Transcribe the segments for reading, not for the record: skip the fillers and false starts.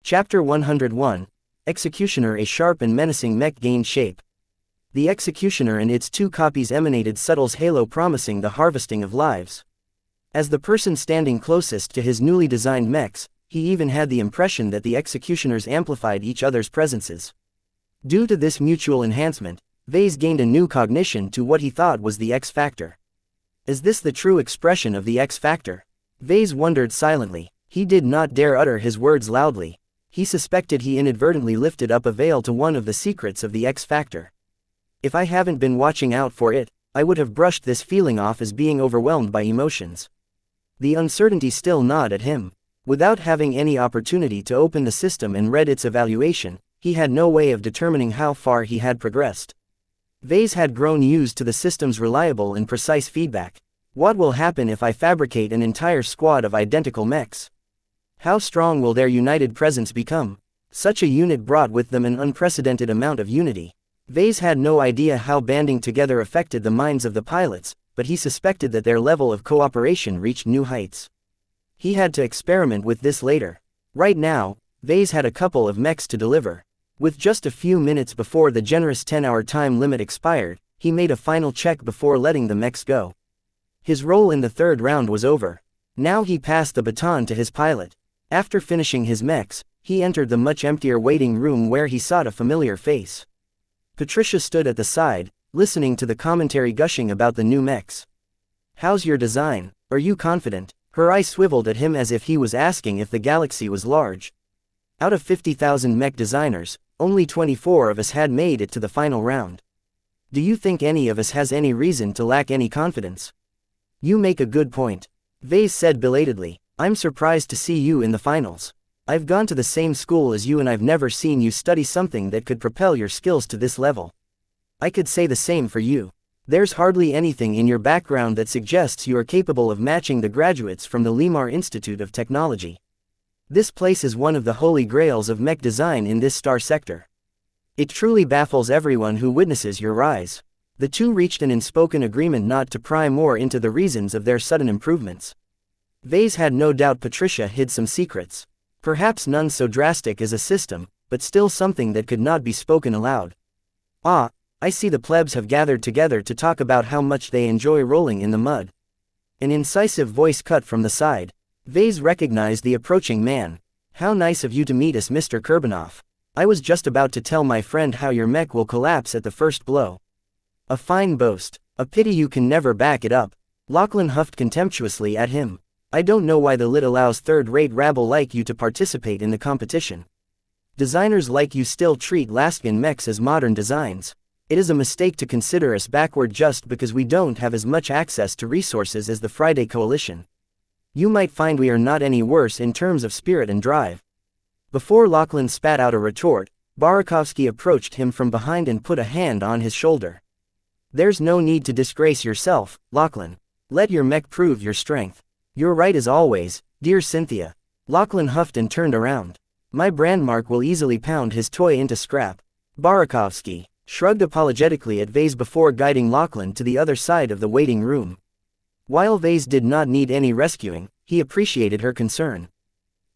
Chapter 101, Executioner. A sharp and menacing mech gained shape. The Executioner and its two copies emanated Subtle's halo, promising the harvesting of lives. As the person standing closest to his newly designed mechs, he even had the impression that the Executioners amplified each other's presences. Due to this mutual enhancement, Vase gained a new cognition to what he thought was the X Factor. Is this the true expression of the X Factor? Vase wondered silently. He did not dare utter his words loudly. He suspected he inadvertently lifted up a veil to one of the secrets of the X Factor. If I haven't been watching out for it, I would have brushed this feeling off as being overwhelmed by emotions. The uncertainty still gnawed at him. Without having any opportunity to open the system and read its evaluation, he had no way of determining how far he had progressed. Vase had grown used to the system's reliable and precise feedback. What will happen if I fabricate an entire squad of identical mechs? How strong will their united presence become? Such a unit brought with them an unprecedented amount of unity. Vase had no idea how banding together affected the minds of the pilots, but he suspected that their level of cooperation reached new heights. He had to experiment with this later. Right now, Vase had a couple of mechs to deliver. With just a few minutes before the generous 10-hour time limit expired, he made a final check before letting the mechs go. His role in the third round was over. Now he passed the baton to his pilot. After finishing his mechs, he entered the much emptier waiting room where he sought a familiar face. Patricia stood at the side, listening to the commentary gushing about the new mechs. "How's your design? Are you confident?" Her eyes swiveled at him as if he was asking if the galaxy was large. Out of 50,000 mech designers, only 24 of us had made it to the final round. Do you think any of us has any reason to lack any confidence? You make a good point. Vase said belatedly. I'm surprised to see you in the finals. I've gone to the same school as you and I've never seen you study something that could propel your skills to this level. I could say the same for you. There's hardly anything in your background that suggests you are capable of matching the graduates from the Limar Institute of Technology. This place is one of the holy grails of mech design in this star sector. It truly baffles everyone who witnesses your rise. The two reached an unspoken agreement not to pry more into the reasons of their sudden improvements. Vase had no doubt Patricia hid some secrets. Perhaps none so drastic as a system, but still something that could not be spoken aloud. Ah, I see the plebs have gathered together to talk about how much they enjoy rolling in the mud. An incisive voice cut from the side. Vase recognized the approaching man. How nice of you to meet us, Mr. Kurbanoff. I was just about to tell my friend how your mech will collapse at the first blow. A fine boast. A pity you can never back it up. Lachlan huffed contemptuously at him. I don't know why the lit allows third-rate rabble like you to participate in the competition. Designers like you still treat Laskin mechs as modern designs. It is a mistake to consider us backward just because we don't have as much access to resources as the Friday Coalition. You might find we are not any worse in terms of spirit and drive. Before Lachlan spat out a retort, Barakovsky approached him from behind and put a hand on his shoulder. There's no need to disgrace yourself, Lachlan. Let your mech prove your strength. You're right as always, dear Cynthia. Lachlan huffed and turned around. My brandmark will easily pound his toy into scrap. Barakovsky shrugged apologetically at Vase before guiding Lachlan to the other side of the waiting room. While Vase did not need any rescuing, he appreciated her concern.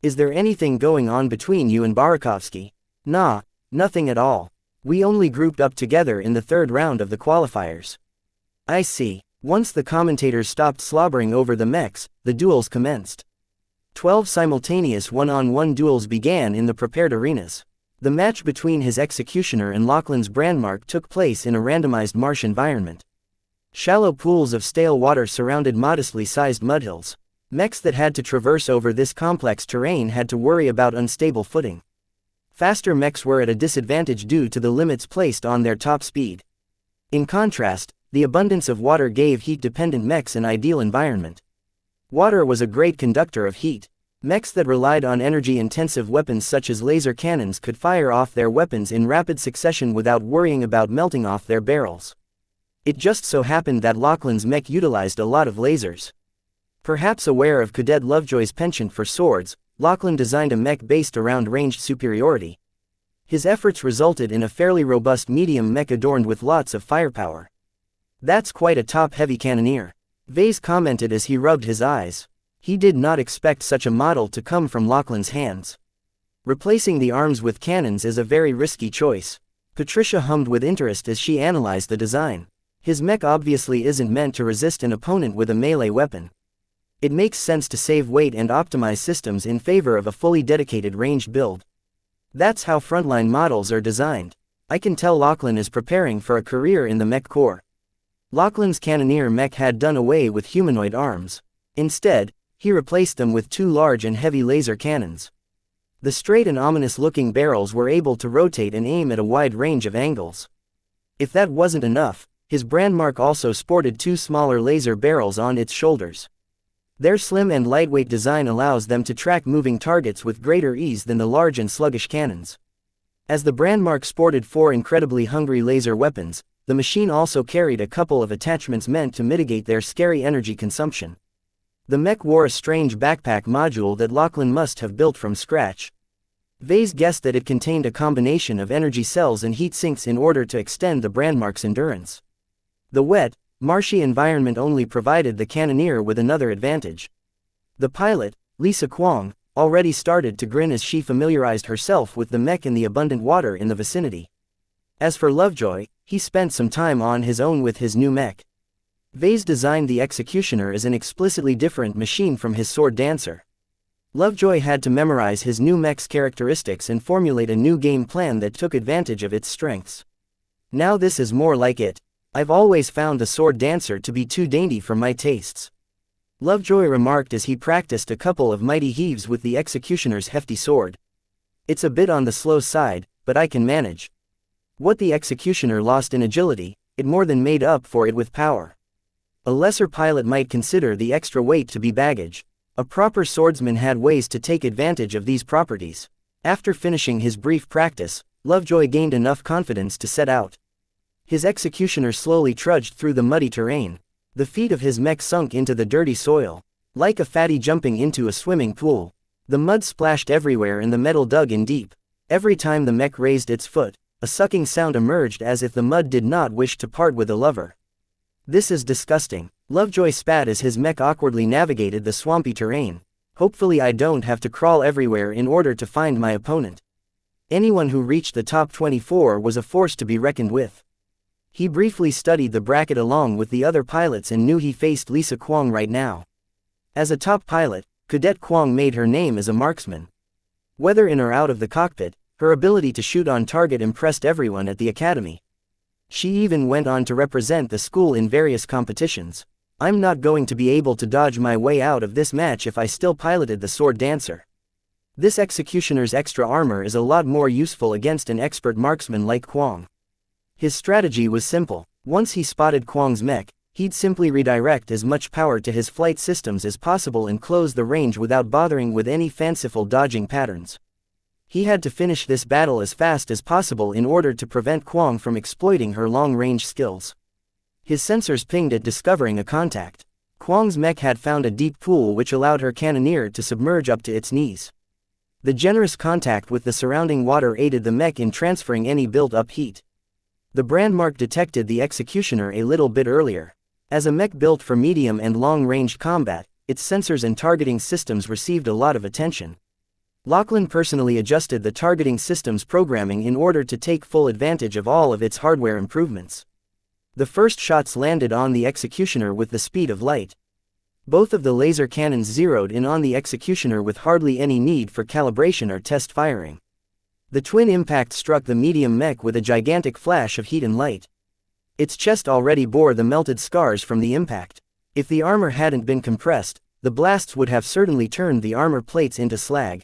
Is there anything going on between you and Barakovsky? Nah, nothing at all. We only grouped up together in the third round of the qualifiers. I see. Once the commentators stopped slobbering over the mechs, the duels commenced. 12 simultaneous one-on-one duels began in the prepared arenas. The match between his Executioner and Lachlan's brandmark took place in a randomized marsh environment. Shallow pools of stale water surrounded modestly sized mudhills. Mechs that had to traverse over this complex terrain had to worry about unstable footing. Faster mechs were at a disadvantage due to the limits placed on their top speed. In contrast, the abundance of water gave heat-dependent mechs an ideal environment. Water was a great conductor of heat. Mechs that relied on energy-intensive weapons such as laser cannons could fire off their weapons in rapid succession without worrying about melting off their barrels. It just so happened that Lachlan's mech utilized a lot of lasers. Perhaps aware of Cadet Lovejoy's penchant for swords, Lachlan designed a mech based around ranged superiority. His efforts resulted in a fairly robust medium mech adorned with lots of firepower. That's quite a top-heavy cannoneer, Vase commented as he rubbed his eyes. He did not expect such a model to come from Lachlan's hands. Replacing the arms with cannons is a very risky choice. Patricia hummed with interest as she analyzed the design. His mech obviously isn't meant to resist an opponent with a melee weapon. It makes sense to save weight and optimize systems in favor of a fully dedicated ranged build. That's how frontline models are designed. I can tell Lachlan is preparing for a career in the mech corps. Lachlan's cannoneer mech had done away with humanoid arms. Instead, he replaced them with two large and heavy laser cannons. The straight and ominous-looking barrels were able to rotate and aim at a wide range of angles. If that wasn't enough, his brandmark also sported two smaller laser barrels on its shoulders. Their slim and lightweight design allows them to track moving targets with greater ease than the large and sluggish cannons. As the brandmark sported four incredibly hungry laser weapons, the machine also carried a couple of attachments meant to mitigate their scary energy consumption. The mech wore a strange backpack module that Lachlan must have built from scratch. Vase guessed that it contained a combination of energy cells and heat sinks in order to extend the brandmark's endurance. The wet, marshy environment only provided the cannoneer with another advantage. The pilot, Lisa Kwong, already started to grin as she familiarized herself with the mech and the abundant water in the vicinity. As for Lovejoy, he spent some time on his own with his new mech. Vase designed the Executioner as an explicitly different machine from his sword dancer. Lovejoy had to memorize his new mech's characteristics and formulate a new game plan that took advantage of its strengths. Now this is more like it. I've always found the sword dancer to be too dainty for my tastes. Lovejoy remarked as he practiced a couple of mighty heaves with the Executioner's hefty sword. It's a bit on the slow side, but I can manage. What the Executioner lost in agility, it more than made up for it with power. A lesser pilot might consider the extra weight to be baggage. A proper swordsman had ways to take advantage of these properties. After finishing his brief practice, Lovejoy gained enough confidence to set out. His Executioner slowly trudged through the muddy terrain. The feet of his mech sunk into the dirty soil, like a fatty jumping into a swimming pool. The mud splashed everywhere and the metal dug in deep. Every time the mech raised its foot, a sucking sound emerged as if the mud did not wish to part with a lover. This is disgusting. Lovejoy spat as his mech awkwardly navigated the swampy terrain. Hopefully I don't have to crawl everywhere in order to find my opponent. Anyone who reached the top 24 was a force to be reckoned with. He briefly studied the bracket along with the other pilots and knew he faced Lisa Kwong right now. As a top pilot, Cadet Kwong made her name as a marksman. Whether in or out of the cockpit, her ability to shoot on target impressed everyone at the academy. She even went on to represent the school in various competitions. I'm not going to be able to dodge my way out of this match if I still piloted the sword dancer. This Executioner's extra armor is a lot more useful against an expert marksman like Kwong. His strategy was simple. Once he spotted Kwong's mech, he'd simply redirect as much power to his flight systems as possible and close the range without bothering with any fanciful dodging patterns. He had to finish this battle as fast as possible in order to prevent Kwong from exploiting her long-range skills. His sensors pinged at discovering a contact. Kwong's mech had found a deep pool which allowed her cannoneer to submerge up to its knees. The generous contact with the surrounding water aided the mech in transferring any built-up heat. The brandmark detected the Executioner a little bit earlier. As a mech built for medium and long-range combat, its sensors and targeting systems received a lot of attention. Lachlan personally adjusted the targeting system's programming in order to take full advantage of all of its hardware improvements. The first shots landed on the Executioner with the speed of light. Both of the laser cannons zeroed in on the Executioner with hardly any need for calibration or test firing. The twin impacts struck the medium mech with a gigantic flash of heat and light. Its chest already bore the melted scars from the impact. If the armor hadn't been compressed, the blasts would have certainly turned the armor plates into slag.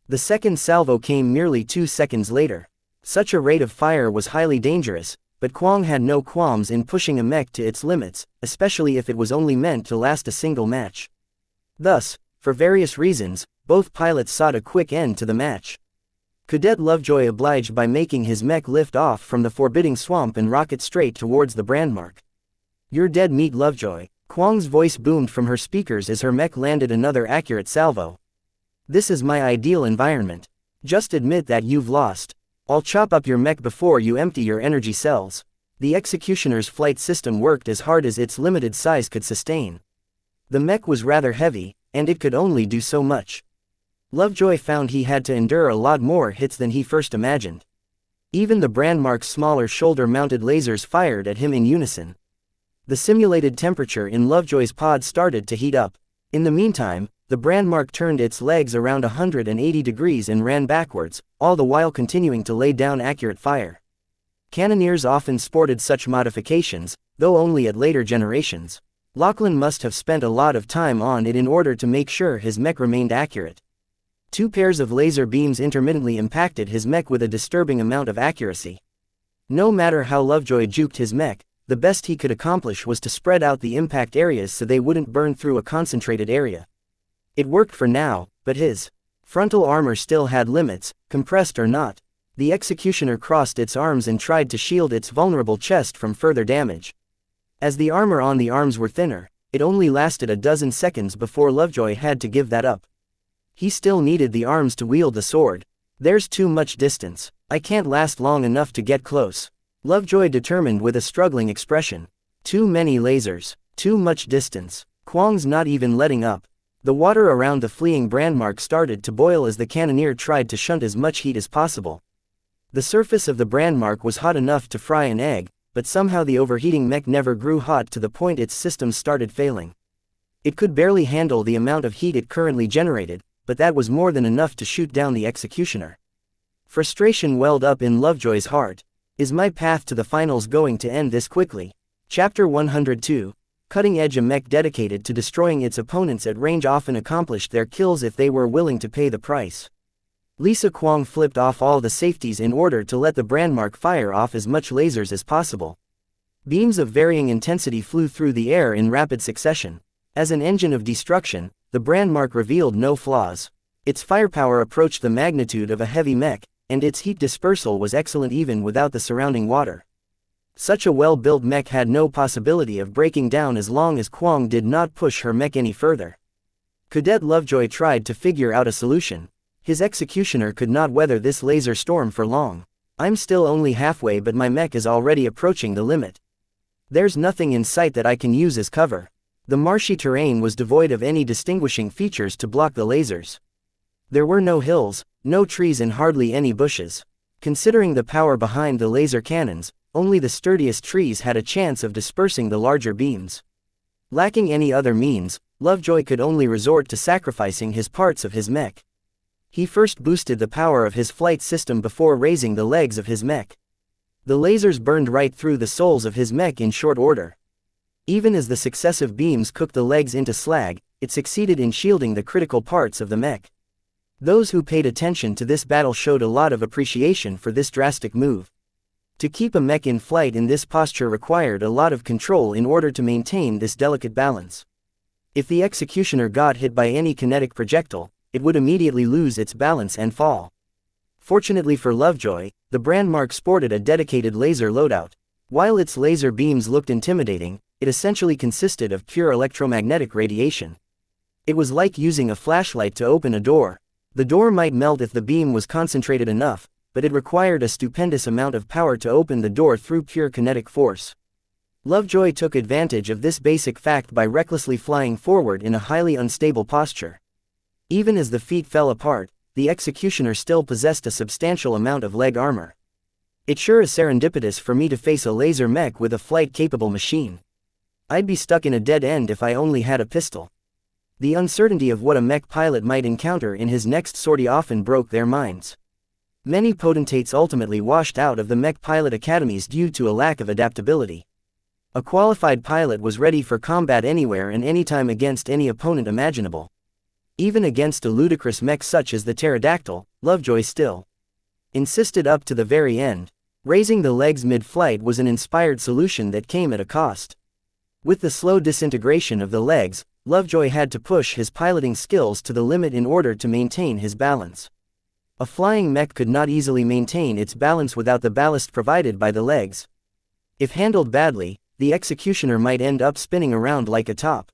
The second salvo came merely 2 seconds later. Such a rate of fire was highly dangerous, but Kwong had no qualms in pushing a mech to its limits, especially if it was only meant to last a single match. Thus, for various reasons, both pilots sought a quick end to the match. Cadet Lovejoy obliged by making his mech lift off from the forbidding swamp and rocket straight towards the brandmark. "You're dead meat, Lovejoy," Kwong's voice boomed from her speakers as her mech landed another accurate salvo. "This is my ideal environment. Just admit that you've lost. I'll chop up your mech before you empty your energy cells." The Executioner's flight system worked as hard as its limited size could sustain. The mech was rather heavy, and it could only do so much. Lovejoy found he had to endure a lot more hits than he first imagined. Even the Brandmark's smaller shoulder-mounted lasers fired at him in unison. The simulated temperature in Lovejoy's pod started to heat up. In the meantime, the Brandmark turned its legs around 180 degrees and ran backwards, all the while continuing to lay down accurate fire. Cannoneers often sported such modifications, though only at later generations. Lachlan must have spent a lot of time on it in order to make sure his mech remained accurate. 2 pairs of laser beams intermittently impacted his mech with a disturbing amount of accuracy. No matter how Lovejoy juked his mech, the best he could accomplish was to spread out the impact areas so they wouldn't burn through a concentrated area. It worked for now, but his frontal armor still had limits, compressed or not. The executioner crossed its arms and tried to shield its vulnerable chest from further damage. As the armor on the arms were thinner, it only lasted a dozen seconds before Lovejoy had to give that up. He still needed the arms to wield the sword. There's too much distance. I can't last long enough to get close. Lovejoy determined with a struggling expression. Too many lasers. Too much distance. Kwong's not even letting up. The water around the fleeing Brandmark started to boil as the cannoneer tried to shunt as much heat as possible. The surface of the Brandmark was hot enough to fry an egg, but somehow the overheating mech never grew hot to the point its systems started failing. It could barely handle the amount of heat it currently generated, but that was more than enough to shoot down the executioner. Frustration welled up in Lovejoy's heart. Is my path to the finals going to end this quickly? Chapter 102. Cutting Edge. A mech dedicated to destroying its opponents at range often accomplished their kills if they were willing to pay the price. Lisa Kwong flipped off all the safeties in order to let the Brandmark fire off as much lasers as possible. Beams of varying intensity flew through the air in rapid succession. As an engine of destruction, the Brandmark revealed no flaws. Its firepower approached the magnitude of a heavy mech, and its heat dispersal was excellent even without the surrounding water. Such a well-built mech had no possibility of breaking down as long as Kwong did not push her mech any further. Cadet Lovejoy tried to figure out a solution. His executioner could not weather this laser storm for long. I'm still only halfway, but my mech is already approaching the limit. There's nothing in sight that I can use as cover. The marshy terrain was devoid of any distinguishing features to block the lasers. There were no hills, no trees and hardly any bushes. Considering the power behind the laser cannons, only the sturdiest trees had a chance of dispersing the larger beams. Lacking any other means, Lovejoy could only resort to sacrificing his parts of his mech. He first boosted the power of his flight system before raising the legs of his mech. The lasers burned right through the soles of his mech in short order. Even as the successive beams cooked the legs into slag, it succeeded in shielding the critical parts of the mech. Those who paid attention to this battle showed a lot of appreciation for this drastic move. To keep a mech in flight in this posture required a lot of control in order to maintain this delicate balance. If the executioner got hit by any kinetic projectile, it would immediately lose its balance and fall. Fortunately for Lovejoy, the Brandmark sported a dedicated laser loadout. While its laser beams looked intimidating, it essentially consisted of pure electromagnetic radiation. It was like using a flashlight to open a door. The door might melt if the beam was concentrated enough, but it required a stupendous amount of power to open the door through pure kinetic force. Lovejoy took advantage of this basic fact by recklessly flying forward in a highly unstable posture. Even as the feet fell apart, the executioner still possessed a substantial amount of leg armor. It sure is serendipitous for me to face a laser mech with a flight-capable machine. I'd be stuck in a dead end if I only had a pistol. The uncertainty of what a mech pilot might encounter in his next sortie often broke their minds. Many potentates ultimately washed out of the mech pilot academies due to a lack of adaptability. A qualified pilot was ready for combat anywhere and anytime against any opponent imaginable. Even against a ludicrous mech such as the pterodactyl, Lovejoy still insisted up to the very end. Raising the legs mid-flight was an inspired solution that came at a cost. With the slow disintegration of the legs, Lovejoy had to push his piloting skills to the limit in order to maintain his balance. A flying mech could not easily maintain its balance without the ballast provided by the legs. If handled badly, the executioner might end up spinning around like a top.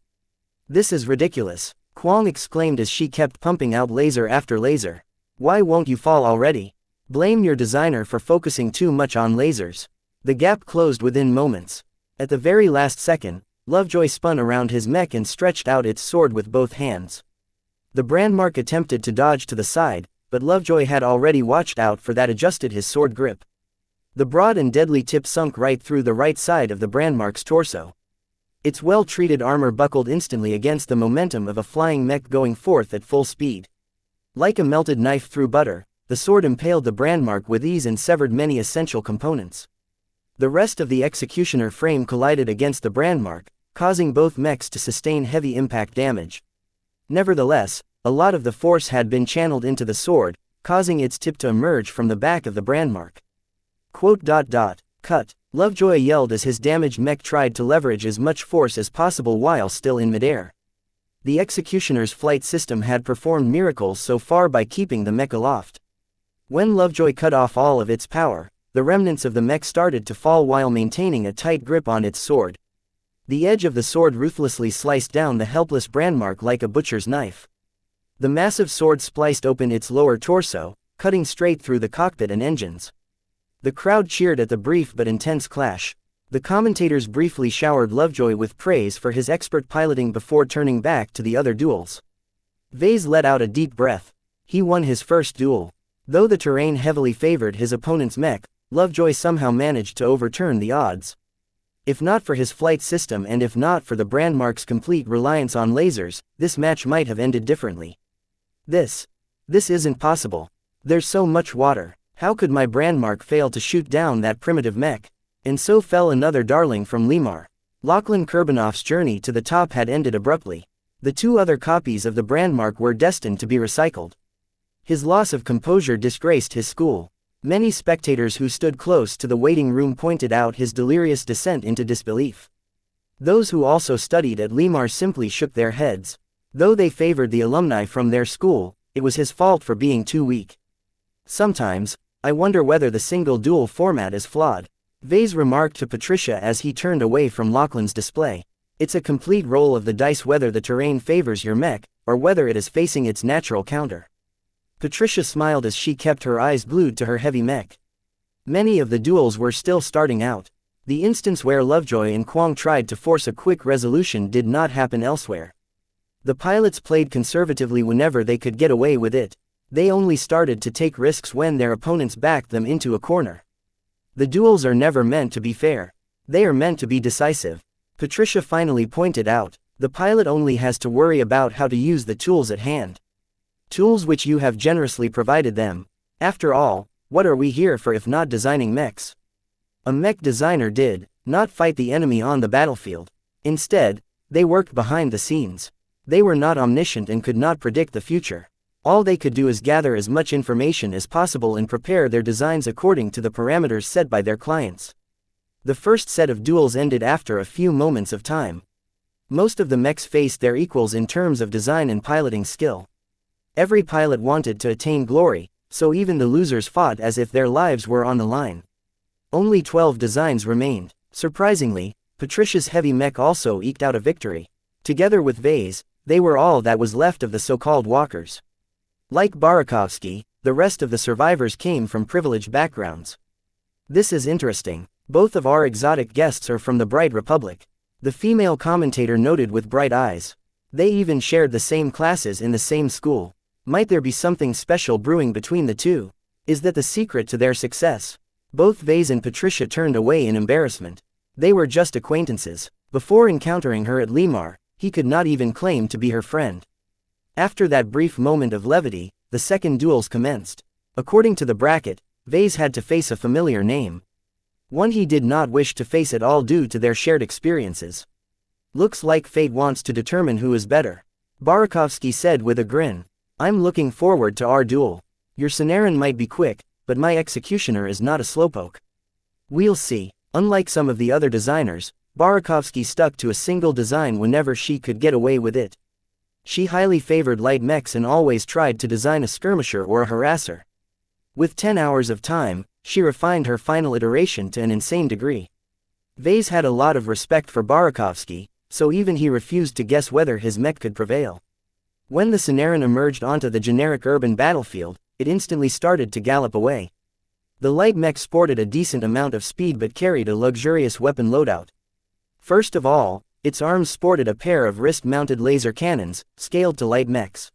This is ridiculous, Kwong exclaimed as she kept pumping out laser after laser. Why won't you fall already? Blame your designer for focusing too much on lasers. The gap closed within moments. At the very last second, Lovejoy spun around his mech and stretched out its sword with both hands. The brandmark attempted to dodge to the side, but Lovejoy had already watched out for that, adjusted his sword grip. The broad and deadly tip sunk right through the right side of the brandmark's torso. Its well-treated armor buckled instantly against the momentum of a flying mech going forth at full speed. Like a melted knife through butter, the sword impaled the brandmark with ease and severed many essential components. The rest of the executioner frame collided against the brandmark, causing both mechs to sustain heavy impact damage. Nevertheless, a lot of the force had been channeled into the sword, causing its tip to emerge from the back of the brandmark. Cut! Lovejoy yelled as his damaged mech tried to leverage as much force as possible while still in midair. The executioner's flight system had performed miracles so far by keeping the mech aloft. When Lovejoy cut off all of its power, the remnants of the mech started to fall while maintaining a tight grip on its sword. The edge of the sword ruthlessly sliced down the helpless brandmark like a butcher's knife. The massive sword spliced open its lower torso, cutting straight through the cockpit and engines. The crowd cheered at the brief but intense clash. The commentators briefly showered Lovejoy with praise for his expert piloting before turning back to the other duels. Vase let out a deep breath. He won his first duel. Though the terrain heavily favored his opponent's mech, Lovejoy somehow managed to overturn the odds. If not for his flight system and if not for the brandmark's complete reliance on lasers, this match might have ended differently. This isn't possible. There's so much water. How could my brandmark fail to shoot down that primitive mech? And so fell another darling from Lemar. Lachlan Kurbanoff's journey to the top had ended abruptly. The two other copies of the brandmark were destined to be recycled. His loss of composure disgraced his school. Many spectators who stood close to the waiting room pointed out his delirious descent into disbelief. Those who also studied at Lemar simply shook their heads. Though they favored the alumni from their school, it was his fault for being too weak. Sometimes, I wonder whether the single duel format is flawed. Vase remarked to Patricia as he turned away from Lachlan's display. It's a complete roll of the dice whether the terrain favors your mech, or whether it is facing its natural counter. Patricia smiled as she kept her eyes glued to her heavy mech. Many of the duels were still starting out. The instance where Lovejoy and Kwong tried to force a quick resolution did not happen elsewhere. The pilots played conservatively whenever they could get away with it. They only started to take risks when their opponents backed them into a corner. The duels are never meant to be fair. They are meant to be decisive. Patricia finally pointed out, the pilot only has to worry about how to use the tools at hand. Tools which you have generously provided them. After all, what are we here for if not designing mechs? A mech designer did not fight the enemy on the battlefield. Instead, they worked behind the scenes. They were not omniscient and could not predict the future. All they could do is gather as much information as possible and prepare their designs according to the parameters set by their clients. The first set of duels ended after a few moments of time. Most of the mechs faced their equals in terms of design and piloting skill. Every pilot wanted to attain glory, so even the losers fought as if their lives were on the line. Only 12 designs remained. Surprisingly, Patricia's heavy mech also eked out a victory. Together with Vase, they were all that was left of the so-called walkers. Like Barakovsky, the rest of the survivors came from privileged backgrounds. This is interesting. Both of our exotic guests are from the Bright Republic. The female commentator noted with bright eyes. They even shared the same classes in the same school. Might there be something special brewing between the two? Is that the secret to their success? Both Vase and Patricia turned away in embarrassment. They were just acquaintances. Before encountering her at Lemar, he could not even claim to be her friend. After that brief moment of levity, the second duels commenced. According to the bracket, Vase had to face a familiar name. One he did not wish to face at all due to their shared experiences. Looks like fate wants to determine who is better. Barakovsky said with a grin. I'm looking forward to our duel. Your Sonaran might be quick, but my executioner is not a slowpoke. We'll see. Unlike some of the other designers, Barakovsky stuck to a single design whenever she could get away with it. She highly favored light mechs and always tried to design a skirmisher or a harasser. With 10 hours of time, she refined her final iteration to an insane degree. Vase had a lot of respect for Barakovsky, so even he refused to guess whether his mech could prevail. When the Sonaran emerged onto the generic urban battlefield, it instantly started to gallop away. The light mech sported a decent amount of speed but carried a luxurious weapon loadout. First of all, its arms sported a pair of wrist-mounted laser cannons, scaled to light mechs.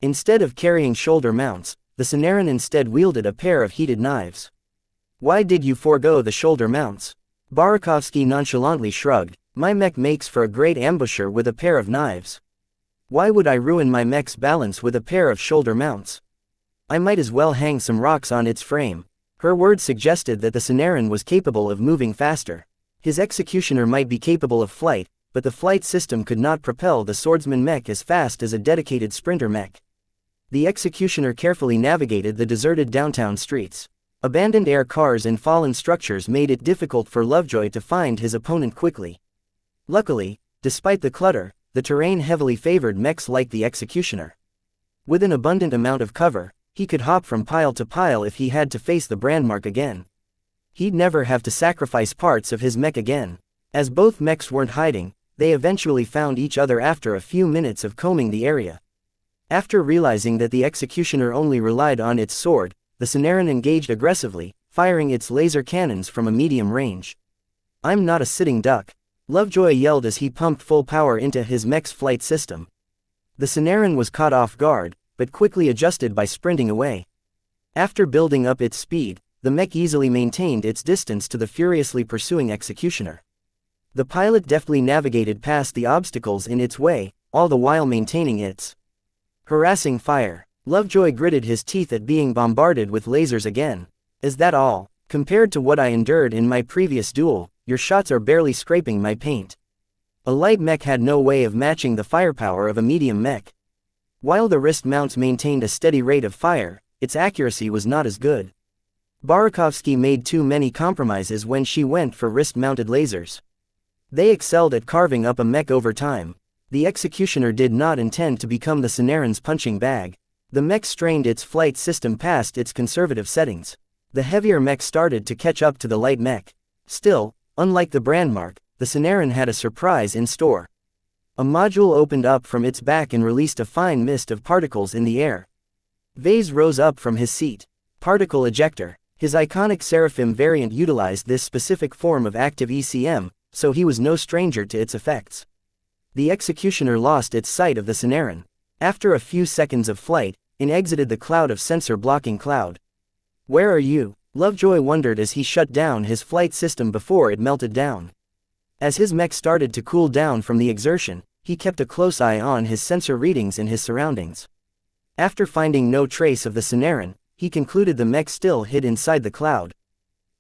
Instead of carrying shoulder mounts, the Scenarin instead wielded a pair of heated knives. Why did you forego the shoulder mounts? Barakovsky nonchalantly shrugged. My mech makes for a great ambusher with a pair of knives. Why would I ruin my mech's balance with a pair of shoulder mounts? I might as well hang some rocks on its frame. Her words suggested that the Scenarin was capable of moving faster. His executioner might be capable of flight, but the flight system could not propel the swordsman mech as fast as a dedicated sprinter mech. The executioner carefully navigated the deserted downtown streets. Abandoned air cars and fallen structures made it difficult for Lovejoy to find his opponent quickly. Luckily, despite the clutter, the terrain heavily favored mechs like the executioner. With an abundant amount of cover, he could hop from pile to pile if he had to face the brandmark again. He'd never have to sacrifice parts of his mech again. As both mechs weren't hiding, they eventually found each other after a few minutes of combing the area. After realizing that the executioner only relied on its sword, the Scenarin engaged aggressively, firing its laser cannons from a medium range. I'm not a sitting duck, Lovejoy yelled as he pumped full power into his mech's flight system. The Scenarin was caught off guard, but quickly adjusted by sprinting away. After building up its speed, the mech easily maintained its distance to the furiously pursuing executioner. The pilot deftly navigated past the obstacles in its way, all the while maintaining its harassing fire. Lovejoy gritted his teeth at being bombarded with lasers again. Is that all? Compared to what I endured in my previous duel, your shots are barely scraping my paint. A light mech had no way of matching the firepower of a medium mech. While the wrist mounts maintained a steady rate of fire, its accuracy was not as good. Barakovsky made too many compromises when she went for wrist-mounted lasers. They excelled at carving up a mech over time. The executioner did not intend to become the Scenarin's punching bag. The mech strained its flight system past its conservative settings. The heavier mech started to catch up to the light mech. Still, unlike the brandmark, the Scenarin had a surprise in store. A module opened up from its back and released a fine mist of particles in the air. Vase rose up from his seat. Particle ejector. His iconic Seraphim variant utilized this specific form of active ECM, so he was no stranger to its effects. The executioner lost its sight of the Scenarin. After a few seconds of flight, it exited the cloud of sensor-blocking cloud. Where are you? Lovejoy wondered as he shut down his flight system before it melted down. As his mech started to cool down from the exertion, he kept a close eye on his sensor readings and his surroundings. After finding no trace of the Scenarin, he concluded the mech still hid inside the cloud.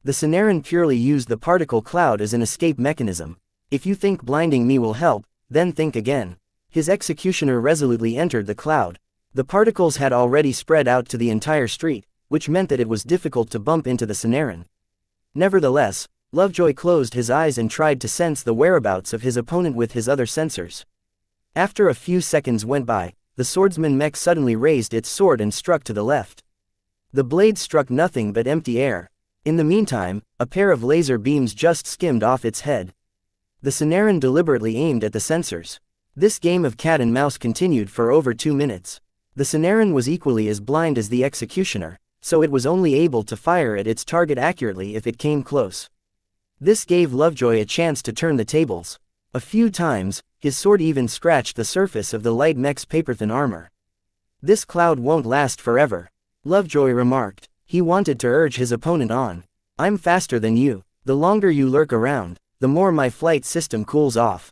The Scenarin purely used the particle cloud as an escape mechanism. If you think blinding me will help, then think again. His executioner resolutely entered the cloud. The particles had already spread out to the entire street, which meant that it was difficult to bump into the Scenarin. Nevertheless, Lovejoy closed his eyes and tried to sense the whereabouts of his opponent with his other sensors. After a few seconds went by, the swordsman mech suddenly raised its sword and struck to the left. The blade struck nothing but empty air. In the meantime, a pair of laser beams just skimmed off its head. The Scenarin deliberately aimed at the sensors. This game of cat and mouse continued for over 2 minutes. The Scenarin was equally as blind as the executioner, so it was only able to fire at its target accurately if it came close. This gave Lovejoy a chance to turn the tables. A few times, his sword even scratched the surface of the light mech's paper-thin armor. This cloud won't last forever, Lovejoy remarked. He wanted to urge his opponent on. I'm faster than you. The longer you lurk around, the more my flight system cools off.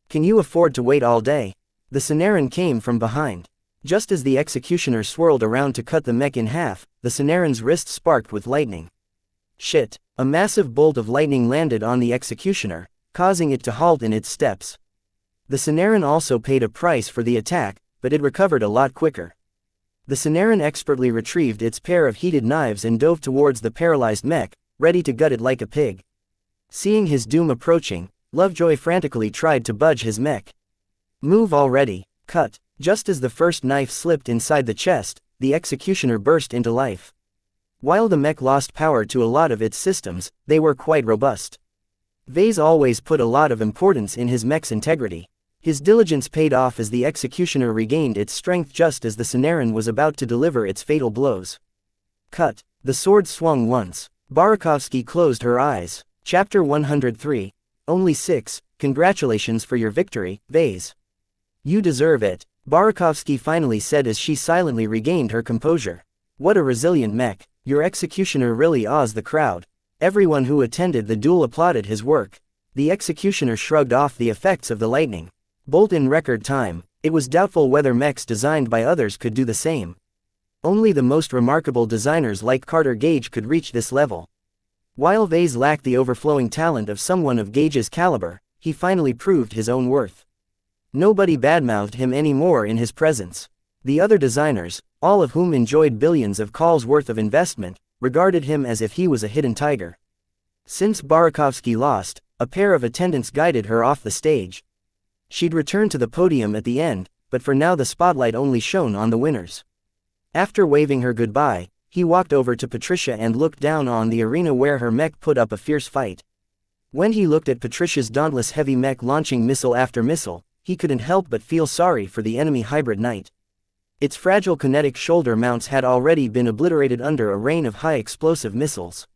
Can you afford to wait all day? The Scenarin came from behind. Just as the executioner swirled around to cut the mech in half, the Scenarin's wrist sparked with lightning. Shit! A massive bolt of lightning landed on the executioner, causing it to halt in its steps. The Scenarin also paid a price for the attack, but it recovered a lot quicker. The Scenarin expertly retrieved its pair of heated knives and dove towards the paralyzed mech, ready to gut it like a pig. Seeing his doom approaching, Lovejoy frantically tried to budge his mech. Move already! Cut! Just as the first knife slipped inside the chest, the executioner burst into life. While the mech lost power to a lot of its systems, they were quite robust. Vase always put a lot of importance in his mech's integrity. His diligence paid off as the executioner regained its strength just as the Scenarin was about to deliver its fatal blows. Cut! The sword swung once. Barakovsky closed her eyes. Chapter 103. Only 6, congratulations for your victory, Vase. You deserve it. Barakovsky finally said as she silently regained her composure. What a resilient mech. Your executioner really awes the crowd. Everyone who attended the duel applauded his work. The executioner shrugged off the effects of the lightning bolt in record time. It was doubtful whether mechs designed by others could do the same. Only the most remarkable designers like Carter Gage could reach this level. While Vase lacked the overflowing talent of someone of Gage's caliber, he finally proved his own worth. Nobody badmouthed him anymore in his presence. The other designers, all of whom enjoyed billions of calls worth of investment, regarded him as if he was a hidden tiger. Since Barakovsky lost, a pair of attendants guided her off the stage. She'd return to the podium at the end, but for now the spotlight only shone on the winners. After waving her goodbye, he walked over to Patricia and looked down on the arena where her mech put up a fierce fight. When he looked at Patricia's dauntless heavy mech launching missile after missile, he couldn't help but feel sorry for the enemy hybrid knight. Its fragile kinetic shoulder mounts had already been obliterated under a rain of high-explosive missiles.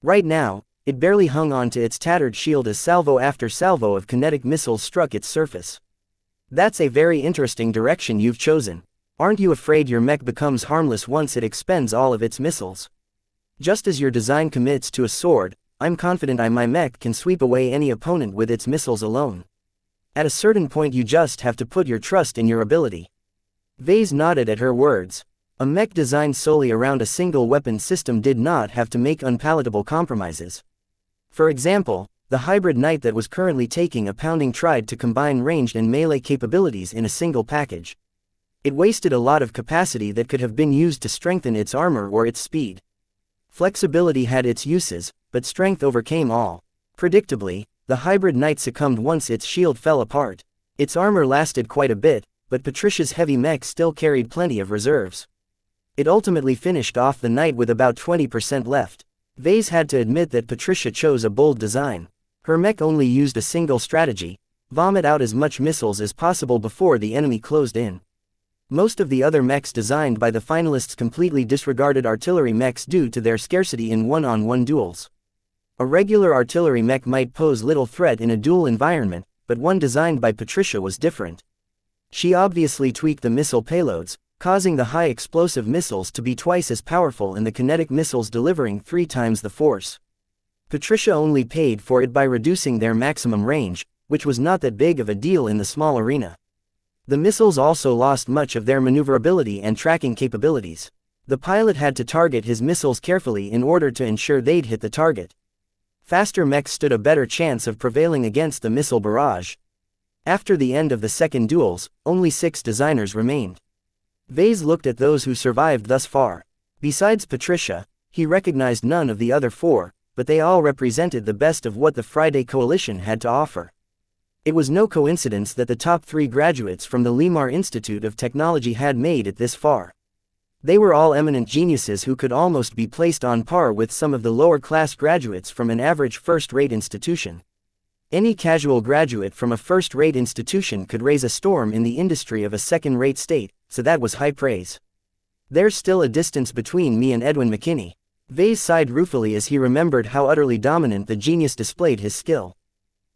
Right now, it barely hung on to its tattered shield as salvo after salvo of kinetic missiles struck its surface. That's a very interesting direction you've chosen. Aren't you afraid your mech becomes harmless once it expends all of its missiles? Just as your design commits to a sword, I'm confident my mech can sweep away any opponent with its missiles alone. At a certain point you just have to put your trust in your ability. Vase nodded at her words. A mech designed solely around a single weapon system did not have to make unpalatable compromises. For example, the hybrid knight that was currently taking a pounding tried to combine ranged and melee capabilities in a single package. It wasted a lot of capacity that could have been used to strengthen its armor or its speed. Flexibility had its uses, but strength overcame all. Predictably, the hybrid knight succumbed once its shield fell apart. Its armor lasted quite a bit, but Patricia's heavy mech still carried plenty of reserves. It ultimately finished off the knight with about 20% left. Vase had to admit that Patricia chose a bold design. Her mech only used a single strategy: vomit out as much missiles as possible before the enemy closed in. Most of the other mechs designed by the finalists completely disregarded artillery mechs due to their scarcity in one-on-one duels. A regular artillery mech might pose little threat in a duel environment, but one designed by Patricia was different. She obviously tweaked the missile payloads, causing the high explosive missiles to be twice as powerful and the kinetic missiles delivering 3 times the force. Patricia only paid for it by reducing their maximum range, which was not that big of a deal in the small arena. The missiles also lost much of their maneuverability and tracking capabilities. The pilot had to target his missiles carefully in order to ensure they'd hit the target. Faster mechs stood a better chance of prevailing against the missile barrage. After the end of the second duels, only 6 designers remained. Vase looked at those who survived thus far. Besides Patricia, he recognized none of the other 4, but they all represented the best of what the Friday Coalition had to offer. It was no coincidence that the top 3 graduates from the Limar Institute of Technology had made it this far. They were all eminent geniuses who could almost be placed on par with some of the lower-class graduates from an average first-rate institution. Any casual graduate from a first-rate institution could raise a storm in the industry of a second-rate state, so that was high praise. There's still a distance between me and Edwin McKinney. Vase sighed ruefully as he remembered how utterly dominant the genius displayed his skill.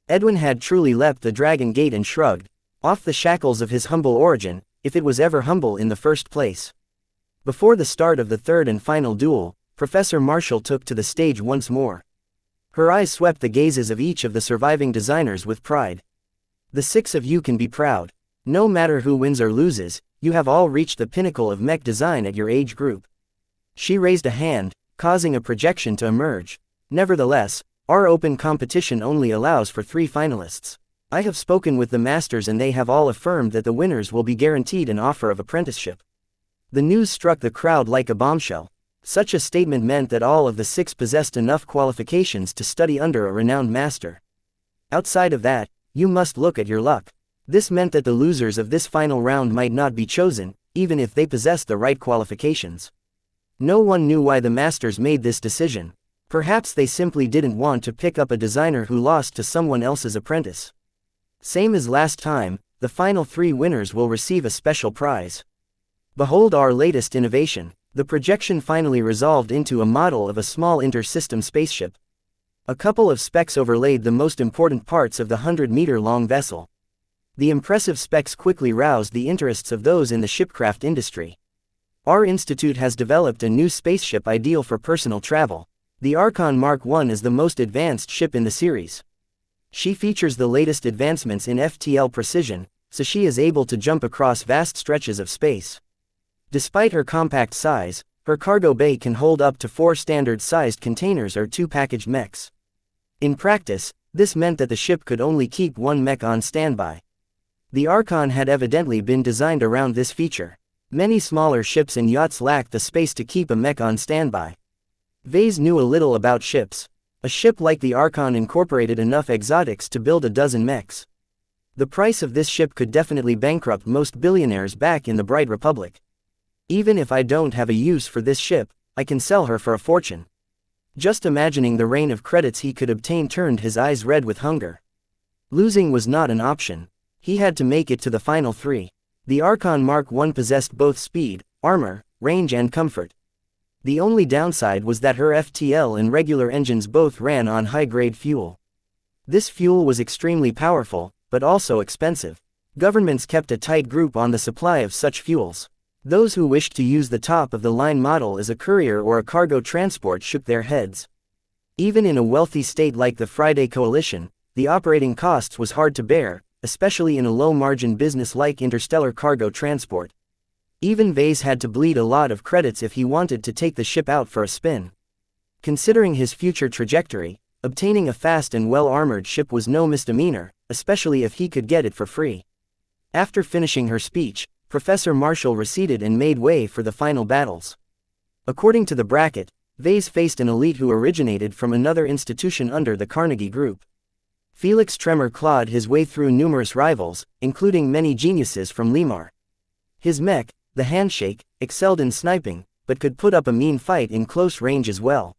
Edwin had truly leapt the dragon gate and shrugged off the shackles of his humble origin, if it was ever humble in the first place. Before the start of the third and final duel, Professor Marshall took to the stage once more. Her eyes swept the gazes of each of the surviving designers with pride. The 6 of you can be proud. No matter who wins or loses, you have all reached the pinnacle of mech design at your age group. She raised a hand, causing a projection to emerge. Nevertheless, our open competition only allows for 3 finalists. I have spoken with the masters and they have all affirmed that the winners will be guaranteed an offer of apprenticeship. The news struck the crowd like a bombshell. Such a statement meant that all of the 6 possessed enough qualifications to study under a renowned master. Outside of that, you must look at your luck. This meant that the losers of this final round might not be chosen, even if they possessed the right qualifications. No one knew why the masters made this decision. Perhaps they simply didn't want to pick up a designer who lost to someone else's apprentice. Same as last time, the final 3 winners will receive a special prize. Behold our latest innovation. The projection finally resolved into a model of a small inter-system spaceship. A couple of specs overlaid the most important parts of the 100-meter-long vessel. The impressive specs quickly roused the interests of those in the shipcraft industry. Our institute has developed a new spaceship ideal for personal travel. The Archon Mark I is the most advanced ship in the series. She features the latest advancements in FTL precision, so she is able to jump across vast stretches of space. Despite her compact size, her cargo bay can hold up to 4 standard-sized containers or 2 packaged mechs. In practice, this meant that the ship could only keep 1 mech on standby. The Archon had evidently been designed around this feature. Many smaller ships and yachts lacked the space to keep a mech on standby. Vase knew a little about ships. A ship like the Archon incorporated enough exotics to build a dozen mechs. The price of this ship could definitely bankrupt most billionaires back in the Bright Republic. Even if I don't have a use for this ship, I can sell her for a fortune. Just imagining the rain of credits he could obtain turned his eyes red with hunger. Losing was not an option. He had to make it to the final 3. The Archon Mark I possessed both speed, armor, range and comfort. The only downside was that her FTL and regular engines both ran on high-grade fuel. This fuel was extremely powerful, but also expensive. Governments kept a tight grip on the supply of such fuels. Those who wished to use the top-of-the-line model as a courier or a cargo transport shook their heads. Even in a wealthy state like the Friday Coalition, the operating costs was hard to bear, especially in a low-margin business like interstellar cargo transport. Even Vase had to bleed a lot of credits if he wanted to take the ship out for a spin. Considering his future trajectory, obtaining a fast and well-armored ship was no misdemeanor, especially if he could get it for free. After finishing her speech, Professor Marshall receded and made way for the final battles. According to the bracket, Vase faced an elite who originated from another institution under the Carnegie Group. Felix Tremor clawed his way through numerous rivals, including many geniuses from Limar. His mech, the Handshake, excelled in sniping, but could put up a mean fight in close range as well.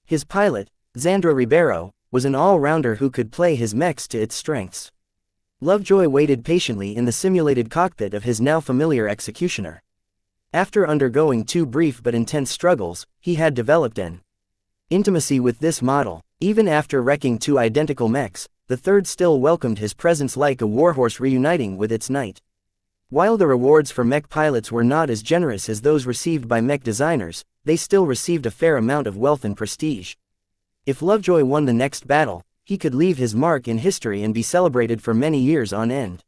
His pilot, Xandra Ribeiro, was an all-rounder who could play his mechs to its strengths. Lovejoy waited patiently in the simulated cockpit of his now familiar executioner. After undergoing 2 brief but intense struggles, he had developed an intimacy with this model. Even after wrecking 2 identical mechs, the third still welcomed his presence like a warhorse reuniting with its knight. While the rewards for mech pilots were not as generous as those received by mech designers, they still received a fair amount of wealth and prestige. If Lovejoy won the next battle, he could leave his mark in history and be celebrated for many years on end.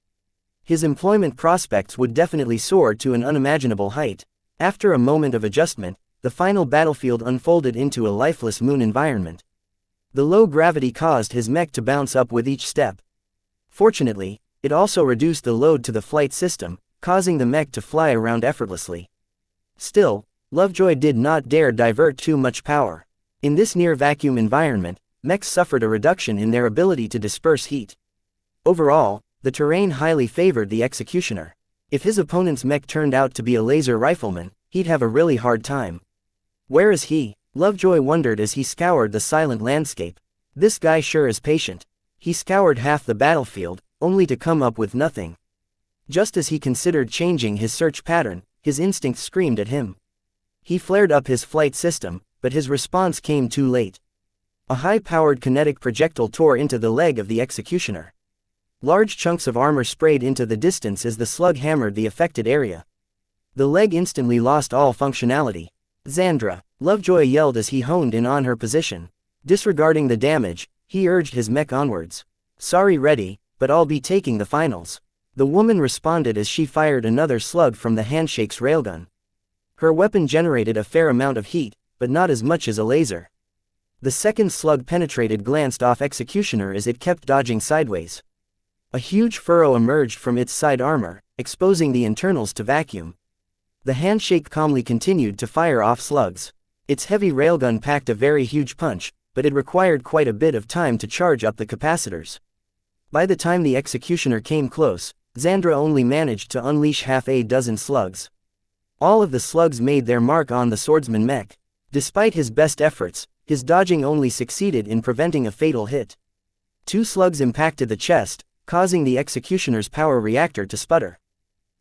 His employment prospects would definitely soar to an unimaginable height. After a moment of adjustment, the final battlefield unfolded into a lifeless moon environment. The low gravity caused his mech to bounce up with each step. Fortunately, it also reduced the load to the flight system, causing the mech to fly around effortlessly. Still, Lovejoy did not dare divert too much power. In this near-vacuum environment, mechs suffered a reduction in their ability to disperse heat. Overall, the terrain highly favored the executioner. If his opponent's mech turned out to be a laser rifleman, he'd have a really hard time. Where is he? Lovejoy wondered as he scoured the silent landscape. This guy sure is patient. He scoured half the battlefield, only to come up with nothing. Just as he considered changing his search pattern, his instinct screamed at him. He flared up his flight system, but his response came too late. A high-powered kinetic projectile tore into the leg of the executioner. Large chunks of armor sprayed into the distance as the slug hammered the affected area. The leg instantly lost all functionality. Xandra, Lovejoy yelled as he honed in on her position. Disregarding the damage, he urged his mech onwards. Sorry, ready, but I'll be taking the finals. The woman responded as she fired another slug from the Handshake's railgun. Her weapon generated a fair amount of heat, but not as much as a laser. The second slug penetrated glanced off executioner as it kept dodging sideways. A huge furrow emerged from its side armor, exposing the internals to vacuum. The Handshake calmly continued to fire off slugs. Its heavy railgun packed a very huge punch, but it required quite a bit of time to charge up the capacitors. By the time the executioner came close, Xandra only managed to unleash half a dozen slugs. All of the slugs made their mark on the swordsman mech. Despite his best efforts, his dodging only succeeded in preventing a fatal hit. 2 slugs impacted the chest, causing the executioner's power reactor to sputter.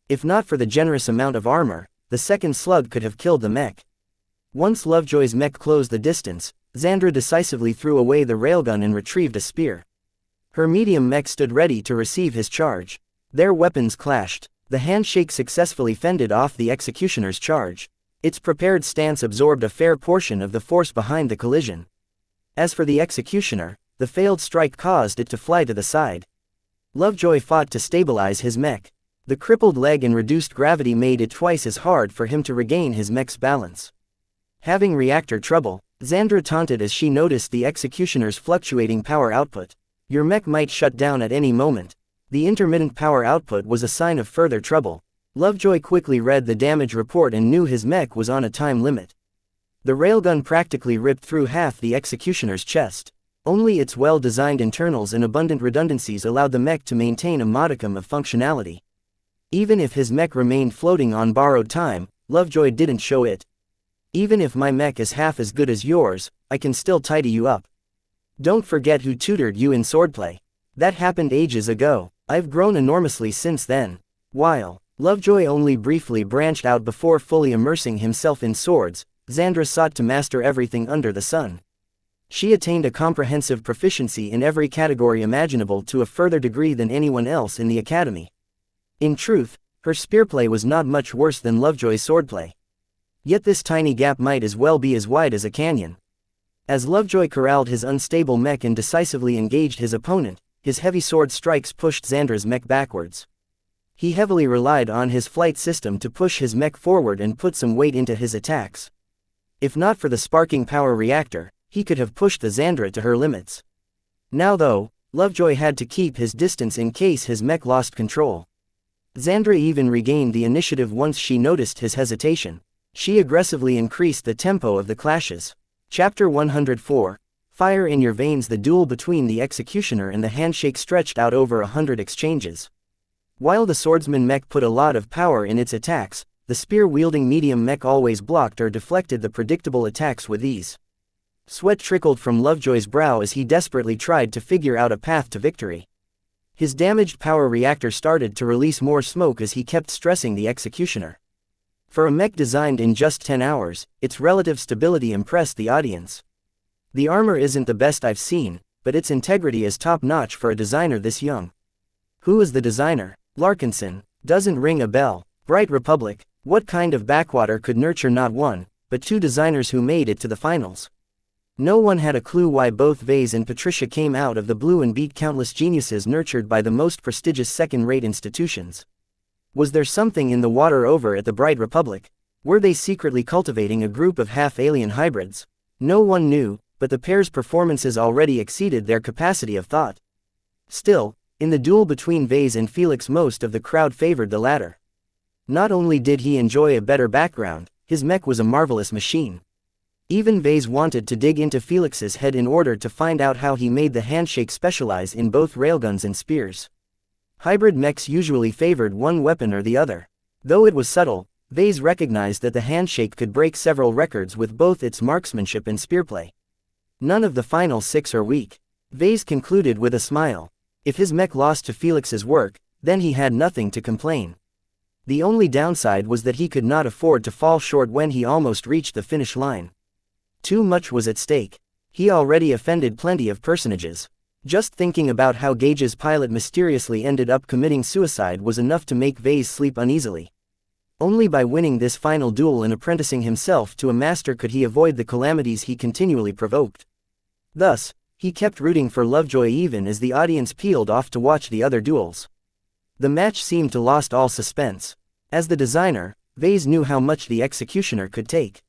If not for the generous amount of armor, the second slug could have killed the mech. Once Lovejoy's mech closed the distance, Xandra decisively threw away the railgun and retrieved a spear. Her medium mech stood ready to receive his charge. Their weapons clashed. The handshake successfully fended off the executioner's charge. Its prepared stance absorbed a fair portion of the force behind the collision. As for the executioner, the failed strike caused it to fly to the side. Lovejoy fought to stabilize his mech. The crippled leg and reduced gravity made it twice as hard for him to regain his mech's balance. Having reactor trouble, Xandra taunted as she noticed the executioner's fluctuating power output. Your mech might shut down at any moment. The intermittent power output was a sign of further trouble. Lovejoy quickly read the damage report and knew his mech was on a time limit. The railgun practically ripped through half the executioner's chest. Only its well-designed internals and abundant redundancies allowed the mech to maintain a modicum of functionality. Even if his mech remained floating on borrowed time, Lovejoy didn't show it. Even if my mech is half as good as yours, I can still tidy you up. Don't forget who tutored you in swordplay. That happened ages ago. I've grown enormously since then. While Lovejoy only briefly branched out before fully immersing himself in swords, Xandra sought to master everything under the sun. She attained a comprehensive proficiency in every category imaginable to a further degree than anyone else in the academy. In truth, her spearplay was not much worse than Lovejoy's swordplay. Yet this tiny gap might as well be as wide as a canyon. As Lovejoy corralled his unstable mech and decisively engaged his opponent, his heavy sword strikes pushed Xandra's mech backwards. He heavily relied on his flight system to push his mech forward and put some weight into his attacks. If not for the sparking power reactor, he could have pushed the Xandra to her limits. Now though, Lovejoy had to keep his distance in case his mech lost control. Xandra even regained the initiative once she noticed his hesitation. She aggressively increased the tempo of the clashes. Chapter 104. Fire in Your Veins. The duel between the executioner and the handshake stretched out over 100 exchanges. While the swordsman mech put a lot of power in its attacks, the spear-wielding medium mech always blocked or deflected the predictable attacks with ease. Sweat trickled from Lovejoy's brow as he desperately tried to figure out a path to victory. His damaged power reactor started to release more smoke as he kept stressing the executioner. For a mech designed in just 10 hours, its relative stability impressed the audience. The armor isn't the best I've seen, but its integrity is top-notch for a designer this young. Who is the designer? Larkinson. Doesn't ring a bell. Bright Republic. What kind of backwater could nurture not one, but two designers who made it to the finals? No one had a clue why both Vase and Patricia came out of the blue and beat countless geniuses nurtured by the most prestigious second-rate institutions. Was there something in the water over at the Bright Republic? Were they secretly cultivating a group of half-alien hybrids? No one knew, but the pair's performances already exceeded their capacity of thought. Still, in the duel between Vase and Felix, most of the crowd favored the latter. Not only did he enjoy a better background, his mech was a marvelous machine. Even Vase wanted to dig into Felix's head in order to find out how he made the handshake specialize in both railguns and spears. Hybrid mechs usually favored one weapon or the other. Though it was subtle, Vase recognized that the handshake could break several records with both its marksmanship and spearplay. None of the final 6 are weak. Vase concluded with a smile. If his mech lost to Felix's work, then he had nothing to complain. The only downside was that he could not afford to fall short when he almost reached the finish line. Too much was at stake. He already offended plenty of personages. Just thinking about how Gage's pilot mysteriously ended up committing suicide was enough to make Vase sleep uneasily. Only by winning this final duel and apprenticing himself to a master could he avoid the calamities he continually provoked. Thus, he kept rooting for Lovejoy even as the audience peeled off to watch the other duels. The match seemed to lost all suspense. As the designer, Vase knew how much the executioner could take.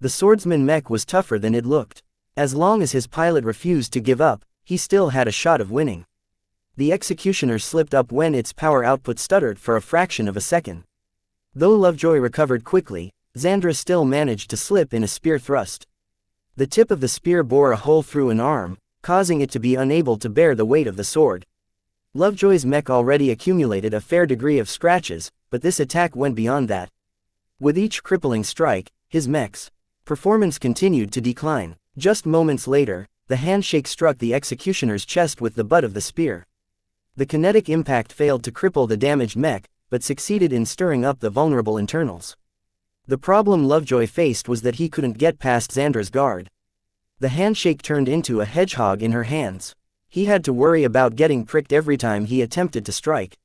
The swordsman mech was tougher than it looked. As long as his pilot refused to give up, he still had a shot of winning. The executioner slipped up when its power output stuttered for a fraction of a second. Though Lovejoy recovered quickly, Xandra still managed to slip in a spear thrust. The tip of the spear bore a hole through an arm, causing it to be unable to bear the weight of the sword. Lovejoy's mech already accumulated a fair degree of scratches, but this attack went beyond that. With each crippling strike, his mech's performance continued to decline. Just moments later, the handshake struck the executioner's chest with the butt of the spear. The kinetic impact failed to cripple the damaged mech, but succeeded in stirring up the vulnerable internals. The problem Lovejoy faced was that he couldn't get past Xandra's guard. The handshake turned into a hedgehog in her hands. He had to worry about getting pricked every time he attempted to strike.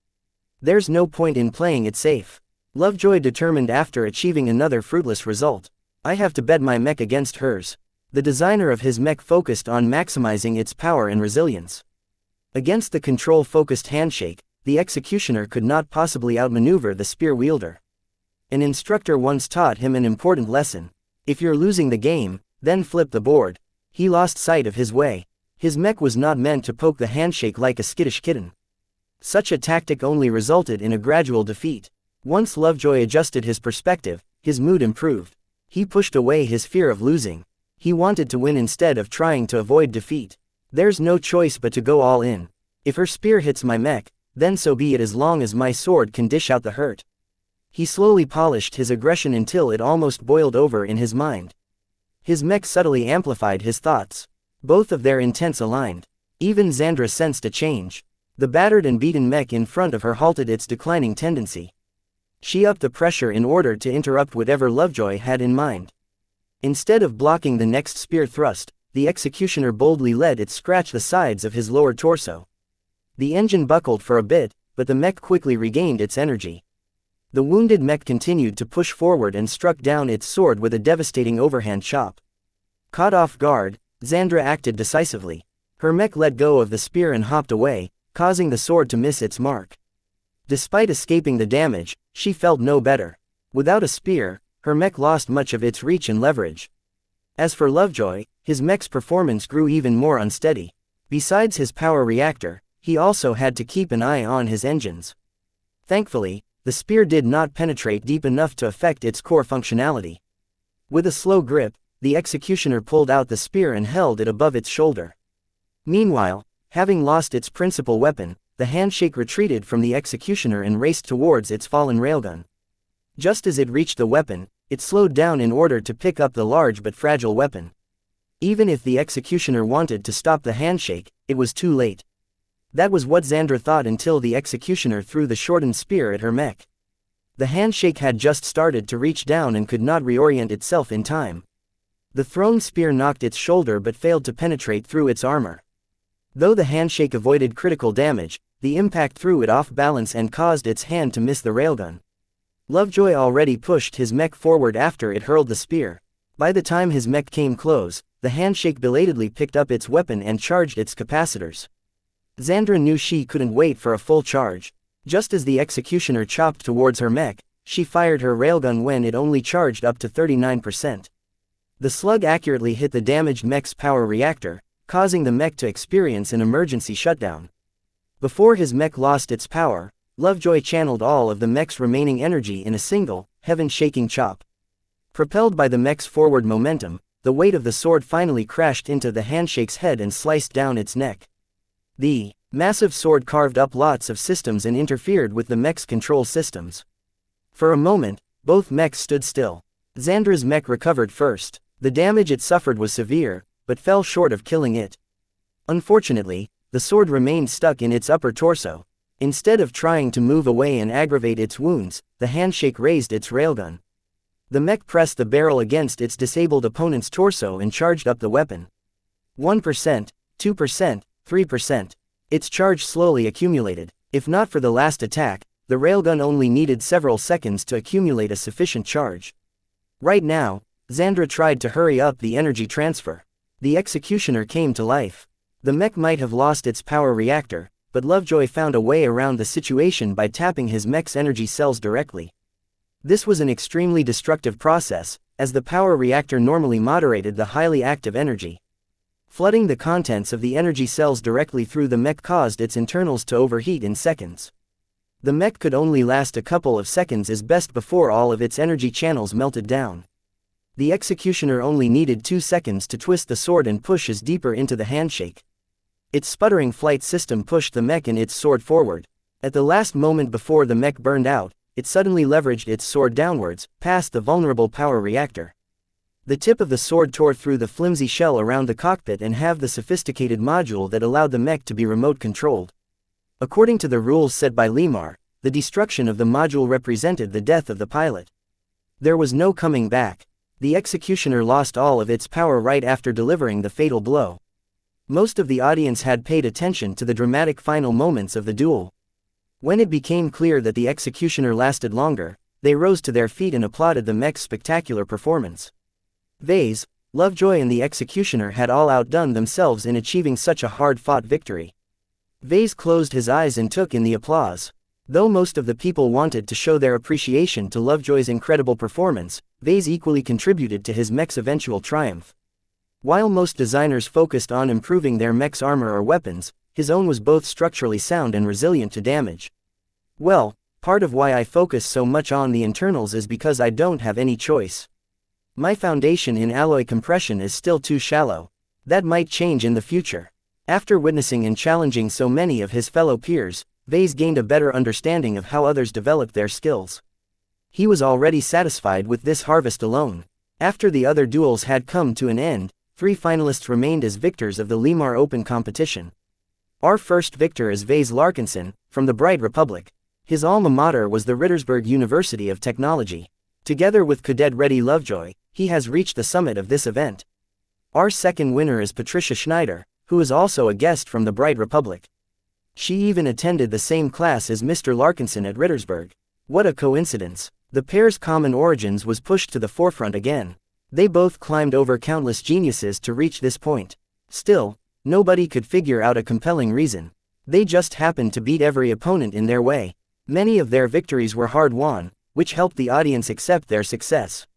There's no point in playing it safe. Lovejoy determined after achieving another fruitless result. I have to bet my mech against hers. The designer of his mech focused on maximizing its power and resilience. Against the control-focused handshake, the executioner could not possibly outmaneuver the spear wielder. An instructor once taught him an important lesson. If you're losing the game, then flip the board. He lost sight of his way. His mech was not meant to poke the handshake like a skittish kitten. Such a tactic only resulted in a gradual defeat. Once Lovejoy adjusted his perspective, his mood improved. He pushed away his fear of losing. He wanted to win instead of trying to avoid defeat. There's no choice but to go all in. If her spear hits my mech, then so be it, as long as my sword can dish out the hurt. He slowly polished his aggression until it almost boiled over in his mind. His mech subtly amplified his thoughts. Both of their intents aligned. Even Xandra sensed a change. The battered and beaten mech in front of her halted its declining tendency. She upped the pressure in order to interrupt whatever Lovejoy had in mind. Instead of blocking the next spear thrust, the executioner boldly let it scratch the sides of his lower torso. The engine buckled for a bit, but the mech quickly regained its energy. The wounded mech continued to push forward and struck down its sword with a devastating overhand chop. Caught off guard, Xandra acted decisively. Her mech let go of the spear and hopped away, causing the sword to miss its mark. Despite escaping the damage, she felt no better. Without a spear, her mech lost much of its reach and leverage. As for Lovejoy, his mech's performance grew even more unsteady. Besides his power reactor, he also had to keep an eye on his engines. Thankfully, the spear did not penetrate deep enough to affect its core functionality. With a slow grip, the executioner pulled out the spear and held it above its shoulder. Meanwhile, having lost its principal weapon, the handshake retreated from the executioner and raced towards its fallen railgun. Just as it reached the weapon, it slowed down in order to pick up the large but fragile weapon. Even if the executioner wanted to stop the handshake, it was too late. That was what Xandra thought until the executioner threw the shortened spear at her mech. The handshake had just started to reach down and could not reorient itself in time. The thrown spear knocked its shoulder but failed to penetrate through its armor. Though the handshake avoided critical damage, the impact threw it off balance and caused its hand to miss the railgun. Lovejoy already pushed his mech forward after it hurled the spear. By the time his mech came close, the handshake belatedly picked up its weapon and charged its capacitors. Xandra knew she couldn't wait for a full charge. Just as the executioner chopped towards her mech, she fired her railgun when it only charged up to 39%. The slug accurately hit the damaged mech's power reactor, causing the mech to experience an emergency shutdown. Before his mech lost its power, Lovejoy channeled all of the mech's remaining energy in a single, heaven-shaking chop. Propelled by the mech's forward momentum, the weight of the sword finally crashed into the handshake's head and sliced down its neck. The massive sword carved up lots of systems and interfered with the mech's control systems. For a moment, both mechs stood still. Xandra's mech recovered first. The damage it suffered was severe, but fell short of killing it. Unfortunately, the sword remained stuck in its upper torso. Instead of trying to move away and aggravate its wounds, the handshake raised its railgun. The mech pressed the barrel against its disabled opponent's torso and charged up the weapon. 1%, 2%, 3%. Its charge slowly accumulated. If not for the last attack, the railgun only needed several seconds to accumulate a sufficient charge. Right now, Xandra tried to hurry up the energy transfer. The executioner came to life. The mech might have lost its power reactor, but Lovejoy found a way around the situation by tapping his mech's energy cells directly. This was an extremely destructive process, as the power reactor normally moderated the highly active energy. Flooding the contents of the energy cells directly through the mech caused its internals to overheat in seconds. The mech could only last a couple of seconds as best before all of its energy channels melted down. The executioner only needed 2 seconds to twist the sword and push as deeper into the handshake. Its sputtering flight system pushed the mech and its sword forward. At the last moment before the mech burned out, it suddenly leveraged its sword downwards, past the vulnerable power reactor. The tip of the sword tore through the flimsy shell around the cockpit and halved the sophisticated module that allowed the mech to be remote-controlled. According to the rules set by Lemar, the destruction of the module represented the death of the pilot. There was no coming back. The executioner lost all of its power right after delivering the fatal blow. Most of the audience had paid attention to the dramatic final moments of the duel. When it became clear that the executioner lasted longer, they rose to their feet and applauded the Mech's spectacular performance. Vase, Lovejoy and the executioner had all outdone themselves in achieving such a hard-fought victory. Vase closed his eyes and took in the applause. Though most of the people wanted to show their appreciation to Lovejoy's incredible performance, Vase equally contributed to his Mech's eventual triumph. While most designers focused on improving their Mech's armor or weapons, his own was both structurally sound and resilient to damage. Well, part of why I focus so much on the internals is because I don't have any choice. My foundation in alloy compression is still too shallow. That might change in the future. After witnessing and challenging so many of his fellow peers, Vase gained a better understanding of how others developed their skills. He was already satisfied with this harvest alone. After the other duels had come to an end, 3 finalists remained as victors of the Limar Open competition. Our first victor is Vase Larkinson, from the Bright Republic. His alma mater was the Rittersberg University of Technology. Together with Cadet Reddy Lovejoy, he has reached the summit of this event. Our second winner is Patricia Schneider, who is also a guest from the Bright Republic. She even attended the same class as Mr. Larkinson at Rittersberg. What a coincidence. The pair's common origins was pushed to the forefront again. They both climbed over countless geniuses to reach this point. Still, nobody could figure out a compelling reason. They just happened to beat every opponent in their way. Many of their victories were hard-won, which helped the audience accept their success.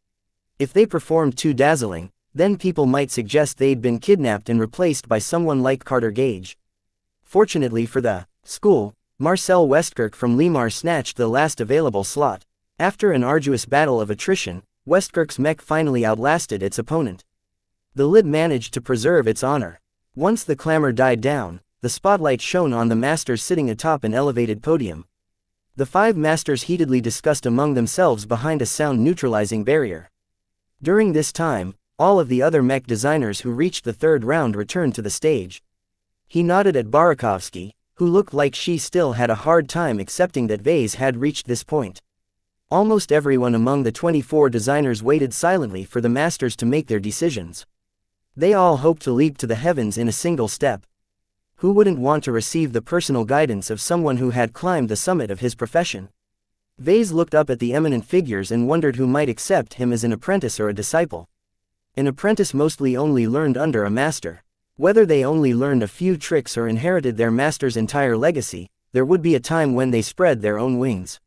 If they performed too dazzling, then people might suggest they'd been kidnapped and replaced by someone like Carter Gage. Fortunately for the school, Marcel Westkirk from Limar snatched the last available slot. After an arduous battle of attrition, Westkirk's Mech finally outlasted its opponent. The Lid managed to preserve its honor. Once the clamor died down, the spotlight shone on the masters sitting atop an elevated podium. The 5 masters heatedly discussed among themselves behind a sound-neutralizing barrier. During this time, all of the other Mech designers who reached the 3rd round returned to the stage. He nodded at Barakovsky, who looked like she still had a hard time accepting that Vase had reached this point. Almost everyone among the 24 designers waited silently for the masters to make their decisions. They all hoped to leap to the heavens in a single step. Who wouldn't want to receive the personal guidance of someone who had climbed the summit of his profession? Vase looked up at the eminent figures and wondered who might accept him as an apprentice or a disciple. An apprentice mostly only learned under a master. Whether they only learned a few tricks or inherited their master's entire legacy, there would be a time when they spread their own wings.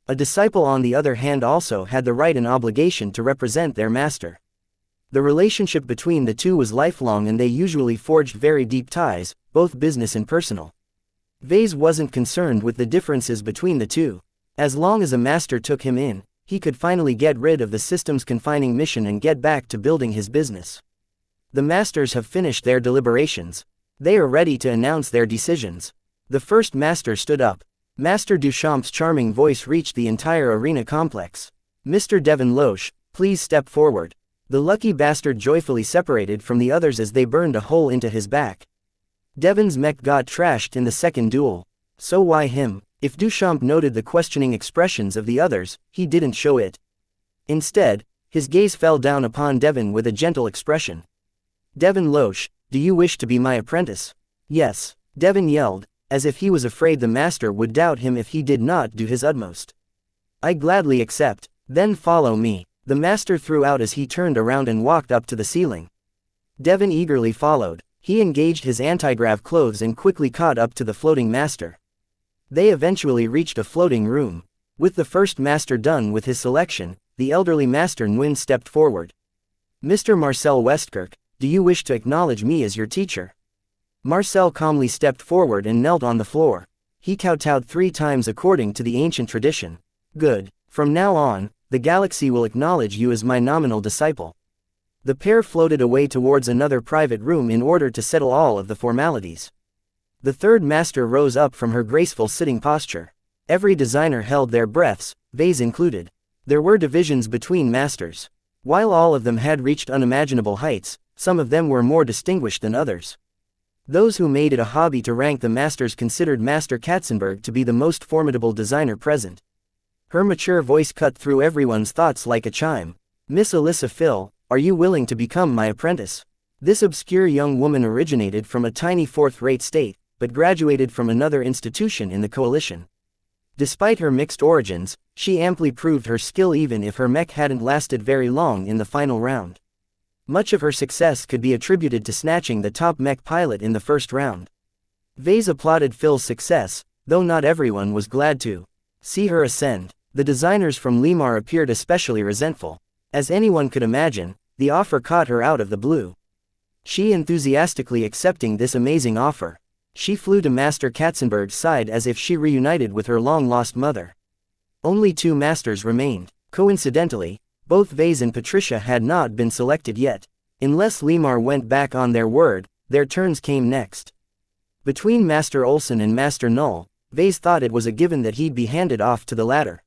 A disciple on the other hand also had the right and obligation to represent their master. The relationship between the two was lifelong and they usually forged very deep ties, both business and personal. Vase wasn't concerned with the differences between the two. As long as a master took him in, he could finally get rid of the system's confining mission and get back to building his business. The masters have finished their deliberations. They are ready to announce their decisions. The first master stood up. Master Duchamp's charming voice reached the entire arena complex. Mr. Devin Loesch, please step forward. The lucky bastard joyfully separated from the others as they burned a hole into his back. Devin's Mech got trashed in the second duel. So why him? If Duchamp noted the questioning expressions of the others, he didn't show it. Instead, his gaze fell down upon Devin with a gentle expression. Devin Loesch, do you wish to be my apprentice? Yes, Devin yelled, as if he was afraid the master would doubt him if he did not do his utmost. I gladly accept, then follow me, the master threw out as he turned around and walked up to the ceiling. Devin eagerly followed. He engaged his anti-grav clothes and quickly caught up to the floating master. They eventually reached a floating room. With the first master done with his selection, the elderly master Nguyen stepped forward. Mr. Marcel Westkirk, do you wish to acknowledge me as your teacher? Marcel calmly stepped forward and knelt on the floor. He kowtowed 3 times according to the ancient tradition. Good. From now on, the galaxy will acknowledge you as my nominal disciple. The pair floated away towards another private room in order to settle all of the formalities. The third master rose up from her graceful sitting posture. Every designer held their breaths, Vase included. There were divisions between masters. While all of them had reached unimaginable heights, some of them were more distinguished than others. Those who made it a hobby to rank the masters considered Master Katzenberg to be the most formidable designer present. Her mature voice cut through everyone's thoughts like a chime. Miss Alyssa Phil, are you willing to become my apprentice? This obscure young woman originated from a tiny fourth-rate state, but graduated from another institution in the coalition. Despite her mixed origins, she amply proved her skill even if her mech hadn't lasted very long in the final round. Much of her success could be attributed to snatching the top mech pilot in the first round. Vase applauded Phil's success, though not everyone was glad to see her ascend. The designers from Limar appeared especially resentful. As anyone could imagine, the offer caught her out of the blue. She enthusiastically accepting this amazing offer. She flew to Master Katzenberg's side as if she reunited with her long-lost mother. Only 2 masters remained. Coincidentally, both Vase and Patricia had not been selected yet. Unless Limar went back on their word, their turns came next. Between Master Olsen and Master Null, Vase thought it was a given that he'd be handed off to the latter.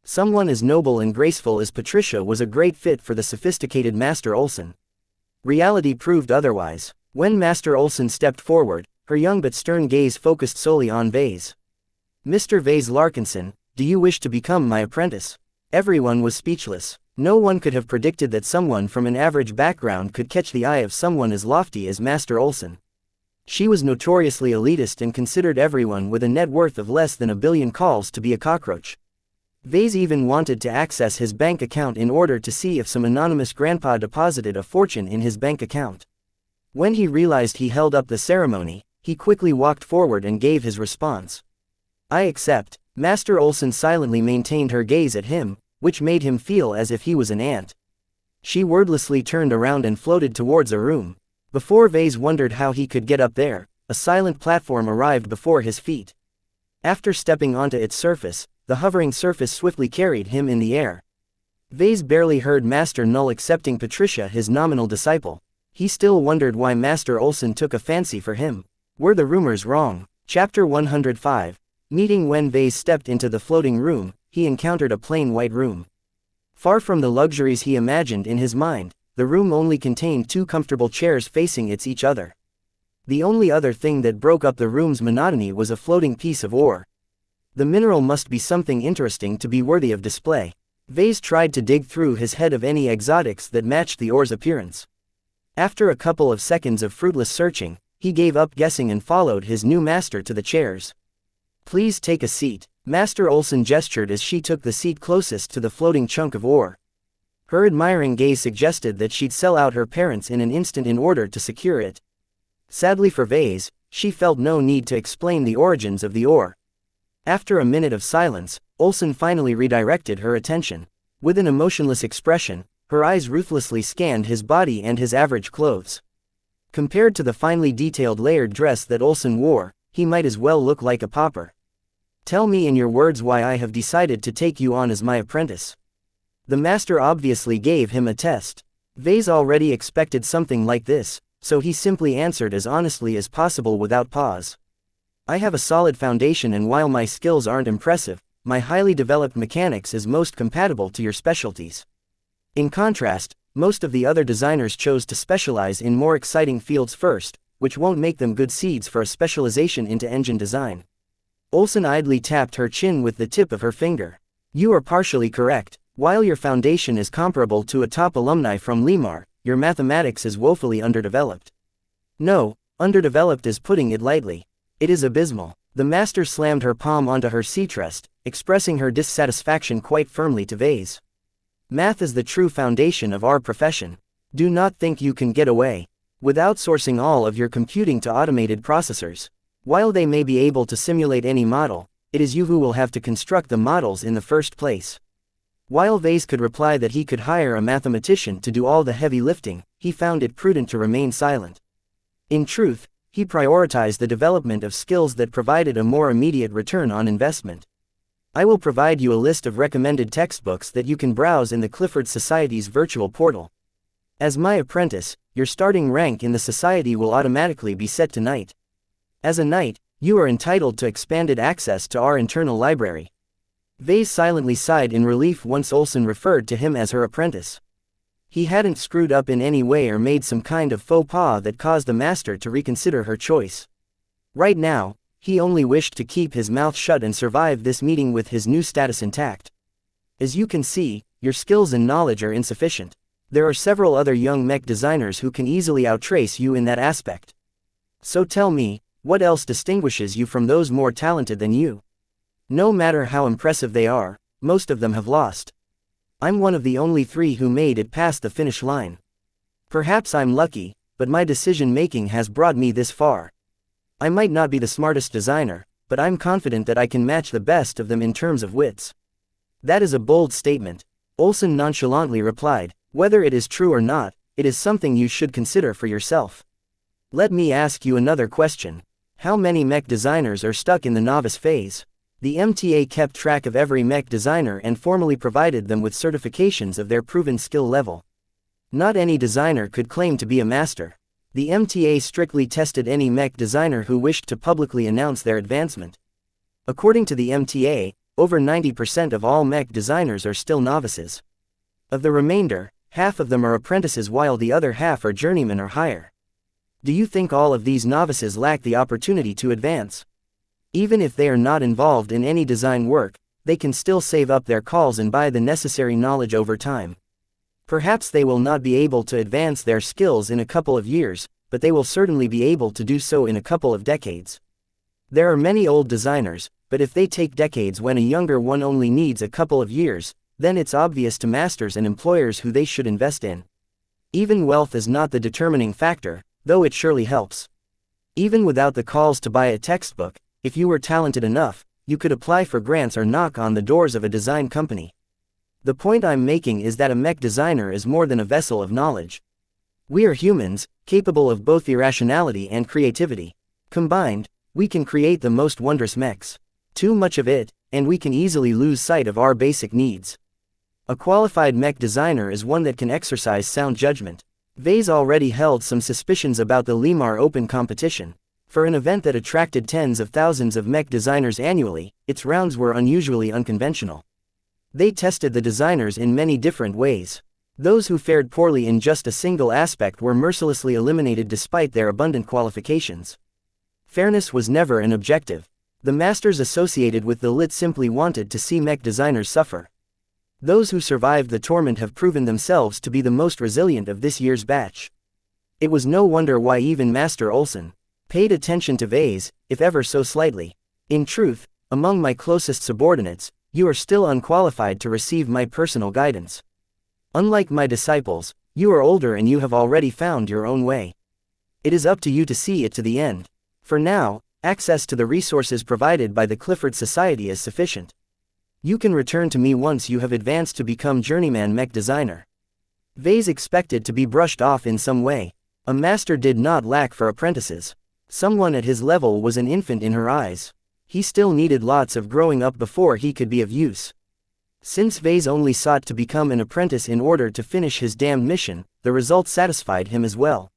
Someone as noble and graceful as Patricia was a great fit for the sophisticated Master Olsen. Reality proved otherwise. When Master Olsen stepped forward, her young but stern gaze focused solely on Vase. "Mr. Vase Larkinson, do you wish to become my apprentice?" Everyone was speechless. No one could have predicted that someone from an average background could catch the eye of someone as lofty as Master Olsen. She was notoriously elitist and considered everyone with a net worth of less than $1 billion to be a cockroach. Vase even wanted to access his bank account in order to see if some anonymous grandpa deposited a fortune in his bank account. When he realized he held up the ceremony, he quickly walked forward and gave his response. "I accept." Master Olsen silently maintained her gaze at him, which made him feel as if he was an ant. She wordlessly turned around and floated towards a room. Before Vase wondered how he could get up there, a silent platform arrived before his feet. After stepping onto its surface, the hovering surface swiftly carried him in the air. Vase barely heard Master Null accepting Patricia, his nominal disciple. He still wondered why Master Olsen took a fancy for him. Were the rumors wrong? Chapter 105. Meeting. When Vase stepped into the floating room, he encountered a plain white room. Far from the luxuries he imagined in his mind, the room only contained 2 comfortable chairs facing each other. The only other thing that broke up the room's monotony was a floating piece of ore. The mineral must be something interesting to be worthy of display. Vase tried to dig through his head of any exotics that matched the ore's appearance. After a couple of seconds of fruitless searching, he gave up guessing and followed his new master to the chairs. "Please take a seat." Master Olsen gestured as she took the seat closest to the floating chunk of ore. Her admiring gaze suggested that she'd sell out her parents in an instant in order to secure it. Sadly for Vase, she felt no need to explain the origins of the ore. After a minute of silence, Olsen finally redirected her attention. With an emotionless expression, her eyes ruthlessly scanned his body and his average clothes. Compared to the finely detailed layered dress that Olsen wore, he might as well look like a pauper. "Tell me in your words why I have decided to take you on as my apprentice." The master obviously gave him a test. Vase already expected something like this, so he simply answered as honestly as possible without pause. "I have a solid foundation, and while my skills aren't impressive, my highly developed mechanics is most compatible to your specialties." In contrast, most of the other designers chose to specialize in more exciting fields first, which won't make them good seeds for a specialization into engine design. Olsen idly tapped her chin with the tip of her finger. "You are partially correct. While your foundation is comparable to a top alumni from Limar, your mathematics is woefully underdeveloped." "No, underdeveloped is putting it lightly. It is abysmal." The master slammed her palm onto her seat rest, expressing her dissatisfaction quite firmly to Vase. "Math is the true foundation of our profession. Do not think you can get away with outsourcing all of your computing to automated processors. While they may be able to simulate any model, it is you who will have to construct the models in the first place." While Vase could reply that he could hire a mathematician to do all the heavy lifting, he found it prudent to remain silent. In truth, he prioritized the development of skills that provided a more immediate return on investment. "I will provide you a list of recommended textbooks that you can browse in the Clifford Society's virtual portal. As my apprentice, your starting rank in the society will automatically be set to knight. As a knight, you are entitled to expanded access to our internal library." Vase silently sighed in relief once Olsen referred to him as her apprentice. He hadn't screwed up in any way or made some kind of faux pas that caused the master to reconsider her choice. Right now, he only wished to keep his mouth shut and survive this meeting with his new status intact. "As you can see, your skills and knowledge are insufficient. There are several other young mech designers who can easily outtrace you in that aspect. So tell me, what else distinguishes you from those more talented than you?" No matter how impressive they are, most of them have lost. I'm one of the only 3 who made it past the finish line. Perhaps I'm lucky, but my decision-making has brought me this far. I might not be the smartest designer, but I'm confident that I can match the best of them in terms of wits. That is a bold statement, Olsen nonchalantly replied. Whether it is true or not, it is something you should consider for yourself. Let me ask you another question. How many mech designers are stuck in the novice phase? The MTA kept track of every mech designer and formally provided them with certifications of their proven skill level. Not any designer could claim to be a master. The MTA strictly tested any mech designer who wished to publicly announce their advancement. According to the MTA, over 90% of all mech designers are still novices. Of the remainder, half of them are apprentices while the other half are journeymen or higher. Do you think all of these novices lack the opportunity to advance? Even if they are not involved in any design work, they can still save up their calls and buy the necessary knowledge over time. Perhaps they will not be able to advance their skills in a couple of years, but they will certainly be able to do so in a couple of decades. There are many old designers, but if they take decades when a younger one only needs a couple of years, then it's obvious to masters and employers who they should invest in. Even wealth is not the determining factor, though it surely helps. Even without the calls to buy a textbook, if you were talented enough, you could apply for grants or knock on the doors of a design company. The point I'm making is that a mech designer is more than a vessel of knowledge. We are humans, capable of both irrationality and creativity. Combined, we can create the most wondrous mechs. Too much of it, and we can easily lose sight of our basic needs. A qualified mech designer is one that can exercise sound judgment. Vase already held some suspicions about the Limar Open competition. For an event that attracted tens of thousands of mech designers annually, its rounds were unusually unconventional. They tested the designers in many different ways. Those who fared poorly in just a single aspect were mercilessly eliminated despite their abundant qualifications. Fairness was never an objective. The masters associated with the lit simply wanted to see mech designers suffer. Those who survived the torment have proven themselves to be the most resilient of this year's batch. It was no wonder why even Master Olsen paid attention to Vase, if ever so slightly. In truth, among my closest subordinates, you are still unqualified to receive my personal guidance. Unlike my disciples, you are older and you have already found your own way. It is up to you to see it to the end. For now, access to the resources provided by the Clifford Society is sufficient. You can return to me once you have advanced to become journeyman mech designer. Vase expected to be brushed off in some way. A master did not lack for apprentices. Someone at his level was an infant in her eyes. He still needed lots of growing up before he could be of use. Since Vase only sought to become an apprentice in order to finish his damned mission, the result satisfied him as well.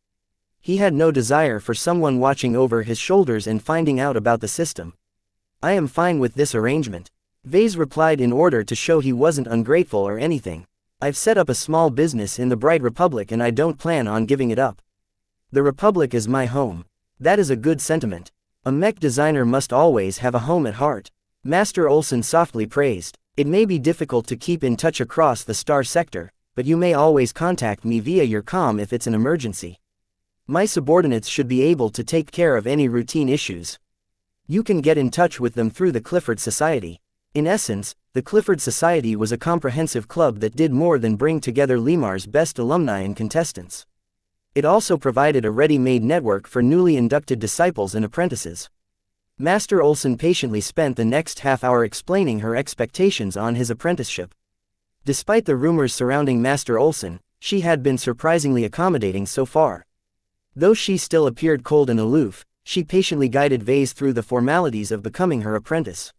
He had no desire for someone watching over his shoulders and finding out about the system. I am fine with this arrangement, Vase replied in order to show he wasn't ungrateful or anything. I've set up a small business in the Bright Republic and I don't plan on giving it up. The Republic is my home. That is a good sentiment. A mech designer must always have a home at heart, Master Olsen softly praised. It may be difficult to keep in touch across the star sector, but you may always contact me via your comm if it's an emergency. My subordinates should be able to take care of any routine issues. You can get in touch with them through the Clifford Society. In essence, the Clifford Society was a comprehensive club that did more than bring together Limar's best alumni and contestants. It also provided a ready-made network for newly inducted disciples and apprentices. Master Olsen patiently spent the next half-hour explaining her expectations on his apprenticeship. Despite the rumors surrounding Master Olsen, she had been surprisingly accommodating so far. Though she still appeared cold and aloof, she patiently guided Vase through the formalities of becoming her apprentice.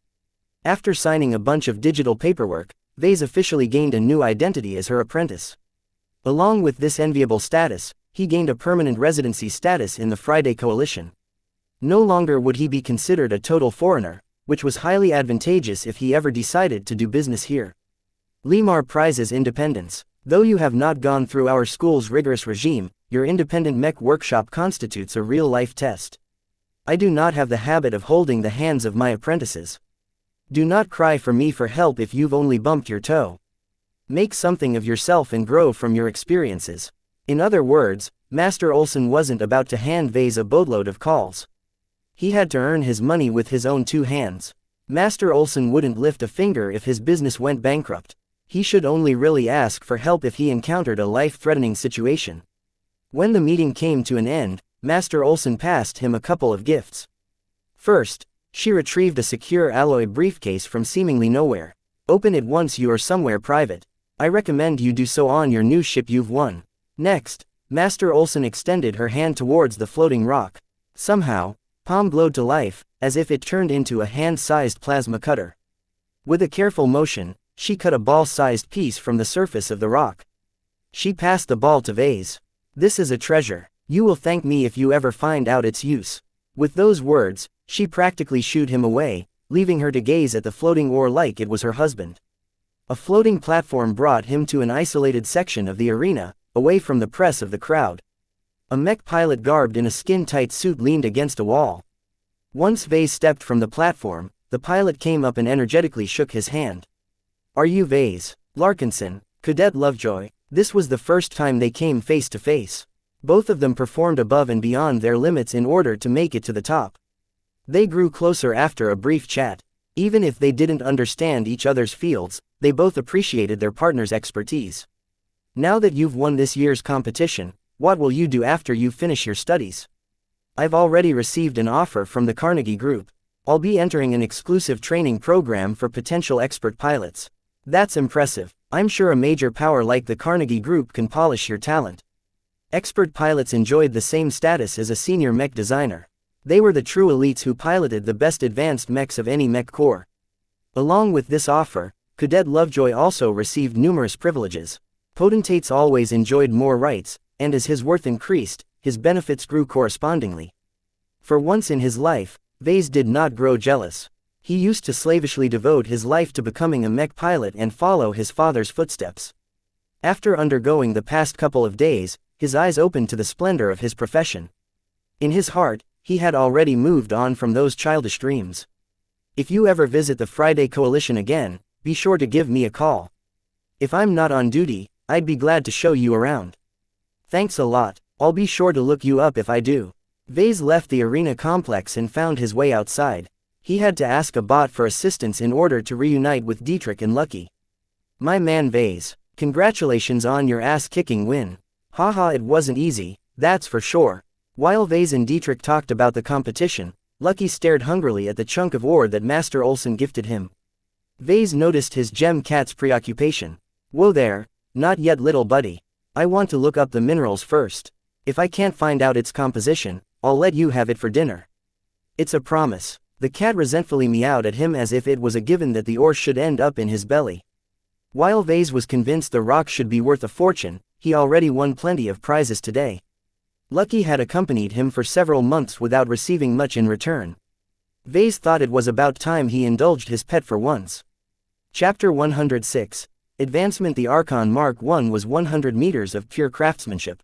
After signing a bunch of digital paperwork, Vase officially gained a new identity as her apprentice. Along with this enviable status, he gained a permanent residency status in the Friday Coalition. No longer would he be considered a total foreigner, which was highly advantageous if he ever decided to do business here. Limar prizes independence. Though you have not gone through our school's rigorous regime, your independent mech workshop constitutes a real-life test. I do not have the habit of holding the hands of my apprentices. Do not cry for me for help if you've only bumped your toe. Make something of yourself and grow from your experiences. In other words, Master Olsen wasn't about to hand Vase a boatload of calls. He had to earn his money with his own two hands. Master Olsen wouldn't lift a finger if his business went bankrupt. He should only really ask for help if he encountered a life-threatening situation. When the meeting came to an end, Master Olsen passed him a couple of gifts. First, she retrieved a secure alloy briefcase from seemingly nowhere. Open it once you are somewhere private. I recommend you do so on your new ship you've won. Next, Master Olsen extended her hand towards the floating rock. Somehow, palm glowed to life, as if it turned into a hand-sized plasma cutter. With a careful motion, she cut a ball-sized piece from the surface of the rock. She passed the ball to Vase. This is a treasure. You will thank me if you ever find out its use. With those words, she practically shooed him away, leaving her to gaze at the floating ore like it was her husband. A floating platform brought him to an isolated section of the arena, away from the press of the crowd. A mech pilot garbed in a skin-tight suit leaned against a wall. Once Vase stepped from the platform, the pilot came up and energetically shook his hand. Are you Vase Larkinson, Cadet Lovejoy? This was the first time they came face to face. Both of them performed above and beyond their limits in order to make it to the top. They grew closer after a brief chat. Even if they didn't understand each other's fields, they both appreciated their partner's expertise. Now that you've won this year's competition, what will you do after you finish your studies? I've already received an offer from the Carnegie Group. I'll be entering an exclusive training program for potential expert pilots. That's impressive. I'm sure a major power like the Carnegie Group can polish your talent. Expert pilots enjoyed the same status as a senior mech designer. They were the true elites who piloted the best advanced mechs of any mech corps. Along with this offer, Cadet Lovejoy also received numerous privileges. Potentates always enjoyed more rights, and as his worth increased, his benefits grew correspondingly. For once in his life, Vase did not grow jealous. He used to slavishly devote his life to becoming a mech pilot and follow his father's footsteps. After undergoing the past couple of days, his eyes opened to the splendor of his profession. In his heart, he had already moved on from those childish dreams. If you ever visit the Friday Coalition again, be sure to give me a call. If I'm not on duty, I'd be glad to show you around. Thanks a lot. I'll be sure to look you up if I do. Vase left the arena complex and found his way outside. He had to ask a bot for assistance in order to reunite with Dietrich and Lucky. My man Vase, congratulations on your ass-kicking win. Haha, it wasn't easy, that's for sure. While Vase and Dietrich talked about the competition, Lucky stared hungrily at the chunk of ore that Master Olsen gifted him. Vase noticed his gem cat's preoccupation. Whoa there, not yet little buddy. I want to look up the minerals first. If I can't find out its composition, I'll let you have it for dinner. It's a promise. The cat resentfully meowed at him as if it was a given that the ore should end up in his belly. While Vase was convinced the rock should be worth a fortune, he already won plenty of prizes today. Lucky had accompanied him for several months without receiving much in return. Vase thought it was about time he indulged his pet for once. Chapter 106. Advancement. The Archon Mark I was 100 meters of pure craftsmanship.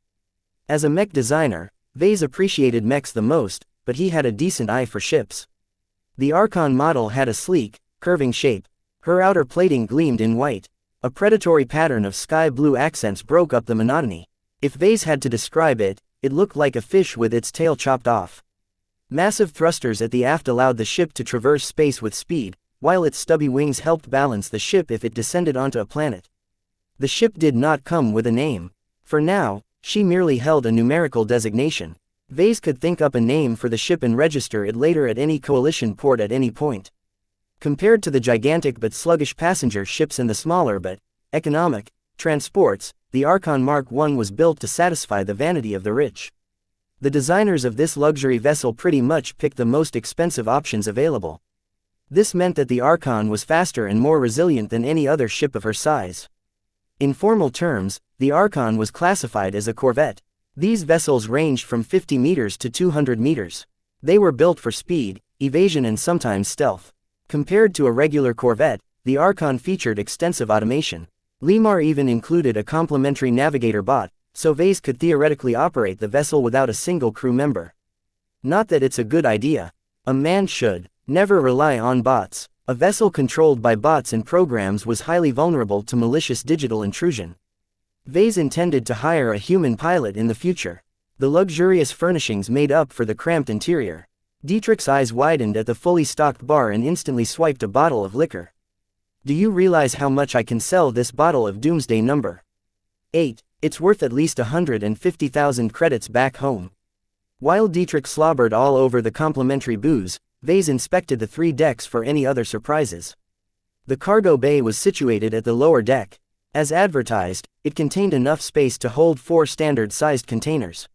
As a mech designer, Vase appreciated mechs the most, but he had a decent eye for ships. The Archon model had a sleek, curving shape. Her outer plating gleamed in white. A predatory pattern of sky blue accents broke up the monotony. If Vase had to describe it, it looked like a fish with its tail chopped off. Massive thrusters at the aft allowed the ship to traverse space with speed, while its stubby wings helped balance the ship if it descended onto a planet. The ship did not come with a name. For now, she merely held a numerical designation. Vase could think up a name for the ship and register it later at any coalition port at any point. Compared to the gigantic but sluggish passenger ships and the smaller but economic transports, the Archon Mark I was built to satisfy the vanity of the rich. The designers of this luxury vessel pretty much picked the most expensive options available. This meant that the Archon was faster and more resilient than any other ship of her size. In formal terms, the Archon was classified as a corvette. These vessels ranged from 50 meters to 200 meters. They were built for speed, evasion and sometimes stealth. Compared to a regular corvette, the Archon featured extensive automation. Lemar even included a complementary navigator bot, so Vase could theoretically operate the vessel without a single crew member. Not that it's a good idea. A man should never rely on bots. A vessel controlled by bots and programs was highly vulnerable to malicious digital intrusion. Vase intended to hire a human pilot in the future. The luxurious furnishings made up for the cramped interior. Dietrich's eyes widened at the fully stocked bar and instantly swiped a bottle of liquor. Do you realize how much I can sell this bottle of Doomsday number 8? It's worth at least 150,000 credits back home. While Dietrich slobbered all over the complimentary booze, Vase inspected the 3 decks for any other surprises. The cargo bay was situated at the lower deck. As advertised, it contained enough space to hold 4 standard-sized containers.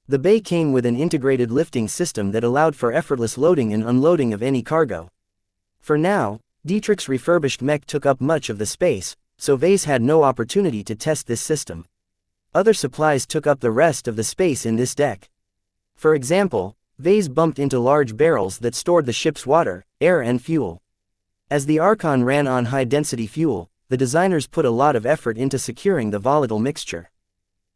The bay came with an integrated lifting system that allowed for effortless loading and unloading of any cargo. For now, Dietrich's refurbished mech took up much of the space, so Vase had no opportunity to test this system. Other supplies took up the rest of the space in this deck. For example, Vase bumped into large barrels that stored the ship's water, air and fuel. As the Archon ran on high-density fuel, the designers put a lot of effort into securing the volatile mixture.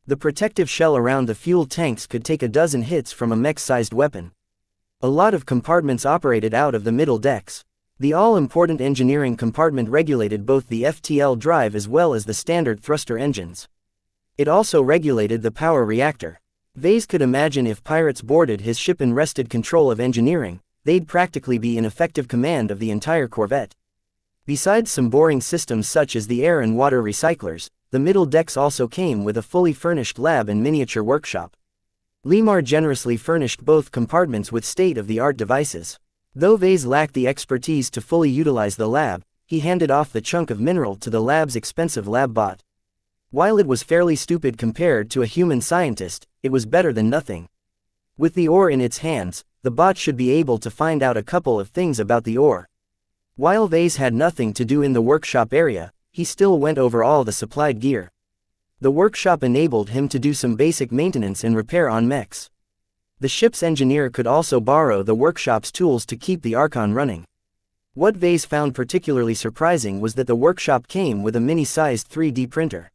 The protective shell around the fuel tanks could take a dozen hits from a mech-sized weapon. A lot of compartments operated out of the middle decks. The all-important engineering compartment regulated both the FTL drive as well as the standard thruster engines. It also regulated the power reactor. Vase could imagine if pirates boarded his ship and wrested control of engineering, they'd practically be in effective command of the entire corvette. Besides some boring systems such as the air and water recyclers, the middle decks also came with a fully furnished lab and miniature workshop. Lemar generously furnished both compartments with state-of-the-art devices. Though Vase lacked the expertise to fully utilize the lab, he handed off the chunk of mineral to the lab's expensive lab bot. While it was fairly stupid compared to a human scientist, it was better than nothing. With the ore in its hands, the bot should be able to find out a couple of things about the ore. While Vase had nothing to do in the workshop area, he still went over all the supplied gear. The workshop enabled him to do some basic maintenance and repair on mechs. The ship's engineer could also borrow the workshop's tools to keep the Archon running. What Vase found particularly surprising was that the workshop came with a mini-sized 3D printer.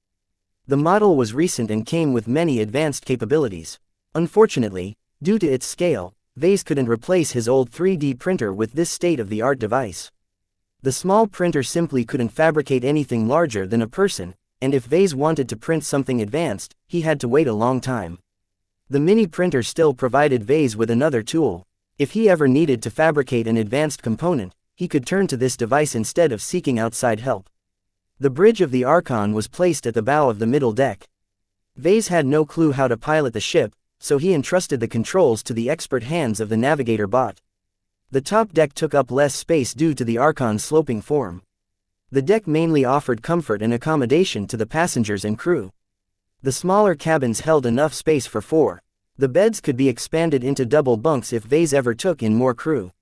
The model was recent and came with many advanced capabilities. Unfortunately, due to its scale, Vase couldn't replace his old 3D printer with this state-of-the-art device. The small printer simply couldn't fabricate anything larger than a person, and if Vase wanted to print something advanced, he had to wait a long time. The mini printer still provided Vase with another tool. If he ever needed to fabricate an advanced component, he could turn to this device instead of seeking outside help. The bridge of the Archon was placed at the bow of the middle deck. Vase had no clue how to pilot the ship, so he entrusted the controls to the expert hands of the navigator bot. The top deck took up less space due to the Archon's sloping form. The deck mainly offered comfort and accommodation to the passengers and crew. The smaller cabins held enough space for 4. The beds could be expanded into double bunks if Vase ever took in more crew.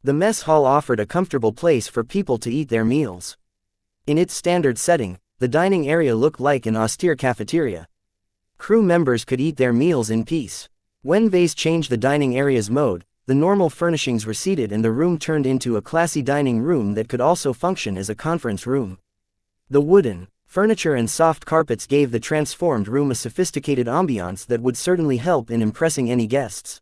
The mess hall offered a comfortable place for people to eat their meals. In its standard setting, the dining area looked like an austere cafeteria. Crew members could eat their meals in peace. When Vase changed the dining area's mode, the normal furnishings receded and the room turned into a classy dining room that could also function as a conference room. The wooden furniture and soft carpets gave the transformed room a sophisticated ambiance that would certainly help in impressing any guests.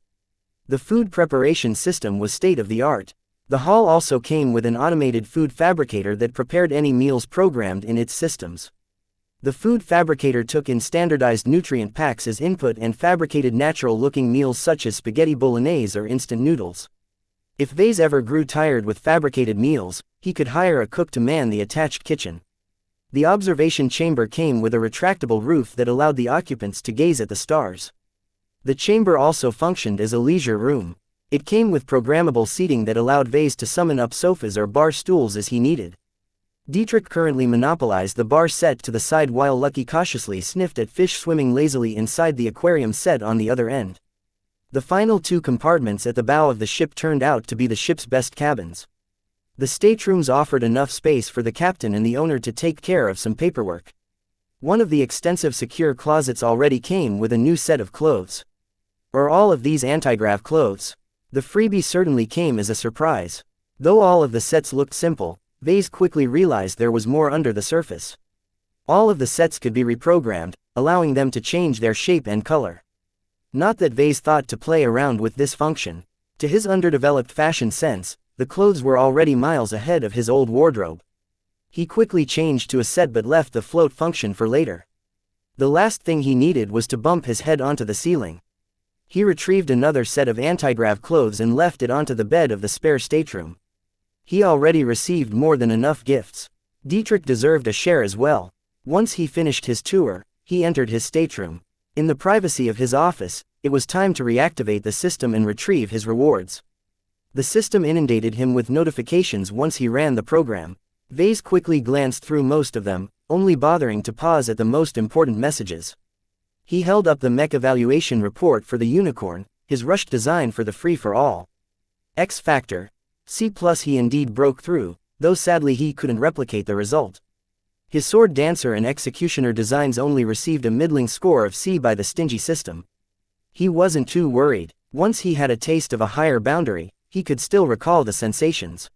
The food preparation system was state-of-the-art. The hall also came with an automated food fabricator that prepared any meals programmed in its systems. The food fabricator took in standardized nutrient packs as input and fabricated natural-looking meals such as spaghetti bolognese or instant noodles. If Vase ever grew tired with fabricated meals, he could hire a cook to man the attached kitchen. The observation chamber came with a retractable roof that allowed the occupants to gaze at the stars. The chamber also functioned as a leisure room. It came with programmable seating that allowed Vase to summon up sofas or bar stools as he needed. Dietrich currently monopolized the bar set to the side while Lucky cautiously sniffed at fish swimming lazily inside the aquarium set on the other end. The final 2 compartments at the bow of the ship turned out to be the ship's best cabins. The staterooms offered enough space for the captain and the owner to take care of some paperwork. One of the extensive secure closets already came with a new set of clothes. Or all of these anti-grav clothes. The freebie certainly came as a surprise. Though all of the sets looked simple, Vase quickly realized there was more under the surface. All of the sets could be reprogrammed, allowing them to change their shape and color. Not that Vase thought to play around with this function. To his underdeveloped fashion sense, the clothes were already miles ahead of his old wardrobe. He quickly changed to a set but left the float function for later. The last thing he needed was to bump his head onto the ceiling. He retrieved another set of anti-grav clothes and left it onto the bed of the spare stateroom. He already received more than enough gifts. Dietrich deserved a share as well. Once he finished his tour, he entered his stateroom. In the privacy of his office, it was time to reactivate the system and retrieve his rewards. The system inundated him with notifications once he ran the program. Vase quickly glanced through most of them, only bothering to pause at the most important messages. He held up the Mech evaluation report for the unicorn, his rushed design for the free-for-all. X Factor. C+. He indeed broke through, though sadly he couldn't replicate the result. His sword dancer and executioner designs only received a middling score of C by the stingy system. He wasn't too worried. Once he had a taste of a higher boundary, he could still recall the sensations.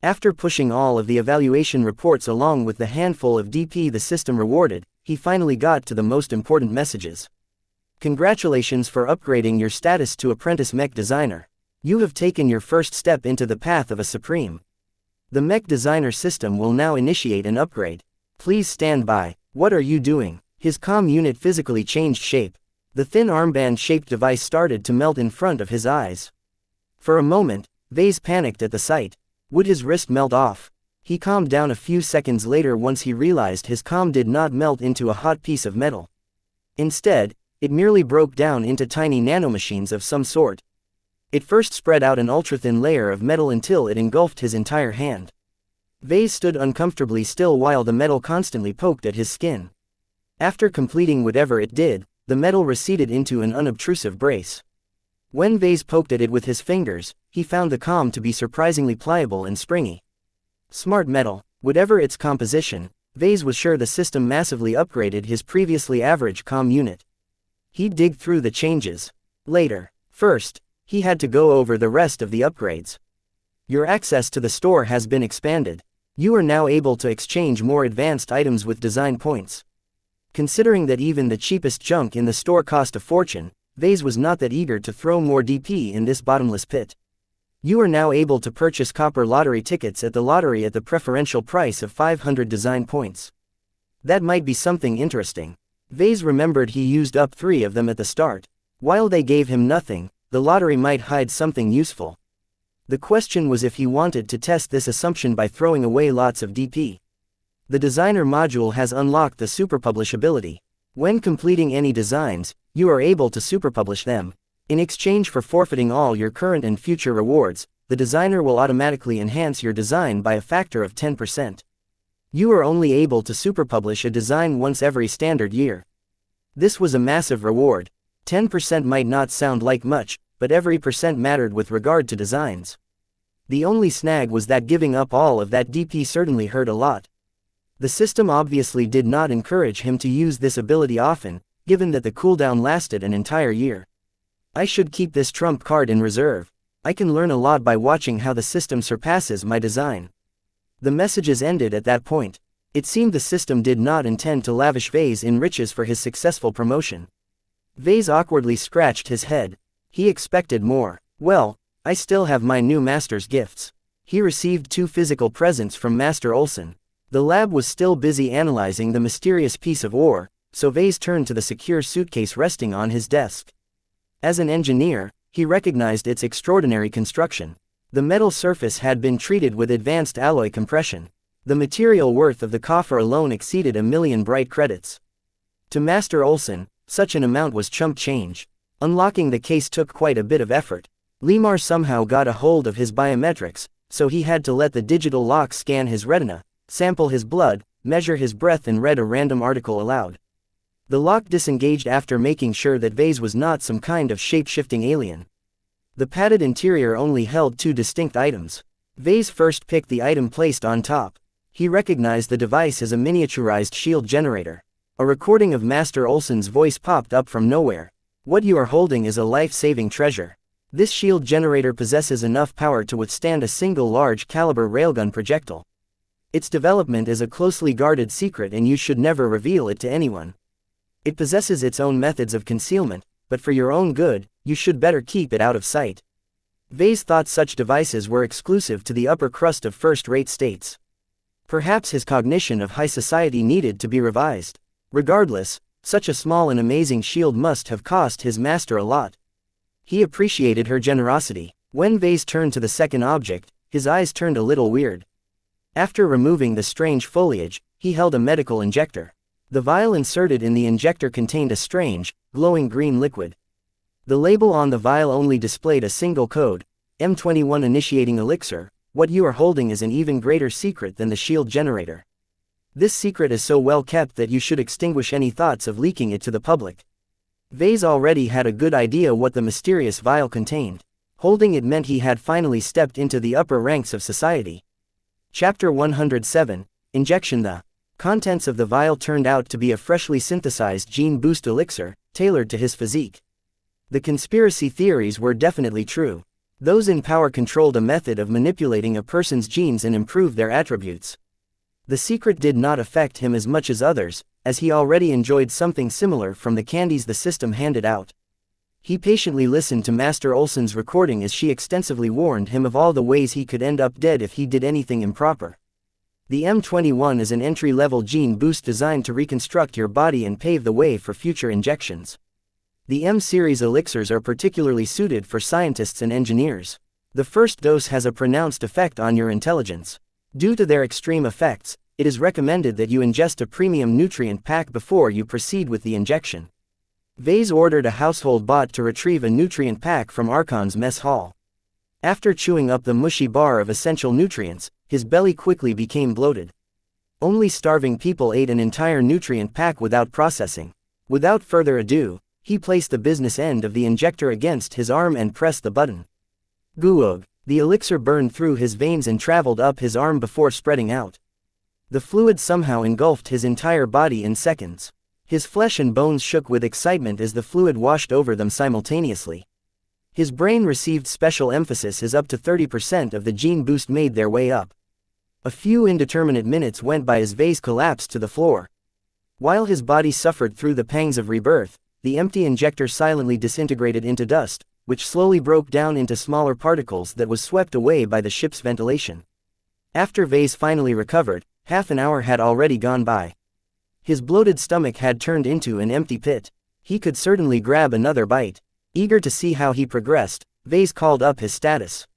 After pushing all of the evaluation reports along with the handful of DP the system rewarded, he finally got to the most important messages. Congratulations for upgrading your status to Apprentice Mech Designer. You have taken your first step into the path of a Supreme. The Mech Designer system will now initiate an upgrade. Please stand by. What are you doing? His comm unit physically changed shape. The thin armband-shaped device started to melt in front of his eyes. For a moment, Vase panicked at the sight. Would his wrist melt off? He calmed down a few seconds later once he realized his comm did not melt into a hot piece of metal. Instead, it merely broke down into tiny nanomachines of some sort. It first spread out an ultra-thin layer of metal until it engulfed his entire hand. Vase stood uncomfortably still while the metal constantly poked at his skin. After completing whatever it did, the metal receded into an unobtrusive brace. When Vase poked at it with his fingers, he found the comm to be surprisingly pliable and springy. Smart metal. Whatever its composition, Vase was sure the system massively upgraded his previously average comm unit. He'd dig through the changes later. First, he had to go over the rest of the upgrades. Your access to the store has been expanded. You are now able to exchange more advanced items with design points. Considering that even the cheapest junk in the store cost a fortune, Vase was not that eager to throw more DP in this bottomless pit. You are now able to purchase copper lottery tickets at the lottery at the preferential price of 500 design points. That might be something interesting. Vase remembered he used up 3 of them at the start. While they gave him nothing, the lottery might hide something useful. The question was if he wanted to test this assumption by throwing away lots of DP. The designer module has unlocked the superpublish ability. When completing any designs, you are able to superpublish them. In exchange for forfeiting all your current and future rewards, the designer will automatically enhance your design by a factor of 10%. You are only able to superpublish a design once every standard year. This was a massive reward. 10% might not sound like much, but every percent mattered with regard to designs. The only snag was that giving up all of that DP certainly hurt a lot. The system obviously did not encourage him to use this ability often, given that the cooldown lasted an entire year. I should keep this trump card in reserve. I can learn a lot by watching how the system surpasses my design. The messages ended at that point. It seemed the system did not intend to lavish Vase in riches for his successful promotion. Vase awkwardly scratched his head. He expected more. Well, I still have my new master's gifts. He received 2 physical presents from Master Olsen. The lab was still busy analyzing the mysterious piece of ore, so Vase turned to the secure suitcase resting on his desk. As an engineer, he recognized its extraordinary construction. The metal surface had been treated with advanced alloy compression. The material worth of the coffer alone exceeded 1,000,000 bright credits. To Master Olsen, such an amount was chump change. Unlocking the case took quite a bit of effort. Lemar somehow got a hold of his biometrics, so he had to let the digital lock scan his retina, sample his blood, measure his breath and read a random article aloud. The lock disengaged after making sure that Vase was not some kind of shape-shifting alien. The padded interior only held 2 distinct items. Vase first picked the item placed on top. He recognized the device as a miniaturized shield generator. A recording of Master Olsen's voice popped up from nowhere. What you are holding is a life-saving treasure. This shield generator possesses enough power to withstand a single large-caliber railgun projectile. Its development is a closely guarded secret and you should never reveal it to anyone. It possesses its own methods of concealment, but for your own good, you should better keep it out of sight. Vase thought such devices were exclusive to the upper crust of first-rate states. Perhaps his cognition of high society needed to be revised. Regardless, such a small and amazing shield must have cost his master a lot. He appreciated her generosity. When Vase turned to the second object, his eyes turned a little weird. After removing the strange foliage, he held a medical injector. The vial inserted in the injector contained a strange, glowing green liquid. The label on the vial only displayed a single code, M21 initiating elixir. What you are holding is an even greater secret than the shield generator. This secret is so well kept that you should extinguish any thoughts of leaking it to the public. Vase already had a good idea what the mysterious vial contained. Holding it meant he had finally stepped into the upper ranks of society. Chapter 107, Injection. The contents of the vial turned out to be a freshly synthesized gene boost elixir, tailored to his physique. The conspiracy theories were definitely true. Those in power controlled a method of manipulating a person's genes and improve their attributes. The secret did not affect him as much as others, as he already enjoyed something similar from the candies the system handed out. He patiently listened to Master Olsen's recording as she extensively warned him of all the ways he could end up dead if he did anything improper. The M21 is an entry-level gene boost designed to reconstruct your body and pave the way for future injections. The M-series elixirs are particularly suited for scientists and engineers. The first dose has a pronounced effect on your intelligence. Due to their extreme effects, it is recommended that you ingest a premium nutrient pack before you proceed with the injection. Vase ordered a household bot to retrieve a nutrient pack from Archon's mess hall. After chewing up the mushy bar of essential nutrients, his belly quickly became bloated. Only starving people ate an entire nutrient pack without processing. Without further ado, he placed the business end of the injector against his arm and pressed the button. Goog! The elixir burned through his veins and traveled up his arm before spreading out. The fluid somehow engulfed his entire body in seconds. His flesh and bones shook with excitement as the fluid washed over them simultaneously. His brain received special emphasis as up to 30% of the gene boost made their way up. A few indeterminate minutes went by as Vase collapsed to the floor. While his body suffered through the pangs of rebirth, the empty injector silently disintegrated into dust, which slowly broke down into smaller particles that was swept away by the ship's ventilation. After Vase finally recovered, half an hour had already gone by. His bloated stomach had turned into an empty pit. He could certainly grab another bite. Eager to see how he progressed, Vase called up his status.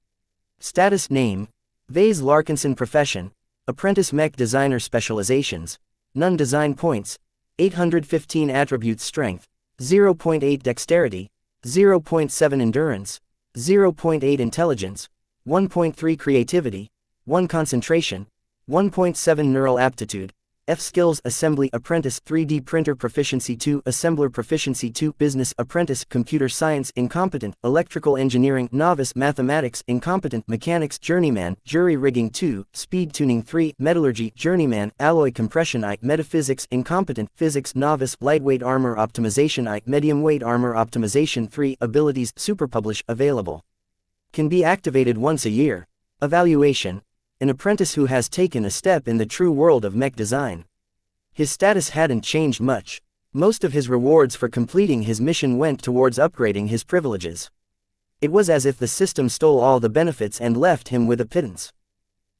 Status name: Vase Larkinson. Profession: Apprentice. Mech Designer. Specializations: None. Design points: 815. Attributes: Strength 0.8, Dexterity 0.7, Endurance 0.8, Intelligence 1.3, Creativity 1, Concentration 1.7, Neural Aptitude. F skills: Assembly Apprentice, 3D Printer Proficiency 2, Assembler Proficiency 2, Business Apprentice, Computer Science Incompetent, Electrical Engineering Novice, Mathematics Incompetent, Mechanics Journeyman, Jury Rigging 2, Speed Tuning 3, Metallurgy Journeyman, Alloy Compression I, Metaphysics Incompetent, Physics Novice, Lightweight Armor Optimization I, Medium Weight Armor Optimization 3, Abilities Superpublish available. Can be activated once a year. Evaluation: an apprentice who has taken a step in the true world of mech design. His status hadn't changed much. Most of his rewards for completing his mission went towards upgrading his privileges. It was as if the system stole all the benefits and left him with a pittance.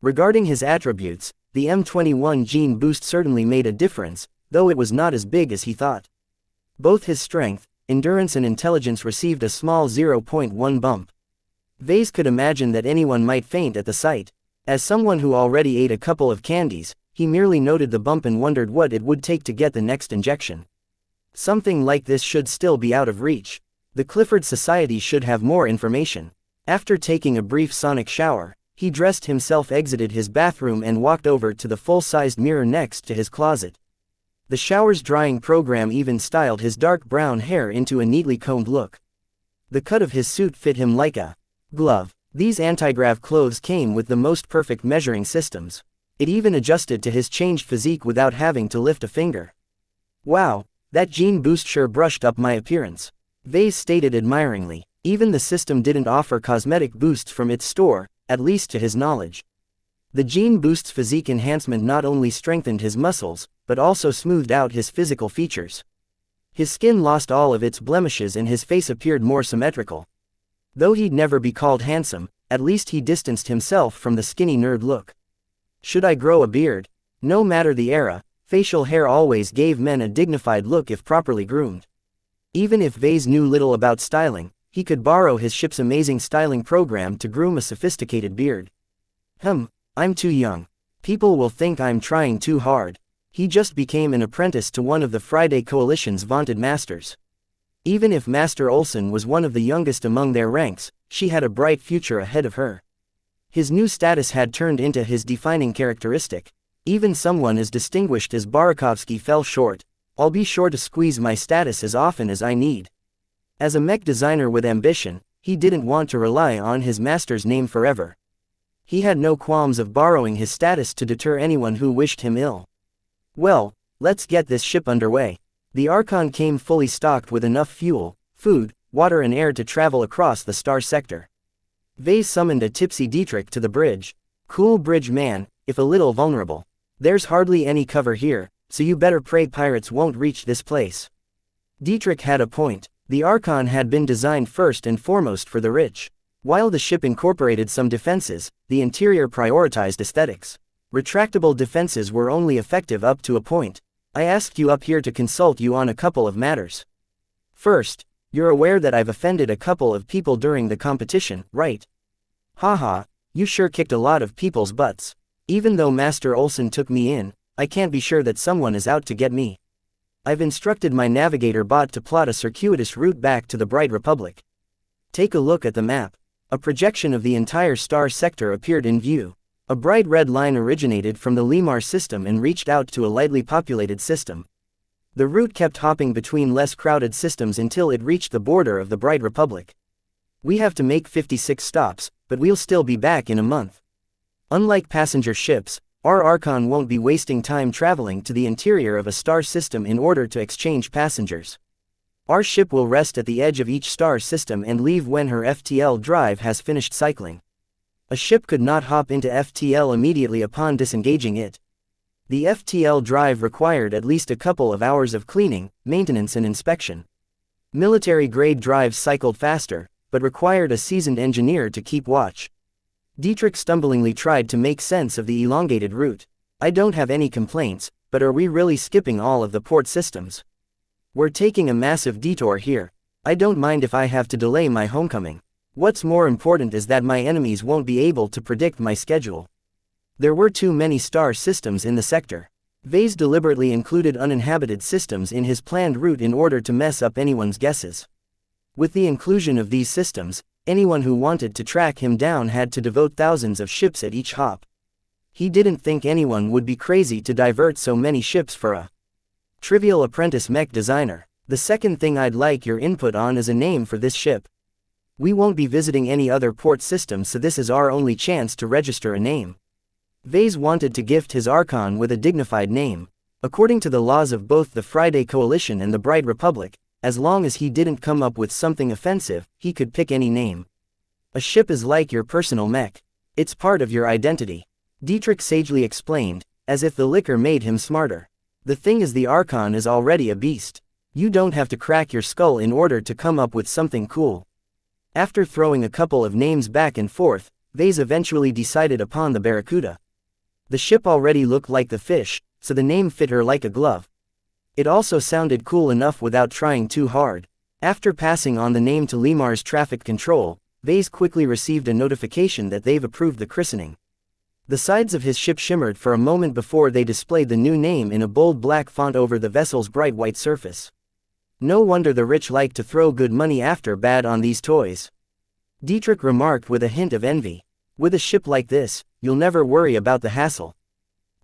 Regarding his attributes, the M21 gene boost certainly made a difference, though it was not as big as he thought. Both his strength, endurance and intelligence received a small 0.1 bump. Vase could imagine that anyone might faint at the sight. As someone who already ate a couple of candies, he merely noted the bump and wondered what it would take to get the next injection. Something like this should still be out of reach. The Clifford Society should have more information. After taking a brief sonic shower, he dressed himself, exited his bathroom and walked over to the full-sized mirror next to his closet. The shower's drying program even styled his dark brown hair into a neatly combed look. The cut of his suit fit him like a glove. These anti-grav clothes came with the most perfect measuring systems. It even adjusted to his changed physique without having to lift a finger. Wow, that gene boost sure brushed up my appearance, Vase stated admiringly. Even the system didn't offer cosmetic boosts from its store, at least to his knowledge. The gene boost's physique enhancement not only strengthened his muscles, but also smoothed out his physical features. His skin lost all of its blemishes and his face appeared more symmetrical. Though he'd never be called handsome, at least he distanced himself from the skinny nerd look. Should I grow a beard? No matter the era, facial hair always gave men a dignified look if properly groomed. Even if Vase knew little about styling, he could borrow his ship's amazing styling program to groom a sophisticated beard. I'm too young. People will think I'm trying too hard. He just became an apprentice to one of the Friday Coalition's vaunted masters. Even if Master Olsen was one of the youngest among their ranks, she had a bright future ahead of her. His new status had turned into his defining characteristic. Even someone as distinguished as Barakovsky fell short. I'll be sure to squeeze my status as often as I need. As a mech designer with ambition, he didn't want to rely on his master's name forever. He had no qualms of borrowing his status to deter anyone who wished him ill. Well, let's get this ship underway. The Archon came fully stocked with enough fuel, food, water and air to travel across the star sector. Vase summoned a tipsy Dietrich to the bridge. Cool bridge man, if a little vulnerable. There's hardly any cover here, so you better pray pirates won't reach this place. Dietrich had a point. The Archon had been designed first and foremost for the rich. While the ship incorporated some defenses, the interior prioritized aesthetics. Retractable defenses were only effective up to a point. I asked you up here to consult you on a couple of matters. First, you're aware that I've offended a couple of people during the competition, right? Haha, you sure kicked a lot of people's butts. Even though Master Olsen took me in, I can't be sure that someone is out to get me. I've instructed my navigator bot to plot a circuitous route back to the Bright Republic. Take a look at the map. A projection of the entire star sector appeared in view. A bright red line originated from the Lemar system and reached out to a lightly populated system. The route kept hopping between less crowded systems until it reached the border of the Bright Republic. We have to make 56 stops, but we'll still be back in a month. Unlike passenger ships, our Archon won't be wasting time traveling to the interior of a star system in order to exchange passengers. Our ship will rest at the edge of each star system and leave when her FTL drive has finished cycling. A ship could not hop into FTL immediately upon disengaging it. The FTL drive required at least a couple of hours of cleaning, maintenance and inspection. Military-grade drives cycled faster, but required a seasoned engineer to keep watch. Dietrich stumblingly tried to make sense of the elongated route. I don't have any complaints, but are we really skipping all of the port systems? We're taking a massive detour here. I don't mind if I have to delay my homecoming. What's more important is that my enemies won't be able to predict my schedule. There were too many star systems in the sector. Vase deliberately included uninhabited systems in his planned route in order to mess up anyone's guesses. With the inclusion of these systems, anyone who wanted to track him down had to devote thousands of ships at each hop. He didn't think anyone would be crazy to divert so many ships for a trivial apprentice mech designer. The second thing I'd like your input on is a name for this ship. We won't be visiting any other port systems, so this is our only chance to register a name. Vase wanted to gift his Archon with a dignified name. According to the laws of both the Friday Coalition and the Bright Republic, as long as he didn't come up with something offensive, he could pick any name. A ship is like your personal mech. It's part of your identity. Dietrich sagely explained, as if the liquor made him smarter. The thing is, the Archon is already a beast. You don't have to crack your skull in order to come up with something cool. After throwing a couple of names back and forth, Vase eventually decided upon the Barracuda. The ship already looked like the fish, so the name fit her like a glove. It also sounded cool enough without trying too hard. After passing on the name to Lemar's traffic control, Vase quickly received a notification that they've approved the christening. The sides of his ship shimmered for a moment before they displayed the new name in a bold black font over the vessel's bright white surface. No wonder the rich like to throw good money after bad on these toys. Dietrich remarked with a hint of envy. With a ship like this, you'll never worry about the hassle.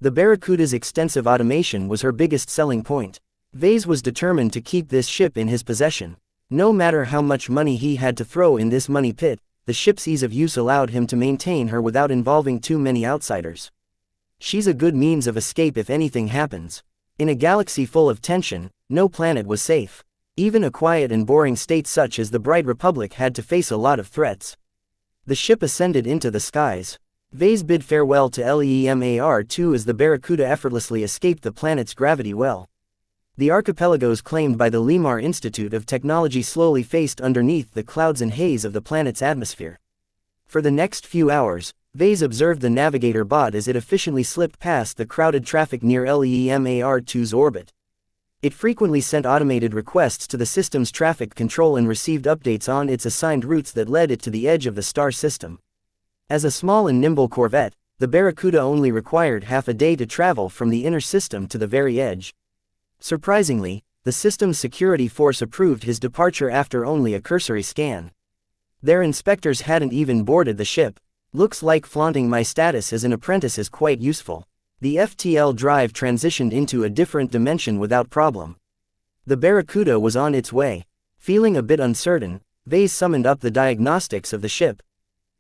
The Barracuda's extensive automation was her biggest selling point. Vase was determined to keep this ship in his possession. No matter how much money he had to throw in this money pit, the ship's ease of use allowed him to maintain her without involving too many outsiders. She's a good means of escape if anything happens. In a galaxy full of tension, no planet was safe. Even a quiet and boring state such as the Bright Republic had to face a lot of threats. The ship ascended into the skies. Vase bid farewell to LEMAR-2 as the Barracuda effortlessly escaped the planet's gravity well. The archipelagos claimed by the Lemar Institute of Technology slowly faced underneath the clouds and haze of the planet's atmosphere. For the next few hours, Vase observed the navigator bot as it efficiently slipped past the crowded traffic near LEMAR-2's orbit. It frequently sent automated requests to the system's traffic control and received updates on its assigned routes that led it to the edge of the star system. As a small and nimble corvette, the Barracuda only required half a day to travel from the inner system to the very edge. Surprisingly, the system's security force approved his departure after only a cursory scan. Their inspectors hadn't even boarded the ship. Looks like flaunting my status as an apprentice is quite useful. The FTL drive transitioned into a different dimension without problem. The Barracuda was on its way. Feeling a bit uncertain, Vase summoned up the diagnostics of the ship.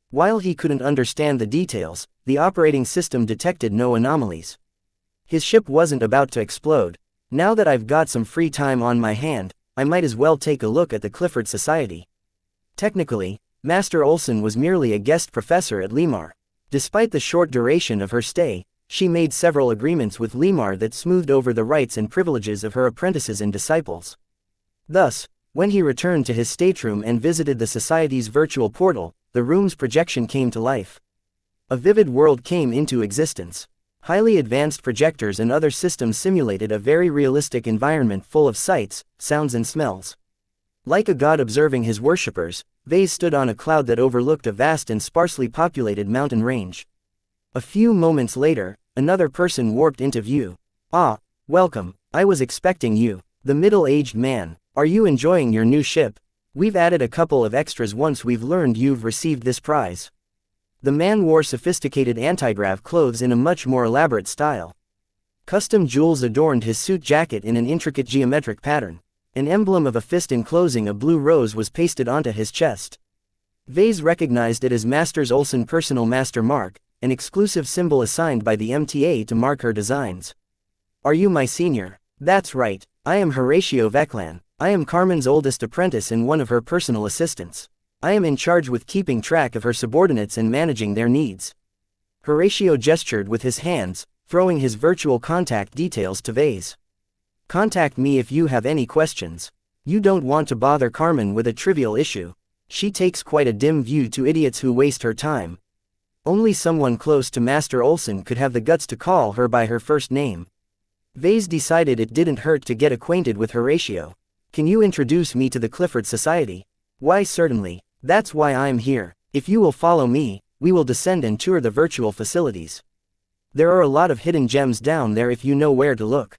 While he couldn't understand the details, the operating system detected no anomalies. His ship wasn't about to explode. Now that I've got some free time on my hand, I might as well take a look at the Clifford Society. Technically, Master Olson was merely a guest professor at Limar. Despite the short duration of her stay, she made several agreements with Limar that smoothed over the rights and privileges of her apprentices and disciples. Thus, when he returned to his stateroom and visited the Society's virtual portal, the room's projection came to life. A vivid world came into existence. Highly advanced projectors and other systems simulated a very realistic environment full of sights, sounds and smells. Like a god observing his worshippers, Vase stood on a cloud that overlooked a vast and sparsely populated mountain range. A few moments later, another person warped into view. "Ah, welcome, I was expecting you." The middle-aged man. "Are you enjoying your new ship? We've added a couple of extras once we've learned you've received this prize." The man wore sophisticated anti-grav clothes in a much more elaborate style. Custom jewels adorned his suit jacket in an intricate geometric pattern. An emblem of a fist enclosing a blue rose was pasted onto his chest. Vase recognized it as Master Olson's personal master mark, an exclusive symbol assigned by the MTA to mark her designs. "Are you my senior?" "That's right, I am Horatio Veclan. I am Carmen's oldest apprentice and one of her personal assistants. I am in charge with keeping track of her subordinates and managing their needs." Horatio gestured with his hands, throwing his virtual contact details to Vase. "Contact me if you have any questions. You don't want to bother Carmen with a trivial issue. She takes quite a dim view to idiots who waste her time." Only someone close to Master Olson could have the guts to call her by her first name. Vase decided it didn't hurt to get acquainted with Horatio. "Can you introduce me to the Clifford Society?" "Why certainly, that's why I'm here. If you will follow me, we will descend and tour the virtual facilities. There are a lot of hidden gems down there if you know where to look."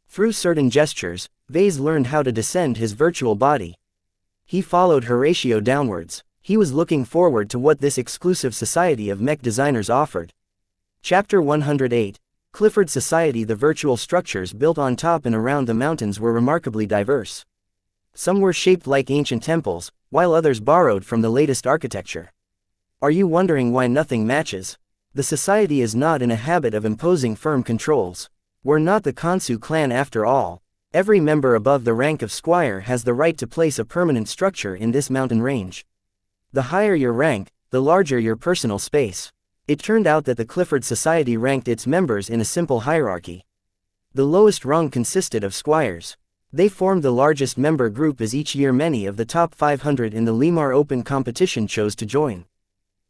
Through certain gestures, Vase learned how to descend his virtual body. He followed Horatio downwards. He was looking forward to what this exclusive society of mech designers offered. Chapter 108. Clifford Society. The virtual structures built on top and around the mountains were remarkably diverse. Some were shaped like ancient temples, while others borrowed from the latest architecture. Are you wondering why nothing matches? The society is not in a habit of imposing firm controls. We're not the Kansu clan after all. Every member above the rank of squire has the right to place a permanent structure in this mountain range. The higher your rank, the larger your personal space. It turned out that the Clifford Society ranked its members in a simple hierarchy. The lowest rung consisted of squires. They formed the largest member group as each year many of the top 500 in the Limar Open competition chose to join.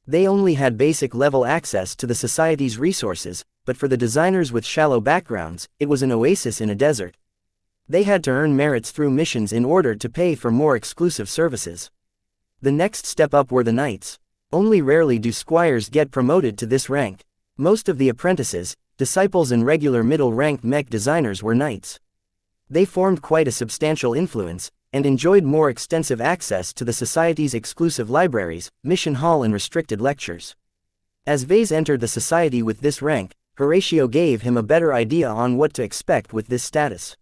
They only had basic level access to the society's resources, but for the designers with shallow backgrounds, it was an oasis in a desert. They had to earn merits through missions in order to pay for more exclusive services. The next step up were the knights. Only rarely do squires get promoted to this rank. Most of the apprentices, disciples and regular middle-ranked mech designers were knights. They formed quite a substantial influence, and enjoyed more extensive access to the society's exclusive libraries, mission hall and restricted lectures. As Vase entered the society with this rank, Horatio gave him a better idea on what to expect with this status.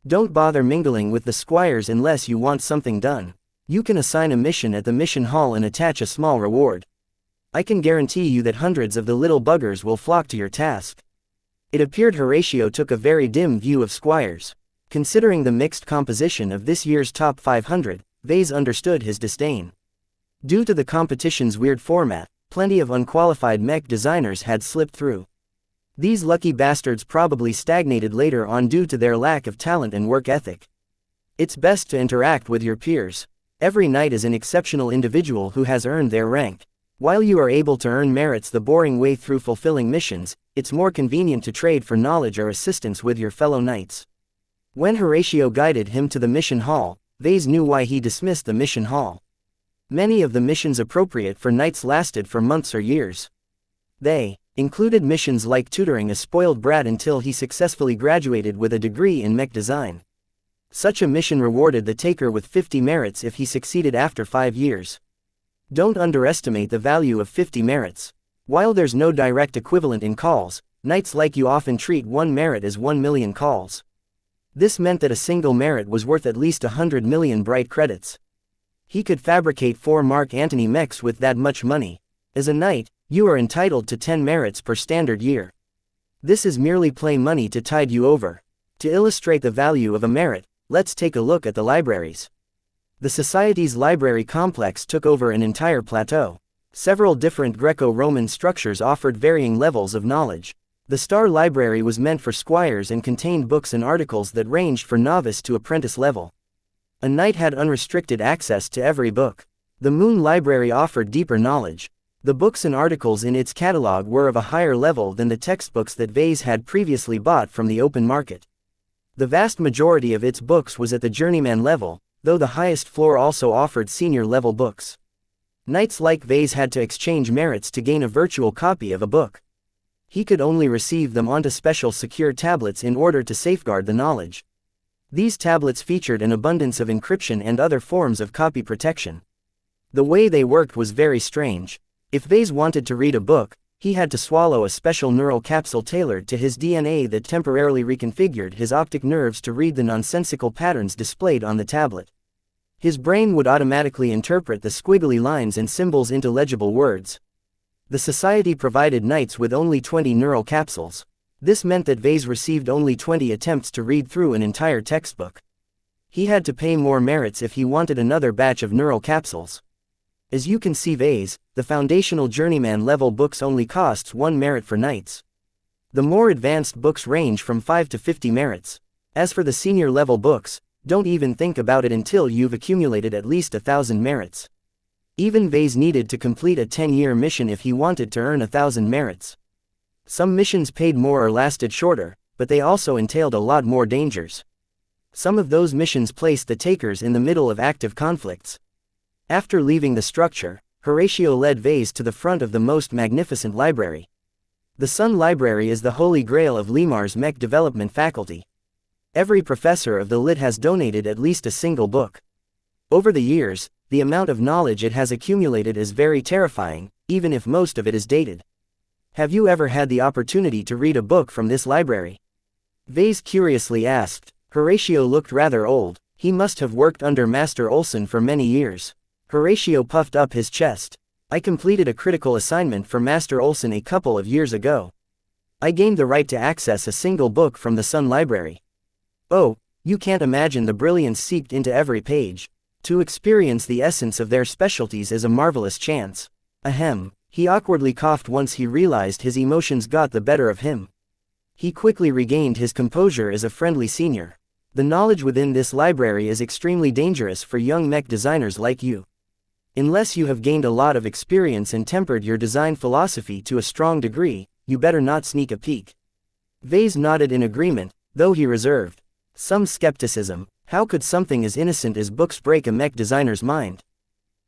Don't bother mingling with the squires unless you want something done. You can assign a mission at the mission hall and attach a small reward. I can guarantee you that hundreds of the little buggers will flock to your task. It appeared Horatio took a very dim view of squires. Considering the mixed composition of this year's top 500, Vase understood his disdain. Due to the competition's weird format, plenty of unqualified mech designers had slipped through. These lucky bastards probably stagnated later on due to their lack of talent and work ethic. It's best to interact with your peers. Every knight is an exceptional individual who has earned their rank. While you are able to earn merits the boring way through fulfilling missions, it's more convenient to trade for knowledge or assistance with your fellow knights. When Horatio guided him to the mission hall, Vase knew why he dismissed the mission hall. Many of the missions appropriate for knights lasted for months or years. They included missions like tutoring a spoiled brat until he successfully graduated with a degree in mech design. Such a mission rewarded the taker with 50 merits if he succeeded after 5 years. Don't underestimate the value of 50 merits. While there's no direct equivalent in calls, knights like you often treat 1 merit as 1 million calls. This meant that a single merit was worth at least 100 million bright credits. He could fabricate 4 Mark Antony mechs with that much money. As a knight, you are entitled to 10 merits per standard year. This is merely play money to tide you over. To illustrate the value of a merit, let's take a look at the libraries. The Society's library complex took over an entire plateau. Several different Greco-Roman structures offered varying levels of knowledge. The Star Library was meant for squires and contained books and articles that ranged from novice to apprentice level. A knight had unrestricted access to every book. The Moon Library offered deeper knowledge. The books and articles in its catalog were of a higher level than the textbooks that Vase had previously bought from the open market. The vast majority of its books was at the journeyman level, though the highest floor also offered senior-level books. Knights like Vase had to exchange merits to gain a virtual copy of a book. He could only receive them onto special secure tablets in order to safeguard the knowledge. These tablets featured an abundance of encryption and other forms of copy protection. The way they worked was very strange. If Vase wanted to read a book, he had to swallow a special neural capsule tailored to his DNA that temporarily reconfigured his optic nerves to read the nonsensical patterns displayed on the tablet. His brain would automatically interpret the squiggly lines and symbols into legible words. The Society provided knights with only 20 neural capsules. This meant that Vase received only 20 attempts to read through an entire textbook. He had to pay more merits if he wanted another batch of neural capsules. As you can see, Vase, the foundational journeyman level books only costs 1 merit for knights. The more advanced books range from 5 to 50 merits. As for the senior level books, don't even think about it until you've accumulated at least 1,000 merits. Even Vase needed to complete a 10-year mission if he wanted to earn 1,000 merits. Some missions paid more or lasted shorter, but they also entailed a lot more dangers. Some of those missions placed the takers in the middle of active conflicts. After leaving the structure, Horatio led Vase to the front of the most magnificent library. The Sun Library is the holy grail of Limar's mech development faculty. Every professor of the lit has donated at least a single book. Over the years, the amount of knowledge it has accumulated is very terrifying, even if most of it is dated. Have you ever had the opportunity to read a book from this library? Vase curiously asked. Horatio looked rather old. He must have worked under Master Olson for many years. Horatio puffed up his chest. I completed a critical assignment for Master Olson a couple of years ago. I gained the right to access a single book from the Sun Library. Oh, you can't imagine the brilliance seeped into every page. To experience the essence of their specialties is a marvelous chance. Ahem. He awkwardly coughed once he realized his emotions got the better of him. He quickly regained his composure as a friendly senior. The knowledge within this library is extremely dangerous for young mech designers like you. Unless you have gained a lot of experience and tempered your design philosophy to a strong degree, you better not sneak a peek. Vase nodded in agreement, though he reserved some skepticism. How could something as innocent as books break a mech designer's mind?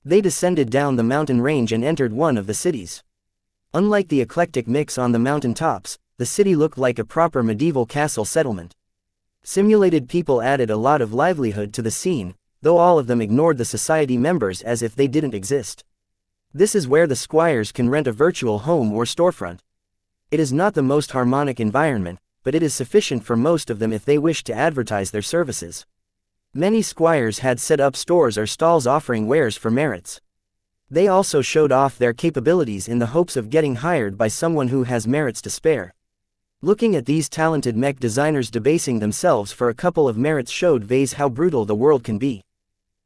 They descended down the mountain range and entered one of the cities. Unlike the eclectic mix on the mountain tops, the city looked like a proper medieval castle settlement. Simulated people added a lot of livelihood to the scene, though all of them ignored the society members as if they didn't exist. This is where the squires can rent a virtual home or storefront. It is not the most harmonic environment, but it is sufficient for most of them if they wish to advertise their services. Many squires had set up stores or stalls offering wares for merits. They also showed off their capabilities in the hopes of getting hired by someone who has merits to spare. Looking at these talented mech designers debasing themselves for a couple of merits showed Vase how brutal the world can be.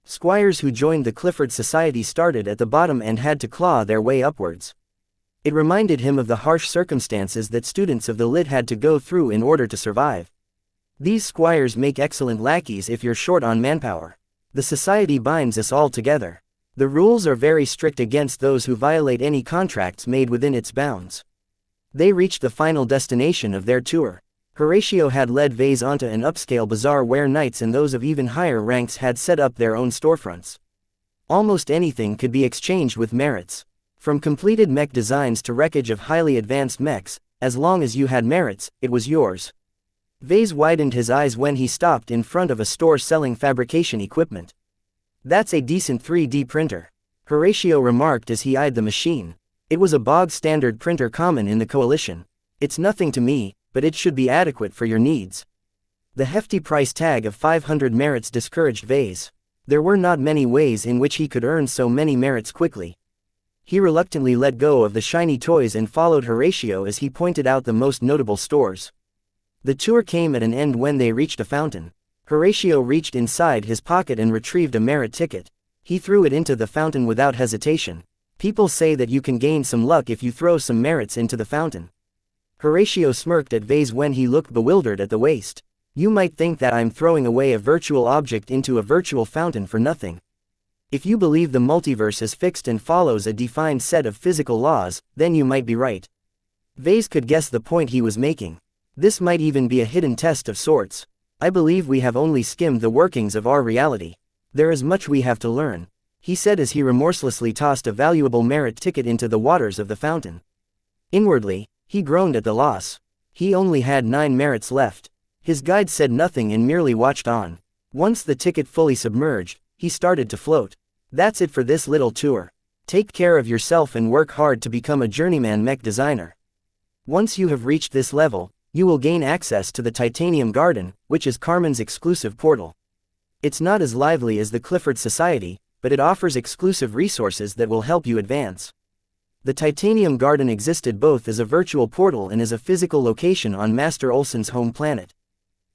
Squires who joined the Clifford Society started at the bottom and had to claw their way upwards. It reminded him of the harsh circumstances that students of the lit had to go through in order to survive. These squires make excellent lackeys if you're short on manpower. The society binds us all together. The rules are very strict against those who violate any contracts made within its bounds. They reached the final destination of their tour. Horatio had led Vase onto an upscale bazaar where knights and those of even higher ranks had set up their own storefronts. Almost anything could be exchanged with merits. From completed mech designs to wreckage of highly advanced mechs, as long as you had merits, it was yours. Vase widened his eyes when he stopped in front of a store selling fabrication equipment. "That's a decent 3D printer," Horatio remarked as he eyed the machine. It was a bog-standard printer common in the coalition. "It's nothing to me, but it should be adequate for your needs." The hefty price tag of 500 merits discouraged Vase. There were not many ways in which he could earn so many merits quickly. He reluctantly let go of the shiny toys and followed Horatio as he pointed out the most notable stores. The tour came at an end when they reached a fountain. Horatio reached inside his pocket and retrieved a merit ticket. He threw it into the fountain without hesitation. "People say that you can gain some luck if you throw some merits into the fountain." Horatio smirked at Vase when he looked bewildered at the waste. "You might think that I'm throwing away a virtual object into a virtual fountain for nothing. If you believe the multiverse is fixed and follows a defined set of physical laws, then you might be right." Vase could guess the point he was making. This might even be a hidden test of sorts. "I believe we have only skimmed the workings of our reality. There is much we have to learn," he said as he remorselessly tossed a valuable merit ticket into the waters of the fountain. Inwardly, he groaned at the loss. He only had 9 merits left. His guide said nothing and merely watched on. Once the ticket fully submerged, he started to float. "That's it for this little tour. Take care of yourself and work hard to become a journeyman mech designer. Once you have reached this level, you will gain access to the Titanium Garden, which is Carmen's exclusive portal. It's not as lively as the Clifford Society, but it offers exclusive resources that will help you advance." The Titanium Garden existed both as a virtual portal and as a physical location on Master Olsen's home planet.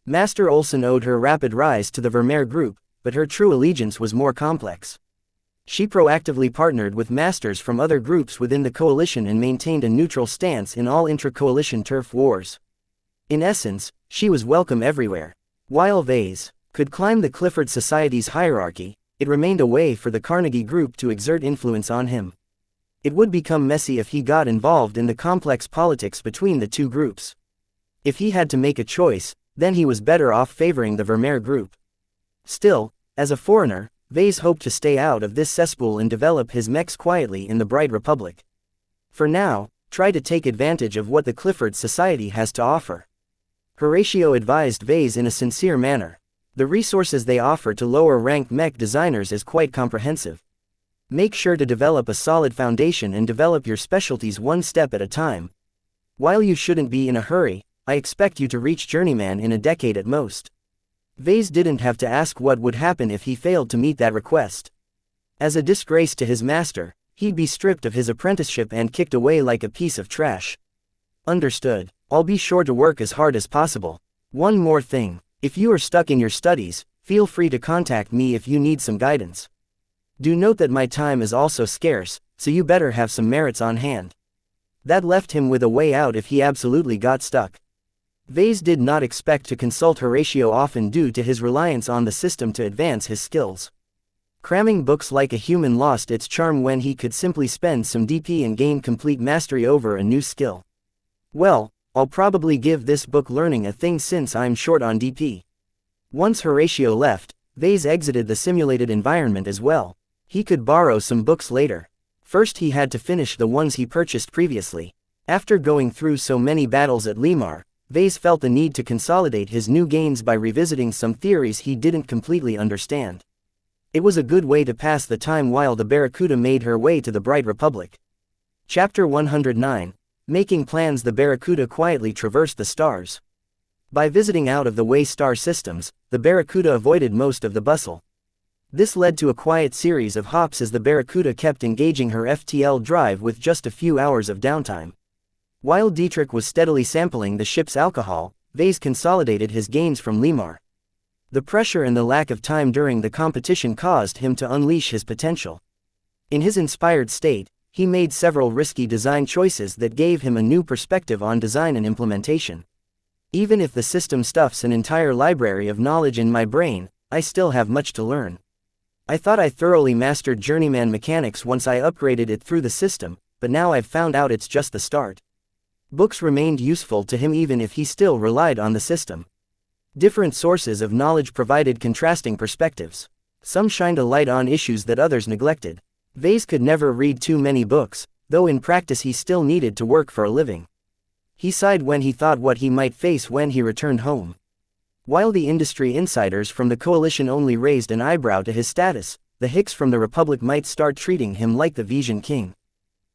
Master Olsen owed her rapid rise to the Vermeer Group, but her true allegiance was more complex. She proactively partnered with masters from other groups within the coalition and maintained a neutral stance in all intra-coalition turf wars. In essence, she was welcome everywhere. While Vase could climb the Clifford Society's hierarchy, it remained a way for the Carnegie Group to exert influence on him. It would become messy if he got involved in the complex politics between the two groups. If he had to make a choice, then he was better off favoring the Vermeer Group. Still, as a foreigner, Vase hoped to stay out of this cesspool and develop his mechs quietly in the Bright Republic. For now, try to take advantage of what the Clifford Society has to offer. Horatio advised Vase in a sincere manner. The resources they offer to lower-ranked mech designers is quite comprehensive. Make sure to develop a solid foundation and develop your specialties one step at a time. While you shouldn't be in a hurry, I expect you to reach journeyman in a decade at most. Vase didn't have to ask what would happen if he failed to meet that request. As a disgrace to his master, he'd be stripped of his apprenticeship and kicked away like a piece of trash. Understood. I'll be sure to work as hard as possible. One more thing. If you are stuck in your studies, feel free to contact me if you need some guidance. Do note that my time is also scarce, so you better have some merits on hand. That left him with a way out if he absolutely got stuck. Vase did not expect to consult Horatio often due to his reliance on the system to advance his skills. Cramming books like a human lost its charm when he could simply spend some DP and gain complete mastery over a new skill. "Well, I'll probably give this book learning a thing since I'm short on DP." Once Horatio left, Vase exited the simulated environment as well. He could borrow some books later. First he had to finish the ones he purchased previously. After going through so many battles at Limar, Vase felt the need to consolidate his new gains by revisiting some theories he didn't completely understand. It was a good way to pass the time while the Barracuda made her way to the Bright Republic. Chapter 109. Making plans. The Barracuda quietly traversed the stars. By visiting out-of-the-way star systems, the Barracuda avoided most of the bustle. This led to a quiet series of hops as the Barracuda kept engaging her FTL drive with just a few hours of downtime. While Dietrich was steadily sampling the ship's alcohol, Vase consolidated his gains from Limar. The pressure and the lack of time during the competition caused him to unleash his potential. In his inspired state, he made several risky design choices that gave him a new perspective on design and implementation. Even if the system stuffs an entire library of knowledge in my brain, I still have much to learn. I thought I thoroughly mastered journeyman mechanics once I upgraded it through the system, but now I've found out it's just the start. Books remained useful to him even if he still relied on the system. Different sources of knowledge provided contrasting perspectives. Some shined a light on issues that others neglected. Vase could never read too many books, though in practice he still needed to work for a living. He sighed when he thought what he might face when he returned home. While the industry insiders from the coalition only raised an eyebrow to his status, the hicks from the Republic might start treating him like the Vision King.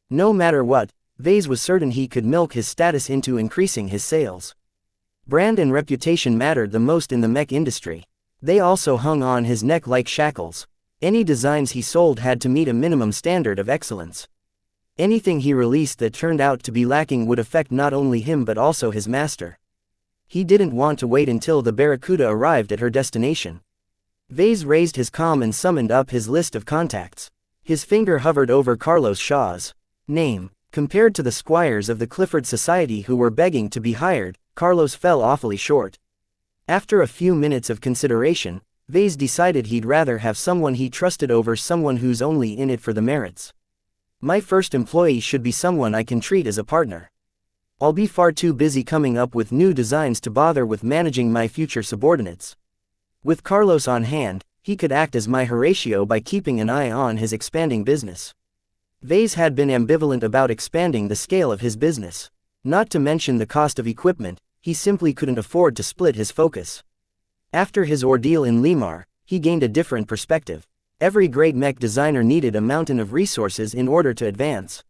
No matter what, Vase was certain he could milk his status into increasing his sales. Brand and reputation mattered the most in the mech industry. They also hung on his neck like shackles. Any designs he sold had to meet a minimum standard of excellence. Anything he released that turned out to be lacking would affect not only him but also his master. He didn't want to wait until the Barracuda arrived at her destination. Vase raised his comm and summoned up his list of contacts. His finger hovered over Carlos Shaw's name. Compared to the squires of the Clifford Society who were begging to be hired, Carlos fell awfully short. After a few minutes of consideration, Vase decided he'd rather have someone he trusted over someone who's only in it for the merits. My first employee should be someone I can treat as a partner. I'll be far too busy coming up with new designs to bother with managing my future subordinates. With Carlos on hand, he could act as my Horatio by keeping an eye on his expanding business. Vase had been ambivalent about expanding the scale of his business. Not to mention the cost of equipment, he simply couldn't afford to split his focus. After his ordeal in Limar, he gained a different perspective. Every great mech designer needed a mountain of resources in order to advance.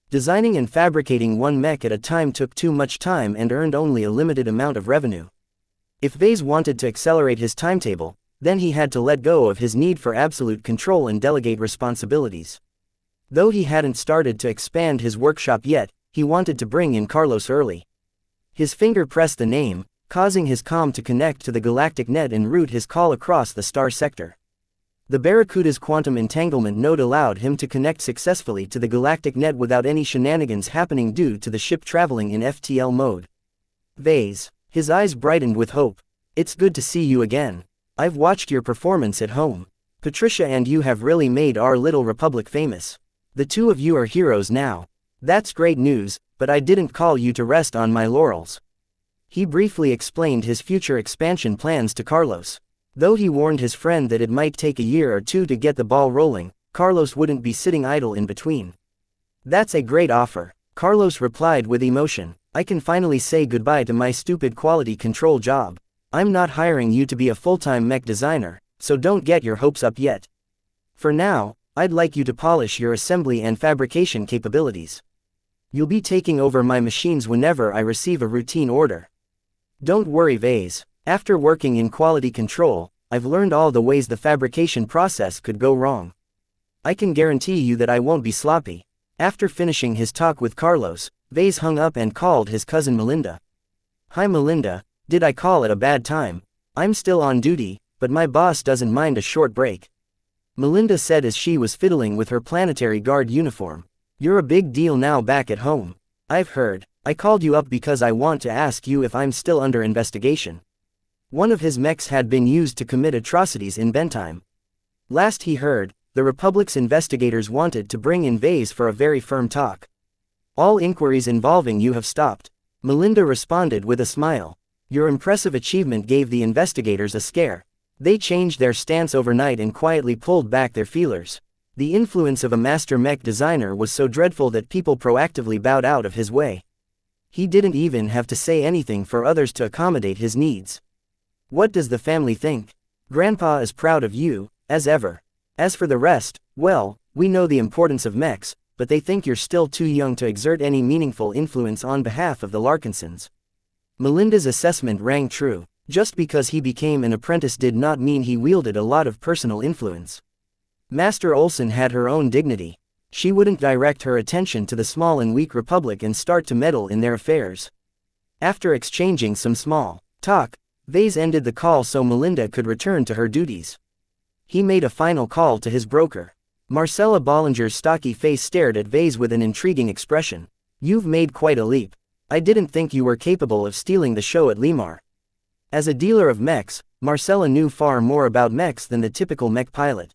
Designing and fabricating one mech at a time took too much time and earned only a limited amount of revenue. If Vase wanted to accelerate his timetable, then he had to let go of his need for absolute control and delegate responsibilities. Though he hadn't started to expand his workshop yet, he wanted to bring in Carlos early. His finger pressed the name, causing his comm to connect to the galactic net and route his call across the star sector. The Barracuda's quantum entanglement node allowed him to connect successfully to the galactic net without any shenanigans happening due to the ship traveling in FTL mode. Vase. His eyes brightened with hope. It's good to see you again. I've watched your performance at home. Patricia and you have really made our little republic famous. The two of you are heroes now. That's great news, but I didn't call you to rest on my laurels. He briefly explained his future expansion plans to Carlos. Though he warned his friend that it might take a year or two to get the ball rolling, Carlos wouldn't be sitting idle in between. That's a great offer, Carlos replied with emotion. I can finally say goodbye to my stupid quality control job. I'm not hiring you to be a full-time mech designer, so don't get your hopes up yet. For now, I'd like you to polish your assembly and fabrication capabilities. You'll be taking over my machines whenever I receive a routine order. Don't worry, Vase. After working in quality control, I've learned all the ways the fabrication process could go wrong. I can guarantee you that I won't be sloppy. After finishing his talk with Carlos, Vase hung up and called his cousin Melinda. Hi Melinda, did I call at a bad time? I'm still on duty, but my boss doesn't mind a short break. Melinda said as she was fiddling with her planetary guard uniform. You're a big deal now back at home. I've heard. I called you up because I want to ask you if I'm still under investigation. One of his mechs had been used to commit atrocities in Bentheim. Last he heard, the Republic's investigators wanted to bring in Vase for a very firm talk. All inquiries involving you have stopped. Melinda responded with a smile. Your impressive achievement gave the investigators a scare. They changed their stance overnight and quietly pulled back their feelers. The influence of a master mech designer was so dreadful that people proactively bowed out of his way. He didn't even have to say anything for others to accommodate his needs. What does the family think? Grandpa is proud of you, as ever. As for the rest, well, we know the importance of mechs, but they think you're still too young to exert any meaningful influence on behalf of the Larkinsons. Melinda's assessment rang true. Just because he became an apprentice did not mean he wielded a lot of personal influence. Master Olson had her own dignity. She wouldn't direct her attention to the small and weak Republic and start to meddle in their affairs. After exchanging some small talk, Vase ended the call so Melinda could return to her duties. He made a final call to his broker. Marcella Bollinger's stocky face stared at Vase with an intriguing expression. You've made quite a leap. I didn't think you were capable of stealing the show at Limar. As a dealer of mechs, Marcella knew far more about mechs than the typical mech pilot.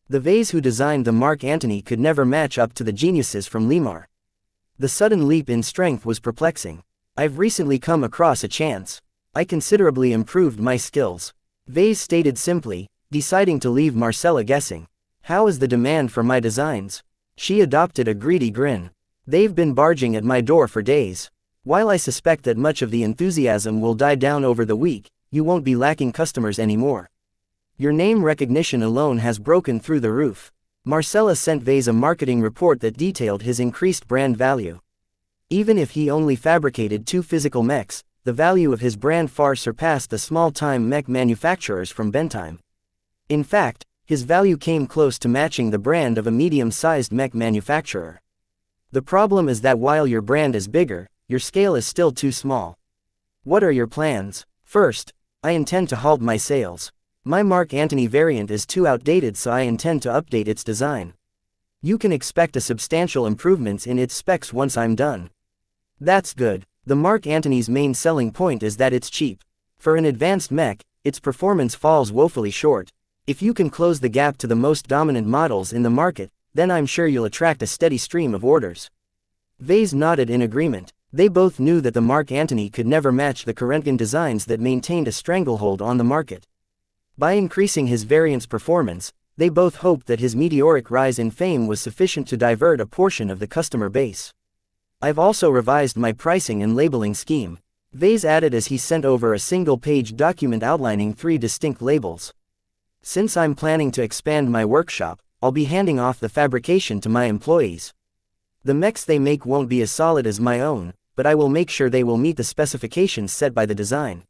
The Vase who designed the Mark Antony could never match up to the geniuses from Limar. The sudden leap in strength was perplexing. I've recently come across a chance. I considerably improved my skills. Vase stated simply, deciding to leave Marcella guessing. How is the demand for my designs? She adopted a greedy grin. They've been barging at my door for days. While I suspect that much of the enthusiasm will die down over the week, you won't be lacking customers anymore. Your name recognition alone has broken through the roof. Marcella sent Vase a marketing report that detailed his increased brand value. Even if he only fabricated 2 physical mechs, the value of his brand far surpassed the small-time mech manufacturers from Bentheim. In fact, his value came close to matching the brand of a medium-sized mech manufacturer. The problem is that while your brand is bigger, your scale is still too small. What are your plans? First, I intend to halt my sales. My Mark Antony variant is too outdated, so I intend to update its design. You can expect a substantial improvements in its specs once I'm done. That's good. The Mark Antony's main selling point is that it's cheap. For an advanced mech, its performance falls woefully short. If you can close the gap to the most dominant models in the market, then I'm sure you'll attract a steady stream of orders. Vase nodded in agreement. They both knew that the Mark Antony could never match the Kurentgen designs that maintained a stranglehold on the market. By increasing his variant's performance, they both hoped that his meteoric rise in fame was sufficient to divert a portion of the customer base. I've also revised my pricing and labeling scheme, Vase added as he sent over a single-page document outlining 3 distinct labels. Since I'm planning to expand my workshop, I'll be handing off the fabrication to my employees. The mechs they make won't be as solid as my own, but I will make sure they will meet the specifications set by the design.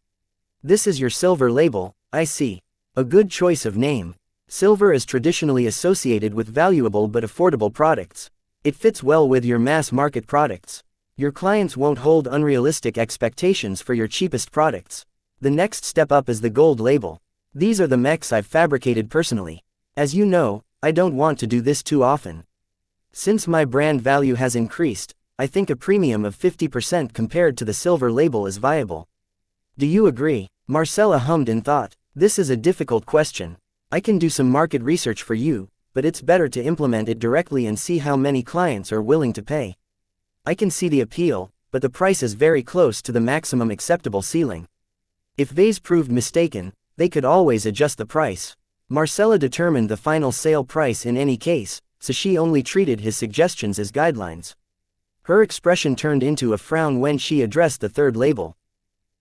This is your silver label, I see. A good choice of name. Silver is traditionally associated with valuable but affordable products. It fits well with your mass market products. Your clients won't hold unrealistic expectations for your cheapest products. The next step up is the gold label. These are the mechs I've fabricated personally. As you know, I don't want to do this too often. Since my brand value has increased, I think a premium of 50% compared to the silver label is viable. Do you agree? Marcella hummed in thought. This is a difficult question. I can do some market research for you, but it's better to implement it directly and see how many clients are willing to pay. I can see the appeal, but the price is very close to the maximum acceptable ceiling. If Vase proved mistaken, they could always adjust the price. Marcella determined the final sale price in any case, so she only treated his suggestions as guidelines. Her expression turned into a frown when she addressed the third label.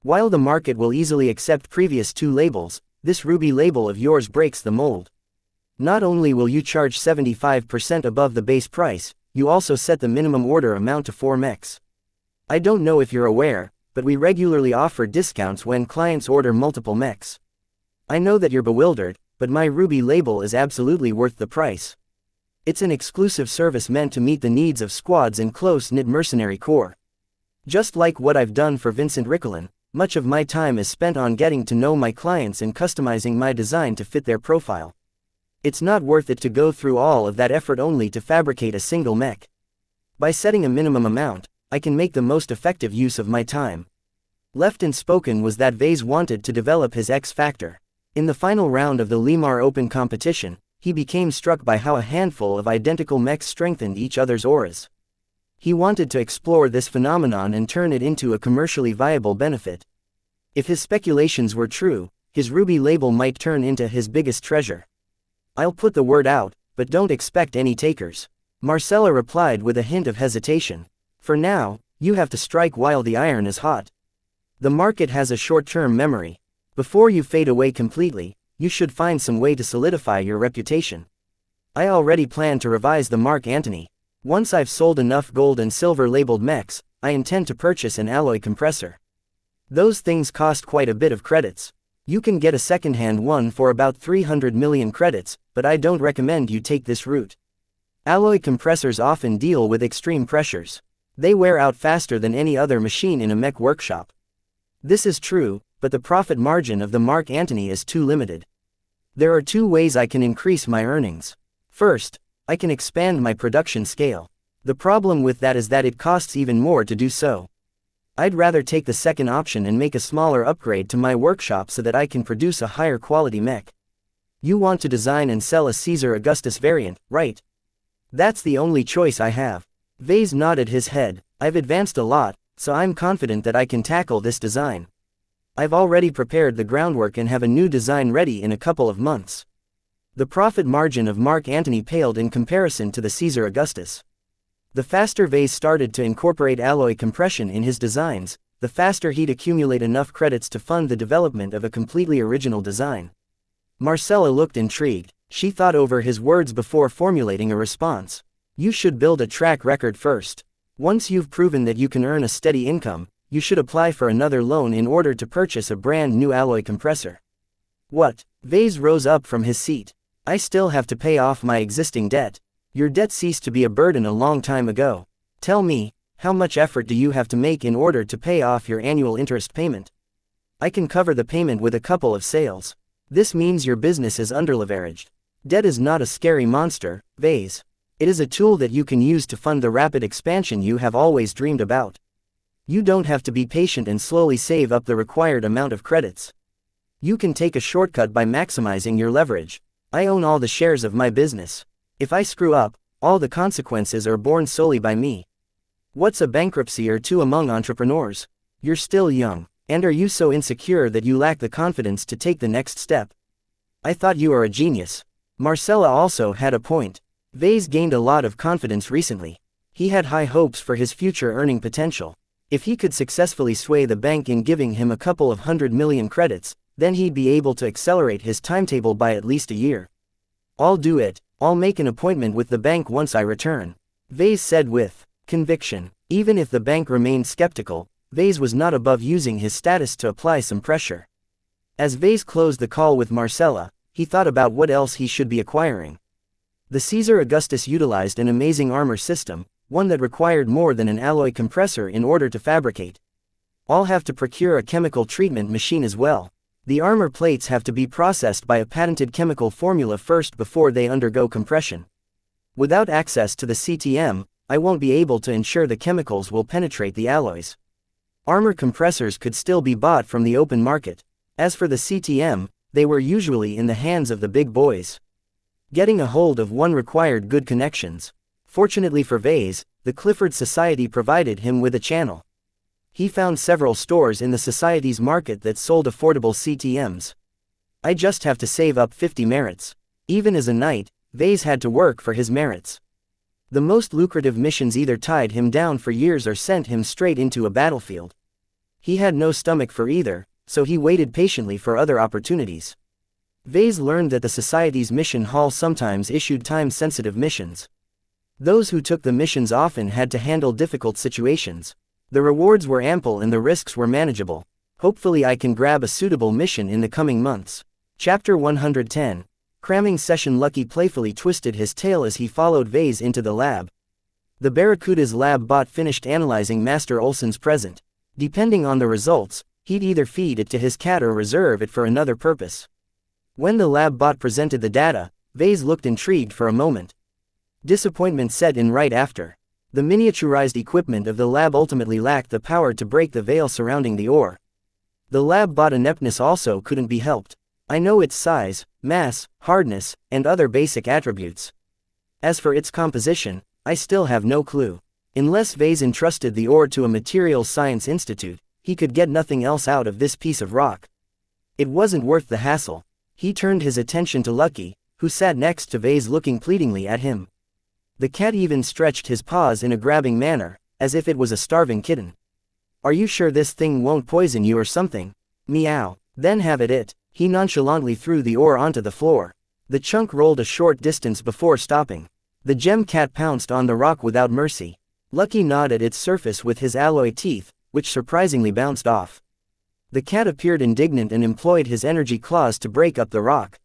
While the market will easily accept previous 2 labels, this ruby label of yours breaks the mold. Not only will you charge 75% above the base price, you also set the minimum order amount to 4 mechs. I don't know if you're aware, but we regularly offer discounts when clients order multiple mechs. I know that you're bewildered, but my ruby label is absolutely worth the price. It's an exclusive service meant to meet the needs of squads and close-knit mercenary corps. Just like what I've done for Vincent Rickelin, much of my time is spent on getting to know my clients and customizing my design to fit their profile. It's not worth it to go through all of that effort only to fabricate a single mech. By setting a minimum amount, I can make the most effective use of my time. Left unspoken was that Vase wanted to develop his X factor. In the final round of the Limar Open competition, he became struck by how a handful of identical mechs strengthened each other's auras. He wanted to explore this phenomenon and turn it into a commercially viable benefit. If his speculations were true, his ruby label might turn into his biggest treasure. I'll put the word out, but don't expect any takers. Marcella replied with a hint of hesitation. For now, you have to strike while the iron is hot. The market has a short-term memory. Before you fade away completely, you should find some way to solidify your reputation. I already plan to revise the Mark Antony. Once I've sold enough gold and silver labeled mechs, I intend to purchase an alloy compressor. Those things cost quite a bit of credits. You can get a second-hand one for about 300 million credits, but I don't recommend you take this route. Alloy compressors often deal with extreme pressures. They wear out faster than any other machine in a mech workshop. This is true, but the profit margin of the Mark Antony is too limited. There are 2 ways I can increase my earnings. First, I can expand my production scale. The problem with that is that it costs even more to do so. I'd rather take the second option and make a smaller upgrade to my workshop so that I can produce a higher quality mech. You want to design and sell a Caesar Augustus variant, right? That's the only choice I have. Vase nodded his head. I've advanced a lot, so I'm confident that I can tackle this design. I've already prepared the groundwork and have a new design ready in a couple of months. The profit margin of Mark Antony paled in comparison to the Caesar Augustus. The faster Vase started to incorporate alloy compression in his designs, the faster he'd accumulate enough credits to fund the development of a completely original design. Marcella looked intrigued. She thought over his words before formulating a response. You should build a track record first. Once you've proven that you can earn a steady income, you should apply for another loan in order to purchase a brand new alloy compressor. What? Vase rose up from his seat. I still have to pay off my existing debt. Your debt ceased to be a burden a long time ago. Tell me, how much effort do you have to make in order to pay off your annual interest payment? I can cover the payment with a couple of sales. This means your business is underleveraged. Debt is not a scary monster, Vase. It is a tool that you can use to fund the rapid expansion you have always dreamed about. You don't have to be patient and slowly save up the required amount of credits. You can take a shortcut by maximizing your leverage. I own all the shares of my business. If I screw up, all the consequences are borne solely by me. What's a bankruptcy or two among entrepreneurs? You're still young, and are you so insecure that you lack the confidence to take the next step? I thought you were a genius. Marcella also had a point. Vase gained a lot of confidence recently. He had high hopes for his future earning potential. If he could successfully sway the bank in giving him a couple of 100 million credits, then he'd be able to accelerate his timetable by at least a year. I'll do it. I'll make an appointment with the bank once I return, Vase said with conviction. Even if the bank remained skeptical, Vase was not above using his status to apply some pressure. As Vase closed the call with Marcella, he thought about what else he should be acquiring. The Caesar Augustus utilized an amazing armor system, one that required more than an alloy compressor in order to fabricate. I'll have to procure a chemical treatment machine as well. The armor plates have to be processed by a patented chemical formula first before they undergo compression. Without access to the CTM, I won't be able to ensure the chemicals will penetrate the alloys. Armor compressors could still be bought from the open market. As for the CTM, they were usually in the hands of the big boys. Getting a hold of one required good connections. Fortunately for Vase, the Clifford Society provided him with a channel. He found several stores in the Society's market that sold affordable CTMs. I just have to save up 50 merits. Even as a knight, Vase had to work for his merits. The most lucrative missions either tied him down for years or sent him straight into a battlefield. He had no stomach for either, so he waited patiently for other opportunities. Vase learned that the Society's mission hall sometimes issued time-sensitive missions. Those who took the missions often had to handle difficult situations. The rewards were ample and the risks were manageable. Hopefully I can grab a suitable mission in the coming months. Chapter 110. Cramming Session. Lucky playfully twisted his tail as he followed Vase into the lab. The Barracuda's lab bot finished analyzing Master Olson's present. Depending on the results, he'd either feed it to his cat or reserve it for another purpose. When the lab bot presented the data, Vase looked intrigued for a moment. Disappointment set in right after. The miniaturized equipment of the lab ultimately lacked the power to break the veil surrounding the ore. The lab bot ineptness also couldn't be helped. I know its size, mass, hardness, and other basic attributes. As for its composition, I still have no clue. Unless Vase entrusted the ore to a materials science institute, he could get nothing else out of this piece of rock. It wasn't worth the hassle. He turned his attention to Lucky, who sat next to Vase looking pleadingly at him. The cat even stretched his paws in a grabbing manner, as if it was a starving kitten. Are you sure this thing won't poison you or something? Meow. Then have at it. He nonchalantly threw the ore onto the floor. The chunk rolled a short distance before stopping. The gem cat pounced on the rock without mercy. Lucky gnawed at its surface with his alloy teeth, which surprisingly bounced off. The cat appeared indignant and employed his energy claws to break up the rock.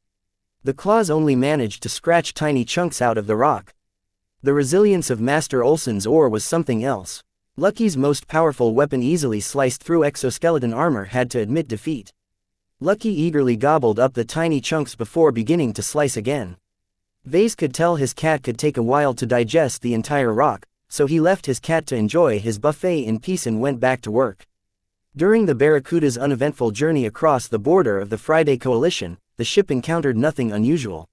The claws only managed to scratch tiny chunks out of the rock. The resilience of Master Olson's ore was something else. Lucky's most powerful weapon easily sliced through exoskeleton armor had to admit defeat. Lucky eagerly gobbled up the tiny chunks before beginning to slice again. Vase could tell his cat could take a while to digest the entire rock, so he left his cat to enjoy his buffet in peace and went back to work. During the Barracuda's uneventful journey across the border of the Friday Coalition, the ship encountered nothing unusual.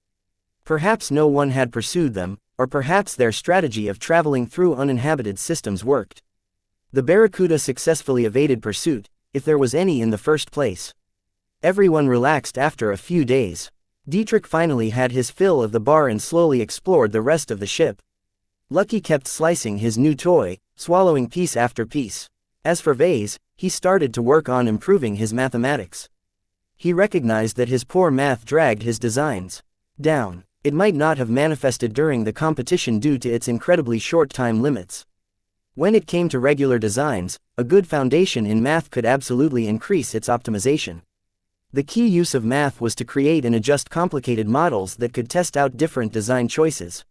Perhaps no one had pursued them, or perhaps their strategy of traveling through uninhabited systems worked. The Barracuda successfully evaded pursuit, if there was any in the first place. Everyone relaxed after a few days. Dietrich finally had his fill of the bar and slowly explored the rest of the ship. Lucky kept slicing his new toy, swallowing piece after piece. As for Vase, he started to work on improving his mathematics. He recognized that his poor math dragged his designs down. It might not have manifested during the competition due to its incredibly short time limits. When it came to regular designs, a good foundation in math could absolutely increase its optimization. The key use of math was to create and adjust complicated models that could test out different design choices.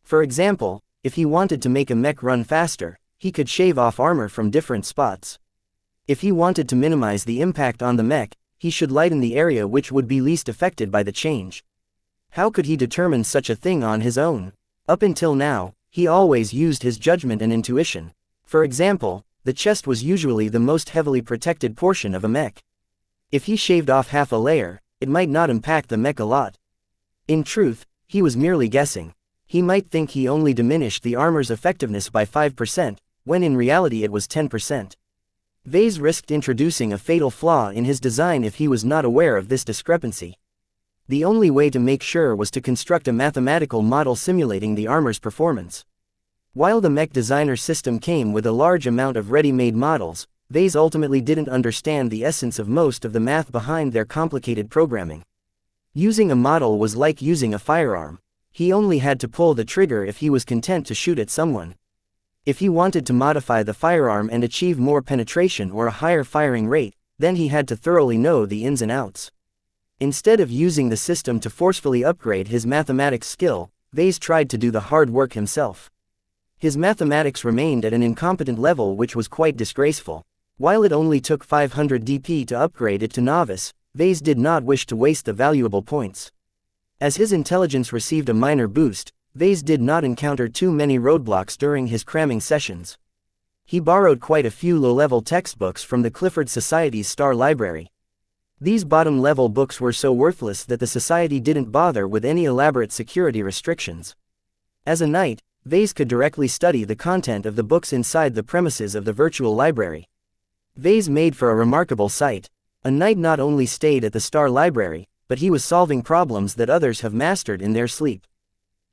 For example, if he wanted to make a mech run faster, he could shave off armor from different spots. If he wanted to minimize the impact on the mech, he should lighten the area which would be least affected by the change. How could he determine such a thing on his own? Up until now, he always used his judgment and intuition. For example, the chest was usually the most heavily protected portion of a mech. If he shaved off half a layer, it might not impact the mech a lot. In truth, he was merely guessing. He might think he only diminished the armor's effectiveness by 5%, when in reality it was 10%. Vase risked introducing a fatal flaw in his design if he was not aware of this discrepancy. The only way to make sure was to construct a mathematical model simulating the armor's performance. While the mech designer system came with a large amount of ready-made models, Vase ultimately didn't understand the essence of most of the math behind their complicated programming. Using a model was like using a firearm. He only had to pull the trigger if he was content to shoot at someone. If he wanted to modify the firearm and achieve more penetration or a higher firing rate, then he had to thoroughly know the ins and outs. Instead of using the system to forcefully upgrade his mathematics skill, Vase tried to do the hard work himself. His mathematics remained at an incompetent level which was quite disgraceful. While it only took 500 DP to upgrade it to novice, Vase did not wish to waste the valuable points. As his intelligence received a minor boost, Vase did not encounter too many roadblocks during his cramming sessions. He borrowed quite a few low-level textbooks from the Clifford Society's Star Library. These bottom-level books were so worthless that the Society didn't bother with any elaborate security restrictions. As a knight, Vase could directly study the content of the books inside the premises of the virtual library. Vase made for a remarkable sight. A knight not only stayed at the Star Library, but he was solving problems that others have mastered in their sleep.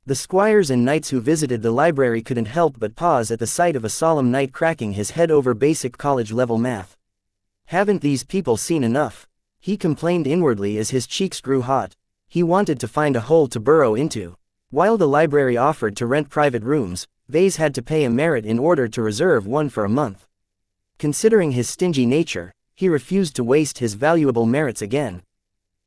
The squires and knights who visited the library couldn't help but pause at the sight of a solemn knight cracking his head over basic college-level math. Haven't these people seen enough? He complained inwardly as his cheeks grew hot. He wanted to find a hole to burrow into. While the library offered to rent private rooms, Vase had to pay a merit in order to reserve one for a month. Considering his stingy nature, he refused to waste his valuable merits again.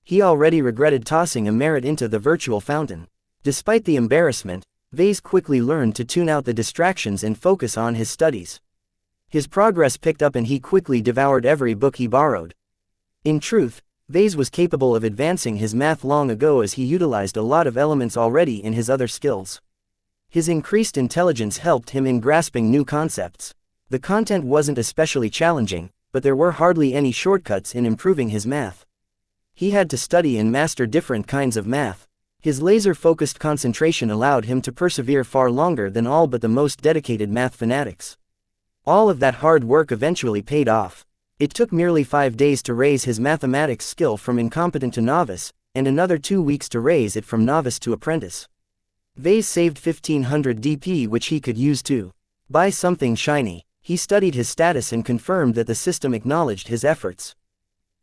He already regretted tossing a merit into the virtual fountain. Despite the embarrassment, Vase quickly learned to tune out the distractions and focus on his studies. His progress picked up and he quickly devoured every book he borrowed. In truth, Vase was capable of advancing his math long ago as he utilized a lot of elements already in his other skills. His increased intelligence helped him in grasping new concepts. The content wasn't especially challenging, but there were hardly any shortcuts in improving his math. He had to study and master different kinds of math. His laser-focused concentration allowed him to persevere far longer than all but the most dedicated math fanatics. All of that hard work eventually paid off. It took merely 5 days to raise his mathematics skill from incompetent to novice, and another 2 weeks to raise it from novice to apprentice. Vase saved 1500 DP which he could use to buy something shiny. He studied his status and confirmed that the system acknowledged his efforts.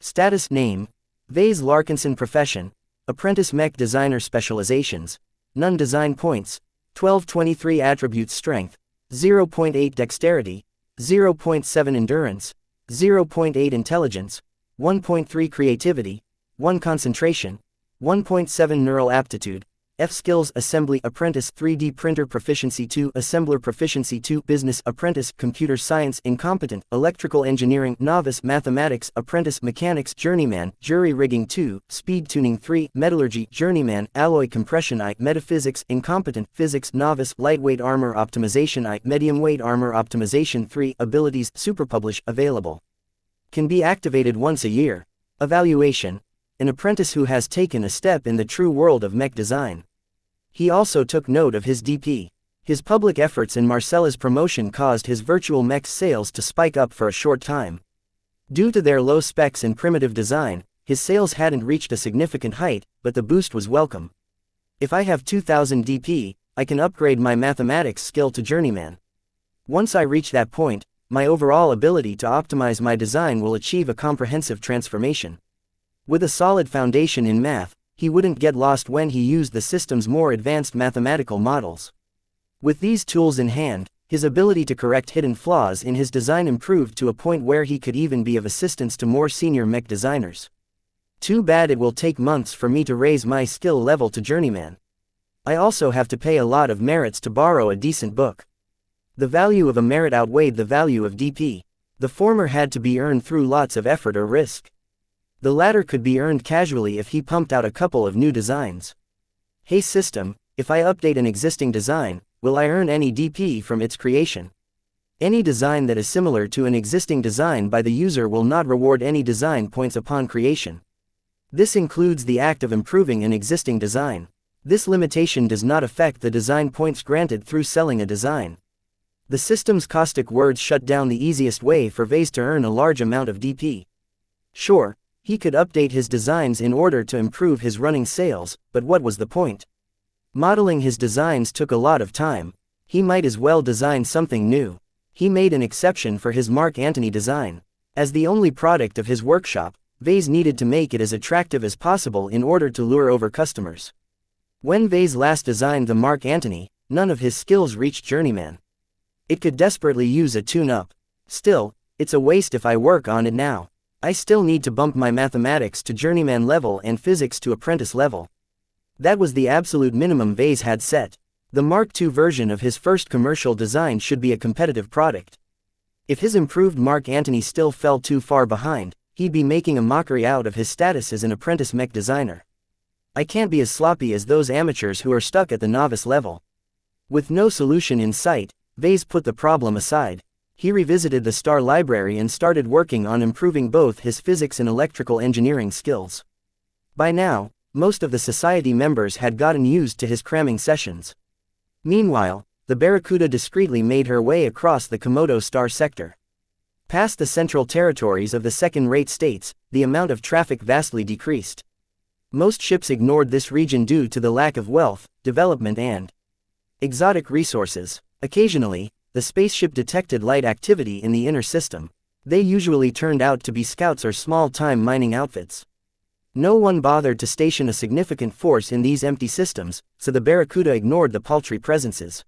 Status: name, Vase Larkinson. Profession, apprentice. Mech designer. Specializations, none. Design points, 1223. Attributes: strength, 0.8. Dexterity, 0.7. Endurance, 0.8. Intelligence, 1.3. Creativity, 1. Concentration, 1.7. Neural aptitude, F. Skills: assembly apprentice, 3D printer proficiency 2, assembler proficiency 2, business apprentice, computer science incompetent, electrical engineering novice, mathematics apprentice, mechanics journeyman, jury rigging 2, speed tuning 3, metallurgy journeyman, alloy compression I, metaphysics incompetent, physics novice, lightweight armor optimization I, medium weight armor optimization 3, abilities superpublish available. Can be activated once a year. Evaluation: an apprentice who has taken a step in the true world of mech design. He also took note of his DP. His public efforts in Marcella's promotion caused his virtual mech's sales to spike up for a short time. Due to their low specs and primitive design, his sales hadn't reached a significant height, but the boost was welcome. If I have 2000 DP, I can upgrade my mathematics skill to journeyman. Once I reach that point, my overall ability to optimize my design will achieve a comprehensive transformation. With a solid foundation in math, he wouldn't get lost when he used the system's more advanced mathematical models. With these tools in hand, his ability to correct hidden flaws in his design improved to a point where he could even be of assistance to more senior mech designers. Too bad it will take months for me to raise my skill level to journeyman. I also have to pay a lot of merits to borrow a decent book. The value of a merit outweighed the value of DP. The former had to be earned through lots of effort or risk. The latter could be earned casually if he pumped out a couple of new designs. Hey system, if I update an existing design, will I earn any DP from its creation? Any design that is similar to an existing design by the user will not reward any design points upon creation. This includes the act of improving an existing design. This limitation does not affect the design points granted through selling a design. The system's caustic words shut down the easiest way for Vase to earn a large amount of DP. Sure, he could update his designs in order to improve his running sales, but what was the point? Modeling his designs took a lot of time. He might as well design something new. He made an exception for his Mark Antony design. As the only product of his workshop, Vase needed to make it as attractive as possible in order to lure over customers. When Vase last designed the Mark Antony, none of his skills reached journeyman. It could desperately use a tune-up. Still, it's a waste if I work on it now. I still need to bump my mathematics to journeyman level and physics to apprentice level. That was the absolute minimum Vase had set. The Mark II version of his first commercial design should be a competitive product. If his improved Mark Antony still fell too far behind, he'd be making a mockery out of his status as an apprentice mech designer. I can't be as sloppy as those amateurs who are stuck at the novice level. With no solution in sight, Vase put the problem aside. He revisited the star library and started working on improving both his physics and electrical engineering skills. By now, most of the society members had gotten used to his cramming sessions. Meanwhile, the Barracuda discreetly made her way across the Komodo star sector. Past the central territories of the second-rate states, the amount of traffic vastly decreased. Most ships ignored this region due to the lack of wealth, development and exotic resources. Occasionally, the spaceship detected light activity in the inner system. They usually turned out to be scouts or small-time mining outfits. No one bothered to station a significant force in these empty systems, so the Barracuda ignored the paltry presences.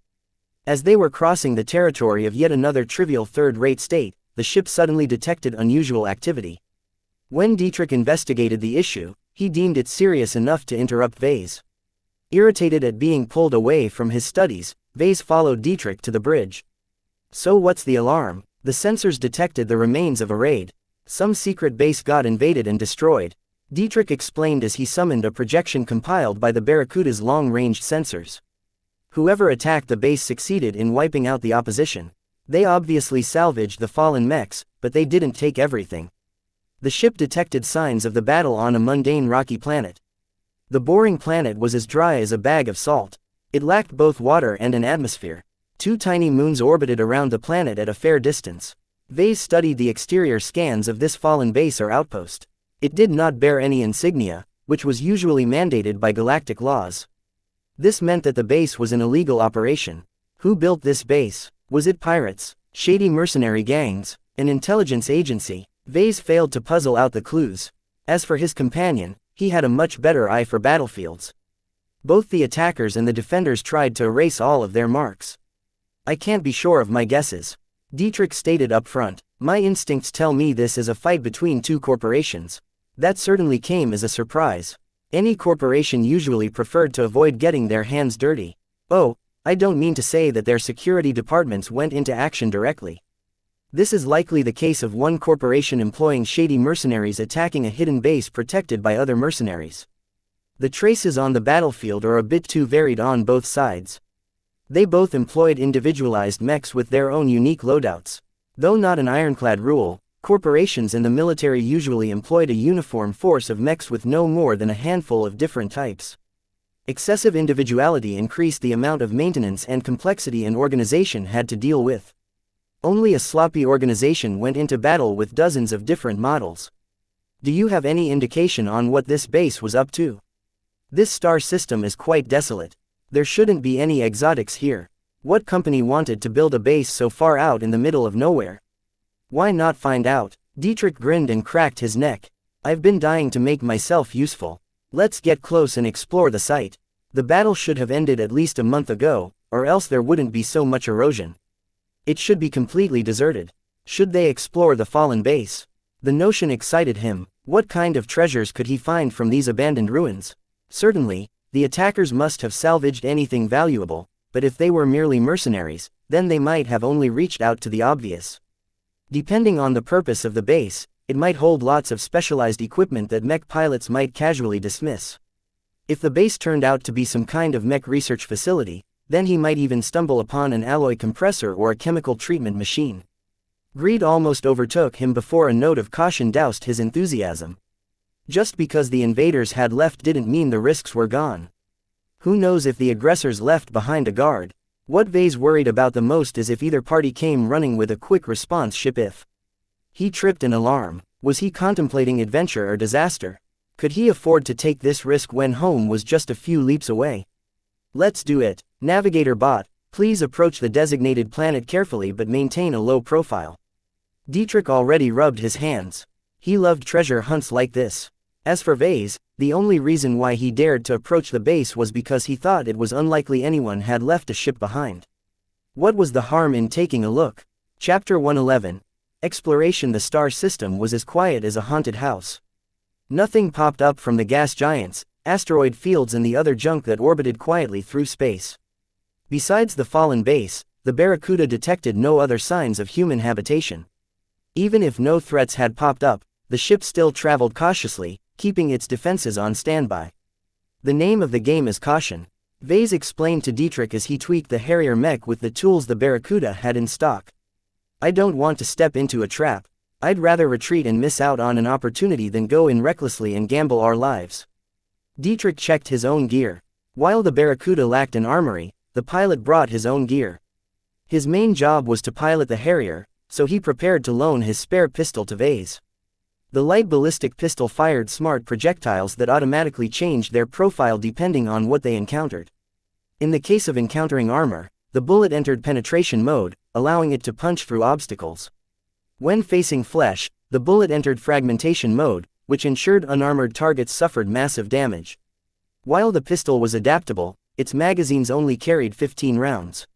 As they were crossing the territory of yet another trivial third-rate state, the ship suddenly detected unusual activity. When Dietrich investigated the issue, he deemed it serious enough to interrupt Vase. Irritated at being pulled away from his studies, Vase followed Dietrich to the bridge. So what's the alarm? The sensors detected the remains of a raid. Some secret base got invaded and destroyed. Dietrich explained as he summoned a projection compiled by the Barracuda's long-range sensors. Whoever attacked the base succeeded in wiping out the opposition. They obviously salvaged the fallen mechs, but they didn't take everything. The ship detected signs of the battle on a mundane rocky planet. The boring planet was as dry as a bag of salt. It lacked both water and an atmosphere. 2 tiny moons orbited around the planet at a fair distance. Vase studied the exterior scans of this fallen base or outpost. It did not bear any insignia, which was usually mandated by galactic laws. This meant that the base was an illegal operation. Who built this base? Was it pirates, shady mercenary gangs, an intelligence agency? Vase failed to puzzle out the clues. As for his companion, he had a much better eye for battlefields. Both the attackers and the defenders tried to erase all of their marks. I can't be sure of my guesses. Dietrich stated up front, my instincts tell me this is a fight between 2 corporations. That certainly came as a surprise. Any corporation usually preferred to avoid getting their hands dirty. Oh, I don't mean to say that their security departments went into action directly. This is likely the case of one corporation employing shady mercenaries attacking a hidden base protected by other mercenaries. The traces on the battlefield are a bit too varied on both sides. They both employed individualized mechs with their own unique loadouts. Though not an ironclad rule, corporations and the military usually employed a uniform force of mechs with no more than a handful of different types. Excessive individuality increased the amount of maintenance and complexity an organization had to deal with. Only a sloppy organization went into battle with dozens of different models. Do you have any indication on what this base was up to? This star system is quite desolate. There shouldn't be any exotics here. What company wanted to build a base so far out in the middle of nowhere? Why not find out? Dietrich grinned and cracked his neck. I've been dying to make myself useful. Let's get close and explore the site. The battle should have ended at least a month ago, or else there wouldn't be so much erosion. It should be completely deserted. Should they explore the fallen base? The notion excited him. What kind of treasures could he find from these abandoned ruins? Certainly, the attackers must have salvaged anything valuable, but if they were merely mercenaries, then they might have only reached out to the obvious. Depending on the purpose of the base, it might hold lots of specialized equipment that mech pilots might casually dismiss. If the base turned out to be some kind of mech research facility, then he might even stumble upon an alloy compressor or a chemical treatment machine. Greed almost overtook him before a note of caution doused his enthusiasm. Just because the invaders had left didn't mean the risks were gone. Who knows if the aggressors left behind a guard? What Vase worried about the most is if either party came running with a quick response ship if. He tripped in alarm. Was he contemplating adventure or disaster? Could he afford to take this risk when home was just a few leaps away? Let's do it. Navigator bot, please approach the designated planet carefully but maintain a low profile. Dietrich already rubbed his hands. He loved treasure hunts like this. As for Vase, the only reason why he dared to approach the base was because he thought it was unlikely anyone had left a ship behind. What was the harm in taking a look? Chapter 111. Exploration. The star system was as quiet as a haunted house. Nothing popped up from the gas giants, asteroid fields and the other junk that orbited quietly through space. Besides the fallen base, the Barracuda detected no other signs of human habitation. Even if no threats had popped up, the ship still traveled cautiously, keeping its defenses on standby. The name of the game is caution. Vase explained to Dietrich as he tweaked the Harrier mech with the tools the Barracuda had in stock. I don't want to step into a trap. I'd rather retreat and miss out on an opportunity than go in recklessly and gamble our lives. Dietrich checked his own gear. While the Barracuda lacked an armory, the pilot brought his own gear. His main job was to pilot the Harrier, so he prepared to loan his spare pistol to Vase. The light ballistic pistol fired smart projectiles that automatically changed their profile depending on what they encountered. In the case of encountering armor, the bullet entered penetration mode, allowing it to punch through obstacles. When facing flesh, the bullet entered fragmentation mode, which ensured unarmored targets suffered massive damage. While the pistol was adaptable, its magazines only carried 15 rounds.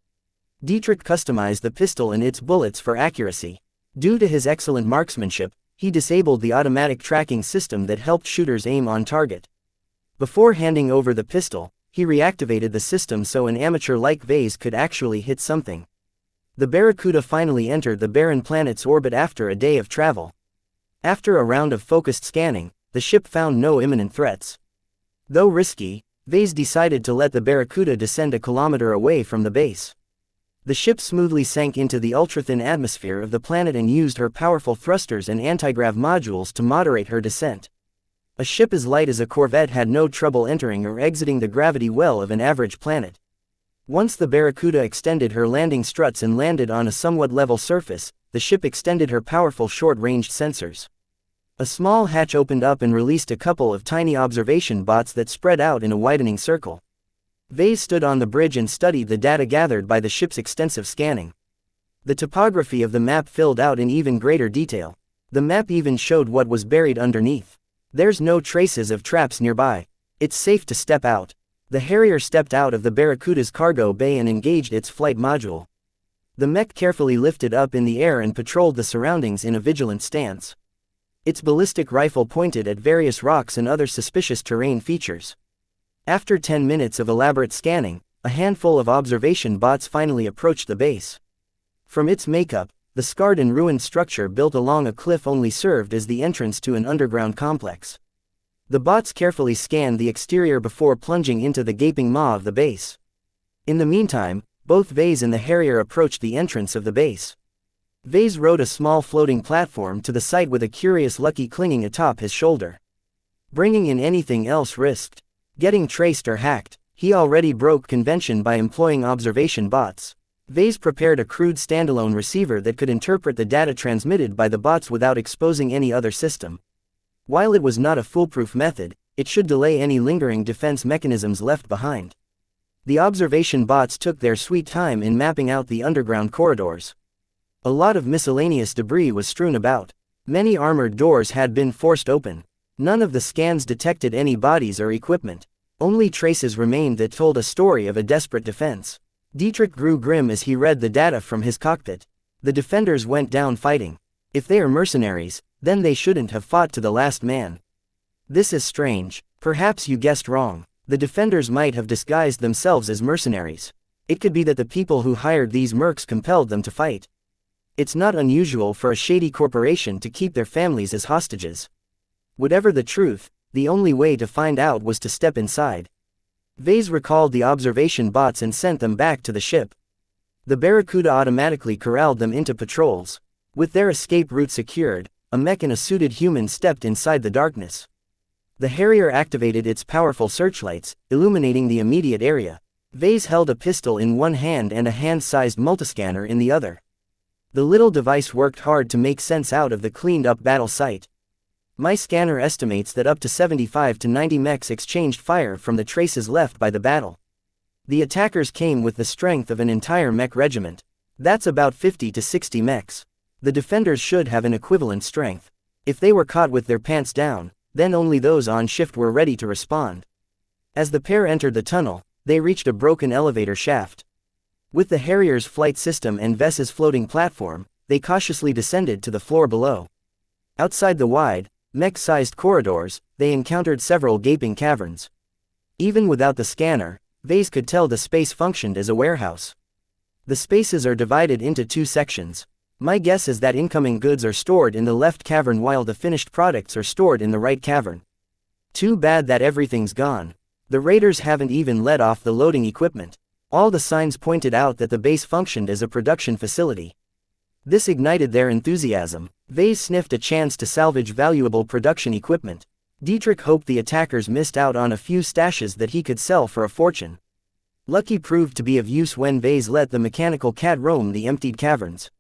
Dietrich customized the pistol and its bullets for accuracy. Due to his excellent marksmanship, he disabled the automatic tracking system that helped shooters aim on target. Before handing over the pistol, he reactivated the system so an amateur like Vase could actually hit something. The Barracuda finally entered the barren planet's orbit after a day of travel. After a round of focused scanning, the ship found no imminent threats. Though risky, Vase decided to let the Barracuda descend a kilometer away from the base. The ship smoothly sank into the ultra-thin atmosphere of the planet and used her powerful thrusters and anti-grav modules to moderate her descent. A ship as light as a corvette had no trouble entering or exiting the gravity well of an average planet. Once the Barracuda extended her landing struts and landed on a somewhat level surface, the ship extended her powerful short-ranged sensors. A small hatch opened up and released a couple of tiny observation bots that spread out in a widening circle. Vase stood on the bridge and studied the data gathered by the ship's extensive scanning. The topography of the map filled out in even greater detail. The map even showed what was buried underneath. There's no traces of traps nearby. It's safe to step out. The Harrier stepped out of the Barracuda's cargo bay and engaged its flight module. The mech carefully lifted up in the air and patrolled the surroundings in a vigilant stance. Its ballistic rifle pointed at various rocks and other suspicious terrain features. After 10 minutes of elaborate scanning, a handful of observation bots finally approached the base. From its makeup, the scarred and ruined structure built along a cliff only served as the entrance to an underground complex. The bots carefully scanned the exterior before plunging into the gaping maw of the base. In the meantime, both Vase and the Harrier approached the entrance of the base. Vase rode a small floating platform to the site with a curious Lucky clinging atop his shoulder. Bringing in anything else risked getting traced or hacked. He already broke convention by employing observation bots. Vase prepared a crude standalone receiver that could interpret the data transmitted by the bots without exposing any other system. While it was not a foolproof method, it should delay any lingering defense mechanisms left behind. The observation bots took their sweet time in mapping out the underground corridors. A lot of miscellaneous debris was strewn about. Many armored doors had been forced open. None of the scans detected any bodies or equipment. Only traces remained that told a story of a desperate defense. Dietrich grew grim as he read the data from his cockpit. The defenders went down fighting. If they are mercenaries, then they shouldn't have fought to the last man. This is strange. Perhaps you guessed wrong. The defenders might have disguised themselves as mercenaries. It could be that the people who hired these mercs compelled them to fight. It's not unusual for a shady corporation to keep their families as hostages. Whatever the truth, the only way to find out was to step inside. Vase recalled the observation bots and sent them back to the ship. The Barracuda automatically corralled them into patrols. With their escape route secured, a mech and a suited human stepped inside the darkness. The Harrier activated its powerful searchlights, illuminating the immediate area. Vase held a pistol in one hand and a hand-sized multiscanner in the other. The little device worked hard to make sense out of the cleaned-up battle site. My scanner estimates that up to 75 to 90 mechs exchanged fire from the traces left by the battle. The attackers came with the strength of an entire mech regiment. That's about 50 to 60 mechs. The defenders should have an equivalent strength. If they were caught with their pants down, then only those on shift were ready to respond. As the pair entered the tunnel, they reached a broken elevator shaft. With the Harrier's flight system and Vess's floating platform, they cautiously descended to the floor below. Outside the wide, mech-sized corridors, they encountered several gaping caverns. Even without the scanner, Vase could tell the space functioned as a warehouse. The spaces are divided into two sections. My guess is that incoming goods are stored in the left cavern while the finished products are stored in the right cavern. Too bad that everything's gone. The raiders haven't even let off the loading equipment. All the signs pointed out that the base functioned as a production facility. This ignited their enthusiasm. Vase sniffed a chance to salvage valuable production equipment. Dietrich hoped the attackers missed out on a few stashes that he could sell for a fortune. Lucky proved to be of use when Vase let the mechanical cat roam the emptied caverns.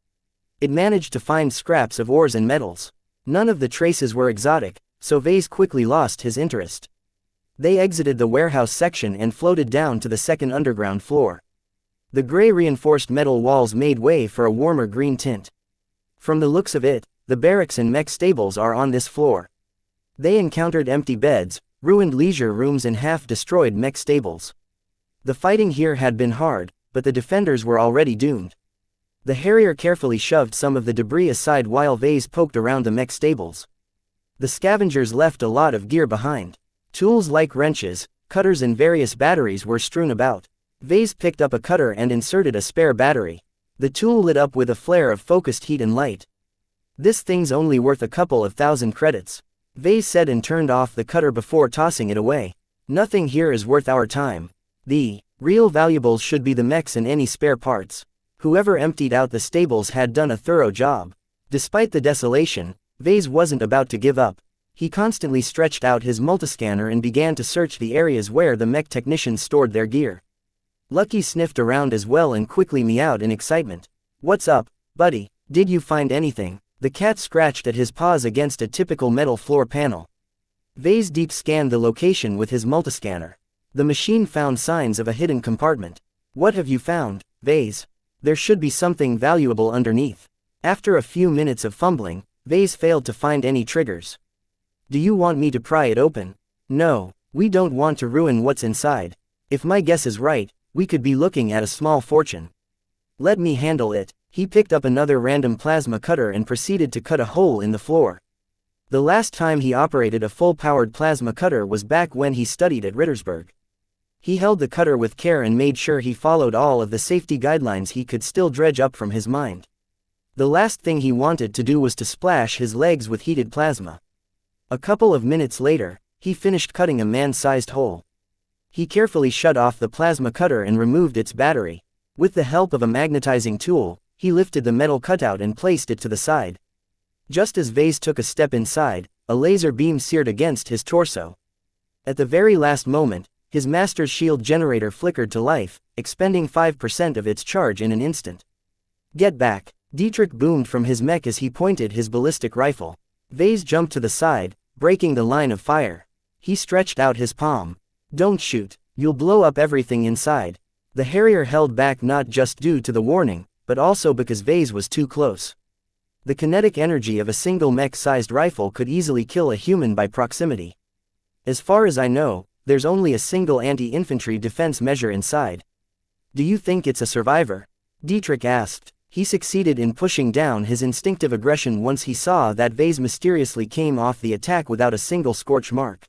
It managed to find scraps of ores and metals. None of the traces were exotic, so Vase quickly lost his interest. They exited the warehouse section and floated down to the second underground floor. The gray reinforced metal walls made way for a warmer green tint. From the looks of it, the barracks and mech stables are on this floor. They encountered empty beds, ruined leisure rooms and half-destroyed mech stables. The fighting here had been hard, but the defenders were already doomed. The Harrier carefully shoved some of the debris aside while Vase poked around the mech stables. The scavengers left a lot of gear behind. Tools like wrenches, cutters and various batteries were strewn about. Vase picked up a cutter and inserted a spare battery. The tool lit up with a flare of focused heat and light. This thing's only worth a couple of thousand credits, Vase said and turned off the cutter before tossing it away. Nothing here is worth our time. The real valuables should be the mechs and any spare parts. Whoever emptied out the stables had done a thorough job. Despite the desolation, Vase wasn't about to give up. He constantly stretched out his multiscanner and began to search the areas where the mech technicians stored their gear. Lucky sniffed around as well and quickly meowed in excitement. "What's up, buddy? Did you find anything?" The cat scratched at his paws against a typical metal floor panel. Vase deep scanned the location with his multiscanner. The machine found signs of a hidden compartment. "What have you found, Vase? There should be something valuable underneath." After a few minutes of fumbling, Vase failed to find any triggers. "Do you want me to pry it open?" "No, we don't want to ruin what's inside. If my guess is right, we could be looking at a small fortune." "Let me handle it." He picked up another random plasma cutter and proceeded to cut a hole in the floor. The last time he operated a full-powered plasma cutter was back when he studied at Rittersberg. He held the cutter with care and made sure he followed all of the safety guidelines he could still dredge up from his mind. The last thing he wanted to do was to splash his legs with heated plasma. A couple of minutes later, he finished cutting a man-sized hole. He carefully shut off the plasma cutter and removed its battery. With the help of a magnetizing tool, he lifted the metal cutout and placed it to the side. Just as Vase took a step inside, a laser beam seared against his torso. At the very last moment, His master's shield generator flickered to life, expending 5% of its charge in an instant. Get back! Dietrich boomed from his mech as he pointed his ballistic rifle. Vase jumped to the side, breaking the line of fire. He stretched out his palm. Don't shoot, you'll blow up everything inside. The Harrier held back not just due to the warning, but also because Vase was too close. The kinetic energy of a single mech-sized rifle could easily kill a human by proximity. As far as I know, there's only a single anti-infantry defense measure inside. Do you think it's a survivor? Dietrich asked. He succeeded in pushing down his instinctive aggression once he saw that Vase mysteriously came off the attack without a single scorch mark.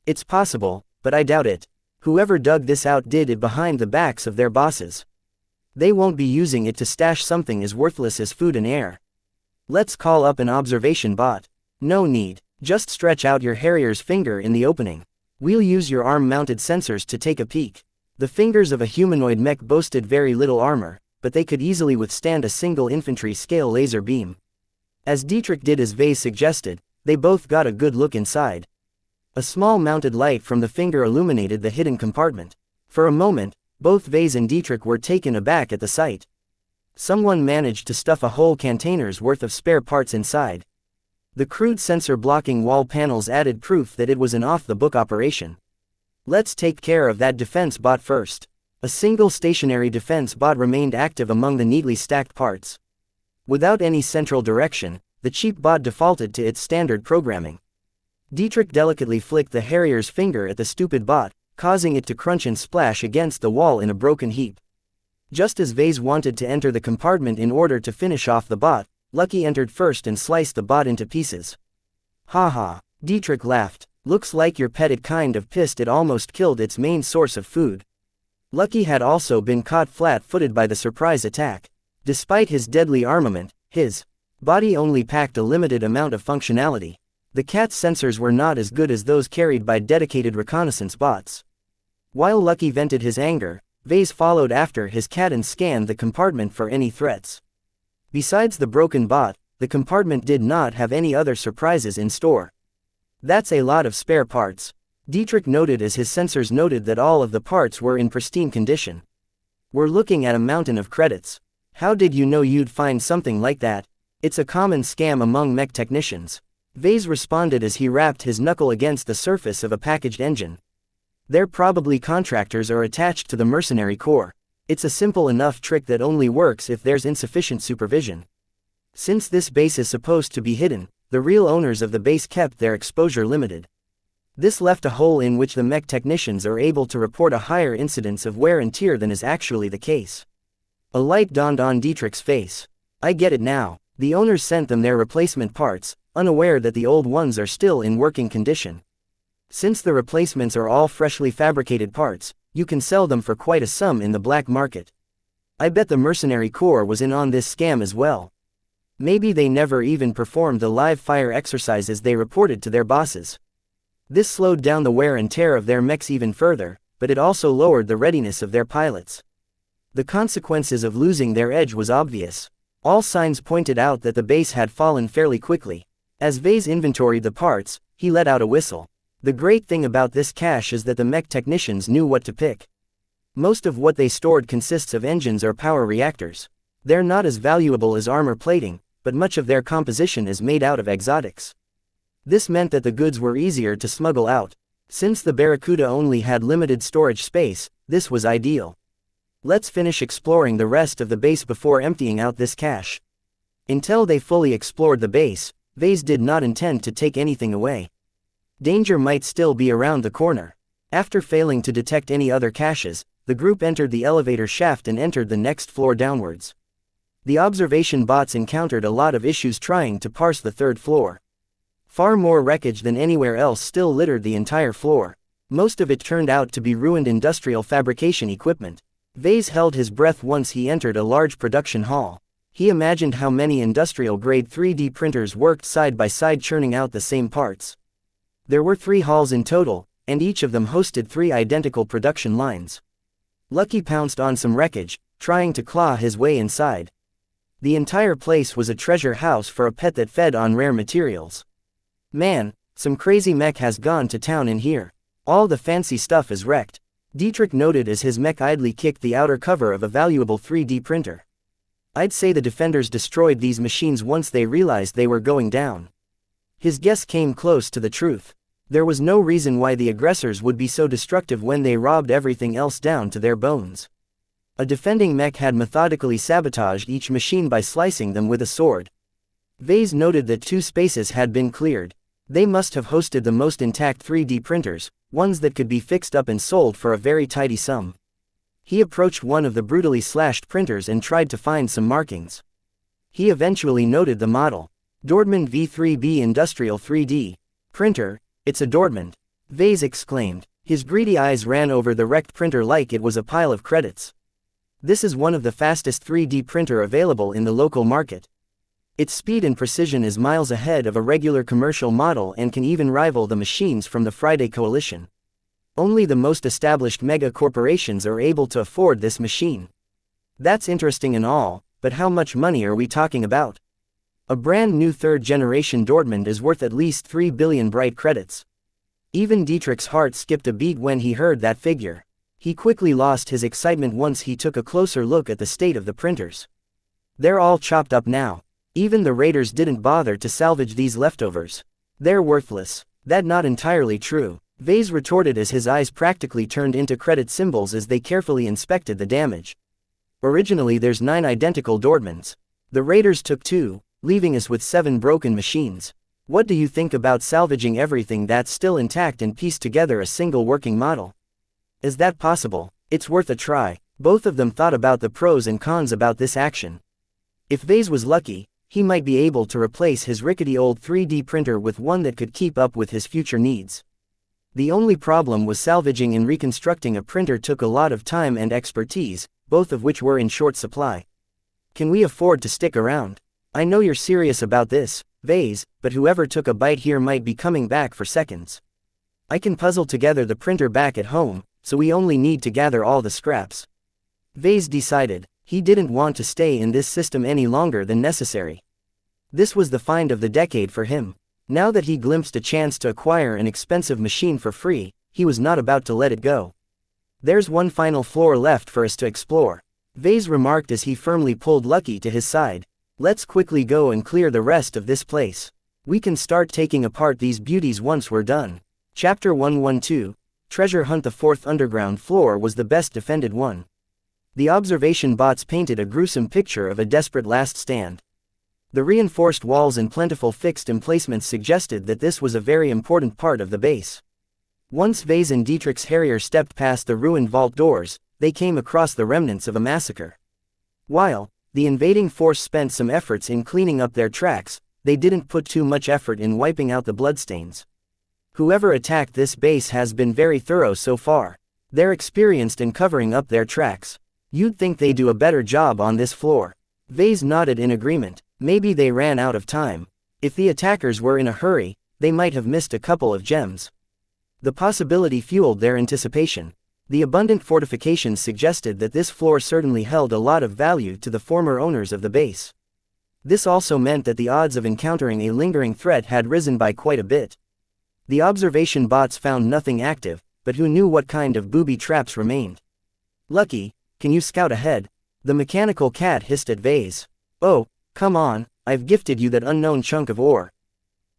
It's possible, but I doubt it. Whoever dug this out did it behind the backs of their bosses. They won't be using it to stash something as worthless as food and air. Let's call up an observation bot. No need, just stretch out your Harrier's finger in the opening. We'll use your arm-mounted sensors to take a peek. The fingers of a humanoid mech boasted very little armor, but they could easily withstand a single infantry-scale laser beam. As Dietrich did as Vase suggested, they both got a good look inside. A small mounted light from the finger illuminated the hidden compartment. For a moment, both Vase and Dietrich were taken aback at the sight. Someone managed to stuff a whole container's worth of spare parts inside. The crude sensor-blocking wall panels added proof that it was an off-the-book operation. Let's take care of that defense bot first. A single stationary defense bot remained active among the neatly stacked parts. Without any central direction, the cheap bot defaulted to its standard programming. Dietrich delicately flicked the Harrier's finger at the stupid bot, causing it to crunch and splash against the wall in a broken heap. Just as Vase wanted to enter the compartment in order to finish off the bot, Lucky entered first and sliced the bot into pieces. Haha, Dietrich laughed. Looks like your pet it kind of pissed it almost killed its main source of food. Lucky had also been caught flat-footed by the surprise attack. Despite his deadly armament, his body only packed a limited amount of functionality. The cat's sensors were not as good as those carried by dedicated reconnaissance bots. While Lucky vented his anger, Vase followed after his cat and scanned the compartment for any threats. Besides the broken bot, the compartment did not have any other surprises in store. That's a lot of spare parts, Dietrich noted as his sensors noted that all of the parts were in pristine condition. We're looking at a mountain of credits. How did you know you'd find something like that? It's a common scam among mech technicians. Vase responded as he rapped his knuckle against the surface of a packaged engine. They're probably contractors or attached to the mercenary corps. It's a simple enough trick that only works if there's insufficient supervision. Since this base is supposed to be hidden, the real owners of the base kept their exposure limited. This left a hole in which the mech technicians are able to report a higher incidence of wear and tear than is actually the case. A light dawned on Dietrich's face. I get it now. The owners sent them their replacement parts, unaware that the old ones are still in working condition. Since the replacements are all freshly fabricated parts, you can sell them for quite a sum in the black market. I bet the mercenary corps was in on this scam as well. Maybe they never even performed the live fire exercises they reported to their bosses. This slowed down the wear and tear of their mechs even further, but it also lowered the readiness of their pilots. The consequences of losing their edge was obvious. All signs pointed out that the base had fallen fairly quickly. As Vase inventoried the parts, he let out a whistle. The great thing about this cache is that the mech technicians knew what to pick. Most of what they stored consists of engines or power reactors. They're not as valuable as armor plating, but much of their composition is made out of exotics. This meant that the goods were easier to smuggle out. Since the Barracuda only had limited storage space, this was ideal. Let's finish exploring the rest of the base before emptying out this cache. Until they fully explored the base, Vase did not intend to take anything away. Danger might still be around the corner. After failing to detect any other caches, the group entered the elevator shaft and entered the next floor downwards. The observation bots encountered a lot of issues trying to parse the third floor. Far more wreckage than anywhere else still littered the entire floor. Most of it turned out to be ruined industrial fabrication equipment. Vase held his breath once he entered a large production hall. He imagined how many industrial-grade 3D printers worked side by side churning out the same parts. There were 3 halls in total, and each of them hosted 3 identical production lines. Lucky pounced on some wreckage, trying to claw his way inside. The entire place was a treasure house for a pet that fed on rare materials. Man, some crazy mech has gone to town in here. All the fancy stuff is wrecked. Dietrich noted as his mech idly kicked the outer cover of a valuable 3D printer. I'd say the defenders destroyed these machines once they realized they were going down. His guess came close to the truth. There was no reason why the aggressors would be so destructive when they robbed everything else down to their bones. A defending mech had methodically sabotaged each machine by slicing them with a sword. Vase noted that 2 spaces had been cleared. They must have hosted the most intact 3D printers, ones that could be fixed up and sold for a very tidy sum. He approached one of the brutally slashed printers and tried to find some markings. He eventually noted the model. Dortmund V3B Industrial 3D printer. It's a Dortmund. Vase exclaimed. His greedy eyes ran over the wrecked printer like it was a pile of credits. This is one of the fastest 3D printer available in the local market. Its speed and precision is miles ahead of a regular commercial model and can even rival the machines from the Friday Coalition. Only the most established mega corporations are able to afford this machine. That's interesting and all, but how much money are we talking about? A brand new 3rd-generation Dortmund is worth at least 3 billion bright credits. Even Dietrich's heart skipped a beat when he heard that figure. He quickly lost his excitement once he took a closer look at the state of the printers. They're all chopped up now. Even the raiders didn't bother to salvage these leftovers. They're worthless. That's not entirely true, Vase retorted as his eyes practically turned into credit symbols as they carefully inspected the damage. Originally there's 9 identical Dortmunds. The raiders took 2, leaving us with 7 broken machines. What do you think about salvaging everything that's still intact and piece together a single working model? Is that possible? It's worth a try. Both of them thought about the pros and cons about this action. If Vase was lucky, he might be able to replace his rickety old 3D printer with one that could keep up with his future needs. The only problem was salvaging and reconstructing a printer took a lot of time and expertise, both of which were in short supply. Can we afford to stick around? I know you're serious about this, Vase, but whoever took a bite here might be coming back for seconds. I can puzzle together the printer back at home, so we only need to gather all the scraps. Vase decided. He didn't want to stay in this system any longer than necessary. This was the find of the decade for him. Now that he glimpsed a chance to acquire an expensive machine for free, he was not about to let it go. There's one final floor left for us to explore, Vase remarked as he firmly pulled Lucky to his side. Let's quickly go and clear the rest of this place. We can start taking apart these beauties once we're done. Chapter 112, Treasure Hunt. The 4th underground floor was the best defended one. The observation bots painted a gruesome picture of a desperate last stand. The reinforced walls and plentiful fixed emplacements suggested that this was a very important part of the base. Once Vase and Dietrich's Harrier stepped past the ruined vault doors, they came across the remnants of a massacre. While the invading force spent some efforts in cleaning up their tracks, they didn't put too much effort in wiping out the bloodstains. Whoever attacked this base has been very thorough so far. They're experienced in covering up their tracks. You'd think they do a better job on this floor. Vase nodded in agreement. Maybe they ran out of time. If the attackers were in a hurry, they might have missed a couple of gems. The possibility fueled their anticipation. The abundant fortifications suggested that this floor certainly held a lot of value to the former owners of the base. This also meant that the odds of encountering a lingering threat had risen by quite a bit. The observation bots found nothing active, but who knew what kind of booby traps remained. Lucky, can you scout ahead? The mechanical cat hissed at Vase. Oh, come on, I've gifted you that unknown chunk of ore.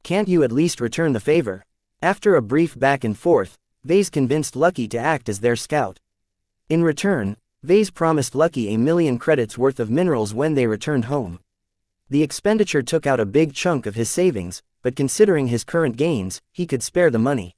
Can't you at least return the favor? After a brief back and forth, Vase convinced Lucky to act as their scout. In return, Vase promised Lucky 1,000,000 credits worth of minerals when they returned home. The expenditure took out a big chunk of his savings, but considering his current gains, he could spare the money.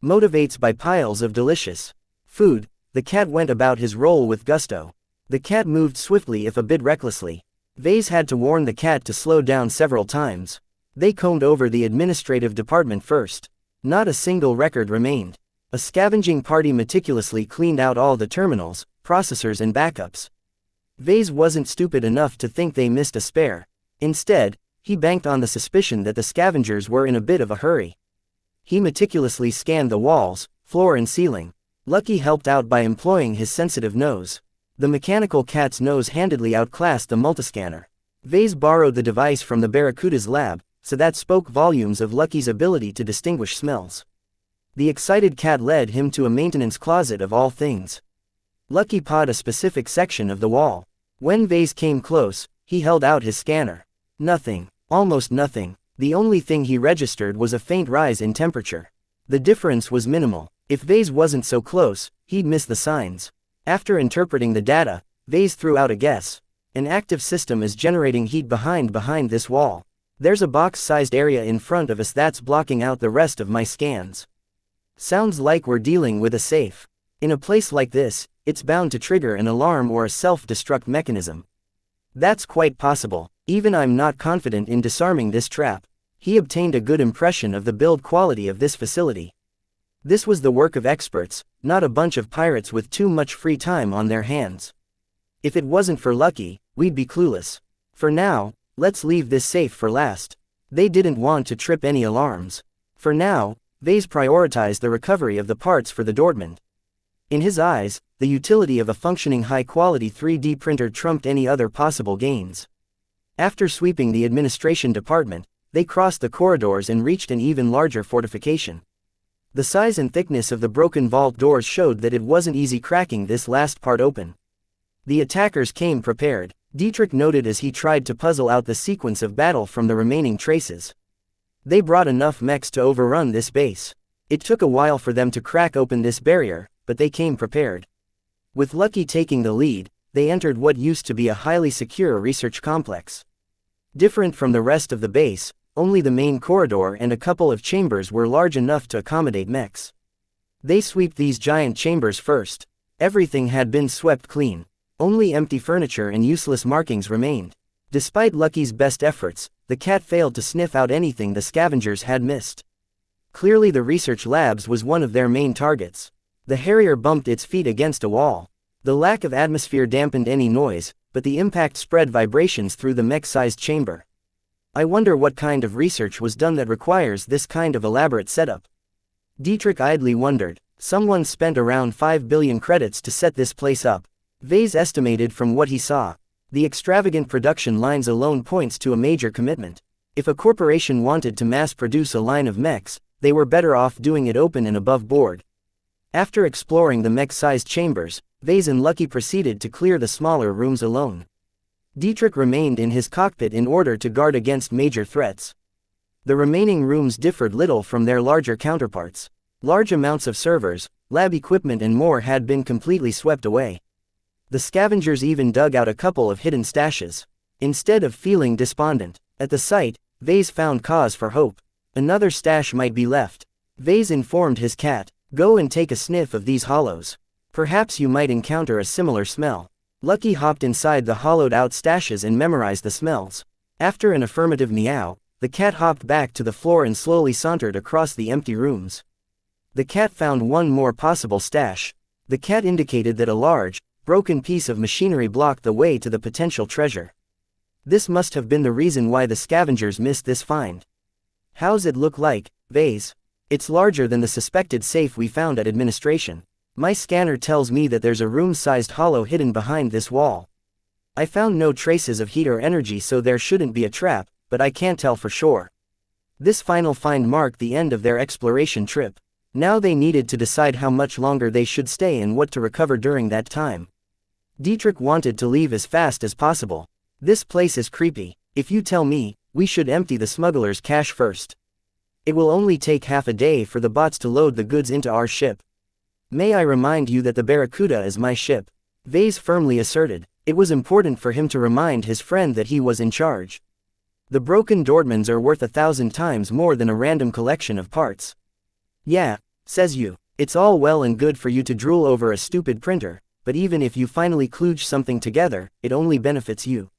Motivates by piles of delicious food, the cat went about his role with gusto. The cat moved swiftly if a bit recklessly. Vase had to warn the cat to slow down several times. They combed over the administrative department first. Not a single record remained. A scavenging party meticulously cleaned out all the terminals, processors and backups. Vase wasn't stupid enough to think they missed a spare. Instead, he banked on the suspicion that the scavengers were in a bit of a hurry. He meticulously scanned the walls, floor and ceiling. Lucky helped out by employing his sensitive nose. The mechanical cat's nose handedly outclassed the multiscanner. Vase borrowed the device from the Barracuda's lab, so that spoke volumes of Lucky's ability to distinguish smells. The excited cat led him to a maintenance closet of all things. Lucky pawed a specific section of the wall. When Vase came close, he held out his scanner. Nothing. Almost nothing. The only thing he registered was a faint rise in temperature. The difference was minimal. If Vase wasn't so close, he'd miss the signs. After interpreting the data, Vase threw out a guess. An active system is generating heat behind this wall. There's a box-sized area in front of us that's blocking out the rest of my scans. Sounds like we're dealing with a safe. In a place like this, it's bound to trigger an alarm or a self-destruct mechanism. That's quite possible. Even I'm not confident in disarming this trap. He obtained a good impression of the build quality of this facility. This was the work of experts, not a bunch of pirates with too much free time on their hands. If it wasn't for Lucky, we'd be clueless. For now, let's leave this safe for last. They didn't want to trip any alarms. For now, Vase prioritized the recovery of the parts for the Dortmund. In his eyes, the utility of a functioning high-quality 3D printer trumped any other possible gains. After sweeping the administration department, they crossed the corridors and reached an even larger fortification. The size and thickness of the broken vault doors showed that it wasn't easy cracking this last part open. The attackers came prepared, Dietrich noted as he tried to puzzle out the sequence of battle from the remaining traces. They brought enough mechs to overrun this base. It took a while for them to crack open this barrier, but they came prepared. With Lucky taking the lead, they entered what used to be a highly secure research complex. Different from the rest of the base, only the main corridor and a couple of chambers were large enough to accommodate mechs. They swept these giant chambers first. Everything had been swept clean. Only empty furniture and useless markings remained. Despite Lucky's best efforts, the cat failed to sniff out anything the scavengers had missed. Clearly the research labs was one of their main targets. The Harrier bumped its feet against a wall. The lack of atmosphere dampened any noise, but the impact spread vibrations through the mech-sized chamber. I wonder what kind of research was done that requires this kind of elaborate setup. Dietrich idly wondered. Someone spent around 5 billion credits to set this place up. Vase estimated from what he saw. The extravagant production lines alone points to a major commitment. If a corporation wanted to mass-produce a line of mechs, they were better off doing it open and above board. After exploring the mech-sized chambers, Vase and Lucky proceeded to clear the smaller rooms alone. Dietrich remained in his cockpit in order to guard against major threats. The remaining rooms differed little from their larger counterparts. Large amounts of servers, lab equipment and more had been completely swept away. The scavengers even dug out a couple of hidden stashes. Instead of feeling despondent at the sight, Vase found cause for hope. Another stash might be left. Vase informed his cat, "Go and take a sniff of these hollows. Perhaps you might encounter a similar smell." Lucky hopped inside the hollowed-out stashes and memorized the smells. After an affirmative meow, the cat hopped back to the floor and slowly sauntered across the empty rooms. The cat found one more possible stash. The cat indicated that a large, broken piece of machinery blocked the way to the potential treasure. This must have been the reason why the scavengers missed this find. "How's it look like, Vase?" "It's larger than the suspected safe we found at administration. My scanner tells me that there's a room-sized hollow hidden behind this wall. I found no traces of heat or energy, so there shouldn't be a trap, but I can't tell for sure." This final find marked the end of their exploration trip. Now they needed to decide how much longer they should stay and what to recover during that time. Dietrich wanted to leave as fast as possible. "This place is creepy. If you tell me, we should empty the smugglers' cache first. It will only take half a day for the bots to load the goods into our ship." "May I remind you that the Barracuda is my ship," Vase firmly asserted. It was important for him to remind his friend that he was in charge. "The broken Dortmunds are worth 1,000 times more than a random collection of parts." "Yeah, says you. It's all well and good for you to drool over a stupid printer, but even if you finally kludge something together, it only benefits you.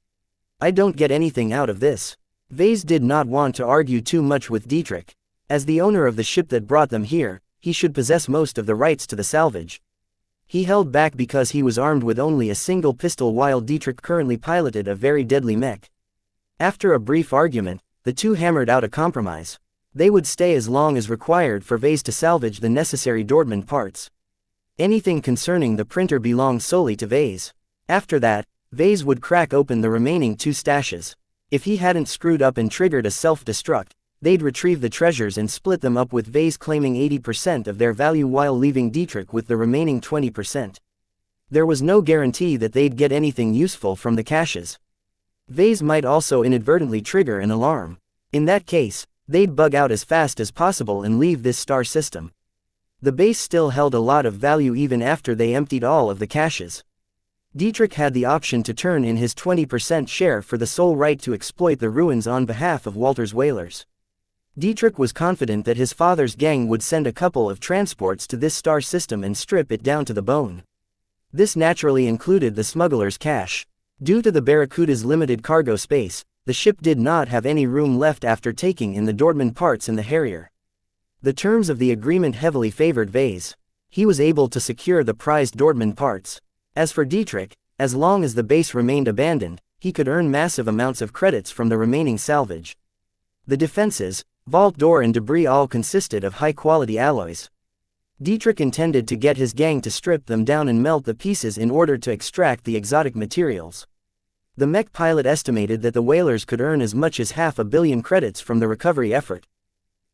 I don't get anything out of this." Vase did not want to argue too much with Dietrich. As the owner of the ship that brought them here, he should possess most of the rights to the salvage. He held back because he was armed with only a single pistol while Dietrich currently piloted a very deadly mech. After a brief argument, the two hammered out a compromise. They would stay as long as required for Vase to salvage the necessary Dortmund parts. Anything concerning the printer belonged solely to Vase. After that, Vase would crack open the remaining two stashes. If he hadn't screwed up and triggered a self-destruct, They'd retrieve the treasures and split them up with Vase claiming 80% of their value while leaving Dietrich with the remaining 20%. There was no guarantee that they'd get anything useful from the caches. Vase might also inadvertently trigger an alarm. In that case, they'd bug out as fast as possible and leave this star system. The base still held a lot of value even after they emptied all of the caches. Dietrich had the option to turn in his 20% share for the sole right to exploit the ruins on behalf of Walter's whalers. Dietrich was confident that his father's gang would send a couple of transports to this star system and strip it down to the bone. This naturally included the smuggler's cache. Due to the Barracuda's limited cargo space, the ship did not have any room left after taking in the Dortmund parts and the Harrier. The terms of the agreement heavily favored Vase. He was able to secure the prized Dortmund parts. As for Dietrich, as long as the base remained abandoned, he could earn massive amounts of credits from the remaining salvage. The defenses, vault door and debris all consisted of high-quality alloys. Dietrich intended to get his gang to strip them down and melt the pieces in order to extract the exotic materials. The Mech pilot estimated that the whalers could earn as much as 500 million credits from the recovery effort.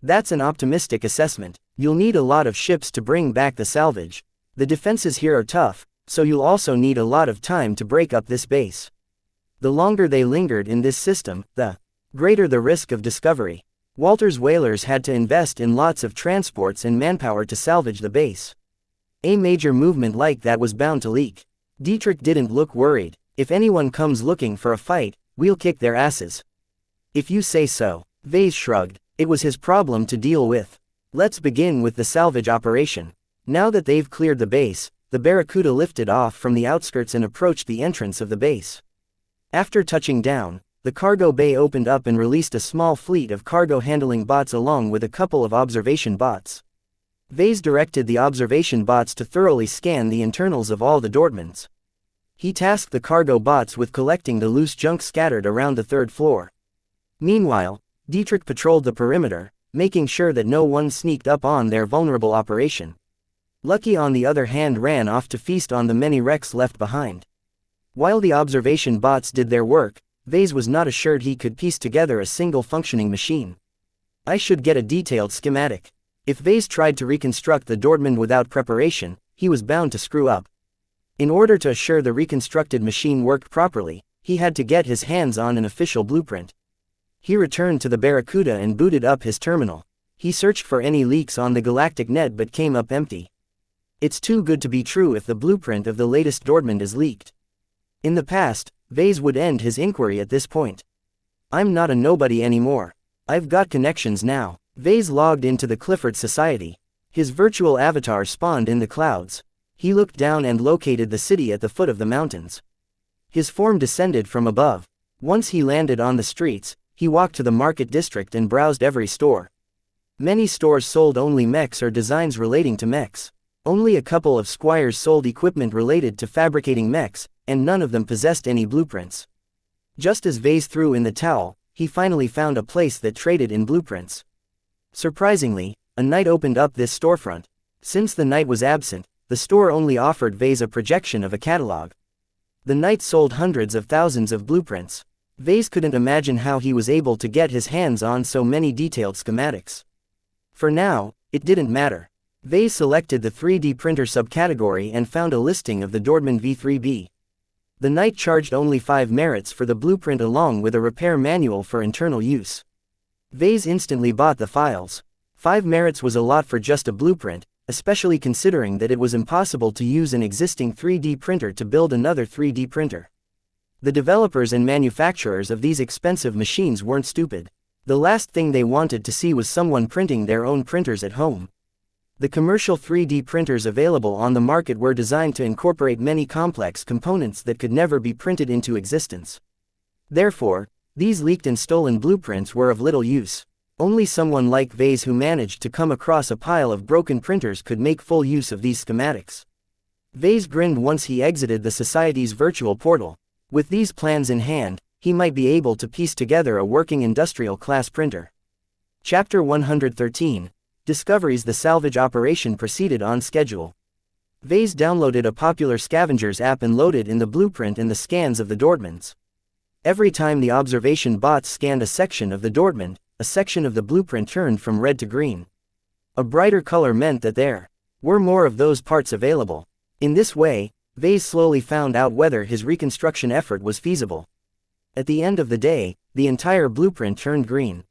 That's an optimistic assessment. You'll need a lot of ships to bring back the salvage. The defenses here are tough, so you'll also need a lot of time to break up this base. The longer they lingered in this system, the greater the risk of discovery. Walter's whalers had to invest in lots of transports and manpower to salvage the base. A major movement like that was bound to leak. Dietrich didn't look worried. If anyone comes looking for a fight, we'll kick their asses. If you say so. Vase shrugged. It was his problem to deal with. Let's begin with the salvage operation. Now that they've cleared the base, the Barracuda lifted off from the outskirts and approached the entrance of the base. After touching down, the cargo bay opened up and released a small fleet of cargo handling bots along with a couple of observation bots. Vase directed the observation bots to thoroughly scan the internals of all the Dortmunds. He tasked the cargo bots with collecting the loose junk scattered around the third floor. Meanwhile, Dietrich patrolled the perimeter, making sure that no one sneaked up on their vulnerable operation. Lucky on the other hand ran off to feast on the many wrecks left behind. While the observation bots did their work, Vase was not assured he could piece together a single functioning machine. I should get a detailed schematic. If Vase tried to reconstruct the Dortmund without preparation, he was bound to screw up. In order to assure the reconstructed machine worked properly, he had to get his hands on an official blueprint. He returned to the Barracuda and booted up his terminal. He searched for any leaks on the galactic net but came up empty. It's too good to be true if the blueprint of the latest Dortmund is leaked. In the past, Vase would end his inquiry at this point. I'm not a nobody anymore. I've got connections now. Vase logged into the Clifford Society. His virtual avatar spawned in the clouds. He looked down and located the city at the foot of the mountains. His form descended from above. Once he landed on the streets, he walked to the market district and browsed every store. Many stores sold only mechs or designs relating to mechs. Only a couple of squires sold equipment related to fabricating mechs, and none of them possessed any blueprints. Just as Vase threw in the towel, he finally found a place that traded in blueprints. Surprisingly, a knight opened up this storefront. Since the knight was absent, the store only offered Vase a projection of a catalog. The knight sold hundreds of thousands of blueprints. Vase couldn't imagine how he was able to get his hands on so many detailed schematics. For now, it didn't matter. Vase selected the 3D printer subcategory and found a listing of the Dortmund V3B. The knight charged only 5 merits for the blueprint along with a repair manual for internal use. Vase instantly bought the files. 5 merits was a lot for just a blueprint, especially considering that it was impossible to use an existing 3D printer to build another 3D printer. The developers and manufacturers of these expensive machines weren't stupid. The last thing they wanted to see was someone printing their own printers at home. The commercial 3D printers available on the market were designed to incorporate many complex components that could never be printed into existence. Therefore, these leaked and stolen blueprints were of little use. Only someone like Vase who managed to come across a pile of broken printers could make full use of these schematics. Vase grinned once he exited the Society's virtual portal. With these plans in hand, he might be able to piece together a working industrial-class printer. Chapter 113. Discoveries. The salvage operation proceeded on schedule. Vase downloaded a popular scavengers app and loaded in the blueprint and the scans of the Dortmunds. Every time the observation bots scanned a section of the Dortmund, a section of the blueprint turned from red to green. A brighter color meant that there were more of those parts available. In this way, Vase slowly found out whether his reconstruction effort was feasible. At the end of the day, the entire blueprint turned green.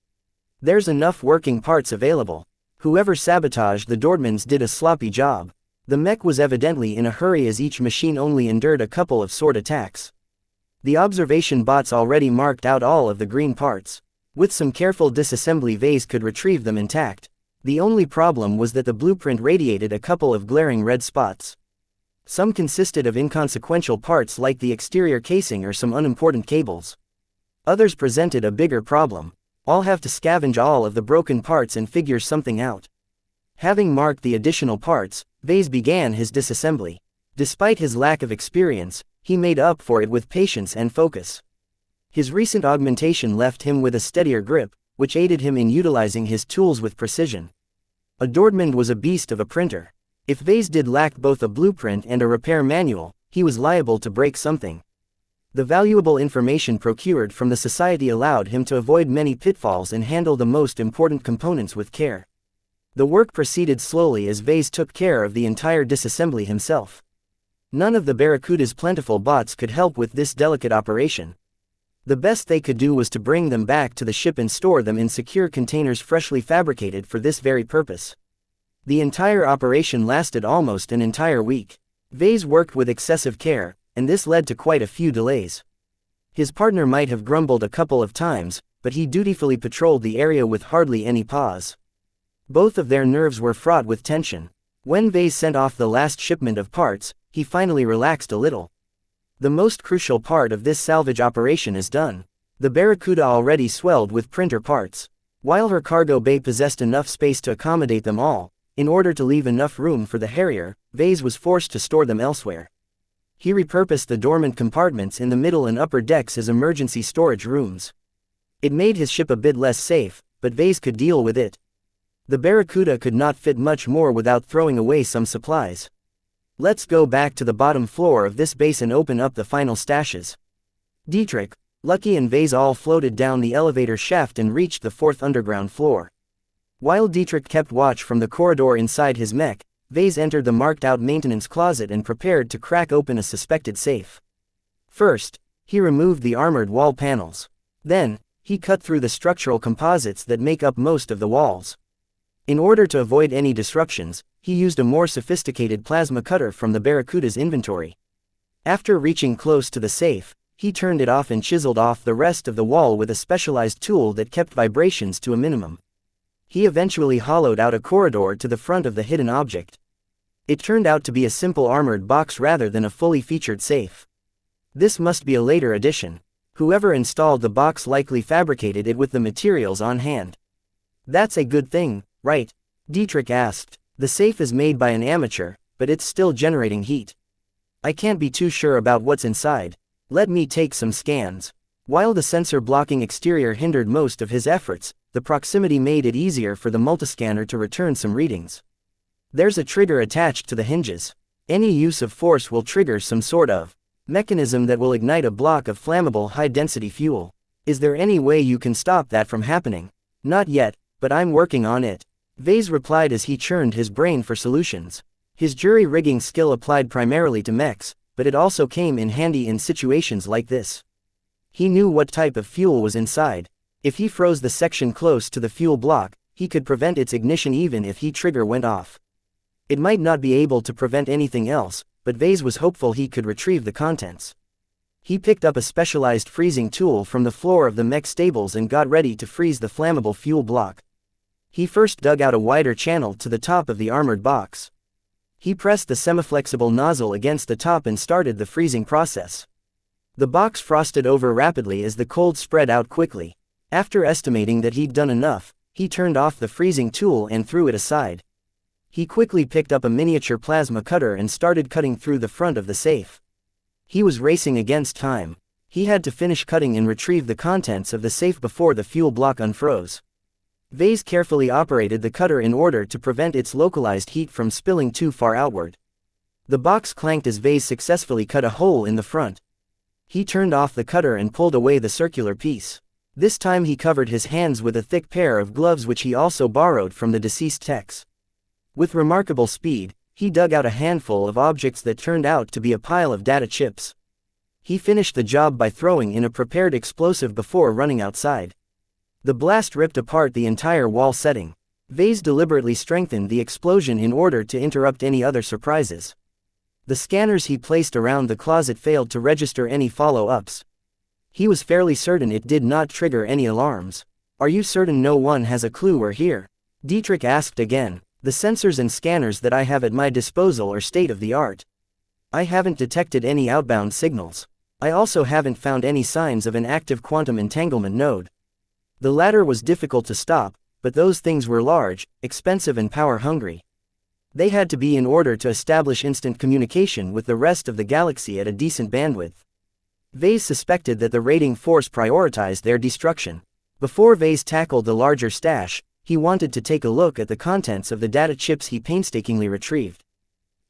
There's enough working parts available. Whoever sabotaged the Dordmans did a sloppy job. The mech was evidently in a hurry as each machine only endured a couple of sword attacks. The observation bots already marked out all of the green parts. With some careful disassembly, Vase could retrieve them intact. The only problem was that the blueprint radiated a couple of glaring red spots. Some consisted of inconsequential parts like the exterior casing or some unimportant cables. Others presented a bigger problem. I'll have to scavenge all of the broken parts and figure something out. Having marked the additional parts, Vase began his disassembly. Despite his lack of experience, he made up for it with patience and focus. His recent augmentation left him with a steadier grip, which aided him in utilizing his tools with precision. A Dordman was a beast of a printer. If Vase did lack both a blueprint and a repair manual, he was liable to break something. The valuable information procured from the society allowed him to avoid many pitfalls and handle the most important components with care. The work proceeded slowly as Vase took care of the entire disassembly himself. None of the Barracuda's plentiful bots could help with this delicate operation. The best they could do was to bring them back to the ship and store them in secure containers freshly fabricated for this very purpose. The entire operation lasted almost an entire week. Vase worked with excessive care, and this led to quite a few delays. His partner might have grumbled a couple of times, but he dutifully patrolled the area with hardly any pause. Both of their nerves were fraught with tension. When Vase sent off the last shipment of parts, he finally relaxed a little. The most crucial part of this salvage operation is done. The Barracuda already swelled with printer parts. While her cargo bay possessed enough space to accommodate them all, in order to leave enough room for the Harrier, Vase was forced to store them elsewhere. He repurposed the dormant compartments in the middle and upper decks as emergency storage rooms. It made his ship a bit less safe, but Vase could deal with it. The Barracuda could not fit much more without throwing away some supplies. Let's go back to the bottom floor of this base and open up the final stashes. Dietrich, Lucky and Vase all floated down the elevator shaft and reached the 4th underground floor. While Dietrich kept watch from the corridor inside his mech, Vase entered the marked-out maintenance closet and prepared to crack open a suspected safe. First, he removed the armored wall panels. Then, he cut through the structural composites that make up most of the walls. In order to avoid any disruptions, he used a more sophisticated plasma cutter from the Barracuda's inventory. After reaching close to the safe, he turned it off and chiseled off the rest of the wall with a specialized tool that kept vibrations to a minimum. He eventually hollowed out a corridor to the front of the hidden object. It turned out to be a simple armored box rather than a fully featured safe. This must be a later addition. Whoever installed the box likely fabricated it with the materials on hand. That's a good thing, right? Dietrich asked. The safe is made by an amateur, but it's still generating heat. I can't be too sure about what's inside. Let me take some scans. While the sensor-blocking exterior hindered most of his efforts, the proximity made it easier for the multiscanner to return some readings. There's a trigger attached to the hinges. Any use of force will trigger some sort of mechanism that will ignite a block of flammable high-density fuel. Is there any way you can stop that from happening? Not yet, but I'm working on it. Vase replied as he churned his brain for solutions. His jury-rigging skill applied primarily to mechs, but it also came in handy in situations like this. He knew what type of fuel was inside. If he froze the section close to the fuel block, he could prevent its ignition even if the trigger went off. It might not be able to prevent anything else, but Vase was hopeful he could retrieve the contents. He picked up a specialized freezing tool from the floor of the mech stables and got ready to freeze the flammable fuel block. He first dug out a wider channel to the top of the armored box. He pressed the semiflexible nozzle against the top and started the freezing process. The box frosted over rapidly as the cold spread out quickly. After estimating that he'd done enough, he turned off the freezing tool and threw it aside. He quickly picked up a miniature plasma cutter and started cutting through the front of the safe. He was racing against time. He had to finish cutting and retrieve the contents of the safe before the fuel block unfroze. Vase carefully operated the cutter in order to prevent its localized heat from spilling too far outward. The box clanked as Vase successfully cut a hole in the front. He turned off the cutter and pulled away the circular piece. This time he covered his hands with a thick pair of gloves which he also borrowed from the deceased techs. With remarkable speed, he dug out a handful of objects that turned out to be a pile of data chips. He finished the job by throwing in a prepared explosive before running outside. The blast ripped apart the entire wall setting. Vase deliberately strengthened the explosion in order to interrupt any other surprises. The scanners he placed around the closet failed to register any follow-ups. He was fairly certain it did not trigger any alarms. "Are you certain no one has a clue we're here?" Dietrich asked again. "The sensors and scanners that I have at my disposal are state-of-the-art. I haven't detected any outbound signals. I also haven't found any signs of an active quantum entanglement node. The latter was difficult to stop, but those things were large, expensive and power-hungry. They had to be in order to establish instant communication with the rest of the galaxy at a decent bandwidth." Vase suspected that the raiding force prioritized their destruction. Before Vase tackled the larger stash, he wanted to take a look at the contents of the data chips he painstakingly retrieved.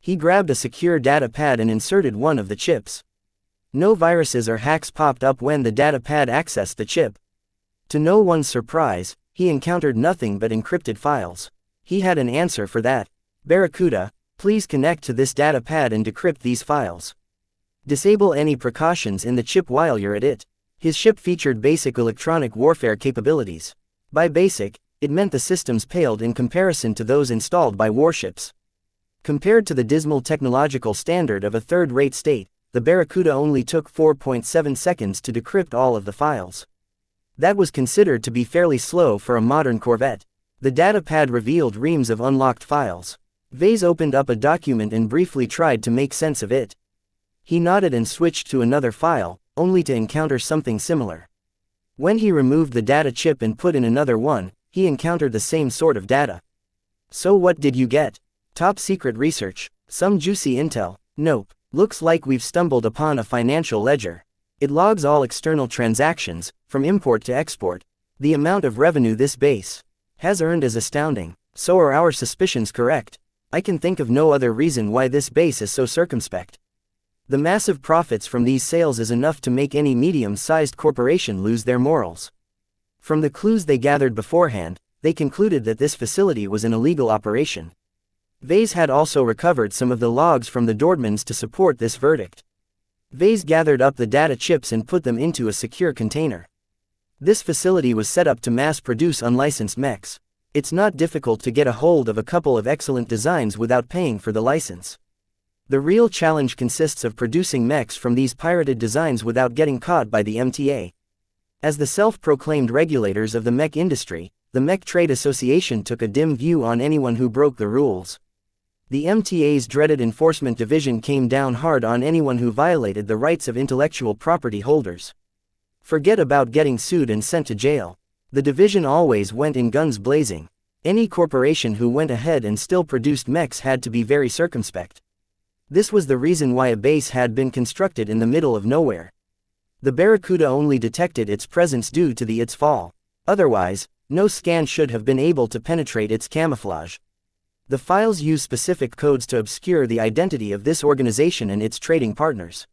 He grabbed a secure data pad and inserted one of the chips. No viruses or hacks popped up when the data pad accessed the chip. To no one's surprise, he encountered nothing but encrypted files. He had an answer for that. "Barracuda, please connect to this data pad and decrypt these files. Disable any precautions in the chip while you're at it." His ship featured basic electronic warfare capabilities. By basic, it meant the systems paled in comparison to those installed by warships. Compared to the dismal technological standard of a third-rate state, the Barracuda only took 4.7 seconds to decrypt all of the files. That was considered to be fairly slow for a modern corvette. The data pad revealed reams of unlocked files. Vase opened up a document and briefly tried to make sense of it. He nodded and switched to another file, only to encounter something similar. When he removed the data chip and put in another one, he encountered the same sort of data. "So what did you get?" "Top secret research. Some juicy intel." "Nope. Looks like we've stumbled upon a financial ledger. It logs all external transactions, from import to export. The amount of revenue this base has earned is astounding. So are our suspicions correct? I can think of no other reason why this base is so circumspect. The massive profits from these sales is enough to make any medium-sized corporation lose their morals." From the clues they gathered beforehand, they concluded that this facility was an illegal operation. Vase had also recovered some of the logs from the Dordmans to support this verdict. Vase gathered up the data chips and put them into a secure container. This facility was set up to mass-produce unlicensed mechs. It's not difficult to get a hold of a couple of excellent designs without paying for the license. The real challenge consists of producing mechs from these pirated designs without getting caught by the MTA. As the self-proclaimed regulators of the mech industry, the Mech Trade Association took a dim view on anyone who broke the rules. The MTA's dreaded enforcement division came down hard on anyone who violated the rights of intellectual property holders. Forget about getting sued and sent to jail. The division always went in guns blazing. Any corporation who went ahead and still produced mechs had to be very circumspect. This was the reason why a base had been constructed in the middle of nowhere. The Barracuda only detected its presence due to its fall. Otherwise, no scan should have been able to penetrate its camouflage. The files use specific codes to obscure the identity of this organization and its trading partners.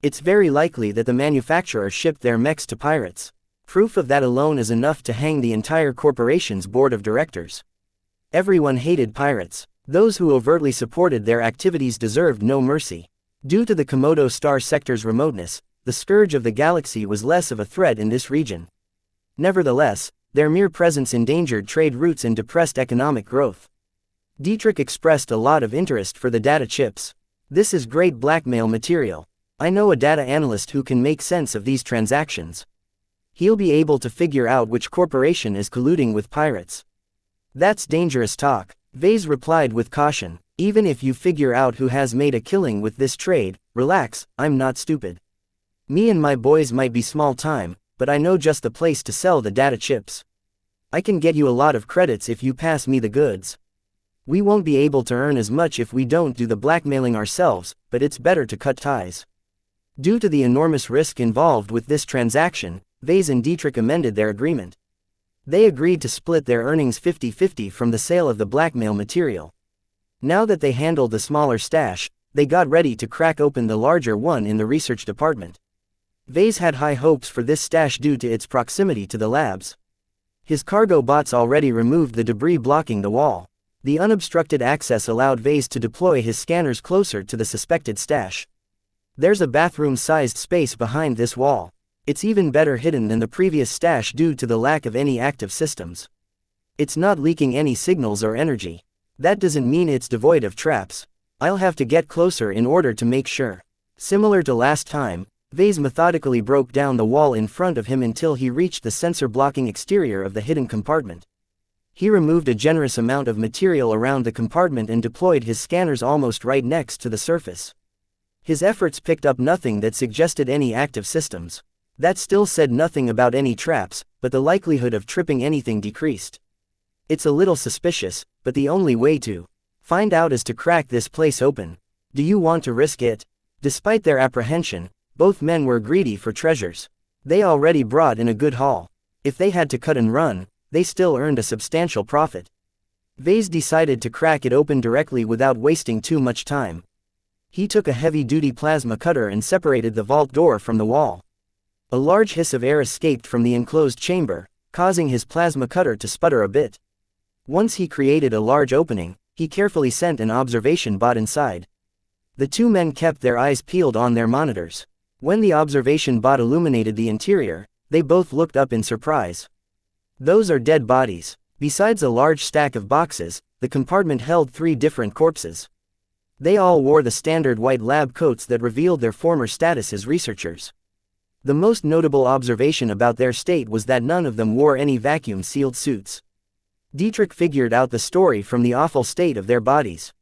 It's very likely that the manufacturer shipped their mechs to pirates. Proof of that alone is enough to hang the entire corporation's board of directors. Everyone hated pirates. Those who overtly supported their activities deserved no mercy. Due to the Komodo star sector's remoteness, the scourge of the galaxy was less of a threat in this region. Nevertheless, their mere presence endangered trade routes and depressed economic growth. Dietrich expressed a lot of interest for the data chips. "This is great blackmail material. I know a data analyst who can make sense of these transactions. He'll be able to figure out which corporation is colluding with pirates." "That's dangerous talk," Vase replied with caution. "Even if you figure out who has made a killing with this trade, relax, I'm not stupid. Me and my boys might be small time, but I know just the place to sell the data chips. I can get you a lot of credits if you pass me the goods. We won't be able to earn as much if we don't do the blackmailing ourselves, but it's better to cut ties." Due to the enormous risk involved with this transaction, Vase and Dietrich amended their agreement. They agreed to split their earnings 50-50 from the sale of the blackmail material. Now that they handled the smaller stash, they got ready to crack open the larger one in the research department. Vase had high hopes for this stash due to its proximity to the labs. His cargo bots already removed the debris blocking the wall. The unobstructed access allowed Vase to deploy his scanners closer to the suspected stash. There's a bathroom-sized space behind this wall. It's even better hidden than the previous stash due to the lack of any active systems. It's not leaking any signals or energy. That doesn't mean it's devoid of traps. I'll have to get closer in order to make sure. Similar to last time, Vase methodically broke down the wall in front of him until he reached the sensor-blocking exterior of the hidden compartment. He removed a generous amount of material around the compartment and deployed his scanners almost right next to the surface. His efforts picked up nothing that suggested any active systems. That still said nothing about any traps, but the likelihood of tripping anything decreased. It's a little suspicious, but the only way to find out is to crack this place open. Do you want to risk it? Despite their apprehension, both men were greedy for treasures. They already brought in a good haul. If they had to cut and run, they still earned a substantial profit. Vase decided to crack it open directly without wasting too much time. He took a heavy-duty plasma cutter and separated the vault door from the wall. A large hiss of air escaped from the enclosed chamber, causing his plasma cutter to sputter a bit. Once he created a large opening, he carefully sent an observation bot inside. The two men kept their eyes peeled on their monitors. When the observation bot illuminated the interior, they both looked up in surprise. Those are dead bodies. Besides a large stack of boxes, the compartment held 3 different corpses. They all wore the standard white lab coats that revealed their former status as researchers. The most notable observation about their state was that none of them wore any vacuum-sealed suits. Dietrich figured out the story from the awful state of their bodies.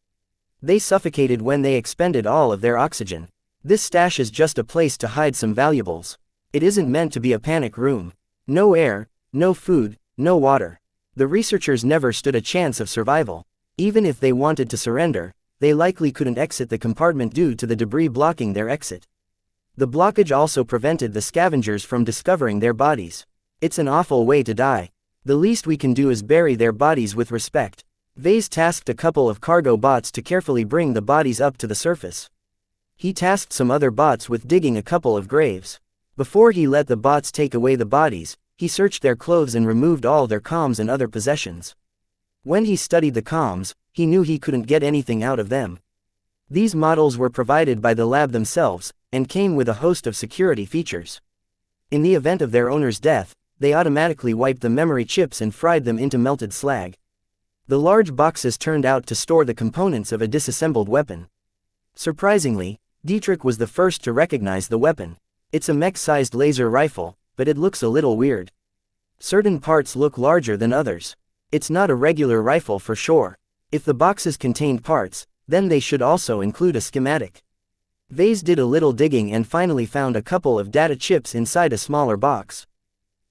They suffocated when they expended all of their oxygen. This stash is just a place to hide some valuables. It isn't meant to be a panic room. No air, no food, no water. The researchers never stood a chance of survival. Even if they wanted to surrender, they likely couldn't exit the compartment due to the debris blocking their exit. The blockage also prevented the scavengers from discovering their bodies. It's an awful way to die. The least we can do is bury their bodies with respect. Vase tasked a couple of cargo bots to carefully bring the bodies up to the surface. He tasked some other bots with digging a couple of graves. Before he let the bots take away the bodies, he searched their clothes and removed all their comms and other possessions. When he studied the comms, he knew he couldn't get anything out of them. These models were provided by the lab themselves, and came with a host of security features. In the event of their owner's death, they automatically wiped the memory chips and fried them into melted slag. The large boxes turned out to store the components of a disassembled weapon. Surprisingly, Dietrich was the first to recognize the weapon. It's a mech-sized laser rifle, but it looks a little weird. Certain parts look larger than others. It's not a regular rifle for sure. If the boxes contained parts, then they should also include a schematic. Vase did a little digging and finally found a couple of data chips inside a smaller box.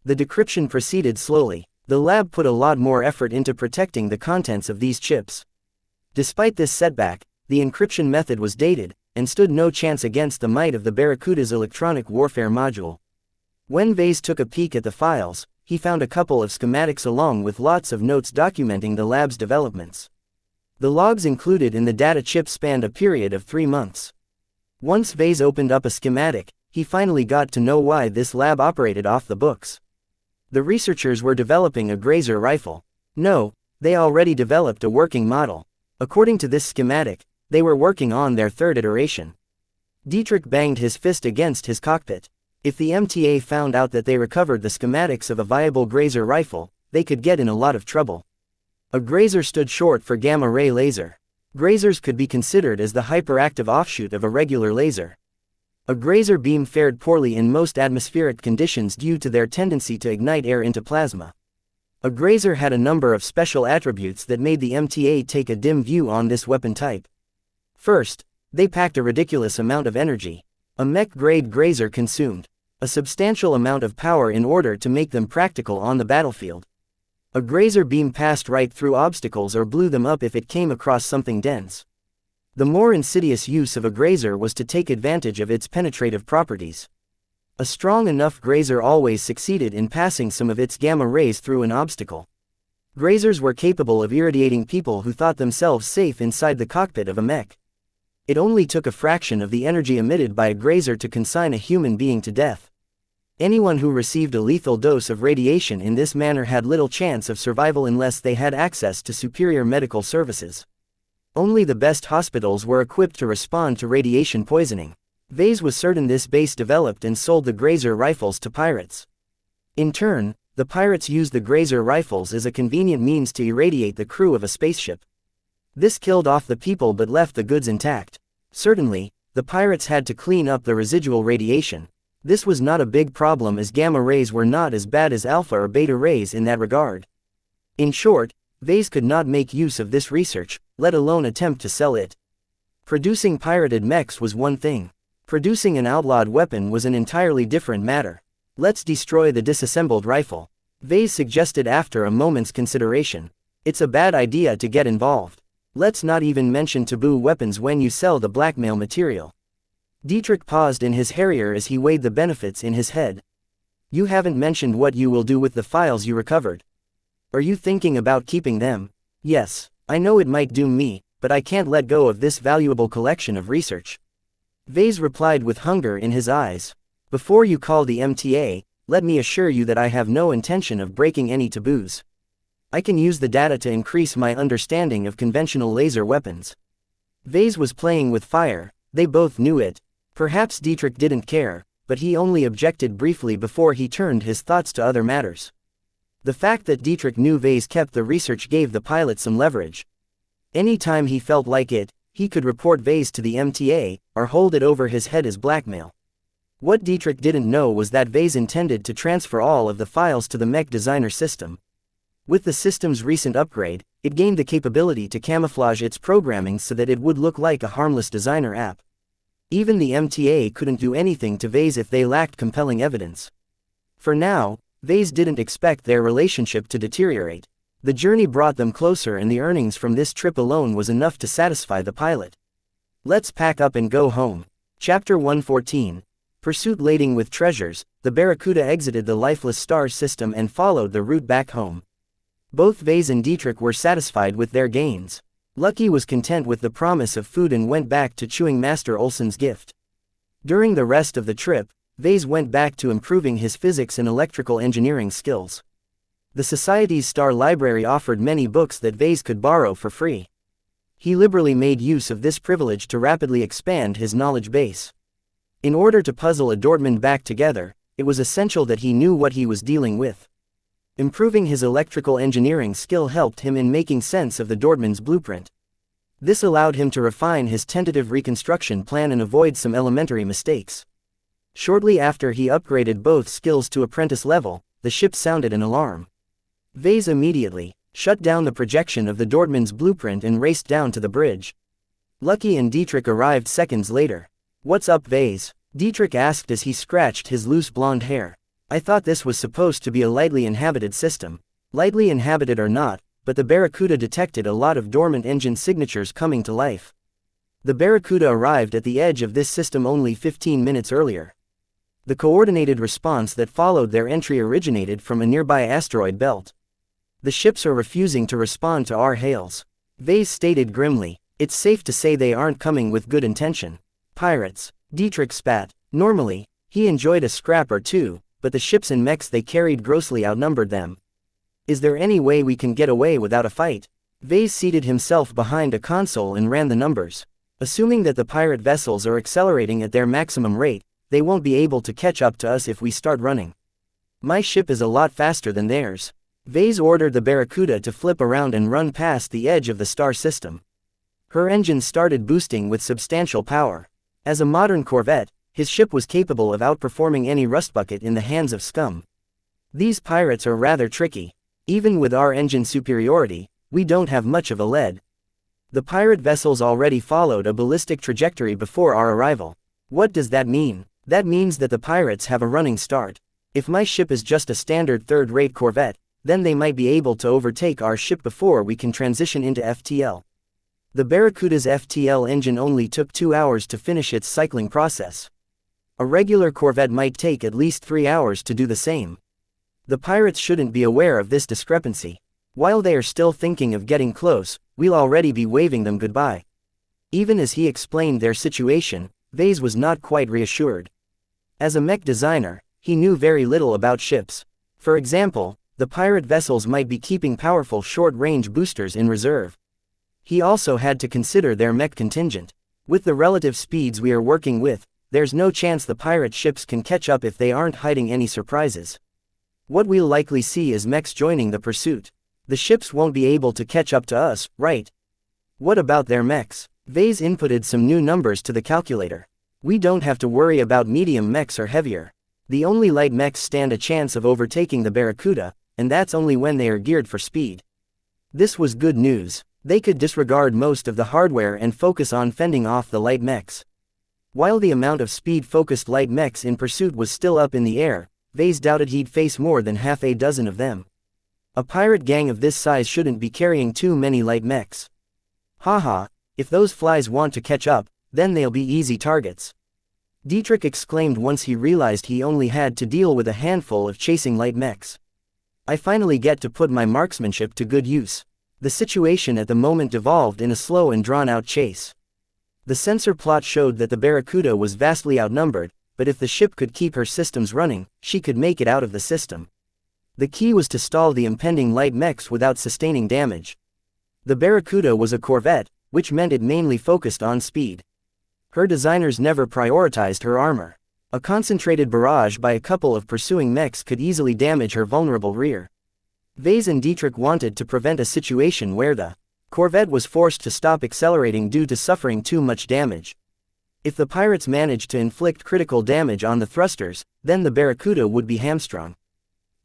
The decryption proceeded slowly. The lab put a lot more effort into protecting the contents of these chips. Despite this setback, the encryption method was dated, and stood no chance against the might of the Barracuda's electronic warfare module. When Vase took a peek at the files, he found a couple of schematics along with lots of notes documenting the lab's developments. The logs included in the data chip spanned a period of 3 months. Once Vase opened up a schematic, he finally got to know why this lab operated off the books. The researchers were developing a grazer rifle. No, they already developed a working model. According to this schematic, they were working on their 3rd iteration. Dietrich banged his fist against his cockpit. If the MTA found out that they recovered the schematics of a viable grazer rifle, they could get in a lot of trouble. A grazer stood short for gamma-ray laser. Grazers could be considered as the hyperactive offshoot of a regular laser. A grazer beam fared poorly in most atmospheric conditions due to their tendency to ignite air into plasma. A grazer had a number of special attributes that made the MTA take a dim view on this weapon type. First, they packed a ridiculous amount of energy. A mech-grade grazer consumed a substantial amount of power in order to make them practical on the battlefield. A grazer beam passed right through obstacles or blew them up if it came across something dense. The more insidious use of a grazer was to take advantage of its penetrative properties. A strong enough grazer always succeeded in passing some of its gamma rays through an obstacle. Grazers were capable of irradiating people who thought themselves safe inside the cockpit of a mech. It only took a fraction of the energy emitted by a grazer to consign a human being to death. Anyone who received a lethal dose of radiation in this manner had little chance of survival unless they had access to superior medical services. Only the best hospitals were equipped to respond to radiation poisoning. Vase was certain this base developed and sold the grazer rifles to pirates. In turn, the pirates used the grazer rifles as a convenient means to irradiate the crew of a spaceship. This killed off the people but left the goods intact. Certainly, the pirates had to clean up the residual radiation. This was not a big problem as gamma rays were not as bad as alpha or beta rays in that regard. In short, Vase could not make use of this research, let alone attempt to sell it. Producing pirated mechs was one thing. Producing an outlawed weapon was an entirely different matter. Let's destroy the disassembled rifle, Vase suggested after a moment's consideration. It's a bad idea to get involved. Let's not even mention taboo weapons when you sell the blackmail material. Dietrich paused in his harrier as he weighed the benefits in his head. You haven't mentioned what you will do with the files you recovered. Are you thinking about keeping them? Yes, I know it might doom me, but I can't let go of this valuable collection of research. Vase replied with hunger in his eyes. Before you call the MTA, let me assure you that I have no intention of breaking any taboos. I can use the data to increase my understanding of conventional laser weapons. Vase was playing with fire, they both knew it. Perhaps Dietrich didn't care, but he only objected briefly before he turned his thoughts to other matters. The fact that Dietrich knew Vase kept the research gave the pilot some leverage. Any time he felt like it, he could report Vase to the MTA, or hold it over his head as blackmail. What Dietrich didn't know was that Vase intended to transfer all of the files to the Mech designer system. With the system's recent upgrade, it gained the capability to camouflage its programming so that it would look like a harmless designer app. Even the MTA couldn't do anything to Vase if they lacked compelling evidence. For now, Vase didn't expect their relationship to deteriorate. The journey brought them closer and the earnings from this trip alone was enough to satisfy the pilot. Let's pack up and go home. Chapter 114. Pursuit laden with treasures, the Barracuda exited the lifeless star system and followed the route back home. Both Vase and Dietrich were satisfied with their gains. Lucky was content with the promise of food and went back to chewing Master Olsen's gift. During the rest of the trip, Vase went back to improving his physics and electrical engineering skills. The Society's Star Library offered many books that Vase could borrow for free. He liberally made use of this privilege to rapidly expand his knowledge base. In order to puzzle a Dortmund back together, it was essential that he knew what he was dealing with. Improving his electrical engineering skill helped him in making sense of the Dortmund's blueprint. This allowed him to refine his tentative reconstruction plan and avoid some elementary mistakes. Shortly after he upgraded both skills to apprentice level, the ship sounded an alarm. Vase immediately shut down the projection of the Dortmund's blueprint and raced down to the bridge. Lucky and Dietrich arrived seconds later. What's up, Vase? Dietrich asked as he scratched his loose blonde hair. I thought this was supposed to be a lightly inhabited system. Lightly inhabited or not, but the Barracuda detected a lot of dormant engine signatures coming to life. The Barracuda arrived at the edge of this system only 15 minutes earlier. The coordinated response that followed their entry originated from a nearby asteroid belt. The ships are refusing to respond to our hails. Vase stated grimly. It's safe to say they aren't coming with good intention. Pirates. Dietrich spat. Normally, he enjoyed a scrap or two, but the ships and mechs they carried grossly outnumbered them. Is there any way we can get away without a fight? Vase seated himself behind a console and ran the numbers. Assuming that the pirate vessels are accelerating at their maximum rate, they won't be able to catch up to us if we start running. My ship is a lot faster than theirs. Vase ordered the Barracuda to flip around and run past the edge of the star system. Her engines started boosting with substantial power. As a modern corvette, his ship was capable of outperforming any rustbucket in the hands of scum. These pirates are rather tricky. Even with our engine superiority, we don't have much of a lead. The pirate vessels already followed a ballistic trajectory before our arrival. What does that mean? That means that the pirates have a running start. If my ship is just a standard third-rate corvette, then they might be able to overtake our ship before we can transition into FTL. The Barracuda's FTL engine only took 2 hours to finish its cycling process. A regular corvette might take at least 3 hours to do the same. The pirates shouldn't be aware of this discrepancy. While they are still thinking of getting close, we'll already be waving them goodbye. Even as he explained their situation, Vase was not quite reassured. As a mech designer, he knew very little about ships. For example, the pirate vessels might be keeping powerful short-range boosters in reserve. He also had to consider their mech contingent. With the relative speeds we are working with, there's no chance the pirate ships can catch up if they aren't hiding any surprises. What we'll likely see is mechs joining the pursuit. The ships won't be able to catch up to us, right? What about their mechs? Vase inputted some new numbers to the calculator. We don't have to worry about medium mechs or heavier. The only light mechs stand a chance of overtaking the Barracuda, and that's only when they are geared for speed. This was good news. They could disregard most of the hardware and focus on fending off the light mechs. While the amount of speed-focused light mechs in pursuit was still up in the air, Vase doubted he'd face more than half a dozen of them. A pirate gang of this size shouldn't be carrying too many light mechs. Haha, if those flies want to catch up, then they'll be easy targets. Dietrich exclaimed once he realized he only had to deal with a handful of chasing light mechs. I finally get to put my marksmanship to good use. The situation at the moment devolved in a slow and drawn-out chase. The sensor plot showed that the Barracuda was vastly outnumbered, but if the ship could keep her systems running, she could make it out of the system. The key was to stall the impending light mechs without sustaining damage. The Barracuda was a corvette, which meant it mainly focused on speed. Her designers never prioritized her armor. A concentrated barrage by a couple of pursuing mechs could easily damage her vulnerable rear. Vase and Dietrich wanted to prevent a situation where the corvette was forced to stop accelerating due to suffering too much damage. If the pirates managed to inflict critical damage on the thrusters, then the Barracuda would be hamstrung.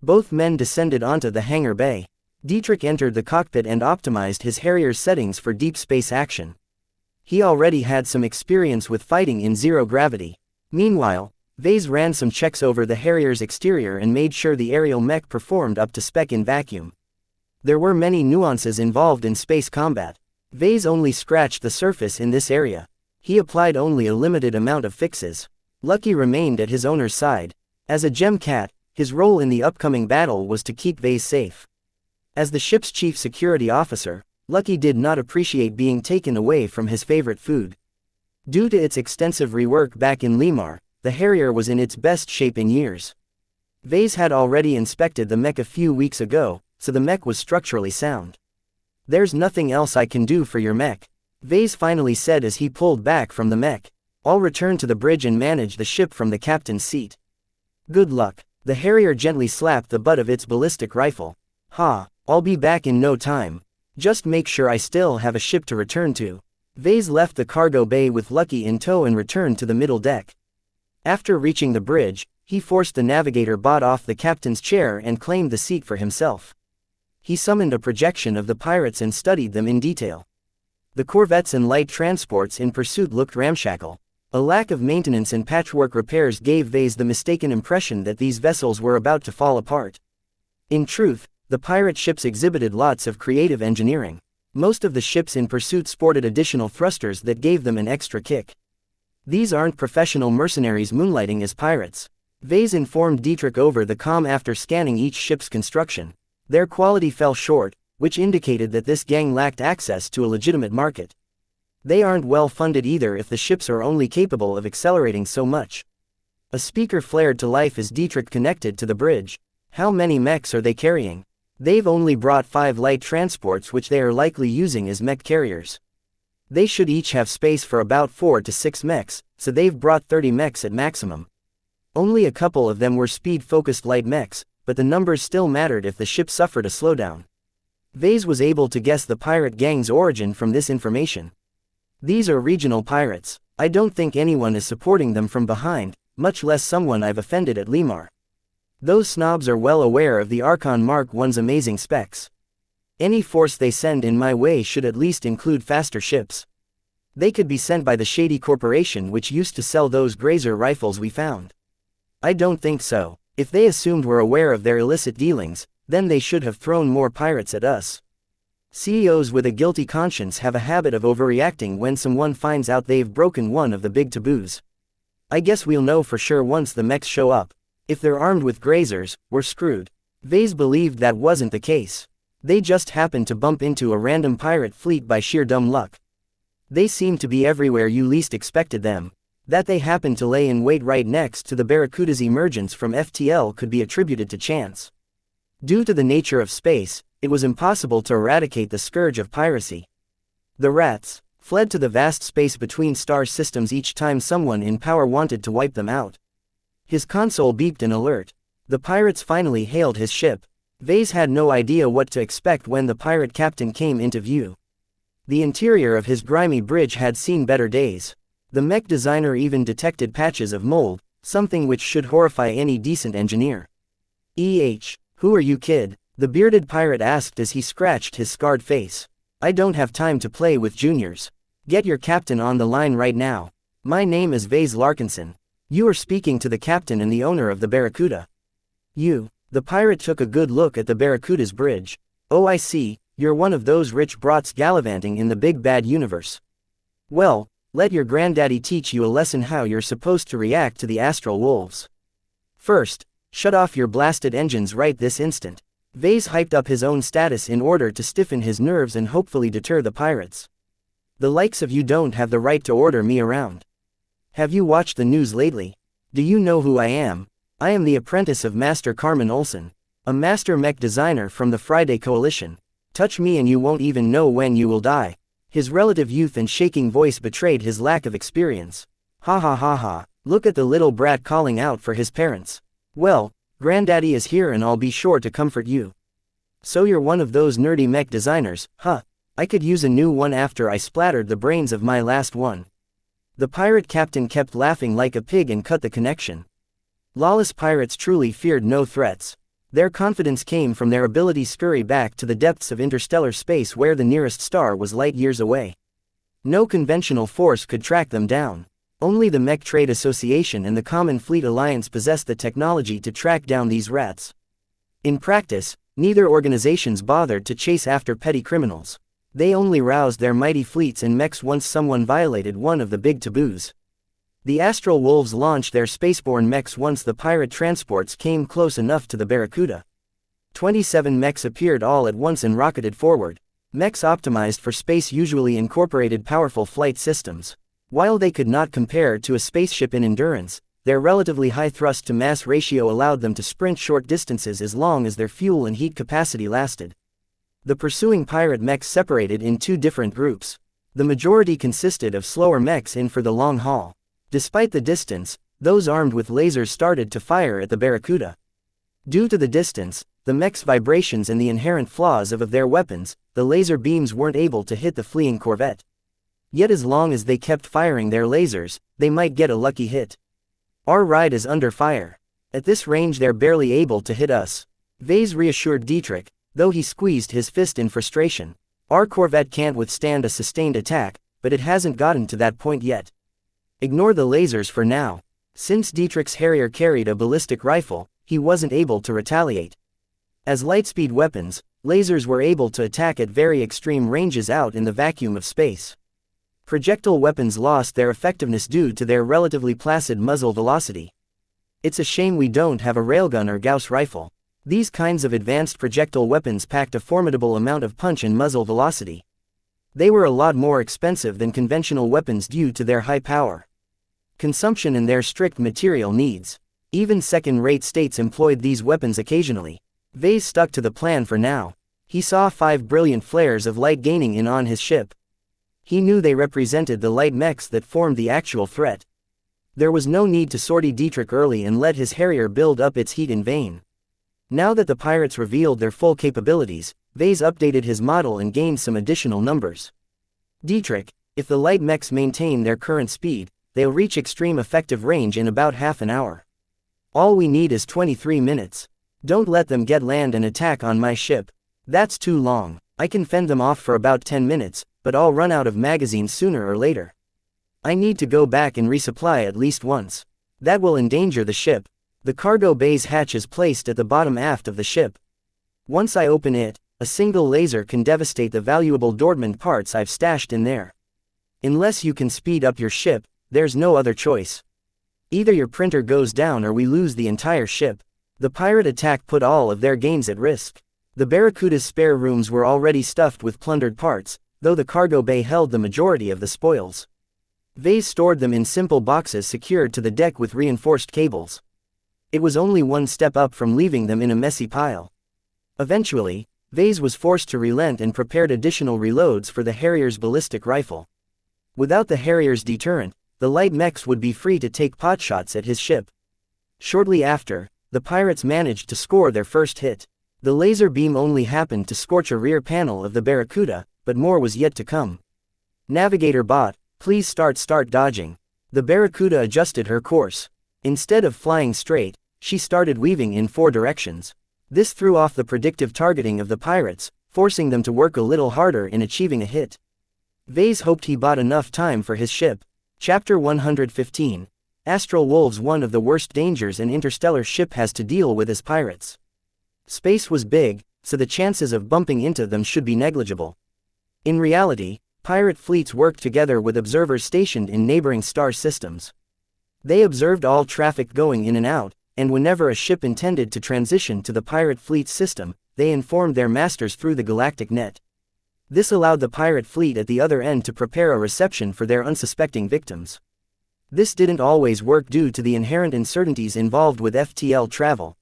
Both men descended onto the hangar bay. Dietrich entered the cockpit and optimized his Harrier's settings for deep space action. He already had some experience with fighting in zero gravity. Meanwhile, Vase ran some checks over the Harrier's exterior and made sure the aerial mech performed up to spec in vacuum. There were many nuances involved in space combat. Vase only scratched the surface in this area. He applied only a limited amount of fixes. Lucky remained at his owner's side. As a gem cat, his role in the upcoming battle was to keep Vase safe. As the ship's chief security officer, Lucky did not appreciate being taken away from his favorite food. Due to its extensive rework back in Limar, the Harrier was in its best shape in years. Vase had already inspected the mech a few weeks ago, so the mech was structurally sound. "There's nothing else I can do for your mech," Vase finally said as he pulled back from the mech. "I'll return to the bridge and manage the ship from the captain's seat." "Good luck." The Harrier gently slapped the butt of its ballistic rifle. "Ha, I'll be back in no time. Just make sure I still have a ship to return to." Vase left the cargo bay with Lucky in tow and returned to the middle deck. After reaching the bridge, he forced the navigator bot off the captain's chair and claimed the seat for himself. He summoned a projection of the pirates and studied them in detail. The corvettes and light transports in pursuit looked ramshackle. A lack of maintenance and patchwork repairs gave Vase the mistaken impression that these vessels were about to fall apart. In truth, the pirate ships exhibited lots of creative engineering. Most of the ships in pursuit sported additional thrusters that gave them an extra kick. These aren't professional mercenaries moonlighting as pirates. Vase informed Dietrich over the comm after scanning each ship's construction. Their quality fell short, which indicated that this gang lacked access to a legitimate market. They aren't well funded either if the ships are only capable of accelerating so much. A speaker flared to life as Dietrich connected to the bridge. "How many mechs are they carrying?" "They've only brought 5 light transports which they are likely using as mech carriers. They should each have space for about 4 to 6 mechs, so they've brought 30 mechs at maximum. Only a couple of them were speed-focused light mechs, but the numbers still mattered if the ship suffered a slowdown." Vase was able to guess the pirate gang's origin from this information. "These are regional pirates. I don't think anyone is supporting them from behind, much less someone I've offended at Limar. Those snobs are well aware of the Archon Mark I's amazing specs. Any force they send in my way should at least include faster ships. They could be sent by the shady corporation which used to sell those grazer rifles we found. I don't think so. If they assumed we're aware of their illicit dealings, then they should have thrown more pirates at us." CEOs with a guilty conscience have a habit of overreacting when someone finds out they've broken one of the big taboos. "I guess we'll know for sure once the mechs show up. If they're armed with grazers, we're screwed." Vase believed that wasn't the case. They just happened to bump into a random pirate fleet by sheer dumb luck. They seemed to be everywhere you least expected them. That they happened to lay in wait right next to the Barracuda's emergence from FTL could be attributed to chance. Due to the nature of space, it was impossible to eradicate the scourge of piracy. The rats fled to the vast space between star systems each time someone in power wanted to wipe them out. His console beeped an alert. The pirates finally hailed his ship. Vase had no idea what to expect when the pirate captain came into view. The interior of his grimy bridge had seen better days. The mech designer even detected patches of mold, something which should horrify any decent engineer. Who are you, kid? The bearded pirate asked as he scratched his scarred face. I don't have time to play with juniors. Get your captain on the line right now. My name is Vase Larkinson. You are speaking to the captain and the owner of the Barracuda. The pirate took a good look at the Barracuda's bridge. Oh, I see, you're one of those rich brats gallivanting in the big bad universe. Well, let your granddaddy teach you a lesson how you're supposed to react to the astral wolves. First, shut off your blasted engines right this instant. Vase hyped up his own status in order to stiffen his nerves and hopefully deter the pirates. The likes of you don't have the right to order me around. Have you watched the news lately? Do you know who I am? I am the apprentice of Master Carmen Olsen, a master mech designer from the Friday Coalition. Touch me and you won't even know when you will die. His relative youth and shaking voice betrayed his lack of experience. Ha ha ha ha, look at the little brat calling out for his parents. Well, Granddaddy is here and I'll be sure to comfort you. So you're one of those nerdy mech designers, huh? I could use a new one after I splattered the brains of my last one. The pirate captain kept laughing like a pig and cut the connection. Lawless pirates truly feared no threats. Their confidence came from their ability to scurry back to the depths of interstellar space where the nearest star was light years away. No conventional force could track them down. Only the Mech Trade Association and the Common Fleet Alliance possessed the technology to track down these rats. In practice, neither organizations bothered to chase after petty criminals. They only roused their mighty fleets and mechs once someone violated one of the big taboos. The Astral Wolves launched their spaceborne mechs once the pirate transports came close enough to the Barracuda. 27 mechs appeared all at once and rocketed forward. Mechs optimized for space usually incorporated powerful flight systems. While they could not compare to a spaceship in endurance, their relatively high thrust-to-mass ratio allowed them to sprint short distances as long as their fuel and heat capacity lasted. The pursuing pirate mechs separated in two different groups. The majority consisted of slower mechs in for the long haul. Despite the distance, those armed with lasers started to fire at the Barracuda. Due to the distance, the mech's vibrations and the inherent flaws of their weapons, the laser beams weren't able to hit the fleeing corvette. Yet as long as they kept firing their lasers, they might get a lucky hit. Our ride is under fire. At this range they're barely able to hit us. Vase reassured Dietrich, though he squeezed his fist in frustration. Our corvette can't withstand a sustained attack, but it hasn't gotten to that point yet. Ignore the lasers for now. Since Dietrich's Harrier carried a ballistic rifle, he wasn't able to retaliate. As lightspeed weapons, lasers were able to attack at very extreme ranges out in the vacuum of space. Projectile weapons lost their effectiveness due to their relatively placid muzzle velocity. It's a shame we don't have a railgun or Gauss rifle. These kinds of advanced projectile weapons packed a formidable amount of punch and muzzle velocity. They were a lot more expensive than conventional weapons due to their high power consumption and their strict material needs. Even second-rate states employed these weapons occasionally. Vase stuck to the plan for now. He saw 5 brilliant flares of light gaining in on his ship. He knew they represented the light mechs that formed the actual threat. There was no need to sortie Dietrich early and let his Harrier build up its heat in vain. Now that the pirates revealed their full capabilities, Vase updated his model and gained some additional numbers. Dietrich, if the light mechs maintain their current speed, they'll reach extreme effective range in about half an hour. All we need is 23 minutes. Don't let them get land and attack on my ship. That's too long. I can fend them off for about 10 minutes, but I'll run out of magazines sooner or later. I need to go back and resupply at least once. That will endanger the ship. The cargo bay's hatch is placed at the bottom aft of the ship. Once I open it, a single laser can devastate the valuable Dortmund parts I've stashed in there. Unless you can speed up your ship, there's no other choice. Either your printer goes down or we lose the entire ship. The pirate attack put all of their gains at risk. The Barracuda's spare rooms were already stuffed with plundered parts. though the cargo bay held the majority of the spoils. Vase stored them in simple boxes secured to the deck with reinforced cables. It was only one step up from leaving them in a messy pile. Eventually, Vase was forced to relent and prepared additional reloads for the Harrier's ballistic rifle. Without the Harrier's deterrent, the light mechs would be free to take potshots at his ship. Shortly after, the pirates managed to score their first hit. The laser beam only happened to scorch a rear panel of the Barracuda, but more was yet to come. Navigator bot, please start dodging. The Barracuda adjusted her course. Instead of flying straight, she started weaving in 4 directions. This threw off the predictive targeting of the pirates, forcing them to work a little harder in achieving a hit. Vase hoped he bought enough time for his ship. Chapter 115. Astral Wolves. One of the worst dangers an interstellar ship has to deal with is pirates. Space was big, so the chances of bumping into them should be negligible. In reality, pirate fleets worked together with observers stationed in neighboring star systems. They observed all traffic going in and out, and whenever a ship intended to transition to the pirate fleet's system, they informed their masters through the galactic net. This allowed the pirate fleet at the other end to prepare a reception for their unsuspecting victims. This didn't always work due to the inherent uncertainties involved with FTL travel.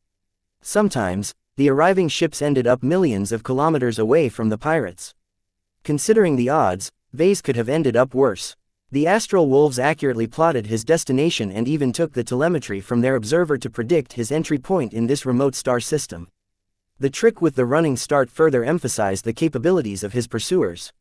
Sometimes, the arriving ships ended up millions of kilometers away from the pirates. Considering the odds, Vase could have ended up worse. The Astral Wolves accurately plotted his destination and even took the telemetry from their observer to predict his entry point in this remote star system. The trick with the running start further emphasized the capabilities of his pursuers.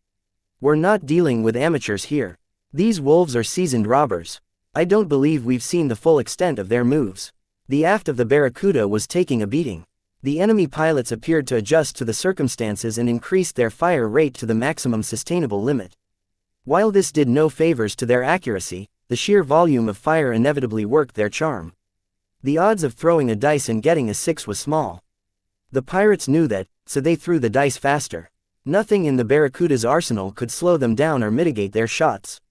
We're not dealing with amateurs here. These wolves are seasoned robbers. I don't believe we've seen the full extent of their moves. The aft of the Barracuda was taking a beating. The enemy pilots appeared to adjust to the circumstances and increased their fire rate to the maximum sustainable limit. While this did no favors to their accuracy, the sheer volume of fire inevitably worked their charm. The odds of throwing a dice and getting a 6 was small. The pirates knew that, so they threw the dice faster. Nothing in the Barracuda's arsenal could slow them down or mitigate their shots.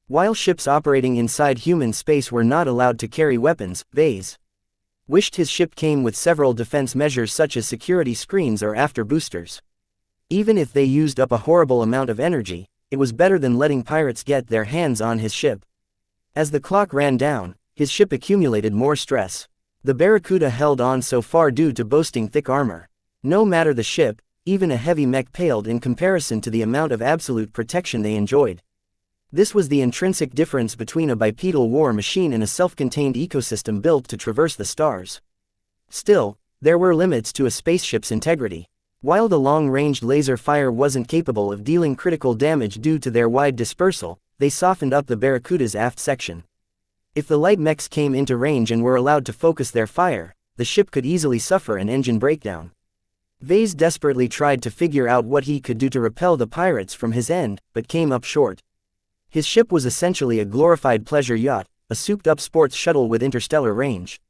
While ships operating inside human space were not allowed to carry weapons, Vase wished his ship came with several defense measures such as security screens or after boosters. Even if they used up a horrible amount of energy, it was better than letting pirates get their hands on his ship. As the clock ran down, his ship accumulated more stress. The Barracuda held on so far due to boasting thick armor. No matter the ship, even a heavy mech paled in comparison to the amount of absolute protection they enjoyed. This was the intrinsic difference between a bipedal war machine and a self-contained ecosystem built to traverse the stars. Still, there were limits to a spaceship's integrity. While the long-ranged laser fire wasn't capable of dealing critical damage due to their wide dispersal, they softened up the Barracuda's aft section. If the light mechs came into range and were allowed to focus their fire, the ship could easily suffer an engine breakdown. Vase desperately tried to figure out what he could do to repel the pirates from his end, but came up short. His ship was essentially a glorified pleasure yacht, a souped-up sports shuttle with interstellar range.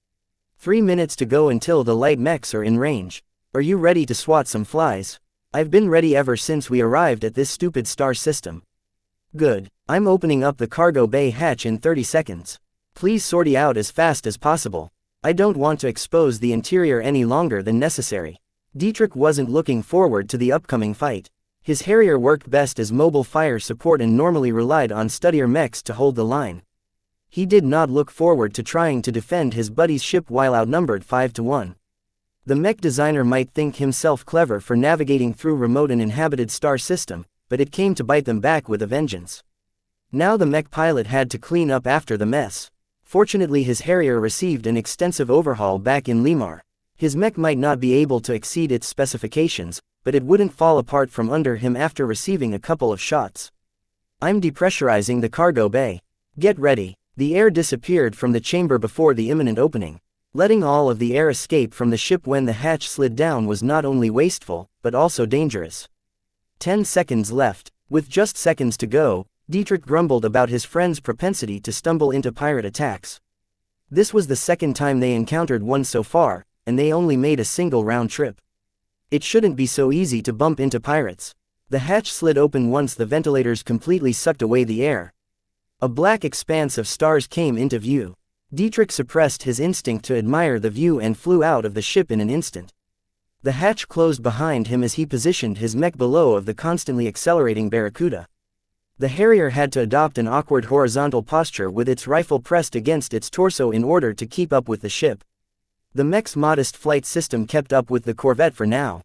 3 minutes to go until the light mechs are in range. Are you ready to swat some flies? I've been ready ever since we arrived at this stupid star system. Good. I'm opening up the cargo bay hatch in 30 seconds. Please sortie out as fast as possible. I don't want to expose the interior any longer than necessary. Dietrich wasn't looking forward to the upcoming fight. His Harrier worked best as mobile fire support and normally relied on steadier mechs to hold the line. He did not look forward to trying to defend his buddy's ship while outnumbered 5-1. The mech designer might think himself clever for navigating through remote and inhabited star system, but it came to bite them back with a vengeance. Now the mech pilot had to clean up after the mess. Fortunately his Harrier received an extensive overhaul back in Limar. His mech might not be able to exceed its specifications, but it wouldn't fall apart from under him after receiving a couple of shots. I'm depressurizing the cargo bay. Get ready. The air disappeared from the chamber before the imminent opening. Letting all of the air escape from the ship when the hatch slid down was not only wasteful, but also dangerous. 10 seconds left. With just seconds to go, Dietrich grumbled about his friend's propensity to stumble into pirate attacks. This was the second time they encountered one so far, and they only made a single round trip. It shouldn't be so easy to bump into pirates. The hatch slid open once the ventilators completely sucked away the air. A black expanse of stars came into view. Dietrich suppressed his instinct to admire the view and flew out of the ship in an instant. The hatch closed behind him as he positioned his mech below of the constantly accelerating Barracuda. The Harrier had to adopt an awkward horizontal posture with its rifle pressed against its torso in order to keep up with the ship. The mech's modest flight system kept up with the Corvette for now.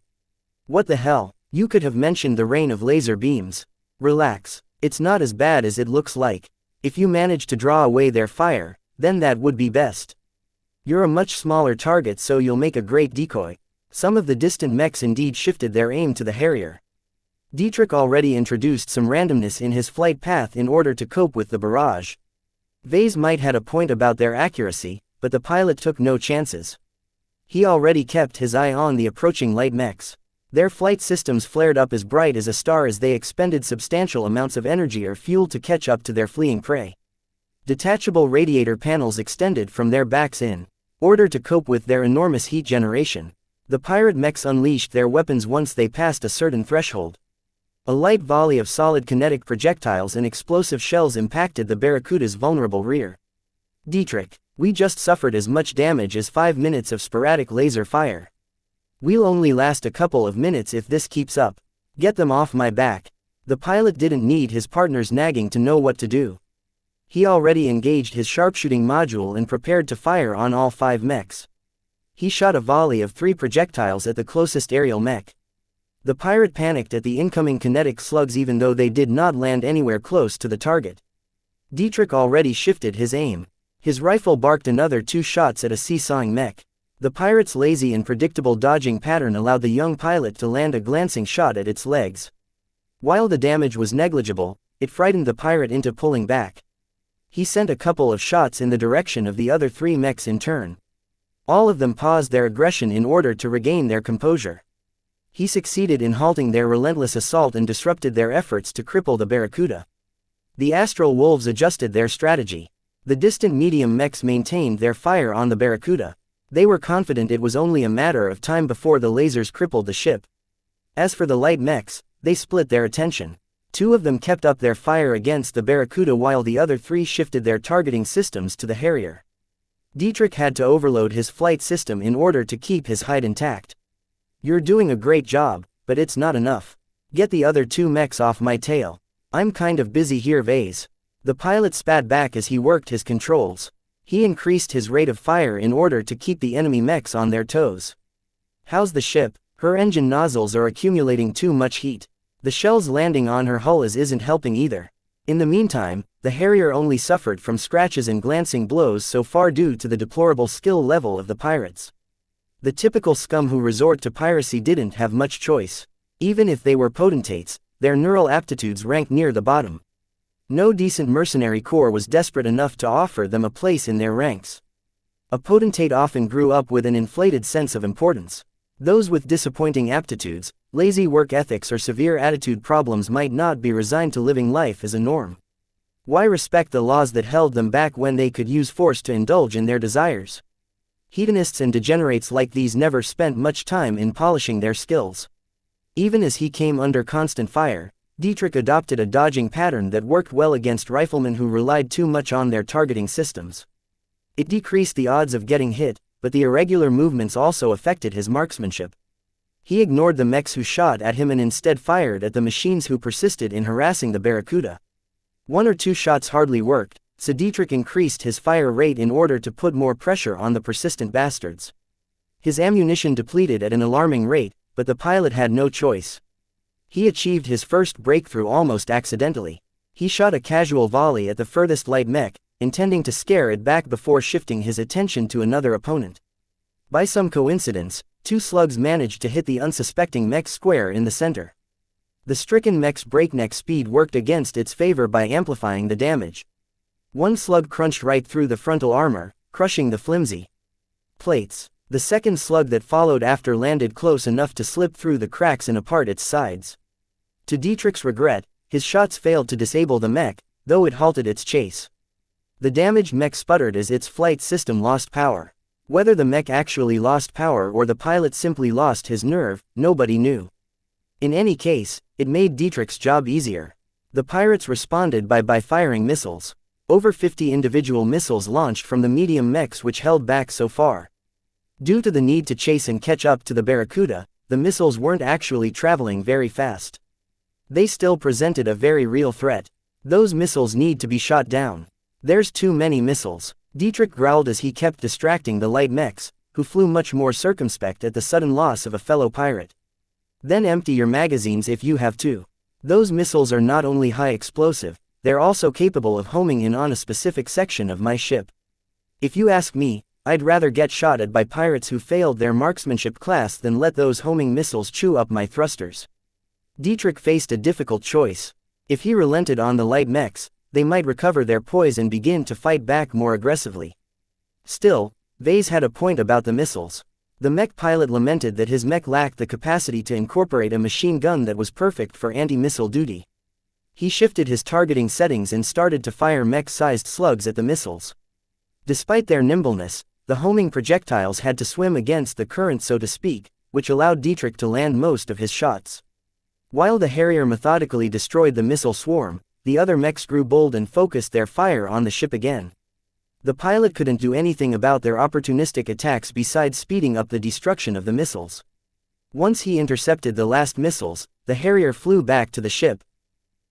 What the hell? You could have mentioned the rain of laser beams. Relax. It's not as bad as it looks like. If you manage to draw away their fire, then that would be best. You're a much smaller target, so you'll make a great decoy. Some of the distant mechs indeed shifted their aim to the Harrier. Dietrich already introduced some randomness in his flight path in order to cope with the barrage. Vase might had a point about their accuracy, but the pilot took no chances. He already kept his eye on the approaching light mechs. Their flight systems flared up as bright as a star as they expended substantial amounts of energy or fuel to catch up to their fleeing prey. Detachable radiator panels extended from their backs in order to cope with their enormous heat generation. The pirate mechs unleashed their weapons once they passed a certain threshold. A light volley of solid kinetic projectiles and explosive shells impacted the Barracuda's vulnerable rear. Dietrich, we just suffered as much damage as 5 minutes of sporadic laser fire. We'll only last a couple of minutes if this keeps up. Get them off my back. The pilot didn't need his partner's nagging to know what to do. He already engaged his sharpshooting module and prepared to fire on all 5 mechs. He shot a volley of 3 projectiles at the closest aerial mech. The pirate panicked at the incoming kinetic slugs even though they did not land anywhere close to the target. Dietrich already shifted his aim. His rifle barked another 2 shots at a seesawing mech. The pirate's lazy and predictable dodging pattern allowed the young pilot to land a glancing shot at its legs. While the damage was negligible, it frightened the pirate into pulling back. He sent a couple of shots in the direction of the other 3 mechs in turn. All of them paused their aggression in order to regain their composure. He succeeded in halting their relentless assault and disrupted their efforts to cripple the Barracuda. The Astral Wolves adjusted their strategy. The distant medium mechs maintained their fire on the Barracuda. They were confident it was only a matter of time before the lasers crippled the ship. As for the light mechs, they split their attention. 2 of them kept up their fire against the Barracuda while the other 3 shifted their targeting systems to the Harrier. Dietrich had to overload his flight system in order to keep his height intact. You're doing a great job, but it's not enough. Get the other 2 mechs off my tail. I'm kind of busy here, Vase. The pilot spat back as he worked his controls. He increased his rate of fire in order to keep the enemy mechs on their toes. How's the ship? Her engine nozzles are accumulating too much heat. The shells landing on her hull isn't helping either. In the meantime, the Harrier only suffered from scratches and glancing blows so far due to the deplorable skill level of the pirates. The typical scum who resort to piracy didn't have much choice. Even if they were potentates, their neural aptitudes ranked near the bottom. No decent mercenary corps was desperate enough to offer them a place in their ranks. A potentate often grew up with an inflated sense of importance. Those with disappointing aptitudes, lazy work ethics or severe attitude problems might not be resigned to living life as a norm. Why respect the laws that held them back when they could use force to indulge in their desires? Hedonists and degenerates like these never spent much time in polishing their skills. Even as he came under constant fire, Dietrich adopted a dodging pattern that worked well against riflemen who relied too much on their targeting systems. It decreased the odds of getting hit, but the irregular movements also affected his marksmanship. He ignored the mechs who shot at him and instead fired at the machines who persisted in harassing the Barracuda. 1 or 2 shots hardly worked, so Dietrich increased his fire rate in order to put more pressure on the persistent bastards. His ammunition depleted at an alarming rate, but the pilot had no choice. He achieved his first breakthrough almost accidentally. He shot a casual volley at the furthest light mech, intending to scare it back before shifting his attention to another opponent. By some coincidence, 2 slugs managed to hit the unsuspecting mech square in the center. The stricken mech's breakneck speed worked against its favor by amplifying the damage. 1 slug crunched right through the frontal armor, crushing the flimsy plates. The second slug that followed after landed close enough to slip through the cracks and apart its sides. To Dietrich's regret, his shots failed to disable the mech, though it halted its chase. The damaged mech sputtered as its flight system lost power. Whether the mech actually lost power or the pilot simply lost his nerve, nobody knew. In any case, it made Dietrich's job easier. The pirates responded by firing missiles. Over 50 individual missiles launched from the medium mechs which held back so far. Due to the need to chase and catch up to the Barracuda, the missiles weren't actually traveling very fast. They still presented a very real threat. Those missiles need to be shot down. There's too many missiles. Dietrich growled as he kept distracting the light mechs, who flew much more circumspect at the sudden loss of a fellow pirate. Then empty your magazines if you have to. Those missiles are not only high explosive, they're also capable of homing in on a specific section of my ship. If you ask me, I'd rather get shot at by pirates who failed their marksmanship class than let those homing missiles chew up my thrusters. Dietrich faced a difficult choice. If he relented on the light mechs, they might recover their poise and begin to fight back more aggressively. Still, Vase had a point about the missiles. The mech pilot lamented that his mech lacked the capacity to incorporate a machine gun that was perfect for anti-missile duty. He shifted his targeting settings and started to fire mech-sized slugs at the missiles. Despite their nimbleness, the homing projectiles had to swim against the current, so to speak, which allowed Dietrich to land most of his shots. While the Harrier methodically destroyed the missile swarm, the other mechs grew bold and focused their fire on the ship again. The pilot couldn't do anything about their opportunistic attacks besides speeding up the destruction of the missiles. Once he intercepted the last missiles, the Harrier flew back to the ship.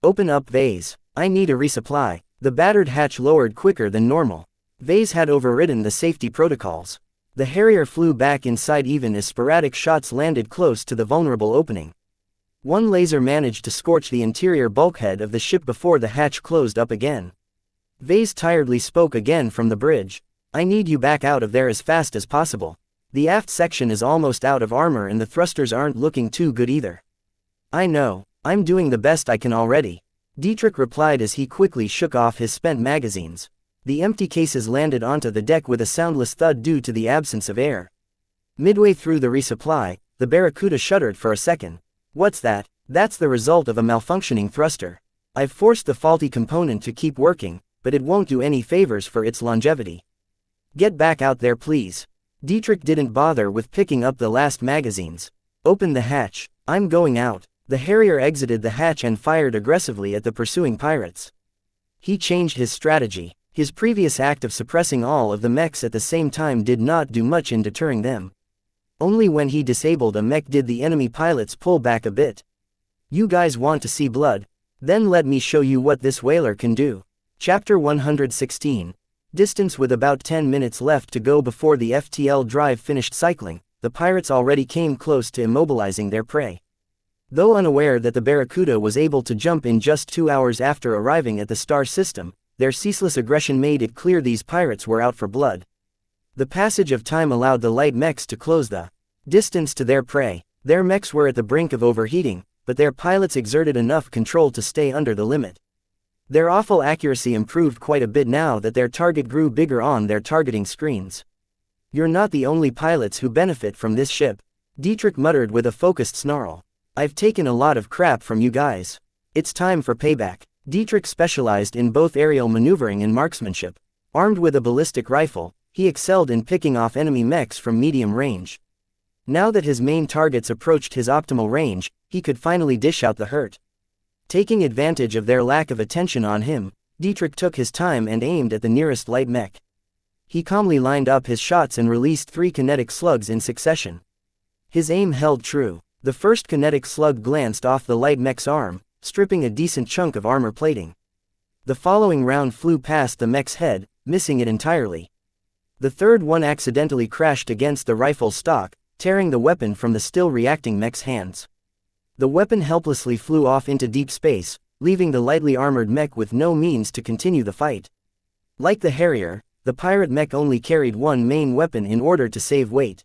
"Open up, Vase. I need a resupply." The battered hatch lowered quicker than normal. Vase had overridden the safety protocols. The Harrier flew back inside even as sporadic shots landed close to the vulnerable opening. One laser managed to scorch the interior bulkhead of the ship before the hatch closed up again. Vase tiredly spoke again from the bridge. "I need you back out of there as fast as possible. The aft section is almost out of armor and the thrusters aren't looking too good either." "I know, I'm doing the best I can already," Dietrich replied as he quickly shook off his spent magazines. The empty cases landed onto the deck with a soundless thud due to the absence of air. Midway through the resupply, the Barracuda shuddered for a second. "What's that?" "That's the result of a malfunctioning thruster. I've forced the faulty component to keep working, but it won't do any favors for its longevity. Get back out there, please." Dietrich didn't bother with picking up the last magazines. "Open the hatch. I'm going out." The Harrier exited the hatch and fired aggressively at the pursuing pirates. He changed his strategy. His previous act of suppressing all of the mechs at the same time did not do much in deterring them. Only when he disabled a mech did the enemy pilots pull back a bit. "You guys want to see blood? Then let me show you what this whaler can do." Chapter 116. Distance. With about 10 minutes left to go before the FTL drive finished cycling, the pirates already came close to immobilizing their prey. Though unaware that the Barracuda was able to jump in just 2 hours after arriving at the star system, their ceaseless aggression made it clear these pirates were out for blood. The passage of time allowed the light mechs to close the distance to their prey. Their mechs were at the brink of overheating, but their pilots exerted enough control to stay under the limit. Their awful accuracy improved quite a bit now that their target grew bigger on their targeting screens. "You're not the only pilots who benefit from this ship," Dietrich muttered with a focused snarl. "I've taken a lot of crap from you guys. It's time for payback." Dietrich specialized in both aerial maneuvering and marksmanship. Armed with a ballistic rifle, he excelled in picking off enemy mechs from medium range. Now that his main targets approached his optimal range, he could finally dish out the hurt. Taking advantage of their lack of attention on him, Dietrich took his time and aimed at the nearest light mech. He calmly lined up his shots and released 3 kinetic slugs in succession. His aim held true. The first kinetic slug glanced off the light mech's arm, stripping a decent chunk of armor plating. The following round flew past the mech's head, missing it entirely. The third one accidentally crashed against the rifle's stock, tearing the weapon from the still reacting mech's hands. The weapon helplessly flew off into deep space, leaving the lightly armored mech with no means to continue the fight. Like the Harrier, the pirate mech only carried one main weapon in order to save weight.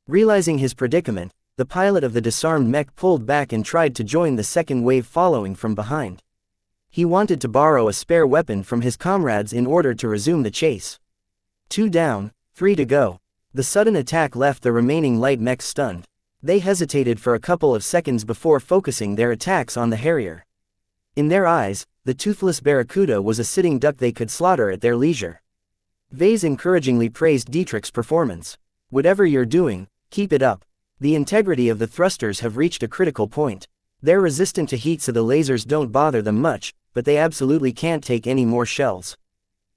Realizing his predicament, the pilot of the disarmed mech pulled back and tried to join the second wave following from behind. He wanted to borrow a spare weapon from his comrades in order to resume the chase. 2 down, 3 to go. The sudden attack left the remaining light mechs stunned. They hesitated for a couple of seconds before focusing their attacks on the Harrier. In their eyes, the toothless Barracuda was a sitting duck they could slaughter at their leisure. Vase encouragingly praised Dietrich's performance. "Whatever you're doing, keep it up. The integrity of the thrusters have reached a critical point. They're resistant to heat so the lasers don't bother them much, but they absolutely can't take any more shells.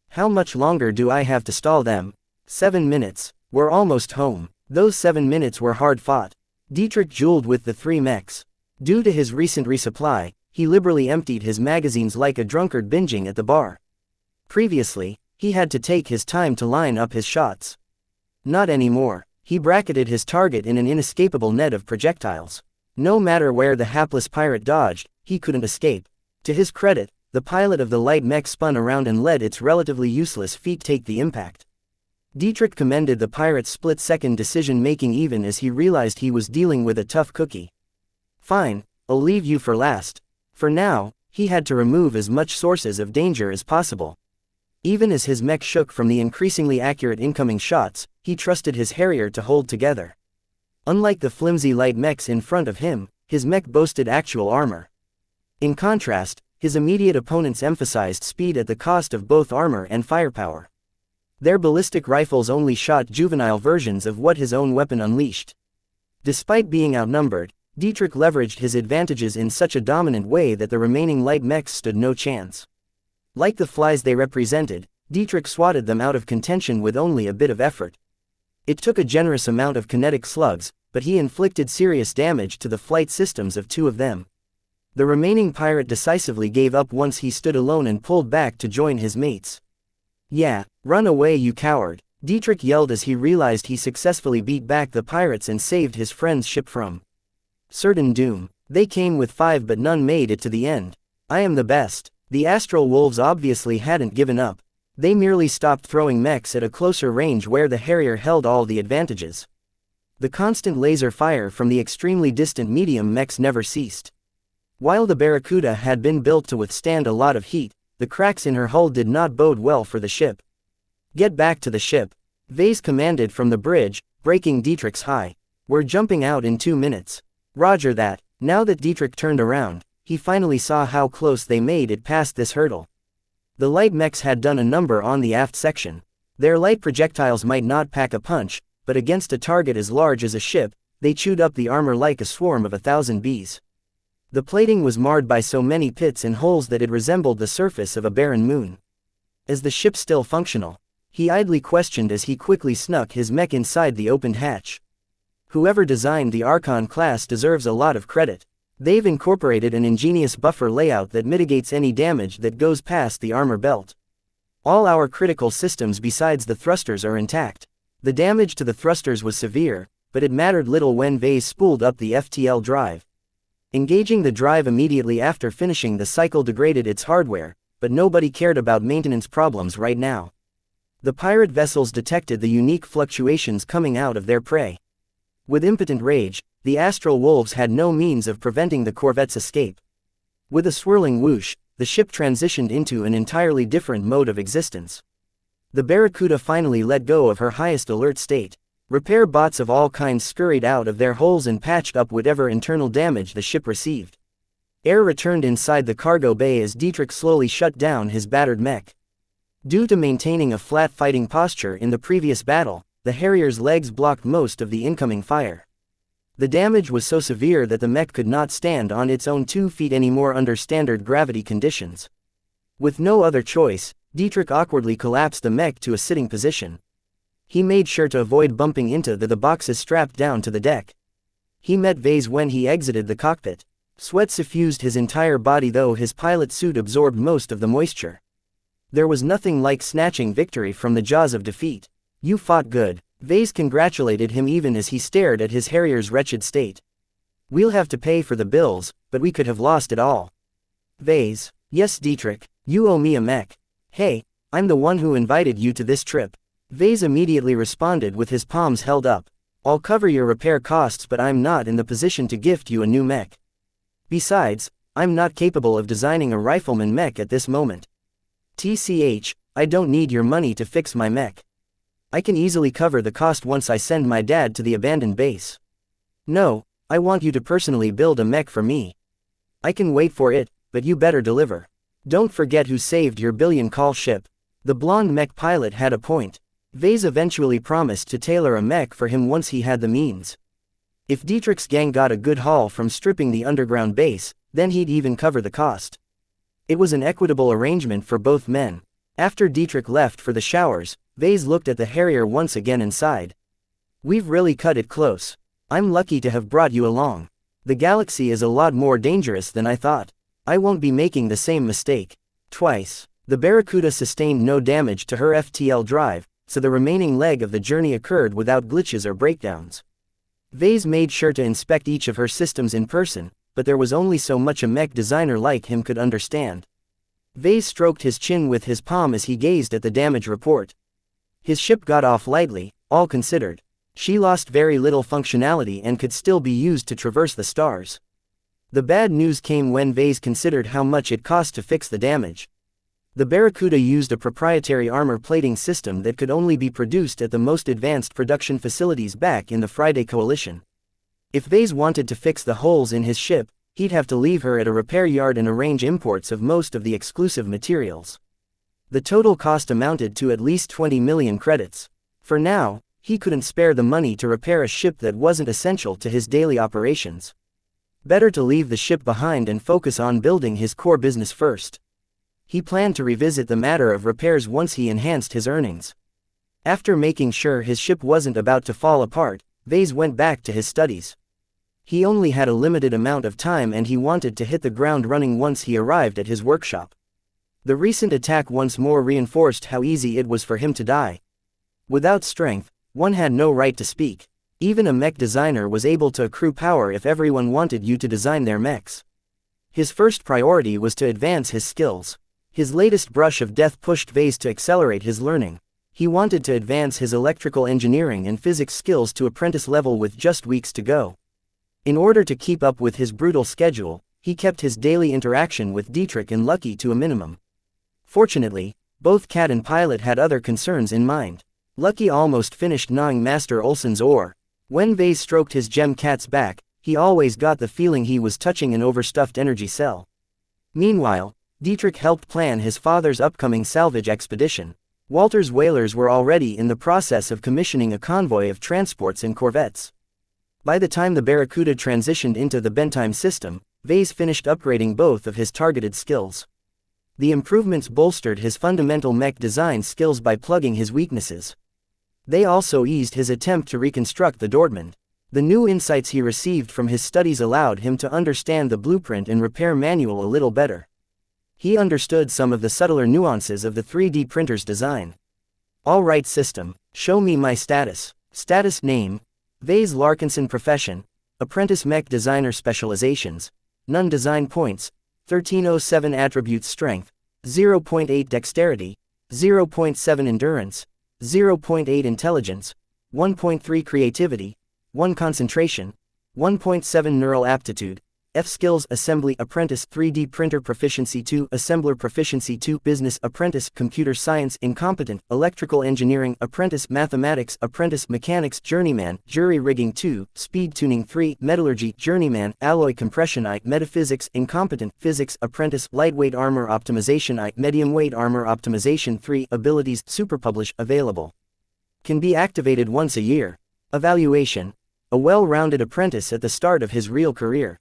How much longer do I have to stall them?" 7 minutes. We're almost home. Those 7 minutes were hard fought. Dietrich jeweled with the 3 mechs. Due to his recent resupply, he liberally emptied his magazines like a drunkard binging at the bar. Previously, he had to take his time to line up his shots. Not anymore. He bracketed his target in an inescapable net of projectiles. No matter where the hapless pirate dodged, he couldn't escape. To his credit, the pilot of the light mech spun around and let its relatively useless feet take the impact. Dietrich commended the pirate's split-second decision-making even as he realized he was dealing with a tough cookie. Fine, I'll leave you for last. For now, he had to remove as much sources of danger as possible. Even as his mech shook from the increasingly accurate incoming shots, he trusted his Harrier to hold together. Unlike the flimsy light mechs in front of him, his mech boasted actual armor. In contrast, his immediate opponents emphasized speed at the cost of both armor and firepower. Their ballistic rifles only shot juvenile versions of what his own weapon unleashed. Despite being outnumbered, Dietrich leveraged his advantages in such a dominant way that the remaining light mechs stood no chance. Like the flies they represented, Dietrich swatted them out of contention with only a bit of effort. It took a generous amount of kinetic slugs, but he inflicted serious damage to the flight systems of 2 of them. The remaining pirate decisively gave up once he stood alone and pulled back to join his mates. "Yeah, run away you coward," Dietrich yelled as he realized he successfully beat back the pirates and saved his friend's ship from certain doom. They came with 5 but none made it to the end. "I am the best." The astral wolves obviously hadn't given up. They merely stopped throwing mechs at a closer range where the Harrier held all the advantages. The constant laser fire from the extremely distant medium mechs never ceased. While the Barracuda had been built to withstand a lot of heat, the cracks in her hull did not bode well for the ship. "Get back to the ship," Vase commanded from the bridge, breaking Dietrich's high. "We're jumping out in 2 minutes. "Roger that." Now that Dietrich turned around, he finally saw how close they made it past this hurdle. The light mechs had done a number on the aft section. Their light projectiles might not pack a punch, but against a target as large as a ship, they chewed up the armor like a swarm of 1,000 bees. The plating was marred by so many pits and holes that it resembled the surface of a barren moon. Is the ship still functional? He idly questioned as he quickly snuck his mech inside the opened hatch. Whoever designed the Archon class deserves a lot of credit. They've incorporated an ingenious buffer layout that mitigates any damage that goes past the armor belt. All our critical systems besides the thrusters are intact. The damage to the thrusters was severe, but it mattered little when Vase spooled up the FTL drive. Engaging the drive immediately after finishing the cycle degraded its hardware, but nobody cared about maintenance problems right now. The pirate vessels detected the unique fluctuations coming out of their prey. With impotent rage, the astral wolves had no means of preventing the corvette's escape. With a swirling whoosh, the ship transitioned into an entirely different mode of existence. The Barracuda finally let go of her highest alert state. Repair bots of all kinds scurried out of their holes and patched up whatever internal damage the ship received. Air returned inside the cargo bay as Dietrich slowly shut down his battered mech. Due to maintaining a flat fighting posture in the previous battle, the Harrier's legs blocked most of the incoming fire. The damage was so severe that the mech could not stand on its own 2 feet anymore under standard gravity conditions. With no other choice, Dietrich awkwardly collapsed the mech to a sitting position. He made sure to avoid bumping into the boxes strapped down to the deck. He met Vase when he exited the cockpit. Sweat suffused his entire body though his pilot suit absorbed most of the moisture. There was nothing like snatching victory from the jaws of defeat. "You fought good." Vase congratulated him even as he stared at his Harrier's wretched state. "We'll have to pay for the bills, but we could have lost it all." Vase: "Yes Dietrich, you owe me a mech." "Hey, I'm the one who invited you to this trip." Vase immediately responded with his palms held up. "I'll cover your repair costs but I'm not in the position to gift you a new mech. Besides, I'm not capable of designing a rifleman mech at this moment. TCH, I don't need your money to fix my mech. I can easily cover the cost once I send my dad to the abandoned base." "No, I want you to personally build a mech for me." "I can wait for it, but you better deliver. Don't forget who saved your billion-call ship." The blonde mech pilot had a point. Vase eventually promised to tailor a mech for him once he had the means. If Dietrich's gang got a good haul from stripping the underground base, then he'd even cover the cost. It was an equitable arrangement for both men. After Dietrich left for the showers, Vase looked at the Harrier once again and sighed. We've really cut it close. I'm lucky to have brought you along. The galaxy is a lot more dangerous than I thought. I won't be making the same mistake twice. The Barracuda sustained no damage to her FTL drive, so the remaining leg of the journey occurred without glitches or breakdowns. Vase made sure to inspect each of her systems in person, but there was only so much a mech designer like him could understand. Vase stroked his chin with his palm as he gazed at the damage report. His ship got off lightly, all considered. She lost very little functionality and could still be used to traverse the stars. The bad news came when Vase considered how much it cost to fix the damage. The Barracuda used a proprietary armor plating system that could only be produced at the most advanced production facilities back in the Friday Coalition. If Vase wanted to fix the holes in his ship, he'd have to leave her at a repair yard and arrange imports of most of the exclusive materials. The total cost amounted to at least 20 million credits. For now, he couldn't spare the money to repair a ship that wasn't essential to his daily operations. Better to leave the ship behind and focus on building his core business first. He planned to revisit the matter of repairs once he enhanced his earnings. After making sure his ship wasn't about to fall apart, Vase went back to his studies. He only had a limited amount of time and he wanted to hit the ground running once he arrived at his workshop. The recent attack once more reinforced how easy it was for him to die. Without strength, one had no right to speak. Even a mech designer was able to accrue power if everyone wanted you to design their mechs. His first priority was to advance his skills. His latest brush of death pushed Vase to accelerate his learning. He wanted to advance his electrical engineering and physics skills to apprentice level with just weeks to go. In order to keep up with his brutal schedule, he kept his daily interaction with Dietrich and Lucky to a minimum. Fortunately, both Cat and Pilot had other concerns in mind. Lucky almost finished gnawing Master Olsen's ore. When Vase stroked his gem cat's back, he always got the feeling he was touching an overstuffed energy cell. Meanwhile, Dietrich helped plan his father's upcoming salvage expedition. Walter's whalers were already in the process of commissioning a convoy of transports and corvettes. By the time the Barracuda transitioned into the Bentime system, Vase finished upgrading both of his targeted skills. The improvements bolstered his fundamental mech design skills by plugging his weaknesses. They also eased his attempt to reconstruct the Dortmund. The new insights he received from his studies allowed him to understand the blueprint and repair manual a little better. He understood some of the subtler nuances of the 3D printer's design. All right system, show me my status. Status name, Vase Larkinson profession, apprentice mech designer specializations, none design points, 1307 attributes strength, 0.8 dexterity, 0.7 endurance, 0.8 intelligence, 1.3 creativity, 1 concentration, 1.7 neural aptitude, F skills assembly apprentice 3D printer proficiency 2 assembler proficiency 2 business apprentice computer science incompetent electrical engineering apprentice mathematics apprentice mechanics journeyman jury rigging 2 speed tuning 3 metallurgy journeyman alloy compression I metaphysics incompetent physics apprentice lightweight armor optimization I medium weight armor optimization 3 abilities superpublish available. Can be activated once a year. Evaluation: a well-rounded apprentice at the start of his real career.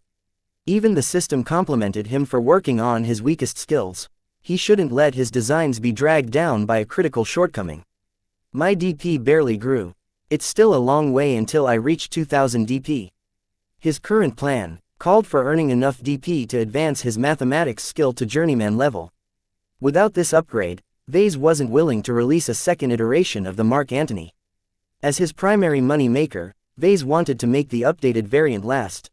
Even the system complimented him for working on his weakest skills. He shouldn't let his designs be dragged down by a critical shortcoming. My DP barely grew. It's still a long way until I reach 2000 DP. His current plan called for earning enough DP to advance his mathematics skill to journeyman level. Without this upgrade, Vase wasn't willing to release a second iteration of the Mark Antony. As his primary money maker, Vase wanted to make the updated variant last.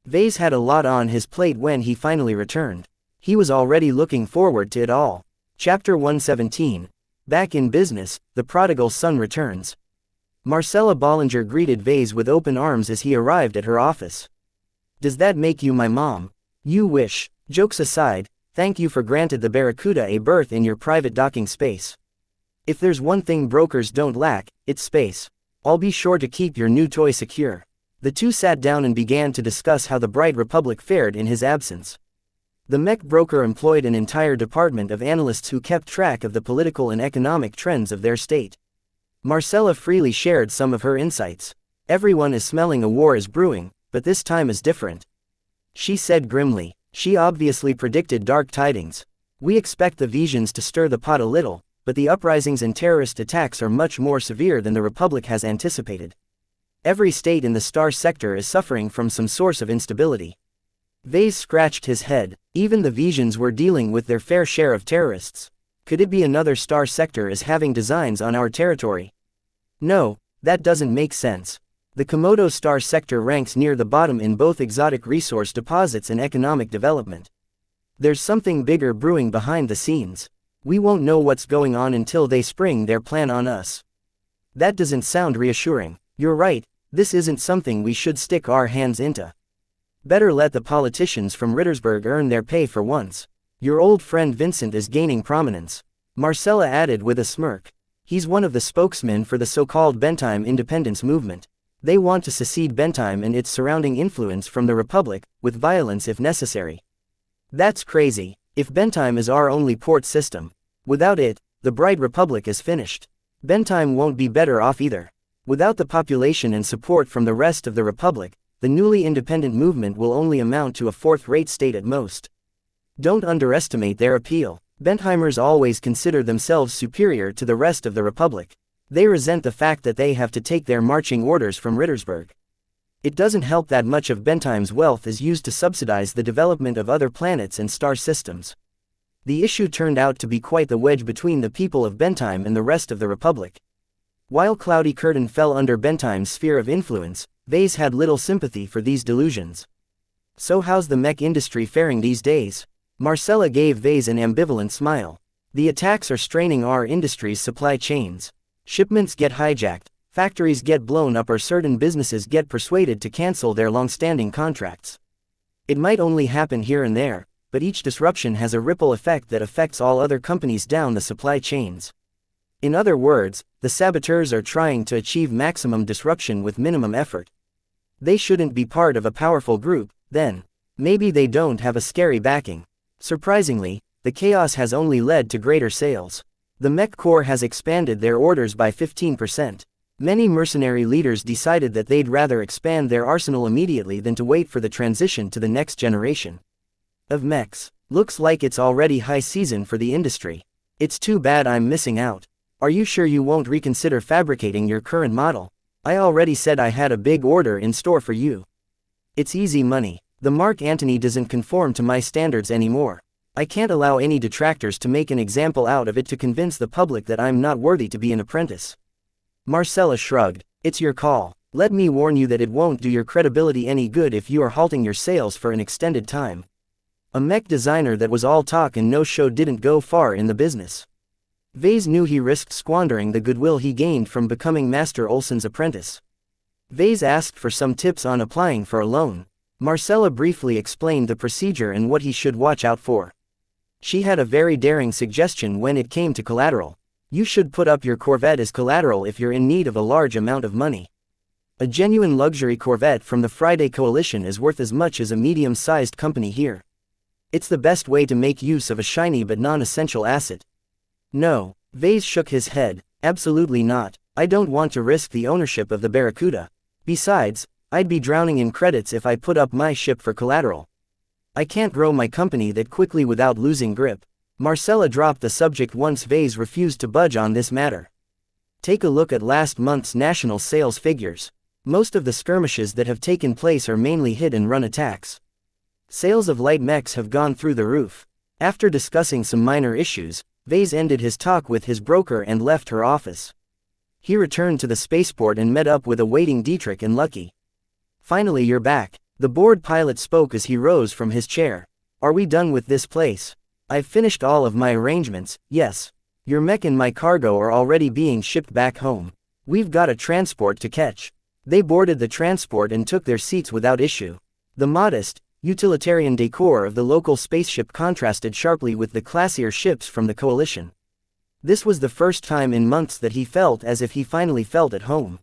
Vase had a lot on his plate when he finally returned. He was already looking forward to it all. Chapter 117. Back in business, the prodigal son returns. Marcella Bollinger greeted Vase with open arms as he arrived at her office. Does that make you my mom? You wish. Jokes aside, thank you for granted the Barracuda a berth in your private docking space. If there's one thing brokers don't lack, it's space. I'll be sure to keep your new toy secure. The two sat down and began to discuss how the Bright Republic fared in his absence. The mech broker employed an entire department of analysts who kept track of the political and economic trends of their state. Marcella freely shared some of her insights. Everyone is smelling a war is brewing, but this time is different. She said grimly. She obviously predicted dark tidings. We expect the Visions to stir the pot a little, but the uprisings and terrorist attacks are much more severe than the Republic has anticipated. Every state in the star sector is suffering from some source of instability. Vase scratched his head. Even the Visions were dealing with their fair share of terrorists. Could it be another star sector is having designs on our territory? No, that doesn't make sense. The Komodo star sector ranks near the bottom in both exotic resource deposits and economic development. There's something bigger brewing behind the scenes. We won't know what's going on until they spring their plan on us. That doesn't sound reassuring. You're right, this isn't something we should stick our hands into. Better let the politicians from Rittersburg earn their pay for once. Your old friend Vincent is gaining prominence, Marcella added with a smirk. He's one of the spokesmen for the so-called Bentheim independence movement. They want to secede Bentheim and its surrounding influence from the Republic, with violence if necessary. That's crazy. If Bentheim is our only port system, without it, the Bright Republic is finished. Bentheim won't be better off either. Without the population and support from the rest of the Republic, the newly independent movement will only amount to a fourth-rate state at most. Don't underestimate their appeal. Bentheimers always consider themselves superior to the rest of the Republic. They resent the fact that they have to take their marching orders from Rittersburg. It doesn't help that much of Bentheim's wealth is used to subsidize the development of other planets and star systems. The issue turned out to be quite the wedge between the people of Bentheim and the rest of the Republic. While Cloudy Curtain fell under Bentheim's sphere of influence, Vase had little sympathy for these delusions. So how's the mech industry faring these days? Marcella gave Vase an ambivalent smile. The attacks are straining our industry's supply chains. Shipments get hijacked, factories get blown up, or certain businesses get persuaded to cancel their long-standing contracts. It might only happen here and there, but each disruption has a ripple effect that affects all other companies down the supply chains. In other words, the saboteurs are trying to achieve maximum disruption with minimum effort. They shouldn't be part of a powerful group, then. Maybe they don't have a scary backing. Surprisingly, the chaos has only led to greater sales. The Mech Corps has expanded their orders by 15%. Many mercenary leaders decided that they'd rather expand their arsenal immediately than to wait for the transition to the next generation of mechs. Looks like it's already high season for the industry. It's too bad I'm missing out. Are you sure you won't reconsider fabricating your current model? I already said I had a big order in store for you. It's easy money. The Mark Antony doesn't conform to my standards anymore. I can't allow any detractors to make an example out of it to convince the public that I'm not worthy to be an apprentice. Marcella shrugged. It's your call. Let me warn you that it won't do your credibility any good if you are halting your sales for an extended time. A mech designer that was all talk and no show didn't go far in the business. Vase knew he risked squandering the goodwill he gained from becoming Master Olsen's apprentice. Vase asked for some tips on applying for a loan. Marcella briefly explained the procedure and what he should watch out for. She had a very daring suggestion when it came to collateral. You should put up your Corvette as collateral if you're in need of a large amount of money. A genuine luxury Corvette from the Friday Coalition is worth as much as a medium-sized company here. It's the best way to make use of a shiny but non-essential asset. No, Vase shook his head. Absolutely not. I don't want to risk the ownership of the Barracuda. Besides, I'd be drowning in credits if I put up my ship for collateral. I can't grow my company that quickly without losing grip. Marcella dropped the subject once Vase refused to budge on this matter. Take a look at last month's national sales figures. Most of the skirmishes that have taken place are mainly hit-and-run attacks. Sales of light mechs have gone through the roof. After discussing some minor issues, Vase ended his talk with his broker and left her office. He returned to the spaceport and met up with a waiting Dietrich and Lucky. Finally, you're back. The board pilot spoke as he rose from his chair. Are we done with this place? I've finished all of my arrangements, yes. Your mech and my cargo are already being shipped back home. We've got a transport to catch. They boarded the transport and took their seats without issue. The modest, utilitarian decor of the local spaceship contrasted sharply with the classier ships from the Coalition. This was the first time in months that he felt as if he finally felt at home.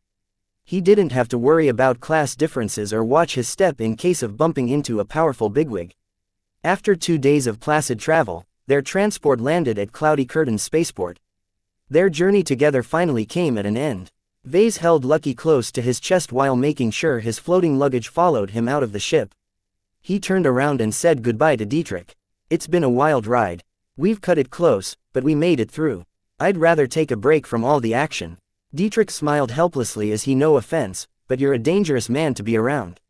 He didn't have to worry about class differences or watch his step in case of bumping into a powerful bigwig. After 2 days of placid travel, their transport landed at Cloudy Curtain Spaceport. Their journey together finally came at an end. Vase held Lucky close to his chest while making sure his floating luggage followed him out of the ship. He turned around and said goodbye to Dietrich. It's been a wild ride. We've cut it close, but we made it through. I'd rather take a break from all the action. Dietrich smiled helplessly as he, no offense, but you're a dangerous man to be around.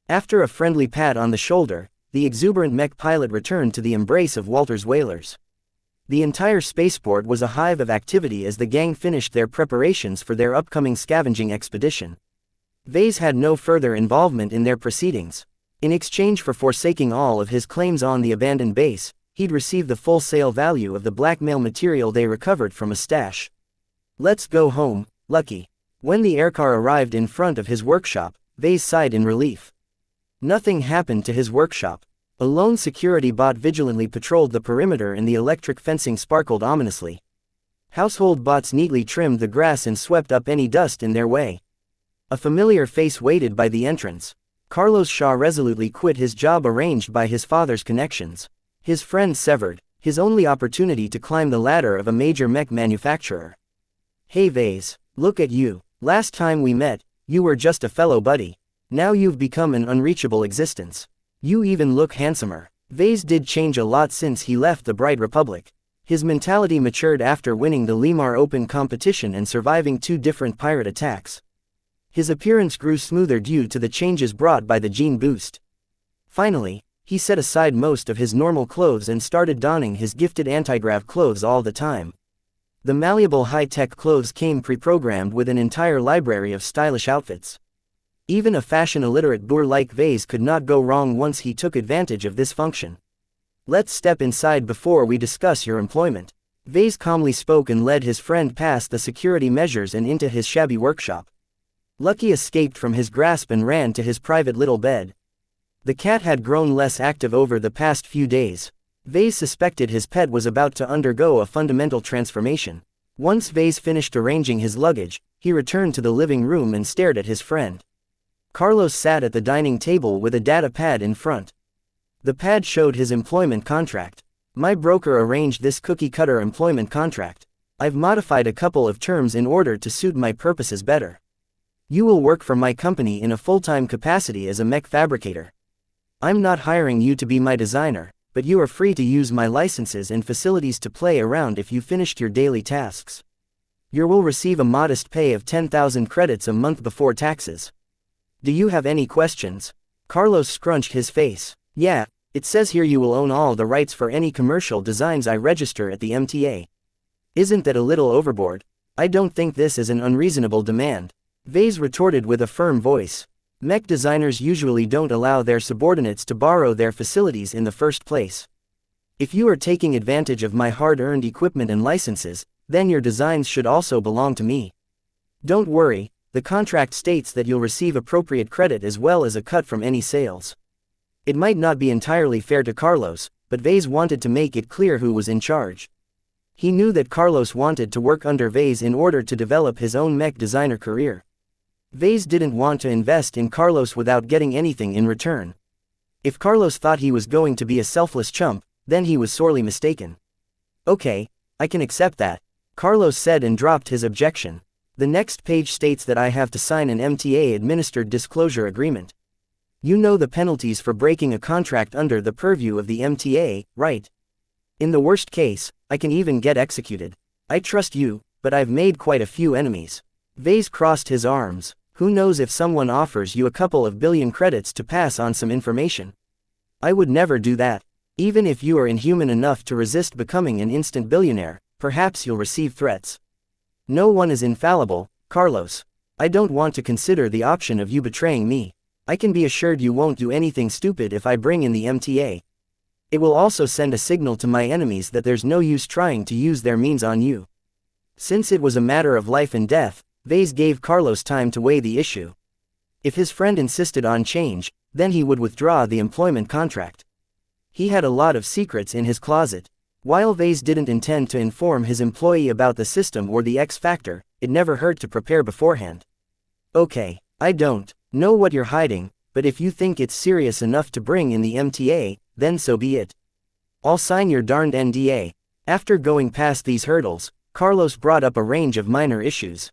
After a friendly pat on the shoulder, the exuberant mech pilot returned to the embrace of Walter's whalers. The entire spaceport was a hive of activity as the gang finished their preparations for their upcoming scavenging expedition. Vase had no further involvement in their proceedings. In exchange for forsaking all of his claims on the abandoned base, he'd receive the full sale value of the blackmail material they recovered from a stash. Let's go home, Lucky. When the aircar arrived in front of his workshop, Vase sighed in relief. Nothing happened to his workshop. A lone security bot vigilantly patrolled the perimeter and the electric fencing sparkled ominously. Household bots neatly trimmed the grass and swept up any dust in their way. A familiar face waited by the entrance. Carlos Shaw resolutely quit his job arranged by his father's connections. His friend severed, his only opportunity to climb the ladder of a major mech manufacturer. Hey Vase, look at you. Last time we met, you were just a fellow buddy. Now you've become an unreachable existence. You even look handsomer. Vase did change a lot since he left the Bright Republic. His mentality matured after winning the Limar Open competition and surviving 2 different pirate attacks. His appearance grew smoother due to the changes brought by the gene boost. Finally, he set aside most of his normal clothes and started donning his gifted anti-grav clothes all the time. The malleable high-tech clothes came pre-programmed with an entire library of stylish outfits. Even a fashion-illiterate boor like Vase could not go wrong once he took advantage of this function. Let's step inside before we discuss your employment. Vase calmly spoke and led his friend past the security measures and into his shabby workshop. Lucky escaped from his grasp and ran to his private little bed. The cat had grown less active over the past few days. Vase suspected his pet was about to undergo a fundamental transformation. Once Vase finished arranging his luggage, he returned to the living room and stared at his friend. Carlos sat at the dining table with a data pad in front. The pad showed his employment contract. My broker arranged this cookie-cutter employment contract. I've modified a couple of terms in order to suit my purposes better. You will work for my company in a full-time capacity as a mech fabricator. I'm not hiring you to be my designer, but you are free to use my licenses and facilities to play around if you finished your daily tasks. You will receive a modest pay of 10,000 credits a month before taxes. Do you have any questions? Carlos scrunched his face. Yeah, it says here you will own all the rights for any commercial designs I register at the MTA. Isn't that a little overboard? I don't think this is an unreasonable demand. Vase retorted with a firm voice. Mech designers usually don't allow their subordinates to borrow their facilities in the first place. If you are taking advantage of my hard-earned equipment and licenses, then your designs should also belong to me. Don't worry, the contract states that you'll receive appropriate credit as well as a cut from any sales. It might not be entirely fair to Carlos, but Vase wanted to make it clear who was in charge. He knew that Carlos wanted to work under Vase in order to develop his own mech designer career. Vase didn't want to invest in Carlos without getting anything in return. If Carlos thought he was going to be a selfless chump, then he was sorely mistaken. Okay, I can accept that, Carlos said and dropped his objection. The next page states that I have to sign an MTA-administered disclosure agreement. You know the penalties for breaking a contract under the purview of the MTA, right? In the worst case, I can even get executed. I trust you, but I've made quite a few enemies. Vase crossed his arms. Who knows if someone offers you a couple of billion credits to pass on some information? I would never do that. Even if you are inhuman enough to resist becoming an instant billionaire, perhaps you'll receive threats. No one is infallible, Carlos. I don't want to consider the option of you betraying me. I can be assured you won't do anything stupid if I bring in the MTA. It will also send a signal to my enemies that there's no use trying to use their means on you. Since it was a matter of life and death, Vase gave Carlos time to weigh the issue. If his friend insisted on change, then he would withdraw the employment contract. He had a lot of secrets in his closet. While Vase didn't intend to inform his employee about the system or the X factor, it never hurt to prepare beforehand. Okay, I don't know what you're hiding, but if you think it's serious enough to bring in the MTA, then so be it. I'll sign your darned NDA. After going past these hurdles, Carlos brought up a range of minor issues.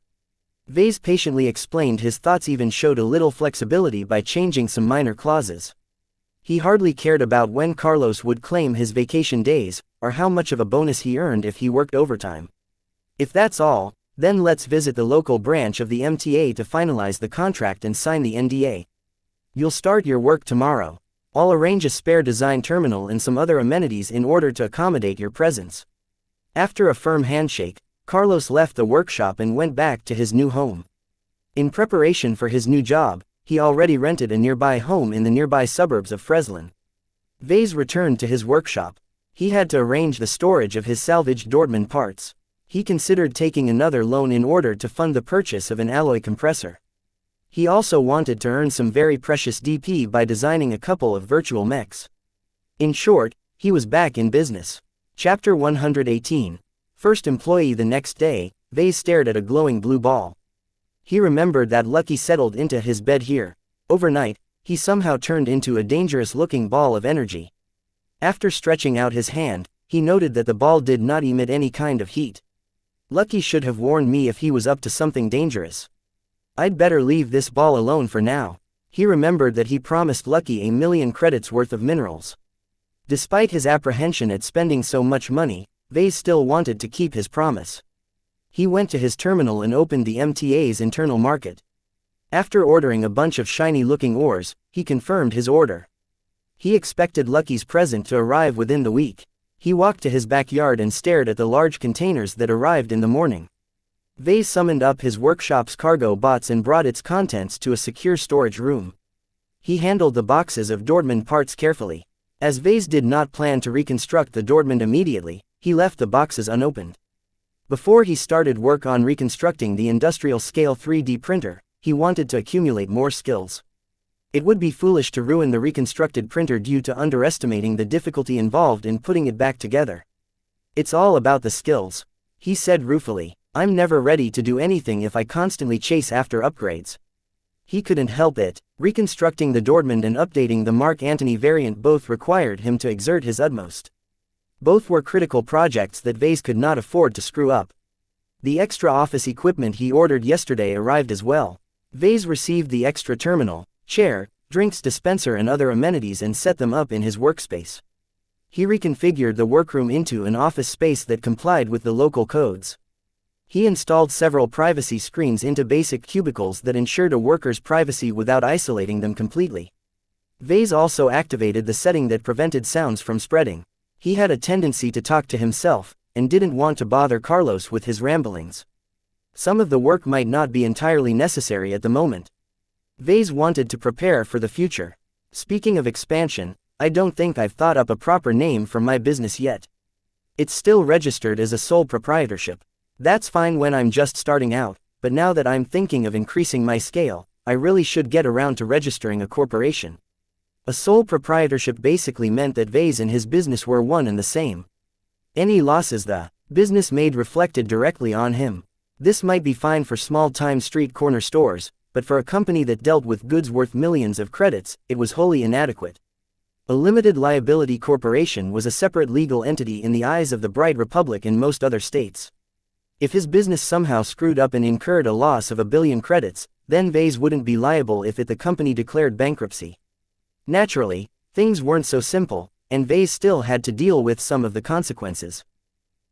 Vase patiently explained his thoughts, even showed a little flexibility by changing some minor clauses. He hardly cared about when Carlos would claim his vacation days, or how much of a bonus he earned if he worked overtime. If that's all, Then let's visit the local branch of the MTA to finalize the contract and sign the NDA. You'll start your work tomorrow. I'll arrange a spare design terminal and some other amenities in order to accommodate your presence." After a firm handshake, Carlos left the workshop and went back to his new home. In preparation for his new job, he already rented a nearby home in the nearby suburbs of Freslin. Vase returned to his workshop. He had to arrange the storage of his salvaged Dortmund parts. He considered taking another loan in order to fund the purchase of an alloy compressor. He also wanted to earn some very precious DP by designing a couple of virtual mechs. In short, he was back in business. Chapter 118. First employee. The next day, Vase stared at a glowing blue ball. He remembered that Lucky settled into his bed here. Overnight, he somehow turned into a dangerous-looking ball of energy. After stretching out his hand, he noted that the ball did not emit any kind of heat. Lucky should have warned me if he was up to something dangerous. I'd better leave this ball alone for now. He remembered that he promised Lucky 1,000,000 credits worth of minerals. Despite his apprehension at spending so much money, Vase still wanted to keep his promise. He went to his terminal and opened the MTA's internal market. After ordering a bunch of shiny-looking ores, he confirmed his order. He expected Lucky's present to arrive within the week. He walked to his backyard and stared at the large containers that arrived in the morning. Vase summoned up his workshop's cargo bots and brought its contents to a secure storage room. He handled the boxes of Dortmund parts carefully. As Vase did not plan to reconstruct the Dortmund immediately, he left the boxes unopened. Before he started work on reconstructing the industrial-scale 3D printer, he wanted to accumulate more skills. It would be foolish to ruin the reconstructed printer due to underestimating the difficulty involved in putting it back together. "It's all about the skills," he said ruefully. "I'm never ready to do anything if I constantly chase after upgrades." He couldn't help it. Reconstructing the Dortmund and updating the Mark Antony variant both required him to exert his utmost. Both were critical projects that Vase could not afford to screw up. The extra office equipment he ordered yesterday arrived as well. Vase received the extra terminal, chair, drinks dispenser and other amenities and set them up in his workspace. He reconfigured the workroom into an office space that complied with the local codes. He installed several privacy screens into basic cubicles that ensured a worker's privacy without isolating them completely. Vase also activated the setting that prevented sounds from spreading. He had a tendency to talk to himself, and didn't want to bother Carlos with his ramblings. Some of the work might not be entirely necessary at the moment. Vase wanted to prepare for the future. Speaking of expansion, I don't think I've thought up a proper name for my business yet. It's still registered as a sole proprietorship. That's fine when I'm just starting out, but now that I'm thinking of increasing my scale, I really should get around to registering a corporation. A sole proprietorship basically meant that Vase and his business were one and the same. Any losses the business made reflected directly on him. This might be fine for small-time street corner stores, but for a company that dealt with goods worth millions of credits, it was wholly inadequate. A limited liability corporation was a separate legal entity in the eyes of the Bright Republic and most other states. If his business somehow screwed up and incurred a loss of 1,000,000,000 credits, then Vase wouldn't be liable if the company declared bankruptcy. Naturally, things weren't so simple, and Vase still had to deal with some of the consequences.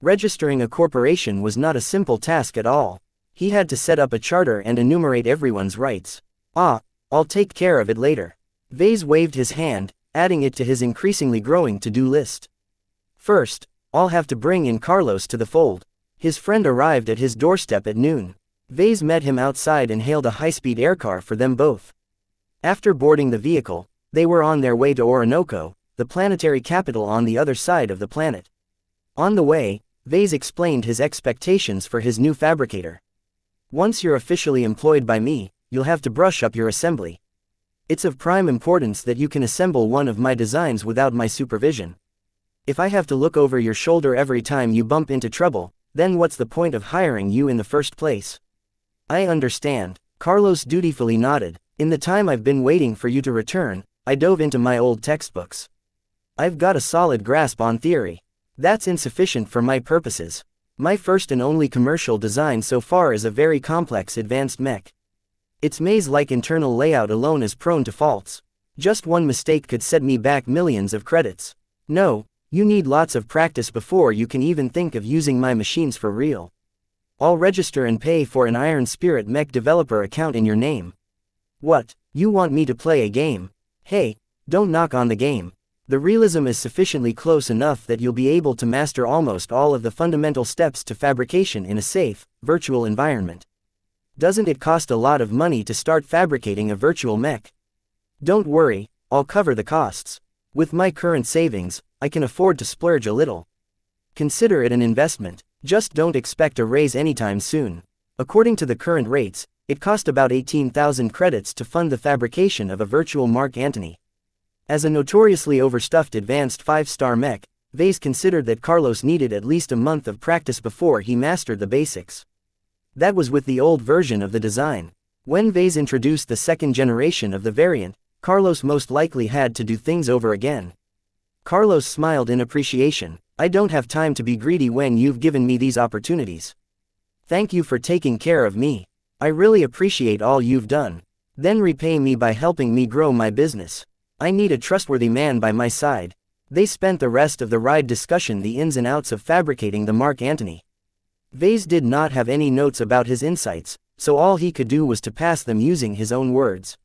Registering a corporation was not a simple task at all. He had to set up a charter and enumerate everyone's rights. I'll take care of it later. Vase waved his hand, adding it to his increasingly growing to-do list. First, I'll have to bring in Carlos to the fold. His friend arrived at his doorstep at noon. Vase met him outside and hailed a high-speed aircar for them both. After boarding the vehicle, they were on their way to Orinoco, the planetary capital on the other side of the planet. On the way, Vase explained his expectations for his new fabricator. "Once you're officially employed by me, you'll have to brush up your assembly. It's of prime importance that you can assemble one of my designs without my supervision. If I have to look over your shoulder every time you bump into trouble, then what's the point of hiring you in the first place?" "I understand." Carlos dutifully nodded. "In the time I've been waiting for you to return, I dove into my old textbooks. I've got a solid grasp on theory. That's insufficient for my purposes. My first and only commercial design so far is a very complex advanced mech. Its maze-like internal layout alone is prone to faults. Just one mistake could set me back millions of credits. No, you need lots of practice before you can even think of using my machines for real." I'll register and pay for an Iron Spirit Mech developer account in your name. What, you want me to play a game? Hey, don't knock on the game. The realism is sufficiently close enough that you'll be able to master almost all of the fundamental steps to fabrication in a safe, virtual environment. Doesn't it cost a lot of money to start fabricating a virtual mech? Don't worry, I'll cover the costs. With my current savings, I can afford to splurge a little. Consider it an investment, just don't expect a raise anytime soon. According to the current rates, it cost about 18,000 credits to fund the fabrication of a virtual Mark Antony. As a notoriously overstuffed advanced 5-star mech, Vase considered that Carlos needed at least a month of practice before he mastered the basics. That was with the old version of the design. When Vase introduced the second generation of the variant, Carlos most likely had to do things over again. Carlos smiled in appreciation. I don't have time to be greedy when you've given me these opportunities. Thank you for taking care of me. I really appreciate all you've done. Then repay me by helping me grow my business. I need a trustworthy man by my side. They spent the rest of the ride discussing the ins and outs of fabricating the Mark Antony. Vase did not have any notes about his insights, so all he could do was to pass them using his own words.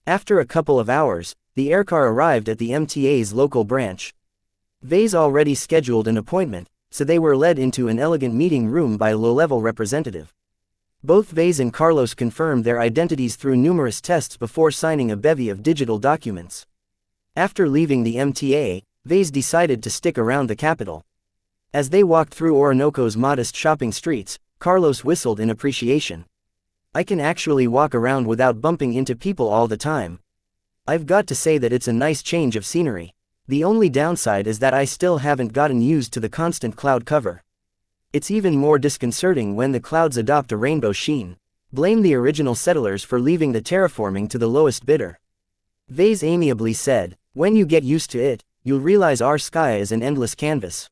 After a couple of hours, the aircar arrived at the MTA's local branch. Vase already scheduled an appointment, so they were led into an elegant meeting room by a low-level representative. Both Vase and Carlos confirmed their identities through numerous tests before signing a bevy of digital documents. After leaving the MTA, Vase decided to stick around the capital. As they walked through Orinoco's modest shopping streets, Carlos whistled in appreciation. I can actually walk around without bumping into people all the time. I've got to say that it's a nice change of scenery. The only downside is that I still haven't gotten used to the constant cloud cover. It's even more disconcerting when the clouds adopt a rainbow sheen. Blame the original settlers for leaving the terraforming to the lowest bidder. Vase amiably said, when you get used to it, you'll realize our sky is an endless canvas.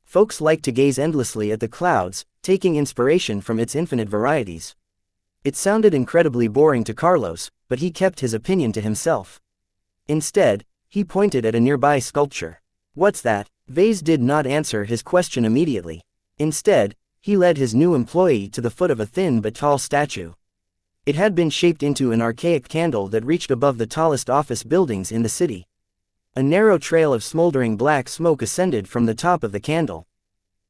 Folks like to gaze endlessly at the clouds, taking inspiration from its infinite varieties. It sounded incredibly boring to Carlos, but he kept his opinion to himself. Instead, he pointed at a nearby sculpture. What's that? Vase did not answer his question immediately. Instead, he led his new employee to the foot of a thin but tall statue. It had been shaped into an archaic candle that reached above the tallest office buildings in the city. A narrow trail of smoldering black smoke ascended from the top of the candle.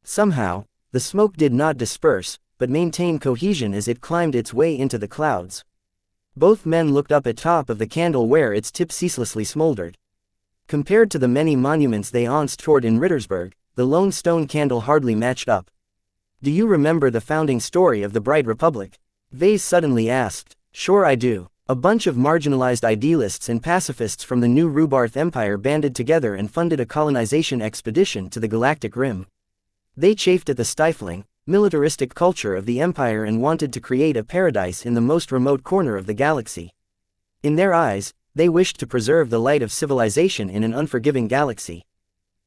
Somehow, the smoke did not disperse, but maintained cohesion as it climbed its way into the clouds. Both men looked up at top of the candle where its tip ceaselessly smoldered. Compared to the many monuments they once toured in Rittersburg, the lone stone candle hardly matched up. Do you remember the founding story of the Bright Republic? Vase suddenly asked. Sure I do. A bunch of marginalized idealists and pacifists from the new Rubarth Empire banded together and funded a colonization expedition to the Galactic Rim. They chafed at the stifling, militaristic culture of the Empire and wanted to create a paradise in the most remote corner of the galaxy. In their eyes, they wished to preserve the light of civilization in an unforgiving galaxy.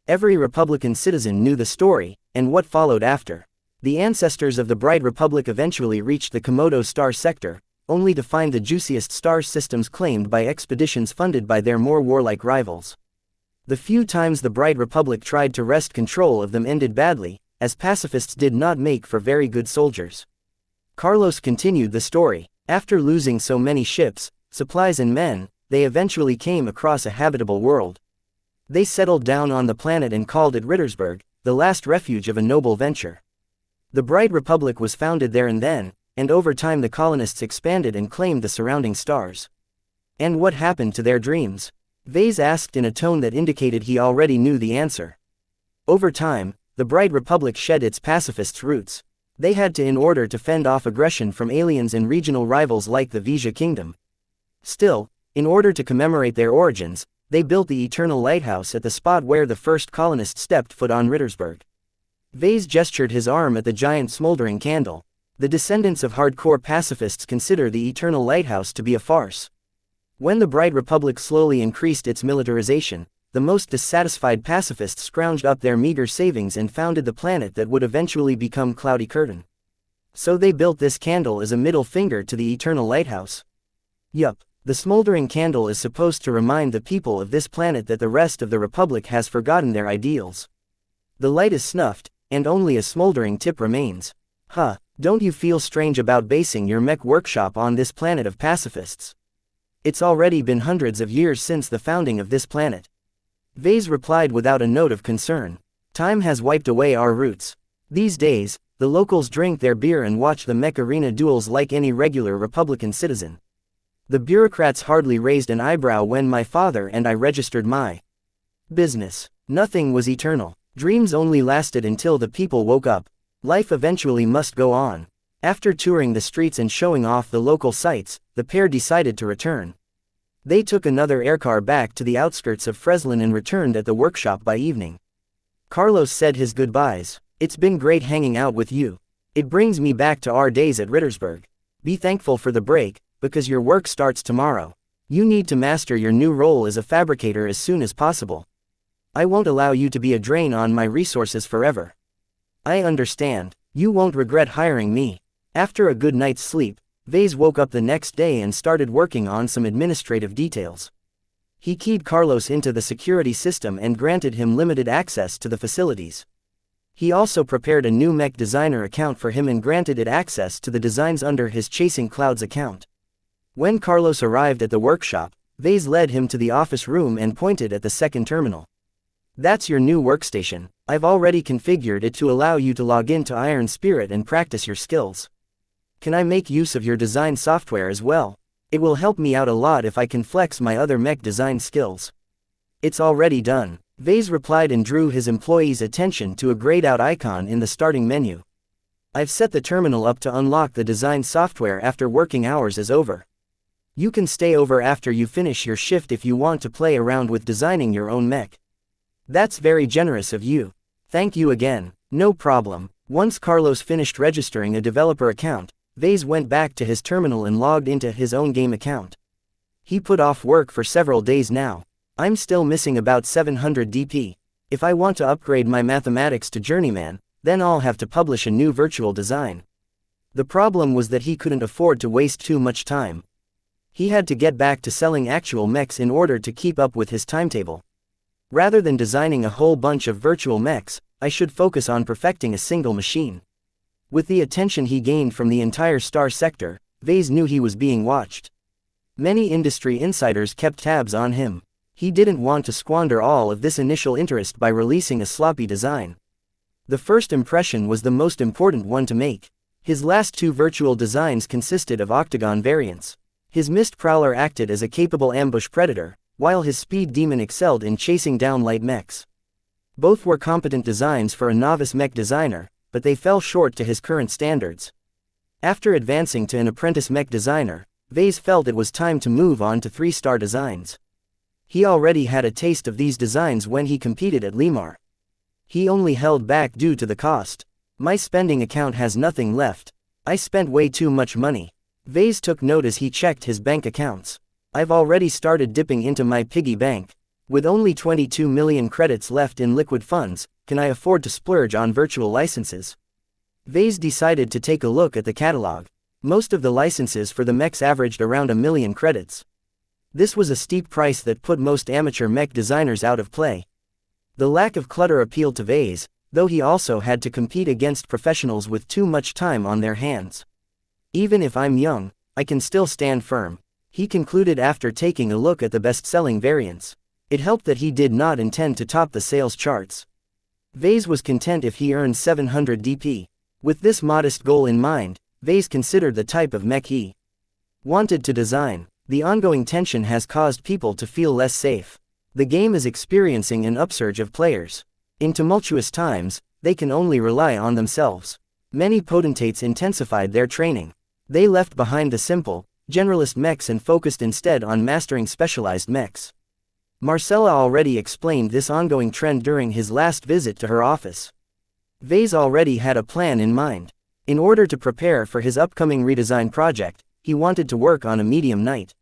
Every Republican citizen knew the story, and what followed after. The ancestors of the Bright Republic eventually reached the Komodo star sector, only to find the juiciest star systems claimed by expeditions funded by their more warlike rivals. The few times the Bright Republic tried to wrest control of them ended badly, as pacifists did not make for very good soldiers. Carlos continued the story. After losing so many ships, supplies and men, they eventually came across a habitable world. They settled down on the planet and called it Rittersburg, the last refuge of a noble venture. The Bright Republic was founded there and then, and over time the colonists expanded and claimed the surrounding stars. And what happened to their dreams? Vase asked in a tone that indicated he already knew the answer. Over time, the Bright Republic shed its pacifist roots. They had to in order to fend off aggression from aliens and regional rivals like the Vija Kingdom. Still, in order to commemorate their origins, they built the Eternal Lighthouse at the spot where the first colonists stepped foot on Rittersburg. Vase gestured his arm at the giant smoldering candle. The descendants of hardcore pacifists consider the Eternal Lighthouse to be a farce. When the Bright Republic slowly increased its militarization, the most dissatisfied pacifists scrounged up their meager savings and founded the planet that would eventually become Cloudy Curtain. So they built this candle as a middle finger to the Eternal Lighthouse. Yup, the smoldering candle is supposed to remind the people of this planet that the rest of the Republic has forgotten their ideals. The light is snuffed, and only a smoldering tip remains. Don't you feel strange about basing your mech workshop on this planet of pacifists? It's already been hundreds of years since the founding of this planet. Vase replied without a note of concern. Time has wiped away our roots. These days, the locals drink their beer and watch the mech arena duels like any regular Republican citizen. The bureaucrats hardly raised an eyebrow when my father and I registered my business. Nothing was eternal. Dreams only lasted until the people woke up. Life eventually must go on. After touring the streets and showing off the local sights, the pair decided to return. They took another aircar back to the outskirts of Freslin and returned at the workshop by evening. Carlos said his goodbyes. It's been great hanging out with you. It brings me back to our days at Rittersburg. Be thankful for the break, because your work starts tomorrow. You need to master your new role as a fabricator as soon as possible. I won't allow you to be a drain on my resources forever. I understand. You won't regret hiring me. After a good night's sleep, Vase woke up the next day and started working on some administrative details. He keyed Carlos into the security system and granted him limited access to the facilities. He also prepared a new Mech designer account for him and granted it access to the designs under his Chasing Clouds account. When Carlos arrived at the workshop, Vase led him to the office room and pointed at the second terminal. That's your new workstation. I've already configured it to allow you to log into Iron Spirit and practice your skills. Can I make use of your design software as well? It will help me out a lot if I can flex my other mech design skills. It's already done. Vase replied and drew his employee's attention to a grayed out icon in the starting menu. I've set the terminal up to unlock the design software after working hours is over. You can stay over after you finish your shift if you want to play around with designing your own mech. That's very generous of you. Thank you again. No problem. Once Carlos finished registering a developer account, Vase went back to his terminal and logged into his own game account. He put off work for several days now. I'm still missing about 700 DP. If I want to upgrade my mathematics to journeyman, then I'll have to publish a new virtual design. The problem was that he couldn't afford to waste too much time. He had to get back to selling actual mechs in order to keep up with his timetable. Rather than designing a whole bunch of virtual mechs, I should focus on perfecting a single machine. With the attention he gained from the entire star sector, Vase knew he was being watched. Many industry insiders kept tabs on him. He didn't want to squander all of this initial interest by releasing a sloppy design. The first impression was the most important one to make. His last two virtual designs consisted of octagon variants. His Mist Prowler acted as a capable ambush predator, while his Speed Demon excelled in chasing down light mechs. Both were competent designs for a novice mech designer, but they fell short to his current standards. After advancing to an apprentice mech designer, Vase felt it was time to move on to 3-star designs. He already had a taste of these designs when he competed at Limar. He only held back due to the cost. My spending account has nothing left. I spent way too much money. Vase took note as he checked his bank accounts. I've already started dipping into my piggy bank. With only 22 million credits left in liquid funds, can I afford to splurge on virtual licenses? Vase decided to take a look at the catalog. Most of the licenses for the mechs averaged around 1 million credits. This was a steep price that put most amateur mech designers out of play. The lack of clutter appealed to Vase, though he also had to compete against professionals with too much time on their hands. Even if I'm young, I can still stand firm, he concluded after taking a look at the best-selling variants. It helped that he did not intend to top the sales charts. Vase was content if he earned 700 DP. With this modest goal in mind, Vase considered the type of mech he wanted to design. The ongoing tension has caused people to feel less safe. The game is experiencing an upsurge of players. In tumultuous times, they can only rely on themselves. Many potentates intensified their training. They left behind the simple, generalist mechs and focused instead on mastering specialized mechs. Marcella already explained this ongoing trend during his last visit to her office. Vase already had a plan in mind. In order to prepare for his upcoming redesign project, he wanted to work on a medium knight.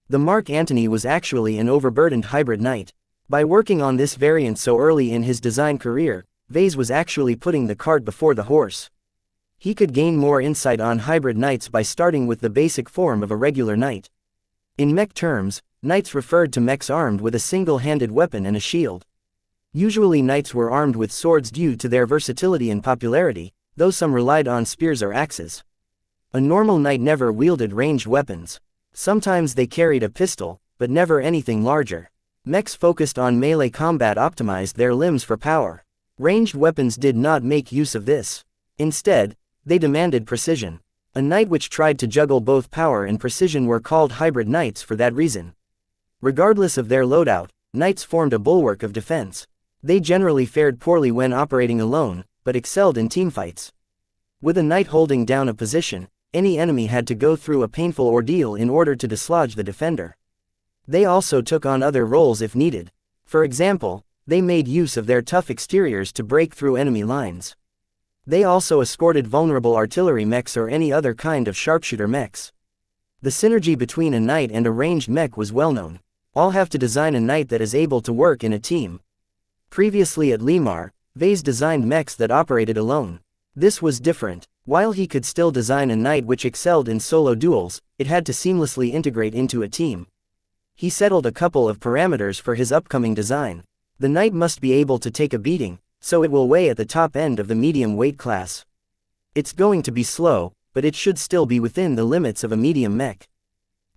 The Mark Antony was actually an overburdened hybrid knight. By working on this variant so early in his design career, Vase was actually putting the cart before the horse. He could gain more insight on hybrid knights by starting with the basic form of a regular knight. In mech terms, knights referred to mechs armed with a single-handed weapon and a shield. Usually knights were armed with swords due to their versatility and popularity, though some relied on spears or axes. A normal knight never wielded ranged weapons. Sometimes they carried a pistol, but never anything larger. Mechs focused on melee combat optimized their limbs for power. Ranged weapons did not make use of this. Instead, they demanded precision. A knight which tried to juggle both power and precision were called hybrid knights for that reason. Regardless of their loadout, knights formed a bulwark of defense. They generally fared poorly when operating alone, but excelled in teamfights. With a knight holding down a position, any enemy had to go through a painful ordeal in order to dislodge the defender. They also took on other roles if needed. For example, they made use of their tough exteriors to break through enemy lines. They also escorted vulnerable artillery mechs or any other kind of sharpshooter mechs. The synergy between a knight and a ranged mech was well known. All have to design a knight that is able to work in a team. Previously at Limar, Vase designed mechs that operated alone. This was different. While he could still design a knight which excelled in solo duels, it had to seamlessly integrate into a team. He settled a couple of parameters for his upcoming design. The knight must be able to take a beating, so it will weigh at the top end of the medium weight class. It's going to be slow, but it should still be within the limits of a medium mech.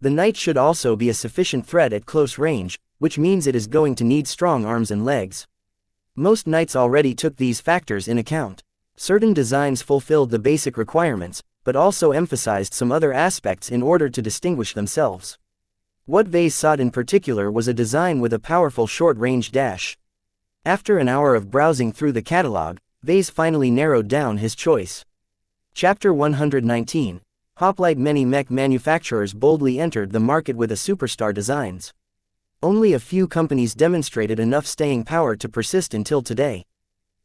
The knight should also be a sufficient threat at close range, which means it is going to need strong arms and legs. Most knights already took these factors in account. Certain designs fulfilled the basic requirements, but also emphasized some other aspects in order to distinguish themselves. What Vase sought in particular was a design with a powerful short-range dash. After an hour of browsing through the catalog, Vase finally narrowed down his choice. Chapter 119. Hoplite. Many mech manufacturers boldly entered the market with a superstar designs. Only a few companies demonstrated enough staying power to persist until today.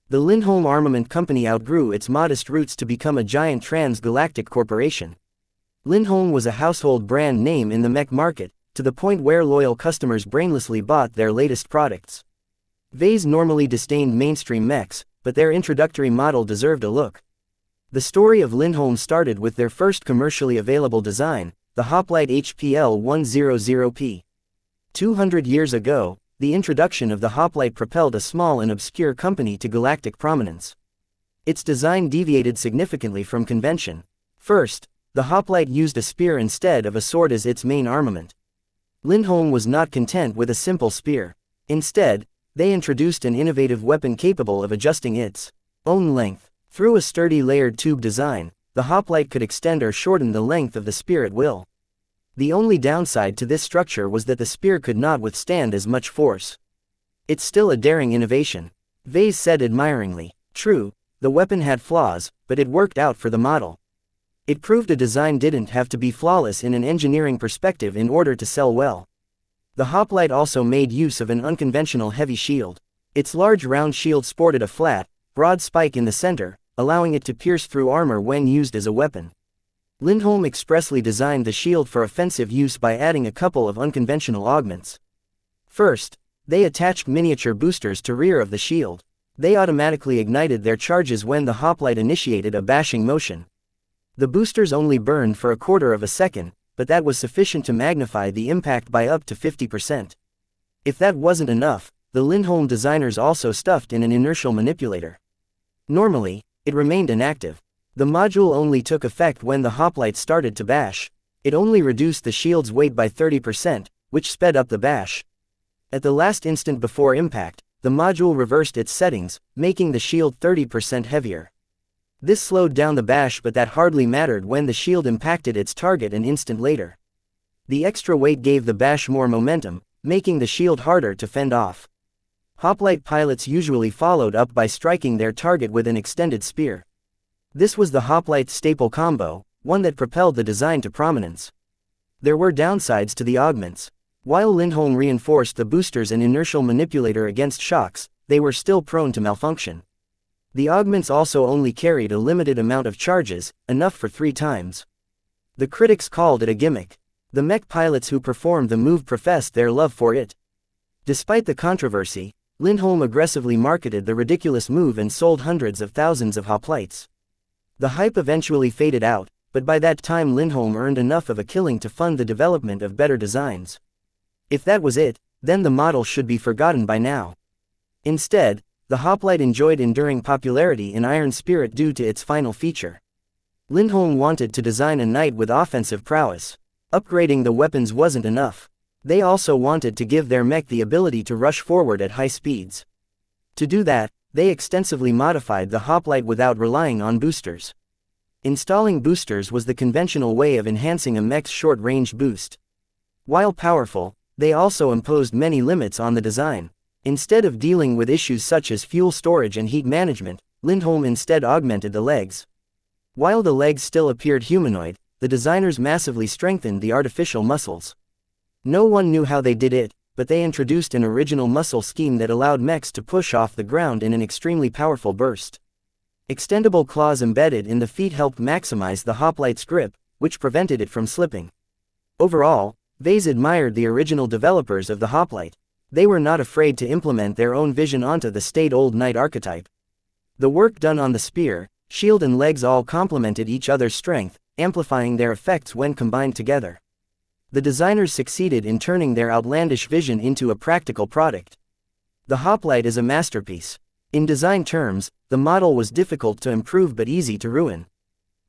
The Lindholm Armament Company outgrew its modest roots to become a giant trans-galactic corporation. Lindholm was a household brand name in the mech market, to the point where loyal customers brainlessly bought their latest products. Vase normally disdained mainstream mechs, but their introductory model deserved a look. The story of Lindholm started with their first commercially available design, the Hoplite HPL 100P. 200 years ago, the introduction of the hoplite propelled a small and obscure company to galactic prominence. Its design deviated significantly from convention. First, the hoplite used a spear instead of a sword as its main armament. Lindholm was not content with a simple spear. Instead, they introduced an innovative weapon capable of adjusting its own length. Through a sturdy layered tube design, the hoplite could extend or shorten the length of the spear at will. The only downside to this structure was that the spear could not withstand as much force. It's still a daring innovation, Vase said admiringly. True, the weapon had flaws, but it worked out for the model. It proved a design didn't have to be flawless in an engineering perspective in order to sell well. The hoplite also made use of an unconventional heavy shield. Its large round shield sported a flat, broad spike in the center, allowing it to pierce through armor when used as a weapon. Lindholm expressly designed the shield for offensive use by adding a couple of unconventional augments. First, they attached miniature boosters to rear of the shield. They automatically ignited their charges when the hoplite initiated a bashing motion. The boosters only burned for a quarter of a second, but that was sufficient to magnify the impact by up to 50%. If that wasn't enough, the Lindholm designers also stuffed in an inertial manipulator. Normally, it remained inactive. The module only took effect when the hoplite started to bash. It only reduced the shield's weight by 30%, which sped up the bash. At the last instant before impact, the module reversed its settings, making the shield 30% heavier. This slowed down the bash, but that hardly mattered when the shield impacted its target an instant later. The extra weight gave the bash more momentum, making the shield harder to fend off. Hoplite pilots usually followed up by striking their target with an extended spear. This was the hoplite staple combo, one that propelled the design to prominence. There were downsides to the augments. While Lindholm reinforced the boosters and inertial manipulator against shocks, they were still prone to malfunction. The augments also only carried a limited amount of charges, enough for 3 times. The critics called it a gimmick. The mech pilots who performed the move professed their love for it. Despite the controversy, Lindholm aggressively marketed the ridiculous move and sold hundreds of thousands of hoplites. The hype eventually faded out, but by that time Lindholm earned enough of a killing to fund the development of better designs. If that was it, then the model should be forgotten by now. Instead, The hoplite enjoyed enduring popularity in Iron Spirit due to its final feature. Lindholm wanted to design a knight with offensive prowess. Upgrading the weapons wasn't enough. They also wanted to give their mech the ability to rush forward at high speeds. To do that, they extensively modified the hoplite without relying on boosters. Installing boosters was the conventional way of enhancing a mech's short-range boost. While powerful, they also imposed many limits on the design. Instead of dealing with issues such as fuel storage and heat management, Lindholm instead augmented the legs. While the legs still appeared humanoid, the designers massively strengthened the artificial muscles. No one knew how they did it, but they introduced an original muscle scheme that allowed mechs to push off the ground in an extremely powerful burst. Extendable claws embedded in the feet helped maximize the hoplite's grip, which prevented it from slipping. Overall, Vase admired the original developers of the hoplite. They were not afraid to implement their own vision onto the staid-old knight archetype. The work done on the spear, shield and legs all complemented each other's strength, amplifying their effects when combined together. The designers succeeded in turning their outlandish vision into a practical product. The hoplite is a masterpiece. In design terms, the model was difficult to improve but easy to ruin.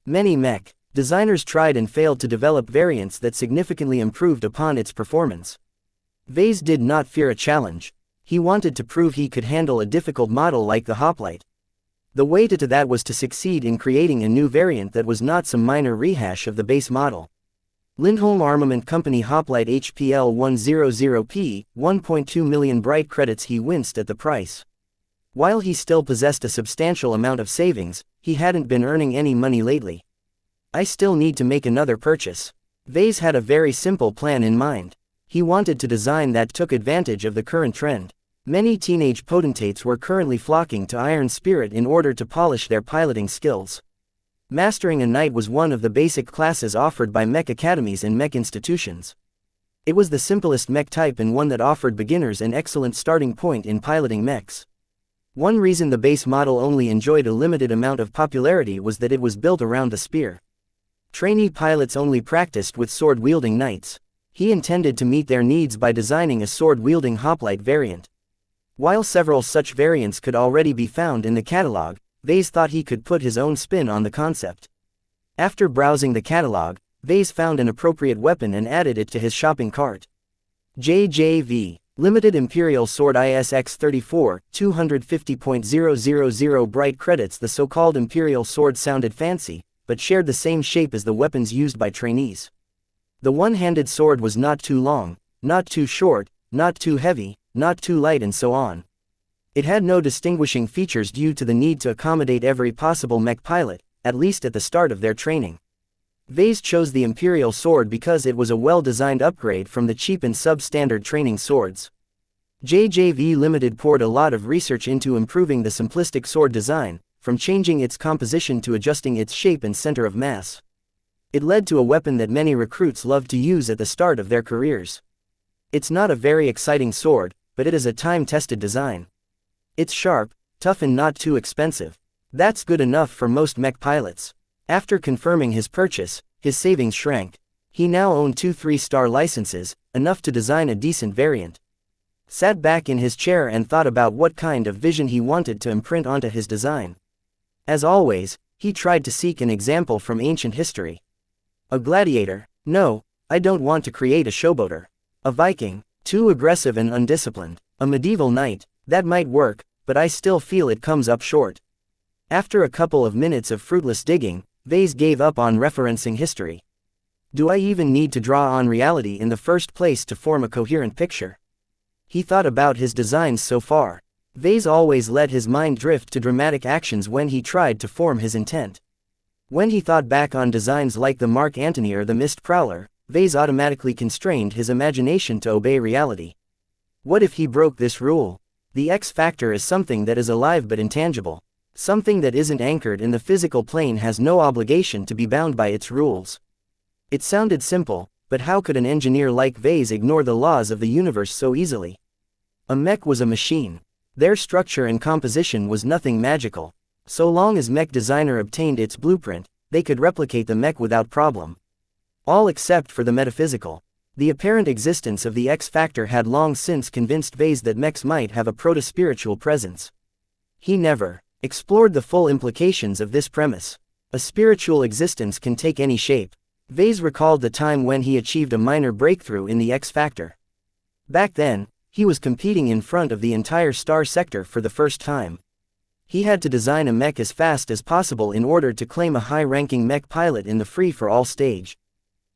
Many mech designers tried and failed to develop variants that significantly improved upon its performance. Vase did not fear a challenge. He wanted to prove he could handle a difficult model like the hoplite. The way to that was to succeed in creating a new variant that was not some minor rehash of the base model. Lindholm Armament Company Hoplite HPL 100P, 1.2 million bright credits. He winced at the price. While he still possessed a substantial amount of savings, he hadn't been earning any money lately. I still need to make another purchase. Vase had a very simple plan in mind. He wanted to design that took advantage of the current trend. Many teenage potentates were currently flocking to Iron Spirit in order to polish their piloting skills. Mastering a knight was one of the basic classes offered by mech academies and mech institutions. It was the simplest mech type and one that offered beginners an excellent starting point in piloting mechs. One reason the base model only enjoyed a limited amount of popularity was that it was built around the spear. Trainee pilots only practiced with sword-wielding knights. He intended to meet their needs by designing a sword-wielding hoplite variant. While several such variants could already be found in the catalog, Vase thought he could put his own spin on the concept. After browsing the catalog, Vase found an appropriate weapon and added it to his shopping cart. JJV Limited Imperial Sword ISX-34, 250.000 bright credits. The so-called Imperial Sword sounded fancy, but shared the same shape as the weapons used by trainees. The one-handed sword was not too long, not too short, not too heavy, not too light, and so on. It had no distinguishing features due to the need to accommodate every possible mech pilot, at least at the start of their training. Vase chose the Imperial Sword because it was a well-designed upgrade from the cheap and substandard training swords. JJV Limited poured a lot of research into improving the simplistic sword design, from changing its composition to adjusting its shape and center of mass. It led to a weapon that many recruits love to use at the start of their careers. It's not a very exciting sword, but it is a time-tested design. It's sharp, tough, and not too expensive. That's good enough for most mech pilots. After confirming his purchase, his savings shrank. He now owned 2 3-star licenses, enough to design a decent variant. Sat back in his chair and thought about what kind of vision he wanted to imprint onto his design. As always, he tried to seek an example from ancient history. A gladiator? No, I don't want to create a showboater. A Viking? Too aggressive and undisciplined. A medieval knight? That might work, but I still feel it comes up short. After a couple of minutes of fruitless digging, Vase gave up on referencing history. Do I even need to draw on reality in the first place to form a coherent picture? He thought about his designs so far. Vase always let his mind drift to dramatic actions when he tried to form his intent. When he thought back on designs like the Mark Antony or the Mist Prowler, Vase automatically constrained his imagination to obey reality. What if he broke this rule? The X factor is something that is alive but intangible. Something that isn't anchored in the physical plane has no obligation to be bound by its rules. It sounded simple, but how could an engineer like Vase ignore the laws of the universe so easily? A mech was a machine. Their structure and composition was nothing magical. So long as mech designer obtained its blueprint, they could replicate the mech without problem. All except for the metaphysical. The apparent existence of the X factor had long since convinced Vase that mechs might have a proto-spiritual presence. He never explored the full implications of this premise. A spiritual existence can take any shape. Vase recalled the time when he achieved a minor breakthrough in the X Factor. Back then, he was competing in front of the entire star sector for the first time. He had to design a mech as fast as possible in order to claim a high-ranking mech pilot in the free-for-all stage.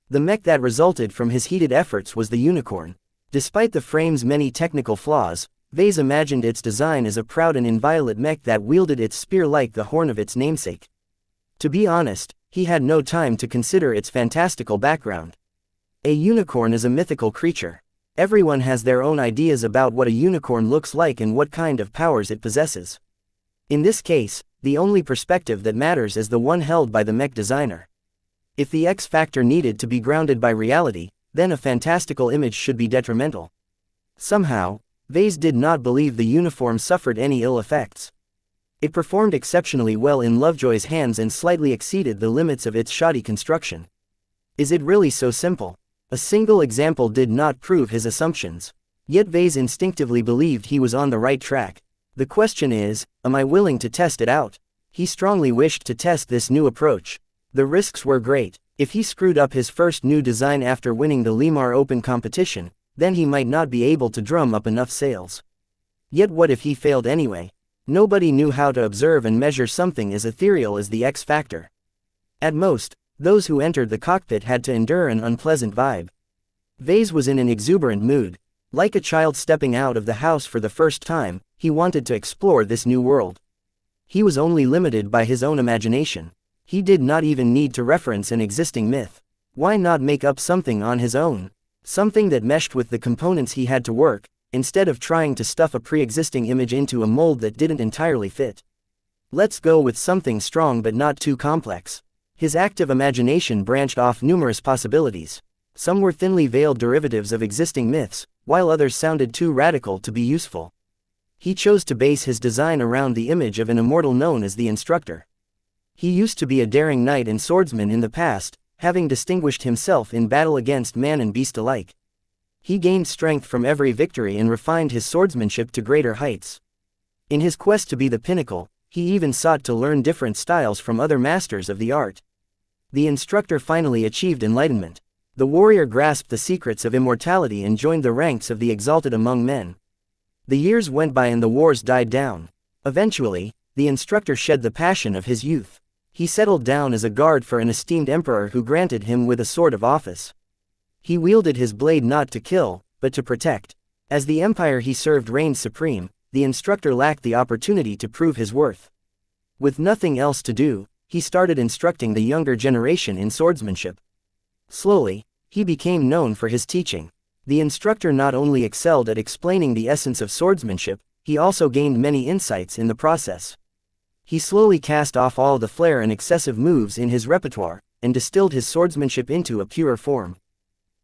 The mech that resulted from his heated efforts was the Unicorn. Despite the frame's many technical flaws, Vase imagined its design as a proud and inviolate mech that wielded its spear like the horn of its namesake. To be honest, he had no time to consider its fantastical background. A unicorn is a mythical creature. Everyone has their own ideas about what a unicorn looks like and what kind of powers it possesses. In this case, the only perspective that matters is the one held by the mech designer. If the X Factor needed to be grounded by reality, then a fantastical image should be detrimental. Somehow, Vase did not believe the uniform suffered any ill effects. It performed exceptionally well in Lovejoy's hands and slightly exceeded the limits of its shoddy construction. Is it really so simple? A single example did not prove his assumptions. Yet Vase instinctively believed he was on the right track. The question is, am I willing to test it out? He strongly wished to test this new approach. The risks were great. If he screwed up his first new design after winning the Limar Open competition, then he might not be able to drum up enough sales. Yet what if he failed anyway? Nobody knew how to observe and measure something as ethereal as the X Factor. At most, those who entered the cockpit had to endure an unpleasant vibe. Vase was in an exuberant mood. Like a child stepping out of the house for the first time, he wanted to explore this new world. He was only limited by his own imagination. He did not even need to reference an existing myth. Why not make up something on his own? Something that meshed with the components he had to work, instead of trying to stuff a pre-existing image into a mold that didn't entirely fit. Let's go with something strong but not too complex. His active imagination branched off numerous possibilities. Some were thinly veiled derivatives of existing myths, while others sounded too radical to be useful. He chose to base his design around the image of an immortal known as the Instructor. He used to be a daring knight and swordsman in the past, having distinguished himself in battle against man and beast alike. He gained strength from every victory and refined his swordsmanship to greater heights. In his quest to be the pinnacle, he even sought to learn different styles from other masters of the art. The Instructor finally achieved enlightenment. The warrior grasped the secrets of immortality and joined the ranks of the exalted among men. The years went by and the wars died down. Eventually, the Instructor shed the passion of his youth. He settled down as a guard for an esteemed emperor who granted him with a sword of office. He wielded his blade not to kill, but to protect. As the empire he served reigned supreme, the Instructor lacked the opportunity to prove his worth. With nothing else to do, he started instructing the younger generation in swordsmanship. Slowly, he became known for his teaching. The Instructor not only excelled at explaining the essence of swordsmanship, he also gained many insights in the process. He slowly cast off all the flair and excessive moves in his repertoire, and distilled his swordsmanship into a purer form.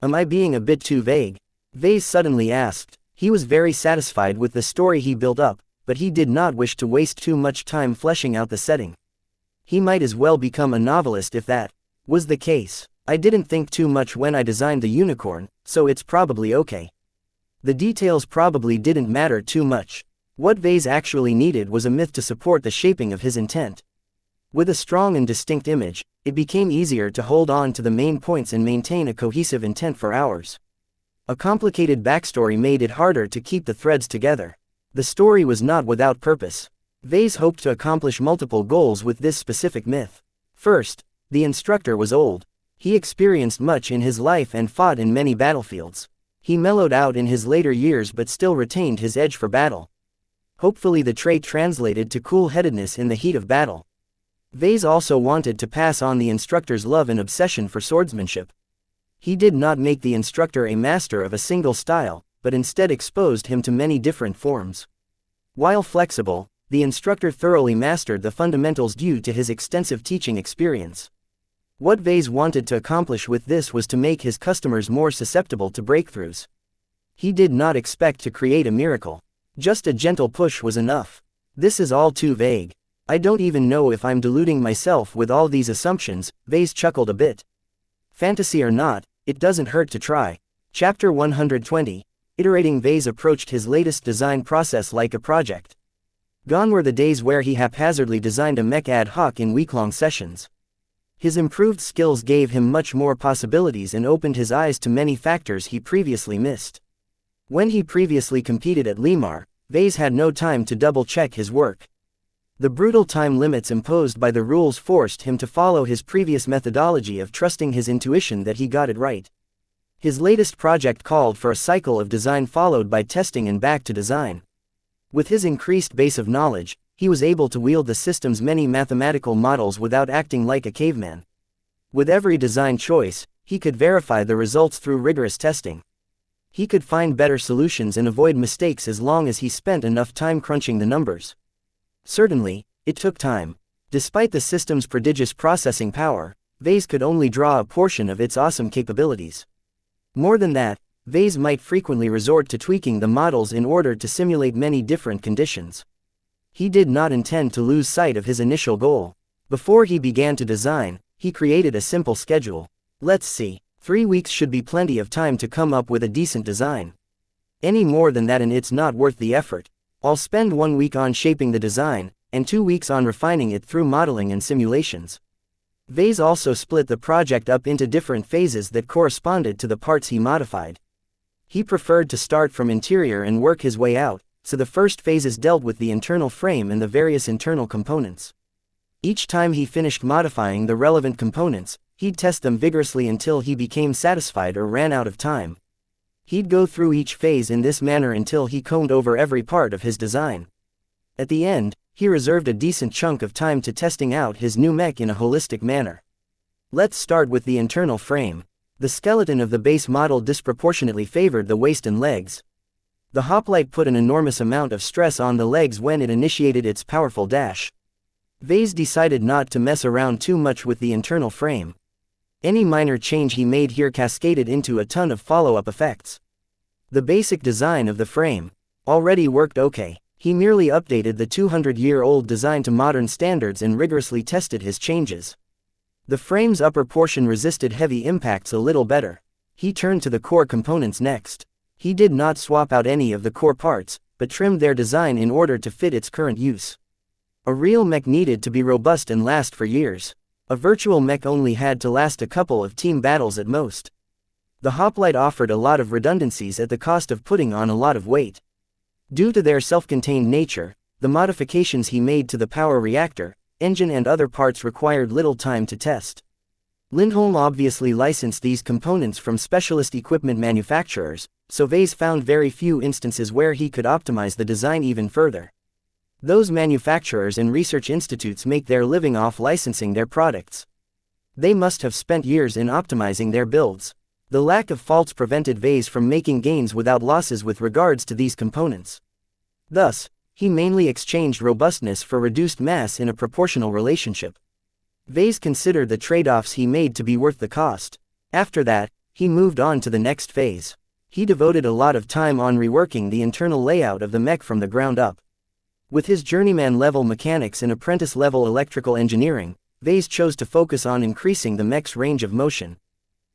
Am I being a bit too vague? Vase suddenly asked. He was very satisfied with the story he built up, but he did not wish to waste too much time fleshing out the setting. He might as well become a novelist if that was the case. I didn't think too much when I designed the unicorn, so it's probably okay. The details probably didn't matter too much. What Vase actually needed was a myth to support the shaping of his intent. With a strong and distinct image, it became easier to hold on to the main points and maintain a cohesive intent for hours. A complicated backstory made it harder to keep the threads together. The story was not without purpose. Vase hoped to accomplish multiple goals with this specific myth. First, the Instructor was old. He experienced much in his life and fought in many battlefields. He mellowed out in his later years but still retained his edge for battle. Hopefully the trait translated to cool-headedness in the heat of battle. Vase also wanted to pass on the Instructor's love and obsession for swordsmanship. He did not make the Instructor a master of a single style, but instead exposed him to many different forms. While flexible, the Instructor thoroughly mastered the fundamentals due to his extensive teaching experience. What Vase wanted to accomplish with this was to make his customers more susceptible to breakthroughs. He did not expect to create a miracle. Just a gentle push was enough. This is all too vague. I don't even know if I'm deluding myself with all these assumptions. Vase chuckled a bit. Fantasy or not, it doesn't hurt to try. Chapter 120. Iterating. Vase approached his latest design process like a project. Gone were the days where he haphazardly designed a mech ad hoc in week-long sessions. His improved skills gave him much more possibilities and opened his eyes to many factors he previously missed. When he previously competed at Limar, Vase had no time to double-check his work. The brutal time limits imposed by the rules forced him to follow his previous methodology of trusting his intuition that he got it right. His latest project called for a cycle of design followed by testing and back to design. With his increased base of knowledge, he was able to wield the system's many mathematical models without acting like a caveman. With every design choice, he could verify the results through rigorous testing. He could find better solutions and avoid mistakes as long as he spent enough time crunching the numbers. Certainly, it took time. Despite the system's prodigious processing power, Vase could only draw a portion of its awesome capabilities. More than that, Vase might frequently resort to tweaking the models in order to simulate many different conditions. He did not intend to lose sight of his initial goal. Before he began to design, he created a simple schedule. Let's see, 3 weeks should be plenty of time to come up with a decent design. Any more than that and it's not worth the effort. I'll spend 1 week on shaping the design, and 2 weeks on refining it through modeling and simulations. Vase also split the project up into different phases that corresponded to the parts he modified. He preferred to start from interior and work his way out, so the first phases dealt with the internal frame and the various internal components. Each time he finished modifying the relevant components, he'd test them vigorously until he became satisfied or ran out of time. He'd go through each phase in this manner until he combed over every part of his design. At the end, he reserved a decent chunk of time to testing out his new mech in a holistic manner. Let's start with the internal frame. The skeleton of the base model disproportionately favored the waist and legs. The hoplite put an enormous amount of stress on the legs when it initiated its powerful dash. Vase decided not to mess around too much with the internal frame. Any minor change he made here cascaded into a ton of follow-up effects. The basic design of the frame already worked okay. He merely updated the 200-year-old design to modern standards and rigorously tested his changes. The frame's upper portion resisted heavy impacts a little better. He turned to the core components next. He did not swap out any of the core parts, but trimmed their design in order to fit its current use. A real mech needed to be robust and last for years. A virtual mech only had to last a couple of team battles at most. The hoplite offered a lot of redundancies at the cost of putting on a lot of weight. Due to their self-contained nature, the modifications he made to the power reactor, engine and other parts required little time to test. Lindholm obviously licensed these components from specialist equipment manufacturers, so Vase found very few instances where he could optimize the design even further. Those manufacturers and research institutes make their living off licensing their products. They must have spent years in optimizing their builds. The lack of faults prevented Vase from making gains without losses with regards to these components. Thus, he mainly exchanged robustness for reduced mass in a proportional relationship. Vase considered the trade-offs he made to be worth the cost. After that, he moved on to the next phase. He devoted a lot of time on reworking the internal layout of the mech from the ground up. With his journeyman-level mechanics and apprentice-level electrical engineering, Vase chose to focus on increasing the mech's range of motion.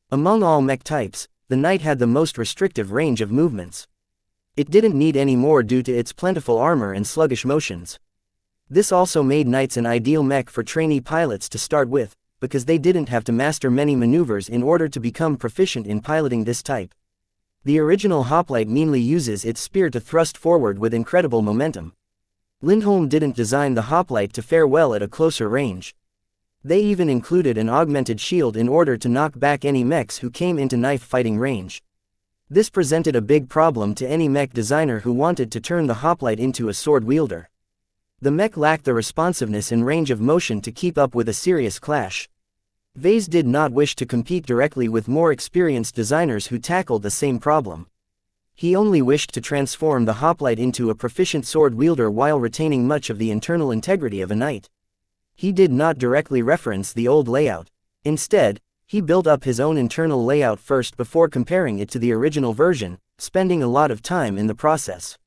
Among all mech types, the Knight had the most restrictive range of movements. It didn't need any more due to its plentiful armor and sluggish motions. This also made Knights an ideal mech for trainee pilots to start with, because they didn't have to master many maneuvers in order to become proficient in piloting this type. The original hoplite mainly uses its spear to thrust forward with incredible momentum. Lindholm didn't design the hoplite to fare well at a closer range. They even included an augmented shield in order to knock back any mechs who came into knife fighting range. This presented a big problem to any mech designer who wanted to turn the hoplite into a sword wielder. The mech lacked the responsiveness and range of motion to keep up with a serious clash. Vase did not wish to compete directly with more experienced designers who tackled the same problem. He only wished to transform the hoplite into a proficient sword wielder while retaining much of the internal integrity of a knight. He did not directly reference the old layout. Instead, he built up his own internal layout first before comparing it to the original version, spending a lot of time in the process.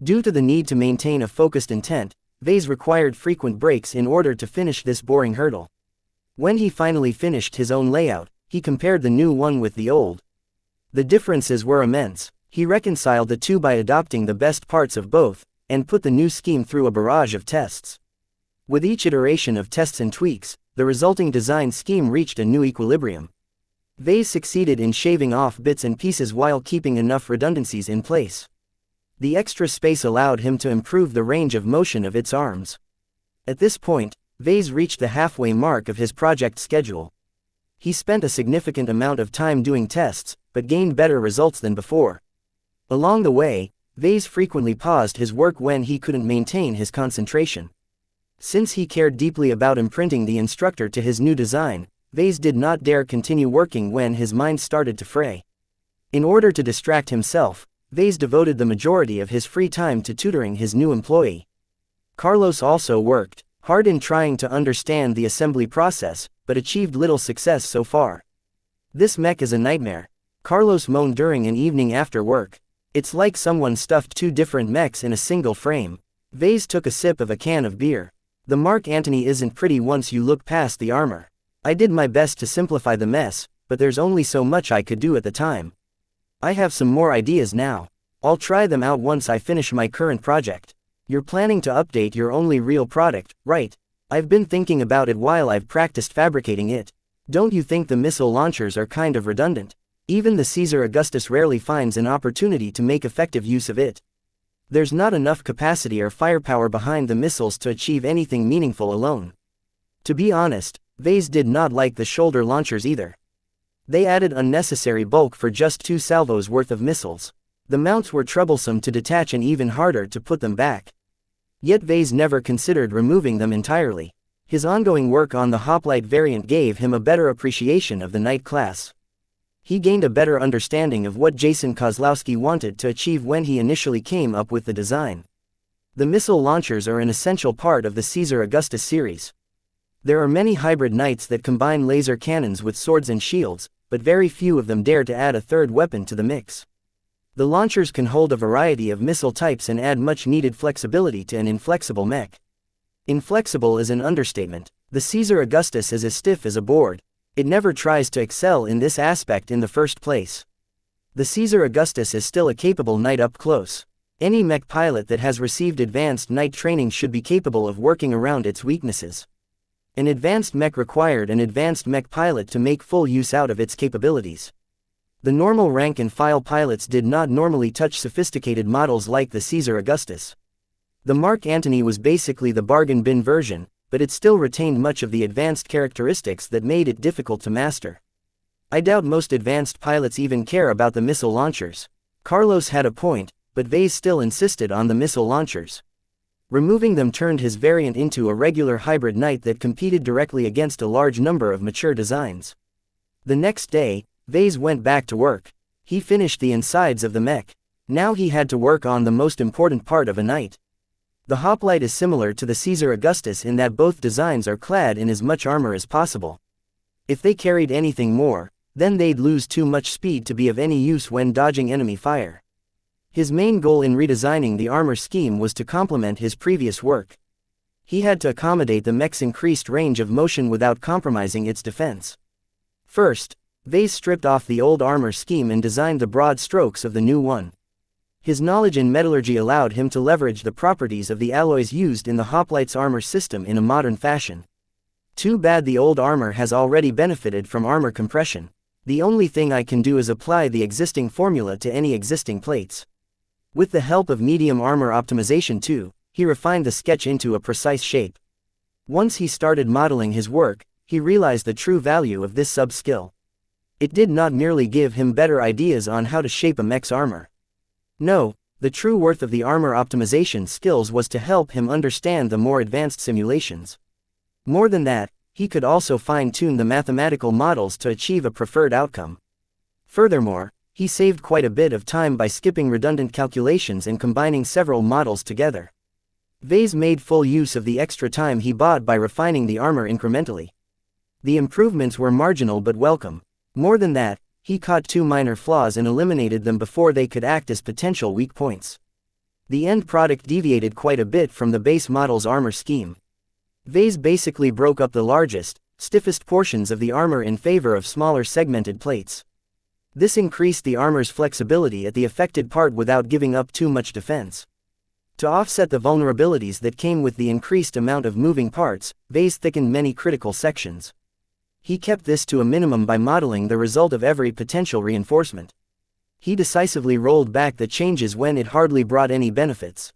Due to the need to maintain a focused intent, Vase required frequent breaks in order to finish this boring hurdle. When he finally finished his own layout, he compared the new one with the old. The differences were immense. He reconciled the two by adopting the best parts of both, and put the new scheme through a barrage of tests. With each iteration of tests and tweaks, the resulting design scheme reached a new equilibrium. Vase succeeded in shaving off bits and pieces while keeping enough redundancies in place. The extra space allowed him to improve the range of motion of its arms. At this point, Vase reached the halfway mark of his project schedule. He spent a significant amount of time doing tests, but gained better results than before. Along the way, Vase frequently paused his work when he couldn't maintain his concentration. Since he cared deeply about imprinting the instructor to his new design, Vase did not dare continue working when his mind started to fray. In order to distract himself, Vase devoted the majority of his free time to tutoring his new employee. Carlos also worked hard in trying to understand the assembly process, but achieved little success so far. "This mech is a nightmare," Carlos moaned during an evening after work. "It's like someone stuffed two different mechs in a single frame." Vase took a sip of a can of beer. "The Mark Antony isn't pretty once you look past the armor. I did my best to simplify the mess, but there's only so much I could do at the time. I have some more ideas now. I'll try them out once I finish my current project." "You're planning to update your only real product, right?" "I've been thinking about it while I've practiced fabricating it. Don't you think the missile launchers are kind of redundant? Even the Caesar Augustus rarely finds an opportunity to make effective use of it. There's not enough capacity or firepower behind the missiles to achieve anything meaningful alone." To be honest, Vase did not like the shoulder launchers either. They added unnecessary bulk for just 2 salvos worth of missiles. The mounts were troublesome to detach and even harder to put them back. Yet Vase never considered removing them entirely. His ongoing work on the hoplite variant gave him a better appreciation of the Knight class. He gained a better understanding of what Jason Kozlowski wanted to achieve when he initially came up with the design. The missile launchers are an essential part of the Caesar Augustus series. There are many hybrid knights that combine laser cannons with swords and shields, but very few of them dare to add a third weapon to the mix. The launchers can hold a variety of missile types and add much needed flexibility to an inflexible mech. Inflexible is an understatement. The Caesar Augustus is as stiff as a board. It never tries to excel in this aspect in the first place. The Caesar Augustus is still a capable knight up close. Any mech pilot that has received advanced knight training should be capable of working around its weaknesses. An advanced mech required an advanced mech pilot to make full use out of its capabilities. The normal rank and file pilots did not normally touch sophisticated models like the Caesar Augustus. The Mark Antony was basically the bargain bin version, but it still retained much of the advanced characteristics that made it difficult to master. I doubt most advanced pilots even care about the missile launchers. Carlos had a point, but Vase still insisted on the missile launchers. Removing them turned his variant into a regular hybrid knight that competed directly against a large number of mature designs. The next day, Vase went back to work. He finished the insides of the mech. Now he had to work on the most important part of a knight. The hoplite is similar to the Caesar Augustus in that both designs are clad in as much armor as possible. If they carried anything more, then they'd lose too much speed to be of any use when dodging enemy fire. His main goal in redesigning the armor scheme was to complement his previous work. He had to accommodate the mech's increased range of motion without compromising its defense. First, Vase stripped off the old armor scheme and designed the broad strokes of the new one. His knowledge in metallurgy allowed him to leverage the properties of the alloys used in the hoplite's armor system in a modern fashion. Too bad the old armor has already benefited from armor compression. The only thing I can do is apply the existing formula to any existing plates. With the help of medium armor optimization too, he refined the sketch into a precise shape. Once he started modeling his work, he realized the true value of this sub-skill. It did not merely give him better ideas on how to shape a mech's armor. No, the true worth of the armor optimization skills was to help him understand the more advanced simulations. More than that, he could also fine-tune the mathematical models to achieve a preferred outcome. Furthermore, he saved quite a bit of time by skipping redundant calculations and combining several models together. Vase made full use of the extra time he bought by refining the armor incrementally. The improvements were marginal but welcome. More than that, he caught 2 minor flaws and eliminated them before they could act as potential weak points. The end product deviated quite a bit from the base model's armor scheme. Vase basically broke up the largest, stiffest portions of the armor in favor of smaller segmented plates. This increased the armor's flexibility at the affected part without giving up too much defense. To offset the vulnerabilities that came with the increased amount of moving parts, Vase thickened many critical sections. He kept this to a minimum by modeling the result of every potential reinforcement. He decisively rolled back the changes when it hardly brought any benefits.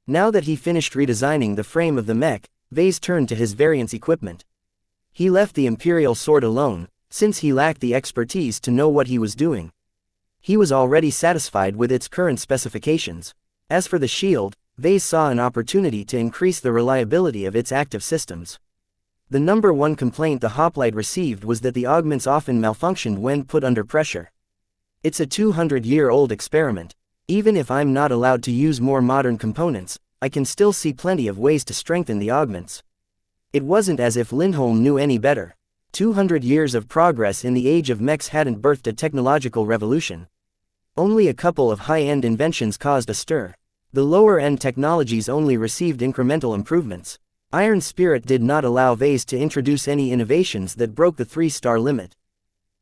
Now that he finished redesigning the frame of the mech, Vase turned to his variant's equipment. He left the Imperial sword alone, since he lacked the expertise to know what he was doing. He was already satisfied with its current specifications. As for the shield, Vase saw an opportunity to increase the reliability of its active systems. The number one complaint the hoplite received was that the augments often malfunctioned when put under pressure. It's a 200-year-old experiment. Even if I'm not allowed to use more modern components, I can still see plenty of ways to strengthen the augments. It wasn't as if Lindholm knew any better. 200 years of progress in the age of mechs hadn't birthed a technological revolution. Only a couple of high-end inventions caused a stir. The lower-end technologies only received incremental improvements. Iron Spirit did not allow Vase to introduce any innovations that broke the 3-star limit.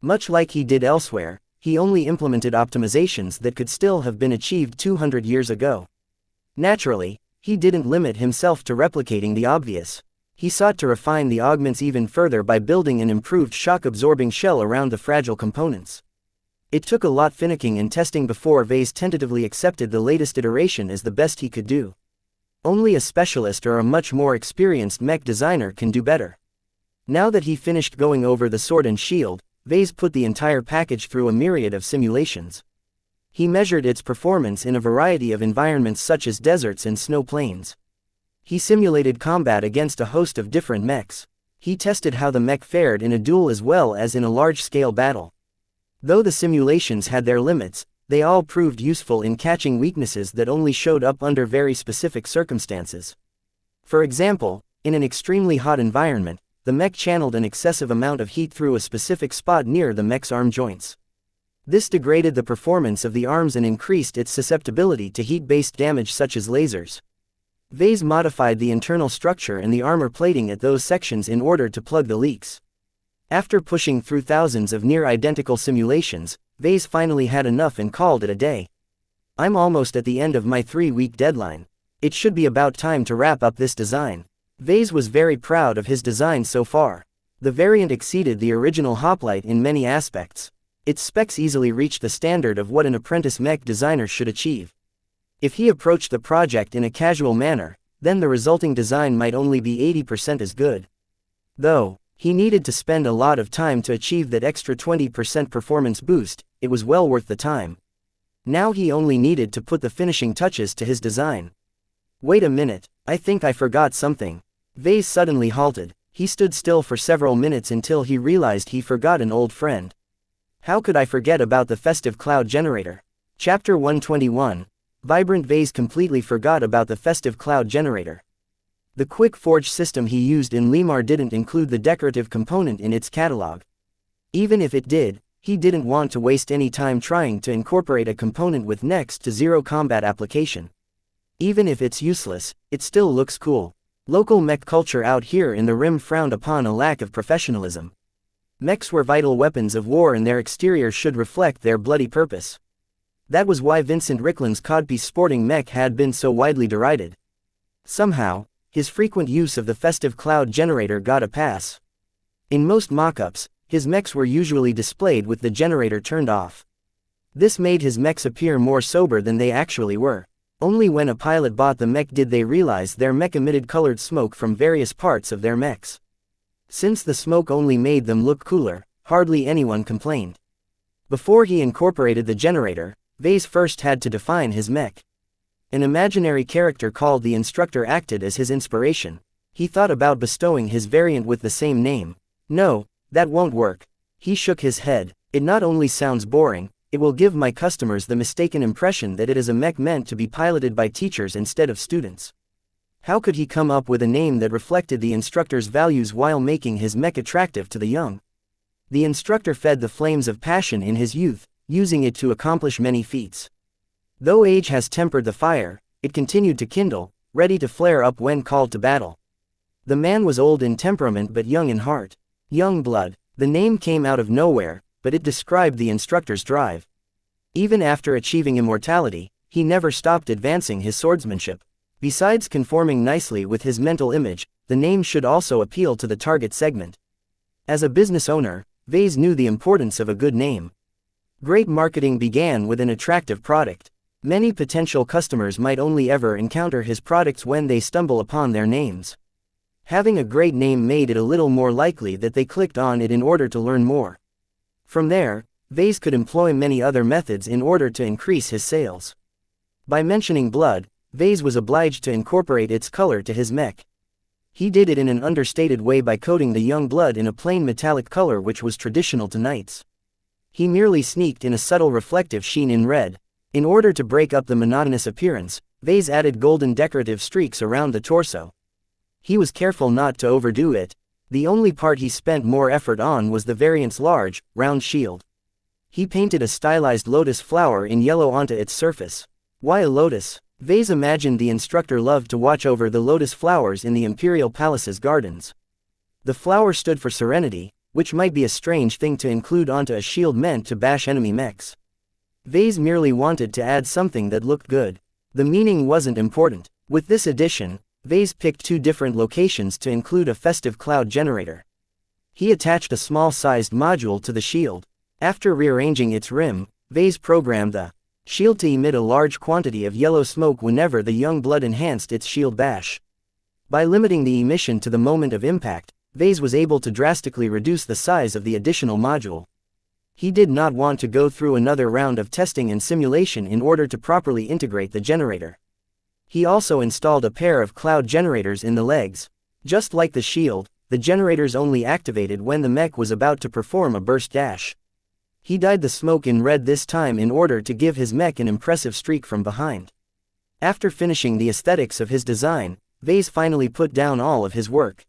Much like he did elsewhere, he only implemented optimizations that could still have been achieved 200 years ago. Naturally, he didn't limit himself to replicating the obvious. He sought to refine the augments even further by building an improved shock-absorbing shell around the fragile components. It took a lot finicking and testing before Vase tentatively accepted the latest iteration as the best he could do. Only a specialist or a much more experienced mech designer can do better. Now that he finished going over the sword and shield, Vase put the entire package through a myriad of simulations. He measured its performance in a variety of environments such as deserts and snow plains. He simulated combat against a host of different mechs. He tested how the mech fared in a duel as well as in a large-scale battle. Though the simulations had their limits, they all proved useful in catching weaknesses that only showed up under very specific circumstances. For example, in an extremely hot environment, the mech channeled an excessive amount of heat through a specific spot near the mech's arm joints. This degraded the performance of the arms and increased its susceptibility to heat-based damage such as lasers. Vase modified the internal structure and the armor plating at those sections in order to plug the leaks. After pushing through thousands of near-identical simulations, Vase finally had enough and called it a day. I'm almost at the end of my 3-week deadline. It should be about time to wrap up this design. Vase was very proud of his design so far. The variant exceeded the original hoplite in many aspects. Its specs easily reached the standard of what an apprentice mech designer should achieve. If he approached the project in a casual manner, then the resulting design might only be 80% as good. Though he needed to spend a lot of time to achieve that extra 20% performance boost, it was well worth the time. Now he only needed to put the finishing touches to his design. Wait a minute, I think I forgot something. Vase suddenly halted. He stood still for several minutes until he realized he forgot an old friend. How could I forget about the festive cloud generator? Chapter 121. Vibrant. Vase completely forgot about the festive cloud generator. The quick forge system he used in Lemar didn't include the decorative component in its catalog. Even if it did, he didn't want to waste any time trying to incorporate a component with next to zero combat application. Even if it's useless, it still looks cool. Local mech culture out here in the Rim frowned upon a lack of professionalism. Mechs were vital weapons of war and their exterior should reflect their bloody purpose. That was why Vincent Rickland's codpiece sporting mech had been so widely derided. Somehow, his frequent use of the festive cloud generator got a pass. In most mock-ups, his mechs were usually displayed with the generator turned off. This made his mechs appear more sober than they actually were. Only when a pilot bought the mech did they realize their mech emitted colored smoke from various parts of their mechs. Since the smoke only made them look cooler, hardly anyone complained. Before he incorporated the generator, Vase first had to define his mech. An imaginary character called the instructor acted as his inspiration. He thought about bestowing his variant with the same name. No, that won't work. He shook his head. It not only sounds boring, it will give my customers the mistaken impression that it is a mech meant to be piloted by teachers instead of students. How could he come up with a name that reflected the instructor's values while making his mech attractive to the young? The instructor fed the flames of passion in his youth, using it to accomplish many feats. Though age has tempered the fire, it continued to kindle, ready to flare up when called to battle. The man was old in temperament but young in heart. Young blood. The name came out of nowhere, but it described the instructor's drive. Even after achieving immortality, he never stopped advancing his swordsmanship. Besides conforming nicely with his mental image, the name should also appeal to the target segment. As a business owner, Vase knew the importance of a good name. Great marketing began with an attractive product. Many potential customers might only ever encounter his products when they stumble upon their names. Having a great name made it a little more likely that they clicked on it in order to learn more. From there, Vase could employ many other methods in order to increase his sales. By mentioning blood, Vase was obliged to incorporate its color to his mech. He did it in an understated way by coating the young blood in a plain metallic color which was traditional to knights. He merely sneaked in a subtle reflective sheen in red. In order to break up the monotonous appearance, Vase added golden decorative streaks around the torso. He was careful not to overdo it. The only part he spent more effort on was the variant's large, round shield. He painted a stylized lotus flower in yellow onto its surface. Why a lotus? Vase imagined the instructor loved to watch over the lotus flowers in the imperial palace's gardens. The flower stood for serenity, which might be a strange thing to include onto a shield meant to bash enemy mechs. Vase merely wanted to add something that looked good. The meaning wasn't important. With this addition, Vase picked 2 different locations to include a festive cloud generator. He attached a small-sized module to the shield. After rearranging its rim, Vase programmed the shield to emit a large quantity of yellow smoke whenever the young blood enhanced its shield bash. By limiting the emission to the moment of impact, Vase was able to drastically reduce the size of the additional module. He did not want to go through another round of testing and simulation in order to properly integrate the generator. He also installed a pair of cloud generators in the legs. Just like the shield, the generators only activated when the mech was about to perform a burst dash. He dyed the smoke in red this time in order to give his mech an impressive streak from behind. After finishing the aesthetics of his design, Vase finally put down all of his work.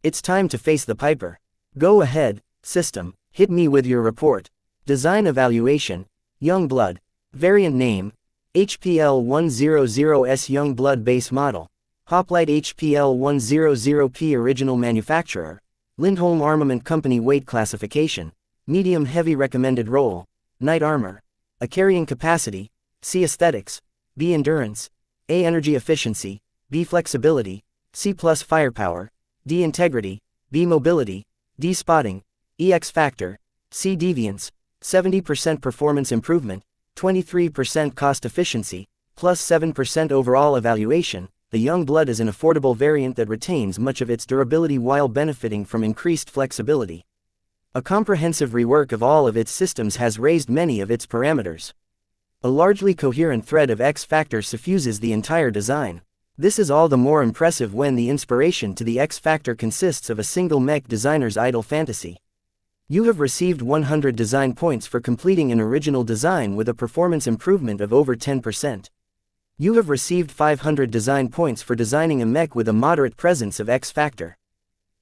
It's time to face the piper. Go ahead, system, hit me with your report. Design evaluation, Young Blood. Variant name, HPL100S Young Blood Base Model. Hoplite HPL100P Original Manufacturer. Lindholm Armament Company. Weight classification, medium heavy. Recommended role, Knight Armor. A carrying capacity, C aesthetics, B endurance, A energy efficiency, B flexibility, C plus firepower, D integrity, B mobility, D spotting, E X factor, C deviance, 70% performance improvement, 23% cost efficiency, plus 7% overall evaluation. The Young Blood is an affordable variant that retains much of its durability while benefiting from increased flexibility. A comprehensive rework of all of its systems has raised many of its parameters. A largely coherent thread of X factor suffuses the entire design. This is all the more impressive when the inspiration to the X factor consists of a single mech designer's idle fantasy. You have received 100 design points for completing an original design with a performance improvement of over 10%. You have received 500 design points for designing a mech with a moderate presence of X factor.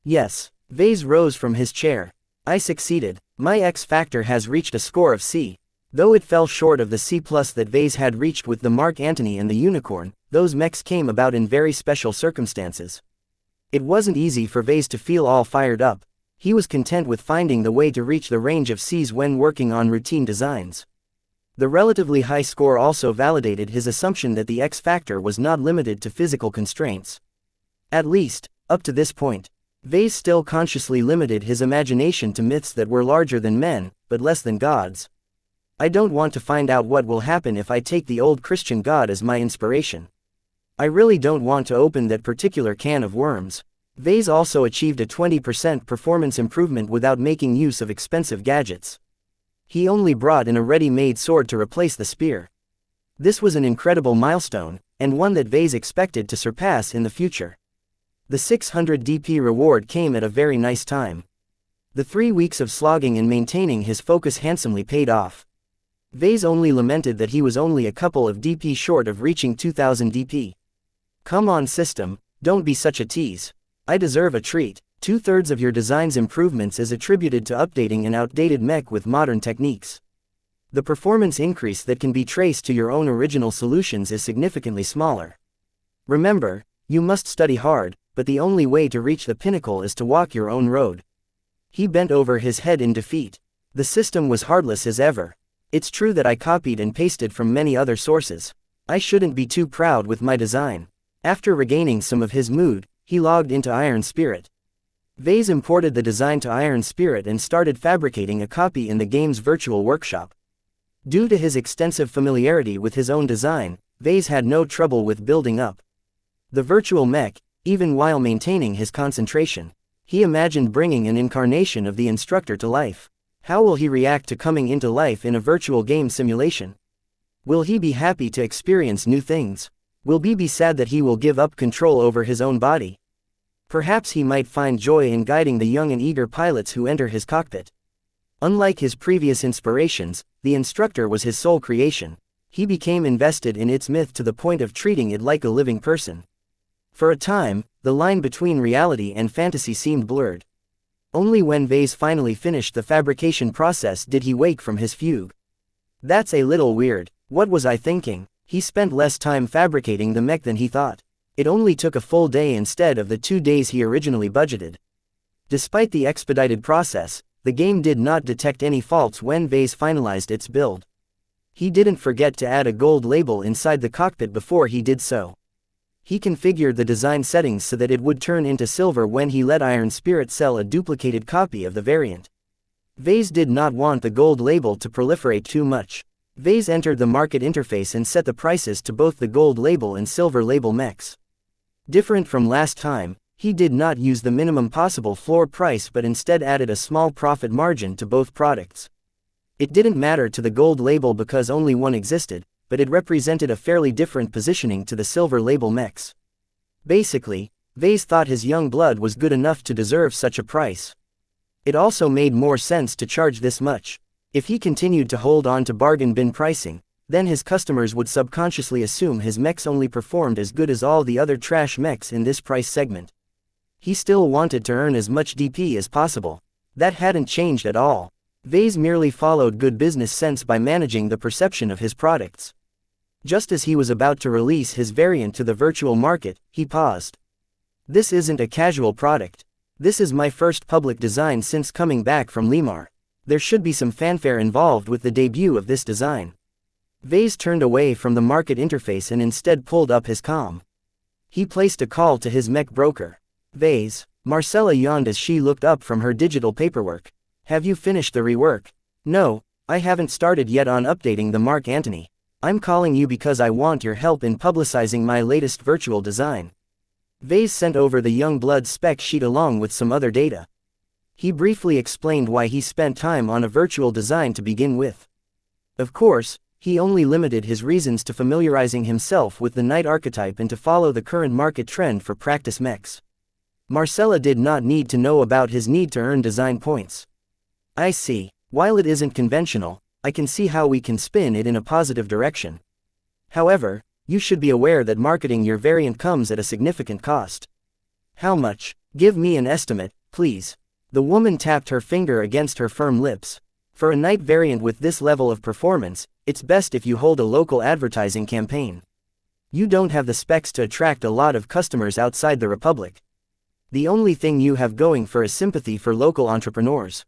Yes. Vase rose from his chair. I succeeded. My X factor has reached a score of C. Though it fell short of the C+ that Vase had reached with the Mark Antony and the Unicorn, those mechs came about in very special circumstances. It wasn't easy for Vase to feel all fired up. He was content with finding the way to reach the range of Cs when working on routine designs. The relatively high score also validated his assumption that the X factor was not limited to physical constraints. At least, up to this point, Vase still consciously limited his imagination to myths that were larger than men, but less than gods. I don't want to find out what will happen if I take the old Christian God as my inspiration. I really don't want to open that particular can of worms. Vase also achieved a 20% performance improvement without making use of expensive gadgets. He only brought in a ready-made sword to replace the spear. This was an incredible milestone, and one that Vase expected to surpass in the future. The 600 DP reward came at a very nice time. The 3 weeks of slogging and maintaining his focus handsomely paid off. Vase only lamented that he was only a couple of DP short of reaching 2000 DP. Come on system, don't be such a tease. I deserve a treat. 2/3 of your design's improvements is attributed to updating an outdated mech with modern techniques. The performance increase that can be traced to your own original solutions is significantly smaller. Remember, you must study hard, but the only way to reach the pinnacle is to walk your own road. He bent over his head in defeat. The system was heartless as ever. It's true that I copied and pasted from many other sources. I shouldn't be too proud with my design. After regaining some of his mood, he logged into Iron Spirit. Vase imported the design to Iron Spirit and started fabricating a copy in the game's virtual workshop. Due to his extensive familiarity with his own design, Vase had no trouble with building up the virtual mech, even while maintaining his concentration. He imagined bringing an incarnation of the instructor to life. How will he react to coming into life in a virtual game simulation? Will he be happy to experience new things? Will he be sad that he will give up control over his own body? Perhaps he might find joy in guiding the young and eager pilots who enter his cockpit. Unlike his previous inspirations, the instructor was his sole creation. He became invested in its myth to the point of treating it like a living person. For a time, the line between reality and fantasy seemed blurred. Only when Vase finally finished the fabrication process did he wake from his fugue. That's a little weird. What was I thinking? He spent less time fabricating the mech than he thought. It only took a full day instead of the 2 days he originally budgeted. Despite the expedited process, the game did not detect any faults when Vase finalized its build. He didn't forget to add a gold label inside the cockpit before he did so. He configured the design settings so that it would turn into silver when he let Iron Spirit sell a duplicated copy of the variant. Vase did not want the gold label to proliferate too much. Vase entered the market interface and set the prices to both the gold label and silver label mechs. Different from last time, he did not use the minimum possible floor price but instead added a small profit margin to both products. It didn't matter to the gold label because only one existed, but it represented a fairly different positioning to the silver label mechs. Basically, Vase thought his young blood was good enough to deserve such a price. It also made more sense to charge this much. If he continued to hold on to bargain bin pricing, then his customers would subconsciously assume his mechs only performed as good as all the other trash mechs in this price segment. He still wanted to earn as much DP as possible. That hadn't changed at all. Vase merely followed good business sense by managing the perception of his products. Just as he was about to release his variant to the virtual market, he paused. This isn't a casual product. This is my first public design since coming back from Limar. There should be some fanfare involved with the debut of this design. Vase turned away from the market interface and instead pulled up his comm. He placed a call to his mech broker. Vase. Marcella yawned as she looked up from her digital paperwork. Have you finished the rework? No, I haven't started yet on updating the Mark Antony. I'm calling you because I want your help in publicizing my latest virtual design. Vase sent over the young blood spec sheet along with some other data. He briefly explained why he spent time on a virtual design to begin with. Of course, he only limited his reasons to familiarizing himself with the knight archetype and to follow the current market trend for practice mechs. Marcella did not need to know about his need to earn design points. I see. While it isn't conventional, I can see how we can spin it in a positive direction. However, you should be aware that marketing your variant comes at a significant cost. How much? Give me an estimate, please. The woman tapped her finger against her firm lips. For a knight variant with this level of performance, it's best if you hold a local advertising campaign. You don't have the specs to attract a lot of customers outside the Republic. The only thing you have going for is sympathy for local entrepreneurs.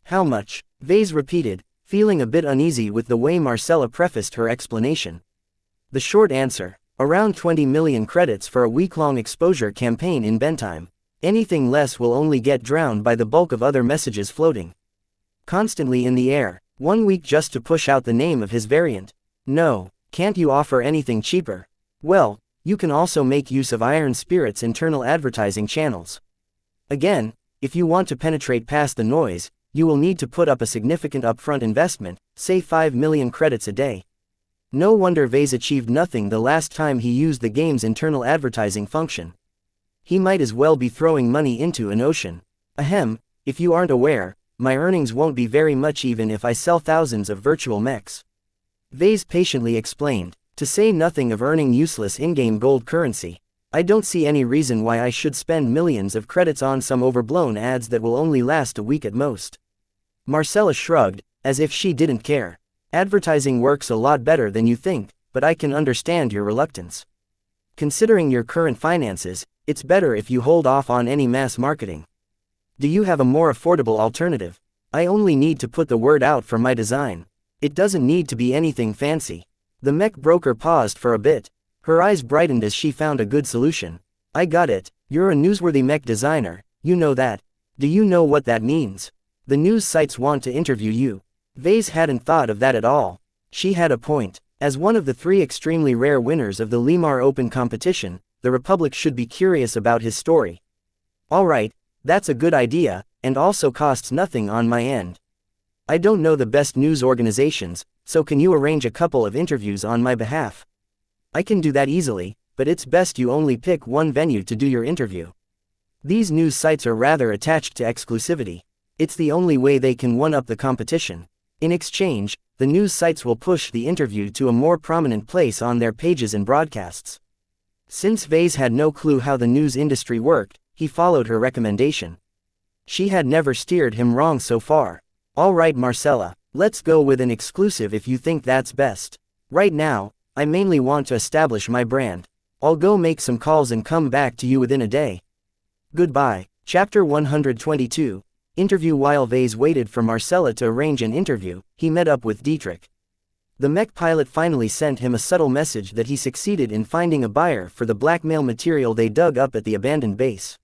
How much? Vase repeated, feeling a bit uneasy with the way Marcella prefaced her explanation. The short answer: around 20 million credits for a week-long exposure campaign in Bentime. Anything less will only get drowned by the bulk of other messages floating constantly in the air. 1 week just to push out the name of his variant. No, can't you offer anything cheaper? Well, you can also make use of Iron Spirit's internal advertising channels. Again, if you want to penetrate past the noise, you will need to put up a significant upfront investment, say 5 million credits a day. No wonder Vase achieved nothing the last time he used the game's internal advertising function. He might as well be throwing money into an ocean. Ahem, if you aren't aware, my earnings won't be very much even if I sell thousands of virtual mechs. Vase patiently explained, to say nothing of earning useless in-game gold currency. I don't see any reason why I should spend millions of credits on some overblown ads that will only last a week at most. Marcella shrugged, as if she didn't care. Advertising works a lot better than you think, but I can understand your reluctance. Considering your current finances, it's better if you hold off on any mass marketing. Do you have a more affordable alternative? I only need to put the word out for my design. It doesn't need to be anything fancy. The mech broker paused for a bit. Her eyes brightened as she found a good solution. I got it. You're a newsworthy mech designer, you know that. Do you know what that means? The news sites want to interview you. Vase hadn't thought of that at all. She had a point. As one of the 3 extremely rare winners of the Limar Open competition, the Republic should be curious about his story. Alright, that's a good idea, and also costs nothing on my end. I don't know the best news organizations, so can you arrange a couple of interviews on my behalf? I can do that easily, but it's best you only pick one venue to do your interview. These news sites are rather attached to exclusivity. It's the only way they can one-up the competition. In exchange, the news sites will push the interview to a more prominent place on their pages and broadcasts. Since Vase had no clue how the news industry worked, he followed her recommendation. She had never steered him wrong so far. Alright Marcella, let's go with an exclusive if you think that's best. Right now, I mainly want to establish my brand. I'll go make some calls and come back to you within a day. Goodbye. Chapter 122. Interview. While Vase waited for Marcella to arrange an interview, he met up with Dietrich. The mech pilot finally sent him a subtle message that he succeeded in finding a buyer for the blackmail material they dug up at the abandoned base.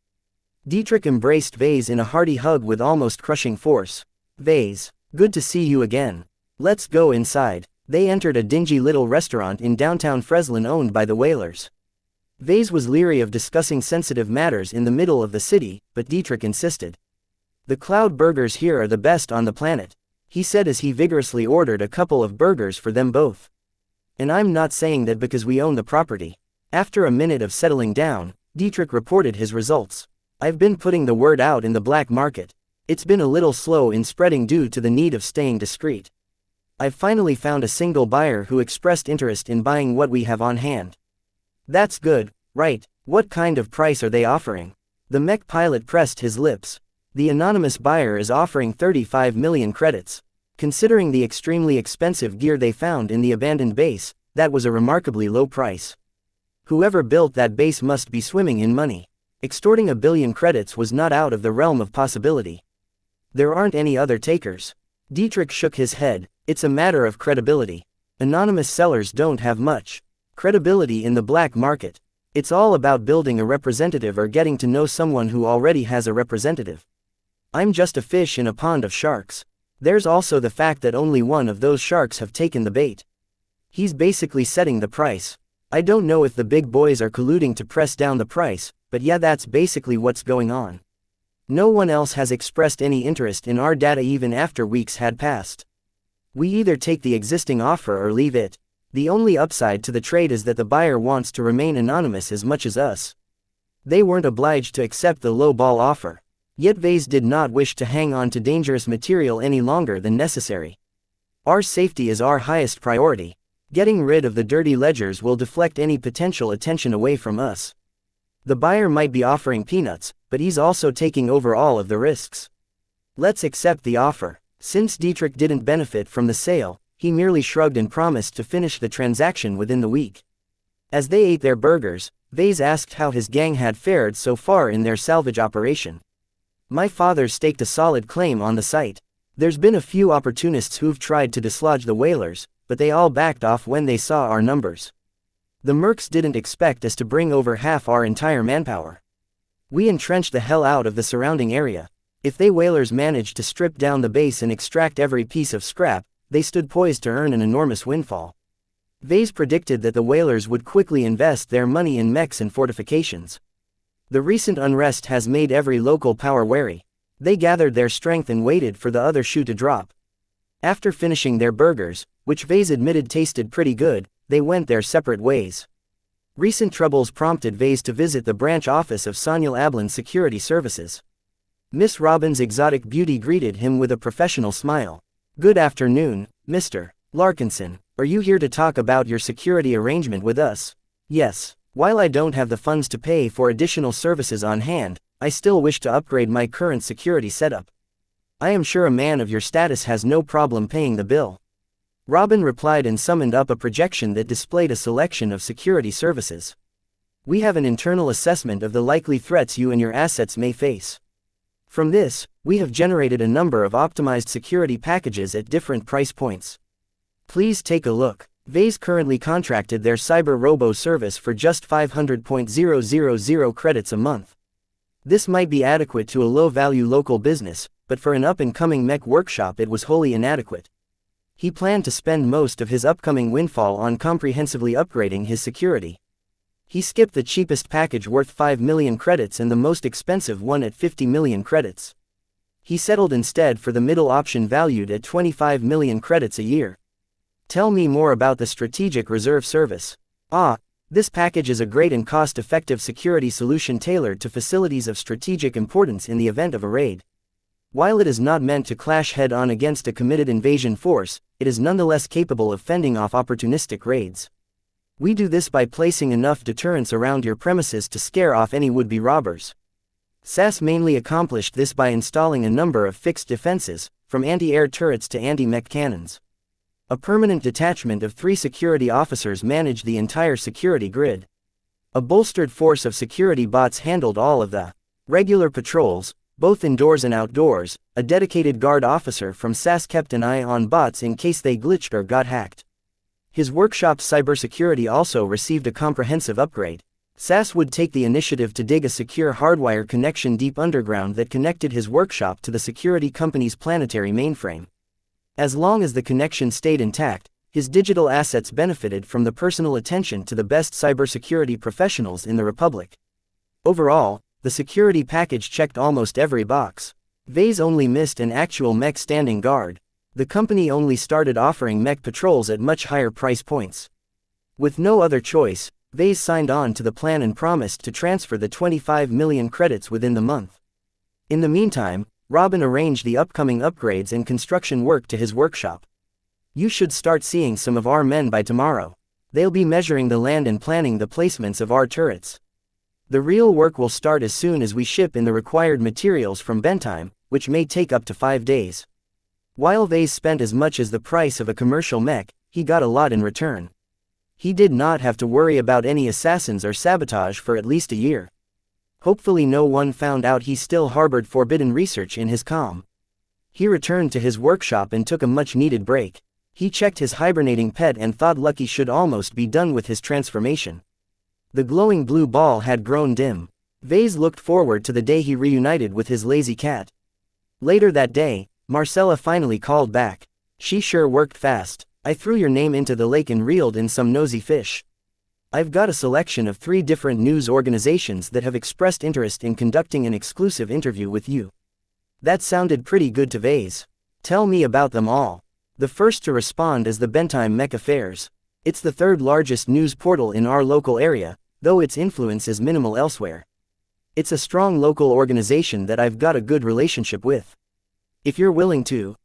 Dietrich embraced Vase in a hearty hug with almost crushing force. Vase, good to see you again. Let's go inside. They entered a dingy little restaurant in downtown Freslin owned by the Whalers. Vase was leery of discussing sensitive matters in the middle of the city, but Dietrich insisted. The cloud burgers here are the best on the planet, he said as he vigorously ordered a couple of burgers for them both. And I'm not saying that because we own the property. After a minute of settling down, Dietrich reported his results. I've been putting the word out in the black market. It's been a little slow in spreading due to the need of staying discreet. I've finally found a single buyer who expressed interest in buying what we have on hand. That's good, right? What kind of price are they offering? The mech pilot pressed his lips. The anonymous buyer is offering 35 million credits. Considering the extremely expensive gear they found in the abandoned base, that was a remarkably low price. Whoever built that base must be swimming in money. Extorting 1 billion credits was not out of the realm of possibility. There aren't any other takers. Dietrich shook his head. It's a matter of credibility. Anonymous sellers don't have much credibility in the black market. It's all about building a representative or getting to know someone who already has a representative. I'm just a fish in a pond of sharks. There's also the fact that only one of those sharks have taken the bait. He's basically setting the price. I don't know if the big boys are colluding to press down the price, but yeah, that's basically what's going on. No one else has expressed any interest in our data even after weeks had passed. We either take the existing offer or leave it. The only upside to the trade is that the buyer wants to remain anonymous as much as us. They weren't obliged to accept the low-ball offer. Yet Vase did not wish to hang on to dangerous material any longer than necessary. Our safety is our highest priority. Getting rid of the dirty ledgers will deflect any potential attention away from us. The buyer might be offering peanuts, but he's also taking over all of the risks. Let's accept the offer. Since Dietrich didn't benefit from the sale, he merely shrugged and promised to finish the transaction within the week. As they ate their burgers, Vase asked how his gang had fared so far in their salvage operation. My father staked a solid claim on the site. There's been a few opportunists who've tried to dislodge the Whalers, but they all backed off when they saw our numbers. The mercs didn't expect us to bring over half our entire manpower. We entrenched the hell out of the surrounding area. If they Whalers managed to strip down the base and extract every piece of scrap, they stood poised to earn an enormous windfall. Vase predicted that the Whalers would quickly invest their money in mechs and fortifications. The recent unrest has made every local power wary. They gathered their strength and waited for the other shoe to drop. After finishing their burgers, which Vase admitted tasted pretty good, they went their separate ways. Recent troubles prompted Vase to visit the branch office of Sonyal Ablin Security Services. Miss Robbins' exotic beauty greeted him with a professional smile. Good afternoon, Mr. Larkinson. Are you here to talk about your security arrangement with us? Yes. While I don't have the funds to pay for additional services on hand, I still wish to upgrade my current security setup. I am sure a man of your status has no problem paying the bill. Robin replied and summoned up a projection that displayed a selection of security services. We have an internal assessment of the likely threats you and your assets may face. From this, we have generated a number of optimized security packages at different price points. Please take a look. Vase currently contracted their cyber robo service for just 500,000 credits a month. This might be adequate to a low-value local business, but for an up-and-coming mech workshop it was wholly inadequate. He planned to spend most of his upcoming windfall on comprehensively upgrading his security. He skipped the cheapest package worth 5 million credits and the most expensive one at 50 million credits. He settled instead for the middle option valued at 25 million credits a year. Tell me more about the Strategic Reserve Service. This package is a great and cost-effective security solution tailored to facilities of strategic importance in the event of a raid. While it is not meant to clash head-on against a committed invasion force, it is nonetheless capable of fending off opportunistic raids. We do this by placing enough deterrence around your premises to scare off any would-be robbers. SAS mainly accomplished this by installing a number of fixed defenses, from anti-air turrets to anti-mech cannons. A permanent detachment of 3 security officers managed the entire security grid. A bolstered force of security bots handled all of the regular patrols, both indoors and outdoors. A dedicated guard officer from SAS kept an eye on bots in case they glitched or got hacked. His workshop's cybersecurity also received a comprehensive upgrade. SAS would take the initiative to dig a secure hardwire connection deep underground that connected his workshop to the security company's planetary mainframe. As long as the connection stayed intact, his digital assets benefited from the personal attention to the best cybersecurity professionals in the Republic. Overall, the security package checked almost every box. Vase only missed an actual mech standing guard. The company only started offering mech patrols at much higher price points. With no other choice, Vase signed on to the plan and promised to transfer the 25 million credits within the month. In the meantime, Robin arranged the upcoming upgrades and construction work to his workshop. You should start seeing some of our men by tomorrow. They'll be measuring the land and planning the placements of our turrets. The real work will start as soon as we ship in the required materials from Bentheim, which may take up to 5 days. While Vase spent as much as the price of a commercial mech, he got a lot in return. He did not have to worry about any assassins or sabotage for at least a year. Hopefully no one found out he still harbored forbidden research in his comm. He returned to his workshop and took a much-needed break. He checked his hibernating pet and thought Lucky should almost be done with his transformation. The glowing blue ball had grown dim. Vase looked forward to the day he reunited with his lazy cat. Later that day, Marcella finally called back. She sure worked fast. I threw your name into the lake and reeled in some nosy fish. I've got a selection of 3 different news organizations that have expressed interest in conducting an exclusive interview with you. That sounded pretty good to Vase. Tell me about them all. The first to respond is the Bentheim Mech Affairs. It's the 3rd largest news portal in our local area, though its influence is minimal elsewhere. It's a strong local organization that I've got a good relationship with. If you're willing to,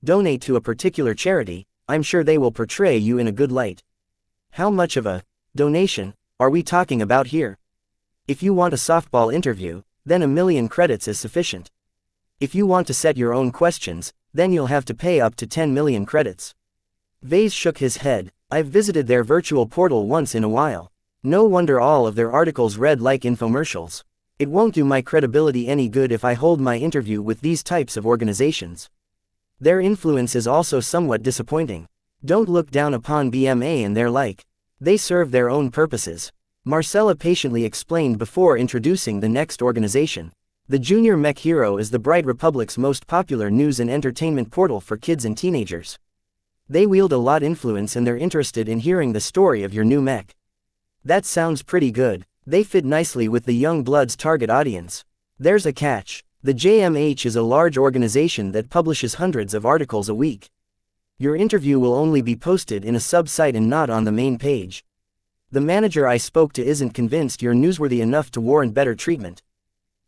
donate to a particular charity, I'm sure they will portray you in a good light. How much of a donation are we talking about here? If you want a softball interview, then 1 million credits is sufficient. If you want to set your own questions, then you'll have to pay up to 10 million credits. Vase shook his head. I've visited their virtual portal once in a while. No wonder all of their articles read like infomercials. It won't do my credibility any good if I hold my interview with these types of organizations. Their influence is also somewhat disappointing. Don't look down upon BMA and their like. They serve their own purposes. Marcella patiently explained before introducing the next organization. The Junior Mech Hero is the Bright Republic's most popular news and entertainment portal for kids and teenagers. They wield a lot influence and they're interested in hearing the story of your new mech. That sounds pretty good. They fit nicely with the young blood's target audience. There's a catch. The JMH is a large organization that publishes hundreds of articles a week. Your interview will only be posted in a sub-site and not on the main page. The manager I spoke to isn't convinced you're newsworthy enough to warrant better treatment.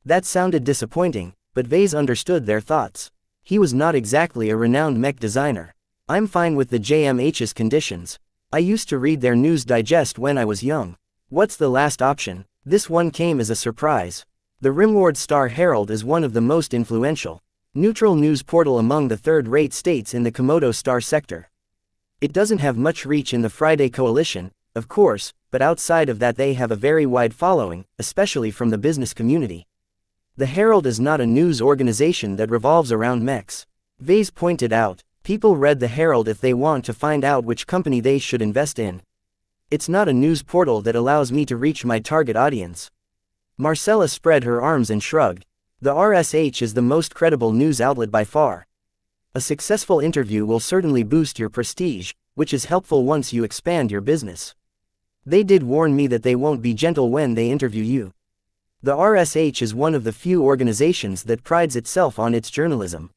That sounded disappointing, but Vase understood their thoughts. He was not exactly a renowned mech designer. I'm fine with the JMH's conditions. I used to read their news digest when I was young. What's the last option? This one came as a surprise. The Rimward Star Herald is one of the most influential neutral news portal among the third-rate states in the Komodo Star sector. It doesn't have much reach in the Friday Coalition, of course, but outside of that they have a very wide following, especially from the business community. The Herald is not a news organization that revolves around mechs. Vase pointed out. People read the Herald if they want to find out which company they should invest in. It's not a news portal that allows me to reach my target audience. Marcella spread her arms and shrugged. The RSH is the most credible news outlet by far. A successful interview will certainly boost your prestige, which is helpful once you expand your business. They did warn me that they won't be gentle when they interview you. The RSH is one of the few organizations that prides itself on its journalism.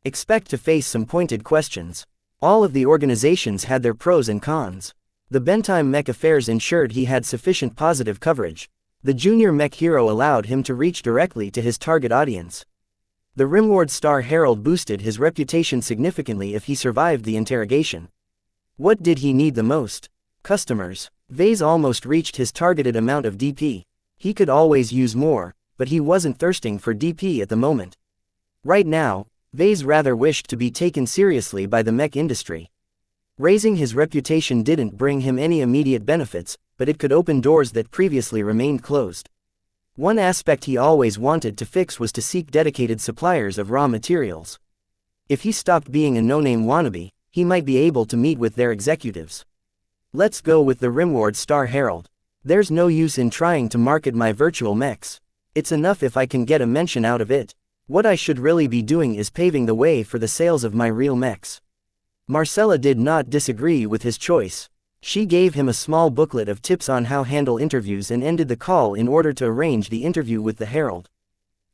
Expect to face some pointed questions. All of the organizations had their pros and cons. The Bentime Mech affairs ensured he had sufficient positive coverage. The junior Mech hero allowed him to reach directly to his target audience. The Rimward Star Herald boosted his reputation significantly if he survived the interrogation. What did he need the most? Customers. Vase almost reached his targeted amount of DP. He could always use more, but he wasn't thirsting for DP at the moment. Right now, Vase rather wished to be taken seriously by the mech industry. Raising his reputation didn't bring him any immediate benefits, but it could open doors that previously remained closed. One aspect he always wanted to fix was to seek dedicated suppliers of raw materials. If he stopped being a no-name wannabe, he might be able to meet with their executives. Let's go with the Rimward Star Herald. There's no use in trying to market my virtual mechs. It's enough if I can get a mention out of it. What I should really be doing is paving the way for the sales of my real mechs. Marcella did not disagree with his choice. She gave him a small booklet of tips on how to handle interviews and ended the call in order to arrange the interview with the Herald.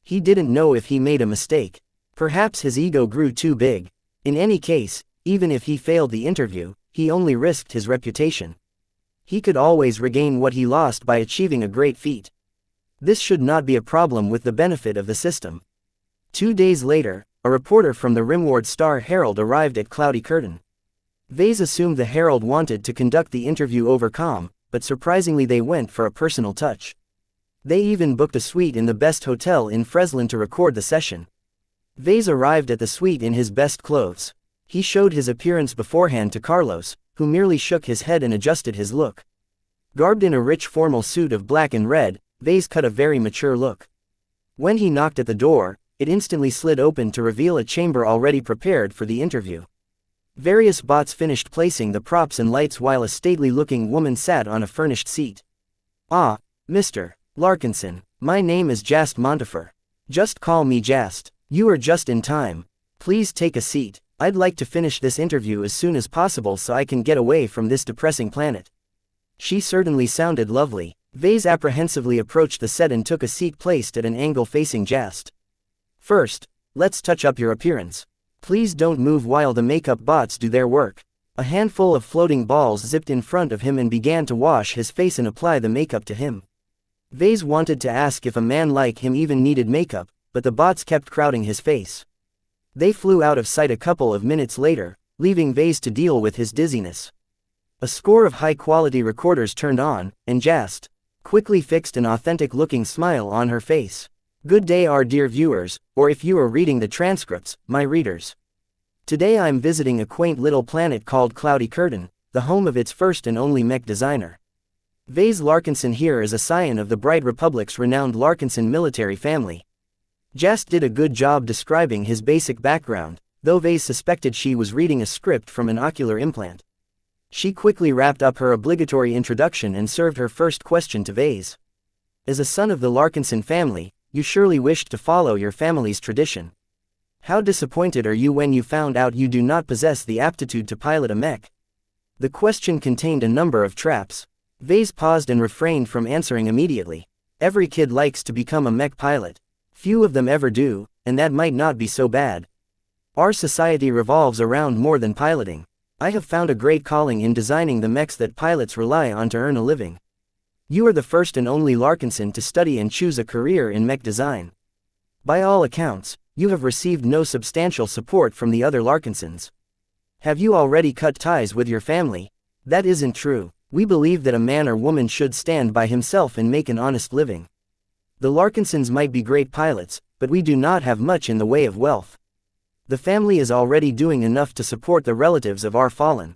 He didn't know if he made a mistake. Perhaps his ego grew too big. In any case, even if he failed the interview, he only risked his reputation. He could always regain what he lost by achieving a great feat. This should not be a problem with the benefit of the system. 2 days later, a reporter from the Rimward Star Herald arrived at Cloudy Curtain. Vase assumed the Herald wanted to conduct the interview over comm, but surprisingly they went for a personal touch. They even booked a suite in the best hotel in Freslin to record the session. Vase arrived at the suite in his best clothes. He showed his appearance beforehand to Carlos, who merely shook his head and adjusted his look. Garbed in a rich formal suit of black and red, Vase cut a very mature look. When he knocked at the door, it instantly slid open to reveal a chamber already prepared for the interview. Various bots finished placing the props and lights while a stately-looking woman sat on a furnished seat. "Ah, Mr. Larkinson, my name is Jast Montefer. Just call me Jast. You are just in time. Please take a seat. I'd like to finish this interview as soon as possible so I can get away from this depressing planet." She certainly sounded lovely. Vase apprehensively approached the set and took a seat placed at an angle facing Jast. "First, let's touch up your appearance. Please don't move while the makeup bots do their work." A handful of floating balls zipped in front of him and began to wash his face and apply the makeup to him. Vase wanted to ask if a man like him even needed makeup, but the bots kept crowding his face. They flew out of sight a couple of minutes later, leaving Vase to deal with his dizziness. A score of high-quality recorders turned on, and Jast quickly fixed an authentic-looking smile on her face. "Good day, our dear viewers, or if you are reading the transcripts, my readers. Today I'm visiting a quaint little planet called Cloudy Curtain, the home of its first and only mech designer. Vase Larkinson here is a scion of the Bright Republic's renowned Larkinson military family." Jast did a good job describing his basic background, though Vase suspected she was reading a script from an ocular implant. She quickly wrapped up her obligatory introduction and served her first question to Vase. "As a son of the Larkinson family, you surely wished to follow your family's tradition. How disappointed are you when you found out you do not possess the aptitude to pilot a mech?" The question contained a number of traps. Vase paused and refrained from answering immediately. Every kid likes to become a mech pilot. Few of them ever do, and that might not be so bad. Our society revolves around more than piloting. I have found a great calling in designing the mechs that pilots rely on to earn a living. You are the first and only Larkinson to study and choose a career in mech design. By all accounts, you have received no substantial support from the other Larkinsons. Have you already cut ties with your family? That isn't true. We believe that a man or woman should stand by himself and make an honest living. The Larkinsons might be great pilots, but we do not have much in the way of wealth. The family is already doing enough to support the relatives of our fallen.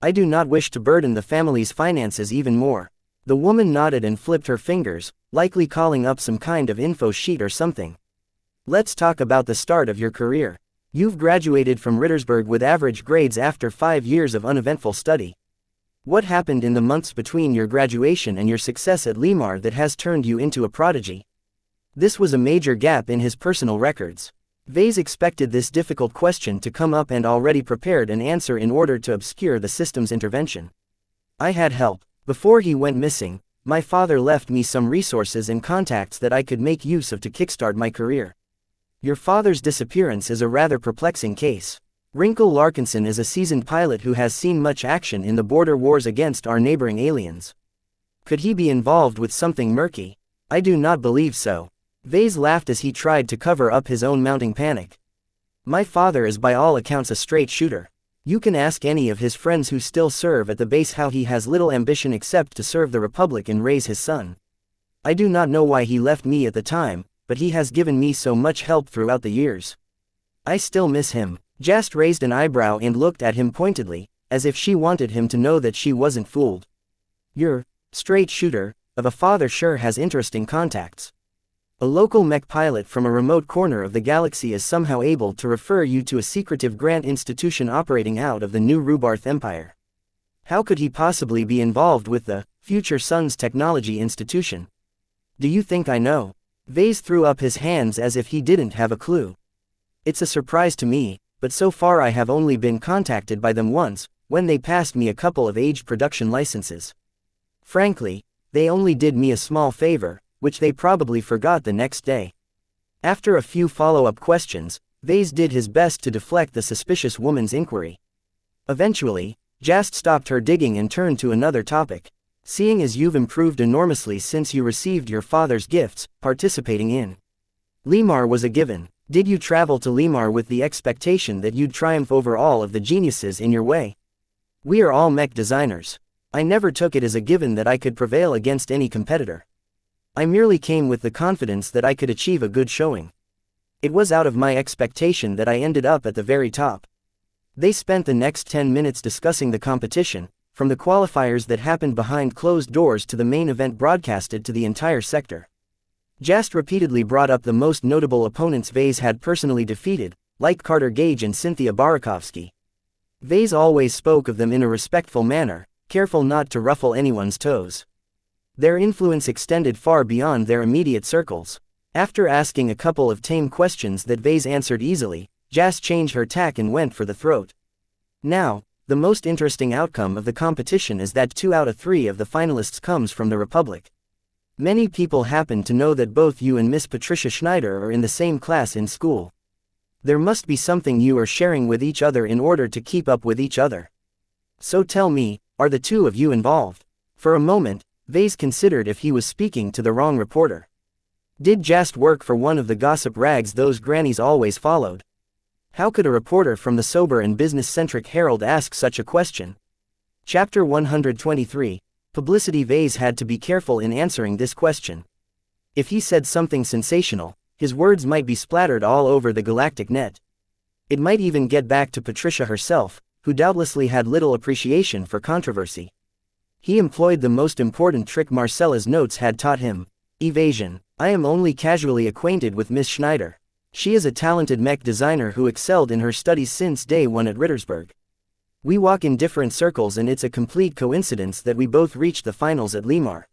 I do not wish to burden the family's finances even more." The woman nodded and flipped her fingers, likely calling up some kind of info sheet or something. "Let's talk about the start of your career. You've graduated from Rittersberg with average grades after 5 years of uneventful study. What happened in the months between your graduation and your success at Limar that has turned you into a prodigy? This was a major gap in his personal records. Vase expected this difficult question to come up and already prepared an answer in order to obscure the system's intervention. I had help. Before he went missing, my father left me some resources and contacts that I could make use of to kickstart my career. Your father's disappearance is a rather perplexing case. Wrinkle Larkinson is a seasoned pilot who has seen much action in the border wars against our neighboring aliens. Could he be involved with something murky? I do not believe so. Vase laughed as he tried to cover up his own mounting panic. My father is by all accounts a straight shooter. You can ask any of his friends who still serve at the base how he has little ambition except to serve the Republic and raise his son. I do not know why he left me at the time, but he has given me so much help throughout the years. I still miss him. Jast raised an eyebrow and looked at him pointedly, as if she wanted him to know that she wasn't fooled. Your straight shooter of a father sure has interesting contacts. A local mech pilot from a remote corner of the galaxy is somehow able to refer you to a secretive grant institution operating out of the new Rubarth Empire. How could he possibly be involved with the Future Sons Technology Institution? Do you think I know? Vase threw up his hands as if he didn't have a clue. It's a surprise to me, but so far I have only been contacted by them once, when they passed me a couple of aged production licenses. Frankly, they only did me a small favor, which they probably forgot the next day. After a few follow-up questions, Vase did his best to deflect the suspicious woman's inquiry. Eventually, Jast stopped her digging and turned to another topic. Seeing as you've improved enormously since you received your father's gifts, participating in Limar was a given. Did you travel to Limar with the expectation that you'd triumph over all of the geniuses in your way? We are all mech designers. I never took it as a given that I could prevail against any competitor. I merely came with the confidence that I could achieve a good showing. It was out of my expectation that I ended up at the very top. They spent the next 10 minutes discussing the competition, from the qualifiers that happened behind closed doors to the main event broadcasted to the entire sector. Jast repeatedly brought up the most notable opponents Vase had personally defeated, like Carter Gage and Cynthia Barakovsky. Vase always spoke of them in a respectful manner, careful not to ruffle anyone's toes. Their influence extended far beyond their immediate circles. After asking a couple of tame questions that Vase answered easily, Jast changed her tack and went for the throat. Now, the most interesting outcome of the competition is that 2 out of 3 of the finalists comes from the Republic. Many people happen to know that both you and Miss Patricia Schneider are in the same class in school. There must be something you are sharing with each other in order to keep up with each other. So tell me, are the 2 of you involved? For a moment, Vase considered if he was speaking to the wrong reporter. Did Jast work for one of the gossip rags those grannies always followed? How could a reporter from the sober and business-centric Herald ask such a question? Chapter 123. Publicity. Vase had to be careful in answering this question. If he said something sensational, his words might be splattered all over the galactic net. It might even get back to Patricia herself, who doubtlessly had little appreciation for controversy. He employed the most important trick Marcella's notes had taught him: evasion. I am only casually acquainted with Miss Schneider. She is a talented mech designer who excelled in her studies since day one at Rittersberg. We walk in different circles and it's a complete coincidence that we both reached the finals at Limar.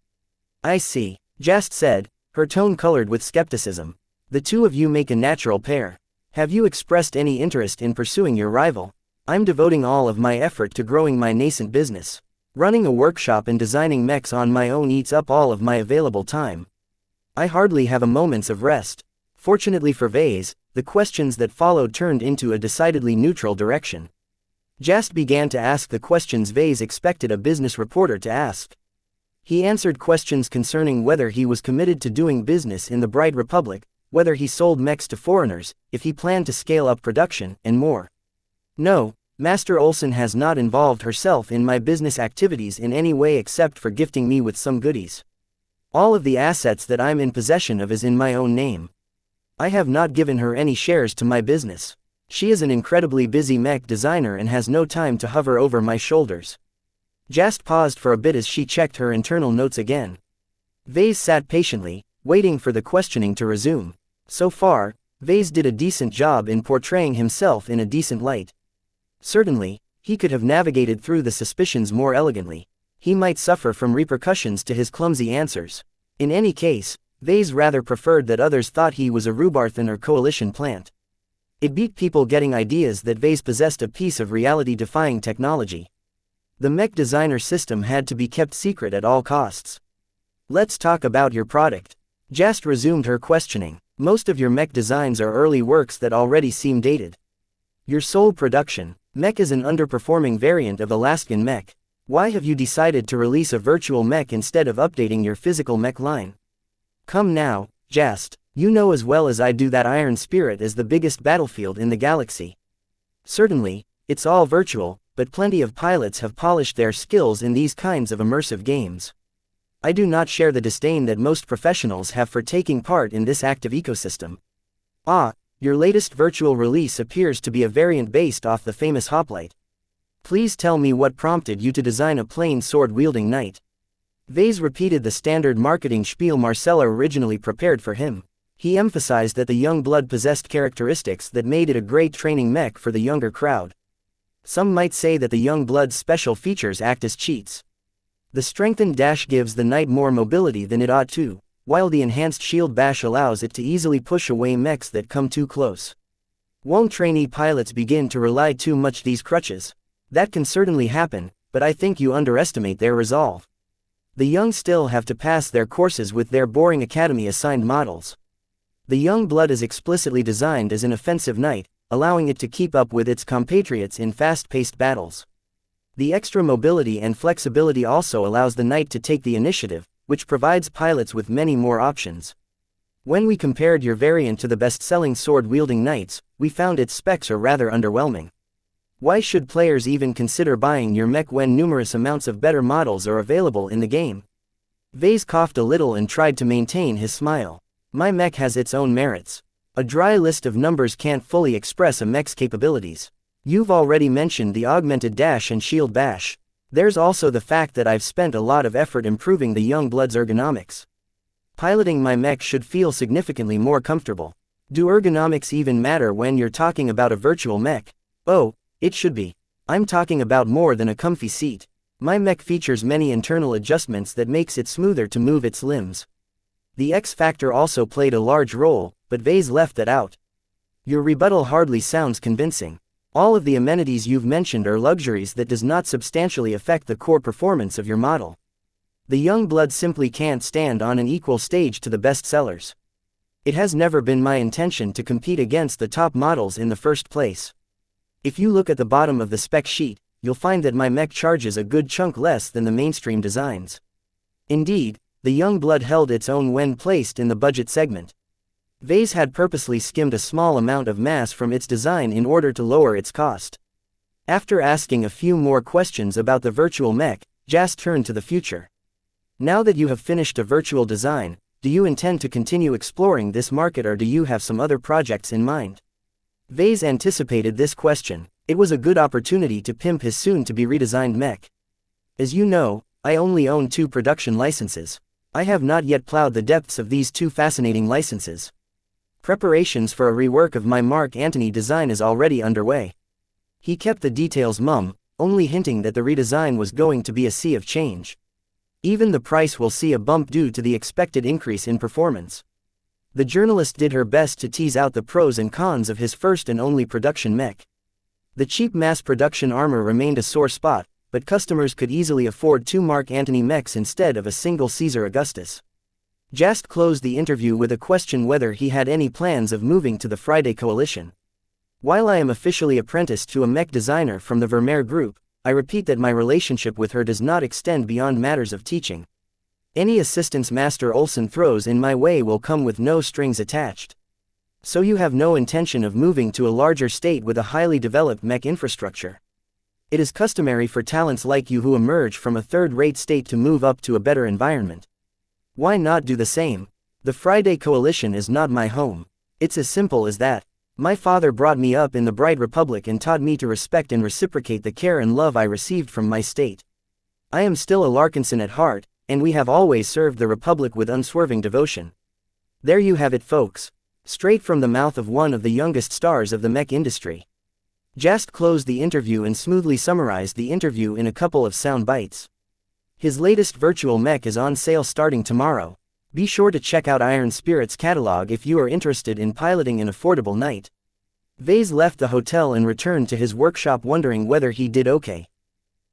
I see, Jast said, her tone colored with skepticism. The 2 of you make a natural pair. Have you expressed any interest in pursuing your rival? I'm devoting all of my effort to growing my nascent business. Running a workshop and designing mechs on my own eats up all of my available time. I hardly have a moment of rest. Fortunately for Vase, the questions that followed turned into a decidedly neutral direction. Jast began to ask the questions Vase expected a business reporter to ask. He answered questions concerning whether he was committed to doing business in the Bright Republic, whether he sold mechs to foreigners, if he planned to scale up production, and more. No, Master Olson has not involved herself in my business activities in any way except for gifting me with some goodies. All of the assets that I'm in possession of is in my own name. I have not given her any shares to my business. She is an incredibly busy mech designer and has no time to hover over my shoulders. Jast paused for a bit as she checked her internal notes again. Vase sat patiently, waiting for the questioning to resume. So far, Vase did a decent job in portraying himself in a decent light. Certainly, he could have navigated through the suspicions more elegantly. He might suffer from repercussions to his clumsy answers. In any case, Vase rather preferred that others thought he was a Rubarthan or coalition plant. It beat people getting ideas that Vase possessed a piece of reality-defying technology. The mech designer system had to be kept secret at all costs. Let's talk about your product. Jast resumed her questioning. Most of your mech designs are early works that already seem dated. Your sole production, Mech, is an underperforming variant of Alaskan Mech. Why have you decided to release a virtual mech instead of updating your physical mech line? Come now, Jast, you know as well as I do that Iron Spirit is the biggest battlefield in the galaxy. Certainly, it's all virtual, but plenty of pilots have polished their skills in these kinds of immersive games. I do not share the disdain that most professionals have for taking part in this active ecosystem. Your latest virtual release appears to be a variant based off the famous hoplite. Please tell me what prompted you to design a plain sword-wielding knight. Vase repeated the standard marketing spiel Marcella originally prepared for him. He emphasized that the young blood possessed characteristics that made it a great training mech for the younger crowd. Some might say that the young blood's special features act as cheats. The strengthened dash gives the knight more mobility than it ought to, while the enhanced shield bash allows it to easily push away mechs that come too close. Won't trainee pilots begin to rely too much on these crutches? That can certainly happen, but I think you underestimate their resolve. The young still have to pass their courses with their boring academy-assigned models. The young blood is explicitly designed as an offensive knight, allowing it to keep up with its compatriots in fast-paced battles. The extra mobility and flexibility also allows the knight to take the initiative, which provides pilots with many more options. When we compared your variant to the best-selling sword-wielding knights, we found its specs are rather underwhelming. Why should players even consider buying your mech when numerous amounts of better models are available in the game? Vase coughed a little and tried to maintain his smile. My mech has its own merits. A dry list of numbers can't fully express a mech's capabilities. You've already mentioned the augmented dash and shield bash. There's also the fact that I've spent a lot of effort improving the young blood's ergonomics. Piloting my mech should feel significantly more comfortable. Do ergonomics even matter when you're talking about a virtual mech? Oh, it should be. I'm talking about more than a comfy seat. My mech features many internal adjustments that makes it smoother to move its limbs. The X factor also played a large role, but Vase left that out. Your rebuttal hardly sounds convincing. All of the amenities you've mentioned are luxuries that does not substantially affect the core performance of your model. The young blood simply can't stand on an equal stage to the best sellers. It has never been my intention to compete against the top models in the first place. If you look at the bottom of the spec sheet, you'll find that my mech charges a good chunk less than the mainstream designs. Indeed, the young blood held its own when placed in the budget segment. Vase had purposely skimmed a small amount of mass from its design in order to lower its cost. After asking a few more questions about the virtual mech, Jast turned to the future. Now that you have finished a virtual design, do you intend to continue exploring this market or do you have some other projects in mind? Vase anticipated this question. It was a good opportunity to pimp his soon-to-be redesigned mech. As you know, I only own 2 production licenses. I have not yet plowed the depths of these 2 fascinating licenses. Preparations for a rework of my Mark Antony design is already underway. He kept the details mum, only hinting that the redesign was going to be a sea of change. Even the price will see a bump due to the expected increase in performance. The journalist did her best to tease out the pros and cons of his first and only production mech. The cheap mass production armor remained a sore spot, but customers could easily afford 2 Mark Antony mechs instead of a single Caesar Augustus. Jast closed the interview with a question whether he had any plans of moving to the Friday Coalition. While I am officially apprenticed to a mech designer from the Vermeer Group, I repeat that my relationship with her does not extend beyond matters of teaching. Any assistance Master Olson throws in my way will come with no strings attached. So you have no intention of moving to a larger state with a highly developed mech infrastructure. It is customary for talents like you who emerge from a third-rate state to move up to a better environment. Why not do the same? The Friday Coalition is not my home. It's as simple as that. My father brought me up in the Bright Republic and taught me to respect and reciprocate the care and love I received from my state. I am still a Larkinson at heart, and we have always served the Republic with unswerving devotion. There you have it, folks. Straight from the mouth of one of the youngest stars of the mech industry. Jast closed the interview and smoothly summarized the interview in a couple of sound bites. His latest virtual mech is on sale starting tomorrow. Be sure to check out Iron Spirit's catalog if you are interested in piloting an affordable knight. Vase left the hotel and returned to his workshop wondering whether he did okay.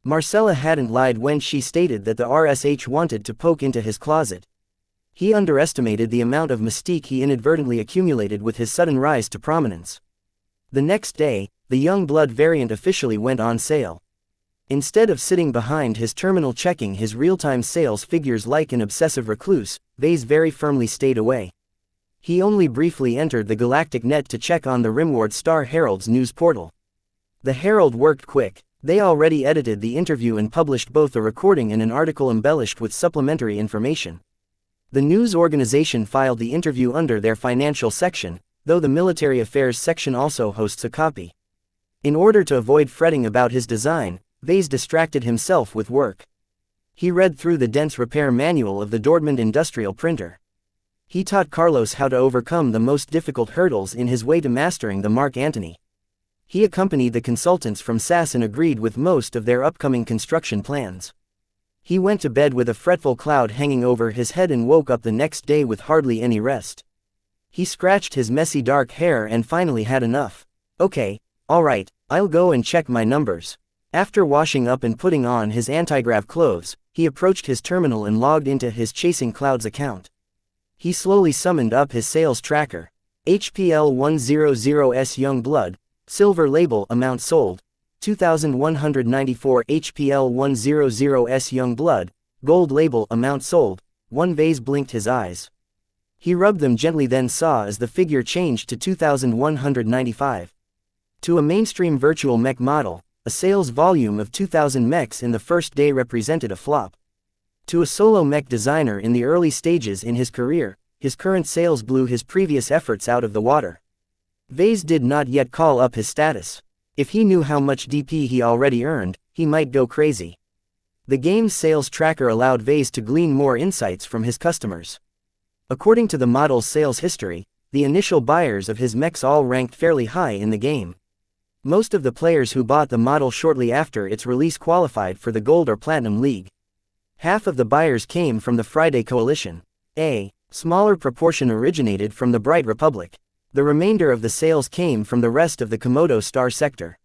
Marcella hadn't lied when she stated that the RSH wanted to poke into his closet. He underestimated the amount of mystique he inadvertently accumulated with his sudden rise to prominence. The next day, the Young Blood variant officially went on sale. Instead of sitting behind his terminal checking his real-time sales figures like an obsessive recluse, Vase very firmly stayed away. He only briefly entered the Galactic Net to check on the Rimward Star Herald's news portal. The Herald worked quick. They already edited the interview and published both a recording and an article embellished with supplementary information. The news organization filed the interview under their financial section, though the military affairs section also hosts a copy. In order to avoid fretting about his design, Vase distracted himself with work. He read through the dense repair manual of the Dortmund industrial printer. He taught Carlos how to overcome the most difficult hurdles in his way to mastering the Mark Antony. He accompanied the consultants from SAS and agreed with most of their upcoming construction plans. He went to bed with a fretful cloud hanging over his head and woke up the next day with hardly any rest. He scratched his messy dark hair and finally had enough. Okay, alright, I'll go and check my numbers. After washing up and putting on his anti-grav clothes, he approached his terminal and logged into his Chasing Clouds account. He slowly summoned up his sales tracker. HPL 100S Young Blood, Silver Label Amount Sold, 2,194 HPL 100S Young Blood, Gold Label Amount Sold, 1 Vase blinked his eyes. He rubbed them gently then saw as the figure changed to 2,195. To a mainstream virtual mech model, a sales volume of 2,000 mechs in the first day represented a flop. To a solo mech designer in the early stages in his career, his current sales blew his previous efforts out of the water. Vase did not yet call up his status. If he knew how much DP he already earned, he might go crazy. The game's sales tracker allowed Vase to glean more insights from his customers. According to the model's sales history, the initial buyers of his mechs all ranked fairly high in the game. Most of the players who bought the model shortly after its release qualified for the Gold or Platinum League. Half of the buyers came from the Friday Coalition. A smaller proportion originated from the Bright Republic. The remainder of the sales came from the rest of the Komodo Star sector.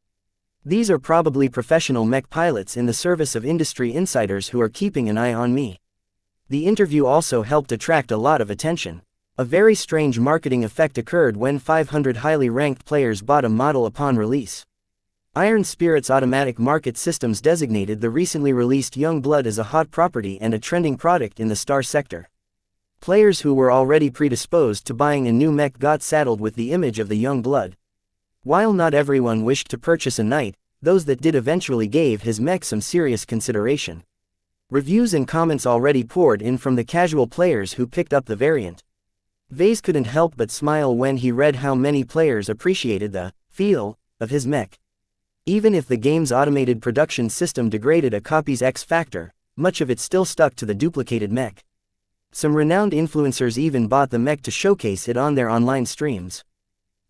These are probably professional mech pilots in the service of industry insiders who are keeping an eye on me. The interview also helped attract a lot of attention. A very strange marketing effect occurred when 500 highly ranked players bought a model upon release. Iron Spirit's automatic market systems designated the recently released Young Blood as a hot property and a trending product in the Star sector. Players who were already predisposed to buying a new mech got saddled with the image of the Young Blood. While not everyone wished to purchase a knight, those that did eventually gave his mech some serious consideration. Reviews and comments already poured in from the casual players who picked up the variant. Vase couldn't help but smile when he read how many players appreciated the feel of his mech. Even if the game's automated production system degraded a copy's X factor, much of it still stuck to the duplicated mech. Some renowned influencers even bought the mech to showcase it on their online streams.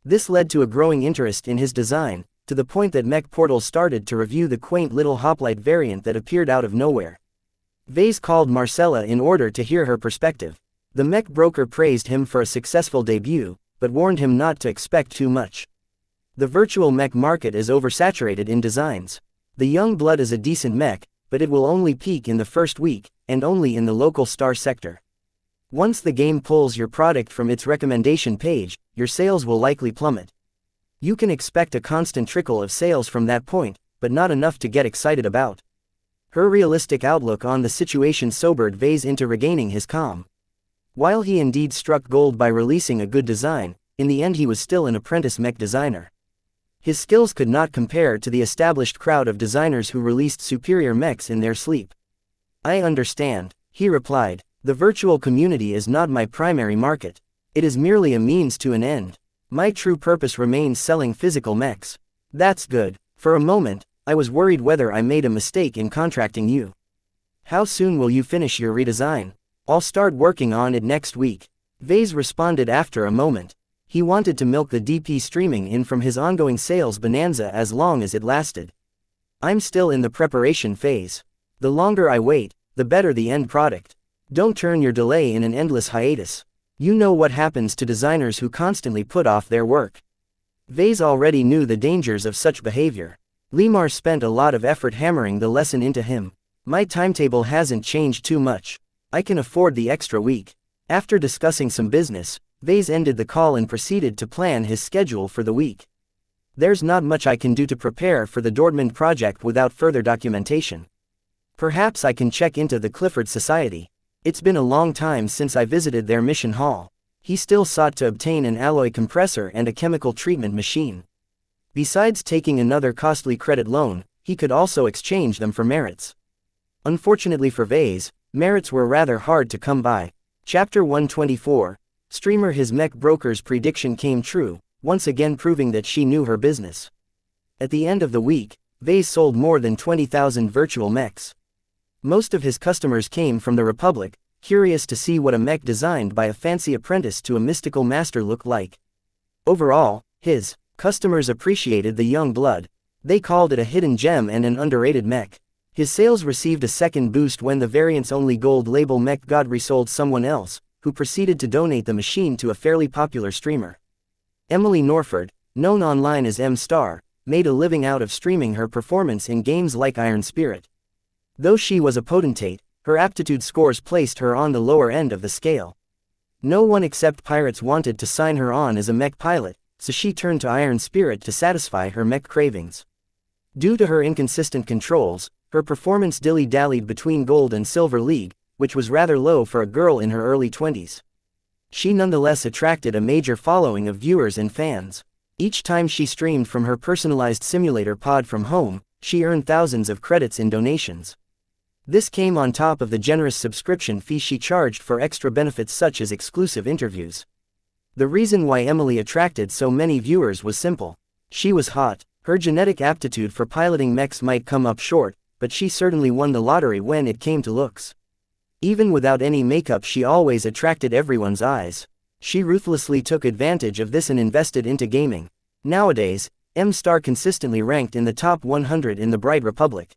This led to a growing interest in his design, to the point that Mech Portal started to review the quaint little hoplite variant that appeared out of nowhere. Vase called Marcella in order to hear her perspective. The mech broker praised him for a successful debut, but warned him not to expect too much. The virtual mech market is oversaturated in designs. The Young Blood is a decent mech, but it will only peak in the first week, and only in the local Star sector. Once the game pulls your product from its recommendation page, your sales will likely plummet. You can expect a constant trickle of sales from that point, but not enough to get excited about. Her realistic outlook on the situation sobered Vase into regaining his calm. While he indeed struck gold by releasing a good design, in the end he was still an apprentice mech designer. His skills could not compare to the established crowd of designers who released superior mechs in their sleep. I understand, he replied. The virtual community is not my primary market. It is merely a means to an end. My true purpose remains selling physical mechs. That's good. For a moment, I was worried whether I made a mistake in contracting you. How soon will you finish your redesign? I'll start working on it next week. Vase responded after a moment. He wanted to milk the DP streaming in from his ongoing sales bonanza as long as it lasted. I'm still in the preparation phase. The longer I wait, the better the end product. Don't turn your delay in an endless hiatus. You know what happens to designers who constantly put off their work. Vase already knew the dangers of such behavior. Lemar spent a lot of effort hammering the lesson into him. My timetable hasn't changed too much. I can afford the extra week. After discussing some business, Vase ended the call and proceeded to plan his schedule for the week. There's not much I can do to prepare for the Dortmund project without further documentation. Perhaps I can check into the Clifford Society. It's been a long time since I visited their mission hall. He still sought to obtain an alloy compressor and a chemical treatment machine. Besides taking another costly credit loan, he could also exchange them for merits. Unfortunately for Vase, merits were rather hard to come by. Chapter 124. Streamer. His Mech broker's prediction came true, once again proving that she knew her business. At the end of the week, Vase sold more than 20,000 virtual mechs. Most of his customers came from the Republic, curious to see what a mech designed by a fancy apprentice to a mystical master looked like. Overall, his customers appreciated the young blood. They called it a hidden gem and an underrated mech. His sales received a second boost when the variants-only gold label Mech got resold someone else, who proceeded to donate the machine to a fairly popular streamer. Emily Norford, known online as M-Star, made a living out of streaming her performance in games like Iron Spirit. Though she was a potentate, her aptitude scores placed her on the lower end of the scale. No one except pirates wanted to sign her on as a mech pilot, so she turned to Iron Spirit to satisfy her mech cravings. Due to her inconsistent controls, her performance dilly-dallied between Gold and Silver League, which was rather low for a girl in her early 20s. She nonetheless attracted a major following of viewers and fans. Each time she streamed from her personalized simulator pod from home, she earned thousands of credits in donations. This came on top of the generous subscription fee she charged for extra benefits such as exclusive interviews. The reason why Emily attracted so many viewers was simple. She was hot. Her genetic aptitude for piloting mechs might come up short, but she certainly won the lottery when it came to looks. Even without any makeup, she always attracted everyone's eyes. She ruthlessly took advantage of this and invested into gaming. Nowadays, M-Star consistently ranked in the top 100 in the Bright Republic.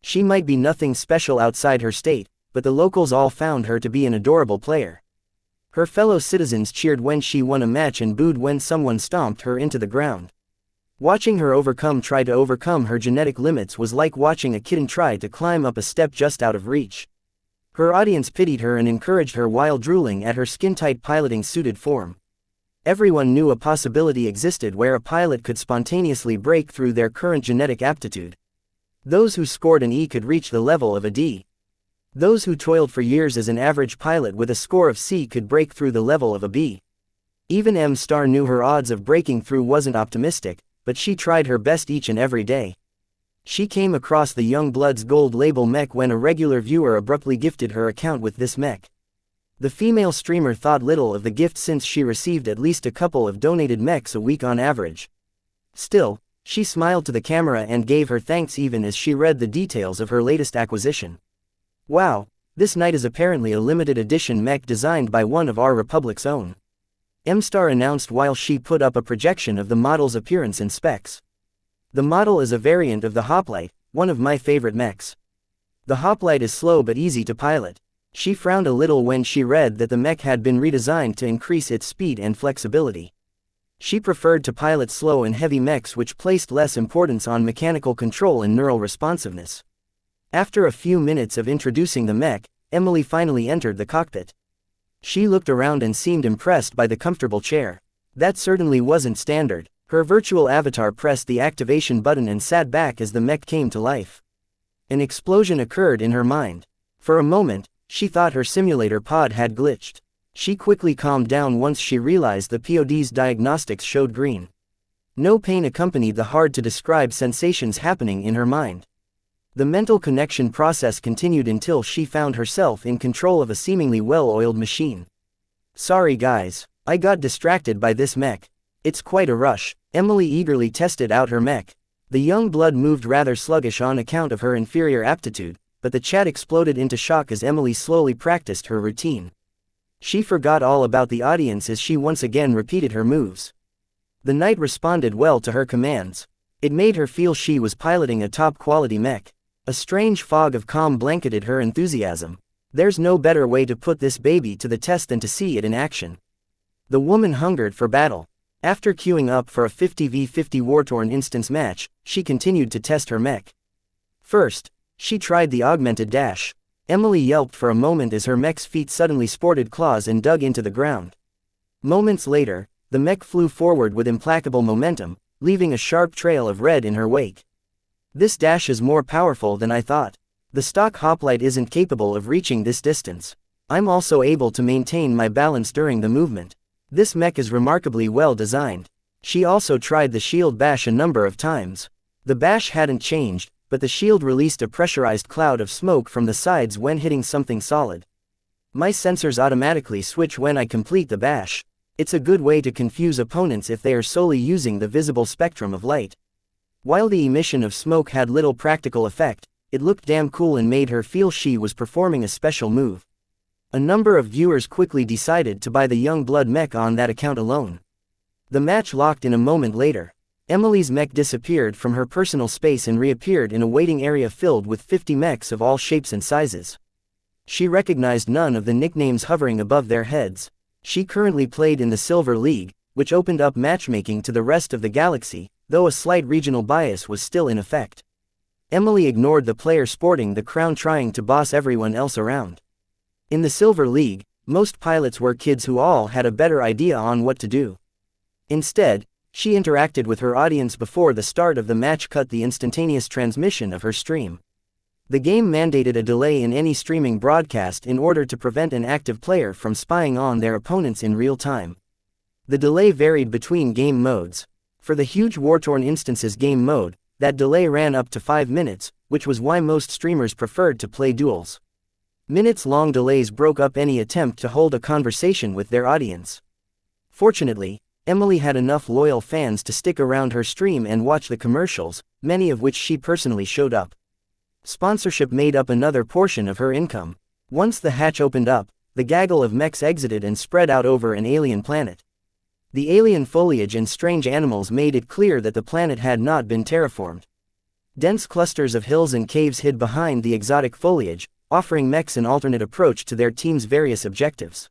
She might be nothing special outside her state, but the locals all found her to be an adorable player. Her fellow citizens cheered when she won a match and booed when someone stomped her into the ground. Watching her try to overcome her genetic limits was like watching a kitten try to climb up a step just out of reach. Her audience pitied her and encouraged her while drooling at her skin-tight piloting suited form. Everyone knew a possibility existed where a pilot could spontaneously break through their current genetic aptitude. Those who scored an E could reach the level of a D. Those who toiled for years as an average pilot with a score of C could break through the level of a B. Even M-Star knew her odds of breaking through wasn't optimistic, but she tried her best each and every day. She came across the Young Blood's gold label mech when a regular viewer abruptly gifted her account with this mech. The female streamer thought little of the gift since she received at least a couple of donated mechs a week on average. Still, she smiled to the camera and gave her thanks even as she read the details of her latest acquisition. Wow, this knight is apparently a limited edition mech designed by one of our Republic's own. M-Star announced while she put up a projection of the model's appearance and specs. The model is a variant of the Hoplite, one of my favorite mechs. The Hoplite is slow but easy to pilot. She frowned a little when she read that the mech had been redesigned to increase its speed and flexibility. She preferred to pilot slow and heavy mechs which placed less importance on mechanical control and neural responsiveness. After a few minutes of introducing the mech, Emily finally entered the cockpit. She looked around and seemed impressed by the comfortable chair. That certainly wasn't standard. Her virtual avatar pressed the activation button and sat back as the mech came to life. An explosion occurred in her mind. For a moment, she thought her simulator pod had glitched. She quickly calmed down once she realized the pod's diagnostics showed green. No pain accompanied the hard-to-describe sensations happening in her mind. The mental connection process continued until she found herself in control of a seemingly well-oiled machine. Sorry guys, I got distracted by this mech. It's quite a rush. Emily eagerly tested out her mech. The young blood moved rather sluggish on account of her inferior aptitude, but the chat exploded into shock as Emily slowly practiced her routine. She forgot all about the audience as she once again repeated her moves. The knight responded well to her commands. It made her feel she was piloting a top-quality mech. A strange fog of calm blanketed her enthusiasm. There's no better way to put this baby to the test than to see it in action. The woman hungered for battle. After queuing up for a 50v50 war-torn instance match, she continued to test her mech. First, she tried the augmented dash. Emily yelped for a moment as her mech's feet suddenly sported claws and dug into the ground. Moments later, the mech flew forward with implacable momentum, leaving a sharp trail of red in her wake. This dash is more powerful than I thought. The stock hoplite isn't capable of reaching this distance. I'm also able to maintain my balance during the movement. This mech is remarkably well designed. She also tried the shield bash a number of times. The bash hadn't changed, but the shield released a pressurized cloud of smoke from the sides when hitting something solid. My sensors automatically switch when I complete the bash. It's a good way to confuse opponents if they are solely using the visible spectrum of light. While the emission of smoke had little practical effect, it looked damn cool and made her feel she was performing a special move. A number of viewers quickly decided to buy the young blood mech on that account alone. The match locked in a moment later. Emily's mech disappeared from her personal space and reappeared in a waiting area filled with 50 mechs of all shapes and sizes. She recognized none of the nicknames hovering above their heads. She currently played in the Silver League, which opened up matchmaking to the rest of the galaxy, though a slight regional bias was still in effect. Emily ignored the player sporting the crown trying to boss everyone else around. In the Silver League, most pilots were kids who all had a better idea on what to do. Instead, she interacted with her audience before the start of the match, cut the instantaneous transmission of her stream. The game mandated a delay in any streaming broadcast in order to prevent an active player from spying on their opponents in real time. The delay varied between game modes. For the huge war-torn instances game mode, that delay ran up to 5 minutes, which was why most streamers preferred to play duels. Minutes-long delays broke up any attempt to hold a conversation with their audience. Fortunately, Emily had enough loyal fans to stick around her stream and watch the commercials, many of which she personally showed up. Sponsorship made up another portion of her income. Once the hatch opened up, the gaggle of mechs exited and spread out over an alien planet. The alien foliage and strange animals made it clear that the planet had not been terraformed. Dense clusters of hills and caves hid behind the exotic foliage, offering mechs an alternate approach to their team's various objectives.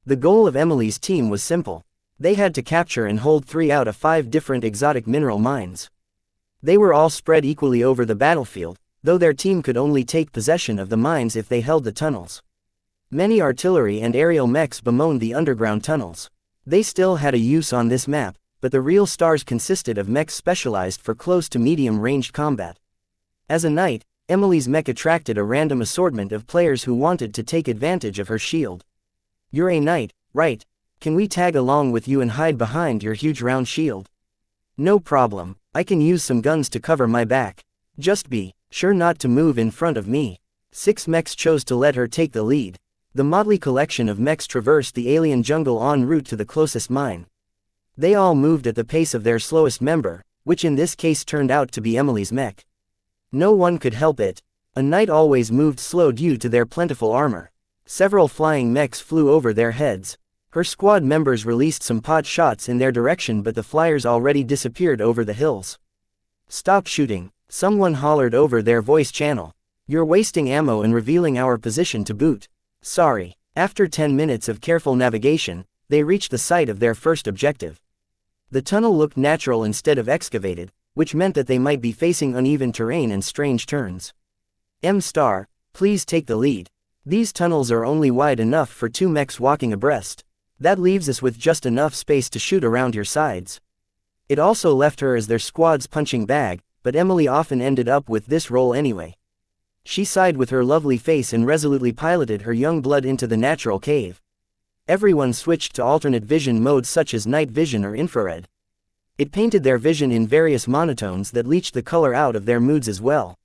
The goal of Emily's team was simple. They had to capture and hold 3 out of 5 different exotic mineral mines. They were all spread equally over the battlefield, though their team could only take possession of the mines if they held the tunnels. Many artillery and aerial mechs bemoaned the underground tunnels. They still had a use on this map, but the real stars consisted of mechs specialized for close to medium-ranged combat. As a knight, Emily's mech attracted a random assortment of players who wanted to take advantage of her shield. "You're a knight, right? Can we tag along with you and hide behind your huge round shield?" "No problem, I can use some guns to cover my back. Just be sure not to move in front of me." 6 mechs chose to let her take the lead. The motley collection of mechs traversed the alien jungle en route to the closest mine. They all moved at the pace of their slowest member, which in this case turned out to be Emily's mech. No one could help it. A knight always moved slow due to their plentiful armor. Several flying mechs flew over their heads. Her squad members released some pot shots in their direction, but the flyers already disappeared over the hills. "Stop shooting," someone hollered over their voice channel. "You're wasting ammo and revealing our position to boot." "Sorry." After 10 minutes of careful navigation, they reached the site of their first objective. The tunnel looked natural instead of excavated, which meant that they might be facing uneven terrain and strange turns. "M*, please take the lead. These tunnels are only wide enough for 2 mechs walking abreast. That leaves us with just enough space to shoot around your sides." It also left her as their squad's punching bag, but Emily often ended up with this role anyway. She sighed with her lovely face and resolutely piloted her young blood into the natural cave. Everyone switched to alternate vision modes such as night vision or infrared. It painted their vision in various monotones that leached the color out of their moods as well.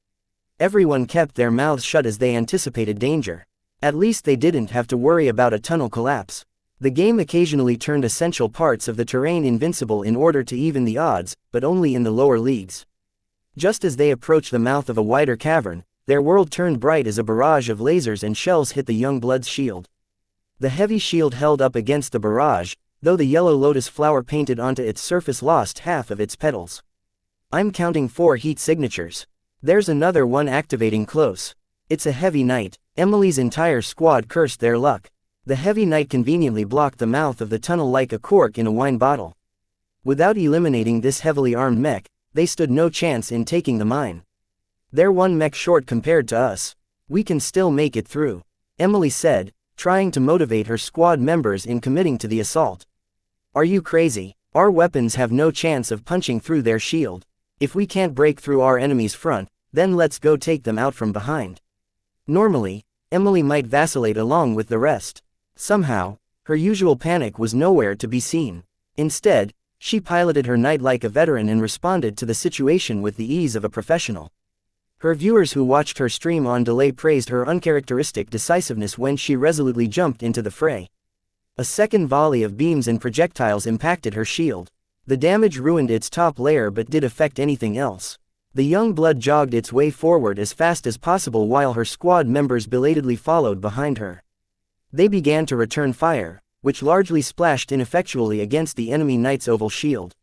Everyone kept their mouths shut as they anticipated danger. At least they didn't have to worry about a tunnel collapse. The game occasionally turned essential parts of the terrain invincible in order to even the odds, but only in the lower leagues. Just as they approached the mouth of a wider cavern, their world turned bright as a barrage of lasers and shells hit the young blood's shield. The heavy shield held up against the barrage, though the yellow lotus flower painted onto its surface lost half of its petals. I'm counting 4 heat signatures. There's another one activating close. It's a heavy knight. Emily's entire squad cursed their luck. The heavy knight conveniently blocked the mouth of the tunnel like a cork in a wine bottle. Without eliminating this heavily armed mech, they stood no chance in taking the mine. They're 1 mech short compared to us. We can still make it through, Emily said, trying to motivate her squad members in committing to the assault. Are you crazy? Our weapons have no chance of punching through their shield. If we can't break through our enemy's front, then let's go take them out from behind. Normally, Emily might vacillate along with the rest. Somehow, her usual panic was nowhere to be seen. Instead, she piloted her knight like a veteran and responded to the situation with the ease of a professional. Her viewers who watched her stream on delay praised her uncharacteristic decisiveness when she resolutely jumped into the fray. A second volley of beams and projectiles impacted her shield. The damage ruined its top layer but did affect anything else. The young blood jogged its way forward as fast as possible while her squad members belatedly followed behind her. They began to return fire, which largely splashed ineffectually against the enemy knight's oval shield.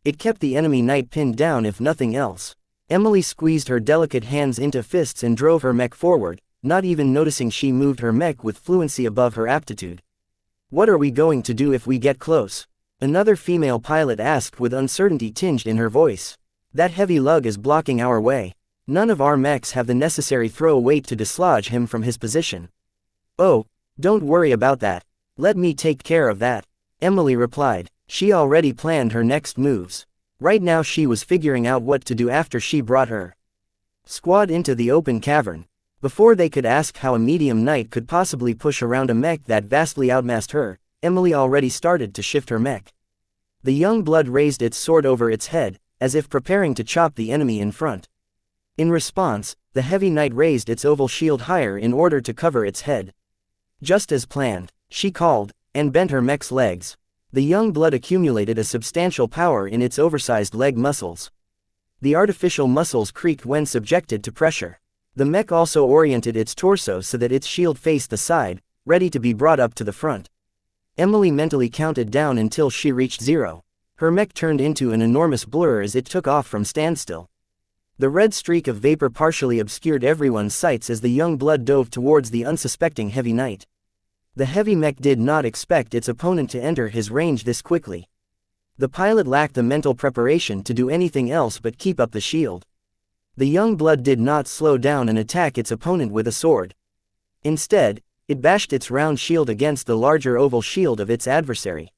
It kept the enemy knight pinned down if nothing else. Emily squeezed her delicate hands into fists and drove her mech forward, not even noticing she moved her mech with fluency above her aptitude. What are we going to do if we get close? Another female pilot asked with uncertainty tinged in her voice. That heavy lug is blocking our way. None of our mechs have the necessary throw weight to dislodge him from his position. Oh, don't worry about that. Let me take care of that, Emily replied. She already planned her next moves. Right now she was figuring out what to do after she brought her squad into the open cavern. Before they could ask how a medium knight could possibly push around a mech that vastly outmassed her, Emily already started to shift her mech. The young blood raised its sword over its head, as if preparing to chop the enemy in front. In response, the heavy knight raised its oval shield higher in order to cover its head. Just as planned, she called, and bent her mech's legs. The young blood accumulated a substantial power in its oversized leg muscles. The artificial muscles creaked when subjected to pressure. The mech also oriented its torso so that its shield faced the side, ready to be brought up to the front. Emily mentally counted down until she reached 0. Her mech turned into an enormous blur as it took off from standstill. The red streak of vapor partially obscured everyone's sights as the young blood dove towards the unsuspecting heavy knight. The heavy mech did not expect its opponent to enter his range this quickly. The pilot lacked the mental preparation to do anything else but keep up the shield. The young blood did not slow down and attack its opponent with a sword. Instead, it bashed its round shield against the larger oval shield of its adversary.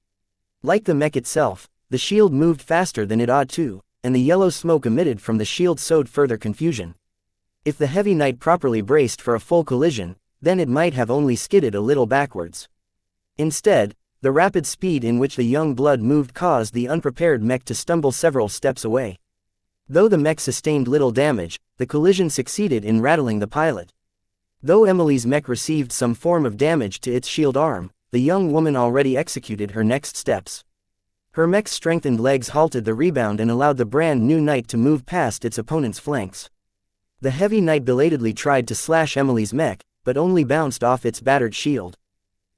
Like the mech itself, the shield moved faster than it ought to, and the yellow smoke emitted from the shield sowed further confusion. If the heavy knight properly braced for a full collision, then it might have only skidded a little backwards. Instead, the rapid speed in which the young blood moved caused the unprepared mech to stumble several steps away. Though the mech sustained little damage, the collision succeeded in rattling the pilot. Though Emily's mech received some form of damage to its shield arm, the young woman already executed her next steps. Her mech's strengthened legs halted the rebound and allowed the brand new knight to move past its opponent's flanks. The heavy knight belatedly tried to slash Emily's mech, but only bounced off its battered shield.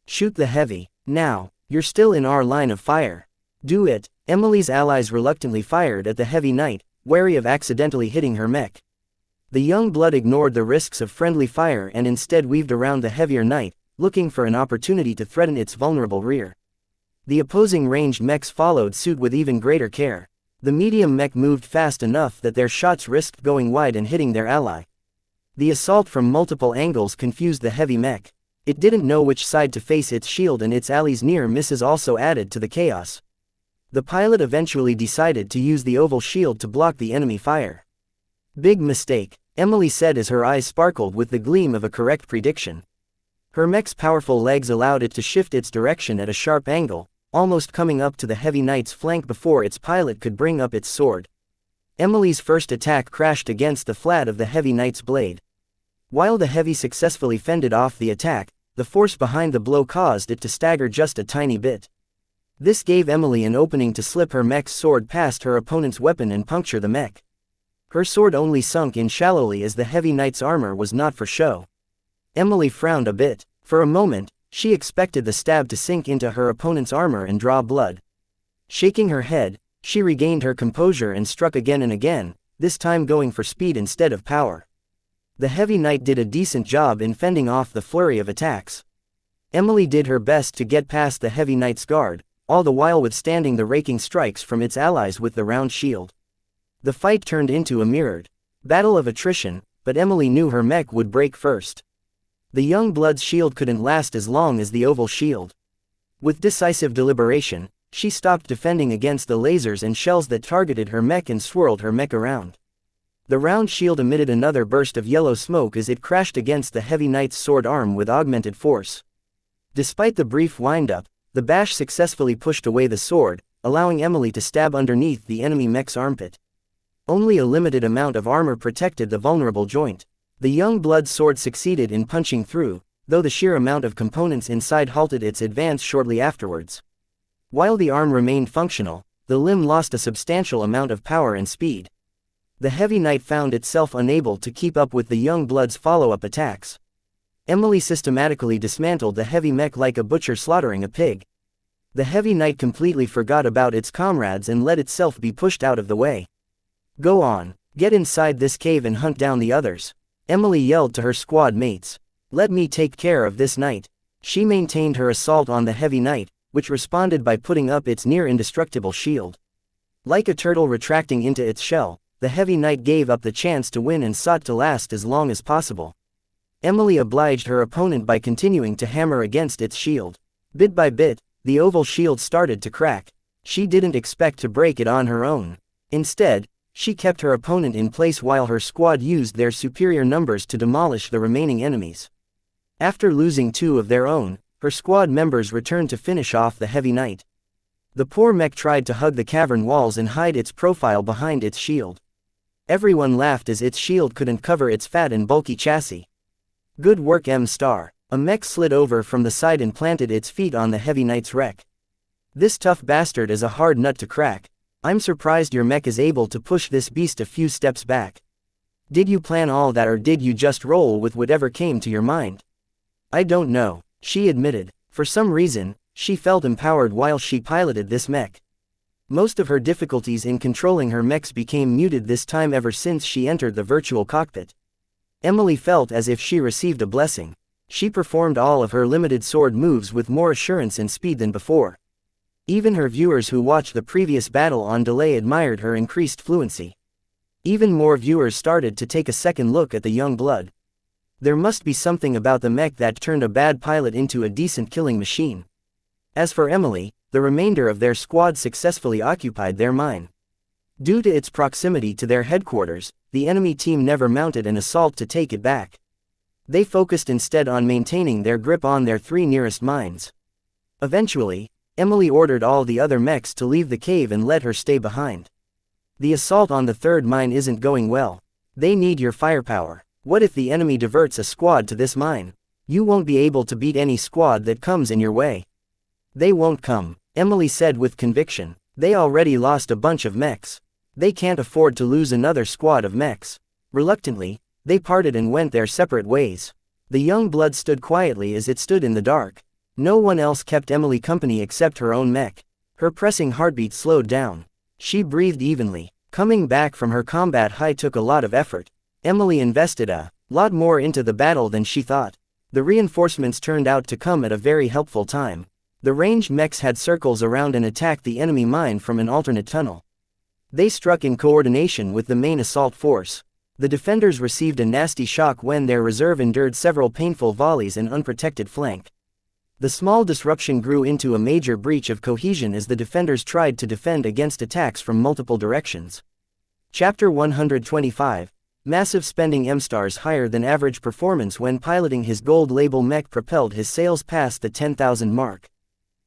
Shoot the heavy. Now, you're still in our line of fire. Do it. Emily's allies reluctantly fired at the heavy knight, wary of accidentally hitting her mech. The young blood ignored the risks of friendly fire and instead weaved around the heavier knight, looking for an opportunity to threaten its vulnerable rear. The opposing ranged mechs followed suit with even greater care. The medium mech moved fast enough that their shots risked going wide and hitting their ally. The assault from multiple angles confused the heavy mech. It didn't know which side to face its shield, and its allies' near misses also added to the chaos. The pilot eventually decided to use the oval shield to block the enemy fire. Big mistake, Emily said as her eyes sparkled with the gleam of a correct prediction. Her mech's powerful legs allowed it to shift its direction at a sharp angle, almost coming up to the heavy knight's flank before its pilot could bring up its sword. Emily's first attack crashed against the flat of the heavy knight's blade. While the heavy successfully fended off the attack, the force behind the blow caused it to stagger just a tiny bit. This gave Emily an opening to slip her mech's sword past her opponent's weapon and puncture the mech. Her sword only sunk in shallowly as the heavy knight's armor was not for show. Emily frowned a bit. For a moment, She expected the stab to sink into her opponent's armor and draw blood. Shaking her head, she regained her composure and struck again and again, this time going for speed instead of power. The heavy knight did a decent job in fending off the flurry of attacks. Emily did her best to get past the heavy knight's guard, all the while withstanding the raking strikes from its allies with the round shield. The fight turned into a mirrored battle of attrition, but Emily knew her mech would break first. The young blood's shield couldn't last as long as the oval shield. With decisive deliberation, she stopped defending against the lasers and shells that targeted her mech and swirled her mech around. The round shield emitted another burst of yellow smoke as it crashed against the heavy knight's sword arm with augmented force. Despite the brief wind-up, the bash successfully pushed away the sword, allowing Emily to stab underneath the enemy mech's armpit. Only a limited amount of armor protected the vulnerable joint. The young blood sword succeeded in punching through, though the sheer amount of components inside halted its advance shortly afterwards. While the arm remained functional, the limb lost a substantial amount of power and speed. The heavy knight found itself unable to keep up with the young blood's follow-up attacks. Emily systematically dismantled the heavy mech like a butcher slaughtering a pig. The heavy knight completely forgot about its comrades and let itself be pushed out of the way. "Go on, get inside this cave and hunt down the others," Emily yelled to her squad mates. "Let me take care of this knight." She maintained her assault on the heavy knight, which responded by putting up its near-indestructible shield. Like a turtle retracting into its shell, the heavy knight gave up the chance to win and sought to last as long as possible. Emily obliged her opponent by continuing to hammer against its shield. Bit by bit, the oval shield started to crack. She didn't expect to break it on her own. Instead, she kept her opponent in place while her squad used their superior numbers to demolish the remaining enemies. After losing 2 of their own, her squad members returned to finish off the heavy knight. The poor mech tried to hug the cavern walls and hide its profile behind its shield. Everyone laughed as its shield couldn't cover its fat and bulky chassis. "Good work, M***." A mech slid over from the side and planted its feet on the heavy knight's wreck. "This tough bastard is a hard nut to crack. I'm surprised your mech is able to push this beast a few steps back. Did you plan all that, or did you just roll with whatever came to your mind?" "I don't know," she admitted. For some reason, she felt empowered while she piloted this mech. Most of her difficulties in controlling her mechs became muted this time ever since she entered the virtual cockpit. Emily felt as if she received a blessing. She performed all of her limited sword moves with more assurance and speed than before. Even her viewers who watched the previous battle on delay admired her increased fluency. Even more viewers started to take a second look at the young blood. There must be something about the mech that turned a bad pilot into a decent killing machine. As for Emily, the remainder of their squad successfully occupied their mine. Due to its proximity to their headquarters, the enemy team never mounted an assault to take it back. They focused instead on maintaining their grip on their 3 nearest mines. Eventually, Emily ordered all the other mechs to leave the cave and let her stay behind. "The assault on the 3rd mine isn't going well. They need your firepower. What if the enemy diverts a squad to this mine? You won't be able to beat any squad that comes in your way." "They won't come," Emily said with conviction. "They already lost a bunch of mechs. They can't afford to lose another squad of mechs." Reluctantly, they parted and went their separate ways. The young blood stood quietly as it stood in the dark. No one else kept Emily company except her own mech. Her pressing heartbeat slowed down. She breathed evenly. Coming back from her combat high took a lot of effort. Emily invested a lot more into the battle than she thought. The reinforcements turned out to come at a very helpful time. The ranged mechs had circles around and attacked the enemy mine from an alternate tunnel. They struck in coordination with the main assault force. The defenders received a nasty shock when their reserve endured several painful volleys and unprotected flank. The small disruption grew into a major breach of cohesion as the defenders tried to defend against attacks from multiple directions. Chapter 125. Massive spending. M-Star's higher than average performance when piloting his gold label mech propelled his sales past the 10,000 mark.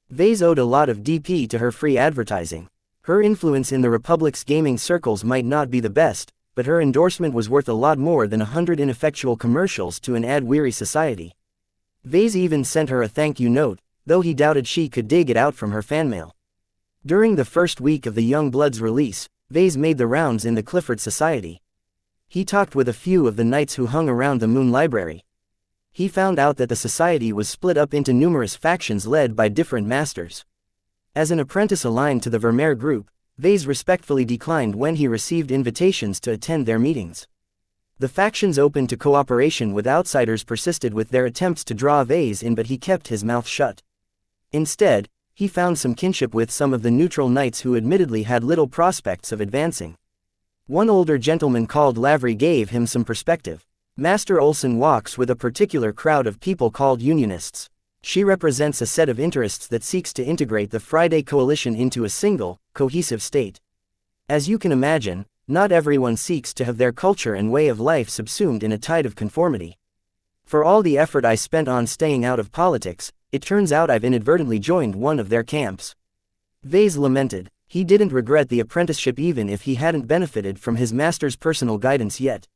Vase owed a lot of DP to her free advertising. Her influence in the Republic's gaming circles might not be the best, but her endorsement was worth a lot more than 100 ineffectual commercials to an ad-weary society. Vase even sent her a thank you note, though he doubted she could dig it out from her fan mail. During the first week of the Young Blood's release, Vase made the rounds in the Clifford Society. He talked with a few of the knights who hung around the Moon Library. he found out that the society was split up into numerous factions led by different masters. As an apprentice aligned to the Vermeer group, Vase respectfully declined when he received invitations to attend their meetings. The factions open to cooperation with outsiders persisted with their attempts to draw Vase in, but he kept his mouth shut. Instead, he found some kinship with some of the neutral knights who admittedly had little prospects of advancing. One older gentleman called Lavery gave him some perspective. Master Olson walks with a particular crowd of people called Unionists. She represents a set of interests that seeks to integrate the Friday Coalition into a single, cohesive state. As you can imagine, not everyone seeks to have their culture and way of life subsumed in a tide of conformity. For all the effort I spent on staying out of politics, it turns out I've inadvertently joined one of their camps. Vase lamented. He didn't regret the apprenticeship even if he hadn't benefited from his master's personal guidance yet.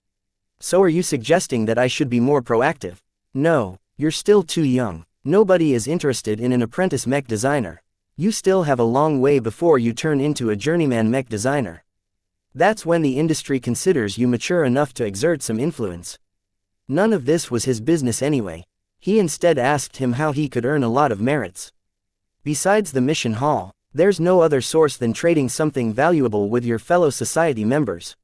So are you suggesting that I should be more proactive? No, you're still too young. Nobody is interested in an apprentice mech designer. You still have a long way before you turn into a journeyman mech designer. That's when the industry considers you mature enough to exert some influence. None of this was his business anyway. He instead asked him how he could earn a lot of merits. Besides the mission hall, there's no other source than trading something valuable with your fellow society members.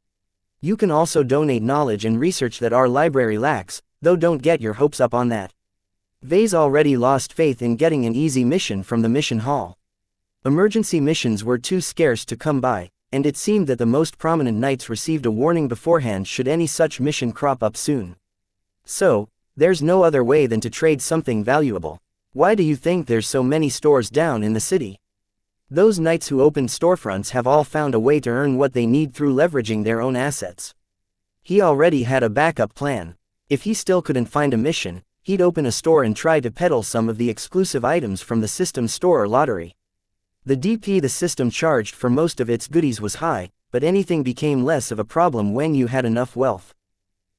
You can also donate knowledge and research that our library lacks, though don't get your hopes up on that. Vase already lost faith in getting an easy mission from the mission hall. Emergency missions were too scarce to come by, and it seemed that the most prominent knights received a warning beforehand should any such mission crop up soon. So, there's no other way than to trade something valuable. Why do you think there's so many stores down in the city? Those knights who opened storefronts have all found a way to earn what they need through leveraging their own assets. He already had a backup plan. If he still couldn't find a mission, he'd open a store and try to peddle some of the exclusive items from the system store or lottery. The DP the system charged for most of its goodies was high, but anything became less of a problem when you had enough wealth.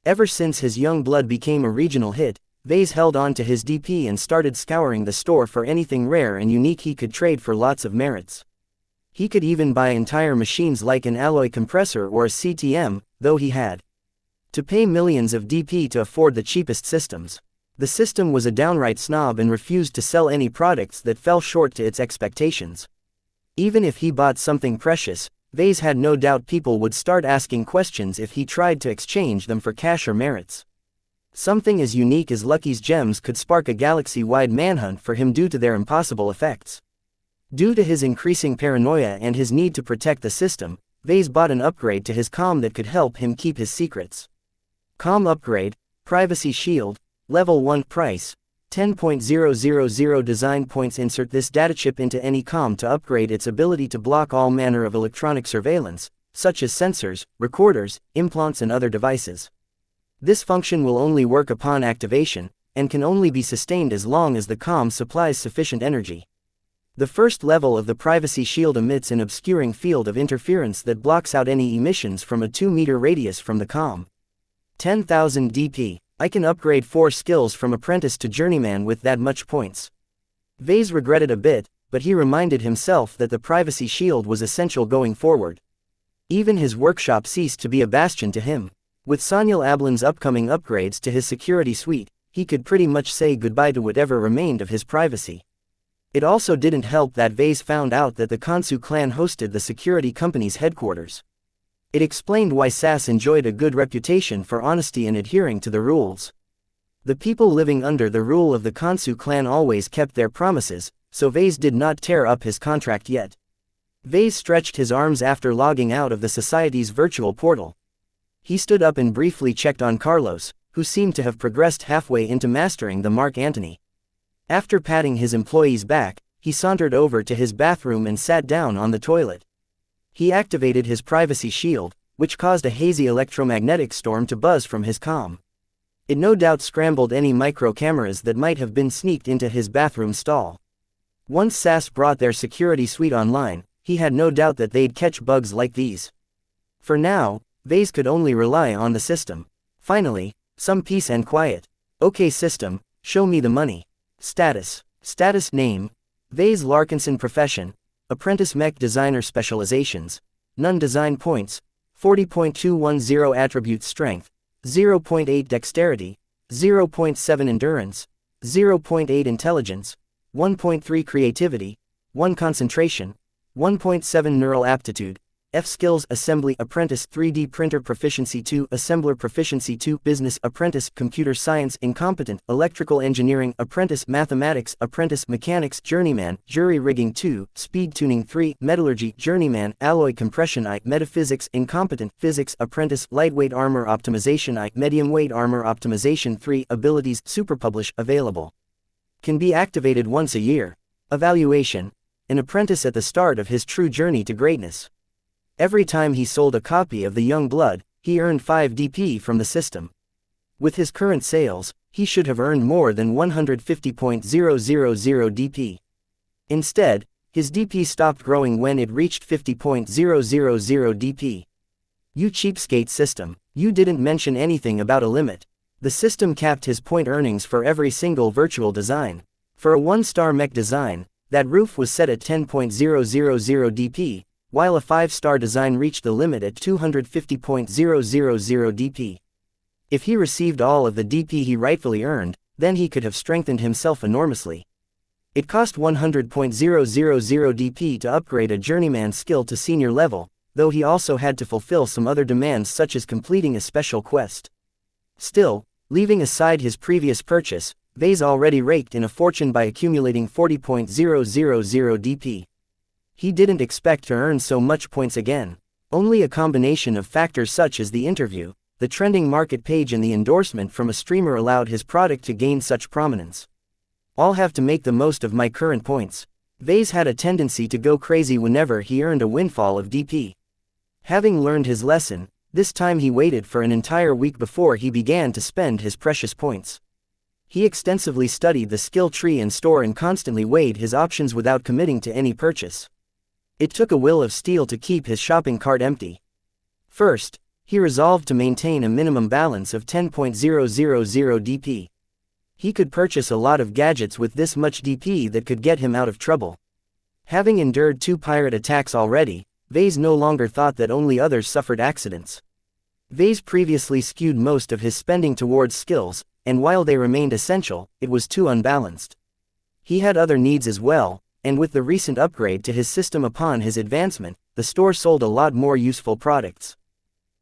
Ever since his young blood became a regional hit, Vase held on to his DP and started scouring the store for anything rare and unique he could trade for lots of merits. He could even buy entire machines like an alloy compressor or a CTM, though he had to pay millions of DP to afford the cheapest systems. The system was a downright snob and refused to sell any products that fell short to its expectations. Even if he bought something precious, Vase had no doubt people would start asking questions if he tried to exchange them for cash or merits. Something as unique as Lucky's gems could spark a galaxy-wide manhunt for him due to their impossible effects. Due to his increasing paranoia and his need to protect the system, Vase bought an upgrade to his comm that could help him keep his secrets. Comm upgrade, Privacy Shield, Level 1 price, 10.000 design points. Insert this datachip into any comm to upgrade its ability to block all manner of electronic surveillance, such as sensors, recorders, implants and other devices. This function will only work upon activation, and can only be sustained as long as the comm supplies sufficient energy. The first level of the Privacy Shield emits an obscuring field of interference that blocks out any emissions from a 2-meter radius from the comm. 10,000 DP. I can upgrade 4 skills from apprentice to journeyman with that much points. Vase regretted a bit, but he reminded himself that the Privacy Shield was essential going forward. Even his workshop ceased to be a bastion to him. With Sanyal Ablin's upcoming upgrades to his security suite, he could pretty much say goodbye to whatever remained of his privacy. It also didn't help that Vase found out that the Kansu clan hosted the security company's headquarters. It explained why SAS enjoyed a good reputation for honesty and adhering to the rules. The people living under the rule of the Kansu clan always kept their promises, so Vase did not tear up his contract yet. Vase stretched his arms after logging out of the society's virtual portal. He stood up and briefly checked on Carlos, who seemed to have progressed halfway into mastering the Mark Antony. After patting his employee's back, he sauntered over to his bathroom and sat down on the toilet. He activated his privacy shield, which caused a hazy electromagnetic storm to buzz from his comm. It no doubt scrambled any micro-cameras that might have been sneaked into his bathroom stall. Once SAS brought their security suite online, he had no doubt that they'd catch bugs like these. For now, Vase could only rely on the system. Finally, some peace and quiet. Okay system, show me the money. Status. Status name. Vase Larkinson profession. Apprentice mech designer specializations. None design points. 40.210 attribute strength. 0.8 dexterity. 0.7 endurance, 0.8 intelligence, 1.3 creativity, 1 concentration, 1.7 neural aptitude, F skills assembly apprentice 3D printer proficiency 2 assembler proficiency 2 business apprentice computer science incompetent electrical engineering apprentice mathematics apprentice mechanics journeyman jury rigging 2 speed tuning 3 metallurgy journeyman alloy compression I metaphysics incompetent physics apprentice lightweight armor optimization I medium weight armor optimization 3 abilities superpublish available can be activated once a year. Evaluation: an apprentice at the start of his true journey to greatness. Every time he sold a copy of the Young Blood, he earned 5 DP from the system. With his current sales, he should have earned more than 150.000 DP. Instead, his DP stopped growing when it reached 50.000 DP. You cheapskate system, you didn't mention anything about a limit. The system capped his point earnings for every single virtual design. For a 1-star mech design, that roof was set at 10.000 DP, while a 5-star design reached the limit at 250.000 DP. If he received all of the DP he rightfully earned, then he could have strengthened himself enormously. It cost 100.000 DP to upgrade a journeyman skill to senior level, though he also had to fulfill some other demands such as completing a special quest. Still, leaving aside his previous purchase, Vase already raked in a fortune by accumulating 40.000 DP. He didn't expect to earn so much points again. Only a combination of factors such as the interview, the trending market page and the endorsement from a streamer allowed his product to gain such prominence. I'll have to make the most of my current points. Vase had a tendency to go crazy whenever he earned a windfall of DP. Having learned his lesson, this time he waited for an entire week before he began to spend his precious points. He extensively studied the skill tree and store and constantly weighed his options without committing to any purchase. It took a will of steel to keep his shopping cart empty. First, he resolved to maintain a minimum balance of 10.000 DP. He could purchase a lot of gadgets with this much DP that could get him out of trouble. Having endured 2 pirate attacks already, Vase no longer thought that only others suffered accidents. Vase previously skewed most of his spending towards skills, and while they remained essential, it was too unbalanced. He had other needs as well, and with the recent upgrade to his system upon his advancement, the store sold a lot more useful products.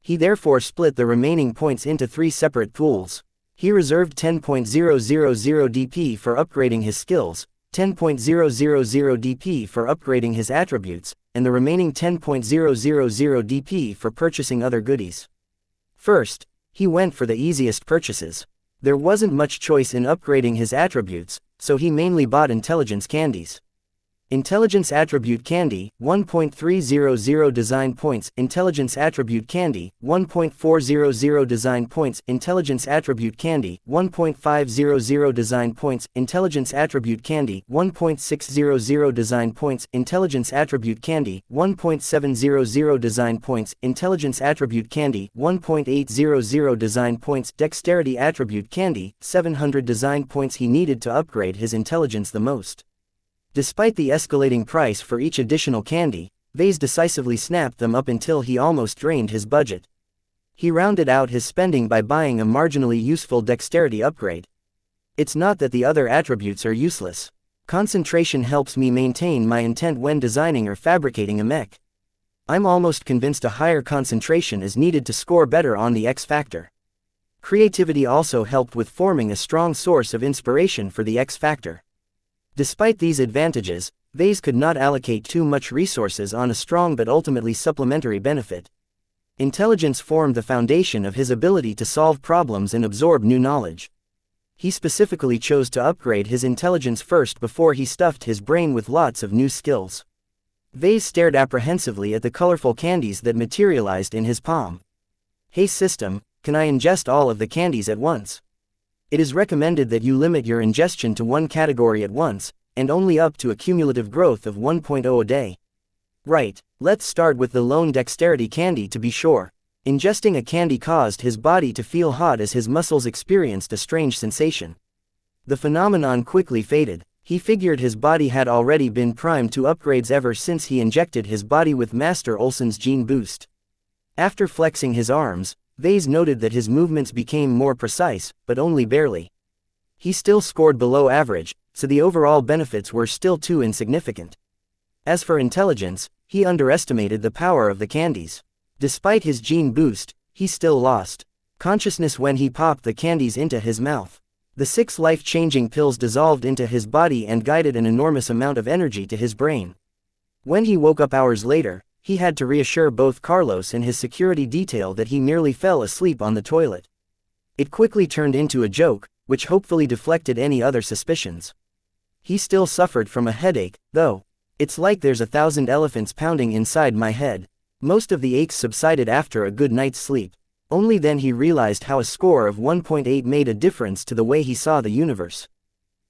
He therefore split the remaining points into 3 separate pools. He reserved 10.000 DP for upgrading his skills, 10.000 DP for upgrading his attributes, and the remaining 10.000 DP for purchasing other goodies. First, he went for the easiest purchases. There wasn't much choice in upgrading his attributes, so he mainly bought intelligence candies. Intelligence Attribute Candy, 1.300 Design Points. Intelligence Attribute Candy, 1.400 Design Points. Intelligence Attribute Candy, 1.500 Design Points. Intelligence Attribute Candy, 1.600 Design Points. Intelligence Attribute Candy, 1.700 Design Points. Intelligence Attribute Candy, 1.800 Design Points. Dexterity Attribute Candy, 700 Design Points. He needed to upgrade his intelligence the most. Despite the escalating price for each additional candy, Vase decisively snapped them up until he almost drained his budget. He rounded out his spending by buying a marginally useful dexterity upgrade. It's not that the other attributes are useless. Concentration helps me maintain my intent when designing or fabricating a mech. I'm almost convinced a higher concentration is needed to score better on the X factor. Creativity also helped with forming a strong source of inspiration for the X factor. Despite these advantages, Vase could not allocate too much resources on a strong but ultimately supplementary benefit. Intelligence formed the foundation of his ability to solve problems and absorb new knowledge. He specifically chose to upgrade his intelligence first before he stuffed his brain with lots of new skills. Vase stared apprehensively at the colorful candies that materialized in his palm. "Hey system, can I ingest all of the candies at once? It is recommended that you limit your ingestion to 1 category at once, and only up to a cumulative growth of 1.0 a day. Right, let's start with the lone dexterity candy to be sure." Ingesting a candy caused his body to feel hot as his muscles experienced a strange sensation. The phenomenon quickly faded. He figured his body had already been primed to upgrades ever since he injected his body with Master Olsen's gene boost. After flexing his arms, Vase noted that his movements became more precise, but only barely. He still scored below average, so the overall benefits were still too insignificant. As for intelligence, he underestimated the power of the candies. Despite his gene boost, he still lost consciousness when he popped the candies into his mouth. The 6 life-changing pills dissolved into his body and guided an enormous amount of energy to his brain. When he woke up hours later, he had to reassure both Carlos and his security detail that he merely fell asleep on the toilet. It quickly turned into a joke, which hopefully deflected any other suspicions. He still suffered from a headache, though. It's like there's 1,000 elephants pounding inside my head. Most of the aches subsided after a good night's sleep. Only then he realized how a score of 1.8 made a difference to the way he saw the universe.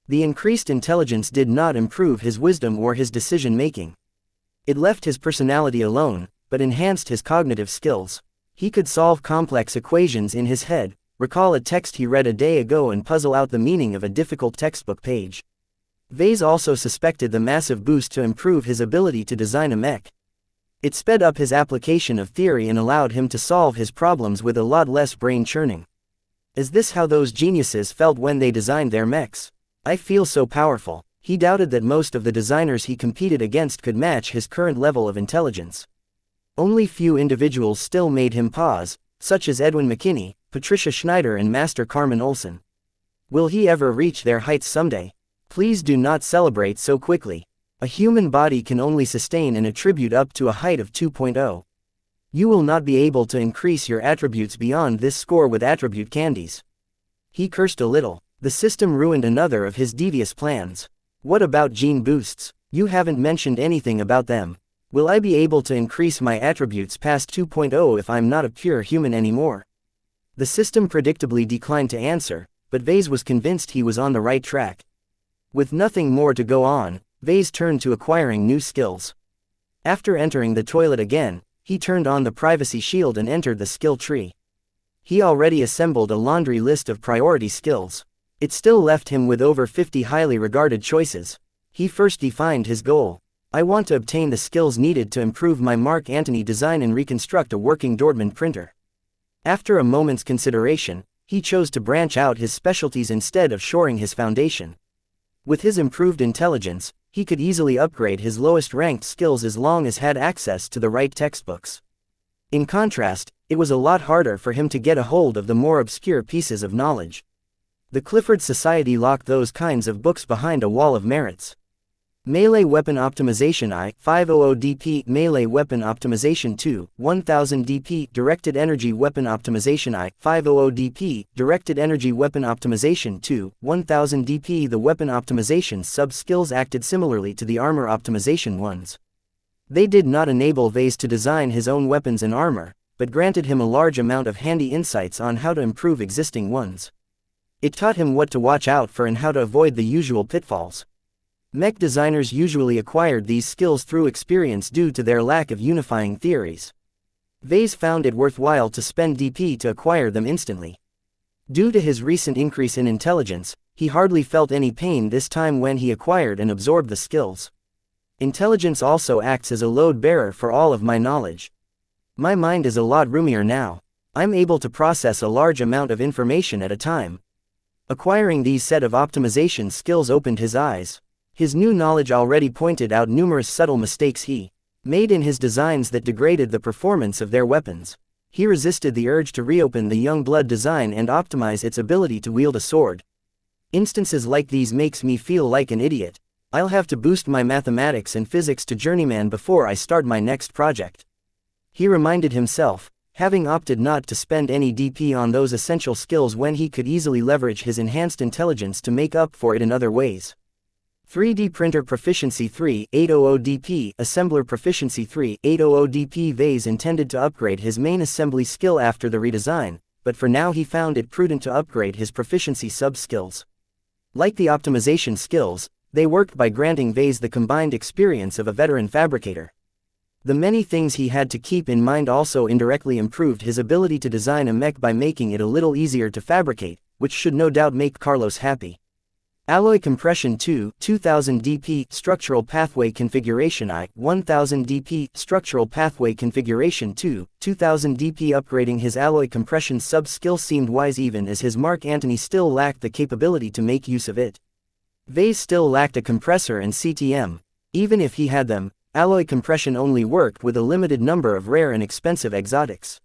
The increased intelligence did not improve his wisdom or his decision-making. It left his personality alone, but enhanced his cognitive skills. He could solve complex equations in his head, recall a text he read a day ago and puzzle out the meaning of a difficult textbook page. Vase also suspected the massive boost to improve his ability to design a mech. It sped up his application of theory and allowed him to solve his problems with a lot less brain churning. Is this how those geniuses felt when they designed their mechs? I feel so powerful. He doubted that most of the designers he competed against could match his current level of intelligence. Only few individuals still made him pause, such as Edwin McKinney, Patricia Schneider and Master Carmen Olsen. Will he ever reach their heights someday? Please do not celebrate so quickly. A human body can only sustain an attribute up to a height of 2.0. You will not be able to increase your attributes beyond this score with attribute candies. He cursed a little. The system ruined another of his devious plans. What about gene boosts? You haven't mentioned anything about them. Will I be able to increase my attributes past 2.0 if I'm not a pure human anymore? The system predictably declined to answer, but Vase was convinced he was on the right track. With nothing more to go on, Vase turned to acquiring new skills. After entering the toilet again, he turned on the privacy shield and entered the skill tree. He already assembled a laundry list of priority skills. It still left him with over 50 highly regarded choices. He first defined his goal. I want to obtain the skills needed to improve my Mark Antony design and reconstruct a working Dortmund printer. After a moment's consideration, he chose to branch out his specialties instead of shoring his foundation. With his improved intelligence, he could easily upgrade his lowest ranked skills as long as had access to the right textbooks. In contrast, it was a lot harder for him to get a hold of the more obscure pieces of knowledge. The Clifford Society locked those kinds of books behind a wall of merits. Melee Weapon Optimization I-500DP Melee Weapon Optimization 2, 1000DP Directed Energy Weapon Optimization I-500DP Directed Energy Weapon Optimization 2, 1000DP The weapon optimization sub-skills acted similarly to the armor optimization ones. They did not enable Vase to design his own weapons and armor, but granted him a large amount of handy insights on how to improve existing ones. It taught him what to watch out for and how to avoid the usual pitfalls. Mech designers usually acquired these skills through experience due to their lack of unifying theories. Vase found it worthwhile to spend DP to acquire them instantly. Due to his recent increase in intelligence, he hardly felt any pain this time when he acquired and absorbed the skills. Intelligence also acts as a load bearer for all of my knowledge. My mind is a lot roomier now. I'm able to process a large amount of information at a time. Acquiring these set of optimization skills opened his eyes. His new knowledge already pointed out numerous subtle mistakes he made in his designs that degraded the performance of their weapons. He resisted the urge to reopen the young blood design and optimize its ability to wield a sword. Instances like these makes me feel like an idiot. I'll have to boost my mathematics and physics to journeyman before I start my next project. He reminded himself, having opted not to spend any DP on those essential skills when he could easily leverage his enhanced intelligence to make up for it in other ways. 3D Printer Proficiency 3, 800DP, Assembler Proficiency 3, 800DP Vase intended to upgrade his main assembly skill after the redesign, but for now he found it prudent to upgrade his proficiency sub-skills. Like the optimization skills, they worked by granting Vase the combined experience of a veteran fabricator. The many things he had to keep in mind also indirectly improved his ability to design a mech by making it a little easier to fabricate, which should no doubt make Carlos happy. Alloy compression 2, 2000 dp, structural pathway configuration I, 1000 dp, structural pathway configuration 2, 2000 dp. Upgrading his alloy compression sub-skill seemed wise even as his Mark Antony still lacked the capability to make use of it. Vase still lacked a compressor and CTM. Even if he had them, alloy compression only worked with a limited number of rare and expensive exotics.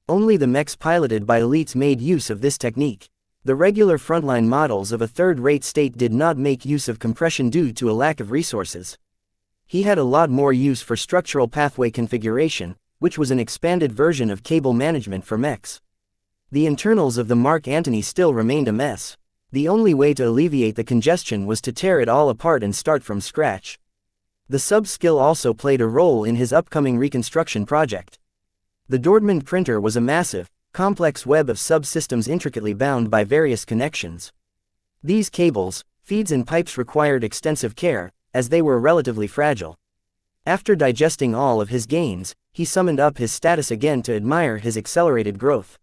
Only the mechs piloted by elites made use of this technique. The regular frontline models of a third-rate state did not make use of compression due to a lack of resources. He had a lot more use for structural pathway configuration, which was an expanded version of cable management for mechs. The internals of the Mark Antony still remained a mess. The only way to alleviate the congestion was to tear it all apart and start from scratch. The sub-skill also played a role in his upcoming reconstruction project. The Dortmund printer was a massive, complex web of subsystems intricately bound by various connections. These cables, feeds and pipes required extensive care, as they were relatively fragile. After digesting all of his gains, he summoned up his status again to admire his accelerated growth.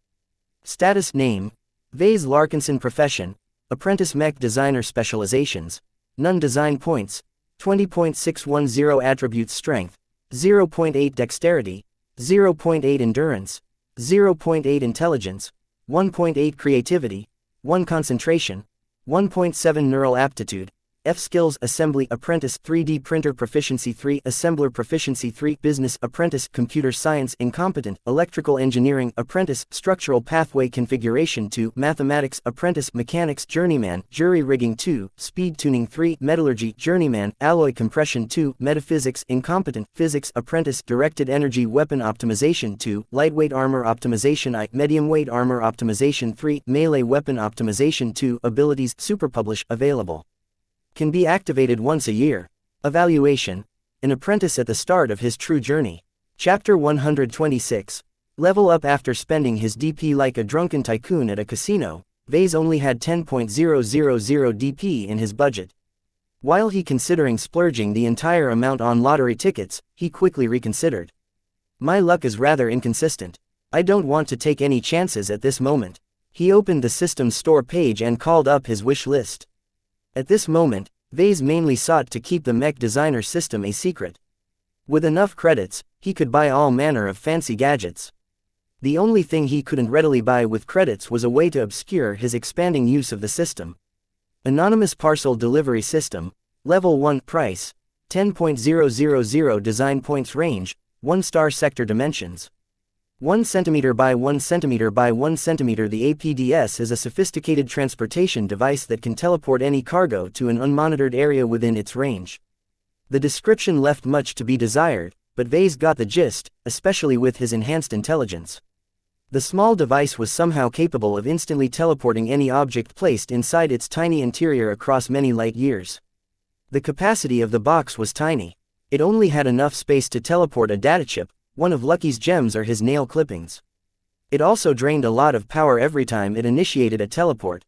Status name: Vase Larkinson. Profession: Apprentice Mech Designer. Specializations: None. Design points: 20.610. Attributes: Strength 0.8, Dexterity 0.8, Endurance 0.8, Intelligence 1.8, Creativity 1, Concentration 1.7, Neural Aptitude. F skills: Assembly Apprentice, 3D Printer Proficiency 3, Assembler Proficiency 3, Business Apprentice, Computer Science Incompetent, Electrical Engineering Apprentice, Structural Pathway Configuration 2, Mathematics Apprentice, Mechanics Journeyman, Jury Rigging 2, Speed Tuning 3, Metallurgy Journeyman, Alloy Compression 2, Metaphysics Incompetent, Physics Apprentice, Directed Energy Weapon Optimization 2, Lightweight Armor Optimization I, Medium-Weight Armor Optimization 3, Melee Weapon Optimization 2. Abilities: Superpublish. Available. Can be activated once a year. Evaluation: an apprentice at the start of his true journey. Chapter 126. Level up. After spending his DP like a drunken tycoon at a casino, Vase only had 10.000 DP in his budget. While he considering splurging the entire amount on lottery tickets, he quickly reconsidered. My luck is rather inconsistent. I don't want to take any chances at this moment. He opened the system's store page and called up his wish list. At this moment, Vase mainly sought to keep the Mech Designer system a secret. With enough credits, he could buy all manner of fancy gadgets. The only thing he couldn't readily buy with credits was a way to obscure his expanding use of the system. Anonymous Parcel Delivery System, Level 1. Price: 10.000. Design points. Range: 1-star. Sector dimensions: 1 cm by 1 cm by 1 cm. The APDS is a sophisticated transportation device that can teleport any cargo to an unmonitored area within its range. The description left much to be desired, but Vase got the gist, especially with his enhanced intelligence. The small device was somehow capable of instantly teleporting any object placed inside its tiny interior across many light years. The capacity of the box was tiny. It only had enough space to teleport a data chip, one of Lucky's gems or his nail clippings. It also drained a lot of power every time it initiated a teleport.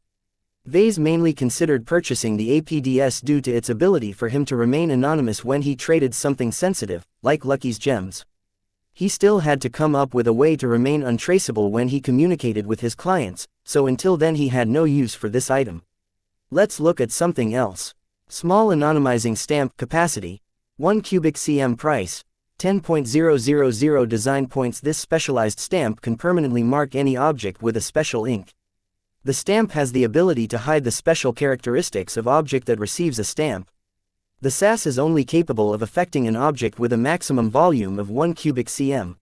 Vase mainly considered purchasing the APDS due to its ability for him to remain anonymous when he traded something sensitive, like Lucky's gems. He still had to come up with a way to remain untraceable when he communicated with his clients, so until then he had no use for this item. Let's look at something else. Small anonymizing stamp. Capacity: 1 cubic cm. Price: 10.000. Design points: this specialized stamp can permanently mark any object with a special ink. The stamp has the ability to hide the special characteristics of object that receives a stamp. The SAS is only capable of affecting an object with a maximum volume of 1 cubic cm.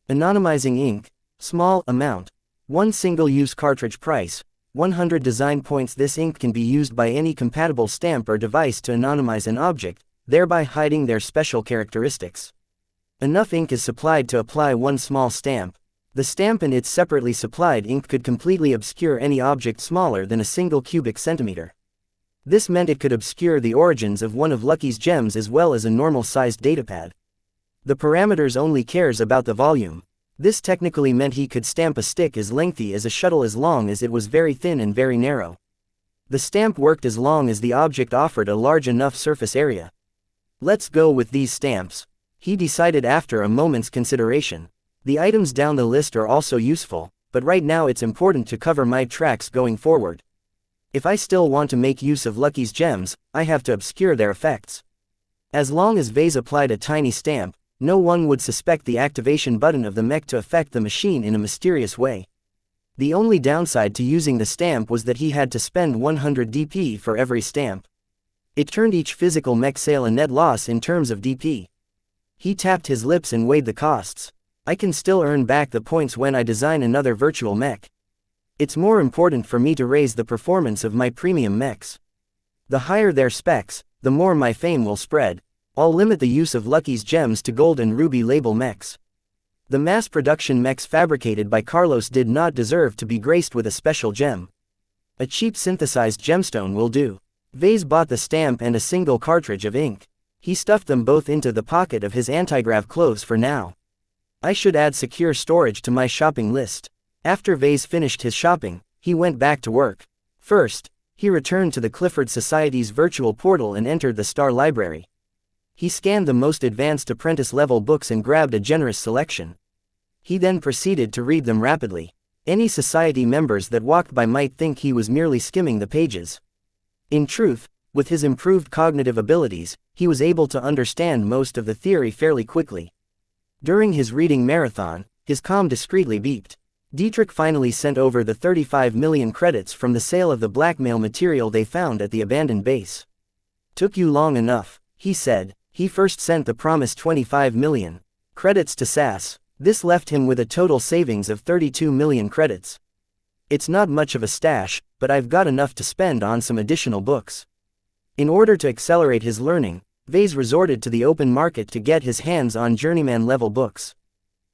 Anonymizing ink: small amount, 1 single-use cartridge. Price: 100. Design points: this ink can be used by any compatible stamp or device to anonymize an object, thereby hiding their special characteristics. Enough ink is supplied to apply one small stamp. The stamp and its separately supplied ink could completely obscure any object smaller than a single cubic centimeter. This meant it could obscure the origins of one of Lucky's gems as well as a normal-sized datapad. The parameters only cares about the volume. This technically meant he could stamp a stick as lengthy as a shuttle as long as it was very thin and very narrow. The stamp worked as long as the object offered a large enough surface area. Let's go with these stamps, he decided after a moment's consideration. The items down the list are also useful, but right now it's important to cover my tracks going forward. If I still want to make use of Lucky's gems, I have to obscure their effects. As long as Vase applied a tiny stamp, no one would suspect the activation button of the mech to affect the machine in a mysterious way. The only downside to using the stamp was that he had to spend 100 DP for every stamp. It turned each physical mech sale a net loss in terms of DP. He tapped his lips and weighed the costs. I can still earn back the points when I design another virtual mech. It's more important for me to raise the performance of my premium mechs. The higher their specs, the more my fame will spread. I'll limit the use of Lucky's gems to gold and ruby label mechs. The mass production mechs fabricated by Carlos did not deserve to be graced with a special gem. A cheap synthesized gemstone will do. Vase bought the stamp and a single cartridge of ink. He stuffed them both into the pocket of his anti-grav clothes for now. I should add secure storage to my shopping list. After Vase finished his shopping, he went back to work. First, he returned to the Clifford Society's virtual portal and entered the Star Library. He scanned the most advanced apprentice-level books and grabbed a generous selection. He then proceeded to read them rapidly. Any society members that walked by might think he was merely skimming the pages. In truth, with his improved cognitive abilities, he was able to understand most of the theory fairly quickly. During his reading marathon, his comm discreetly beeped. Dietrich finally sent over the 35 million credits from the sale of the blackmail material they found at the abandoned base. "Took you long enough," he said. He first sent the promised 25 million credits to SAS. This left him with a total savings of 32 million credits. "It's not much of a stash, but I've got enough to spend on some additional books." In order to accelerate his learning, Vase resorted to the open market to get his hands on journeyman-level books.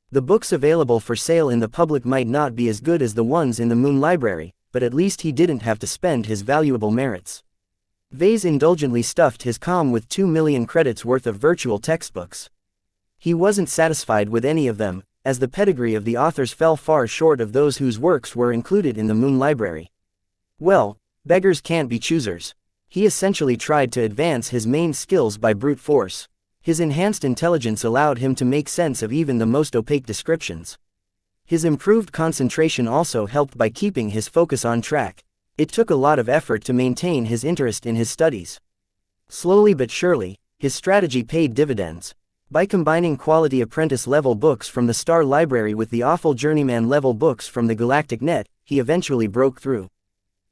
The books available for sale in the public might not be as good as the ones in the Moon Library, but at least he didn't have to spend his valuable merits. Vase indulgently stuffed his comm with 2 million credits worth of virtual textbooks. He wasn't satisfied with any of them, as the pedigree of the authors fell far short of those whose works were included in the Moon Library. Well, beggars can't be choosers. He essentially tried to advance his main skills by brute force. His enhanced intelligence allowed him to make sense of even the most opaque descriptions. His improved concentration also helped by keeping his focus on track. It took a lot of effort to maintain his interest in his studies. Slowly but surely, his strategy paid dividends. By combining quality apprentice-level books from the Star Library with the awful journeyman-level books from the Galactic Net, he eventually broke through.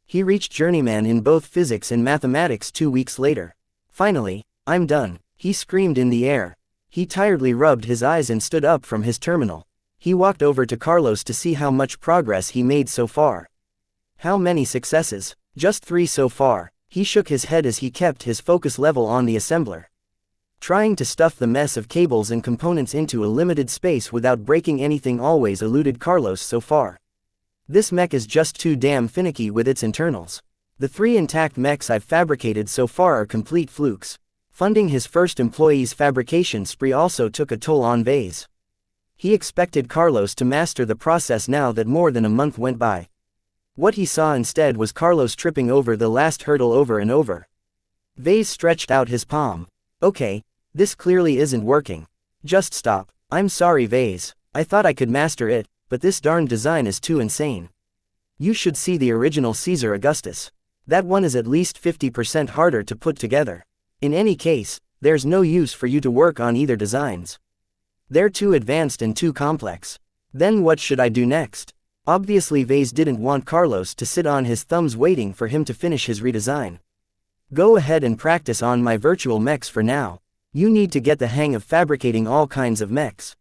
He reached journeyman in both physics and mathematics 2 weeks later. Finally, "I'm done," he screamed in the air. He tiredly rubbed his eyes and stood up from his terminal. He walked over to Carlos to see how much progress he made so far. "How many successes?" "Just 3 so far." He shook his head as he kept his focus level on the assembler. Trying to stuff the mess of cables and components into a limited space without breaking anything always eluded Carlos so far. "This mech is just too damn finicky with its internals. The 3 intact mechs I've fabricated so far are complete flukes." Funding his first employee's fabrication spree also took a toll on Vase. He expected Carlos to master the process now that more than a month went by. What he saw instead was Carlos tripping over the last hurdle over and over. Vase stretched out his palm. "Okay, this clearly isn't working. Just stop." "I'm sorry, Vase. I thought I could master it, but this darned design is too insane. You should see the original Caesar Augustus. That one is at least 50% harder to put together. In any case, there's no use for you to work on either designs. They're too advanced and too complex." Then what should I do next? Obviously Vase didn't want Carlos to sit on his thumbs waiting for him to finish his redesign. "Go ahead and practice on my virtual mechs for now. You need to get the hang of fabricating all kinds of mechs.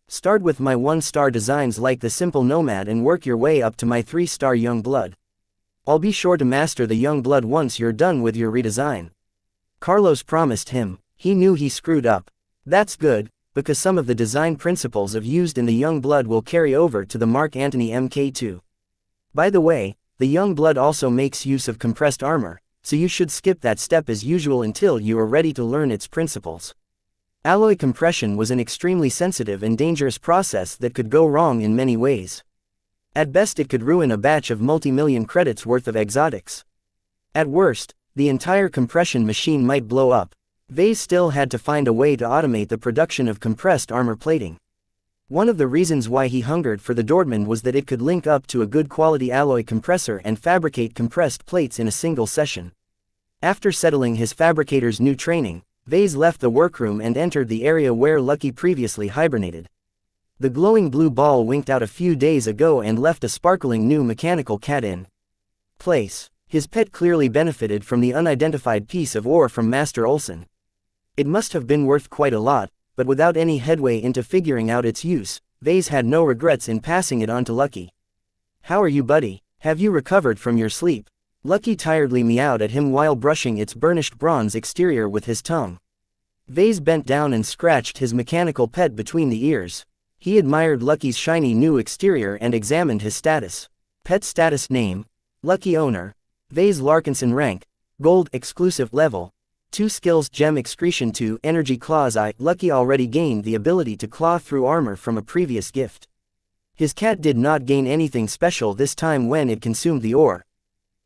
Start with my 1-star designs like the Simple Nomad and work your way up to my 3-star Young Blood. I'll be sure to master the Young Blood once you're done with your redesign." Carlos promised him. He knew he screwed up. That's good, because some of the design principles I've used in the Young Blood will carry over to the Mark Antony Mk2. By the way, the Young Blood also makes use of compressed armor, so you should skip that step as usual until you are ready to learn its principles. Alloy compression was an extremely sensitive and dangerous process that could go wrong in many ways. At best it could ruin a batch of multi-million credits worth of exotics. At worst, the entire compression machine might blow up. Vase still had to find a way to automate the production of compressed armor plating. One of the reasons why he hungered for the Dortmund was that it could link up to a good quality alloy compressor and fabricate compressed plates in a single session. After settling his fabricator's new training, Vase left the workroom and entered the area where Lucky previously hibernated. The glowing blue ball winked out a few days ago and left a sparkling new mechanical cat in place. His pet clearly benefited from the unidentified piece of ore from Master Olsen. It must have been worth quite a lot, but without any headway into figuring out its use, Vase had no regrets in passing it on to Lucky. "How are you, buddy? Have you recovered from your sleep?" Lucky tiredly meowed at him while brushing its burnished bronze exterior with his tongue. Vase bent down and scratched his mechanical pet between the ears. He admired Lucky's shiny new exterior and examined his status. Pet status: name, Lucky owner, Vase Larkinson rank, gold exclusive level, 2 skills gem excretion 2 energy claws I. Lucky already gained the ability to claw through armor from a previous gift. His cat did not gain anything special this time when it consumed the ore.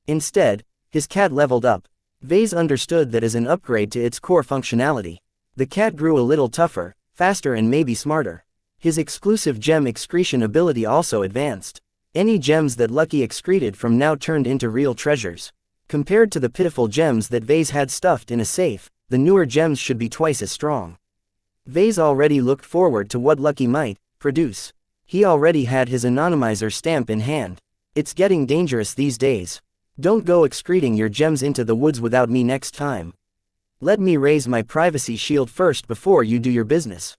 Instead, his cat leveled up. Vase understood that as an upgrade to its core functionality. The cat grew a little tougher, faster and maybe smarter. His exclusive gem excretion ability also advanced. Any gems that Lucky excreted from now turned into real treasures. Compared to the pitiful gems that Vase had stuffed in a safe, the newer gems should be twice as strong. Vase already looked forward to what Lucky might produce. He already had his anonymizer stamp in hand. It's getting dangerous these days. Don't go excreting your gems into the woods without me next time. Let me raise my privacy shield first before you do your business.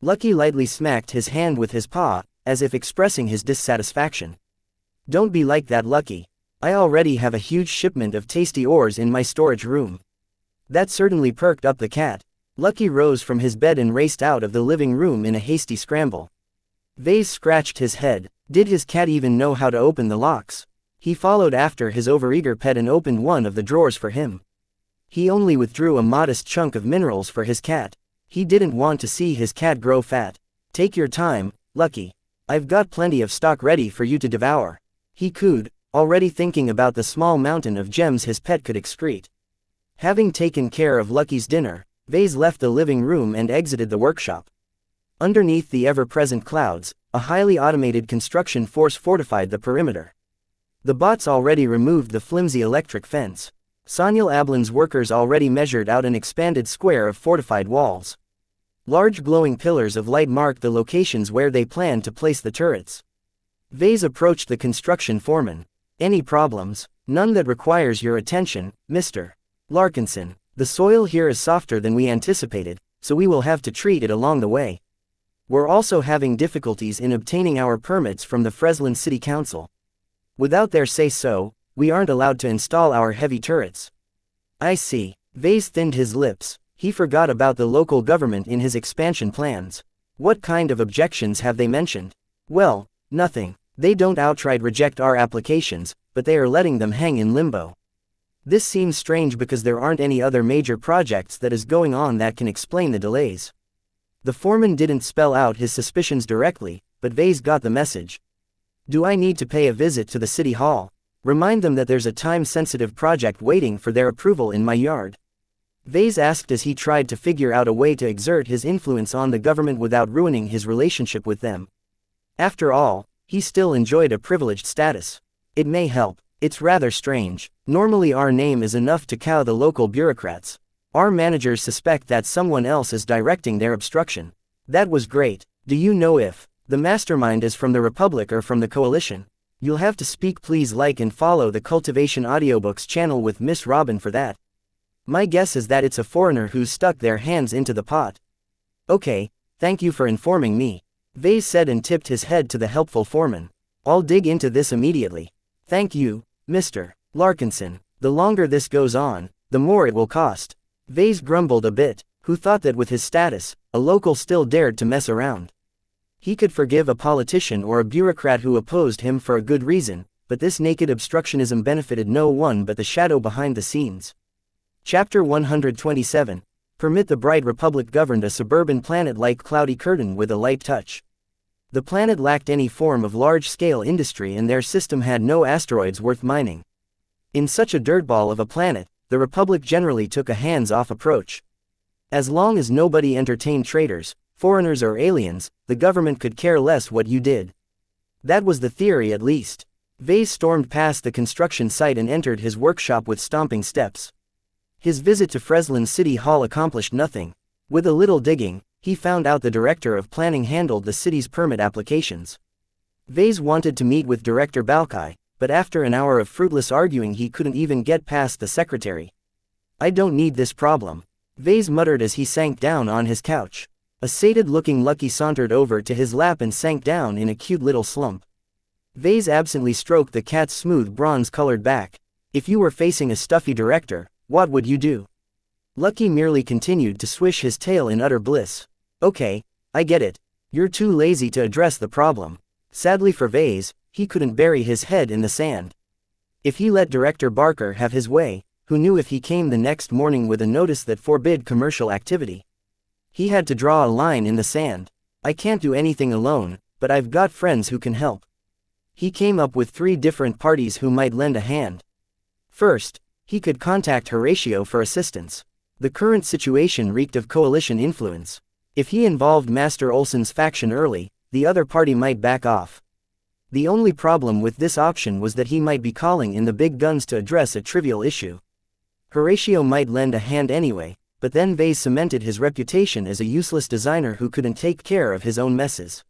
Lucky lightly smacked his hand with his paw, as if expressing his dissatisfaction. Don't be like that, Lucky. I already have a huge shipment of tasty ores in my storage room. That certainly perked up the cat. Lucky rose from his bed and raced out of the living room in a hasty scramble. Vase scratched his head. Did his cat even know how to open the locks? He followed after his overeager pet and opened one of the drawers for him. He only withdrew a modest chunk of minerals for his cat. He didn't want to see his cat grow fat. Take your time, Lucky. I've got plenty of stock ready for you to devour. He cooed, already thinking about the small mountain of gems his pet could excrete. Having taken care of Lucky's dinner, Vase left the living room and exited the workshop. Underneath the ever-present clouds, a highly automated construction force fortified the perimeter. The bots already removed the flimsy electric fence. Sanyal Ablin's workers already measured out an expanded square of fortified walls. Large glowing pillars of light marked the locations where they planned to place the turrets. Vase approached the construction foreman. "Any problems?" "None that requires your attention, Mr. Larkinson. The soil here is softer than we anticipated, so we will have to treat it along the way. We're also having difficulties in obtaining our permits from the Freslin City Council. Without their say-so, we aren't allowed to install our heavy turrets." "I see." Vase thinned his lips. He forgot about the local government in his expansion plans. "What kind of objections have they mentioned?" "Well, nothing. They don't outright reject our applications, but they are letting them hang in limbo. This seems strange because there aren't any other major projects that is going on that can explain the delays." The foreman didn't spell out his suspicions directly, but Vase got the message. "Do I need to pay a visit to the city hall? Remind them that there's a time-sensitive project waiting for their approval in my yard?" Vase asked as he tried to figure out a way to exert his influence on the government without ruining his relationship with them. After all, he still enjoyed a privileged status. "It may help. It's rather strange. Normally our name is enough to cow the local bureaucrats. Our managers suspect that someone else is directing their obstruction." "That was great. Do you know if the mastermind is from the Republic or from the Coalition?" "You'll have to speak. Please like and follow the Cultivation Audiobooks channel with Miss Robin for that. My guess is that it's a foreigner who's stuck their hands into the pot." "Okay, thank you for informing me," Vase said and tipped his head to the helpful foreman. "I'll dig into this immediately." "Thank you, Mr. Larkinson. The longer this goes on, the more it will cost." Vase grumbled a bit. Who thought that with his status, a local still dared to mess around? He could forgive a politician or a bureaucrat who opposed him for a good reason, but this naked obstructionism benefited no one but the shadow behind the scenes. Chapter 127. Permit the Bright Republic governed a suburban planet like Cloudy Curtain with a light touch. The planet lacked any form of large-scale industry and their system had no asteroids worth mining. In such a dirtball of a planet, the Republic generally took a hands-off approach. As long as nobody entertained traitors, foreigners or aliens, the government could care less what you did. That was the theory at least. Vase stormed past the construction site and entered his workshop with stomping steps. His visit to Freslin City Hall accomplished nothing. With a little digging, he found out the director of planning handled the city's permit applications. Vase wanted to meet with Director Balkai, but after an hour of fruitless arguing he couldn't even get past the secretary. "I don't need this problem," Vase muttered as he sank down on his couch. A sated-looking Lucky sauntered over to his lap and sank down in a cute little slump. Vase absently stroked the cat's smooth bronze-colored back. "If you were facing a stuffy director, what would you do?" Lucky merely continued to swish his tail in utter bliss. "Okay, I get it. You're too lazy to address the problem." Sadly for Vase, he couldn't bury his head in the sand. If he let Director Barker have his way, who knew if he came the next morning with a notice that forbid commercial activity? He had to draw a line in the sand. "I can't do anything alone, but I've got friends who can help." He came up with 3 different parties who might lend a hand. First, he could contact Horatio for assistance. The current situation reeked of coalition influence. If he involved Master Olson's faction early, the other party might back off. The only problem with this option was that he might be calling in the big guns to address a trivial issue. Horatio might lend a hand anyway, but then Vase cemented his reputation as a useless designer who couldn't take care of his own messes.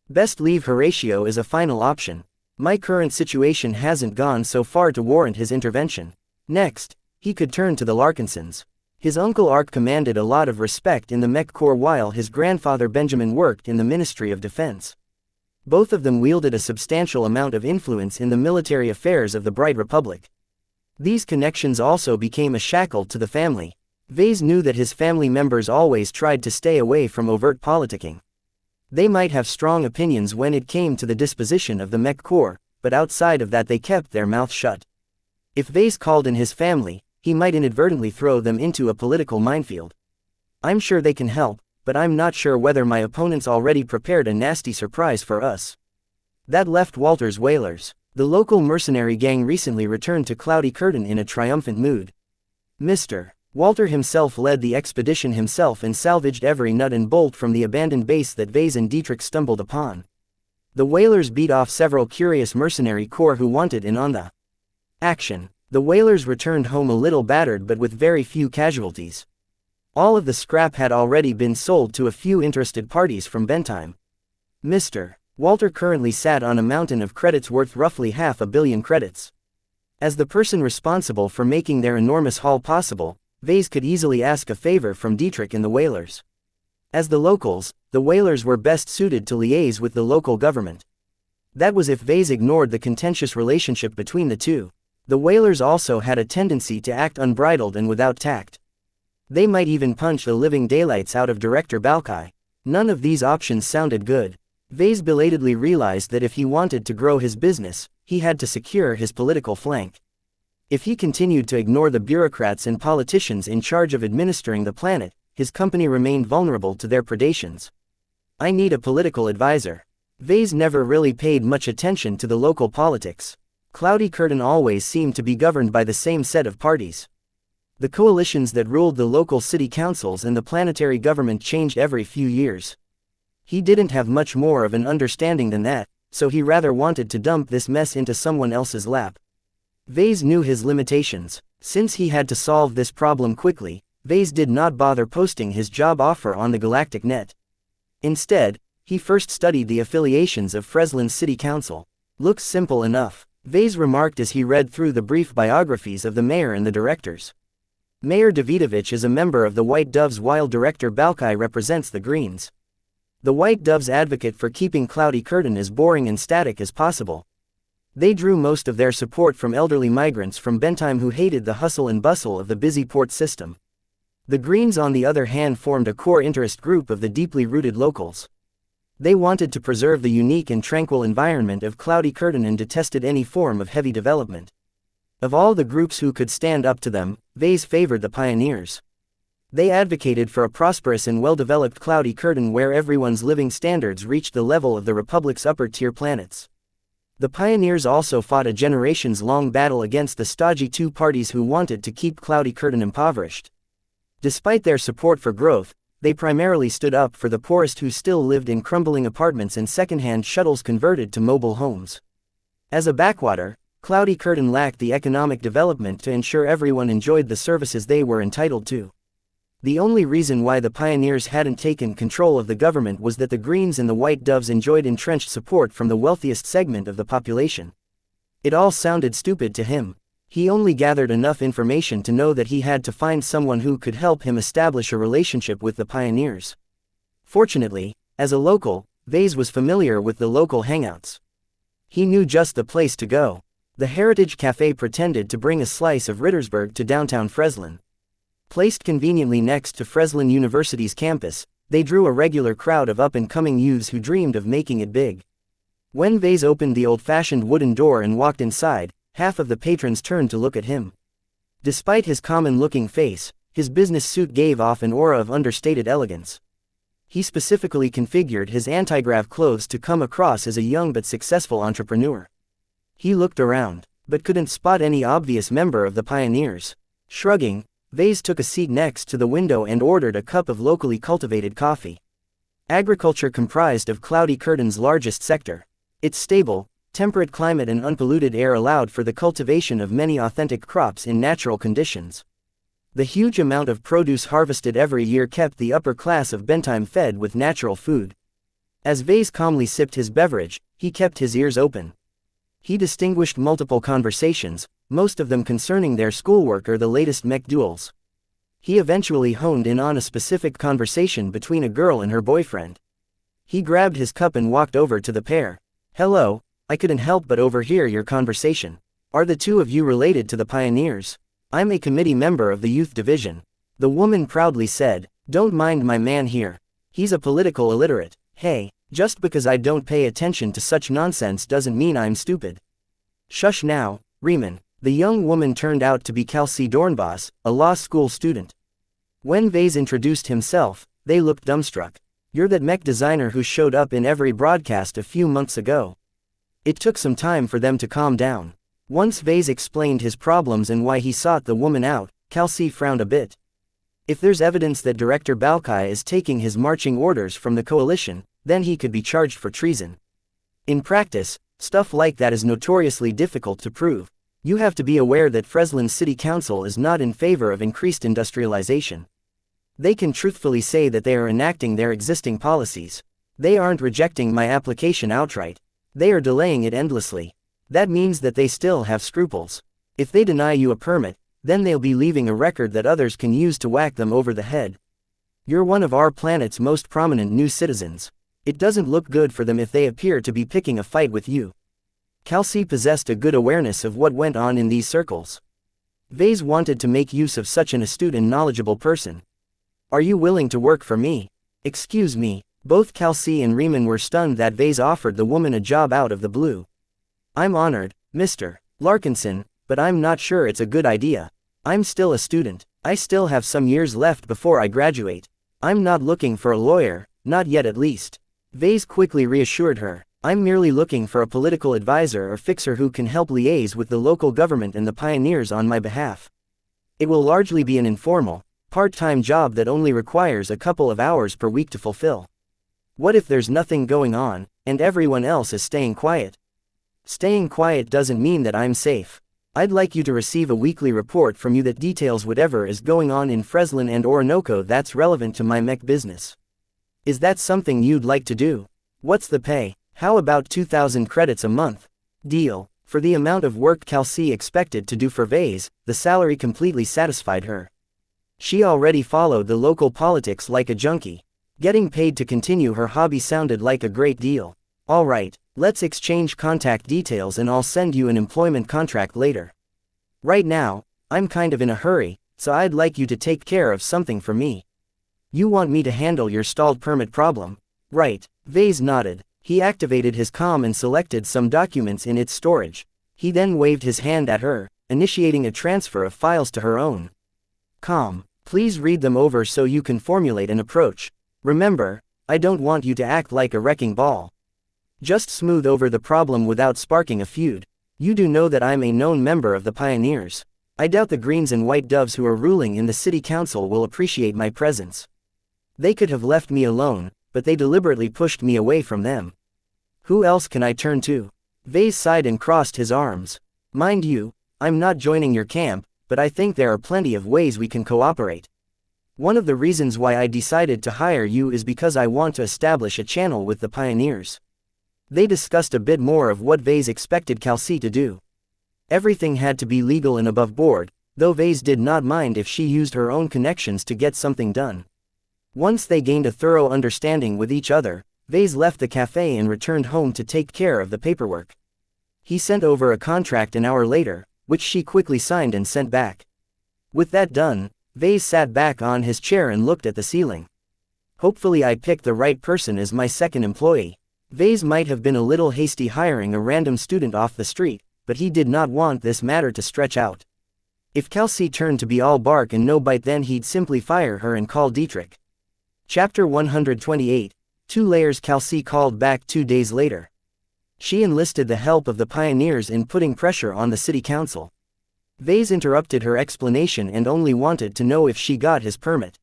Best leave Horatio as a final option. My current situation hasn't gone so far to warrant his intervention. Next, he could turn to the Larkinsons. His uncle Ark commanded a lot of respect in the Mech Corps while his grandfather Benjamin worked in the Ministry of Defense. Both of them wielded a substantial amount of influence in the military affairs of the Bright Republic. These connections also became a shackle to the family. Vase knew that his family members always tried to stay away from overt politicking. They might have strong opinions when it came to the disposition of the Mech Corps, but outside of that they kept their mouth shut. If Vase called in his family, he might inadvertently throw them into a political minefield. "I'm sure they can help, but I'm not sure whether my opponents already prepared a nasty surprise for us." That left Walter's Whalers. The local mercenary gang recently returned to Cloudy Curtain in a triumphant mood. Mr. Walter himself led the expedition himself and salvaged every nut and bolt from the abandoned base that Vase and Dietrich stumbled upon. The Whalers beat off several curious mercenary corps who wanted in on the action. The Whalers returned home a little battered but with very few casualties. All of the scrap had already been sold to a few interested parties from Bentheim. Mr. Walter currently sat on a mountain of credits worth roughly 500 million credits. As the person responsible for making their enormous haul possible, Vase could easily ask a favor from Dietrich and the Whalers. As the locals, the Whalers were best suited to liaise with the local government. That was if Vase ignored the contentious relationship between the two. The Whalers also had a tendency to act unbridled and without tact. They might even punch the living daylights out of Director Balkai. None of these options sounded good. Vase belatedly realized that if he wanted to grow his business, he had to secure his political flank. If he continued to ignore the bureaucrats and politicians in charge of administering the planet, his company remained vulnerable to their predations. "I need a political advisor." Vase never really paid much attention to the local politics. Cloudy Curtain always seemed to be governed by the same set of parties. The coalitions that ruled the local city councils and the planetary government changed every few years. He didn't have much more of an understanding than that, so he rather wanted to dump this mess into someone else's lap. Vase knew his limitations. Since he had to solve this problem quickly, Vase did not bother posting his job offer on the galactic net. Instead, he first studied the affiliations of Freslin's city council. "Looks simple enough," Vase remarked as he read through the brief biographies of the mayor and the directors. Mayor Davidovich is a member of the White Doves while Director Balkai represents the Greens. The White Doves advocate for keeping Cloudy Curtain as boring and static as possible. They drew most of their support from elderly migrants from Bentheim who hated the hustle and bustle of the busy port system. The Greens on the other hand formed a core interest group of the deeply rooted locals. They wanted to preserve the unique and tranquil environment of Cloudy Curtain and detested any form of heavy development. Of all the groups who could stand up to them, Vase favored the pioneers. They advocated for a prosperous and well-developed Cloudy Curtain where everyone's living standards reached the level of the Republic's upper-tier planets. The pioneers also fought a generations-long battle against the stodgy two parties who wanted to keep Cloudy Curtain impoverished. Despite their support for growth, they primarily stood up for the poorest who still lived in crumbling apartments and second-hand shuttles converted to mobile homes. As a backwater, Cloudy Curtain lacked the economic development to ensure everyone enjoyed the services they were entitled to. The only reason why the pioneers hadn't taken control of the government was that the Greens and the White Doves enjoyed entrenched support from the wealthiest segment of the population. It all sounded stupid to him. He only gathered enough information to know that he had to find someone who could help him establish a relationship with the pioneers. Fortunately, as a local, Vase was familiar with the local hangouts. He knew just the place to go. The Heritage Café pretended to bring a slice of Rittersburg to downtown Freslin. Placed conveniently next to Freslin University's campus, they drew a regular crowd of up-and-coming youths who dreamed of making it big. When Vase opened the old-fashioned wooden door and walked inside, half of the patrons turned to look at him. Despite his common-looking face, his business suit gave off an aura of understated elegance. He specifically configured his anti-grav clothes to come across as a young but successful entrepreneur. He looked around, but couldn't spot any obvious member of the pioneers. Shrugging, Vase took a seat next to the window and ordered a cup of locally cultivated coffee. Agriculture comprised of Cloudy Curtain's largest sector. Its stable, temperate climate and unpolluted air allowed for the cultivation of many authentic crops in natural conditions. The huge amount of produce harvested every year kept the upper class of Bentheim fed with natural food. As Vase calmly sipped his beverage, he kept his ears open. He distinguished multiple conversations, most of them concerning their schoolwork or the latest Mech duels. He eventually honed in on a specific conversation between a girl and her boyfriend. He grabbed his cup and walked over to the pair. "Hello, I couldn't help but overhear your conversation. Are the two of you related to the pioneers?" "I'm a committee member of the youth division," the woman proudly said. "Don't mind my man here. He's a political illiterate." "Hey, just because I don't pay attention to such nonsense doesn't mean I'm stupid." "Shush now, Riemann." The young woman turned out to be Kelsey Dornbos, a law school student. When Vase introduced himself, they looked dumbstruck. "You're that Mech designer who showed up in every broadcast a few months ago." It took some time for them to calm down. Once Vase explained his problems and why he sought the woman out, Kelsey frowned a bit. If there's evidence that Director Balkai is taking his marching orders from the coalition, then he could be charged for treason. In practice, stuff like that is notoriously difficult to prove. You have to be aware that Freslin City Council is not in favor of increased industrialization. They can truthfully say that they are enacting their existing policies. They aren't rejecting my application outright. They are delaying it endlessly. That means that they still have scruples. If they deny you a permit, then they'll be leaving a record that others can use to whack them over the head. You're one of our planet's most prominent new citizens. It doesn't look good for them if they appear to be picking a fight with you. Kelsey possessed a good awareness of what went on in these circles. Vase wanted to make use of such an astute and knowledgeable person. "Are you willing to work for me?" "Excuse me." Both Kelsey and Riemann were stunned that Vase offered the woman a job out of the blue. "I'm honored, Mr. Larkinson, but I'm not sure it's a good idea. I'm still a student. I still have some years left before I graduate. I'm not looking for a lawyer, not yet at least." Vase quickly reassured her. "I'm merely looking for a political advisor or fixer who can help liaise with the local government and the pioneers on my behalf. It will largely be an informal, part-time job that only requires a couple of hours per week to fulfill." "What if there's nothing going on, and everyone else is staying quiet?" "Staying quiet doesn't mean that I'm safe. I'd like you to receive a weekly report from you that details whatever is going on in Freslin and Orinoco that's relevant to my Mech business. Is that something you'd like to do?" "What's the pay?" "How about 2,000 credits a month?" "Deal." For the amount of work Kelsey expected to do for Vase, the salary completely satisfied her. She already followed the local politics like a junkie. Getting paid to continue her hobby sounded like a great deal. "All right, let's exchange contact details and I'll send you an employment contract later. Right now, I'm kind of in a hurry, so I'd like you to take care of something for me." "You want me to handle your stalled permit problem?" "Right." Vase nodded. He activated his comm and selected some documents in its storage. He then waved his hand at her, initiating a transfer of files to her own comm. "Please read them over so you can formulate an approach. Remember, I don't want you to act like a wrecking ball. Just smooth over the problem without sparking a feud. You do know that I'm a known member of the pioneers. I doubt the Greens and White Doves who are ruling in the city council will appreciate my presence." They could have left me alone, but they deliberately pushed me away from them. Who else can I turn to? Vase sighed and crossed his arms. Mind you, I'm not joining your camp, but I think there are plenty of ways we can cooperate. One of the reasons why I decided to hire you is because I want to establish a channel with the pioneers. They discussed a bit more of what Vase expected Kelsey to do. Everything had to be legal and above board, though Vase did not mind if she used her own connections to get something done. Once they gained a thorough understanding with each other, Vase left the cafe and returned home to take care of the paperwork. He sent over a contract an hour later, which she quickly signed and sent back. With that done, Vase sat back on his chair and looked at the ceiling. Hopefully I picked the right person as my second employee. Vase might have been a little hasty hiring a random student off the street, but he did not want this matter to stretch out. If Kelsey turned to be all bark and no bite, then he'd simply fire her and call Dietrich. Chapter 128, 2 layers. Kelsey called back 2 days later. She enlisted the help of the pioneers in putting pressure on the city council. Vase interrupted her explanation and only wanted to know if she got his permit.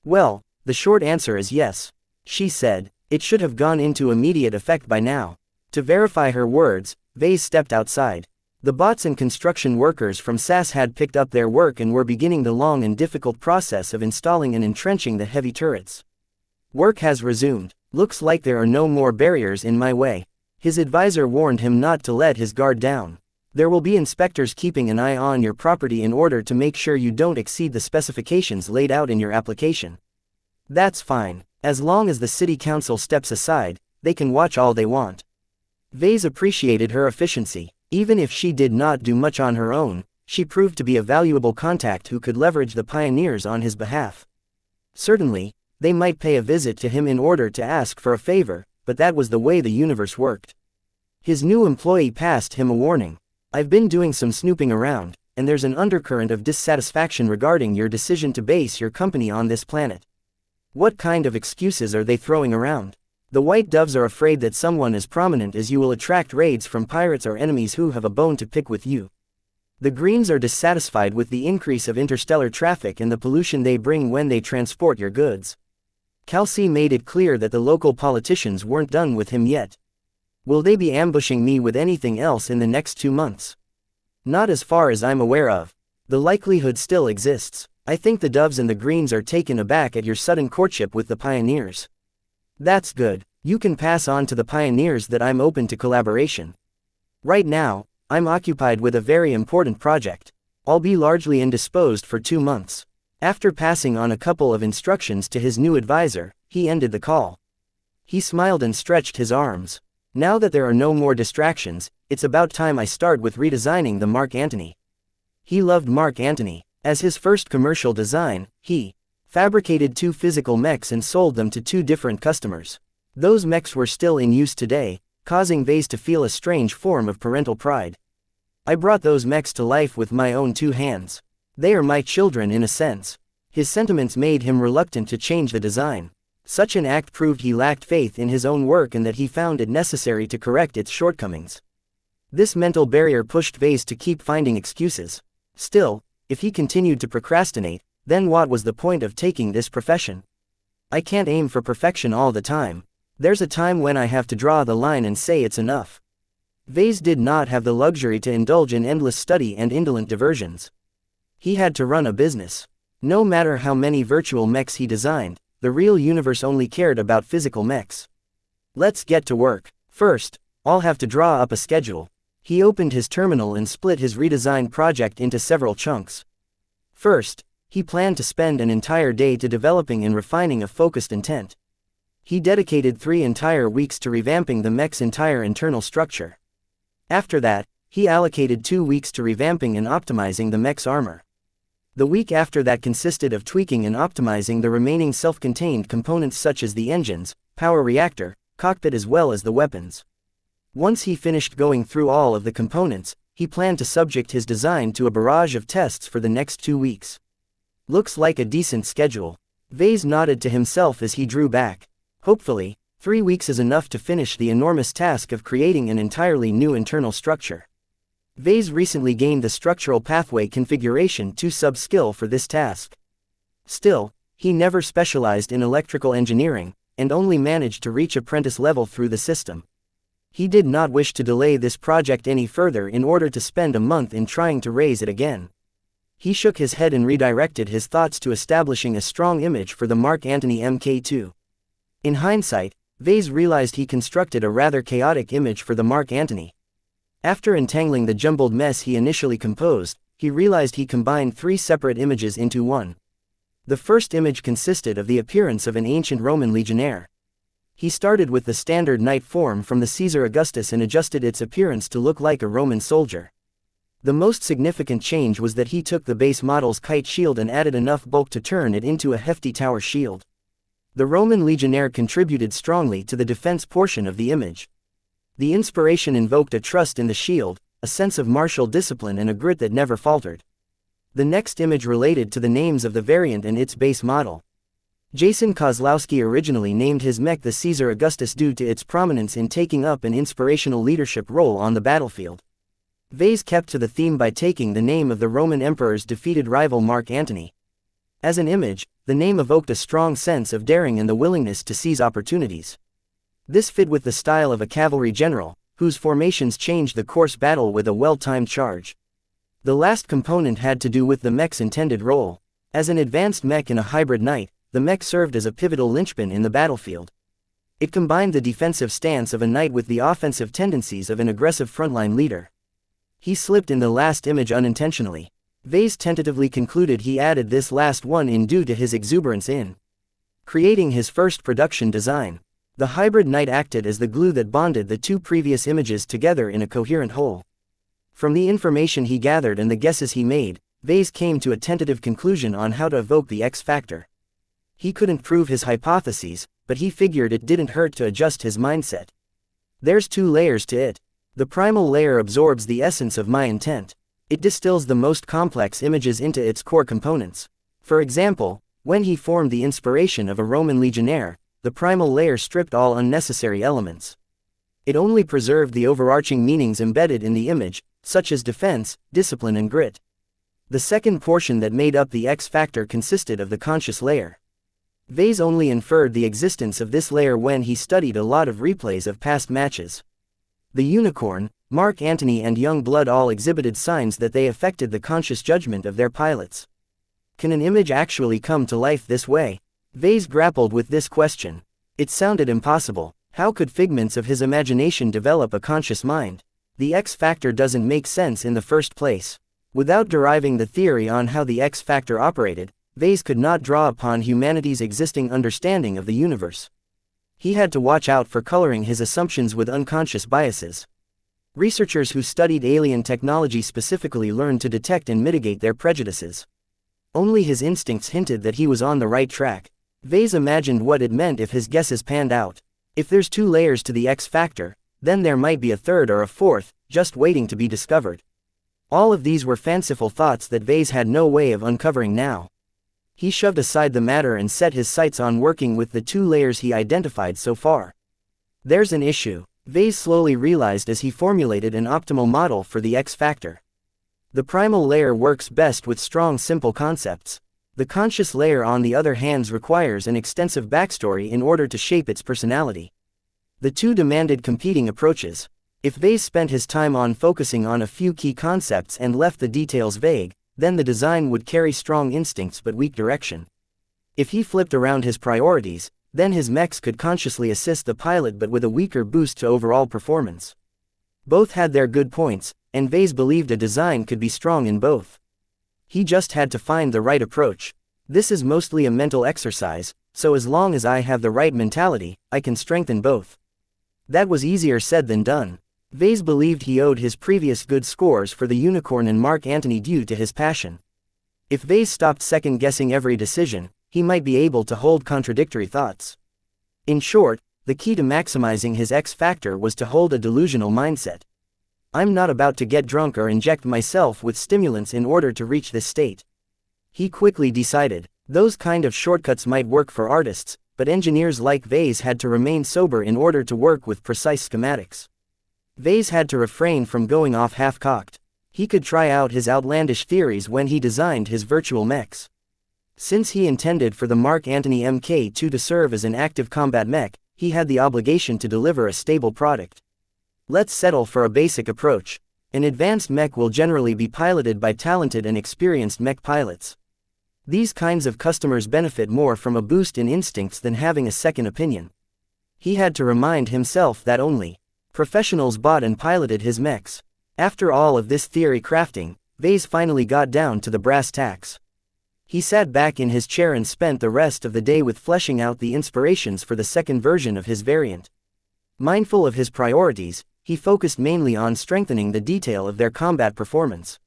Well, the short answer is yes, she said. It should have gone into immediate effect by now. To verify her words, Vase stepped outside. The bots and construction workers from SAS had picked up their work and were beginning the long and difficult process of installing and entrenching the heavy turrets. Work has resumed. Looks like there are no more barriers in my way. His advisor warned him not to let his guard down. There will be inspectors keeping an eye on your property in order to make sure you don't exceed the specifications laid out in your application. That's fine. As long as the city council steps aside, they can watch all they want. Vase appreciated her efficiency. Even if she did not do much on her own, she proved to be a valuable contact who could leverage the pioneers on his behalf. Certainly, they might pay a visit to him in order to ask for a favor, but that was the way the universe worked. His new employee passed him a warning. I've been doing some snooping around, and there's an undercurrent of dissatisfaction regarding your decision to base your company on this planet. What kind of excuses are they throwing around? The White Doves are afraid that someone as prominent as you will attract raids from pirates or enemies who have a bone to pick with you. The Greens are dissatisfied with the increase of interstellar traffic and the pollution they bring when they transport your goods. Kelsey made it clear that the local politicians weren't done with him yet. Will they be ambushing me with anything else in the next 2 months? Not as far as I'm aware of. The likelihood still exists. I think the Doves and the Greens are taken aback at your sudden courtship with the pioneers. That's good. You can pass on to the pioneers that I'm open to collaboration. Right now, I'm occupied with a very important project. I'll be largely indisposed for 2 months. After passing on a couple of instructions to his new advisor, he ended the call. He smiled and stretched his arms. Now that there are no more distractions, it's about time I start with redesigning the Mark Antony. He loved Mark Antony. As his first commercial design, he fabricated 2 physical mechs and sold them to 2 different customers. Those mechs were still in use today, causing Vase to feel a strange form of parental pride. I brought those mechs to life with my own 2 hands. They are my children in a sense. His sentiments made him reluctant to change the design. Such an act proved he lacked faith in his own work and that he found it necessary to correct its shortcomings. This mental barrier pushed Vase to keep finding excuses. Still, if he continued to procrastinate, then what was the point of taking this profession? I can't aim for perfection all the time. There's a time when I have to draw the line and say it's enough. Vase did not have the luxury to indulge in endless study and indolent diversions. He had to run a business. No matter how many virtual mechs he designed, the real universe only cared about physical mechs. Let's get to work. First, I'll have to draw up a schedule. He opened his terminal and split his redesign project into several chunks. First, he planned to spend an entire day to developing and refining a focused intent. He dedicated 3 entire weeks to revamping the mech's entire internal structure. After that, he allocated 2 weeks to revamping and optimizing the mech's armor. The week after that consisted of tweaking and optimizing the remaining self-contained components such as the engines, power reactor, cockpit as well as the weapons. Once he finished going through all of the components, he planned to subject his design to a barrage of tests for the next 2 weeks. Looks like a decent schedule. Vase nodded to himself as he drew back. Hopefully, 3 weeks is enough to finish the enormous task of creating an entirely new internal structure. Vase recently gained the structural pathway configuration 2 sub-skill for this task. Still, He never specialized in electrical engineering, and only managed to reach apprentice level through the system. He did not wish to delay this project any further in order to spend a month in trying to raise it again. He shook his head and redirected his thoughts to establishing a strong image for the Mark Antony Mk2. In hindsight, Vase realized he constructed a rather chaotic image for the Mark Antony. After entangling the jumbled mess he initially composed, he realized he combined 3 separate images into one. The first image consisted of the appearance of an ancient Roman legionnaire. He started with the standard knight form from the Caesar Augustus and adjusted its appearance to look like a Roman soldier. The most significant change was that he took the base model's kite shield and added enough bulk to turn it into a hefty tower shield. The Roman legionnaire contributed strongly to the defense portion of the image. The inspiration invoked a trust in the shield, a sense of martial discipline and a grit that never faltered. The next image related to the names of the variant and its base model. Jason Kozlowski originally named his mech the Caesar Augustus due to its prominence in taking up an inspirational leadership role on the battlefield. Vase kept to the theme by taking the name of the Roman emperor's defeated rival Mark Antony. As an image, the name evoked a strong sense of daring and the willingness to seize opportunities. This fit with the style of a cavalry general, whose formations changed the course battle with a well-timed charge. The last component had to do with the mech's intended role. As an advanced mech and a hybrid knight, the mech served as a pivotal linchpin in the battlefield. It combined the defensive stance of a knight with the offensive tendencies of an aggressive frontline leader. He slipped in the last image unintentionally. Vase tentatively concluded he added this last one in due to his exuberance in creating his first production design. The hybrid knight acted as the glue that bonded the 2 previous images together in a coherent whole. From the information he gathered and the guesses he made, Vase came to a tentative conclusion on how to evoke the X factor. He couldn't prove his hypotheses, but he figured it didn't hurt to adjust his mindset. There's 2 layers to it. The primal layer absorbs the essence of my intent. It distills the most complex images into its core components. For example, when he formed the inspiration of a Roman legionnaire, the primal layer stripped all unnecessary elements. It only preserved the overarching meanings embedded in the image, such as defense, discipline and grit. The second portion that made up the X factor consisted of the conscious layer. Vase only inferred the existence of this layer when he studied a lot of replays of past matches. The unicorn, Mark Antony and young blood all exhibited signs that they affected the conscious judgment of their pilots. Can an image actually come to life this way? Vase grappled with this question. It sounded impossible. How could figments of his imagination develop a conscious mind? The X factor doesn't make sense in the first place. Without deriving the theory on how the X factor operated, Vase could not draw upon humanity's existing understanding of the universe. He had to watch out for coloring his assumptions with unconscious biases. Researchers who studied alien technology specifically learned to detect and mitigate their prejudices. Only his instincts hinted that he was on the right track. Vase imagined what it meant if his guesses panned out. If there's 2 layers to the X factor, then there might be a third or a fourth, just waiting to be discovered. All of these were fanciful thoughts that Vase had no way of uncovering now. He shoved aside the matter and set his sights on working with the 2 layers he identified so far. There's an issue, Vase slowly realized as he formulated an optimal model for the X factor. The primal layer works best with strong simple concepts. The conscious layer on the other hand requires an extensive backstory in order to shape its personality. The 2 demanded competing approaches. If Vase spent his time on focusing on a few key concepts and left the details vague, then the design would carry strong instincts but weak direction. If he flipped around his priorities, then his mechs could consciously assist the pilot but with a weaker boost to overall performance. Both had their good points, and Vase believed a design could be strong in both. He just had to find the right approach. This is mostly a mental exercise, so as long as I have the right mentality, I can strengthen both. That was easier said than done. Vase believed he owed his previous good scores for the unicorn and Mark Antony due to his passion. If Vase stopped second-guessing every decision, he might be able to hold contradictory thoughts. In short, the key to maximizing his X factor was to hold a delusional mindset. I'm not about to get drunk or inject myself with stimulants in order to reach this state. He quickly decided, those kind of shortcuts might work for artists, but engineers like Vase had to remain sober in order to work with precise schematics. Vase had to refrain from going off half-cocked. He could try out his outlandish theories when he designed his virtual mechs. Since he intended for the Mark Antony Mk2 to serve as an active combat mech, he had the obligation to deliver a stable product. Let's settle for a basic approach. An advanced mech will generally be piloted by talented and experienced mech pilots. These kinds of customers benefit more from a boost in instincts than having a second opinion. He had to remind himself that only professionals bought and piloted his mechs. After all of this theory crafting, Vase finally got down to the brass tacks. He sat back in his chair and spent the rest of the day with fleshing out the inspirations for the second version of his variant. Mindful of his priorities, he focused mainly on strengthening the detail of their combat performance.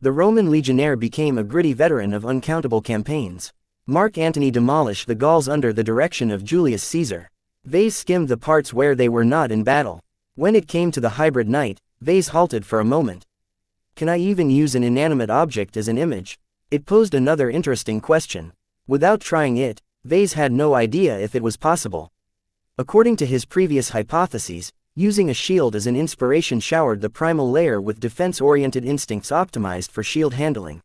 The Roman legionnaire became a gritty veteran of uncountable campaigns. Mark Antony demolished the Gauls under the direction of Julius Caesar. Vase skimmed the parts where they were not in battle. When it came to the hybrid knight, Vase halted for a moment. Can I even use an inanimate object as an image? It posed another interesting question. Without trying it, Vase had no idea if it was possible. According to his previous hypotheses, using a shield as an inspiration showered the primal layer with defense-oriented instincts optimized for shield handling.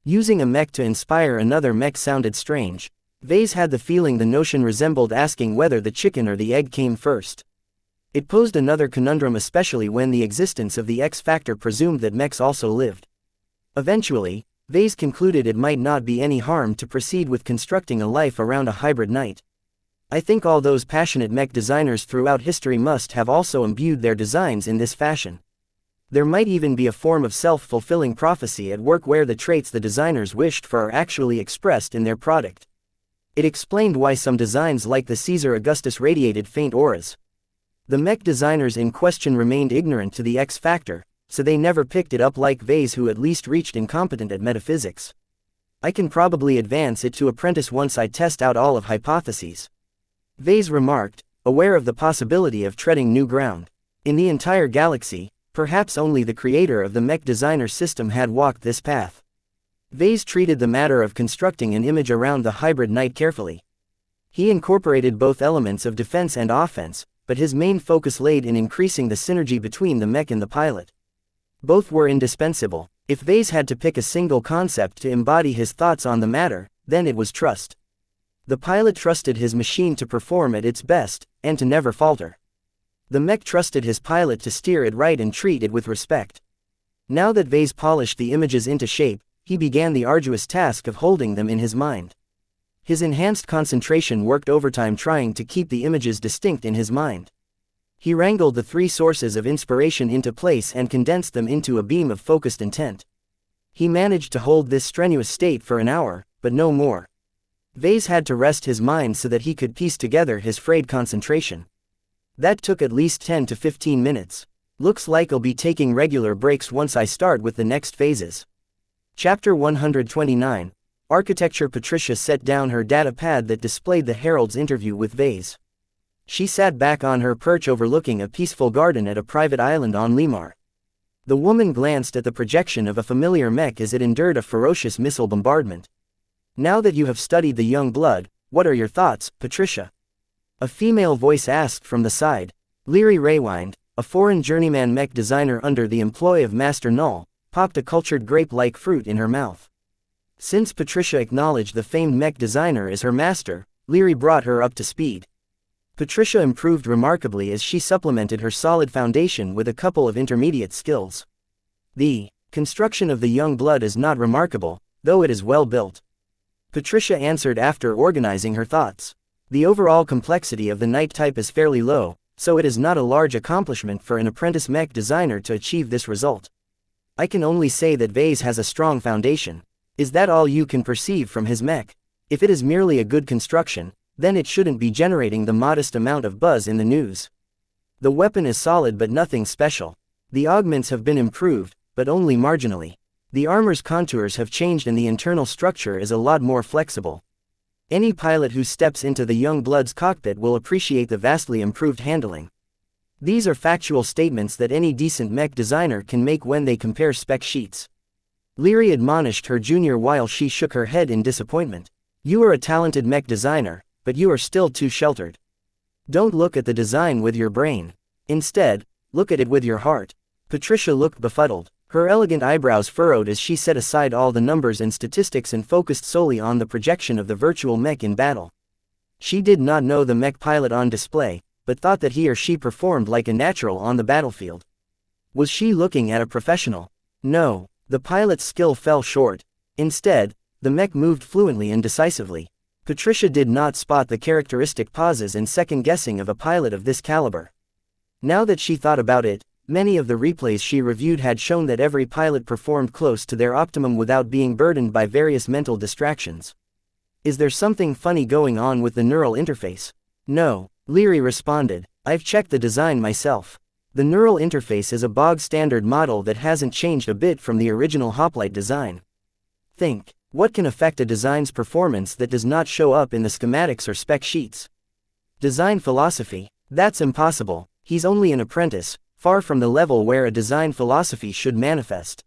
Using a mech to inspire another mech sounded strange. Vase had the feeling the notion resembled asking whether the chicken or the egg came first. It posed another conundrum, especially when the existence of the X factor presumed that mechs also lived. Eventually, Vase concluded it might not be any harm to proceed with constructing a life around a hybrid knight. I think all those passionate mech designers throughout history must have also imbued their designs in this fashion. There might even be a form of self-fulfilling prophecy at work where the traits the designers wished for are actually expressed in their product. It explained why some designs like the Caesar Augustus radiated faint auras. The mech designers in question remained ignorant to the X factor, so they never picked it up like Vase, who at least reached incompetent at metaphysics. I can probably advance it to apprentice once I test out all of hypotheses. Vase remarked, aware of the possibility of treading new ground. In the entire galaxy, perhaps only the creator of the mech designer system had walked this path. Vase treated the matter of constructing an image around the hybrid knight carefully. He incorporated both elements of defense and offense, but his main focus laid in increasing the synergy between the mech and the pilot. Both were indispensable. If Vase had to pick a single concept to embody his thoughts on the matter, then it was trust. The pilot trusted his machine to perform at its best, and to never falter. The mech trusted his pilot to steer it right and treat it with respect. Now that Vase polished the images into shape, he began the arduous task of holding them in his mind. His enhanced concentration worked overtime trying to keep the images distinct in his mind. He wrangled the three sources of inspiration into place and condensed them into a beam of focused intent. He managed to hold this strenuous state for an hour, but no more. Vase had to rest his mind so that he could piece together his frayed concentration. That took at least 10 to 15 minutes. Looks like I'll be taking regular breaks once I start with the next phases. Chapter 129. Architecture. Patricia set down her data pad that displayed the Herald's interview with Vase. She sat back on her perch overlooking a peaceful garden at a private island on Lemar. The woman glanced at the projection of a familiar mech as it endured a ferocious missile bombardment. Now that you have studied the young blood, what are your thoughts, Patricia? A female voice asked from the side. Leary Raywind, a foreign journeyman mech designer under the employ of Master Null, popped a cultured grape-like fruit in her mouth. Since Patricia acknowledged the famed mech designer as her master, Leary brought her up to speed. Patricia improved remarkably as she supplemented her solid foundation with a couple of intermediate skills. The construction of the young blood is not remarkable, though it is well built. Patricia answered after organizing her thoughts. The overall complexity of the knight type is fairly low, so it is not a large accomplishment for an apprentice mech designer to achieve this result. I can only say that Vase has a strong foundation. Is that all you can perceive from his mech? If it is merely a good construction, then it shouldn't be generating the modest amount of buzz in the news. The weapon is solid but nothing special. The augments have been improved, but only marginally. The armor's contours have changed and the internal structure is a lot more flexible. Any pilot who steps into the young blood's cockpit will appreciate the vastly improved handling. These are factual statements that any decent mech designer can make when they compare spec sheets. Leary admonished her junior while she shook her head in disappointment. You are a talented mech designer, but you are still too sheltered. Don't look at the design with your brain. Instead, look at it with your heart. Patricia looked befuddled. Her elegant eyebrows furrowed as she set aside all the numbers and statistics and focused solely on the projection of the virtual mech in battle. She did not know the mech pilot on display, but thought that he or she performed like a natural on the battlefield. Was she looking at a professional? No, the pilot's skill fell short. Instead, the mech moved fluently and decisively. Patricia did not spot the characteristic pauses and second-guessing of a pilot of this caliber. Now that she thought about it, many of the replays she reviewed had shown that every pilot performed close to their optimum without being burdened by various mental distractions. Is there something funny going on with the neural interface? No, Leary responded. I've checked the design myself. The neural interface is a bog-standard model that hasn't changed a bit from the original hoplite design. Think, what can affect a design's performance that does not show up in the schematics or spec sheets? Design philosophy. That's impossible. He's only an apprentice, far from the level where a design philosophy should manifest.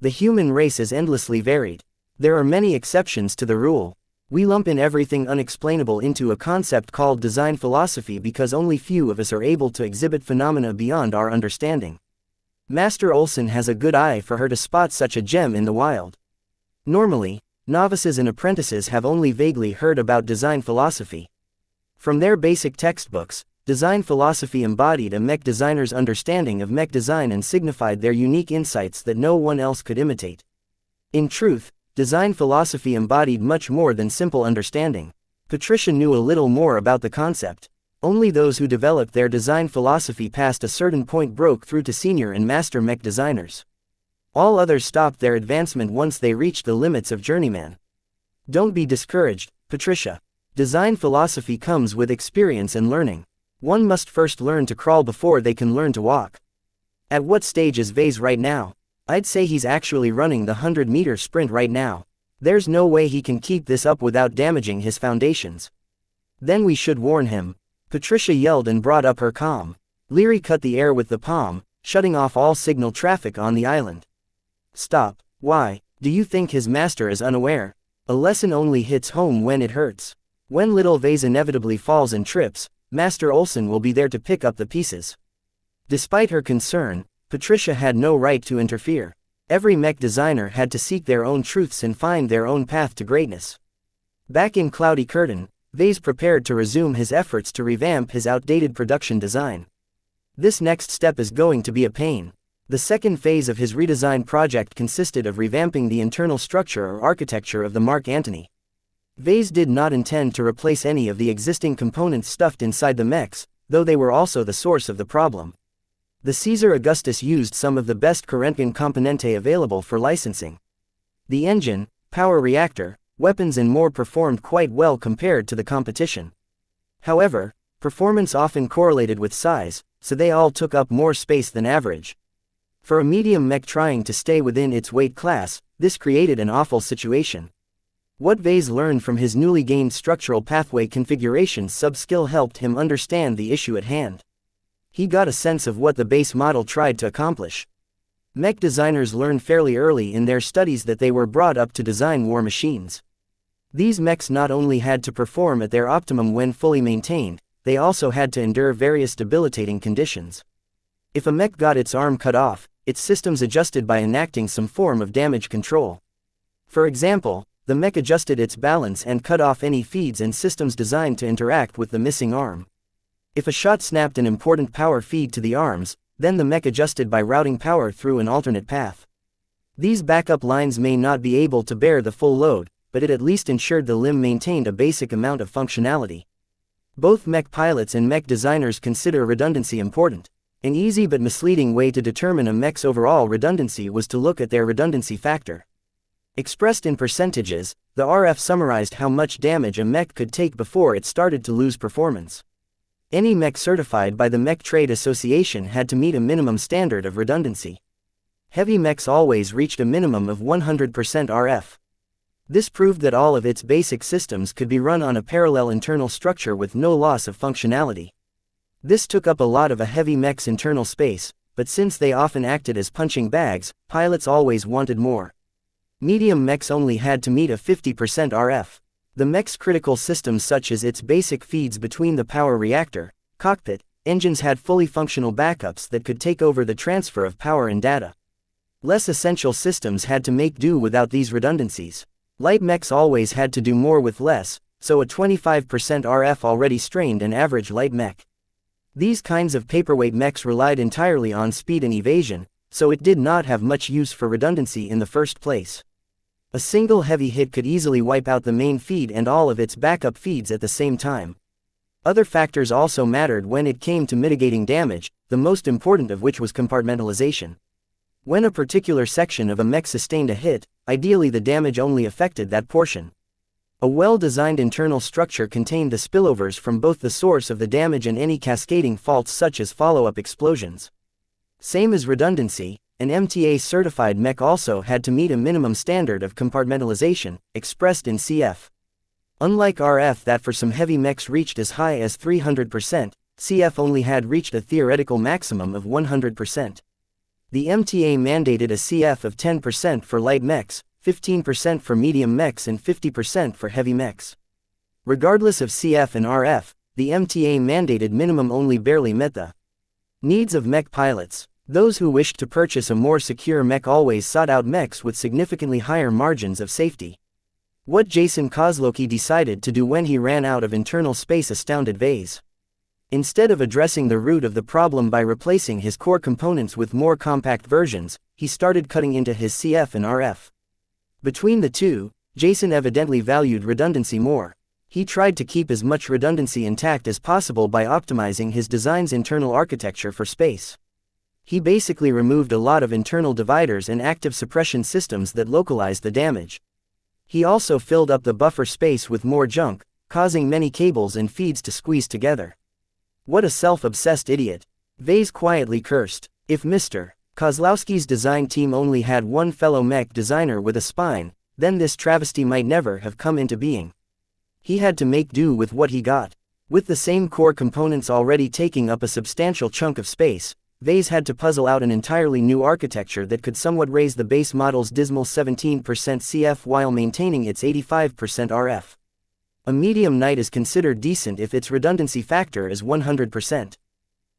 The human race is endlessly varied. There are many exceptions to the rule. We lump in everything unexplainable into a concept called design philosophy because only few of us are able to exhibit phenomena beyond our understanding. Master Olson has a good eye for her to spot such a gem in the wild. Normally, novices and apprentices have only vaguely heard about design philosophy. From their basic textbooks, design philosophy embodied a mech designer's understanding of mech design and signified their unique insights that no one else could imitate. In truth, design philosophy embodied much more than simple understanding. Patricia knew a little more about the concept. Only those who developed their design philosophy past a certain point broke through to senior and master mech designers. All others stopped their advancement once they reached the limits of journeyman. Don't be discouraged, Patricia. Design philosophy comes with experience and learning. One must first learn to crawl before they can learn to walk. At what stage is Vase right now? I'd say he's actually running the 100-meter sprint right now. There's no way he can keep this up without damaging his foundations. Then we should warn him. Patricia yelled and brought up her comm. Leary cut the air with the palm, shutting off all signal traffic on the island. Stop. Why? Do you think his master is unaware? A lesson only hits home when it hurts. When little Vase inevitably falls and trips, Master Olson will be there to pick up the pieces. Despite her concern, Patricia had no right to interfere. Every mech designer had to seek their own truths and find their own path to greatness. Back in Cloudy Curtain, Vase prepared to resume his efforts to revamp his outdated production design. This next step is going to be a pain. The second phase of his redesign project consisted of revamping the internal structure or architecture of the Mark Antony. Vase did not intend to replace any of the existing components stuffed inside the mechs, though they were also the source of the problem. The Caesar Augustus used some of the best Corentgen componente available for licensing. The engine, power reactor, weapons and more performed quite well compared to the competition. However, performance often correlated with size, so they all took up more space than average. For a medium mech trying to stay within its weight class, this created an awful situation. What Vase learned from his newly gained structural pathway configuration sub-skill helped him understand the issue at hand. He got a sense of what the base model tried to accomplish. Mech designers learned fairly early in their studies that they were brought up to design war machines. These mechs not only had to perform at their optimum when fully maintained, they also had to endure various debilitating conditions. If a mech got its arm cut off, its systems adjusted by enacting some form of damage control. For example, the mech adjusted its balance and cut off any feeds and systems designed to interact with the missing arm. If a shot snapped an important power feed to the arms, then the mech adjusted by routing power through an alternate path. These backup lines may not be able to bear the full load, but it at least ensured the limb maintained a basic amount of functionality. Both mech pilots and mech designers consider redundancy important. An easy but misleading way to determine a mech's overall redundancy was to look at their redundancy factor. Expressed in percentages, the RF summarized how much damage a mech could take before it started to lose performance. Any mech certified by the Mech Trade Association had to meet a minimum standard of redundancy. Heavy mechs always reached a minimum of 100% RF. This proved that all of its basic systems could be run on a parallel internal structure with no loss of functionality. This took up a lot of a heavy mech's internal space, but since they often acted as punching bags, pilots always wanted more. Medium mechs only had to meet a 50% RF. The mech's critical systems such as its basic feeds between the power reactor, cockpit, engines had fully functional backups that could take over the transfer of power and data. Less essential systems had to make do without these redundancies. Light mechs always had to do more with less, so a 25% RF already strained an average light mech. These kinds of paperweight mechs relied entirely on speed and evasion, so it did not have much use for redundancy in the first place. A single heavy hit could easily wipe out the main feed and all of its backup feeds at the same time. Other factors also mattered when it came to mitigating damage, the most important of which was compartmentalization. When a particular section of a mech sustained a hit, ideally the damage only affected that portion. A well-designed internal structure contained the spillovers from both the source of the damage and any cascading faults such as follow-up explosions. Same as redundancy, an MTA-certified mech also had to meet a minimum standard of compartmentalization, expressed in CF. Unlike RF that for some heavy mechs reached as high as 300%, CF only had reached a theoretical maximum of 100%. The MTA mandated a CF of 10% for light mechs, 15% for medium mechs and 50% for heavy mechs. Regardless of CF and RF, the MTA mandated minimum only barely met the needs of mech pilots. Those who wished to purchase a more secure mech always sought out mechs with significantly higher margins of safety. What Jason Kozlowski decided to do when he ran out of internal space astounded Vase. Instead of addressing the root of the problem by replacing his core components with more compact versions, he started cutting into his CF and RF. Between the two, Jason evidently valued redundancy more. He tried to keep as much redundancy intact as possible by optimizing his design's internal architecture for space. He basically removed a lot of internal dividers and active suppression systems that localized the damage. He also filled up the buffer space with more junk, causing many cables and feeds to squeeze together. What a self-obsessed idiot. Vase quietly cursed. If Mr. Kozlowski's design team only had one fellow mech designer with a spine, then this travesty might never have come into being. He had to make do with what he got. With the same core components already taking up a substantial chunk of space, Vase had to puzzle out an entirely new architecture that could somewhat raise the base model's dismal 17% CF while maintaining its 85% RF. A medium knight is considered decent if its redundancy factor is 100%.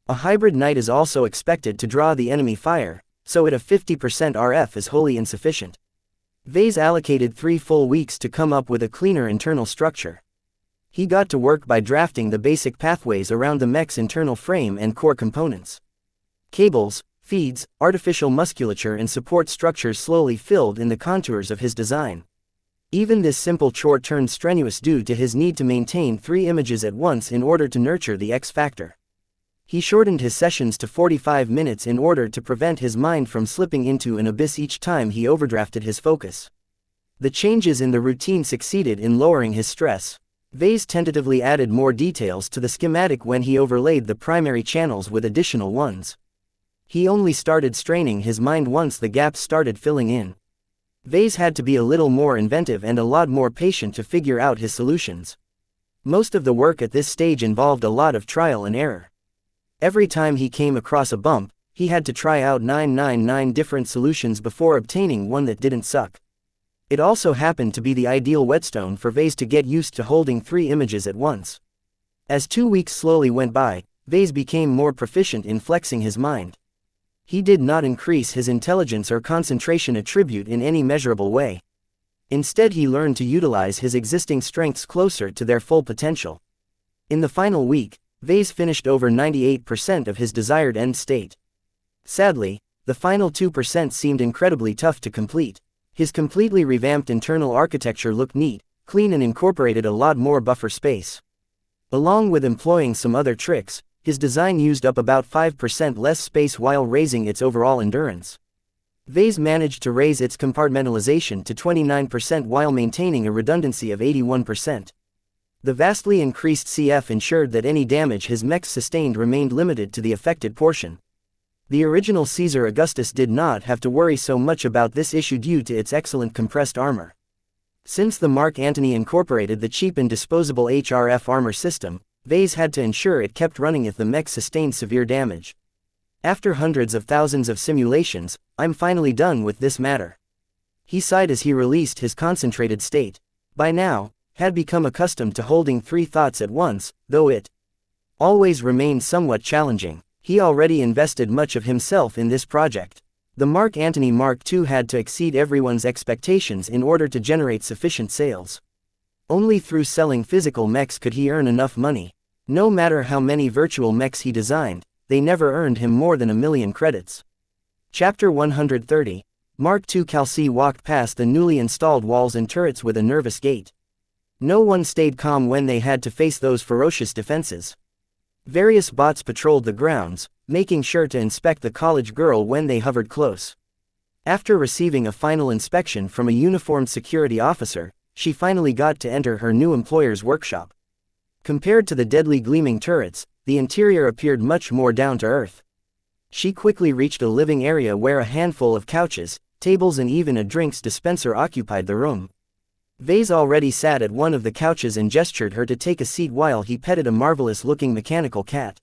A hybrid knight is also expected to draw the enemy fire, so at a 50% RF is wholly insufficient. Vase allocated 3 full weeks to come up with a cleaner internal structure. He got to work by drafting the basic pathways around the mech's internal frame and core components. Cables, feeds, artificial musculature and support structures slowly filled in the contours of his design. Even this simple chore turned strenuous due to his need to maintain 3 images at once in order to nurture the X factor. He shortened his sessions to 45 minutes in order to prevent his mind from slipping into an abyss each time he overdrafted his focus. The changes in the routine succeeded in lowering his stress. Vase tentatively added more details to the schematic when he overlaid the primary channels with additional ones. He only started straining his mind once the gaps started filling in. Vase had to be a little more inventive and a lot more patient to figure out his solutions. Most of the work at this stage involved a lot of trial and error. Every time he came across a bump, he had to try out 999 different solutions before obtaining one that didn't suck. It also happened to be the ideal whetstone for Vase to get used to holding 3 images at once. As 2 weeks slowly went by, Vase became more proficient in flexing his mind. He did not increase his intelligence or concentration attribute in any measurable way. Instead he learned to utilize his existing strengths closer to their full potential. In the final week, Vase finished over 98% of his desired end state. Sadly, the final 2% seemed incredibly tough to complete. His completely revamped internal architecture looked neat, clean and incorporated a lot more buffer space. Along with employing some other tricks, his design used up about 5% less space while raising its overall endurance. Vase managed to raise its compartmentalization to 29% while maintaining a redundancy of 81%. The vastly increased CF ensured that any damage his mechs sustained remained limited to the affected portion. The original Caesar Augustus did not have to worry so much about this issue due to its excellent compressed armor. Since the Mark Antony incorporated the cheap and disposable HRF armor system, Vase had to ensure it kept running if the mech sustained severe damage. After hundreds of thousands of simulations, I'm finally done with this matter. He sighed as he released his concentrated state. By now, had become accustomed to holding 3 thoughts at once, though it always remained somewhat challenging. He already invested much of himself in this project. The Mark Antony Mark II had to exceed everyone's expectations in order to generate sufficient sales. Only through selling physical mechs could he earn enough money. No matter how many virtual mechs he designed, they never earned him more than 1,000,000 credits. Chapter 130. Mark II. Calci walked past the newly installed walls and turrets with a nervous gait. No one stayed calm when they had to face those ferocious defenses. Various bots patrolled the grounds, making sure to inspect the college girl when they hovered close. After receiving a final inspection from a uniformed security officer, she finally got to enter her new employer's workshop. Compared to the deadly gleaming turrets, the interior appeared much more down to earth. She quickly reached a living area where a handful of couches, tables and even a drinks dispenser occupied the room. Vase already sat at one of the couches and gestured her to take a seat while he petted a marvelous-looking mechanical cat.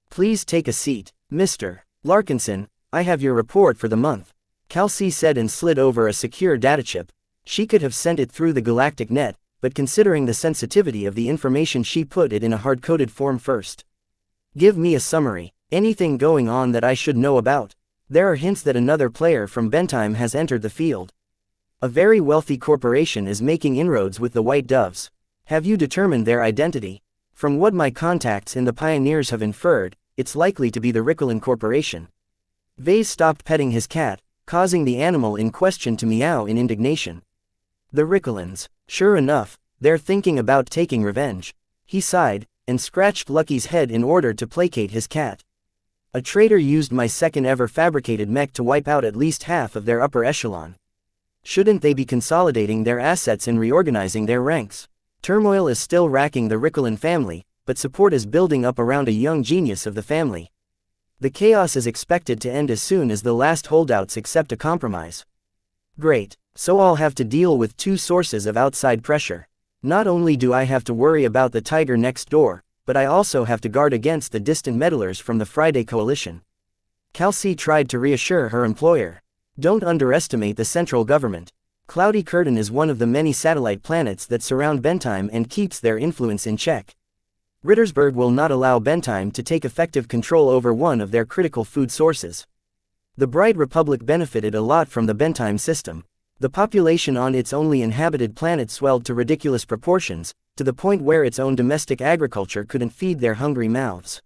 "Please take a seat, Mr. Larkinson, I have your report for the month," Calci said and slid over a secure data chip. She could have sent it through the galactic net, but considering the sensitivity of the information she put it in a hard-coded form first. "Give me a summary. Anything going on that I should know about? There are hints that another player from Bentime has entered the field. A very wealthy corporation is making inroads with the White Doves. Have you determined their identity? From what my contacts in the Pioneers have inferred, it's likely to be the Ricklin Corporation." Vase stopped petting his cat, causing the animal in question to meow in indignation. "The Ricklins. Sure enough, they're thinking about taking revenge." He sighed, and scratched Lucky's head in order to placate his cat. "A traitor used my second-ever fabricated mech to wipe out at least half of their upper echelon. Shouldn't they be consolidating their assets and reorganizing their ranks? Turmoil is still racking the Ricklin family, but support is building up around a young genius of the family. The chaos is expected to end as soon as the last holdouts accept a compromise. Great, so I'll have to deal with two sources of outside pressure. Not only do I have to worry about the tiger next door, but I also have to guard against the distant meddlers from the Friday Coalition." Calci tried to reassure her employer. "Don't underestimate the central government. Cloudy Curtain is one of the many satellite planets that surround Bentime and keeps their influence in check. Rittersburg will not allow Bentime to take effective control over one of their critical food sources. The Bright Republic benefited a lot from the Bentime system. The population on its only inhabited planet swelled to ridiculous proportions, to the point where its own domestic agriculture couldn't feed their hungry mouths.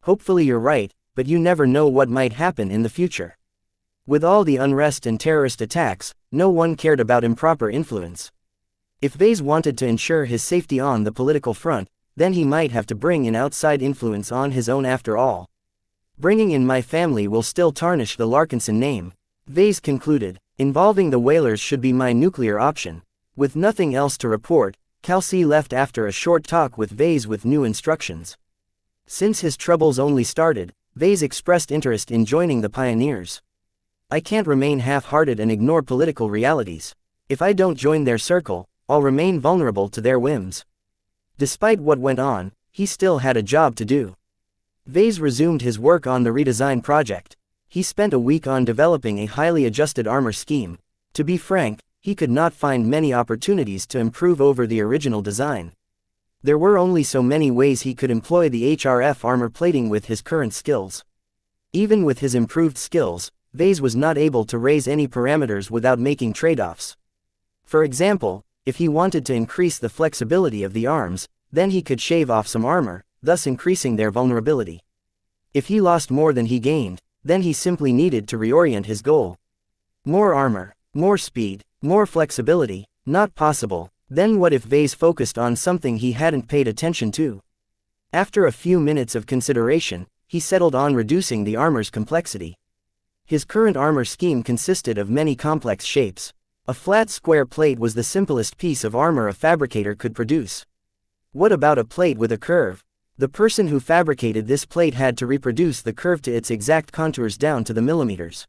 Hopefully you're right, but you never know what might happen in the future. With all the unrest and terrorist attacks, no one cared about improper influence. If Vase wanted to ensure his safety on the political front, then he might have to bring in outside influence on his own after all. Bringing in my family will still tarnish the Larkinson name," Vase concluded. "Involving the whalers should be my nuclear option." With nothing else to report, Calci left after a short talk with Vase with new instructions. Since his troubles only started, Vase expressed interest in joining the Pioneers. "I can't remain half-hearted and ignore political realities. If I don't join their circle, I'll remain vulnerable to their whims." Despite what went on, he still had a job to do. Vase resumed his work on the redesign project. He spent a week on developing a highly adjusted armor scheme. To be frank, he could not find many opportunities to improve over the original design. There were only so many ways he could employ the HRF armor plating with his current skills. Even with his improved skills, Vase was not able to raise any parameters without making trade-offs. For example, if he wanted to increase the flexibility of the arms, then he could shave off some armor, thus increasing their vulnerability. If he lost more than he gained, then he simply needed to reorient his goal. More armor, more speed, more flexibility, not possible. Then what if Vase focused on something he hadn't paid attention to? After a few minutes of consideration, he settled on reducing the armor's complexity. His current armor scheme consisted of many complex shapes. A flat square plate was the simplest piece of armor a fabricator could produce. What about a plate with a curve? The person who fabricated this plate had to reproduce the curve to its exact contours down to the millimeters.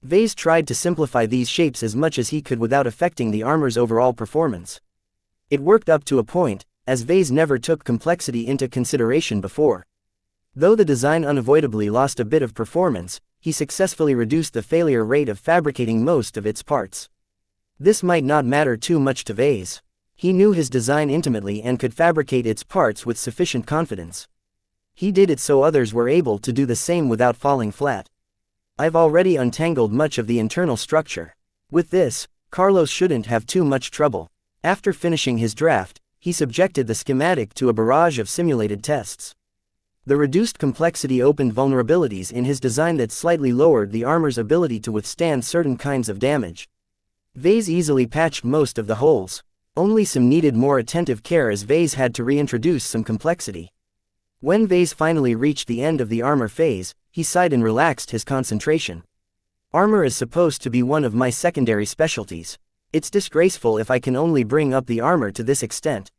Vase tried to simplify these shapes as much as he could without affecting the armor's overall performance. It worked up to a point, as Vase never took complexity into consideration before. Though the design unavoidably lost a bit of performance, he successfully reduced the failure rate of fabricating most of its parts. This might not matter too much to Vase. He knew his design intimately and could fabricate its parts with sufficient confidence. He did it so others were able to do the same without falling flat. I've already untangled much of the internal structure. With this, Carlos shouldn't have too much trouble. After finishing his draft, he subjected the schematic to a barrage of simulated tests. The reduced complexity opened vulnerabilities in his design that slightly lowered the armor's ability to withstand certain kinds of damage. Vase easily patched most of the holes. Only some needed more attentive care as Vase had to reintroduce some complexity. When Vase finally reached the end of the armor phase, he sighed and relaxed his concentration. Armor is supposed to be one of my secondary specialties. It's disgraceful if I can only bring up the armor to this extent.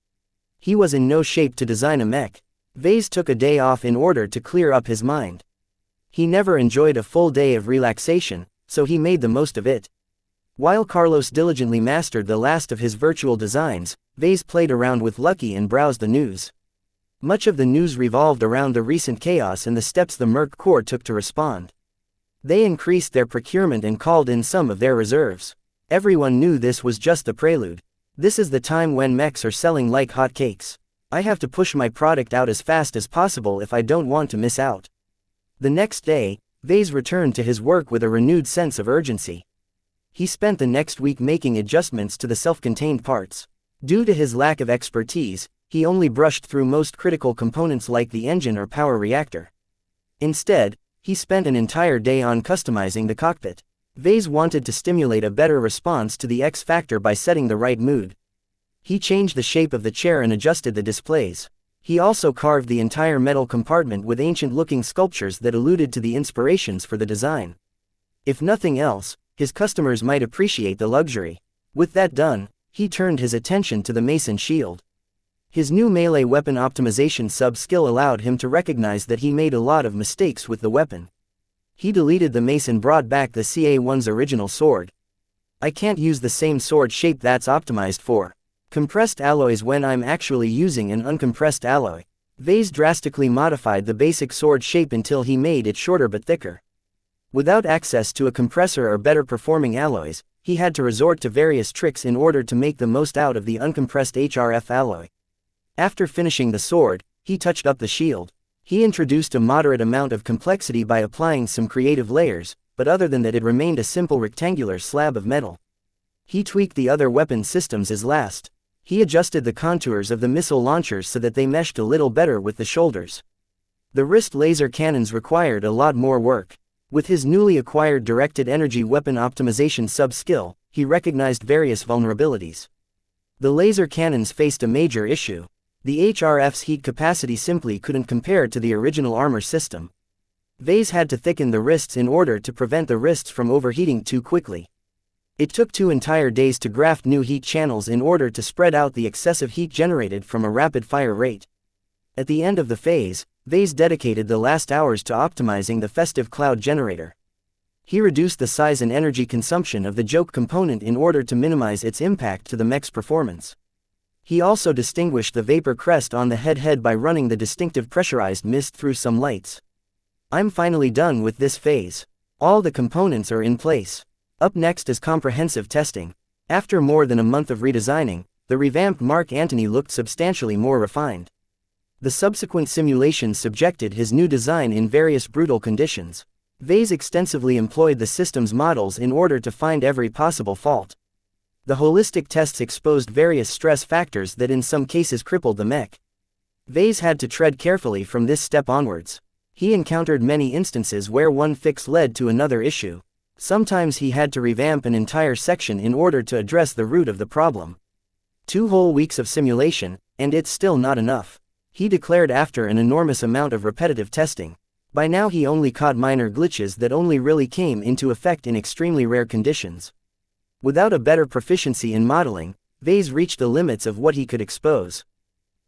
He was in no shape to design a mech. Vase took a day off in order to clear up his mind. He never enjoyed a full day of relaxation, so he made the most of it. While Carlos diligently mastered the last of his virtual designs, Vase played around with Lucky and browsed the news. Much of the news revolved around the recent chaos and the steps the Merc Corps took to respond. They increased their procurement and called in some of their reserves. Everyone knew this was just the prelude. This is the time when mechs are selling like hotcakes. I have to push my product out as fast as possible if I don't want to miss out. The next day, Vase returned to his work with a renewed sense of urgency. He spent the next week making adjustments to the self-contained parts. Due to his lack of expertise, he only brushed through most critical components like the engine or power reactor. Instead, he spent an entire day on customizing the cockpit. Vase wanted to stimulate a better response to the X factor by setting the right mood. He changed the shape of the chair and adjusted the displays. He also carved the entire metal compartment with ancient-looking sculptures that alluded to the inspirations for the design. If nothing else, his customers might appreciate the luxury. With that done, he turned his attention to the Mason shield. His new melee weapon optimization sub-skill allowed him to recognize that he made a lot of mistakes with the weapon. He deleted the mace and brought back the CA1's original sword. I can't use the same sword shape that's optimized for compressed alloys when I'm actually using an uncompressed alloy. Vase drastically modified the basic sword shape until he made it shorter but thicker. Without access to a compressor or better performing alloys, he had to resort to various tricks in order to make the most out of the uncompressed HRF alloy. After finishing the sword, he touched up the shield. He introduced a moderate amount of complexity by applying some creative layers, but other than that it remained a simple rectangular slab of metal. He tweaked the other weapon systems as last. He adjusted the contours of the missile launchers so that they meshed a little better with the shoulders. The wrist laser cannons required a lot more work. With his newly acquired directed energy weapon optimization sub-skill, he recognized various vulnerabilities. The laser cannons faced a major issue. The HRF's heat capacity simply couldn't compare to the original armor system. Vase had to thicken the wrists in order to prevent the wrists from overheating too quickly. It took 2 entire days to graft new heat channels in order to spread out the excessive heat generated from a rapid-fire rate. At the end of the phase, Vase dedicated the last hours to optimizing the festive cloud generator. He reduced the size and energy consumption of the joke component in order to minimize its impact to the mech's performance. He also distinguished the vapor crest on the head by running the distinctive pressurized mist through some lights. I'm finally done with this phase. All the components are in place. Up next is comprehensive testing. After more than a month of redesigning, the revamped Mark Antony looked substantially more refined. The subsequent simulations subjected his new design in various brutal conditions. Vase extensively employed the system's models in order to find every possible fault. The holistic tests exposed various stress factors that in some cases crippled the mech. Vase had to tread carefully from this step onwards. He encountered many instances where one fix led to another issue. Sometimes he had to revamp an entire section in order to address the root of the problem. 2 whole weeks of simulation, and it's still not enough, he declared after an enormous amount of repetitive testing. By now he only caught minor glitches that only really came into effect in extremely rare conditions. Without a better proficiency in modeling, Vase reached the limits of what he could expose.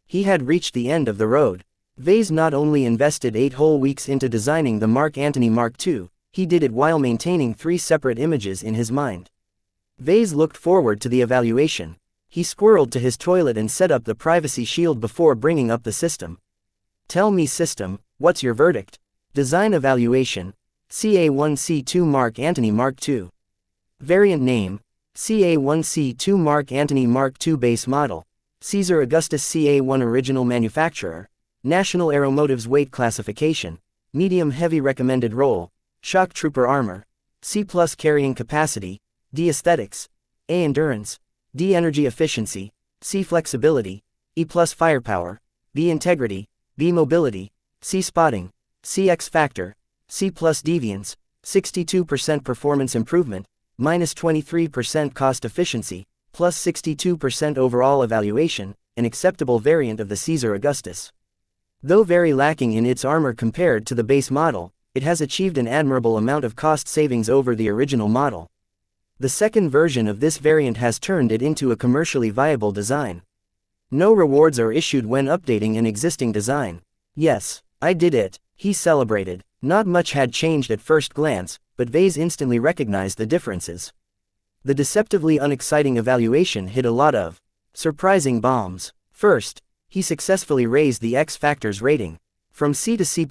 He had reached the end of the road. Vase not only invested 8 whole weeks into designing the Mark Antony Mark II, he did it while maintaining 3 separate images in his mind. Vase looked forward to the evaluation. He squirreled to his toilet and set up the privacy shield before bringing up the system. Tell me system, what's your verdict? Design evaluation. CA1C2 Mark Antony Mark II. Variant name. CA1C2 Mark Antony Mark II Base Model. Caesar Augustus CA1 Original Manufacturer. National Aeromotives Weight Classification. Medium Heavy Recommended Roll. Shock Trooper Armor. C+ Carrying Capacity, D. Aesthetics, A. Endurance, D. Energy Efficiency, C. Flexibility, E+ Firepower, B. Integrity, B. Mobility, C. Spotting, C. X Factor, C+ Deviance, 62% Performance Improvement, -23% Cost Efficiency, plus 62% Overall Evaluation, an acceptable variant of the Caesar Augustus. Though very lacking in its armor compared to the base model, it has achieved an admirable amount of cost savings over the original model. The second version of this variant has turned it into a commercially viable design. No rewards are issued when updating an existing design. Yes, I did it, he celebrated. Not much had changed at first glance, but Vase instantly recognized the differences. The deceptively unexciting evaluation hit a lot of surprising bombs. First, he successfully raised the X Factor's rating. From C to C+,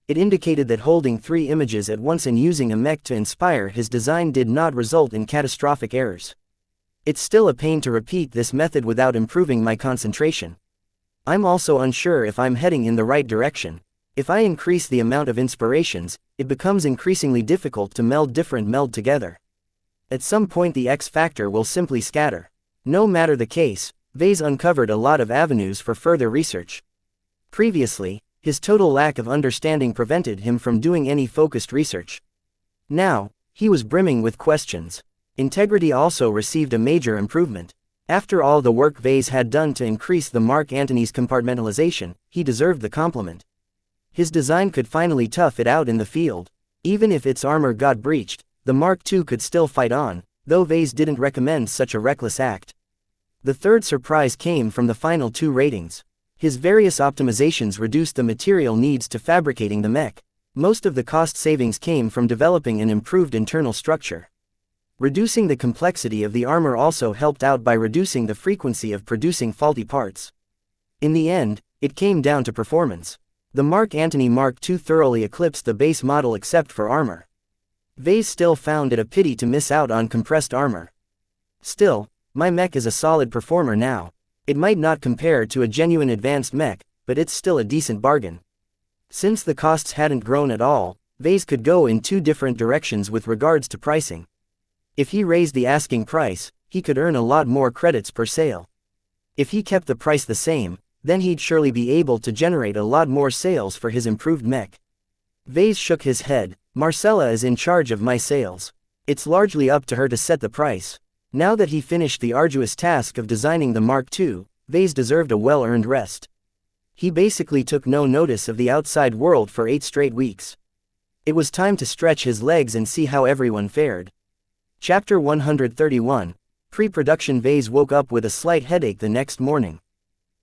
it indicated that holding 3 images at once and using a mech to inspire his design did not result in catastrophic errors. It's still a pain to repeat this method without improving my concentration. I'm also unsure if I'm heading in the right direction. If I increase the amount of inspirations, it becomes increasingly difficult to meld together. At some point the X Factor will simply scatter. No matter the case, Vase uncovered a lot of avenues for further research. Previously, his total lack of understanding prevented him from doing any focused research. Now, he was brimming with questions. Integrity also received a major improvement. After all the work Vase had done to increase the Mark Antony's compartmentalization, he deserved the compliment. His design could finally tough it out in the field. Even if its armor got breached, the Mark II could still fight on, though Vase didn't recommend such a reckless act. The third surprise came from the final 2 ratings. His various optimizations reduced the material needs to fabricating the mech. Most of the cost savings came from developing an improved internal structure. Reducing the complexity of the armor also helped out by reducing the frequency of producing faulty parts. In the end, it came down to performance. The Mark Antony Mark II thoroughly eclipsed the base model except for armor. Vase still found it a pity to miss out on compressed armor. Still, my mech is a solid performer now. It might not compare to a genuine advanced mech, but it's still a decent bargain. Since the costs hadn't grown at all, Vase could go in 2 different directions with regards to pricing. If he raised the asking price, he could earn a lot more credits per sale. If he kept the price the same, then he'd surely be able to generate a lot more sales for his improved mech. Vase shook his head. Marcella is in charge of my sales. It's largely up to her to set the price. Now that he finished the arduous task of designing the Mark II, Vase deserved a well-earned rest. He basically took no notice of the outside world for 8 straight weeks. It was time to stretch his legs and see how everyone fared. Chapter 131. Pre-production. Vase woke up with a slight headache the next morning.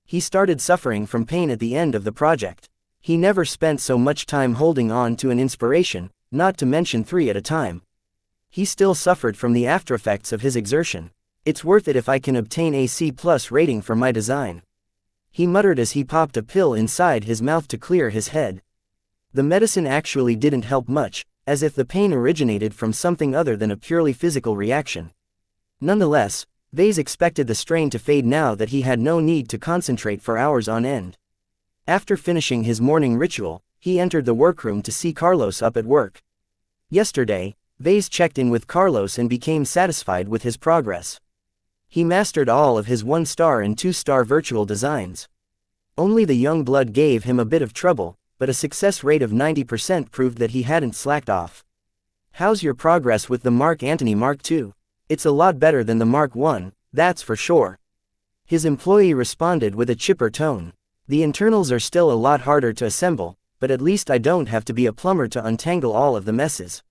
He started suffering from pain at the end of the project. He never spent so much time holding on to an inspiration, not to mention 3 at a time. He still suffered from the aftereffects of his exertion. It's worth it if I can obtain a C+ rating for my design, he muttered as he popped a pill inside his mouth to clear his head. The medicine actually didn't help much, as if the pain originated from something other than a purely physical reaction. Nonetheless, Vase expected the strain to fade now that he had no need to concentrate for hours on end. After finishing his morning ritual, he entered the workroom to see Carlos up at work. Yesterday, Vase checked in with Carlos and became satisfied with his progress. He mastered all of his 1-star and 2-star virtual designs. Only the young blood gave him a bit of trouble, but a success rate of 90% proved that he hadn't slacked off. How's your progress with the Mark Antony Mark II? It's a lot better than the Mark I, that's for sure. His employee responded with a chipper tone. The internals are still a lot harder to assemble, but at least I don't have to be a plumber to untangle all of the messes.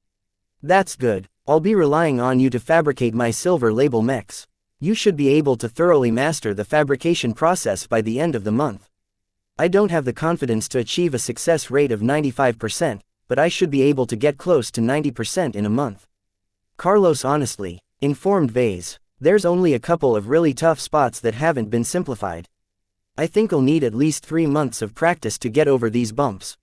That's good. I'll be relying on you to fabricate my silver label mechs. You should be able to thoroughly master the fabrication process by the end of the month. I don't have the confidence to achieve a success rate of 95%, but I should be able to get close to 90% in a month. Carlos honestly informed Vase. There's only a couple of really tough spots that haven't been simplified. I think I'll need at least 3 months of practice to get over these bumps.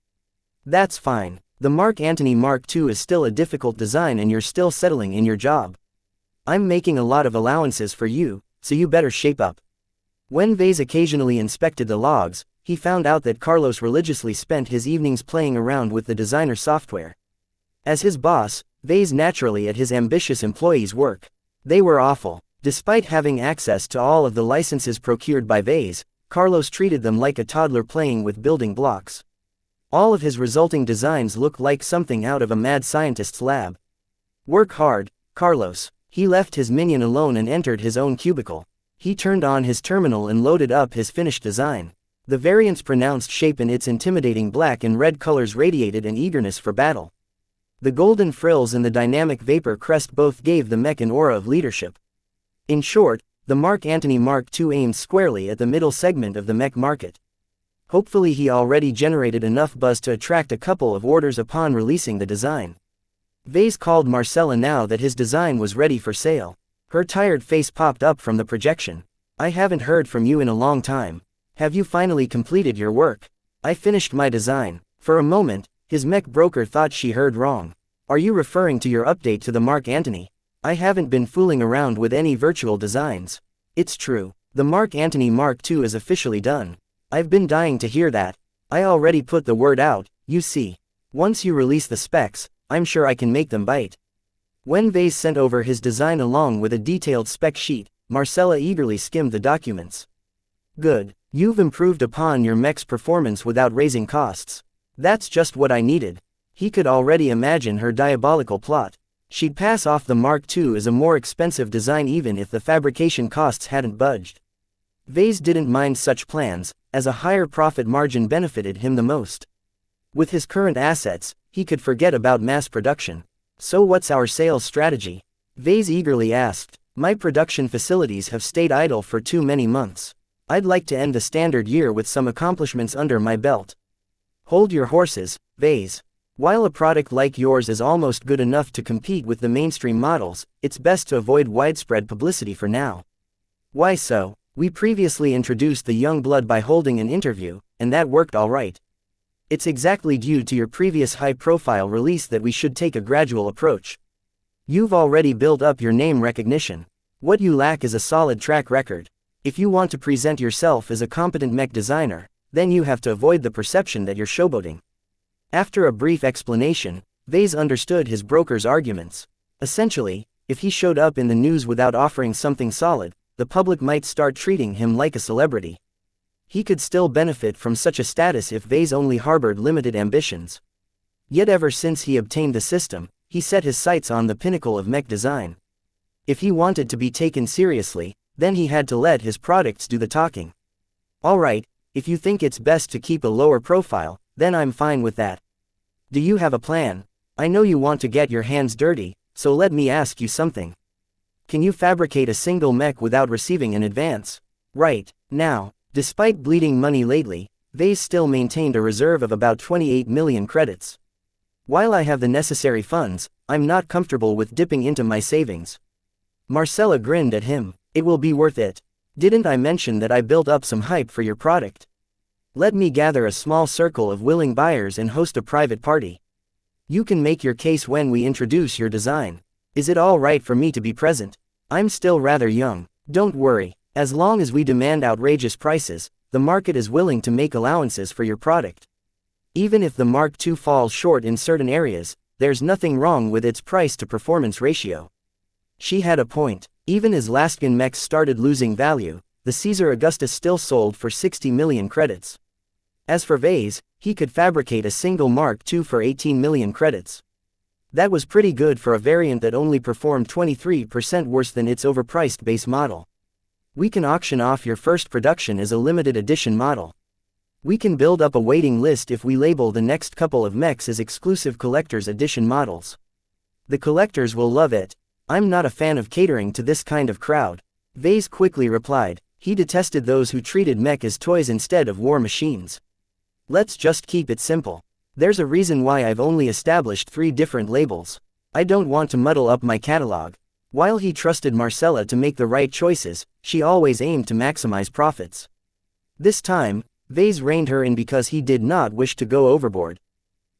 That's fine. The Mark Antony Mark II is still a difficult design and you're still settling in your job. I'm making a lot of allowances for you, so you better shape up. When Vase occasionally inspected the logs, he found out that Carlos religiously spent his evenings playing around with the designer software. As his boss, Vase naturally at his ambitious employees' work. They were awful. Despite having access to all of the licenses procured by Vase, Carlos treated them like a toddler playing with building blocks. All of his resulting designs look like something out of a mad scientist's lab. Work hard, Carlos. He left his minion alone and entered his own cubicle. He turned on his terminal and loaded up his finished design. The variant's pronounced shape and its intimidating black and red colors radiated an eagerness for battle. The golden frills and the dynamic vapor crest both gave the mech an aura of leadership. In short, the Mark Antony Mark II aimed squarely at the middle segment of the mech market. Hopefully he already generated enough buzz to attract a couple of orders upon releasing the design. Vase called Marcella now that his design was ready for sale. Her tired face popped up from the projection. I haven't heard from you in a long time. Have you finally completed your work? I finished my design. For a moment, his mech broker thought she heard wrong. Are you referring to your update to the Mark Antony? I haven't been fooling around with any virtual designs. It's true. The Mark Antony Mark II is officially done. I've been dying to hear that. I already put the word out, you see. Once you release the specs, I'm sure I can make them bite. When Vase sent over his design along with a detailed spec sheet, Marcella eagerly skimmed the documents. Good. You've improved upon your mech's performance without raising costs. That's just what I needed. He could already imagine her diabolical plot. She'd pass off the Mark II as a more expensive design even if the fabrication costs hadn't budged. Vase didn't mind such plans, as a higher profit margin benefited him the most. With his current assets, he could forget about mass production. So what's our sales strategy? Vase eagerly asked. My production facilities have stayed idle for too many months. I'd like to end the standard year with some accomplishments under my belt. Hold your horses, Vase. While a product like yours is almost good enough to compete with the mainstream models, it's best to avoid widespread publicity for now. Why so? We previously introduced the young blood by holding an interview, and that worked all right. It's exactly due to your previous high-profile release that we should take a gradual approach. You've already built up your name recognition. What you lack is a solid track record. If you want to present yourself as a competent mech designer, then you have to avoid the perception that you're showboating. After a brief explanation, Vase understood his broker's arguments. Essentially, if he showed up in the news without offering something solid, the public might start treating him like a celebrity. He could still benefit from such a status if Vase only harbored limited ambitions. Yet ever since he obtained the system, he set his sights on the pinnacle of mech design. If he wanted to be taken seriously, then he had to let his products do the talking. Alright, if you think it's best to keep a lower profile, then I'm fine with that. Do you have a plan? I know you want to get your hands dirty, so let me ask you something. Can you fabricate a single mech without receiving an advance? Right, now, despite bleeding money lately, Vase still maintained a reserve of about 28 million credits. While I have the necessary funds, I'm not comfortable with dipping into my savings. Marcella grinned at him. It will be worth it. Didn't I mention that I built up some hype for your product? Let me gather a small circle of willing buyers and host a private party. You can make your case when we introduce your design. Is it all right for me to be present? I'm still rather young. Don't worry. As long as we demand outrageous prices, the market is willing to make allowances for your product. Even if the Mark II falls short in certain areas, there's nothing wrong with its price-to-performance ratio. She had a point. Even as Laskin mechs started losing value, the Caesar Augustus still sold for 60 million credits. As for Vase, he could fabricate a single Mark II for 18 million credits. That was pretty good for a variant that only performed 23% worse than its overpriced base model. We can auction off your first production as a limited edition model. We can build up a waiting list if we label the next couple of mechs as exclusive collector's edition models. The collectors will love it. I'm not a fan of catering to this kind of crowd. Vase quickly replied. He detested those who treated mech as toys instead of war machines. Let's just keep it simple. There's a reason why I've only established 3 different labels. I don't want to muddle up my catalog. While he trusted Marcella to make the right choices, she always aimed to maximize profits. This time, Vase reined her in because he did not wish to go overboard.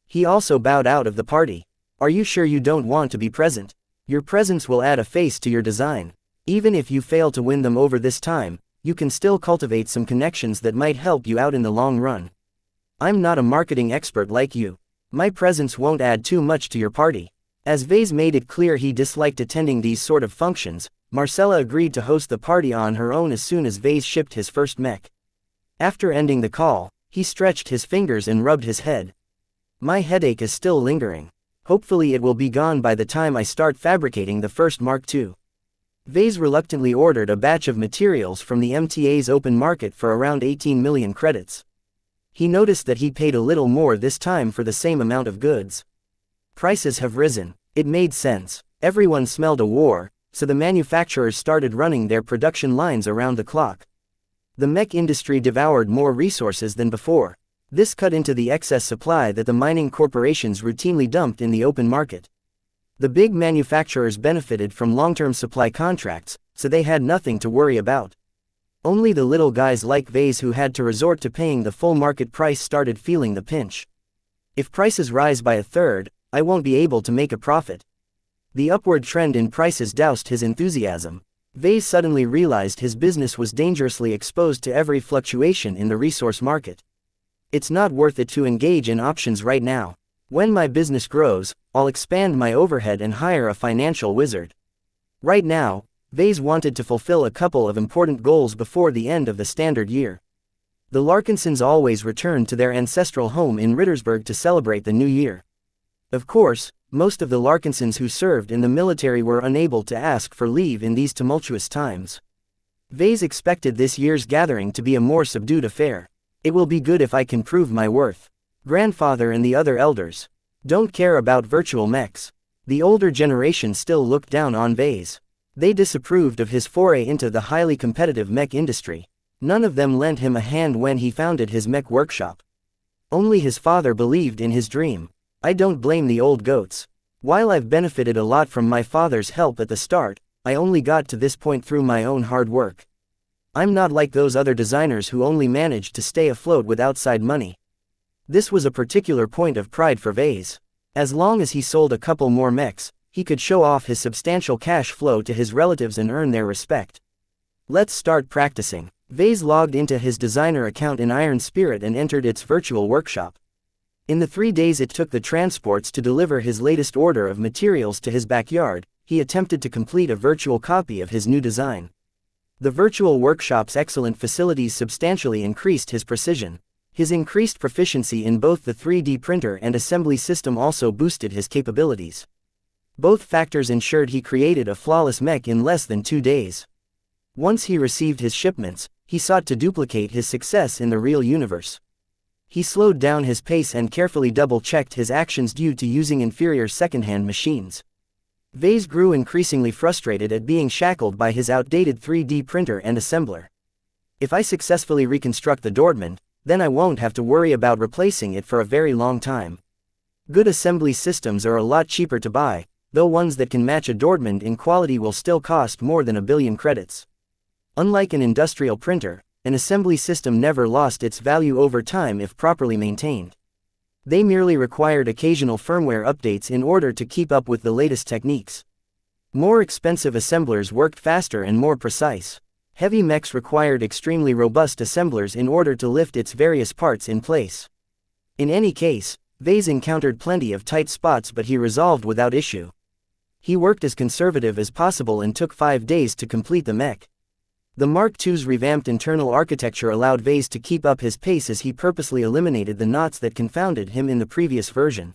He also bowed out of the party. Are you sure you don't want to be present? Your presence will add a face to your design. Even if you fail to win them over this time, you can still cultivate some connections that might help you out in the long run. I'm not a marketing expert like you. My presence won't add too much to your party. As Vase made it clear he disliked attending these sort of functions, Marcella agreed to host the party on her own as soon as Vase shipped his first mech. After ending the call, he stretched his fingers and rubbed his head. My headache is still lingering. Hopefully it will be gone by the time I start fabricating the first Mark II. Vase reluctantly ordered a batch of materials from the MTA's open market for around 18 million credits. He noticed that he paid a little more this time for the same amount of goods. Prices have risen. It made sense. Everyone smelled a war, so the manufacturers started running their production lines around the clock. The mech industry devoured more resources than before. This cut into the excess supply that the mining corporations routinely dumped in the open market. The big manufacturers benefited from long-term supply contracts, so they had nothing to worry about. Only the little guys like Vase who had to resort to paying the full market price started feeling the pinch. If prices rise by a third, I won't be able to make a profit. The upward trend in prices doused his enthusiasm. Vase suddenly realized his business was dangerously exposed to every fluctuation in the resource market. It's not worth it to engage in options right now. When my business grows, I'll expand my overhead and hire a financial wizard. Right now, Vase wanted to fulfill a couple of important goals before the end of the standard year. The Larkinsons always returned to their ancestral home in Rittersburg to celebrate the new year. Of course, most of the Larkinsons who served in the military were unable to ask for leave in these tumultuous times. Vase expected this year's gathering to be a more subdued affair. It will be good if I can prove my worth. Grandfather and the other elders don't care about virtual mechs. The older generation still looked down on Vase. They disapproved of his foray into the highly competitive mech industry. None of them lent him a hand when he founded his mech workshop. Only his father believed in his dream. I don't blame the old goats. While I've benefited a lot from my father's help at the start, I only got to this point through my own hard work. I'm not like those other designers who only managed to stay afloat with outside money. This was a particular point of pride for Vase. As long as he sold a couple more mechs, he could show off his substantial cash flow to his relatives and earn their respect. Let's start practicing. Vase logged into his designer account in Iron Spirit and entered its virtual workshop. In the 3 days it took the transports to deliver his latest order of materials to his backyard, he attempted to complete a virtual copy of his new design. The virtual workshop's excellent facilities substantially increased his precision. His increased proficiency in both the 3D printer and assembly system also boosted his capabilities. Both factors ensured he created a flawless mech in less than 2 days. Once he received his shipments, he sought to duplicate his success in the real universe. He slowed down his pace and carefully double-checked his actions due to using inferior second-hand machines. Vase grew increasingly frustrated at being shackled by his outdated 3D printer and assembler. If I successfully reconstruct the Dortmund, then I won't have to worry about replacing it for a very long time. Good assembly systems are a lot cheaper to buy, though ones that can match a Dortmund in quality will still cost more than 1 billion credits. Unlike an industrial printer, an assembly system never lost its value over time if properly maintained. They merely required occasional firmware updates in order to keep up with the latest techniques. More expensive assemblers worked faster and more precise. Heavy mechs required extremely robust assemblers in order to lift its various parts in place. In any case, Vase encountered plenty of tight spots, but he resolved without issue. He worked as conservative as possible and took 5 days to complete the mech. The Mark II's revamped internal architecture allowed Vase to keep up his pace as he purposely eliminated the knots that confounded him in the previous version.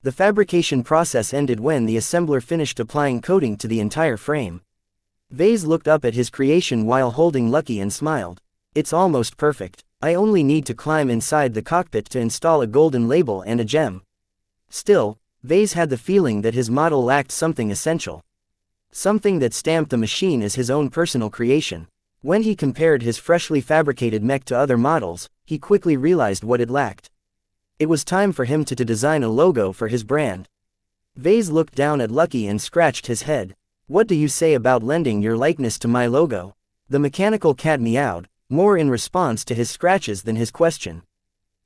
The fabrication process ended when the assembler finished applying coating to the entire frame. Vase looked up at his creation while holding Lucky and smiled. It's almost perfect. I only need to climb inside the cockpit to install a golden label and a gem. Still, Vase had the feeling that his model lacked something essential. Something that stamped the machine as his own personal creation. When he compared his freshly fabricated mech to other models, he quickly realized what it lacked. It was time for him to design a logo for his brand. Vase looked down at Lucky and scratched his head. What do you say about lending your likeness to my logo? The mechanical cat meowed, more in response to his scratches than his question.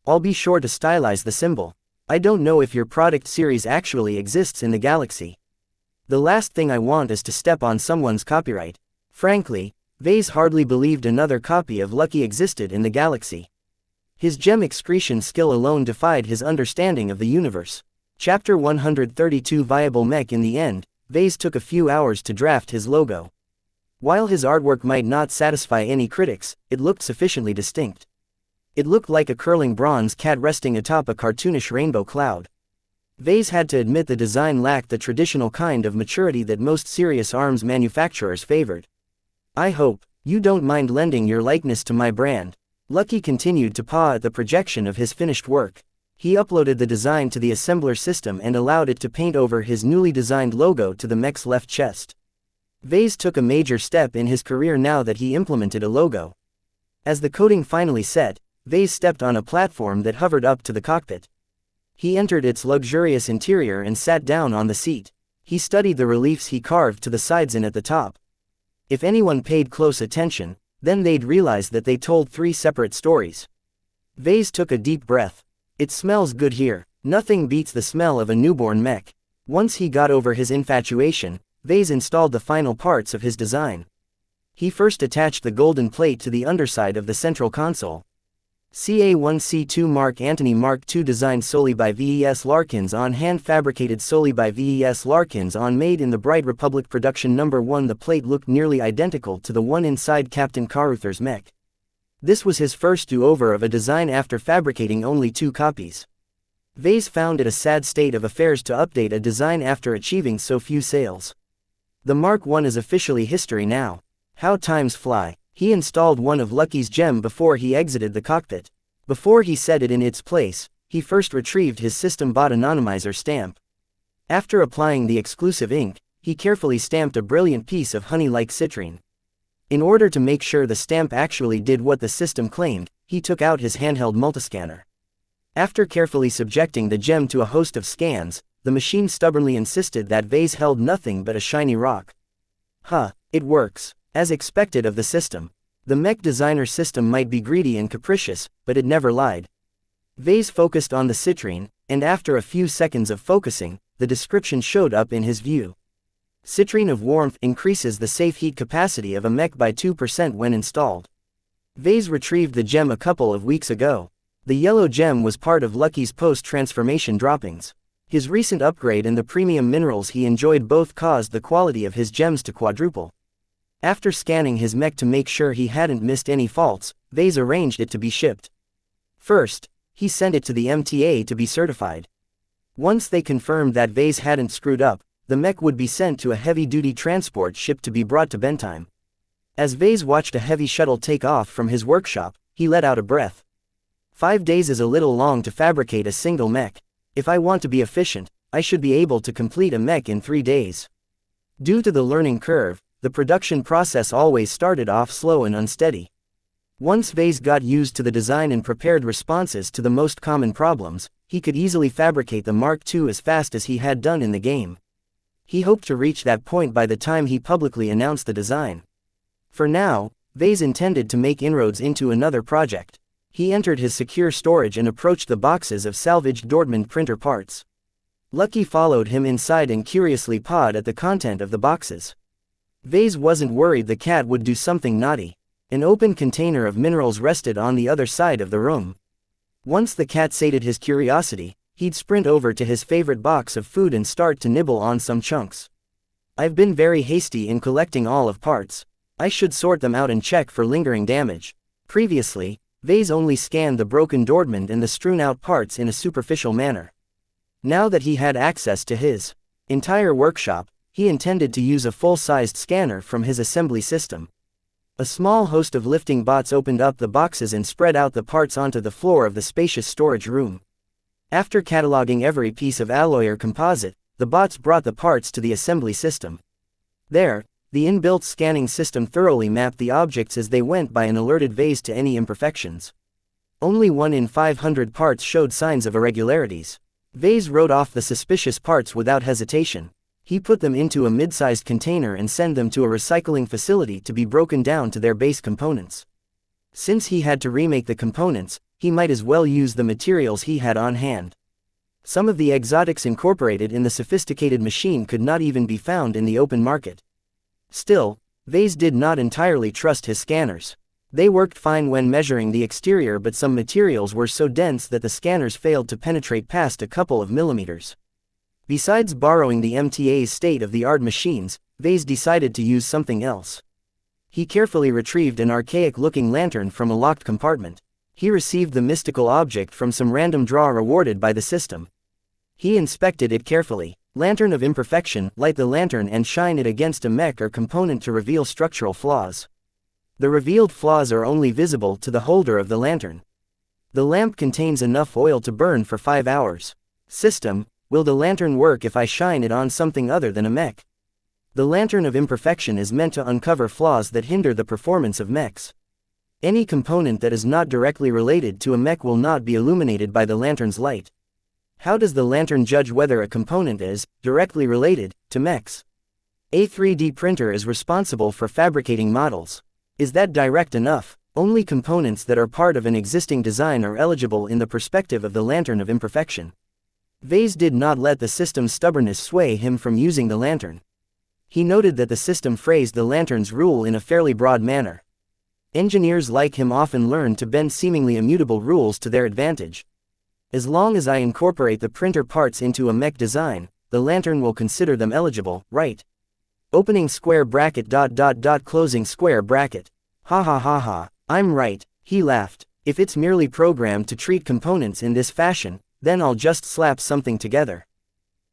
I'll be sure to stylize the symbol. I don't know if your product series actually exists in the galaxy. The last thing I want is to step on someone's copyright. Frankly, Vase hardly believed another copy of Lucky existed in the galaxy. His gem excretion skill alone defied his understanding of the universe. Chapter 132 Viable Mech. In the end, Vase took a few hours to draft his logo. While his artwork might not satisfy any critics, it looked sufficiently distinct. It looked like a curling bronze cat resting atop a cartoonish rainbow cloud. Vase had to admit the design lacked the traditional kind of maturity that most serious arms manufacturers favored. "I hope you don't mind lending your likeness to my brand." Lucky continued to paw at the projection of his finished work. He uploaded the design to the assembler system and allowed it to paint over his newly designed logo to the mech's left chest. Vase took a major step in his career now that he implemented a logo. As the coating finally set, Vase stepped on a platform that hovered up to the cockpit. He entered its luxurious interior and sat down on the seat. He studied the reliefs he carved to the sides and at the top. If anyone paid close attention, then they'd realize that they told 3 separate stories. Vase took a deep breath. It smells good here. Nothing beats the smell of a newborn mech. Once he got over his infatuation, Vase installed the final parts of his design. He first attached the golden plate to the underside of the central console. CA1C2 Mark Antony Mark II designed solely by VES Larkins on hand fabricated solely by VES Larkins on made in the Bright Republic production number 1. The plate looked nearly identical to the one inside Captain Carruthers' mech. This was his first do-over of a design after fabricating only 2 copies. Vase found it a sad state of affairs to update a design after achieving so few sales. The Mark I is officially history now. How times fly. He installed one of Lucky's gem before he exited the cockpit. Before he set it in its place, he first retrieved his system-bought anonymizer stamp. After applying the exclusive ink, he carefully stamped a brilliant piece of honey-like citrine. In order to make sure the stamp actually did what the system claimed, he took out his handheld multiscanner. After carefully subjecting the gem to a host of scans, the machine stubbornly insisted that Vase held nothing but a shiny rock. It works. As expected of the system. The mech designer system might be greedy and capricious, but it never lied. Vase focused on the citrine, and after a few seconds of focusing, the description showed up in his view. Citrine of warmth increases the safe heat capacity of a mech by 2% when installed. Vase retrieved the gem a couple of weeks ago. The yellow gem was part of Lucky's post-transformation droppings. His recent upgrade and the premium minerals he enjoyed both caused the quality of his gems to quadruple. After scanning his mech to make sure he hadn't missed any faults, Vase arranged it to be shipped. First, he sent it to the MTA to be certified. Once they confirmed that Vase hadn't screwed up, the mech would be sent to a heavy-duty transport ship to be brought to Bentheim. As Vase watched a heavy shuttle take off from his workshop, he let out a breath. 5 days is a little long to fabricate a single mech. If I want to be efficient, I should be able to complete a mech in 3 days. Due to the learning curve, the production process always started off slow and unsteady. Once Vase got used to the design and prepared responses to the most common problems, he could easily fabricate the Mark II as fast as he had done in the game. He hoped to reach that point by the time he publicly announced the design. For now, Vase intended to make inroads into another project. He entered his secure storage and approached the boxes of salvaged Dortmund printer parts. Lucky followed him inside and curiously pawed at the content of the boxes. Vase wasn't worried the cat would do something naughty. An open container of minerals rested on the other side of the room. Once the cat sated his curiosity, he'd sprint over to his favorite box of food and start to nibble on some chunks. "I've been very hasty in collecting all of parts. I should sort them out and check for lingering damage." Previously, Vase only scanned the broken Dortmund and the strewn-out parts in a superficial manner. Now that he had access to his entire workshop, he intended to use a full-sized scanner from his assembly system. A small host of lifting bots opened up the boxes and spread out the parts onto the floor of the spacious storage room. After cataloging every piece of alloy or composite, the bots brought the parts to the assembly system. There, the inbuilt scanning system thoroughly mapped the objects as they went by and alerted Vase to any imperfections. Only 1 in 500 parts showed signs of irregularities. Vase wrote off the suspicious parts without hesitation. He put them into a mid-sized container and sent them to a recycling facility to be broken down to their base components. Since he had to remake the components, he might as well use the materials he had on hand. Some of the exotics incorporated in the sophisticated machine could not even be found in the open market. Still, Vase did not entirely trust his scanners. They worked fine when measuring the exterior, but some materials were so dense that the scanners failed to penetrate past a couple of millimeters. Besides borrowing the MTA's state-of-the-art machines, Vase decided to use something else. He carefully retrieved an archaic-looking lantern from a locked compartment. He received the mystical object from some random drawer awarded by the system. He inspected it carefully. Lantern of imperfection, light the lantern and shine it against a mech or component to reveal structural flaws. The revealed flaws are only visible to the holder of the lantern. The lamp contains enough oil to burn for 5 hours. System, will the lantern work if I shine it on something other than a mech? The lantern of imperfection is meant to uncover flaws that hinder the performance of mechs. Any component that is not directly related to a mech will not be illuminated by the lantern's light. How does the lantern judge whether a component is directly related to mechs? A 3D printer is responsible for fabricating models. Is that direct enough? Only components that are part of an existing design are eligible in the perspective of the lantern of imperfection. Vase did not let the system's stubbornness sway him from using the lantern. He noted that the system phrased the lantern's rule in a fairly broad manner. Engineers like him often learn to bend seemingly immutable rules to their advantage. As long as I incorporate the printer parts into a mech design, the lantern will consider them eligible, right? Opening square bracket ... closing square bracket. Ha ha ha ha, I'm right, he laughed. If it's merely programmed to treat components in this fashion, then I'll just slap something together.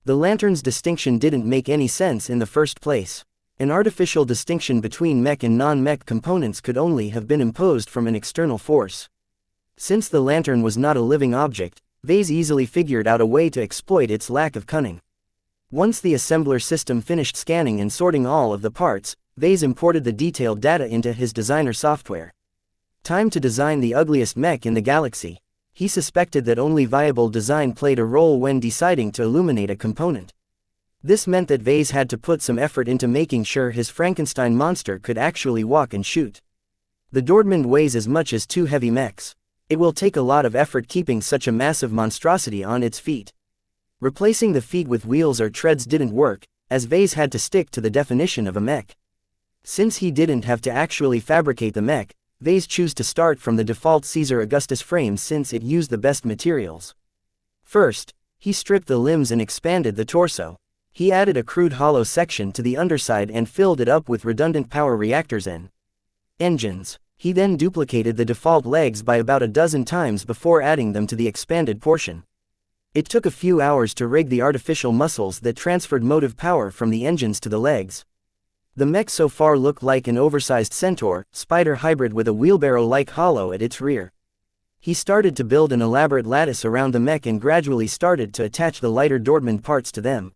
The lantern's distinction didn't make any sense in the first place. An artificial distinction between mech and non-mech components could only have been imposed from an external force. Since the lantern was not a living object, Vase easily figured out a way to exploit its lack of cunning. Once the assembler system finished scanning and sorting all of the parts, Vase imported the detailed data into his designer software. Time to design the ugliest mech in the galaxy. He suspected that only viable design played a role when deciding to illuminate a component. This meant that Vase had to put some effort into making sure his Frankenstein monster could actually walk and shoot. The Dordman weighs as much as 2 heavy mechs. It will take a lot of effort keeping such a massive monstrosity on its feet. Replacing the feet with wheels or treads didn't work, as Vase had to stick to the definition of a mech. Since he didn't have to actually fabricate the mech, Vase chose to start from the default Caesar Augustus frame since it used the best materials. First, he stripped the limbs and expanded the torso. He added a crude hollow section to the underside and filled it up with redundant power reactors and engines. He then duplicated the default legs by about a dozen times before adding them to the expanded portion. It took a few hours to rig the artificial muscles that transferred motive power from the engines to the legs. The mech so far looked like an oversized centaur, spider hybrid with a wheelbarrow-like hollow at its rear. He started to build an elaborate lattice around the mech and gradually started to attach the lighter Dordman parts to them.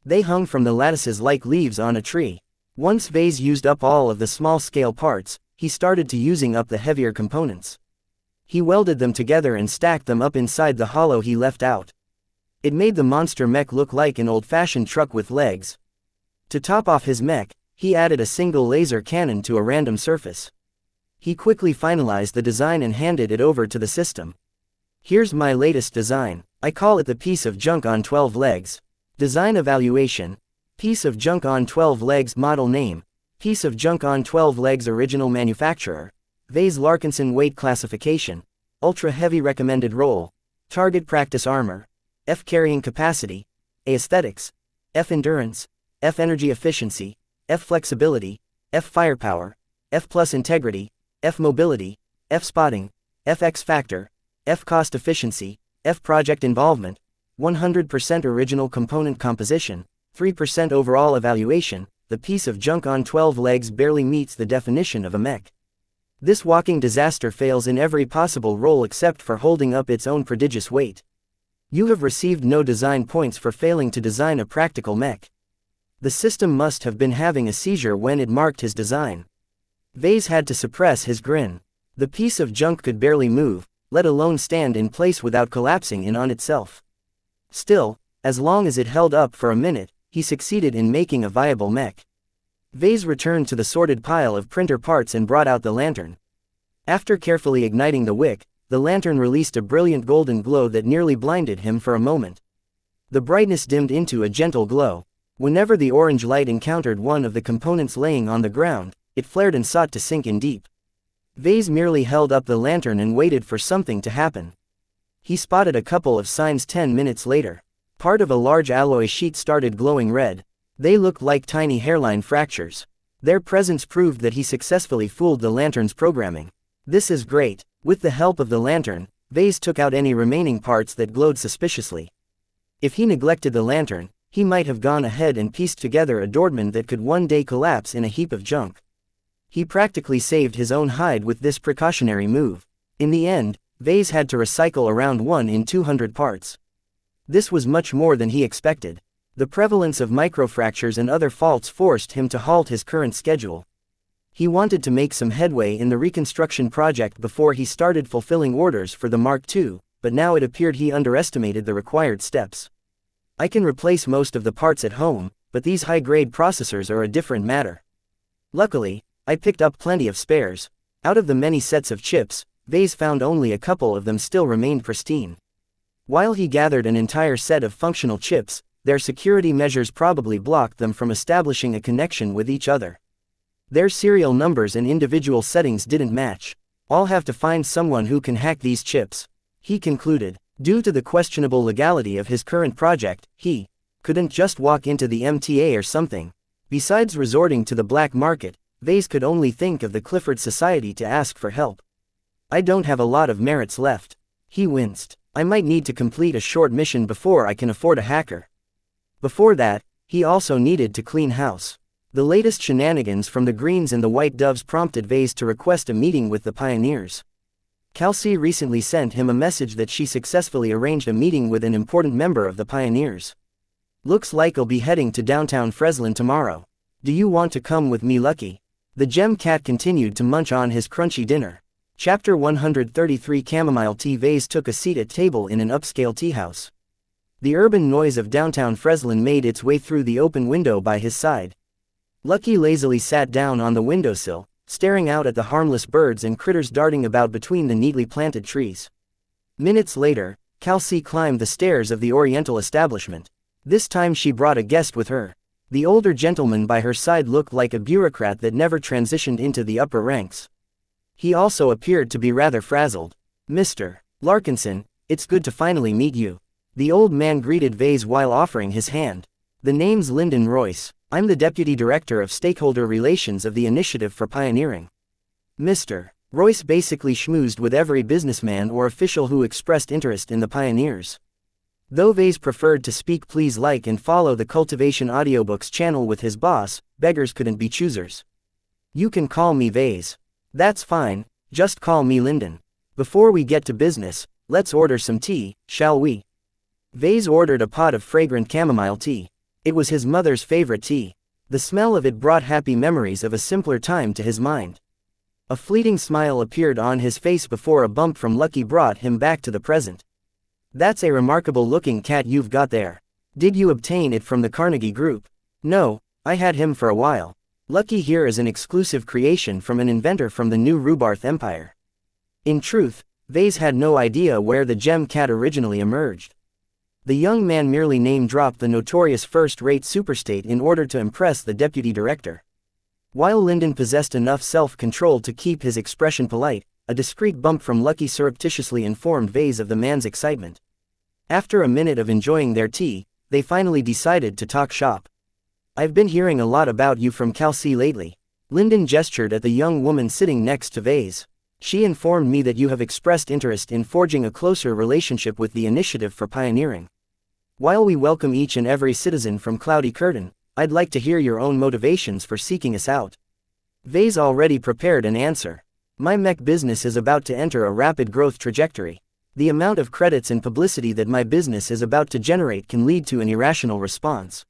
They hung from the lattices like leaves on a tree. Once Vase used up all of the small-scale parts, he started to using up the heavier components. He welded them together and stacked them up inside the hollow he left out. It made the monster mech look like an old-fashioned truck with legs. To top off his mech, he added a single laser cannon to a random surface. He quickly finalized the design and handed it over to the system. Here's my latest design. I call it the piece of junk on 12 legs. Design evaluation. Piece of junk on 12 legs. Model name. Piece of junk on 12 legs. Original manufacturer. Vase Larkinson. Weight classification. Ultra heavy. Recommended role. Target practice armor. F carrying capacity. A aesthetics. F endurance. F energy efficiency. F flexibility. F firepower. F plus integrity. F mobility. F spotting. F X factor. F cost efficiency. F project involvement. 100% original component composition. 3% overall evaluation. The piece of junk on 12 legs barely meets the definition of a mech. This walking disaster fails in every possible role except for holding up its own prodigious weight. You have received no design points for failing to design a practical mech. The system must have been having a seizure when it marked his design. Vase had to suppress his grin. The piece of junk could barely move, let alone stand in place without collapsing in on itself. Still, as long as it held up for a minute, he succeeded in making a viable mech. Vase returned to the sorted pile of printer parts and brought out the lantern. After carefully igniting the wick, the lantern released a brilliant golden glow that nearly blinded him for a moment. The brightness dimmed into a gentle glow. Whenever the orange light encountered one of the components laying on the ground, it flared and sought to sink in deep. Vase merely held up the lantern and waited for something to happen. He spotted a couple of signs 10 minutes later. Part of a large alloy sheet started glowing red. They looked like tiny hairline fractures. Their presence proved that he successfully fooled the lantern's programming. This is great. With the help of the lantern, Vase took out any remaining parts that glowed suspiciously. If he neglected the lantern, he might have gone ahead and pieced together a Dordman that could one day collapse in a heap of junk. He practically saved his own hide with this precautionary move. In the end, Vase had to recycle around 1 in 200 parts. This was much more than he expected. The prevalence of microfractures and other faults forced him to halt his current schedule. He wanted to make some headway in the reconstruction project before he started fulfilling orders for the Mark II, but now it appeared he underestimated the required steps. I can replace most of the parts at home, but these high-grade processors are a different matter. Luckily, I picked up plenty of spares. Out of the many sets of chips, Vase found only a couple of them still remained pristine. While he gathered an entire set of functional chips, their security measures probably blocked them from establishing a connection with each other. Their serial numbers and individual settings didn't match. I'll have to find someone who can hack these chips, he concluded. Due to the questionable legality of his current project, he couldn't just walk into the MTA or something. Besides resorting to the black market, Vase could only think of the Clifford Society to ask for help. I don't have a lot of merits left. He winced. I might need to complete a short mission before I can afford a hacker. Before that, he also needed to clean house. The latest shenanigans from the Greens and the White Doves prompted Vase to request a meeting with the Pioneers. Kelsey recently sent him a message that she successfully arranged a meeting with an important member of the Pioneers. Looks like I'll be heading to downtown Freslin tomorrow. Do you want to come with me, Lucky? The gem cat continued to munch on his crunchy dinner. Chapter 133 Chamomile Tea. Vase took a seat at table in an upscale tea house. The urban noise of downtown Freslin made its way through the open window by his side. Lucky lazily sat down on the windowsill, staring out at the harmless birds and critters darting about between the neatly planted trees. Minutes later, Kelsey climbed the stairs of the Oriental establishment. This time she brought a guest with her. The older gentleman by her side looked like a bureaucrat that never transitioned into the upper ranks. He also appeared to be rather frazzled. "Mr. Larkinson, it's good to finally meet you." The old man greeted Vase while offering his hand. "The name's Lyndon Royce. I'm the Deputy Director of Stakeholder Relations of the Initiative for Pioneering." Mr. Royce basically schmoozed with every businessman or official who expressed interest in the Pioneers. Though Vase preferred to speak please like and follow the Cultivation Audiobooks channel with his boss, beggars couldn't be choosers. "You can call me Vase." "That's fine, just call me Lyndon. Before we get to business, let's order some tea, shall we?" Vase ordered a pot of fragrant chamomile tea. It was his mother's favorite tea. The smell of it brought happy memories of a simpler time to his mind. A fleeting smile appeared on his face before a bump from Lucky brought him back to the present. "That's a remarkable looking cat you've got there. Did you obtain it from the Carnegie Group?" "No, I had him for a while. Lucky here is an exclusive creation from an inventor from the New Rubarth Empire." In truth, Vase had no idea where the gem cat originally emerged. The young man merely name-dropped the notorious first-rate superstate in order to impress the deputy director. While Lyndon possessed enough self-control to keep his expression polite, a discreet bump from Lucky surreptitiously informed Vase of the man's excitement. After a minute of enjoying their tea, they finally decided to talk shop. "I've been hearing a lot about you from Kelsey lately." Lyndon gestured at the young woman sitting next to Vase. "She informed me that you have expressed interest in forging a closer relationship with the Initiative for Pioneering. While we welcome each and every citizen from Cloudy Curtain, I'd like to hear your own motivations for seeking us out." Vase already prepared an answer. "My Mech business is about to enter a rapid growth trajectory. The amount of credits and publicity that my business is about to generate can lead to an irrational response.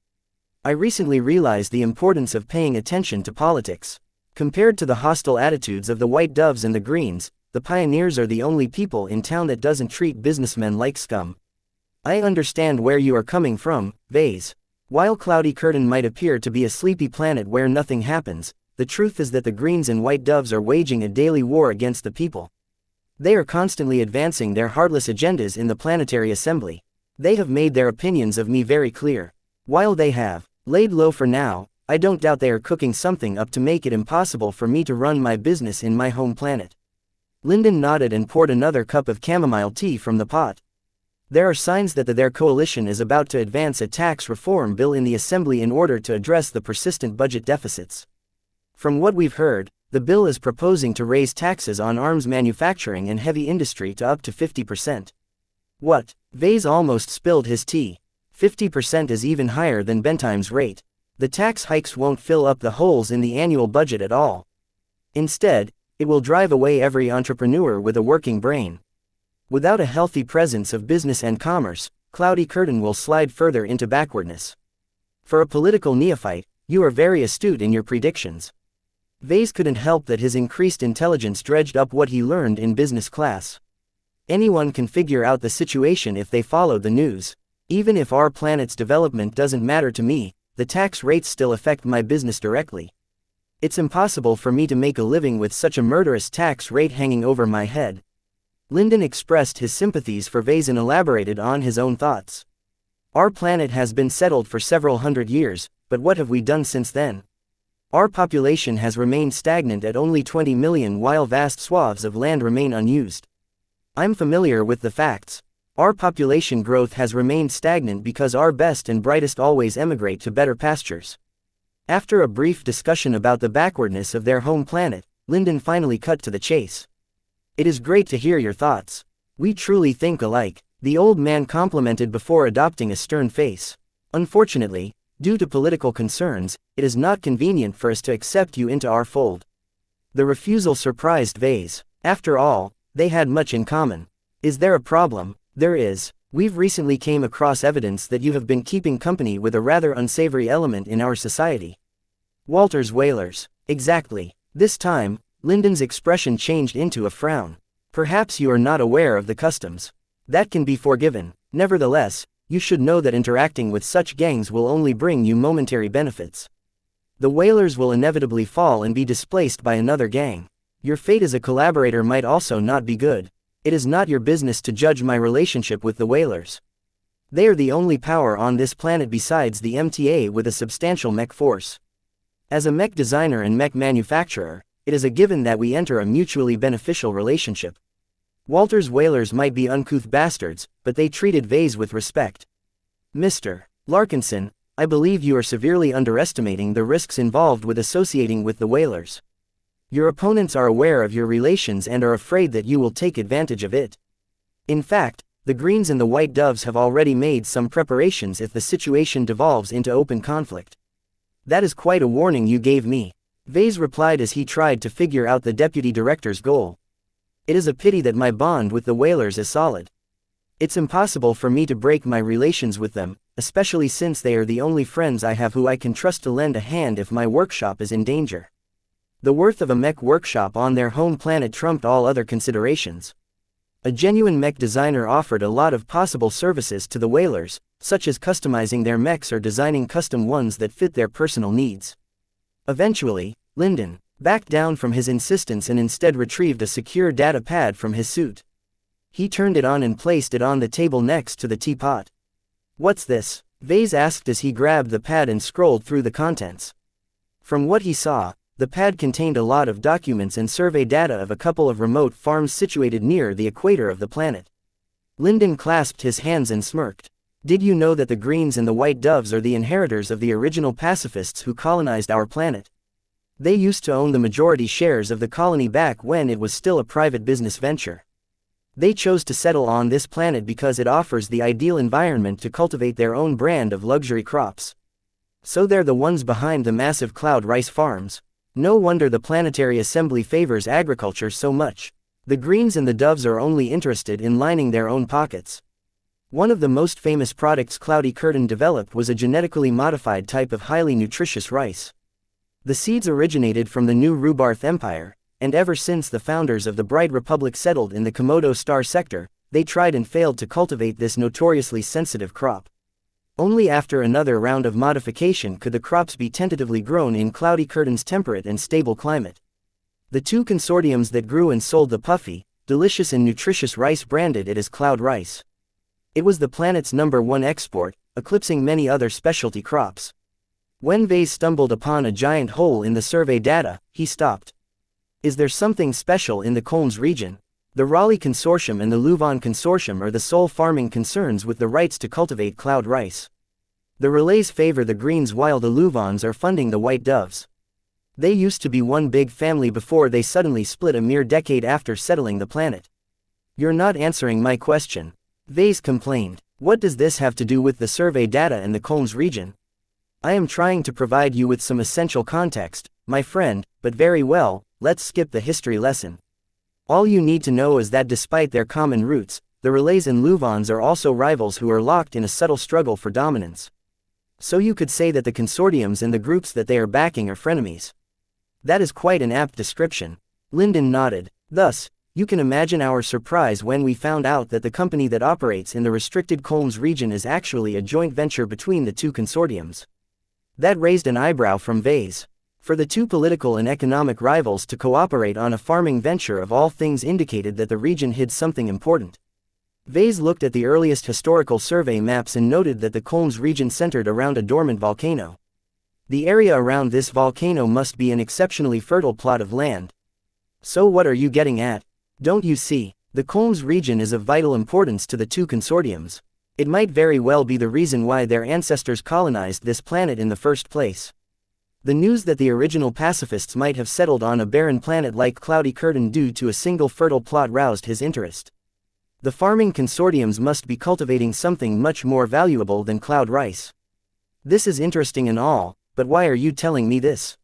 I recently realized the importance of paying attention to politics. Compared to the hostile attitudes of the White Doves and the Greens, the Pioneers are the only people in town that doesn't treat businessmen like scum." "I understand where you are coming from, Vase. While Cloudy Curtain might appear to be a sleepy planet where nothing happens, the truth is that the Greens and White Doves are waging a daily war against the people. They are constantly advancing their heartless agendas in the Planetary Assembly. They have made their opinions of me very clear. While they have laid low for now, I don't doubt they are cooking something up to make it impossible for me to run my business in my home planet. Lyndon nodded and poured another cup of chamomile tea from the pot. There are signs that their coalition is about to advance a tax reform bill in the Assembly in order to address the persistent budget deficits. From what we've heard, the bill is proposing to raise taxes on arms manufacturing and heavy industry to up to 50%. What? Vase almost spilled his tea. 50% is even higher than Bentime's rate. The tax hikes won't fill up the holes in the annual budget at all. Instead, it will drive away every entrepreneur with a working brain. Without a healthy presence of business and commerce, Cloudy Curtain will slide further into backwardness. For a political neophyte, you are very astute in your predictions. Vase couldn't help that his increased intelligence dredged up what he learned in business class. Anyone can figure out the situation if they follow the news. Even if our planet's development doesn't matter to me, the tax rates still affect my business directly. It's impossible for me to make a living with such a murderous tax rate hanging over my head. Lyndon expressed his sympathies for Vase and elaborated on his own thoughts. Our planet has been settled for several hundred years, but what have we done since then? Our population has remained stagnant at only 20 million while vast swaths of land remain unused. I'm familiar with the facts. Our population growth has remained stagnant because our best and brightest always emigrate to better pastures. After a brief discussion about the backwardness of their home planet, Lyndon finally cut to the chase. It is great to hear your thoughts. We truly think alike, the old man complimented before adopting a stern face. Unfortunately, due to political concerns, it is not convenient for us to accept you into our fold. The refusal surprised Vase. After all, they had much in common. Is there a problem? There is. We've recently came across evidence that you have been keeping company with a rather unsavory element in our society. Walter's Whalers. Exactly. This time, Lyndon's expression changed into a frown. Perhaps you are not aware of the customs. That can be forgiven. Nevertheless, you should know that interacting with such gangs will only bring you momentary benefits. The Whalers will inevitably fall and be displaced by another gang. Your fate as a collaborator might also not be good. It is not your business to judge my relationship with the Whalers. They are the only power on this planet besides the MTA with a substantial mech force. As a mech designer and mech manufacturer, it is a given that we enter a mutually beneficial relationship. Walter's Whalers might be uncouth bastards, but they treated Vase with respect. Mr. Larkinson, I believe you are severely underestimating the risks involved with associating with the Whalers. Your opponents are aware of your relations and are afraid that you will take advantage of it. In fact, the Greens and the White Doves have already made some preparations if the situation devolves into open conflict. That is quite a warning you gave me. Vase replied as he tried to figure out the deputy director's goal. It is a pity that my bond with the Whalers is solid. It's impossible for me to break my relations with them, especially since they are the only friends I have who I can trust to lend a hand if my workshop is in danger. The worth of a mech workshop on their home planet trumped all other considerations. A genuine mech designer offered a lot of possible services to the Whalers, such as customizing their mechs or designing custom ones that fit their personal needs. Eventually, Lyndon backed down from his insistence and instead retrieved a secure data pad from his suit. He turned it on and placed it on the table next to the teapot. What's this? Vase asked as he grabbed the pad and scrolled through the contents. From what he saw, the pad contained a lot of documents and survey data of a couple of remote farms situated near the equator of the planet. Lyndon clasped his hands and smirked. Did you know that the Greens and the White Doves are the inheritors of the original pacifists who colonized our planet? They used to own the majority shares of the colony back when it was still a private business venture. They chose to settle on this planet because it offers the ideal environment to cultivate their own brand of luxury crops. So they're the ones behind the massive cloud rice farms. No wonder the Planetary Assembly favors agriculture so much. The Greens and the Doves are only interested in lining their own pockets. One of the most famous products Cloudy Curtain developed was a genetically modified type of highly nutritious rice. The seeds originated from the New Rubarth Empire, and ever since the founders of the Bright Republic settled in the Komodo Star sector, they tried and failed to cultivate this notoriously sensitive crop. Only after another round of modification could the crops be tentatively grown in Cloudy Curtain's temperate and stable climate. The two consortiums that grew and sold the puffy, delicious and nutritious rice branded it as Cloud Rice. It was the planet's #1 export, eclipsing many other specialty crops. When Vase stumbled upon a giant hole in the survey data, he stopped. Is there something special in the Kolms region? The Raleigh Consortium and the Leuven Consortium are the sole farming concerns with the rights to cultivate cloud rice. The relays favor the greens while the Leuvens are funding the white doves. They used to be one big family before they suddenly split a mere decade after settling the planet. You're not answering my question. Vase complained. What does this have to do with the survey data and the Kolms region? I am trying to provide you with some essential context, my friend, but very well, let's skip the history lesson. All you need to know is that despite their common roots, the relays and Leuvens are also rivals who are locked in a subtle struggle for dominance. So you could say that the consortiums and the groups that they are backing are frenemies. That is quite an apt description. Lyndon nodded. Thus, you can imagine our surprise when we found out that the company that operates in the restricted Kolms region is actually a joint venture between the two consortiums. That raised an eyebrow from Vase. For the two political and economic rivals to cooperate on a farming venture of all things indicated that the region hid something important. Vase looked at the earliest historical survey maps and noted that the Kolms region centered around a dormant volcano. The area around this volcano must be an exceptionally fertile plot of land. So what are you getting at? Don't you see? The Kolms region is of vital importance to the two consortiums. It might very well be the reason why their ancestors colonized this planet in the first place. The news that the original pacifists might have settled on a barren planet like Cloudy Curtain due to a single fertile plot roused his interest. The farming consortiums must be cultivating something much more valuable than cloud rice. This is interesting and all, but why are you telling me this?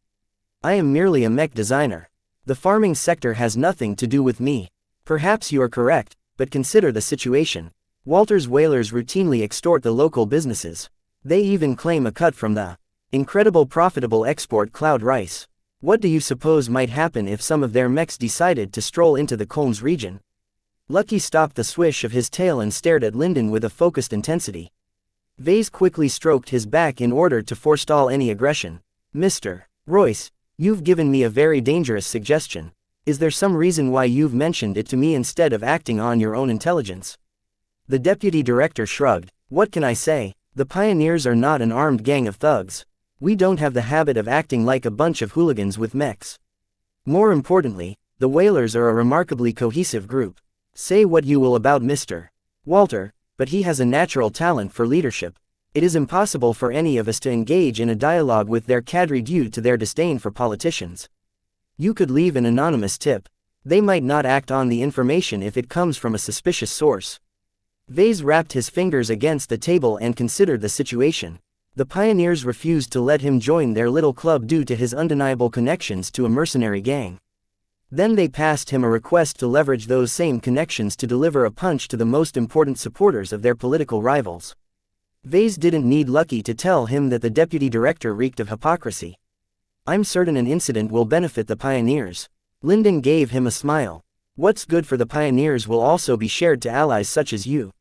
I am merely a mech designer. The farming sector has nothing to do with me. Perhaps you are correct, but consider the situation. Walter's whalers routinely extort the local businesses. They even claim a cut from the incredible profitable export cloud rice. What do you suppose might happen if some of their mechs decided to stroll into the Kolms region? Lucky stopped the swish of his tail and stared at Lyndon with a focused intensity. Vase quickly stroked his back in order to forestall any aggression. Mr. Royce, you've given me a very dangerous suggestion. Is there some reason why you've mentioned it to me instead of acting on your own intelligence? The deputy director shrugged. What can I say? The pioneers are not an armed gang of thugs. We don't have the habit of acting like a bunch of hooligans with mechs. More importantly, the whalers are a remarkably cohesive group. Say what you will about Mr. Walter, but he has a natural talent for leadership. It is impossible for any of us to engage in a dialogue with their cadre due to their disdain for politicians. You could leave an anonymous tip. They might not act on the information if it comes from a suspicious source. Vase rapped his fingers against the table and considered the situation. The pioneers refused to let him join their little club due to his undeniable connections to a mercenary gang. Then they passed him a request to leverage those same connections to deliver a punch to the most important supporters of their political rivals. Vase didn't need Lucky to tell him that the deputy director reeked of hypocrisy. I'm certain an incident will benefit the pioneers. Lyndon gave him a smile. What's good for the pioneers will also be shared to allies such as you.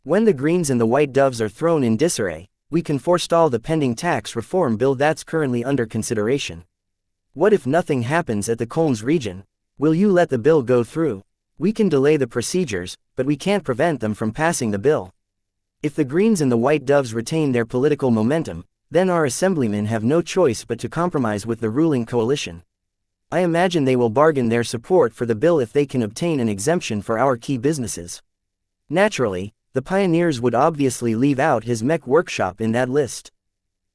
When the greens and the white doves are thrown in disarray, we can forestall the pending tax reform bill that's currently under consideration. What if nothing happens at the Kolms region? Will you let the bill go through? We can delay the procedures, but we can't prevent them from passing the bill. If the greens and the white doves retain their political momentum, then our assemblymen have no choice but to compromise with the ruling coalition. I imagine they will bargain their support for the bill if they can obtain an exemption for our key businesses. Naturally, the pioneers would obviously leave out his mech workshop in that list.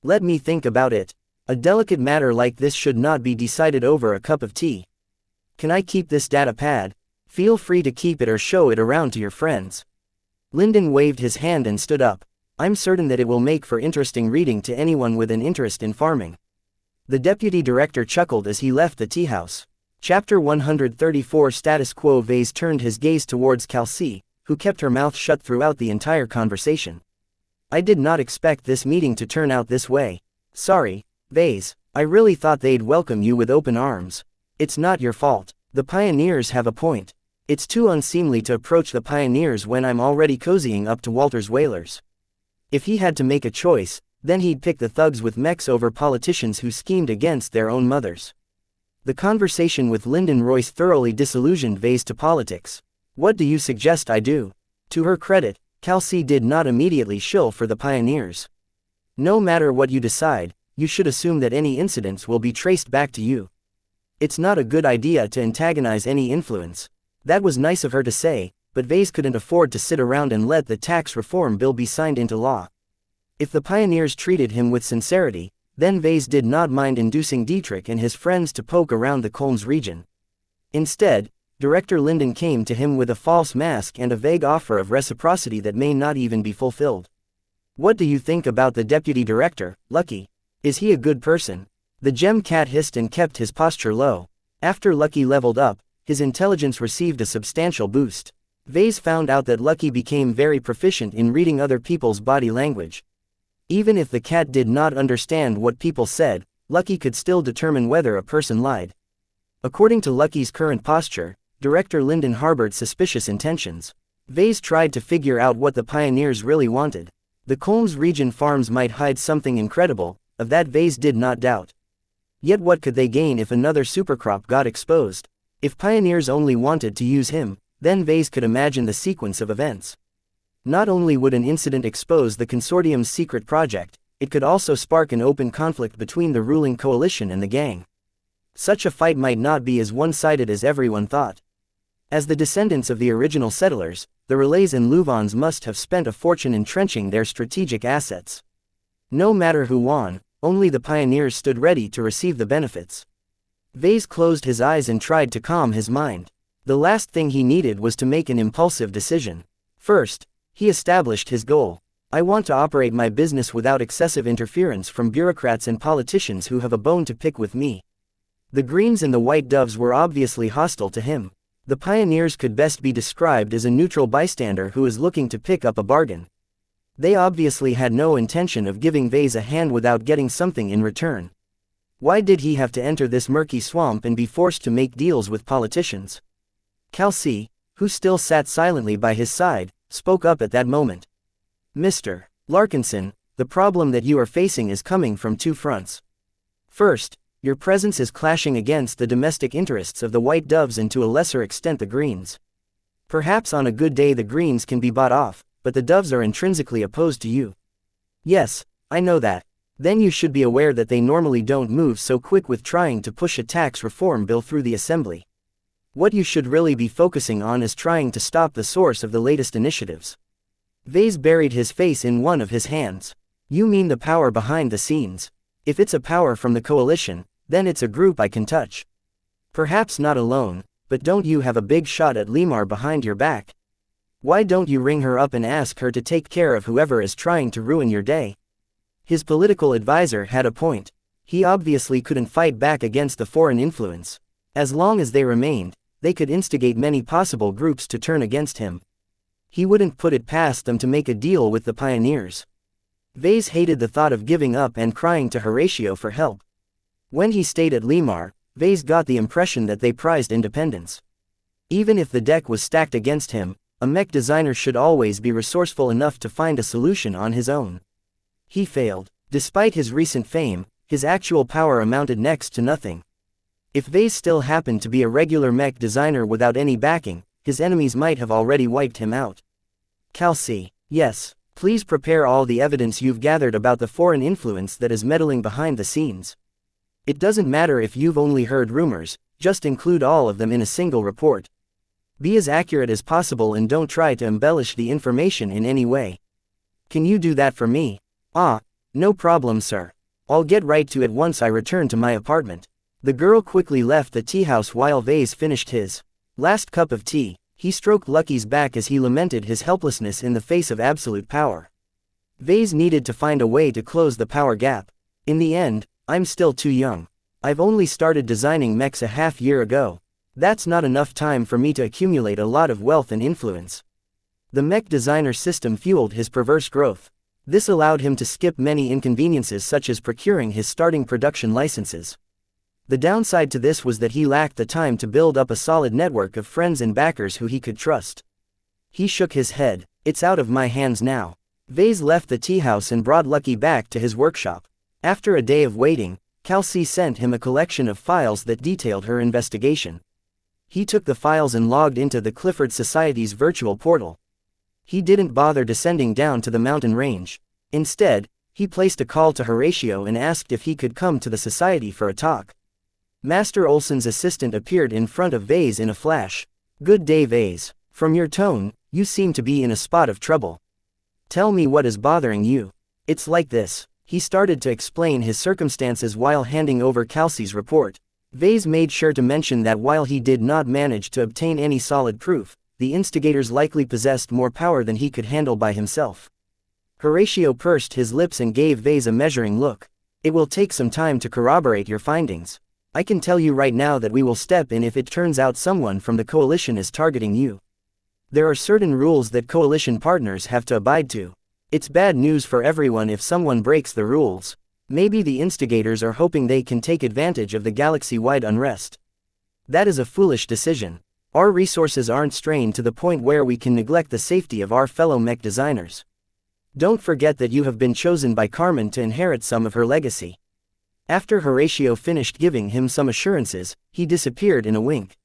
Let me think about it. A delicate matter like this should not be decided over a cup of tea. Can I keep this data pad? Feel free to keep it or show it around to your friends. Lyndon waved his hand and stood up. I'm certain that it will make for interesting reading to anyone with an interest in farming. The deputy director chuckled as he left the tea house. Chapter 134 Status Quo. Vase turned his gaze towards Kelsey, who kept her mouth shut throughout the entire conversation. I did not expect this meeting to turn out this way. Sorry, Vase, I really thought they'd welcome you with open arms. It's not your fault. The pioneers have a point. It's too unseemly to approach the pioneers when I'm already cozying up to Walter's whalers. If he had to make a choice, then he'd pick the thugs with mechs over politicians who schemed against their own mothers. The conversation with Lyndon Royce thoroughly disillusioned Vase to politics. What do you suggest I do? To her credit, Kelsey did not immediately shill for the pioneers. No matter what you decide, you should assume that any incidents will be traced back to you. It's not a good idea to antagonize any influence. That was nice of her to say, but Vase couldn't afford to sit around and let the tax reform bill be signed into law. If the pioneers treated him with sincerity, then Vase did not mind inducing Dietrich and his friends to poke around the Kulms region. Instead, Director Linden came to him with a false mask and a vague offer of reciprocity that may not even be fulfilled. "What do you think about the deputy director, Lucky? Is he a good person?" The gem cat hissed and kept his posture low. After Lucky leveled up, his intelligence received a substantial boost. Vase found out that Lucky became very proficient in reading other people's body language. Even if the cat did not understand what people said, Lucky could still determine whether a person lied. According to Lucky's current posture, Director Linden harbored suspicious intentions. Vase tried to figure out what the pioneers really wanted. The Kulms region farms might hide something incredible, of that Vase did not doubt. Yet what could they gain if another supercrop got exposed? If pioneers only wanted to use him, then Vase could imagine the sequence of events. Not only would an incident expose the consortium's secret project, it could also spark an open conflict between the ruling coalition and the gang. Such a fight might not be as one-sided as everyone thought. As the descendants of the original settlers, the Relays and Luvans must have spent a fortune entrenching their strategic assets. No matter who won, only the pioneers stood ready to receive the benefits. Vase closed his eyes and tried to calm his mind. The last thing he needed was to make an impulsive decision. First, he established his goal. "I want to operate my business without excessive interference from bureaucrats and politicians who have a bone to pick with me." The Greens and the White Doves were obviously hostile to him. The pioneers could best be described as a neutral bystander who is looking to pick up a bargain. They obviously had no intention of giving Vase a hand without getting something in return. Why did he have to enter this murky swamp and be forced to make deals with politicians? Kelsey, who still sat silently by his side, spoke up at that moment. "Mr. Larkinson, the problem that you are facing is coming from two fronts. First, your presence is clashing against the domestic interests of the White Doves and to a lesser extent the Greens. Perhaps on a good day the Greens can be bought off, but the Doves are intrinsically opposed to you." "Yes, I know that." "Then you should be aware that they normally don't move so quick with trying to push a tax reform bill through the Assembly. What you should really be focusing on is trying to stop the source of the latest initiatives." Vase buried his face in one of his hands. "You mean the power behind the scenes? If it's a power from the coalition, then it's a group I can touch. Perhaps not alone, but don't you have a big shot at Lemar behind your back? Why don't you ring her up and ask her to take care of whoever is trying to ruin your day?" His political advisor had a point. He obviously couldn't fight back against the foreign influence. As long as they remained, they could instigate many possible groups to turn against him. He wouldn't put it past them to make a deal with the pioneers. Vase hated the thought of giving up and crying to Horatio for help. When he stayed at Lemar, Vase got the impression that they prized independence. Even if the deck was stacked against him, a mech designer should always be resourceful enough to find a solution on his own. He failed. Despite his recent fame, his actual power amounted next to nothing. If Vase still happened to be a regular mech designer without any backing, his enemies might have already wiped him out. "Kelsey, yes, please prepare all the evidence you've gathered about the foreign influence that is meddling behind the scenes. It doesn't matter if you've only heard rumors, just include all of them in a single report. Be as accurate as possible and don't try to embellish the information in any way." "Can you do that for me?" "Ah, no problem, sir. I'll get right to it once I return to my apartment." The girl quickly left the tea house while Vase finished his last cup of tea. He stroked Lucky's back as he lamented his helplessness in the face of absolute power. Vase needed to find a way to close the power gap. "In the end, I'm still too young. I've only started designing mechs a half year ago. That's not enough time for me to accumulate a lot of wealth and influence." The mech designer system fueled his perverse growth. This allowed him to skip many inconveniences such as procuring his starting production licenses. The downside to this was that he lacked the time to build up a solid network of friends and backers who he could trust. He shook his head. "It's out of my hands now." Vase left the tea house and brought Lucky back to his workshop. After a day of waiting, Kelsey sent him a collection of files that detailed her investigation. He took the files and logged into the Clifford Society's virtual portal. He didn't bother descending down to the mountain range. Instead, He placed a call to Horatio and asked if he could come to the society for a talk. Master Olson's assistant appeared in front of Vase in a flash. "Good day, Vase. From your tone, you seem to be in a spot of trouble. Tell me what is bothering you." "It's like this." He started to explain his circumstances while handing over Kelsey's report. Vase made sure to mention that while he did not manage to obtain any solid proof, the instigators likely possessed more power than he could handle by himself. Horatio pursed his lips and gave Vase a measuring look. "It will take some time to corroborate your findings. I can tell you right now that we will step in if it turns out someone from the coalition is targeting you. There are certain rules that coalition partners have to abide to. It's bad news for everyone if someone breaks the rules. Maybe the instigators are hoping they can take advantage of the galaxy-wide unrest. That is a foolish decision. Our resources aren't strained to the point where we can neglect the safety of our fellow mech designers. Don't forget that you have been chosen by Carmen to inherit some of her legacy." After Horatio finished giving him some assurances, he disappeared in a wink.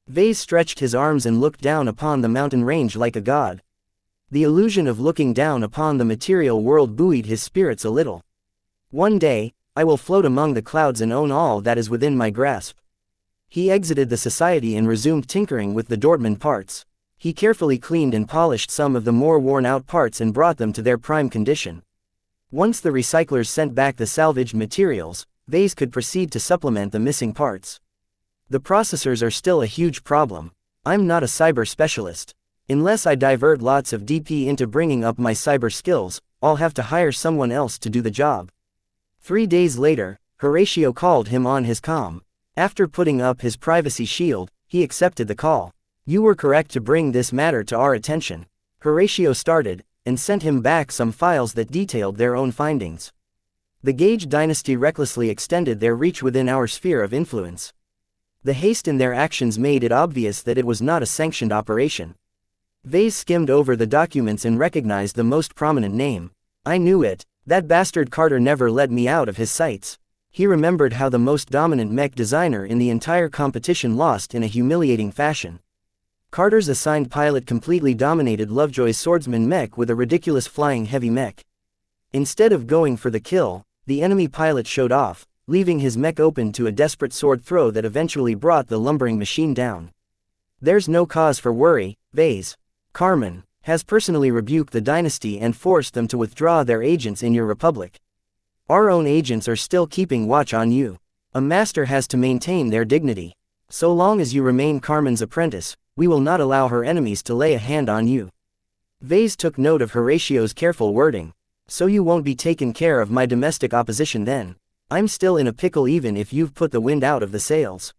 Vase stretched his arms and looked down upon the mountain range like a god. The illusion of looking down upon the material world buoyed his spirits a little. "One day, I will float among the clouds and own all that is within my grasp." He exited the society and resumed tinkering with the Dortmund parts. He carefully cleaned and polished some of the more worn-out parts and brought them to their prime condition. Once the recyclers sent back the salvaged materials, Vase could proceed to supplement the missing parts. "The processors are still a huge problem. I'm not a cyber specialist. Unless I divert lots of DP into bringing up my cyber skills, I'll have to hire someone else to do the job." 3 days later, Horatio called him on his comm. After putting up his privacy shield, he accepted the call. "You were correct to bring this matter to our attention." Horatio started, and sent him back some files that detailed their own findings. "The Gage dynasty recklessly extended their reach within our sphere of influence. The haste in their actions made it obvious that it was not a sanctioned operation." Vase skimmed over the documents and recognized the most prominent name. "I knew it. That bastard Carter never let me out of his sights." He remembered how the most dominant mech designer in the entire competition lost in a humiliating fashion. Carter's assigned pilot completely dominated Lovejoy's swordsman Mech with a ridiculous flying heavy mech. Instead of going for the kill, the enemy pilot showed off, leaving his mech open to a desperate sword throw that eventually brought the lumbering machine down. "There's no cause for worry, Vase. Carmen has personally rebuked the dynasty and forced them to withdraw their agents in your republic. Our own agents are still keeping watch on you. A master has to maintain their dignity. So long as you remain Carmen's apprentice, we will not allow her enemies to lay a hand on you." Vase took note of Horatio's careful wording. "So you won't be taking care of my domestic opposition then? I'm still in a pickle even if you've put the wind out of the sails.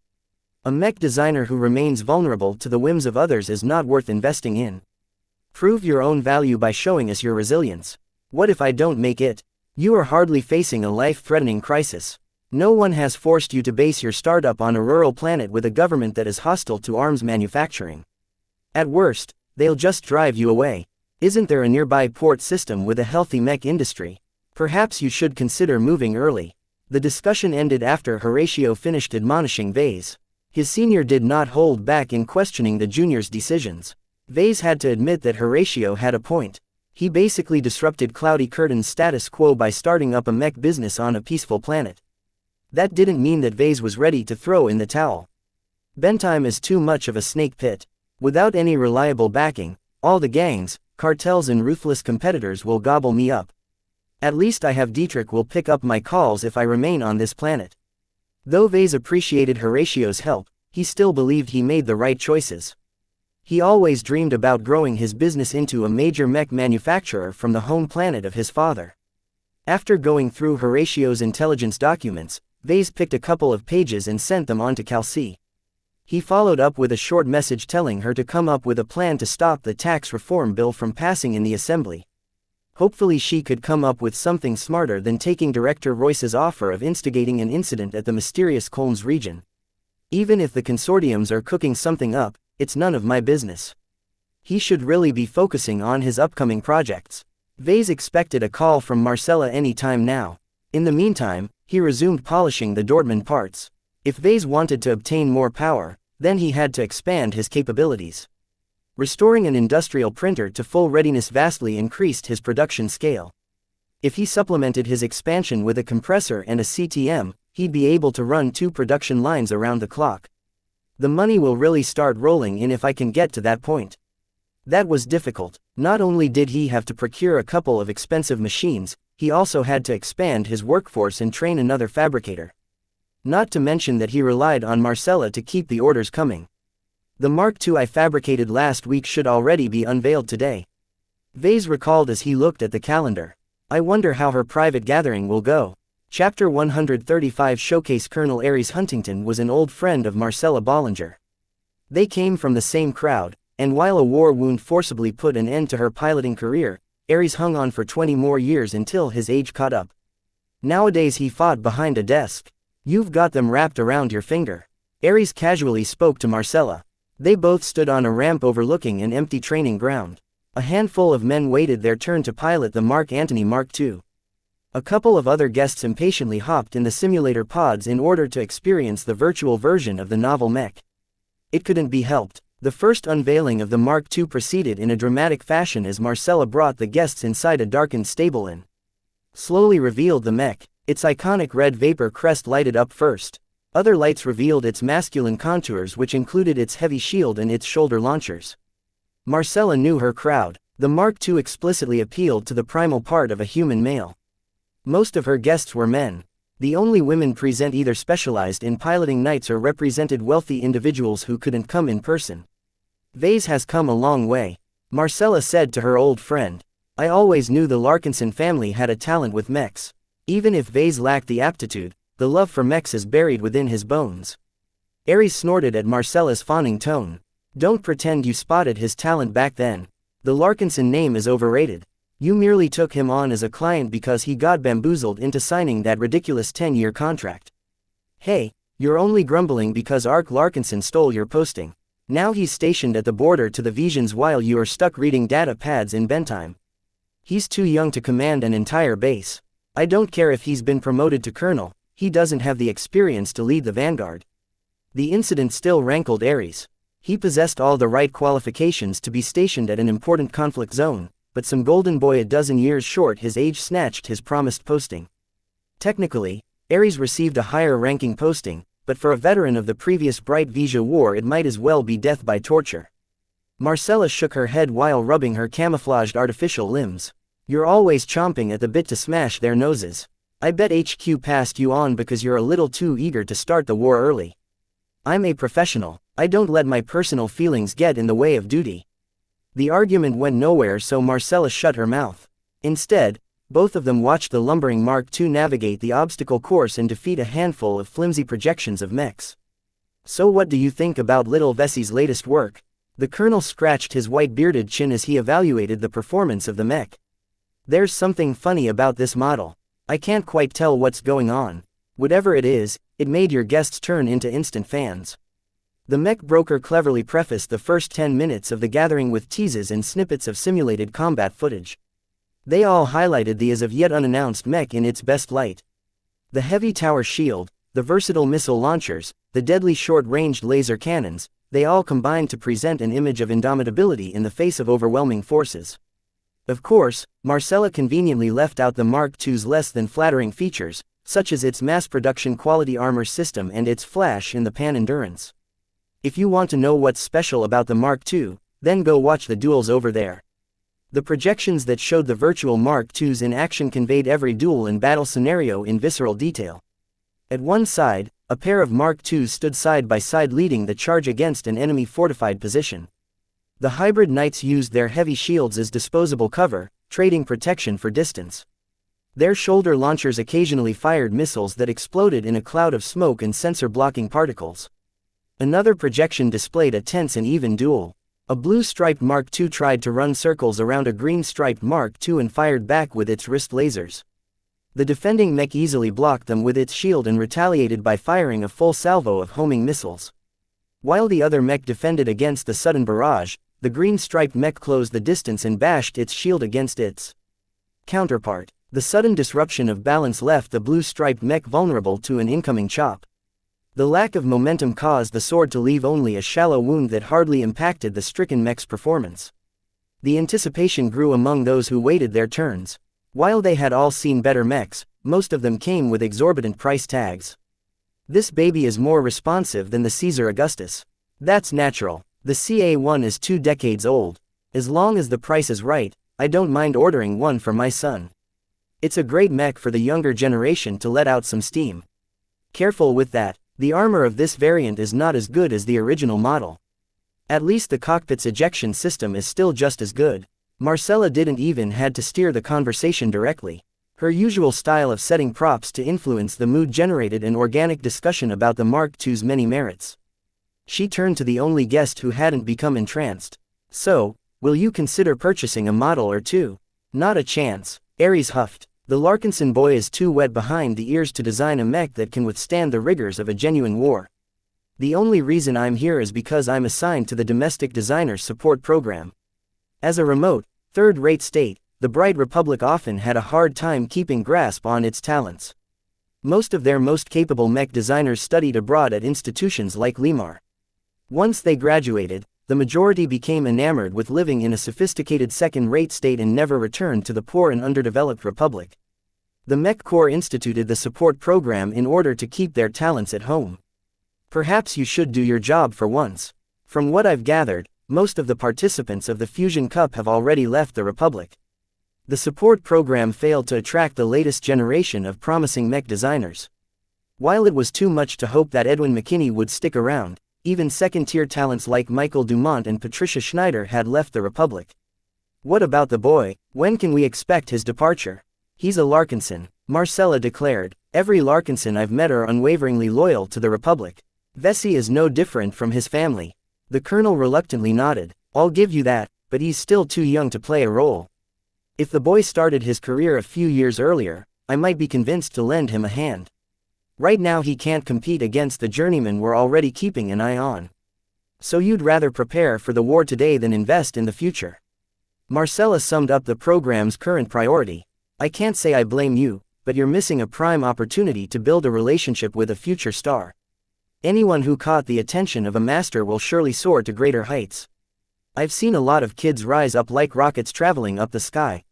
A mech designer who remains vulnerable to the whims of others is not worth investing in. Prove your own value by showing us your resilience. What if I don't make it? You are hardly facing a life-threatening crisis. No one has forced you to base your startup on a rural planet with a government that is hostile to arms manufacturing. At worst, they'll just drive you away. Isn't there a nearby port system with a healthy mech industry? Perhaps you should consider moving early." The discussion ended after Horatio finished admonishing Vase. His senior did not hold back in questioning the junior's decisions. Vase had to admit that Horatio had a point. He basically disrupted Cloudy Curtain's status quo by starting up a mech business on a peaceful planet. That didn't mean that Vase was ready to throw in the towel. "Bentime is too much of a snake pit. Without any reliable backing, all the gangs, cartels and ruthless competitors will gobble me up. At least I have Dietrich will pick up my calls if I remain on this planet." Though Vase appreciated Horatio's help, he still believed he made the right choices. He always dreamed about growing his business into a major mech manufacturer from the home planet of his father. After going through Horatio's intelligence documents, Vase picked a couple of pages and sent them on to Kelsey. He followed up with a short message telling her to come up with a plan to stop the tax reform bill from passing in the assembly. Hopefully she could come up with something smarter than taking Director Royce's offer of instigating an incident at the mysterious Kolms region. "Even if the consortiums are cooking something up, it's none of my business. He should really be focusing on his upcoming projects." Vase expected a call from Marcella any time now. In the meantime, he resumed polishing the Dortmund parts. If Vase wanted to obtain more power, then he had to expand his capabilities. Restoring an industrial printer to full readiness vastly increased his production scale. If he supplemented his expansion with a compressor and a CTM, he'd be able to run 2 production lines around the clock. The money will really start rolling in if I can get to that point. That was difficult. Not only did he have to procure a couple of expensive machines, he also had to expand his workforce and train another fabricator. Not to mention that he relied on Marcella to keep the orders coming. The Mark II I fabricated last week should already be unveiled today. Vase recalled as he looked at the calendar. I wonder how her private gathering will go. Chapter 135 Showcase. Colonel Aries Huntington was an old friend of Marcella Bollinger. They came from the same crowd, and while a war wound forcibly put an end to her piloting career, Aries hung on for 20 more years until his age caught up. Nowadays he fought behind a desk. You've got them wrapped around your finger. Aries casually spoke to Marcella. They both stood on a ramp overlooking an empty training ground. A handful of men waited their turn to pilot the Mark Antony Mark II. A couple of other guests impatiently hopped in the simulator pods in order to experience the virtual version of the novel Mech. It couldn't be helped. The first unveiling of the Mark II proceeded in a dramatic fashion as Marcella brought the guests inside a darkened stable and slowly revealed the Mech. Its iconic red vapor crest lighted up first. Other lights revealed its masculine contours, which included its heavy shield and its shoulder launchers. Marcella knew her crowd. The Mark II explicitly appealed to the primal part of a human male. Most of her guests were men. The only women present either specialized in piloting knights or represented wealthy individuals who couldn't come in person. Vase has come a long way, Marcella said to her old friend. I always knew the Larkinson family had a talent with mechs. Even if Vase lacked the aptitude, the love for mechs is buried within his bones. Aries snorted at Marcella's fawning tone. Don't pretend you spotted his talent back then. The Larkinson name is overrated. You merely took him on as a client because he got bamboozled into signing that ridiculous 10-year contract. Hey, you're only grumbling because Ark Larkinson stole your posting. Now he's stationed at the border to the Visions while you are stuck reading data pads in Bentheim. He's too young to command an entire base. I don't care if he's been promoted to colonel, he doesn't have the experience to lead the vanguard. The incident still rankled Aries. He possessed all the right qualifications to be stationed at an important conflict zone, but some golden boy a dozen years short his age snatched his promised posting. Technically, Aries received a higher ranking posting, but for a veteran of the previous Bright Vija War it might as well be death by torture. Marcella shook her head while rubbing her camouflaged artificial limbs. You're always chomping at the bit to smash their noses. I bet HQ passed you on because you're a little too eager to start the war early. I'm a professional, I don't let my personal feelings get in the way of duty. The argument went nowhere, so Marcella shut her mouth. Instead, both of them watched the lumbering Mark II navigate the obstacle course and defeat a handful of flimsy projections of mechs. So what do you think about little Vessie's latest work? The colonel scratched his white-bearded chin as he evaluated the performance of the Mech. There's something funny about this model. I can't quite tell what's going on. Whatever it is, it made your guests turn into instant fans. The Mech broker cleverly prefaced the first 10 minutes of the gathering with teases and snippets of simulated combat footage. They all highlighted the as of yet unannounced Mech in its best light. The heavy tower shield, the versatile missile launchers, the deadly short-ranged laser cannons, they all combined to present an image of indomitability in the face of overwhelming forces. Of course, Marcella conveniently left out the Mark II's less than flattering features, such as its mass-production quality armor system and its flash-in-the-pan endurance. If you want to know what's special about the Mark II, then go watch the duels over there. The projections that showed the virtual Mark IIs in action conveyed every duel and battle scenario in visceral detail. At one side, a pair of Mark IIs stood side by side leading the charge against an enemy fortified position. The hybrid knights used their heavy shields as disposable cover, trading protection for distance. Their shoulder launchers occasionally fired missiles that exploded in a cloud of smoke and sensor-blocking particles. Another projection displayed a tense and even duel. A blue-striped Mark II tried to run circles around a green-striped Mark II and fired back with its wrist lasers. The defending Mech easily blocked them with its shield and retaliated by firing a full salvo of homing missiles. While the other Mech defended against the sudden barrage, the green-striped Mech closed the distance and bashed its shield against its counterpart. The sudden disruption of balance left the blue-striped Mech vulnerable to an incoming chop. The lack of momentum caused the sword to leave only a shallow wound that hardly impacted the stricken Mech's performance. The anticipation grew among those who waited their turns. While they had all seen better mechs, most of them came with exorbitant price tags. This baby is more responsive than the Caesar Augustus. That's natural. The CA1 is 2 decades old. As long as the price is right, I don't mind ordering one for my son. It's a great mech for the younger generation to let out some steam. Careful with that, the armor of this variant is not as good as the original model. At least the cockpit's ejection system is still just as good. Marcella didn't even had to steer the conversation directly. Her usual style of setting props to influence the mood generated an organic discussion about the Mark II's many merits. She turned to the only guest who hadn't become entranced. So, will you consider purchasing a model or two? Not a chance, Ares huffed. The Larkinson boy is too wet behind the ears to design a mech that can withstand the rigors of a genuine war. The only reason I'm here is because I'm assigned to the Domestic Designers Support Program. As a remote, third-rate state, the Bright Republic often had a hard time keeping grasp on its talents. Most of their most capable mech designers studied abroad at institutions like Limar. Once they graduated, the majority became enamored with living in a sophisticated second-rate state and never returned to the poor and underdeveloped republic. The Mech Corps instituted the support program in order to keep their talents at home. Perhaps you should do your job for once. From what I've gathered, most of the participants of the Fusion Cup have already left the republic. The support program failed to attract the latest generation of promising mech designers. While it was too much to hope that Edwin McKinney would stick around, even second-tier talents like Michael Dumont and Patricia Schneider had left the republic. What about the boy? When can we expect his departure? He's a Larkinson, Marcella declared. Every Larkinson I've met are unwaveringly loyal to the republic. Vesey is no different from his family. The colonel reluctantly nodded. I'll give you that, but he's still too young to play a role. If the boy started his career a few years earlier, I might be convinced to lend him a hand. Right now he can't compete against the journeymen we're already keeping an eye on. So you'd rather prepare for the war today than invest in the future. Marcella summed up the program's current priority. I can't say I blame you, but you're missing a prime opportunity to build a relationship with a future star. Anyone who caught the attention of a master will surely soar to greater heights. I've seen a lot of kids rise up like rockets traveling up the sky.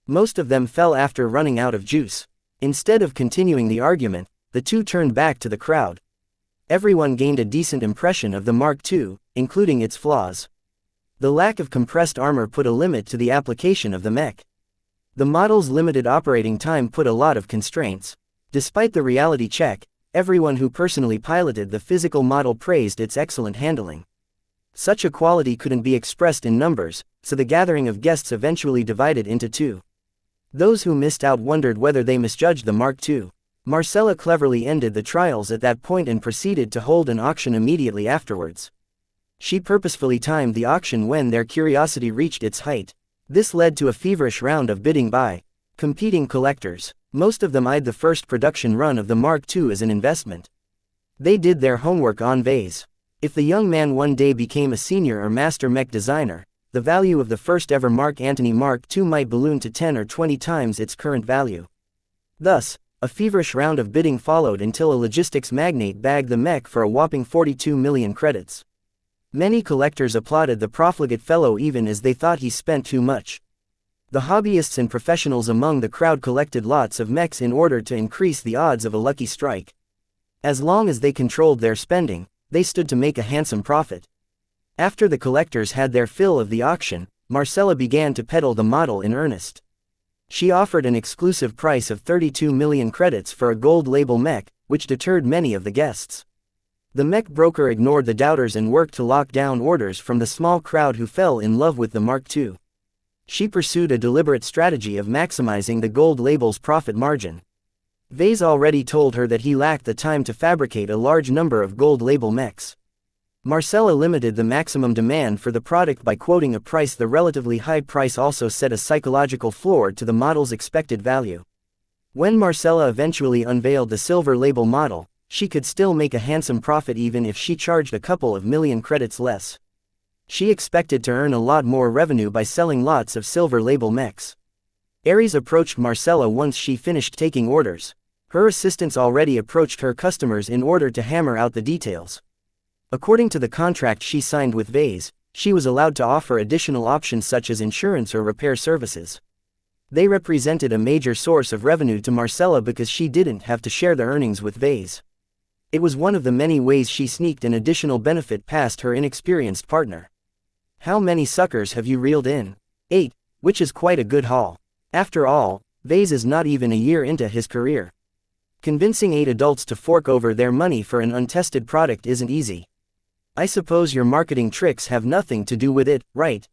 Most of them fell after running out of juice. Instead of continuing the argument, the two turned back to the crowd. Everyone gained a decent impression of the Mark II, including its flaws. The lack of compressed armor put a limit to the application of the mech. The model's limited operating time put a lot of constraints. Despite the reality check, everyone who personally piloted the physical model praised its excellent handling. Such a quality couldn't be expressed in numbers, so the gathering of guests eventually divided into two. Those who missed out wondered whether they misjudged the Mark II. Marcella cleverly ended the trials at that point and proceeded to hold an auction immediately afterwards. She purposefully timed the auction when their curiosity reached its height. This led to a feverish round of bidding by competing collectors. Most of them eyed the first production run of the Mark II as an investment. They did their homework on Vase. If the young man one day became a senior or master mech designer, the value of the first ever Mark Antony Mark II might balloon to 10 or 20 times its current value. Thus, a feverish round of bidding followed until a logistics magnate bagged the mech for a whopping 42 million credits. Many collectors applauded the profligate fellow even as they thought he spent too much. The hobbyists and professionals among the crowd collected lots of mechs in order to increase the odds of a lucky strike. As long as they controlled their spending, they stood to make a handsome profit. After the collectors had their fill of the auction, Marcella began to peddle the model in earnest. She offered an exclusive price of 32 million credits for a gold label mech, which deterred many of the guests. The mech broker ignored the doubters and worked to lock down orders from the small crowd who fell in love with the Mark II. She pursued a deliberate strategy of maximizing the gold label's profit margin. Vase already told her that he lacked the time to fabricate a large number of gold label mechs. Marcella limited the maximum demand for the product by quoting a price. The relatively high price also set a psychological floor to the model's expected value. When Marcella eventually unveiled the silver label model, she could still make a handsome profit even if she charged a couple of million credits less. She expected to earn a lot more revenue by selling lots of silver label mechs. Ares approached Marcella once she finished taking orders. Her assistants already approached her customers in order to hammer out the details. According to the contract she signed with Vase, she was allowed to offer additional options such as insurance or repair services. They represented a major source of revenue to Marcella because she didn't have to share the earnings with Vase. It was one of the many ways she sneaked an additional benefit past her inexperienced partner. How many suckers have you reeled in? 8, which is quite a good haul. After all, Vase is not even a year into his career. Convincing 8 adults to fork over their money for an untested product isn't easy. I suppose your marketing tricks have nothing to do with it, right?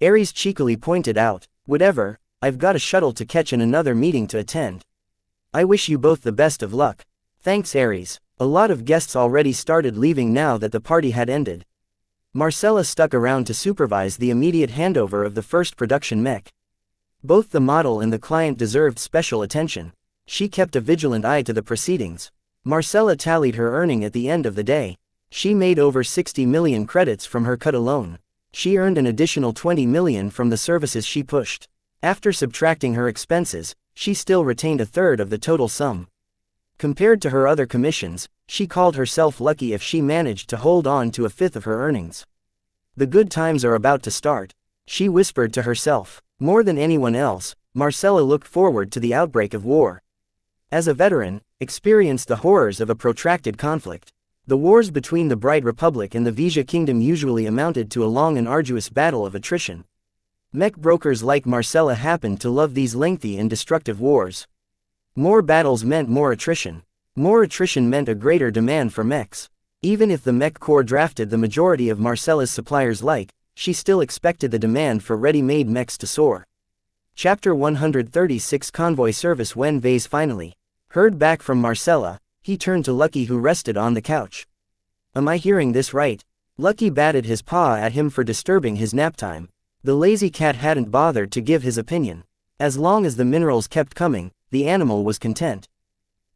Aries cheekily pointed out. Whatever, I've got a shuttle to catch and another meeting to attend. I wish you both the best of luck. Thanks, Aries. A lot of guests already started leaving now that the party had ended. Marcella stuck around to supervise the immediate handover of the first production mech. Both the model and the client deserved special attention. She kept a vigilant eye to the proceedings. Marcella tallied her earning at the end of the day. She made over 60 million credits from her cut alone. She earned an additional 20 million from the services she pushed. After subtracting her expenses, she still retained a third of the total sum. Compared to her other commissions, she called herself lucky if she managed to hold on to a fifth of her earnings. The good times are about to start, she whispered to herself. More than anyone else, Marcella looked forward to the outbreak of war. As a veteran, experienced the horrors of a protracted conflict. The wars between the Bright Republic and the Vija Kingdom usually amounted to a long and arduous battle of attrition. Mech brokers like Marcella happened to love these lengthy and destructive wars. More battles meant more attrition. More attrition meant a greater demand for mechs. Even if the mech corps drafted the majority of Marcella's suppliers she still expected the demand for ready-made mechs to soar. Chapter 136 Convoy Service. When Vase finally heard back from Marcella, he turned to Lucky, who rested on the couch. Am I hearing this right? Lucky batted his paw at him for disturbing his nap time. The lazy cat hadn't bothered to give his opinion. As long as the minerals kept coming, the animal was content.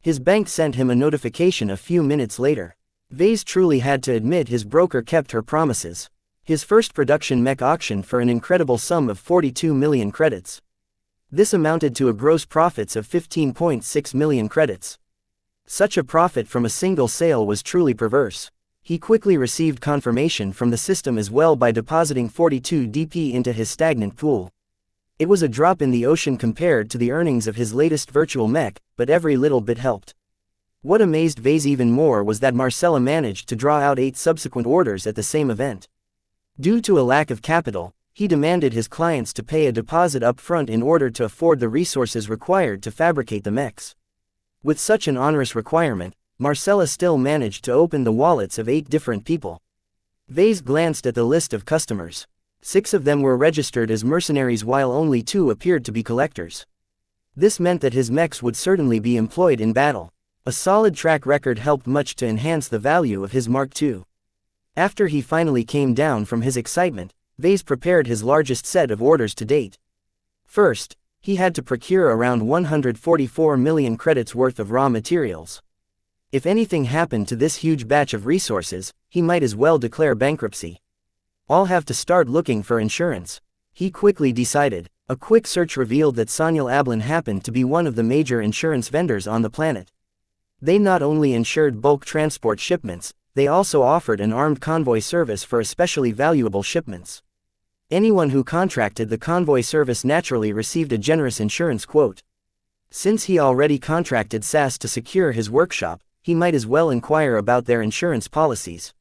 His bank sent him a notification a few minutes later. Vase truly had to admit his broker kept her promises. His first production mech auctioned for an incredible sum of 42 million credits. This amounted to a gross profits of 15.6 million credits. Such a profit from a single sale was truly perverse. He quickly received confirmation from the system as well by depositing 42 DP into his stagnant pool. It was a drop in the ocean compared to the earnings of his latest virtual mech, but every little bit helped. What amazed Vase even more was that Marcella managed to draw out 8 subsequent orders at the same event. Due to a lack of capital, he demanded his clients to pay a deposit up front in order to afford the resources required to fabricate the mechs. With such an onerous requirement, Marcella still managed to open the wallets of 8 different people. Vase glanced at the list of customers. 6 of them were registered as mercenaries while only 2 appeared to be collectors. This meant that his mechs would certainly be employed in battle. A solid track record helped much to enhance the value of his Mark II. After he finally came down from his excitement, Vase prepared his largest set of orders to date. First, he had to procure around 144 million credits worth of raw materials. If anything happened to this huge batch of resources, he might as well declare bankruptcy. I'll have to start looking for insurance, he quickly decided. A quick search revealed that Sanyal Ablin happened to be one of the major insurance vendors on the planet. They not only insured bulk transport shipments, they also offered an armed convoy service for especially valuable shipments. Anyone who contracted the convoy service naturally received a generous insurance quote. Since he already contracted SAS to secure his workshop, he might as well inquire about their insurance policies.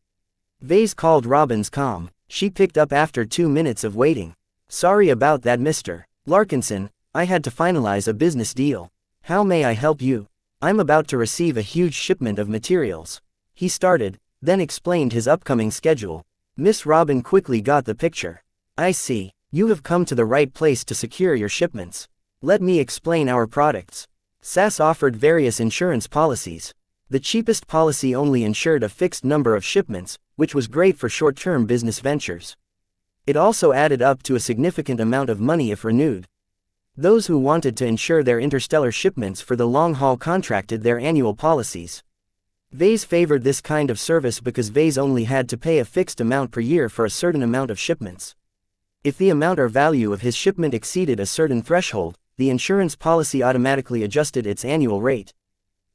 Vase called Robbins calm. She picked up after 2 minutes of waiting. Sorry about that, Mr. Larkinson, I had to finalize a business deal. How may I help you? I'm about to receive a huge shipment of materials. He started, then explained his upcoming schedule. Miss Robin quickly got the picture. I see, you have come to the right place to secure your shipments. Let me explain our products. SAS offered various insurance policies. The cheapest policy only insured a fixed number of shipments, which was great for short-term business ventures. It also added up to a significant amount of money if renewed. Those who wanted to insure their interstellar shipments for the long haul contracted their annual policies. Vase favored this kind of service because Vase only had to pay a fixed amount per year for a certain amount of shipments. If the amount or value of his shipment exceeded a certain threshold, the insurance policy automatically adjusted its annual rate.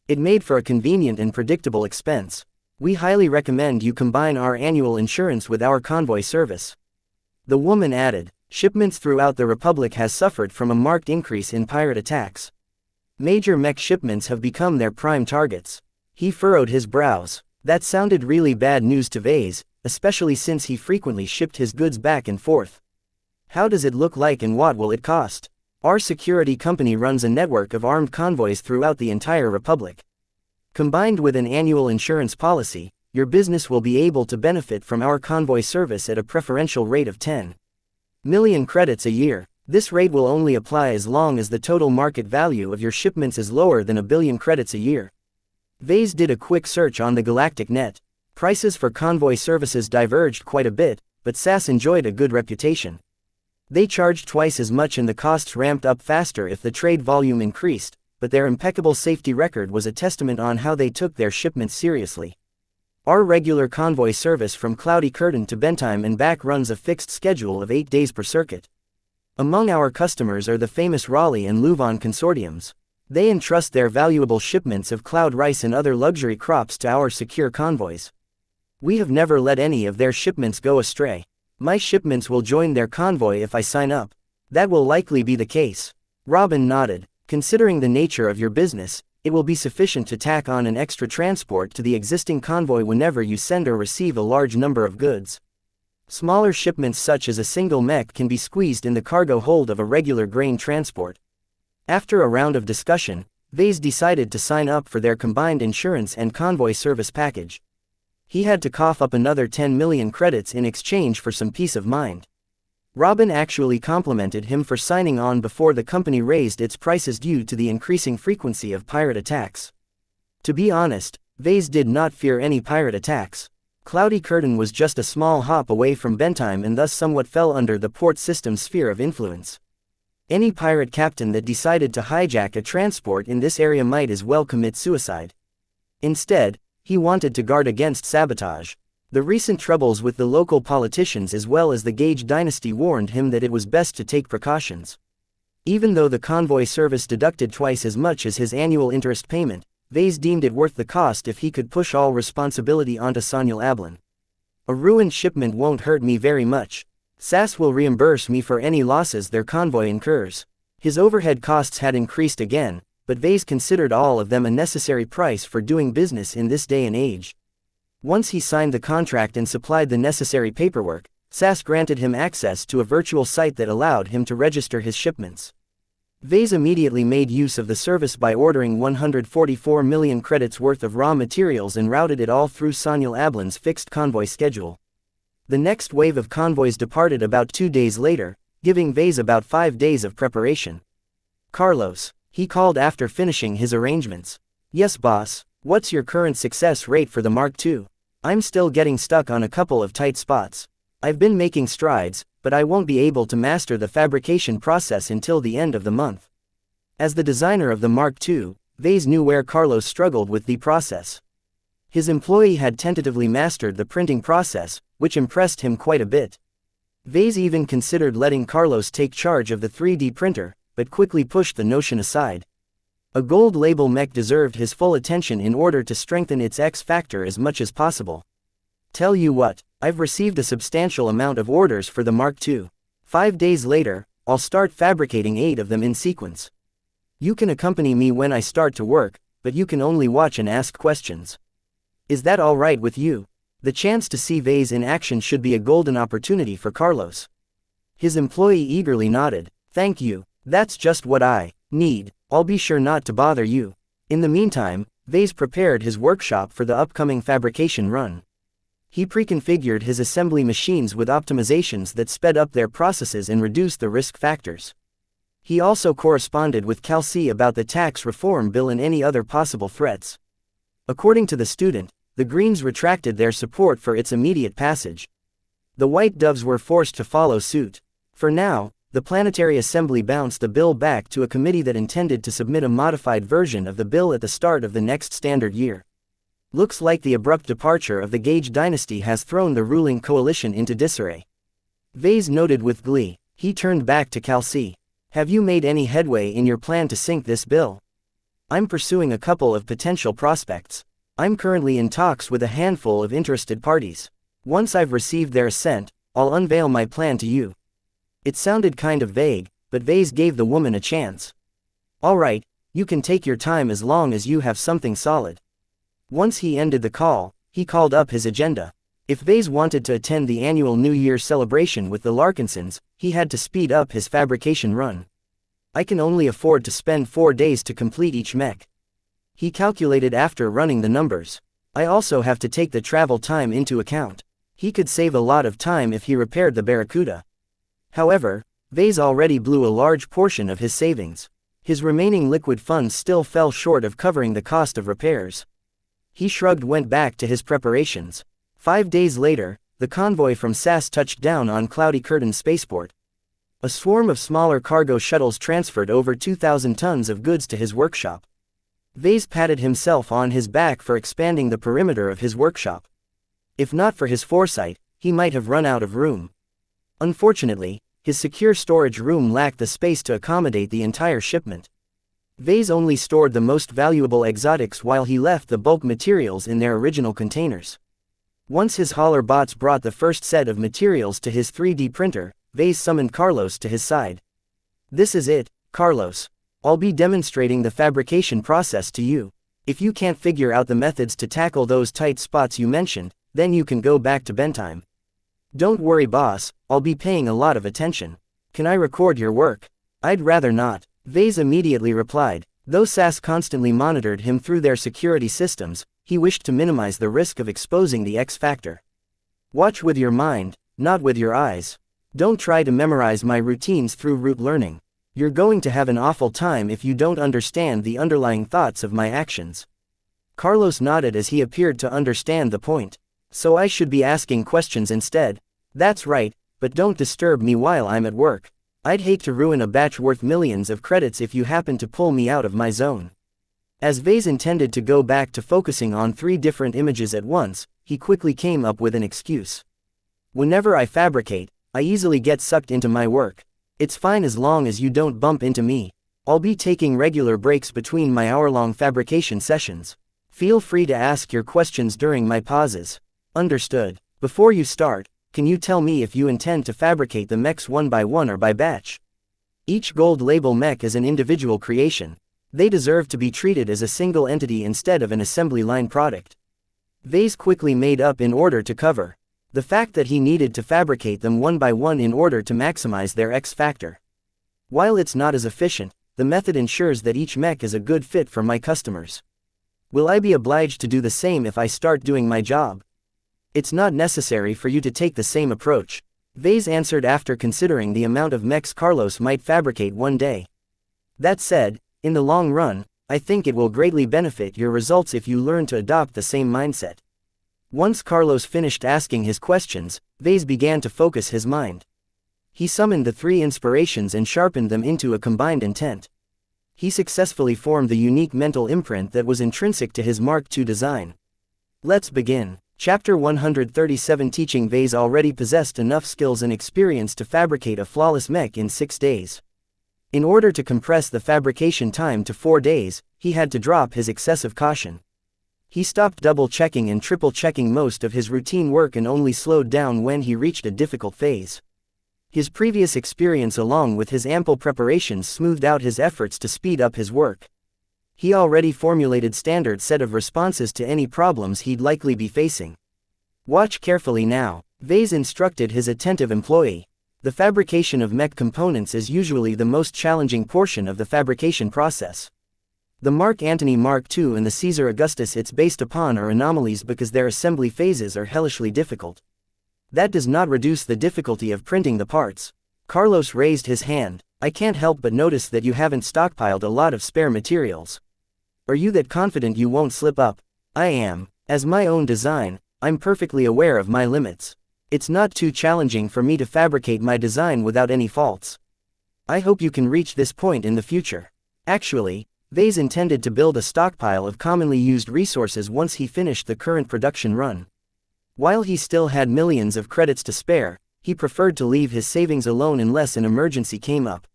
It made for a convenient and predictable expense. We highly recommend you combine our annual insurance with our convoy service. The woman added, Shipments throughout the Republic has suffered from a marked increase in pirate attacks. Major mech shipments have become their prime targets. He furrowed his brows. That sounded really bad news to Vase, especially since he frequently shipped his goods back and forth. How does it look like and what will it cost? Our security company runs a network of armed convoys throughout the entire Republic. Combined with an annual insurance policy, your business will be able to benefit from our convoy service at a preferential rate of 10 million credits a year. This rate will only apply as long as the total market value of your shipments is lower than 1 billion credits a year. Vase did a quick search on the galactic net. Prices for convoy services diverged quite a bit, but SAS enjoyed a good reputation. They charged twice as much and the costs ramped up faster if the trade volume increased, but their impeccable safety record was a testament on how they took their shipments seriously. Our regular convoy service from Cloudy Curtain to Bentheim and back runs a fixed schedule of 8 days per circuit. Among our customers are the famous Raleigh and Leuven consortiums. They entrust their valuable shipments of cloud rice and other luxury crops to our secure convoys. We have never let any of their shipments go astray. My shipments will join their convoy if I sign up. That will likely be the case. Robin nodded. Considering the nature of your business, it will be sufficient to tack on an extra transport to the existing convoy whenever you send or receive a large number of goods. Smaller shipments such as a single mech can be squeezed in the cargo hold of a regular grain transport. After a round of discussion, Vase decided to sign up for their combined insurance and convoy service package. He had to cough up another 10 million credits in exchange for some peace of mind. Robin actually complimented him for signing on before the company raised its prices due to the increasing frequency of pirate attacks. To be honest, Vase did not fear any pirate attacks. Cloudy Curtain was just a small hop away from Bentheim and thus somewhat fell under the port system's sphere of influence. Any pirate captain that decided to hijack a transport in this area might as well commit suicide. Instead, he wanted to guard against sabotage. The recent troubles with the local politicians as well as the Gage dynasty warned him that it was best to take precautions. Even though the convoy service deducted twice as much as his annual interest payment, Vase deemed it worth the cost if he could push all responsibility onto Sanyal Ablin. A ruined shipment won't hurt me very much. SAS will reimburse me for any losses their convoy incurs. His overhead costs had increased again, but Vase considered all of them a necessary price for doing business in this day and age. Once he signed the contract and supplied the necessary paperwork, SAS granted him access to a virtual site that allowed him to register his shipments. Vase immediately made use of the service by ordering 144 million credits worth of raw materials and routed it all through Sanyal Ablin's fixed convoy schedule. The next wave of convoys departed about 2 days later, giving Vase about 5 days of preparation. Carlos, he called after finishing his arrangements. Yes, boss. What's your current success rate for the Mark II? I'm still getting stuck on a couple of tight spots. I've been making strides, but I won't be able to master the fabrication process until the end of the month. As the designer of the Mark II, Vase knew where Carlos struggled with the process. His employee had tentatively mastered the printing process, which impressed him quite a bit. Vase even considered letting Carlos take charge of the 3D printer, but quickly pushed the notion aside. A gold label mech deserved his full attention in order to strengthen its X factor as much as possible. Tell you what, I've received a substantial amount of orders for the Mark II. 5 days later, I'll start fabricating 8 of them in sequence. You can accompany me when I start to work, but you can only watch and ask questions. Is that all right with you? The chance to see Vase in action should be a golden opportunity for Carlos. His employee eagerly nodded. Thank you, that's just what I need. I'll be sure not to bother you. In the meantime, Vase prepared his workshop for the upcoming fabrication run. He pre-configured his assembly machines with optimizations that sped up their processes and reduced the risk factors. He also corresponded with Calci about the tax reform bill and any other possible threats. According to the student, the Greens retracted their support for its immediate passage. The White Doves were forced to follow suit. For now, the Planetary Assembly bounced the bill back to a committee that intended to submit a modified version of the bill at the start of the next standard year. Looks like the abrupt departure of the Gage dynasty has thrown the ruling coalition into disarray. Vase noted with glee. He turned back to Calci. Have you made any headway in your plan to sink this bill? I'm pursuing a couple of potential prospects. I'm currently in talks with a handful of interested parties. Once I've received their assent, I'll unveil my plan to you. It sounded kind of vague, but Vase gave the woman a chance. Alright, you can take your time as long as you have something solid. Once he ended the call, he called up his agenda. If Vase wanted to attend the annual New Year celebration with the Larkinsons, he had to speed up his fabrication run. I can only afford to spend 4 days to complete each mech. He calculated after running the numbers. I also have to take the travel time into account. He could save a lot of time if he repaired the Barracuda. However, Vase already blew a large portion of his savings. His remaining liquid funds still fell short of covering the cost of repairs. He shrugged and went back to his preparations. 5 days later, the convoy from SAS touched down on Cloudy Curtain Spaceport. A swarm of smaller cargo shuttles transferred over 2,000 tons of goods to his workshop. Vase patted himself on his back for expanding the perimeter of his workshop. If not for his foresight, he might have run out of room. Unfortunately, his secure storage room lacked the space to accommodate the entire shipment. Vase only stored the most valuable exotics while he left the bulk materials in their original containers. Once his hauler bots brought the first set of materials to his 3D printer, Vase summoned Carlos to his side. This is it, Carlos. I'll be demonstrating the fabrication process to you. If you can't figure out the methods to tackle those tight spots you mentioned, then you can go back to bedtime. Don't worry boss, I'll be paying a lot of attention. Can I record your work? I'd rather not, Vase immediately replied. Though SAS constantly monitored him through their security systems, he wished to minimize the risk of exposing the X factor. Watch with your mind, not with your eyes. Don't try to memorize my routines through rote learning. You're going to have an awful time if you don't understand the underlying thoughts of my actions. Carlos nodded as he appeared to understand the point. So I should be asking questions instead. That's right, but don't disturb me while I'm at work. I'd hate to ruin a batch worth millions of credits if you happen to pull me out of my zone. As Vase intended to go back to focusing on 3 different images at once, he quickly came up with an excuse. Whenever I fabricate, I easily get sucked into my work. It's fine as long as you don't bump into me. I'll be taking regular breaks between my hour-long fabrication sessions. Feel free to ask your questions during my pauses. Understood. Before you start, can you tell me if you intend to fabricate the mechs one by one or by batch? Each gold label mech is an individual creation. They deserve to be treated as a single entity instead of an assembly line product. Vase quickly made up in order to cover the fact that he needed to fabricate them one by one in order to maximize their X factor. While it's not as efficient, the method ensures that each mech is a good fit for my customers. Will I be obliged to do the same if I start doing my job? It's not necessary for you to take the same approach, Vase answered after considering the amount of mechs Carlos might fabricate one day. That said, in the long run, I think it will greatly benefit your results if you learn to adopt the same mindset. Once Carlos finished asking his questions, Vase began to focus his mind. He summoned the 3 inspirations and sharpened them into a combined intent. He successfully formed the unique mental imprint that was intrinsic to his Mark II design. Let's begin. Chapter 137. Teaching. Vase already possessed enough skills and experience to fabricate a flawless mech in 6 days. In order to compress the fabrication time to 4 days, he had to drop his excessive caution. He stopped double-checking and triple-checking most of his routine work and only slowed down when he reached a difficult phase. His previous experience along with his ample preparations smoothed out his efforts to speed up his work. He already formulated standard set of responses to any problems he'd likely be facing. Watch carefully now, Vase instructed his attentive employee. The fabrication of mech components is usually the most challenging portion of the fabrication process. The Mark Antony Mark II and the Caesar Augustus it's based upon are anomalies because their assembly phases are hellishly difficult. That does not reduce the difficulty of printing the parts. Carlos raised his hand. I can't help but notice that you haven't stockpiled a lot of spare materials. Are you that confident you won't slip up? I am. As my own design, I'm perfectly aware of my limits. It's not too challenging for me to fabricate my design without any faults. I hope you can reach this point in the future. Actually, Vase intended to build a stockpile of commonly used resources once he finished the current production run. While he still had millions of credits to spare, he preferred to leave his savings alone unless an emergency came up.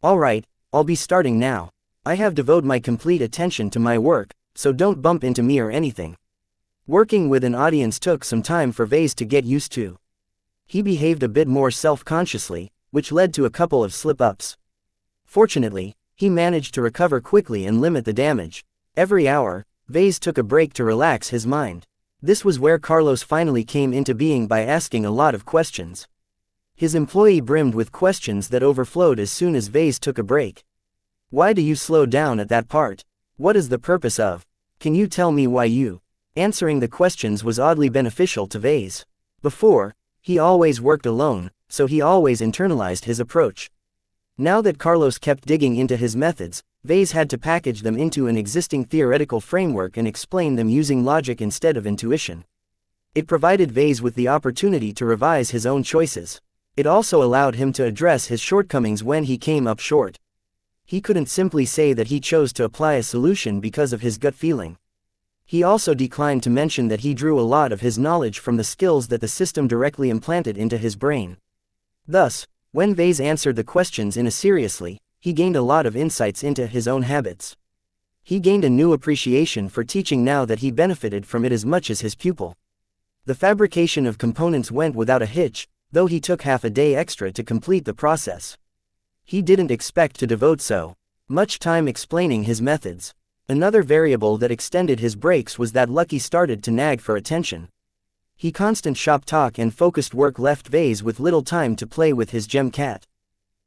Alright, I'll be starting now. I have devoted my complete attention to my work, so don't bump into me or anything. Working with an audience took some time for Vase to get used to. He behaved a bit more self-consciously, which led to a couple of slip-ups. Fortunately, he managed to recover quickly and limit the damage. Every hour, Vase took a break to relax his mind. This was where Carlos finally came into being by asking a lot of questions. His employee brimmed with questions that overflowed as soon as Vase took a break. Why do you slow down at that part? What is the purpose of? Can you tell me why you? Answering the questions was oddly beneficial to Vase. Before, he always worked alone, so he always internalized his approach. Now that Carlos kept digging into his methods, Vase had to package them into an existing theoretical framework and explain them using logic instead of intuition. It provided Vase with the opportunity to revise his own choices. It also allowed him to address his shortcomings when he came up short. He couldn't simply say that he chose to apply a solution because of his gut feeling. He also declined to mention that he drew a lot of his knowledge from the skills that the system directly implanted into his brain. Thus, when Vase answered the questions in a seriously, he gained a lot of insights into his own habits. He gained a new appreciation for teaching now that he benefited from it as much as his pupil. The fabrication of components went without a hitch, though he took half a day extra to complete the process. He didn't expect to devote so much time explaining his methods. Another variable that extended his breaks was that Lucky started to nag for attention. He constant shop talk and focused work left Vase with little time to play with his gem cat.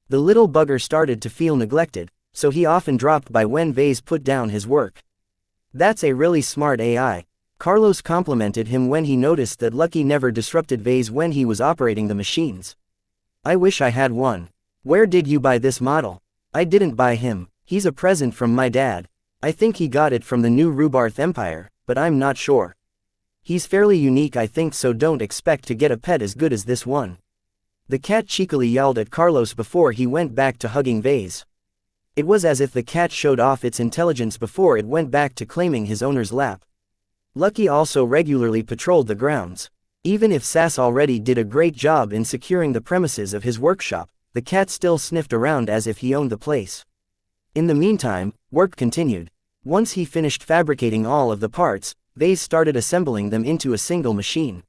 The little bugger started to feel neglected, so he often dropped by when Vase put down his work. That's a really smart AI. Carlos complimented him when he noticed that Lucky never disrupted Vase when he was operating the machines. I wish I had one. Where did you buy this model? I didn't buy him, he's a present from my dad. I think he got it from the new Rubarth Empire, but I'm not sure. He's fairly unique I think, so don't expect to get a pet as good as this one. The cat cheekily yelled at Carlos before he went back to hugging Vase. It was as if the cat showed off its intelligence before it went back to claiming his owner's lap. Lucky also regularly patrolled the grounds. Even if Sass already did a great job in securing the premises of his workshop, the cat still sniffed around as if he owned the place. In the meantime, work continued. Once he finished fabricating all of the parts, Vase started assembling them into a single machine.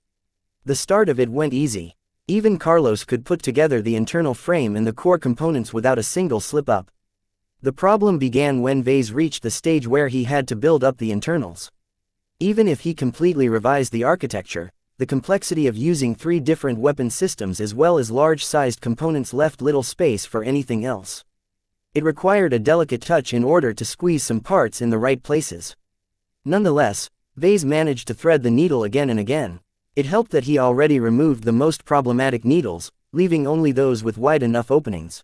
The start of it went easy. Even Carlos could put together the internal frame and the core components without a single slip-up. The problem began when Vase reached the stage where he had to build up the internals. Even if he completely revised the architecture, the complexity of using 3 different weapon systems as well as large-sized components left little space for anything else. It required a delicate touch in order to squeeze some parts in the right places. Nonetheless, Vase managed to thread the needle again and again. It helped that he already removed the most problematic needles, leaving only those with wide enough openings.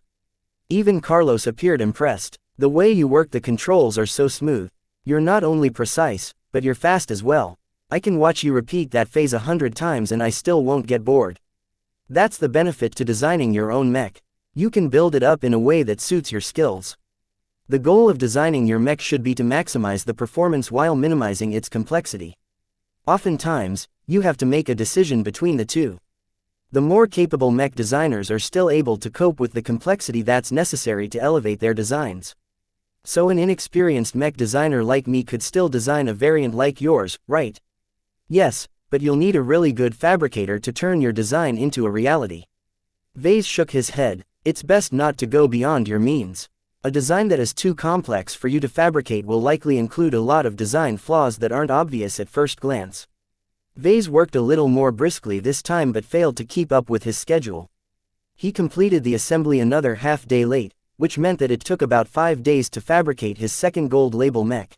Even Carlos appeared impressed. The way you work the controls are so smooth. You're not only precise, but you're fast as well. I can watch you repeat that phase 100 times and I still won't get bored. That's the benefit to designing your own mech. You can build it up in a way that suits your skills. The goal of designing your mech should be to maximize the performance while minimizing its complexity. Oftentimes, you have to make a decision between the two. The more capable mech designers are still able to cope with the complexity that's necessary to elevate their designs. So an inexperienced mech designer like me could still design a variant like yours, right? Yes, but you'll need a really good fabricator to turn your design into a reality. Vase shook his head. It's best not to go beyond your means. A design that is too complex for you to fabricate will likely include a lot of design flaws that aren't obvious at first glance. Vase worked a little more briskly this time but failed to keep up with his schedule. He completed the assembly another half day late, which meant that it took about 5 days to fabricate his second gold label mech.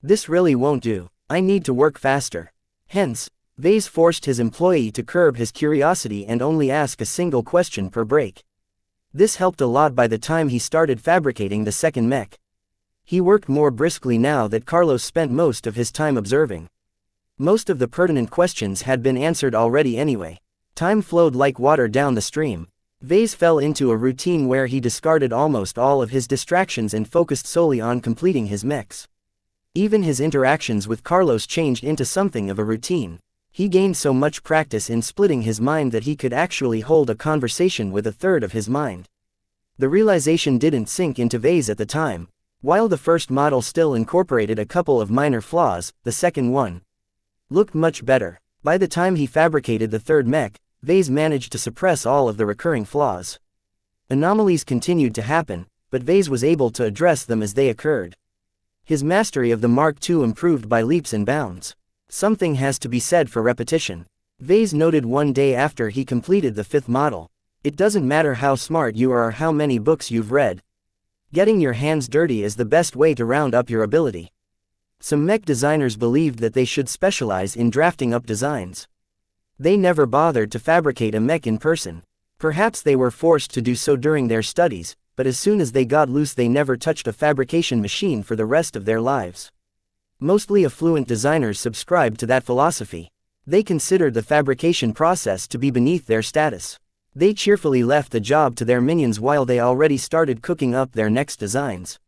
This really won't do. I need to work faster. Hence, Vase forced his employee to curb his curiosity and only ask a single question per break. This helped a lot by the time he started fabricating the second mech. He worked more briskly now that Carlos spent most of his time observing. Most of the pertinent questions had been answered already anyway. Time flowed like water down the stream. Vase fell into a routine where he discarded almost all of his distractions and focused solely on completing his mechs. Even his interactions with Carlos changed into something of a routine. He gained so much practice in splitting his mind that he could actually hold a conversation with a third of his mind. The realization didn't sink into Vase at the time. While the first model still incorporated a couple of minor flaws, the second one looked much better. By the time he fabricated the third mech, Vase managed to suppress all of the recurring flaws. Anomalies continued to happen, but Vase was able to address them as they occurred. His mastery of the Mark II improved by leaps and bounds. Something has to be said for repetition. Vase noted one day after he completed the 5th model. It doesn't matter how smart you are or how many books you've read. Getting your hands dirty is the best way to round up your ability. Some mech designers believed that they should specialize in drafting up designs. They never bothered to fabricate a mech in person. Perhaps they were forced to do so during their studies, but as soon as they got loose they never touched a fabrication machine for the rest of their lives. Mostly affluent designers subscribed to that philosophy. They considered the fabrication process to be beneath their status. They cheerfully left the job to their minions while they already started cooking up their next designs.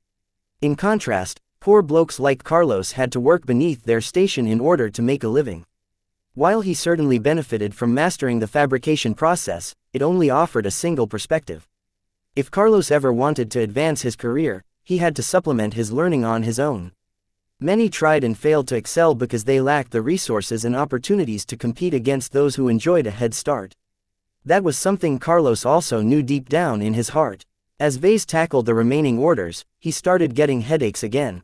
In contrast, poor blokes like Carlos had to work beneath their station in order to make a living. While he certainly benefited from mastering the fabrication process, it only offered a single perspective. If Carlos ever wanted to advance his career, he had to supplement his learning on his own. Many tried and failed to excel because they lacked the resources and opportunities to compete against those who enjoyed a head start. That was something Carlos also knew deep down in his heart. As Vase tackled the remaining orders, he started getting headaches again.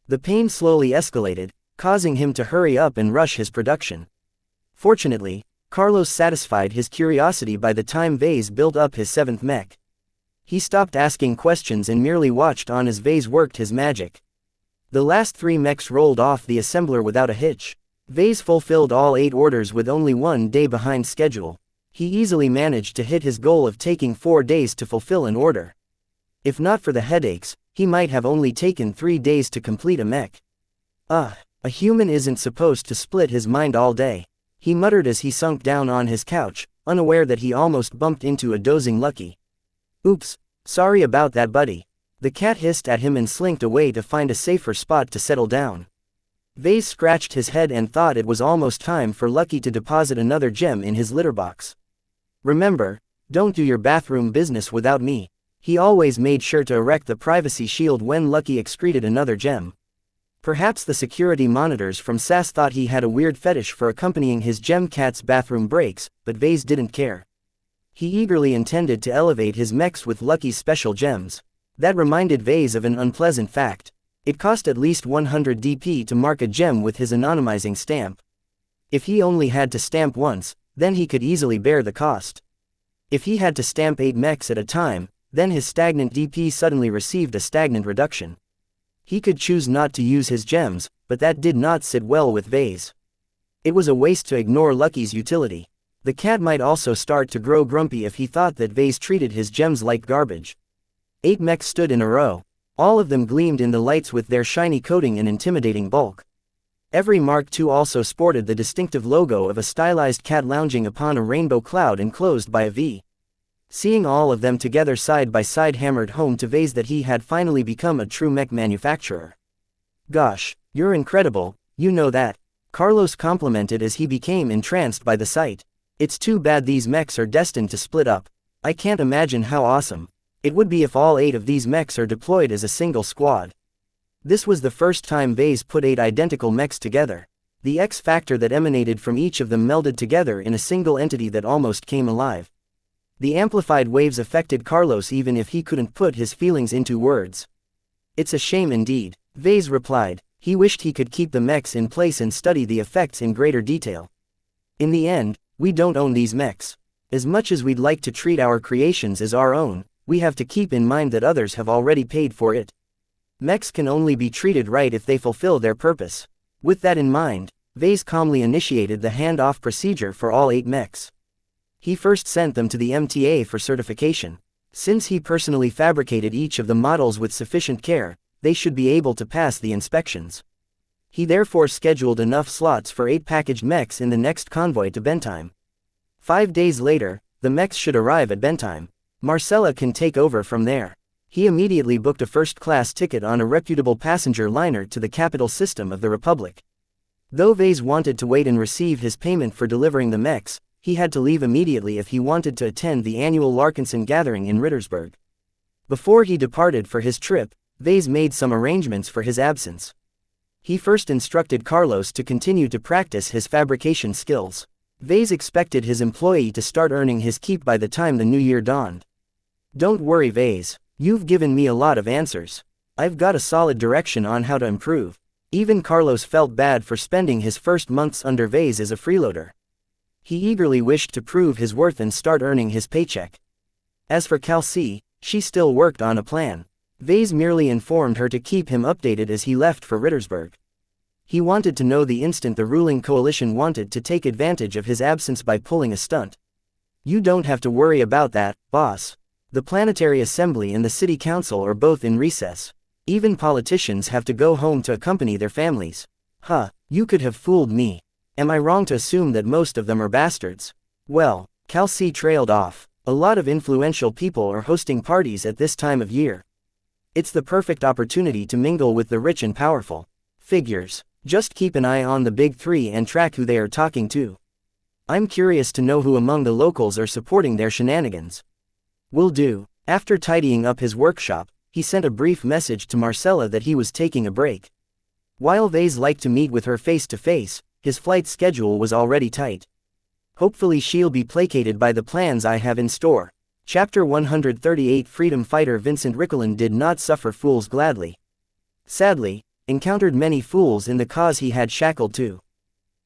The pain slowly escalated, causing him to hurry up and rush his production. Fortunately, Carlos satisfied his curiosity by the time Vase built up his 7th mech. He stopped asking questions and merely watched on as Vase worked his magic. The last 3 mechs rolled off the assembler without a hitch. Vase fulfilled all 8 orders with only 1 day behind schedule. He easily managed to hit his goal of taking 4 days to fulfill an order. If not for the headaches, he might have only taken 3 days to complete a mech. A human isn't supposed to split his mind all day, he muttered as he sunk down on his couch, unaware that he almost bumped into a dozing Lucky. Oops, sorry about that, buddy. The cat hissed at him and slinked away to find a safer spot to settle down. Vase scratched his head and thought it was almost time for Lucky to deposit another gem in his litter box. Remember, don't do your bathroom business without me. He always made sure to erect the privacy shield when Lucky excreted another gem. Perhaps the security monitors from SAS thought he had a weird fetish for accompanying his gem cat's bathroom breaks, but Vase didn't care. He eagerly intended to elevate his mechs with Lucky's special gems. That reminded Vase of an unpleasant fact. It cost at least 100 DP to mark a gem with his anonymizing stamp. If he only had to stamp once, then he could easily bear the cost. If he had to stamp 8 mechs at a time, then his stagnant DP suddenly received a stagnant reduction. He could choose not to use his gems, but that did not sit well with Vase. It was a waste to ignore Lucky's utility. The cat might also start to grow grumpy if he thought that Vase treated his gems like garbage. 8 mechs stood in a row. All of them gleamed in the lights with their shiny coating and intimidating bulk. Every Mark II also sported the distinctive logo of a stylized cat lounging upon a rainbow cloud enclosed by a V. Seeing all of them together side by side hammered home to Vase that he had finally become a true mech manufacturer. Gosh, you're incredible, you know that, Carlos complimented as he became entranced by the sight. It's too bad these mechs are destined to split up. I can't imagine how awesome it would be if all 8 of these mechs are deployed as a single squad. This was the first time Vase put 8 identical mechs together. The X factor that emanated from each of them melded together in a single entity that almost came alive. The amplified waves affected Carlos even if he couldn't put his feelings into words. It's a shame indeed, Vase replied. He wished he could keep the mechs in place and study the effects in greater detail. In the end, we don't own these mechs. As much as we'd like to treat our creations as our own, we have to keep in mind that others have already paid for it. Mechs can only be treated right if they fulfill their purpose. With that in mind, Vase calmly initiated the handoff procedure for all 8 mechs. He first sent them to the MTA for certification. Since he personally fabricated each of the models with sufficient care, they should be able to pass the inspections. He therefore scheduled enough slots for 8 packaged mechs in the next convoy to Bentheim. 5 days later, the mechs should arrive at Bentheim. Marcella can take over from there. He immediately booked a first-class ticket on a reputable passenger liner to the capital system of the Republic. Though Vase wanted to wait and receive his payment for delivering the mechs, he had to leave immediately if he wanted to attend the annual Larkinson gathering in Rittersberg. Before he departed for his trip, Vase made some arrangements for his absence. He first instructed Carlos to continue to practice his fabrication skills. Vase expected his employee to start earning his keep by the time the new year dawned. Don't worry, Vase. You've given me a lot of answers. I've got a solid direction on how to improve. Even Carlos felt bad for spending his first months under Vase as a freeloader. He eagerly wished to prove his worth and start earning his paycheck. As for Calcie, she still worked on a plan. Vase merely informed her to keep him updated as he left for Rittersburg. He wanted to know the instant the ruling coalition wanted to take advantage of his absence by pulling a stunt. You don't have to worry about that, boss. The Planetary Assembly and the City Council are both in recess. Even politicians have to go home to accompany their families. Huh, you could have fooled me. Am I wrong to assume that most of them are bastards? Well, Calcie trailed off. A lot of influential people are hosting parties at this time of year. It's the perfect opportunity to mingle with the rich and powerful. Figures. Just keep an eye on the big three and track who they are talking to. I'm curious to know who among the locals are supporting their shenanigans. Will do. After tidying up his workshop, he sent a brief message to Marcella that he was taking a break. While Vase liked to meet with her face to face, his flight schedule was already tight. Hopefully she'll be placated by the plans I have in store. Chapter 138. Freedom fighter Vincent Rickelin did not suffer fools gladly. Sadly, encountered many fools in the cause he had shackled to.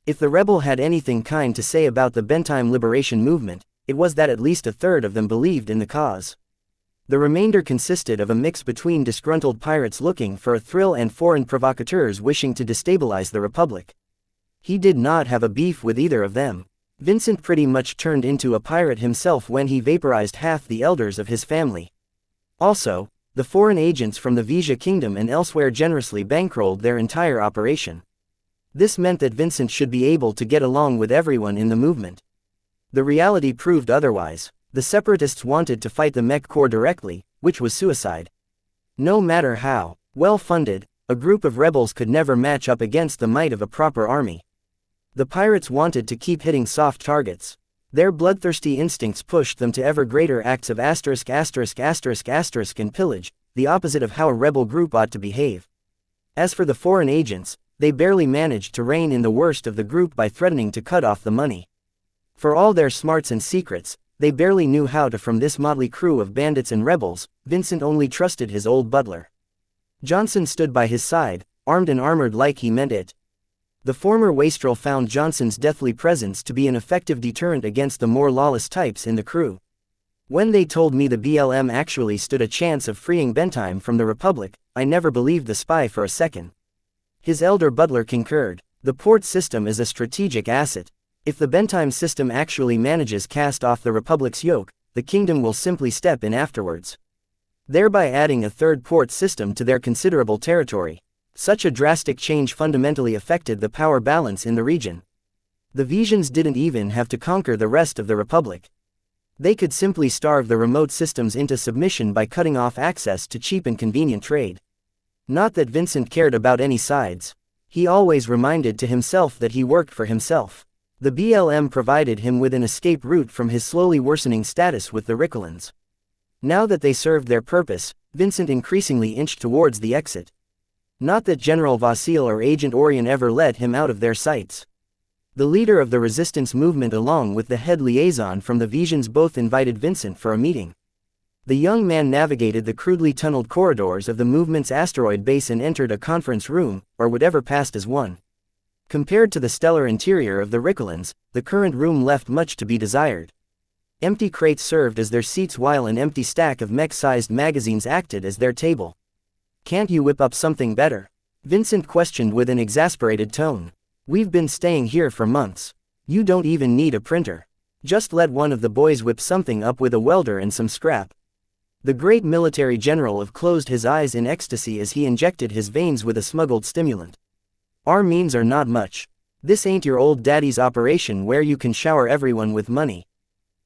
If the rebel had anything kind to say about the Bentheim liberation movement, it was that at least a third of them believed in the cause. The remainder consisted of a mix between disgruntled pirates looking for a thrill and foreign provocateurs wishing to destabilize the Republic. He did not have a beef with either of them. Vincent pretty much turned into a pirate himself when he vaporized half the elders of his family. Also, the foreign agents from the Vija Kingdom and elsewhere generously bankrolled their entire operation. This meant that Vincent should be able to get along with everyone in the movement. The reality proved otherwise. The separatists wanted to fight the Mech Corps directly, which was suicide. No matter how well funded, a group of rebels could never match up against the might of a proper army. The pirates wanted to keep hitting soft targets. Their bloodthirsty instincts pushed them to ever greater acts of ***** and pillage, the opposite of how a rebel group ought to behave. As for the foreign agents, they barely managed to rein in the worst of the group by threatening to cut off the money. For all their smarts and secrets, they barely knew how to. From this motley crew of bandits and rebels, Vincent only trusted his old butler. Johnson stood by his side, armed and armored like he meant it. The former wastrel found Johnson's deathly presence to be an effective deterrent against the more lawless types in the crew. When they told me the BLM actually stood a chance of freeing Bentheim from the Republic, I never believed the spy for a second. His elder butler concurred. The port system is a strategic asset. If the Bentheim system actually manages cast off the Republic's yoke, the kingdom will simply step in afterwards, thereby adding a third port system to their considerable territory. Such a drastic change fundamentally affected the power balance in the region. The Vesians didn't even have to conquer the rest of the Republic. They could simply starve the remote systems into submission by cutting off access to cheap and convenient trade. Not that Vincent cared about any sides. He always reminded to himself that he worked for himself. The BLM provided him with an escape route from his slowly worsening status with the Rickelins. Now that they served their purpose, Vincent increasingly inched towards the exit. Not that General Vasil or Agent Orion ever let him out of their sights. The leader of the resistance movement along with the head liaison from the Vesians both invited Vincent for a meeting. The young man navigated the crudely tunneled corridors of the movement's asteroid base and entered a conference room, or whatever passed as one. Compared to the stellar interior of the Rickelins, the current room left much to be desired. Empty crates served as their seats while an empty stack of mech-sized magazines acted as their table. "Can't you whip up something better?" Vincent questioned with an exasperated tone. "We've been staying here for months. You don't even need a printer. Just let one of the boys whip something up with a welder and some scrap." The great military general closed his eyes in ecstasy as he injected his veins with a smuggled stimulant. "Our means are not much. This ain't your old daddy's operation where you can shower everyone with money.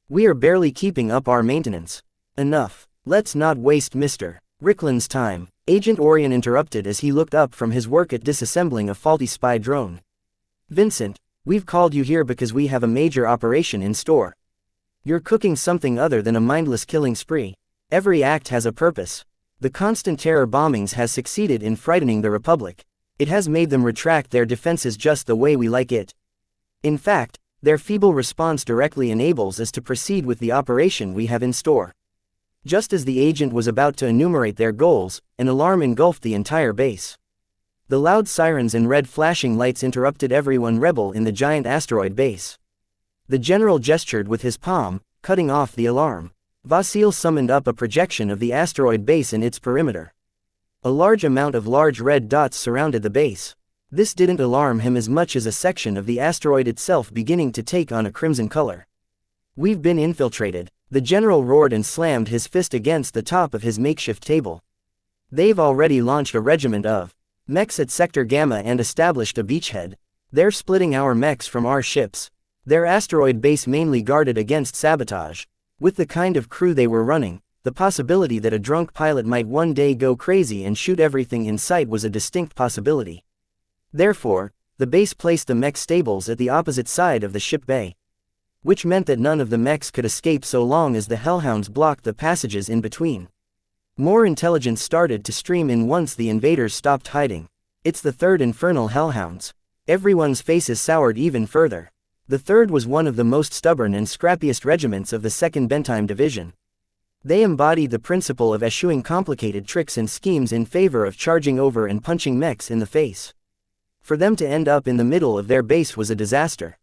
We are barely keeping up our maintenance. Enough. Let's not waste Mr. Ricklin's time." Agent Orion interrupted as he looked up from his work at disassembling a faulty spy drone. "Vincent, we've called you here because we have a major operation in store. You're cooking something other than a mindless killing spree. Every act has a purpose. The constant terror bombings has succeeded in frightening the Republic. It has made them retract their defenses just the way we like it. In fact, their feeble response directly enables us to proceed with the operation we have in store. Just as the agent was about to enumerate their goals, an alarm engulfed the entire base. The loud sirens and red flashing lights interrupted everyone rebel in the giant asteroid base. The general gestured with his palm, cutting off the alarm. Vasil summoned up a projection of the asteroid base and its perimeter. A large amount of large red dots surrounded the base. This didn't alarm him as much as a section of the asteroid itself beginning to take on a crimson color. "We've been infiltrated," the general roared and slammed his fist against the top of his makeshift table. "They've already launched a regiment of mechs at Sector Gamma and established a beachhead. They're splitting our mechs from our ships. Their asteroid base mainly guarded against sabotage. With the kind of crew they were running, the possibility that a drunk pilot might one day go crazy and shoot everything in sight was a distinct possibility. Therefore, the base placed the mech stables at the opposite side of the ship bay. Which meant that none of the mechs could escape so long as the hellhounds blocked the passages in between. More intelligence started to stream in once the invaders stopped hiding. It's the third infernal hellhounds. Everyone's faces soured even further. The third was one of the most stubborn and scrappiest regiments of the 2nd Bentheim Division. They embodied the principle of eschewing complicated tricks and schemes in favor of charging over and punching mechs in the face. For them to end up in the middle of their base was a disaster.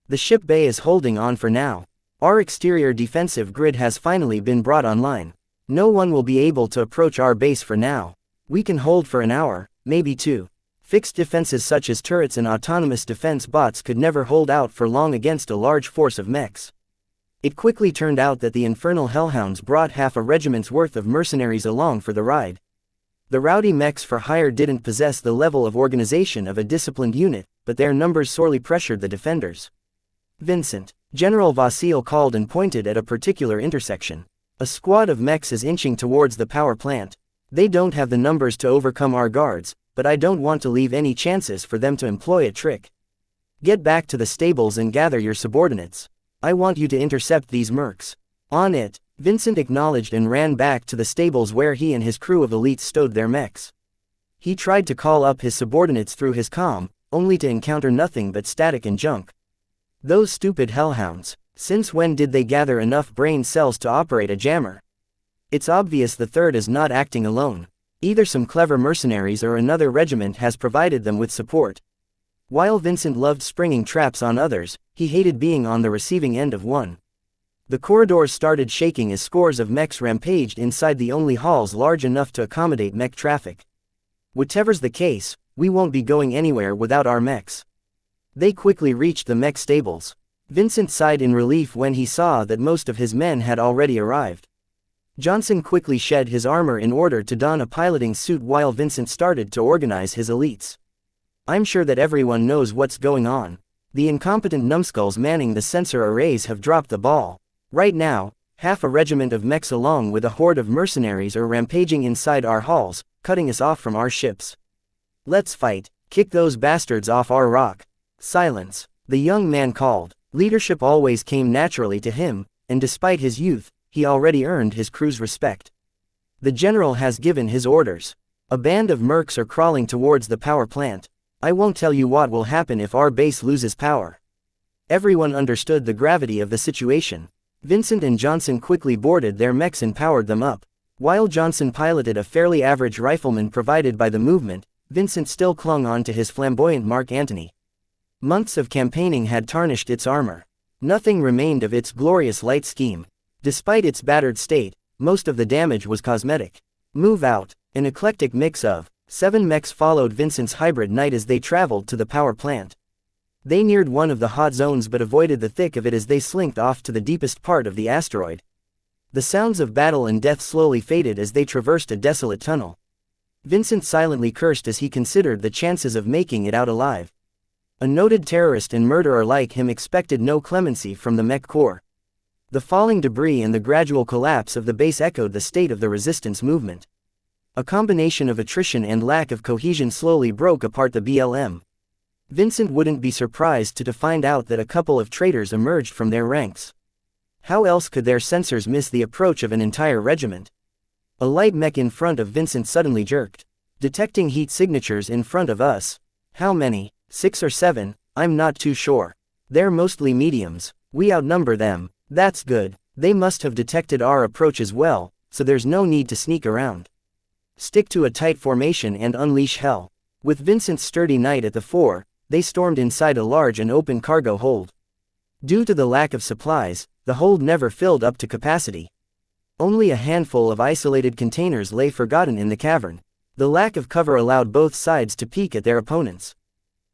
The ship bay is holding on for now. Our exterior defensive grid has finally been brought online. No one will be able to approach our base for now. We can hold for an hour, maybe two. Fixed defenses such as turrets and autonomous defense bots could never hold out for long against a large force of mechs. It quickly turned out that the infernal hellhounds brought half a regiment's worth of mercenaries along for the ride. The rowdy mechs for hire didn't possess the level of organization of a disciplined unit, but their numbers sorely pressured the defenders. "Vincent," General Vasil called and pointed at a particular intersection. "A squad of mechs is inching towards the power plant. They don't have the numbers to overcome our guards, but I don't want to leave any chances for them to employ a trick. Get back to the stables and gather your subordinates. I want you to intercept these mercs." "On it," Vincent acknowledged and ran back to the stables where he and his crew of elites stowed their mechs. He tried to call up his subordinates through his comm, only to encounter nothing but static and junk. Those stupid hellhounds. Since when did they gather enough brain cells to operate a jammer? It's obvious the third is not acting alone. Either some clever mercenaries or another regiment has provided them with support. While Vincent loved springing traps on others, he hated being on the receiving end of one. The corridors started shaking as scores of mechs rampaged inside the only halls large enough to accommodate mech traffic. "Whatever's the case, we won't be going anywhere without our mechs." They quickly reached the mech stables. Vincent sighed in relief when he saw that most of his men had already arrived. Johnson quickly shed his armor in order to don a piloting suit while Vincent started to organize his elites. "I'm sure that everyone knows what's going on. The incompetent numbskulls manning the sensor arrays have dropped the ball. Right now, half a regiment of mechs along with a horde of mercenaries are rampaging inside our halls, cutting us off from our ships. Let's fight. Kick those bastards off our rock." "Silence," the young man called. Leadership always came naturally to him, and despite his youth, he already earned his crew's respect. The general has given his orders. A band of mercs are crawling towards the power plant. I won't tell you what will happen if our base loses power. Everyone understood the gravity of the situation. Vincent and Johnson quickly boarded their mechs and powered them up. While Johnson piloted a fairly average rifleman provided by the movement, Vincent still clung on to his flamboyant Mark Antony. Months of campaigning had tarnished its armor. Nothing remained of its glorious light scheme. Despite its battered state, most of the damage was cosmetic. "Move out." An eclectic mix of 7 mechs followed Vincent's hybrid knight as they traveled to the power plant. They neared one of the hot zones but avoided the thick of it as they slinked off to the deepest part of the asteroid. The sounds of battle and death slowly faded as they traversed a desolate tunnel. Vincent silently cursed as he considered the chances of making it out alive. A noted terrorist and murderer like him expected no clemency from the mech corps. The falling debris and the gradual collapse of the base echoed the state of the resistance movement. A combination of attrition and lack of cohesion slowly broke apart the BLM. Vincent wouldn't be surprised to find out that a couple of traitors emerged from their ranks. How else could their sensors miss the approach of an entire regiment? A light mech in front of Vincent suddenly jerked. "Detecting heat signatures in front of us." "How many? 6 or 7, I'm not too sure. They're mostly mediums. We outnumber them." "That's good." They must have detected our approach as well, so there's no need to sneak around. Stick to a tight formation and unleash hell. With Vincent's sturdy knight at the fore, they stormed inside a large and open cargo hold. Due to the lack of supplies, the hold never filled up to capacity. Only a handful of isolated containers lay forgotten in the cavern. The lack of cover allowed both sides to peek at their opponents.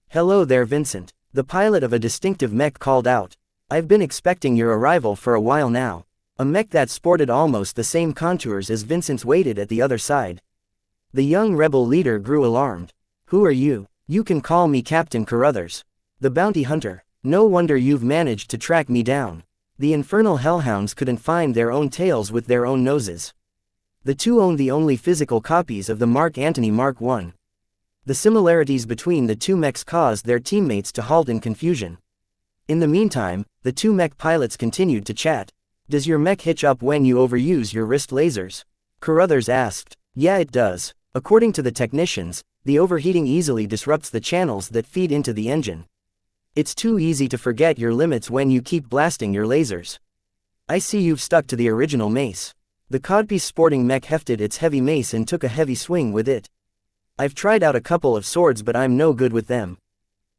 "Hello there, Vincent," the pilot of a distinctive mech called out. "I've been expecting your arrival for a while now." A mech that sported almost the same contours as Vincent's waited at the other side. The young rebel leader grew alarmed. "Who are you?" "You can call me Captain Carruthers, the bounty hunter. No wonder you've managed to track me down." The infernal hellhounds couldn't find their own tails with their own noses. The two owned the only physical copies of the Mark Antony Mark I. The similarities between the two mechs caused their teammates to halt in confusion. In the meantime, the two mech pilots continued to chat. "Does your mech hitch up when you overuse your wrist lasers?" Carruthers asked. "Yeah, it does. According to the technicians, the overheating easily disrupts the channels that feed into the engine. It's too easy to forget your limits when you keep blasting your lasers. I see you've stuck to the original mace." The codpiece sporting mech hefted its heavy mace and took a heavy swing with it. "I've tried out a couple of swords, but I'm no good with them.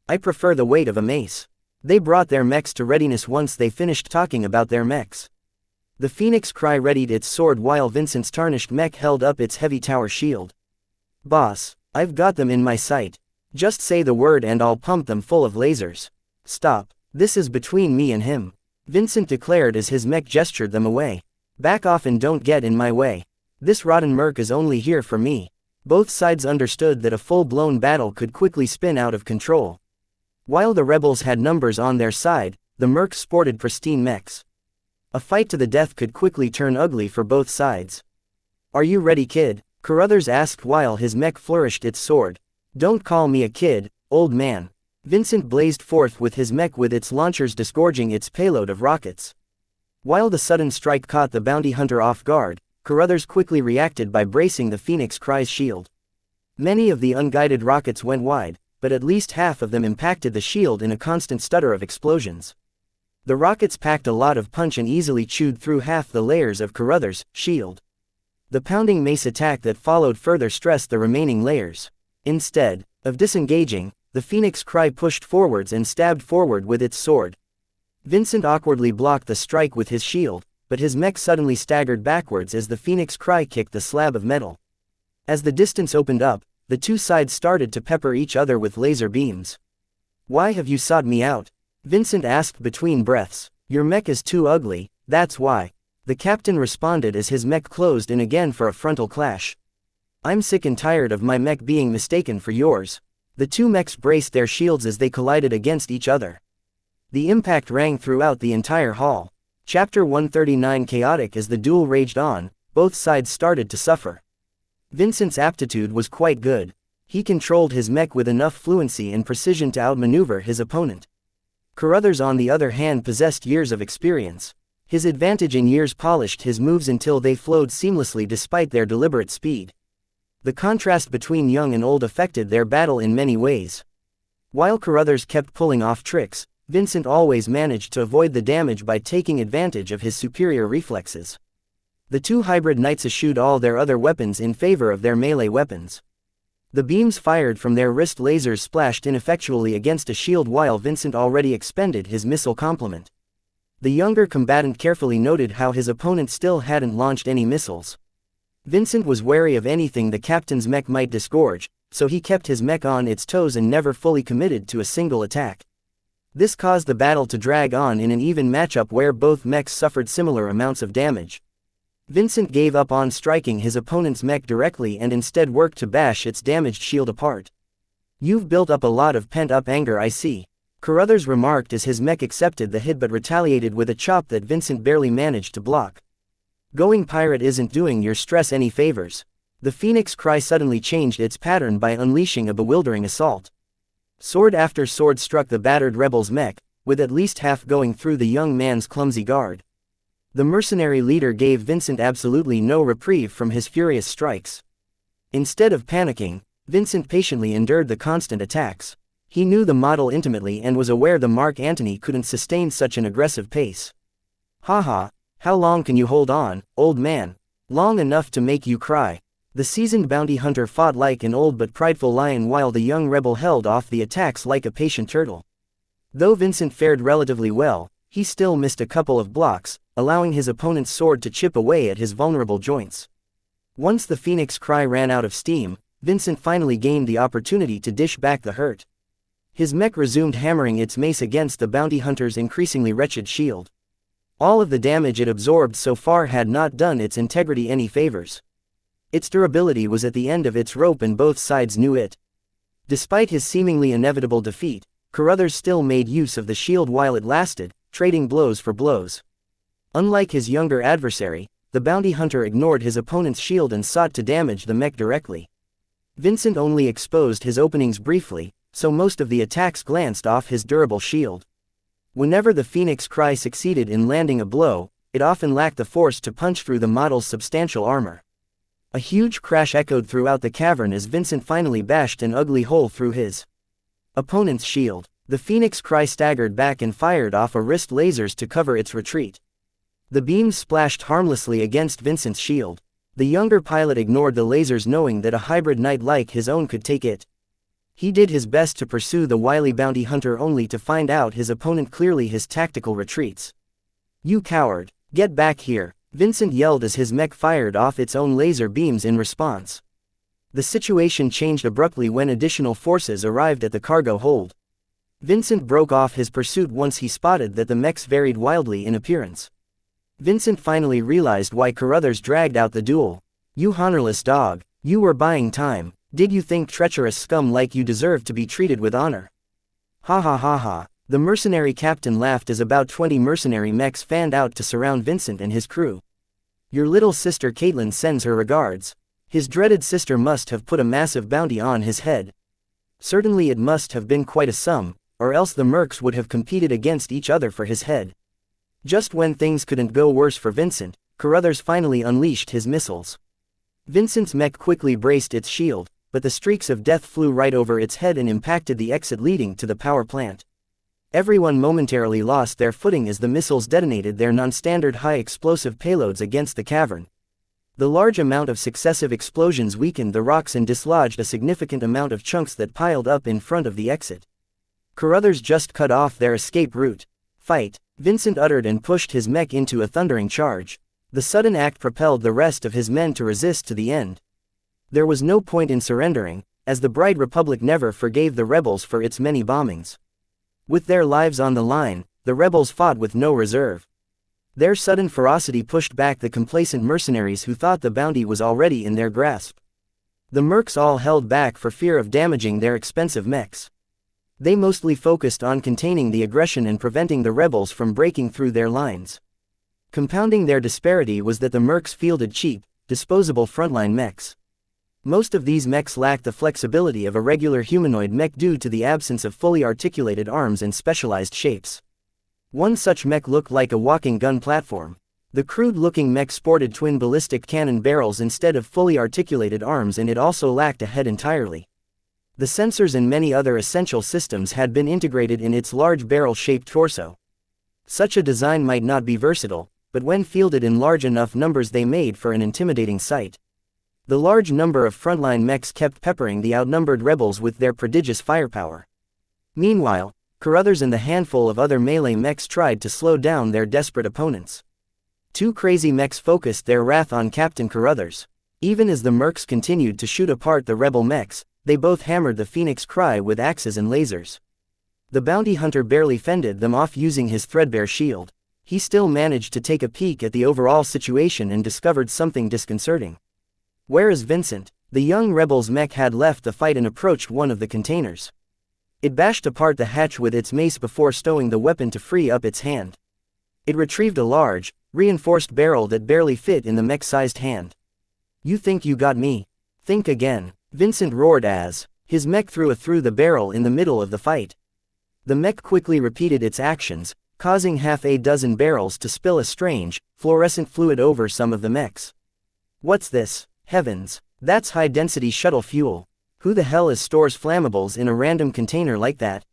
I prefer the weight of a mace." They brought their mechs to readiness once they finished talking about their mechs. The Phoenix Cry readied its sword while Vincent's tarnished mech held up its heavy tower shield. "Boss, I've got them in my sight. Just say the word and I'll pump them full of lasers." "Stop, this is between me and him," Vincent declared as his mech gestured them away. "Back off and don't get in my way. This rotten merc is only here for me." Both sides understood that a full-blown battle could quickly spin out of control. While the rebels had numbers on their side, the mercs sported pristine mechs. A fight to the death could quickly turn ugly for both sides. "Are you ready, kid?" Carruthers asked while his mech flourished its sword. "Don't call me a kid, old man." Vincent blazed forth with his mech with its launchers disgorging its payload of rockets. While the sudden strike caught the bounty hunter off guard, Carruthers quickly reacted by bracing the Phoenix Cry's shield. Many of the unguided rockets went wide, but at least half of them impacted the shield in a constant stutter of explosions. The rockets packed a lot of punch and easily chewed through half the layers of Carruthers' shield. The pounding mace attack that followed further stressed the remaining layers. Instead of disengaging, the Phoenix Cry pushed forwards and stabbed forward with its sword. Vincent awkwardly blocked the strike with his shield, but his mech suddenly staggered backwards as the Phoenix Cry kicked the slab of metal. As the distance opened up, the two sides started to pepper each other with laser beams. "Why have you sought me out?" Vincent asked between breaths. "Your mech is too ugly, that's why," the captain responded as his mech closed in again for a frontal clash. "I'm sick and tired of my mech being mistaken for yours." The two mechs braced their shields as they collided against each other. The impact rang throughout the entire hall. Chapter 139 Chaotic. As the duel raged on, both sides started to suffer. Vincent's aptitude was quite good. He controlled his mech with enough fluency and precision to outmaneuver his opponent. Carruthers on the other hand possessed years of experience. His advantage in years polished his moves until they flowed seamlessly despite their deliberate speed. The contrast between young and old affected their battle in many ways. While Carruthers kept pulling off tricks, Vincent always managed to avoid the damage by taking advantage of his superior reflexes. The two hybrid knights eschewed all their other weapons in favor of their melee weapons. The beams fired from their wrist lasers splashed ineffectually against a shield while Vincent already expended his missile complement. The younger combatant carefully noted how his opponent still hadn't launched any missiles. Vincent was wary of anything the captain's mech might disgorge, so he kept his mech on its toes and never fully committed to a single attack. This caused the battle to drag on in an even matchup where both mechs suffered similar amounts of damage. Vincent gave up on striking his opponent's mech directly and instead worked to bash its damaged shield apart. "You've built up a lot of pent-up anger, I see," Carruthers remarked as his mech accepted the hit but retaliated with a chop that Vincent barely managed to block. "Going pirate isn't doing your stress any favors." The Phoenix Cry suddenly changed its pattern by unleashing a bewildering assault. Sword after sword struck the battered rebel's mech, with at least half going through the young man's clumsy guard. The mercenary leader gave Vincent absolutely no reprieve from his furious strikes. Instead of panicking, Vincent patiently endured the constant attacks. He knew the model intimately and was aware the Mark Antony couldn't sustain such an aggressive pace. "Haha, How long can you hold on, old man? Long enough to make you cry. The seasoned bounty hunter fought like an old but prideful lion while the young rebel held off the attacks like a patient turtle. Though Vincent fared relatively well, he still missed a couple of blocks, allowing his opponent's sword to chip away at his vulnerable joints. Once the Phoenix Cry ran out of steam, Vincent finally gained the opportunity to dish back the hurt. His mech resumed hammering its mace against the bounty hunter's increasingly wretched shield. All of the damage it absorbed so far had not done its integrity any favors. Its durability was at the end of its rope and both sides knew it. Despite his seemingly inevitable defeat, Carruthers still made use of the shield while it lasted, trading blows for blows. Unlike his younger adversary, the bounty hunter ignored his opponent's shield and sought to damage the mech directly. Vincent only exposed his openings briefly, so most of the attacks glanced off his durable shield. Whenever the Phoenix Cry succeeded in landing a blow, it often lacked the force to punch through the model's substantial armor. A huge crash echoed throughout the cavern as Vincent finally bashed an ugly hole through his opponent's shield. The Phoenix Cry staggered back and fired off a wrist lasers to cover its retreat. The beams splashed harmlessly against Vincent's shield. The younger pilot ignored the lasers knowing that a hybrid knight like his own could take it. He did his best to pursue the wily bounty hunter only to find out his opponent clearly his tactical retreats. "You coward, get back here," Vincent yelled as his mech fired off its own laser beams in response. The situation changed abruptly when additional forces arrived at the cargo hold. Vincent broke off his pursuit once he spotted that the mechs varied wildly in appearance. Vincent finally realized why Carruthers dragged out the duel. "You honorless dog, you were buying time. Did you think treacherous scum like you deserved to be treated with honor?" Ha ha ha ha. The mercenary captain laughed as about 20 mercenary mechs fanned out to surround Vincent and his crew. "Your little sister Caitlin sends her regards. His dreaded sister must have put a massive bounty on his head. Certainly it must have been quite a sum, or else the mercs would have competed against each other for his head." Just when things couldn't go worse for Vincent, Carruthers finally unleashed his missiles. Vincent's mech quickly braced its shield, but the streaks of death flew right over its head and impacted the exit leading to the power plant. Everyone momentarily lost their footing as the missiles detonated their non-standard high-explosive payloads against the cavern. The large amount of successive explosions weakened the rocks and dislodged a significant amount of chunks that piled up in front of the exit. Carruthers just cut off their escape route. "Fight," Vincent uttered and pushed his mech into a thundering charge. The sudden act propelled the rest of his men to resist to the end. There was no point in surrendering, as the Bright Republic never forgave the rebels for its many bombings. With their lives on the line, the rebels fought with no reserve. Their sudden ferocity pushed back the complacent mercenaries who thought the bounty was already in their grasp. The mercs all held back for fear of damaging their expensive mechs. They mostly focused on containing the aggression and preventing the rebels from breaking through their lines. Compounding their disparity was that the mercs fielded cheap, disposable frontline mechs. Most of these mechs lacked the flexibility of a regular humanoid mech due to the absence of fully articulated arms and specialized shapes. One such mech looked like a walking gun platform. The crude-looking mech sported twin ballistic cannon barrels instead of fully articulated arms, and it also lacked a head entirely. The sensors and many other essential systems had been integrated in its large barrel-shaped torso. Such a design might not be versatile, but when fielded in large enough numbers they made for an intimidating sight. The large number of frontline mechs kept peppering the outnumbered rebels with their prodigious firepower. Meanwhile, Carruthers and the handful of other melee mechs tried to slow down their desperate opponents. Two crazy mechs focused their wrath on Captain Carruthers. Even as the mercs continued to shoot apart the rebel mechs, they both hammered the Phoenix Cry with axes and lasers. The bounty hunter barely fended them off using his threadbare shield. He still managed to take a peek at the overall situation and discovered something disconcerting. Where is Vincent? The young rebel's mech had left the fight and approached one of the containers. It bashed apart the hatch with its mace before stowing the weapon to free up its hand. It retrieved a large, reinforced barrel that barely fit in the mech-sized hand. "You think you got me? Think again," Vincent roared as his mech threw the barrel in the middle of the fight. The mech quickly repeated its actions, causing half a dozen barrels to spill a strange, fluorescent fluid over some of the mechs. "What's this? Heavens, that's high-density shuttle fuel. Who the hell stores flammables in a random container like that?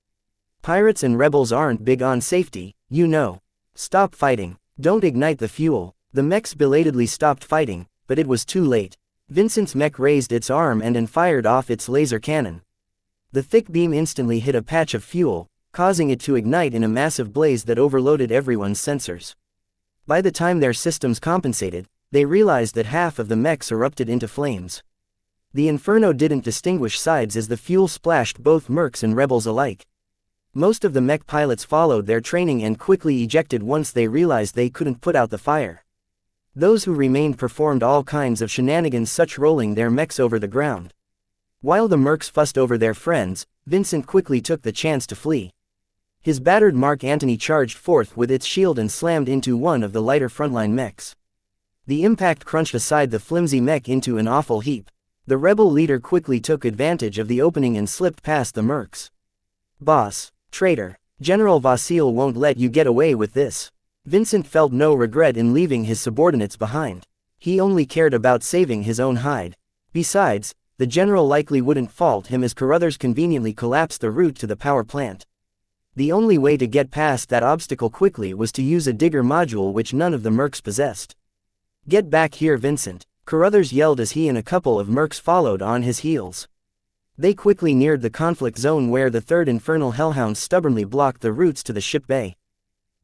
Pirates and rebels aren't big on safety, you know. Stop fighting," Don't ignite the fuel. The mechs belatedly stopped fighting, but it was too late. Vincent's mech raised its arm and fired off its laser cannon. The thick beam instantly hit a patch of fuel, causing it to ignite in a massive blaze that overloaded everyone's sensors. By the time their systems compensated, they realized that half of the mechs erupted into flames. The inferno didn't distinguish sides as the fuel splashed both mercs and rebels alike. Most of the mech pilots followed their training and quickly ejected once they realized they couldn't put out the fire. Those who remained performed all kinds of shenanigans, such rolling their mechs over the ground. While the mercs fussed over their friends, Vincent quickly took the chance to flee. His battered Mark Antony charged forth with its shield and slammed into one of the lighter frontline mechs. The impact crunched aside the flimsy mech into an awful heap. The rebel leader quickly took advantage of the opening and slipped past the mercs. "Boss, traitor, General Vasil won't let you get away with this." Vincent felt no regret in leaving his subordinates behind. He only cared about saving his own hide. Besides, the general likely wouldn't fault him as Carruthers conveniently collapsed the route to the power plant. The only way to get past that obstacle quickly was to use a digger module, which none of the mercs possessed. "Get back here, Vincent," Carruthers yelled as he and a couple of mercs followed on his heels. They quickly neared the conflict zone where the third infernal hellhounds stubbornly blocked the routes to the ship bay.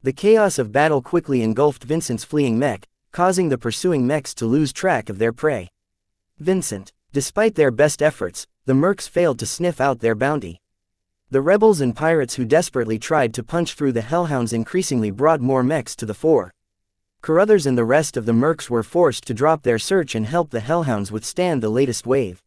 The chaos of battle quickly engulfed Vincent's fleeing mech, causing the pursuing mechs to lose track of their prey. Despite their best efforts, the mercs failed to sniff out their bounty. The rebels and pirates who desperately tried to punch through the hellhounds increasingly brought more mechs to the fore. Carruthers and the rest of the mercs were forced to drop their search and help the hellhounds withstand the latest wave.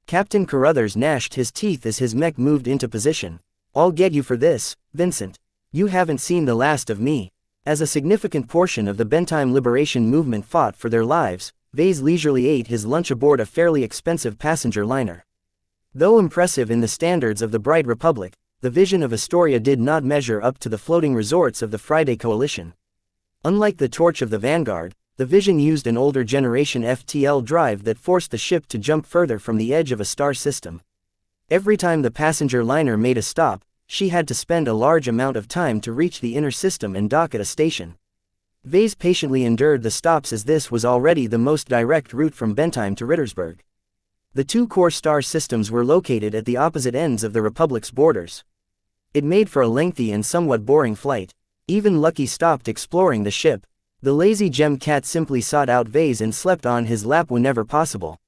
Captain Carruthers gnashed his teeth as his mech moved into position. "I'll get you for this, Vincent. You haven't seen the last of me." As a significant portion of the Bentime liberation movement fought for their lives, Vase leisurely ate his lunch aboard a fairly expensive passenger liner. Though impressive in the standards of the Bright Republic, the vision of Astoria did not measure up to the floating resorts of the Friday Coalition. Unlike the Torch of the Vanguard, the Vision used an older generation FTL drive that forced the ship to jump further from the edge of a star system. Every time the passenger liner made a stop, she had to spend a large amount of time to reach the inner system and dock at a station. Vase patiently endured the stops as this was already the most direct route from Bentime to Rittersburg. The two core star systems were located at the opposite ends of the Republic's borders. It made for a lengthy and somewhat boring flight. Even Lucky stopped exploring the ship. The lazy gem cat simply sought out Vase and slept on his lap whenever possible.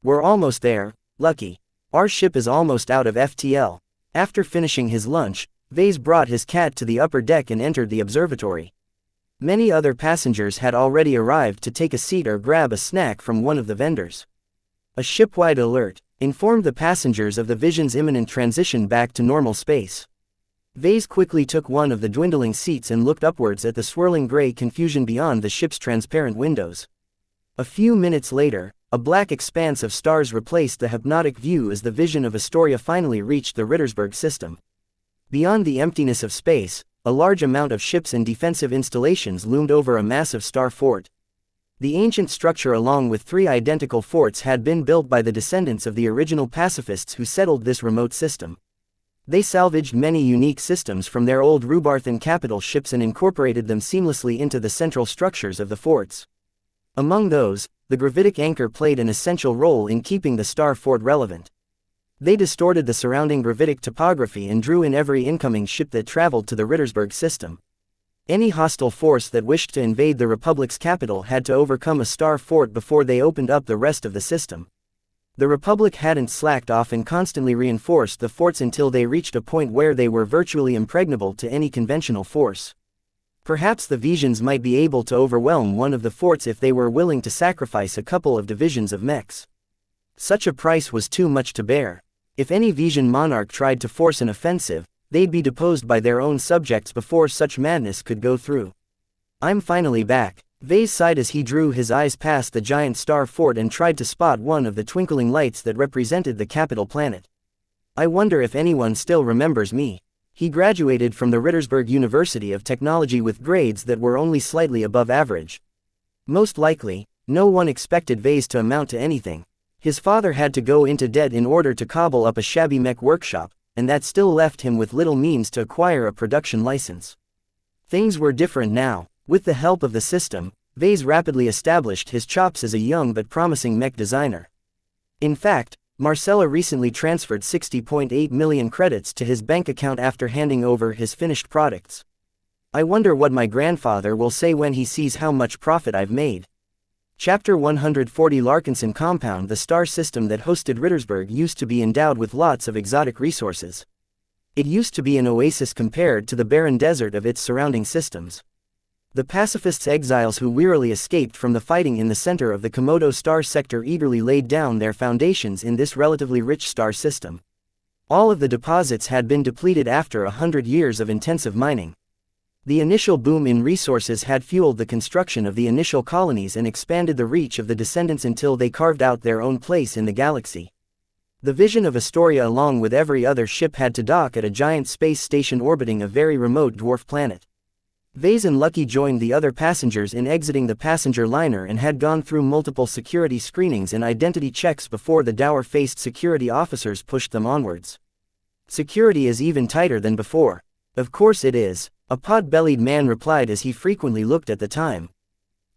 "We're almost there, Lucky. Our ship is almost out of FTL." After finishing his lunch, Vase brought his cat to the upper deck and entered the observatory. Many other passengers had already arrived to take a seat or grab a snack from one of the vendors. A shipwide alert informed the passengers of the Vision's imminent transition back to normal space. Vase quickly took one of the dwindling seats and looked upwards at the swirling gray confusion beyond the ship's transparent windows. A few minutes later, a black expanse of stars replaced the hypnotic view as the Vision of Astoria finally reached the Rittersburg system. Beyond the emptiness of space, a large amount of ships and defensive installations loomed over a massive star fort. The ancient structure, along with 3 identical forts, had been built by the descendants of the original pacifists who settled this remote system. They salvaged many unique systems from their old Rubarthan capital ships and incorporated them seamlessly into the central structures of the forts. Among those, the gravitic anchor played an essential role in keeping the star fort relevant. They distorted the surrounding gravitic topography and drew in every incoming ship that traveled to the Rittersburg system. Any hostile force that wished to invade the Republic's capital had to overcome a star fort before they opened up the rest of the system. The Republic hadn't slacked off and constantly reinforced the forts until they reached a point where they were virtually impregnable to any conventional force. Perhaps the Visions might be able to overwhelm one of the forts if they were willing to sacrifice a couple of divisions of mechs. Such a price was too much to bear. If any Vision monarch tried to force an offensive, they'd be deposed by their own subjects before such madness could go through. "I'm finally back," Vase sighed as he drew his eyes past the giant star fort and tried to spot one of the twinkling lights that represented the capital planet. "I wonder if anyone still remembers me." He graduated from the Rittersburg University of Technology with grades that were only slightly above average. Most likely, no one expected Vase to amount to anything. His father had to go into debt in order to cobble up a shabby mech workshop, and that still left him with little means to acquire a production license. Things were different now. With the help of the system, Vase rapidly established his chops as a young but promising mech designer. In fact, Marcella recently transferred 60.8 million credits to his bank account after handing over his finished products. I wonder what my grandfather will say when he sees how much profit I've made. Chapter 140 Larkinson Compound. The star system that hosted Rittersburg used to be endowed with lots of exotic resources. It used to be an oasis compared to the barren desert of its surrounding systems. The pacifists exiles who wearily escaped from the fighting in the center of the Komodo star sector eagerly laid down their foundations in this relatively rich star system. All of the deposits had been depleted after 100 years of intensive mining. The initial boom in resources had fueled the construction of the initial colonies and expanded the reach of the descendants until they carved out their own place in the galaxy. The vision of Astoria along with every other ship had to dock at a giant space station orbiting a very remote dwarf planet. Vase and Lucky joined the other passengers in exiting the passenger liner and had gone through multiple security screenings and identity checks before the dour-faced security officers pushed them onwards. Security is even tighter than before. Of course it is, a pot-bellied man replied as he frequently looked at the time.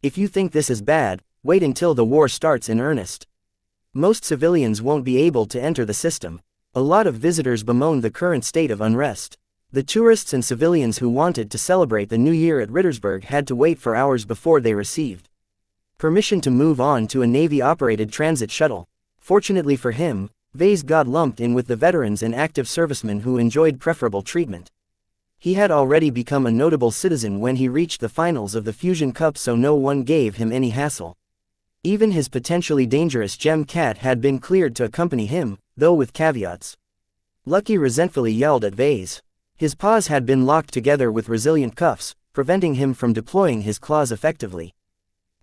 If you think this is bad, wait until the war starts in earnest. Most civilians won't be able to enter the system. A lot of visitors bemoaned the current state of unrest. The tourists and civilians who wanted to celebrate the New Year at Rittersburg had to wait for hours before they received permission to move on to a Navy-operated transit shuttle. Fortunately for him, Vase got lumped in with the veterans and active servicemen who enjoyed preferable treatment. He had already become a notable citizen when he reached the finals of the Fusion Cup, so no one gave him any hassle. Even his potentially dangerous gem cat had been cleared to accompany him, though with caveats. Lucky resentfully yelled at Vase. His paws had been locked together with resilient cuffs, preventing him from deploying his claws effectively.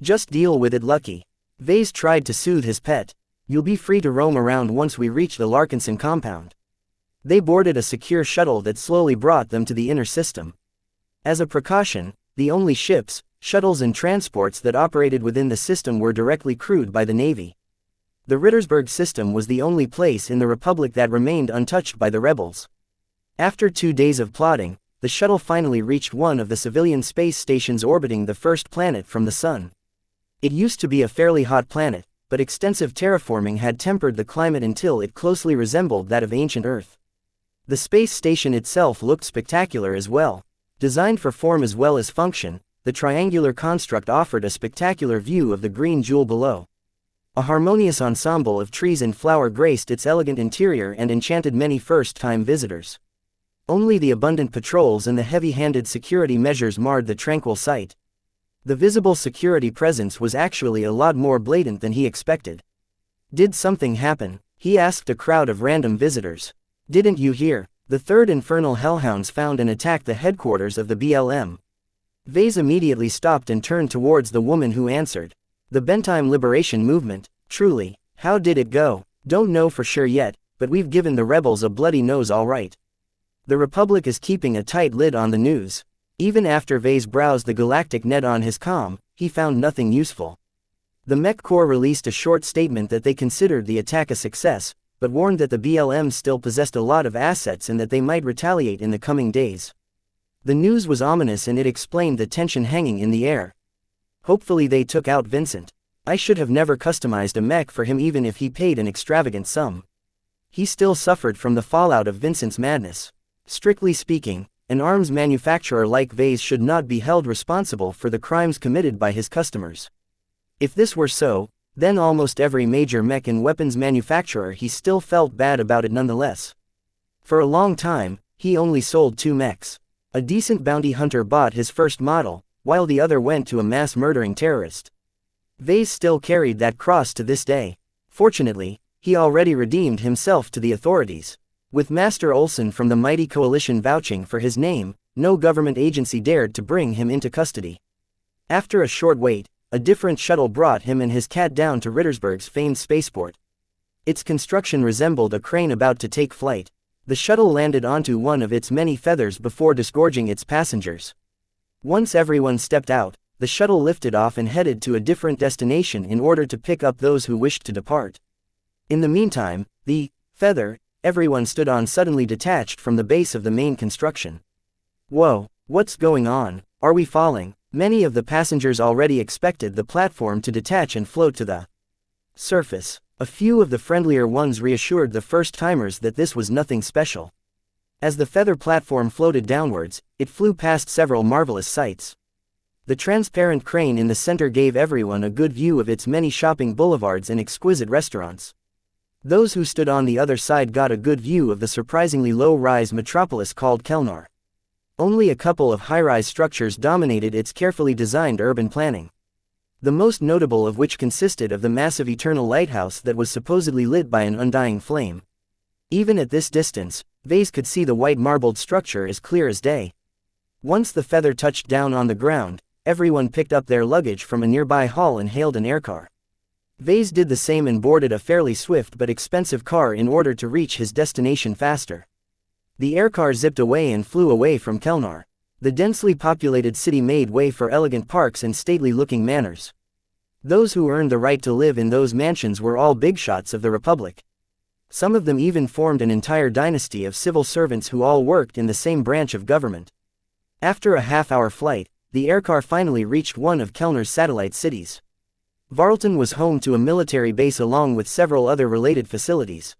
Just deal with it, Lucky. Vase tried to soothe his pet. You'll be free to roam around once we reach the Larkinson compound. They boarded a secure shuttle that slowly brought them to the inner system. As a precaution, the only ships, shuttles and transports that operated within the system were directly crewed by the Navy. The Rittersburg system was the only place in the Republic that remained untouched by the rebels. After 2 days of plodding, the shuttle finally reached one of the civilian space stations orbiting the first planet from the Sun. It used to be a fairly hot planet, but extensive terraforming had tempered the climate until it closely resembled that of ancient Earth. The space station itself looked spectacular as well. Designed for form as well as function, the triangular construct offered a spectacular view of the green jewel below. A harmonious ensemble of trees and flower graced its elegant interior and enchanted many first-time visitors. Only the abundant patrols and the heavy-handed security measures marred the tranquil sight. The visible security presence was actually a lot more blatant than he expected. Did something happen? He asked a crowd of random visitors. Didn't you hear? The third infernal hellhounds found and attacked the headquarters of the BLM. Vase immediately stopped and turned towards the woman who answered. The Bentheim Liberation Movement, truly, how did it go? Don't know for sure yet, but we've given the rebels a bloody nose all right. The Republic is keeping a tight lid on the news. Even after Vase browsed the galactic net on his comm, he found nothing useful. The Mech Corps released a short statement that they considered the attack a success, but warned that the BLM still possessed a lot of assets and that they might retaliate in the coming days. The news was ominous and it explained the tension hanging in the air. Hopefully they took out Vincent. I should have never customized a mech for him even if he paid an extravagant sum. He still suffered from the fallout of Vincent's madness. Strictly speaking, an arms manufacturer like Vase should not be held responsible for the crimes committed by his customers. If this were so, then almost every major mech and weapons manufacturer he still felt bad about it nonetheless. For a long time, he only sold 2 mechs. A decent bounty hunter bought his first model, while the other went to a mass-murdering terrorist. Vase still carried that cross to this day. Fortunately, he already redeemed himself to the authorities. With Master Olson from the mighty coalition vouching for his name, no government agency dared to bring him into custody. After a short wait, a different shuttle brought him and his cat down to Rittersburg's famed spaceport. Its construction resembled a crane about to take flight. The shuttle landed onto one of its many feathers before disgorging its passengers. Once everyone stepped out, the shuttle lifted off and headed to a different destination in order to pick up those who wished to depart. In the meantime, the feather everyone stood on suddenly detached from the base of the main construction. Whoa, what's going on? Are we falling? Many of the passengers already expected the platform to detach and float to the surface. A few of the friendlier ones reassured the first-timers that this was nothing special. As the feather platform floated downwards, it flew past several marvelous sights. The transparent crane in the center gave everyone a good view of its many shopping boulevards and exquisite restaurants. Those who stood on the other side got a good view of the surprisingly low-rise metropolis called Kelnar. Only a couple of high-rise structures dominated its carefully designed urban planning. The most notable of which consisted of the massive eternal lighthouse that was supposedly lit by an undying flame. Even at this distance, Vase could see the white marbled structure as clear as day. Once the feather touched down on the ground, everyone picked up their luggage from a nearby hall and hailed an aircar. Vase did the same and boarded a fairly swift but expensive car in order to reach his destination faster. The aircar zipped away and flew away from Kelnar. The densely populated city made way for elegant parks and stately-looking manors. Those who earned the right to live in those mansions were all bigshots of the Republic. Some of them even formed an entire dynasty of civil servants who all worked in the same branch of government. After a half-hour flight, the aircar finally reached one of Kelnar's satellite cities. Varlton was home to a military base along with several other related facilities.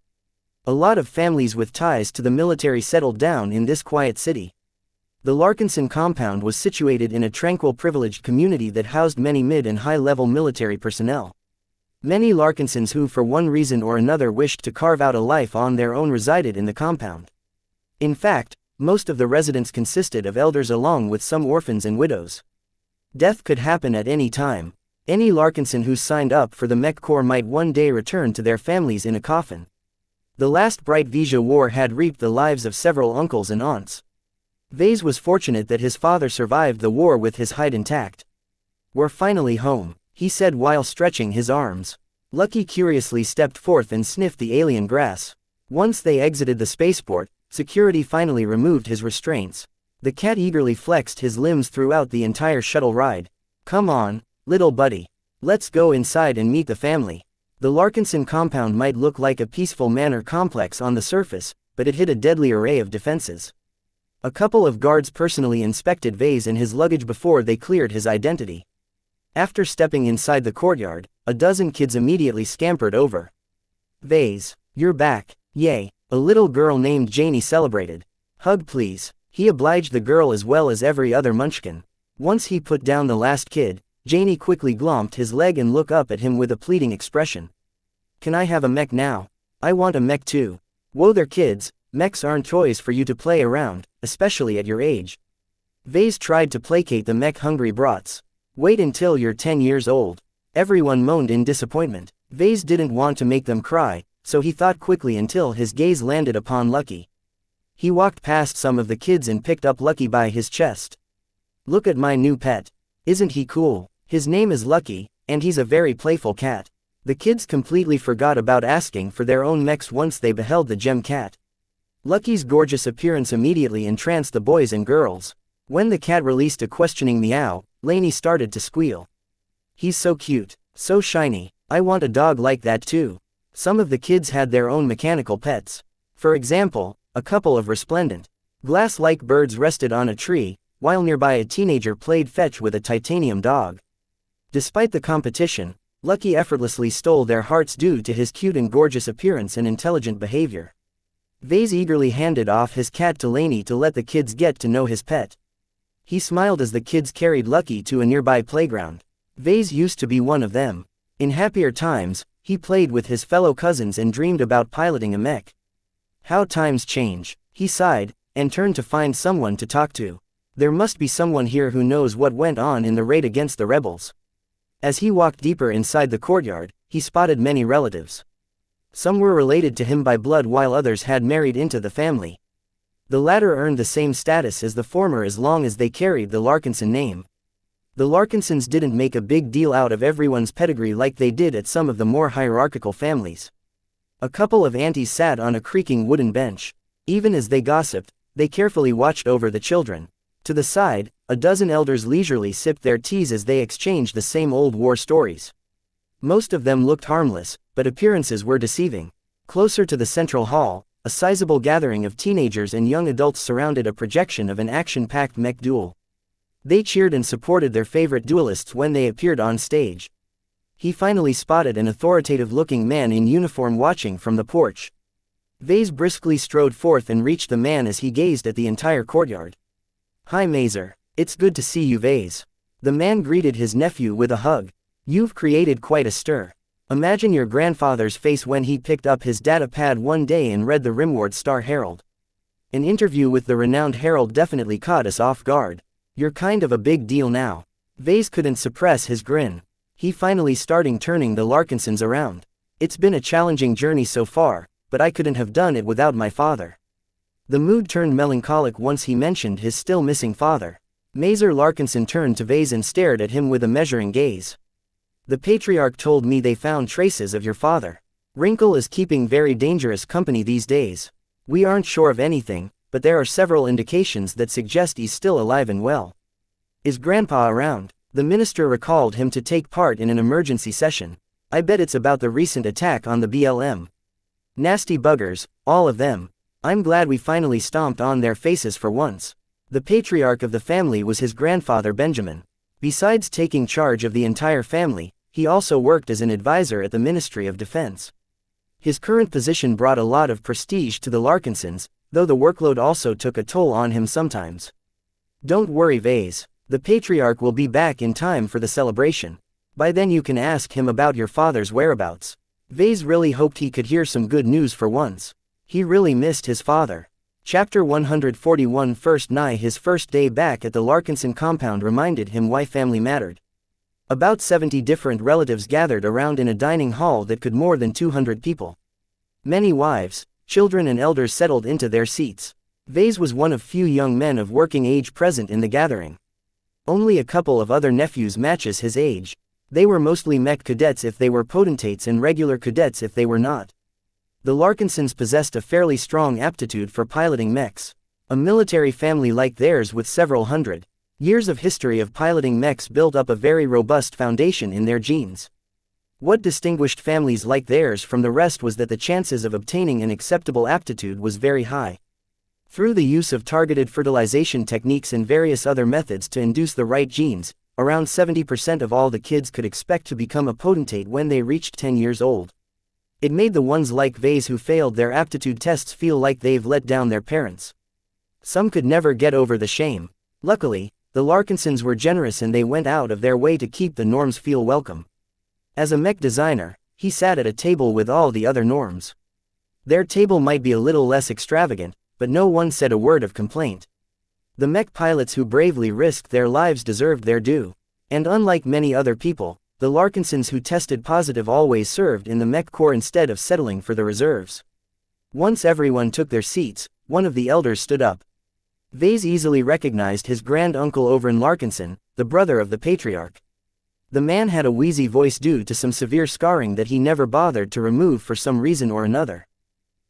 A lot of families with ties to the military settled down in this quiet city. The Larkinson compound was situated in a tranquil privileged community that housed many mid- and high-level military personnel. Many Larkinsons who for one reason or another wished to carve out a life on their own resided in the compound. In fact, most of the residents consisted of elders along with some orphans and widows. Death could happen at any time. Any Larkinson who signed up for the Mech Corps might one day return to their families in a coffin. The last bright Vija war had reaped the lives of several uncles and aunts. Vase was fortunate that his father survived the war with his hide intact. "We're finally home," he said while stretching his arms. Lucky curiously stepped forth and sniffed the alien grass. Once they exited the spaceport, security finally removed his restraints. The cat eagerly flexed his limbs throughout the entire shuttle ride. "Come on, little buddy. Let's go inside and meet the family." The Larkinson compound might look like a peaceful manor complex on the surface, but it hid a deadly array of defenses. A couple of guards personally inspected Vase and his luggage before they cleared his identity. After stepping inside the courtyard, a dozen kids immediately scampered over. "Vase, you're back, yay," a little girl named Janie celebrated. "Hug please." He obliged the girl as well as every other munchkin. Once he put down the last kid, Janie quickly glomped his leg and looked up at him with a pleading expression. "Can I have a mech now? I want a mech too." "Whoa there kids, mechs aren't toys for you to play around, especially at your age." Vase tried to placate the mech-hungry brats. "Wait until you're 10 years old." Everyone moaned in disappointment. Vase didn't want to make them cry, so he thought quickly until his gaze landed upon Lucky. He walked past some of the kids and picked up Lucky by his chest. "Look at my new pet. Isn't he cool? His name is Lucky, and he's a very playful cat." The kids completely forgot about asking for their own mechs once they beheld the gem cat. Lucky's gorgeous appearance immediately entranced the boys and girls. When the cat released a questioning meow, Lainey started to squeal. "He's so cute, so shiny, I want a dog like that too." Some of the kids had their own mechanical pets. For example, a couple of resplendent, glass-like birds rested on a tree, while nearby a teenager played fetch with a titanium dog. Despite the competition, Lucky effortlessly stole their hearts due to his cute and gorgeous appearance and intelligent behavior. Vase eagerly handed off his cat to Lainey to let the kids get to know his pet. He smiled as the kids carried Lucky to a nearby playground. Vase used to be one of them. In happier times, he played with his fellow cousins and dreamed about piloting a mech. How times change, he sighed, and turned to find someone to talk to. There must be someone here who knows what went on in the raid against the rebels. As he walked deeper inside the courtyard, he spotted many relatives. Some were related to him by blood while others had married into the family. The latter earned the same status as the former as long as they carried the Larkinson name. The Larkinsons didn't make a big deal out of everyone's pedigree like they did at some of the more hierarchical families. A couple of aunties sat on a creaking wooden bench. Even as they gossiped, they carefully watched over the children. To the side, a dozen elders leisurely sipped their teas as they exchanged the same old war stories. Most of them looked harmless, but appearances were deceiving. Closer to the central hall, a sizable gathering of teenagers and young adults surrounded a projection of an action-packed mech duel. They cheered and supported their favorite duelists when they appeared on stage. He finally spotted an authoritative-looking man in uniform watching from the porch. Vase briskly strode forth and reached the man as he gazed at the entire courtyard. "Hi Mazer, it's good to see you Vase." The man greeted his nephew with a hug. "You've created quite a stir. Imagine your grandfather's face when he picked up his data pad one day and read the Rimward Star Herald. An interview with the renowned Herald definitely caught us off guard. You're kind of a big deal now." Vase couldn't suppress his grin. He finally starting turning the Larkinsons around. "It's been a challenging journey so far, but I couldn't have done it without my father." The mood turned melancholic once he mentioned his still missing father. Mazer Larkinson turned to Vase and stared at him with a measuring gaze. "The patriarch told me they found traces of your father. Wrinkle is keeping very dangerous company these days. We aren't sure of anything, but there are several indications that suggest he's still alive and well. Is Grandpa around?" The minister recalled him to take part in an emergency session. "I bet it's about the recent attack on the BLM. Nasty buggers, all of them. I'm glad we finally stomped on their faces for once." The patriarch of the family was his grandfather Benjamin. Besides taking charge of the entire family, he also worked as an advisor at the Ministry of Defense. His current position brought a lot of prestige to the Larkinsons, though the workload also took a toll on him sometimes. "Don't worry Vase, the patriarch will be back in time for the celebration. By then you can ask him about your father's whereabouts." Vase really hoped he could hear some good news for once. He really missed his father. Chapter 141 First Nigh his first day back at the Larkinson compound reminded him why family mattered. About 70 different relatives gathered around in a dining hall that could more than 200 people. Many wives, children and elders settled into their seats. Vase was one of few young men of working age present in the gathering. Only a couple of other nephews matches his age. They were mostly Mech cadets if they were potentates and regular cadets if they were not. The Larkinsons possessed a fairly strong aptitude for piloting mechs. A military family like theirs with several hundred years of history of piloting mechs built up a very robust foundation in their genes. What distinguished families like theirs from the rest was that the chances of obtaining an acceptable aptitude was very high. Through the use of targeted fertilization techniques and various other methods to induce the right genes, around 70% of all the kids could expect to become a potentate when they reached 10 years old. It made the ones like Vase who failed their aptitude tests feel like they've let down their parents. Some could never get over the shame. Luckily, the Larkinsons were generous and they went out of their way to keep the norms feel welcome. As a mech designer, he sat at a table with all the other norms. Their table might be a little less extravagant, but no one said a word of complaint. The mech pilots who bravely risked their lives deserved their due. And unlike many other people, the Larkinsons who tested positive always served in the mech corps instead of settling for the reserves. Once everyone took their seats, one of the elders stood up. Vase easily recognized his grand-uncle Oberon Larkinson, the brother of the patriarch. The man had a wheezy voice due to some severe scarring that he never bothered to remove for some reason or another.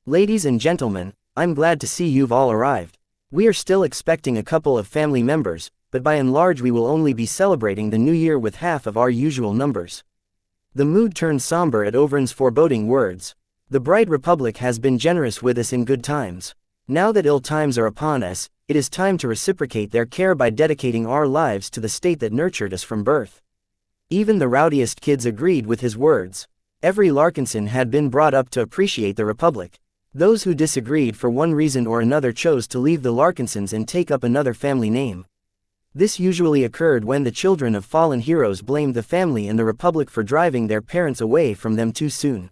"Ladies and gentlemen, I'm glad to see you've all arrived. We are still expecting a couple of family members, but by and large we will only be celebrating the new year with half of our usual numbers." The mood turned somber at Oberon's foreboding words. "The bright Republic has been generous with us in good times. Now that ill times are upon us, it is time to reciprocate their care by dedicating our lives to the state that nurtured us from birth." Even the rowdiest kids agreed with his words. Every Larkinson had been brought up to appreciate the Republic. Those who disagreed for one reason or another chose to leave the Larkinsons and take up another family name. This usually occurred when the children of fallen heroes blamed the family and the Republic for driving their parents away from them too soon.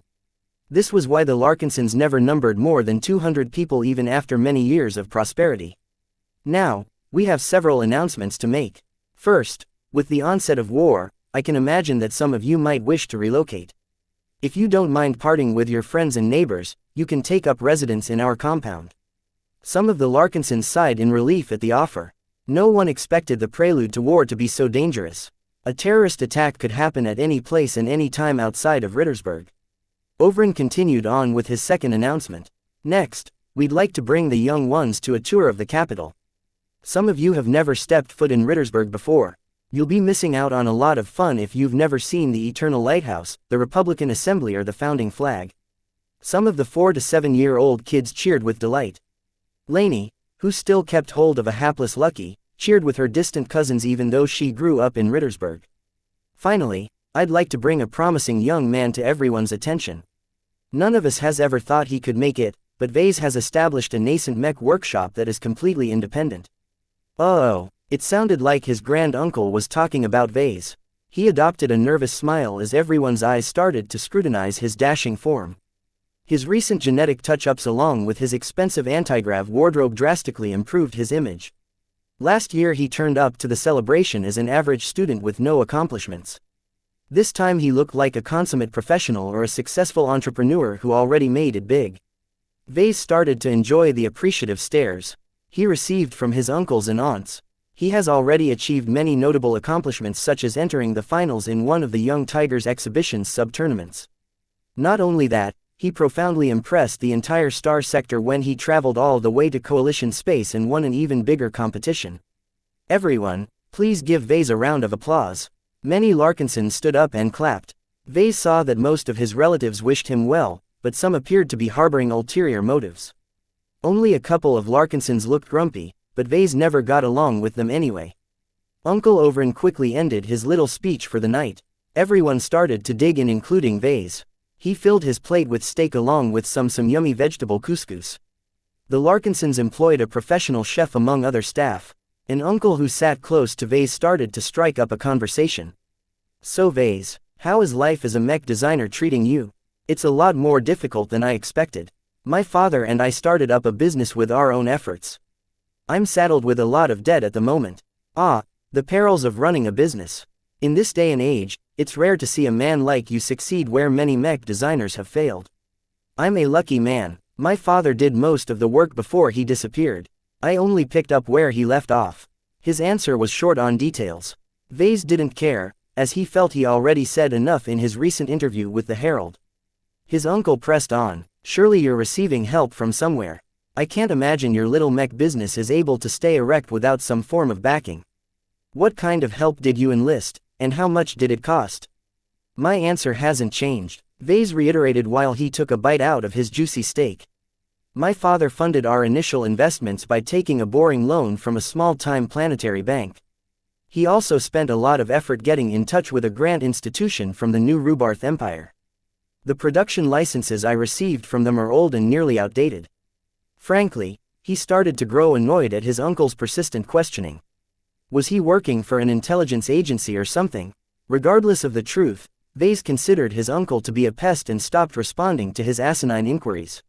This was why the Larkinsons never numbered more than 200 people even after many years of prosperity. Now, we have several announcements to make. First, with the onset of war, I can imagine that some of you might wish to relocate. If you don't mind parting with your friends and neighbors, you can take up residence in our compound. Some of the Larkinsons sighed in relief at the offer. No one expected the prelude to war to be so dangerous. A terrorist attack could happen at any place and any time outside of Rittersburg. Oberon continued on with his second announcement. "Next, we'd like to bring the young ones to a tour of the capital. Some of you have never stepped foot in Rittersburg before. You'll be missing out on a lot of fun if you've never seen the Eternal Lighthouse, the Republican Assembly or the founding flag." Some of the 4 to 7-year-old kids cheered with delight. Laney, who still kept hold of a hapless Lucky, cheered with her distant cousins even though she grew up in Rittersburg. Finally, I'd like to bring a promising young man to everyone's attention. None of us has ever thought he could make it, but Vase has established a nascent mech workshop that is completely independent. Oh, it sounded like his grand-uncle was talking about Vase. He adopted a nervous smile as everyone's eyes started to scrutinize his dashing form. His recent genetic touch-ups along with his expensive anti-grav wardrobe drastically improved his image. Last year he turned up to the celebration as an average student with no accomplishments. This time he looked like a consummate professional or a successful entrepreneur who already made it big. Vase started to enjoy the appreciative stares he received from his uncles and aunts. He has already achieved many notable accomplishments such as entering the finals in one of the Young Tigers exhibition's sub-tournaments. Not only that, he profoundly impressed the entire star sector when he traveled all the way to Coalition Space and won an even bigger competition. Everyone, please give Vase a round of applause. Many Larkinsons stood up and clapped. Vase saw that most of his relatives wished him well, but some appeared to be harboring ulterior motives. Only a couple of Larkinsons looked grumpy, but Vase never got along with them anyway. Uncle Overin quickly ended his little speech for the night. Everyone started to dig in including Vase. He filled his plate with steak along with some yummy vegetable couscous. The Larkinsons employed a professional chef among other staff. An uncle who sat close to Vase started to strike up a conversation. So Vase, how is life as a mech designer treating you? It's a lot more difficult than I expected. My father and I started up a business with our own efforts. I'm saddled with a lot of debt at the moment. The perils of running a business. In this day and age, it's rare to see a man like you succeed where many mech designers have failed. I'm a lucky man. My father did most of the work before he disappeared. I only picked up where he left off. His answer was short on details. Vase didn't care, as he felt he already said enough in his recent interview with the Herald. His uncle pressed on. Surely you're receiving help from somewhere. I can't imagine your little mech business is able to stay erect without some form of backing. What kind of help did you enlist, and how much did it cost? My answer hasn't changed, Vase reiterated while he took a bite out of his juicy steak. My father funded our initial investments by taking a boring loan from a small-time planetary bank. He also spent a lot of effort getting in touch with a grant institution from the new Rubarth Empire. The production licenses I received from them are old and nearly outdated. Frankly, he started to grow annoyed at his uncle's persistent questioning. Was he working for an intelligence agency or something? Regardless of the truth, Vase considered his uncle to be a pest and stopped responding to his asinine inquiries.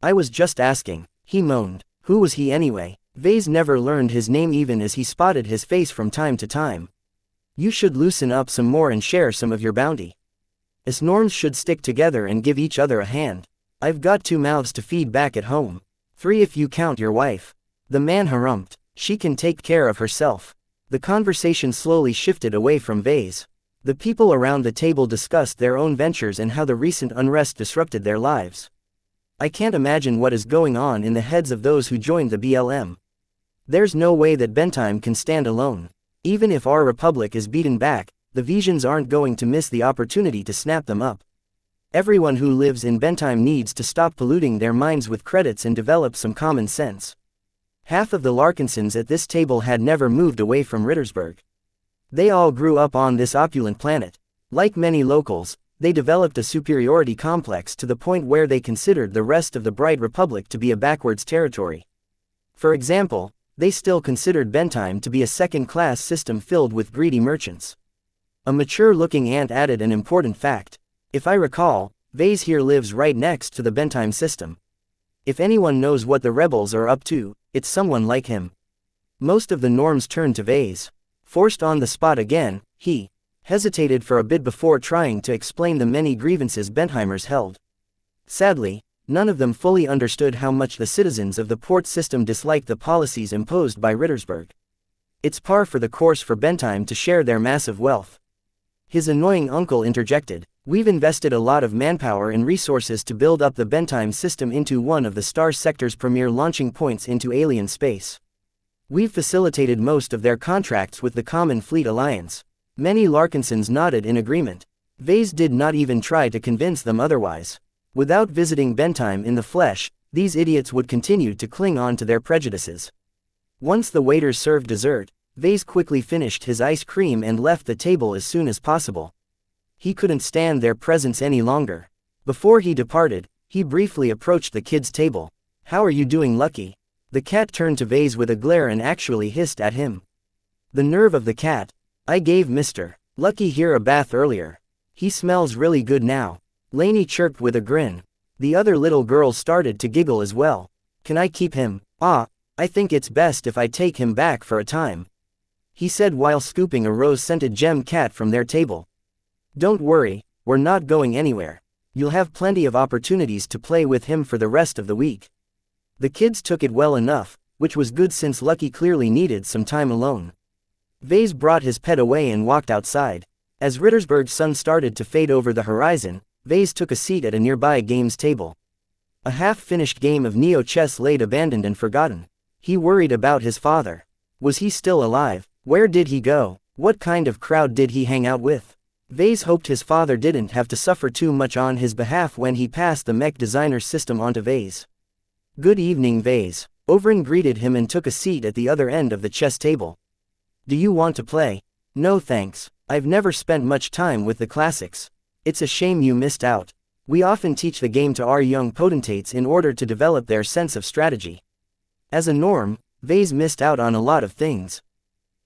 I was just asking, he moaned. Who was he anyway? Vase never learned his name even as he spotted his face from time to time. You should loosen up some more and share some of your bounty. Us norms should stick together and give each other a hand. I've got 2 mouths to feed back at home. 3 if you count your wife. The man harumphed. She can take care of herself. The conversation slowly shifted away from Vase. The people around the table discussed their own ventures and how the recent unrest disrupted their lives. I can't imagine what is going on in the heads of those who joined the BLM. There's no way that Bentheim can stand alone. Even if our republic is beaten back, the Visions aren't going to miss the opportunity to snap them up. Everyone who lives in Bentheim needs to stop polluting their minds with credits and develop some common sense. Half of the Larkinsons at this table had never moved away from Rittersburg. They all grew up on this opulent planet. Like many locals, they developed a superiority complex to the point where they considered the rest of the Bright Republic to be a backwards territory. For example, they still considered Bentheim to be a second-class system filled with greedy merchants. A mature-looking ant added an important fact. If I recall, Vase here lives right next to the Bentheim system. If anyone knows what the rebels are up to, it's someone like him. Most of the norms turned to Vase. Forced on the spot again, he hesitated for a bit before trying to explain the many grievances Bentheimers held. Sadly, none of them fully understood how much the citizens of the port system disliked the policies imposed by Rittersburg. It's par for the course for Bentheim to share their massive wealth. His annoying uncle interjected. We've invested a lot of manpower and resources to build up the Bentheim system into one of the star sector's premier launching points into alien space. We've facilitated most of their contracts with the Common Fleet Alliance. Many Larkinsons nodded in agreement. Vase did not even try to convince them otherwise. Without visiting Bentheim in the flesh, these idiots would continue to cling on to their prejudices. Once the waiters served dessert, Vase quickly finished his ice cream and left the table as soon as possible. He couldn't stand their presence any longer. Before he departed, he briefly approached the kid's table. "How are you doing, Lucky?" The cat turned to Vase with a glare and actually hissed at him. The nerve of the cat. "I gave Mr. Lucky here a bath earlier. He smells really good now." Lainey chirped with a grin. The other little girls started to giggle as well. "Can I keep him?" I think it's best if I take him back for a time," he said while scooping a rose-scented gem cat from their table. "Don't worry, we're not going anywhere. You'll have plenty of opportunities to play with him for the rest of the week." The kids took it well enough, which was good since Lucky clearly needed some time alone. Vase brought his pet away and walked outside. As Rittersberg's sun started to fade over the horizon, Vase took a seat at a nearby games table. A half-finished game of Neo chess laid abandoned and forgotten. He worried about his father. Was he still alive? Where did he go? What kind of crowd did he hang out with? Vase hoped his father didn't have to suffer too much on his behalf when he passed the Mech designer's system onto Vase. "Good evening, Vase." Overin greeted him and took a seat at the other end of the chess table. "Do you want to play?" "No thanks. I've never spent much time with the classics. It's a shame you missed out. We often teach the game to our young potentates in order to develop their sense of strategy." As a norm, Vase missed out on a lot of things.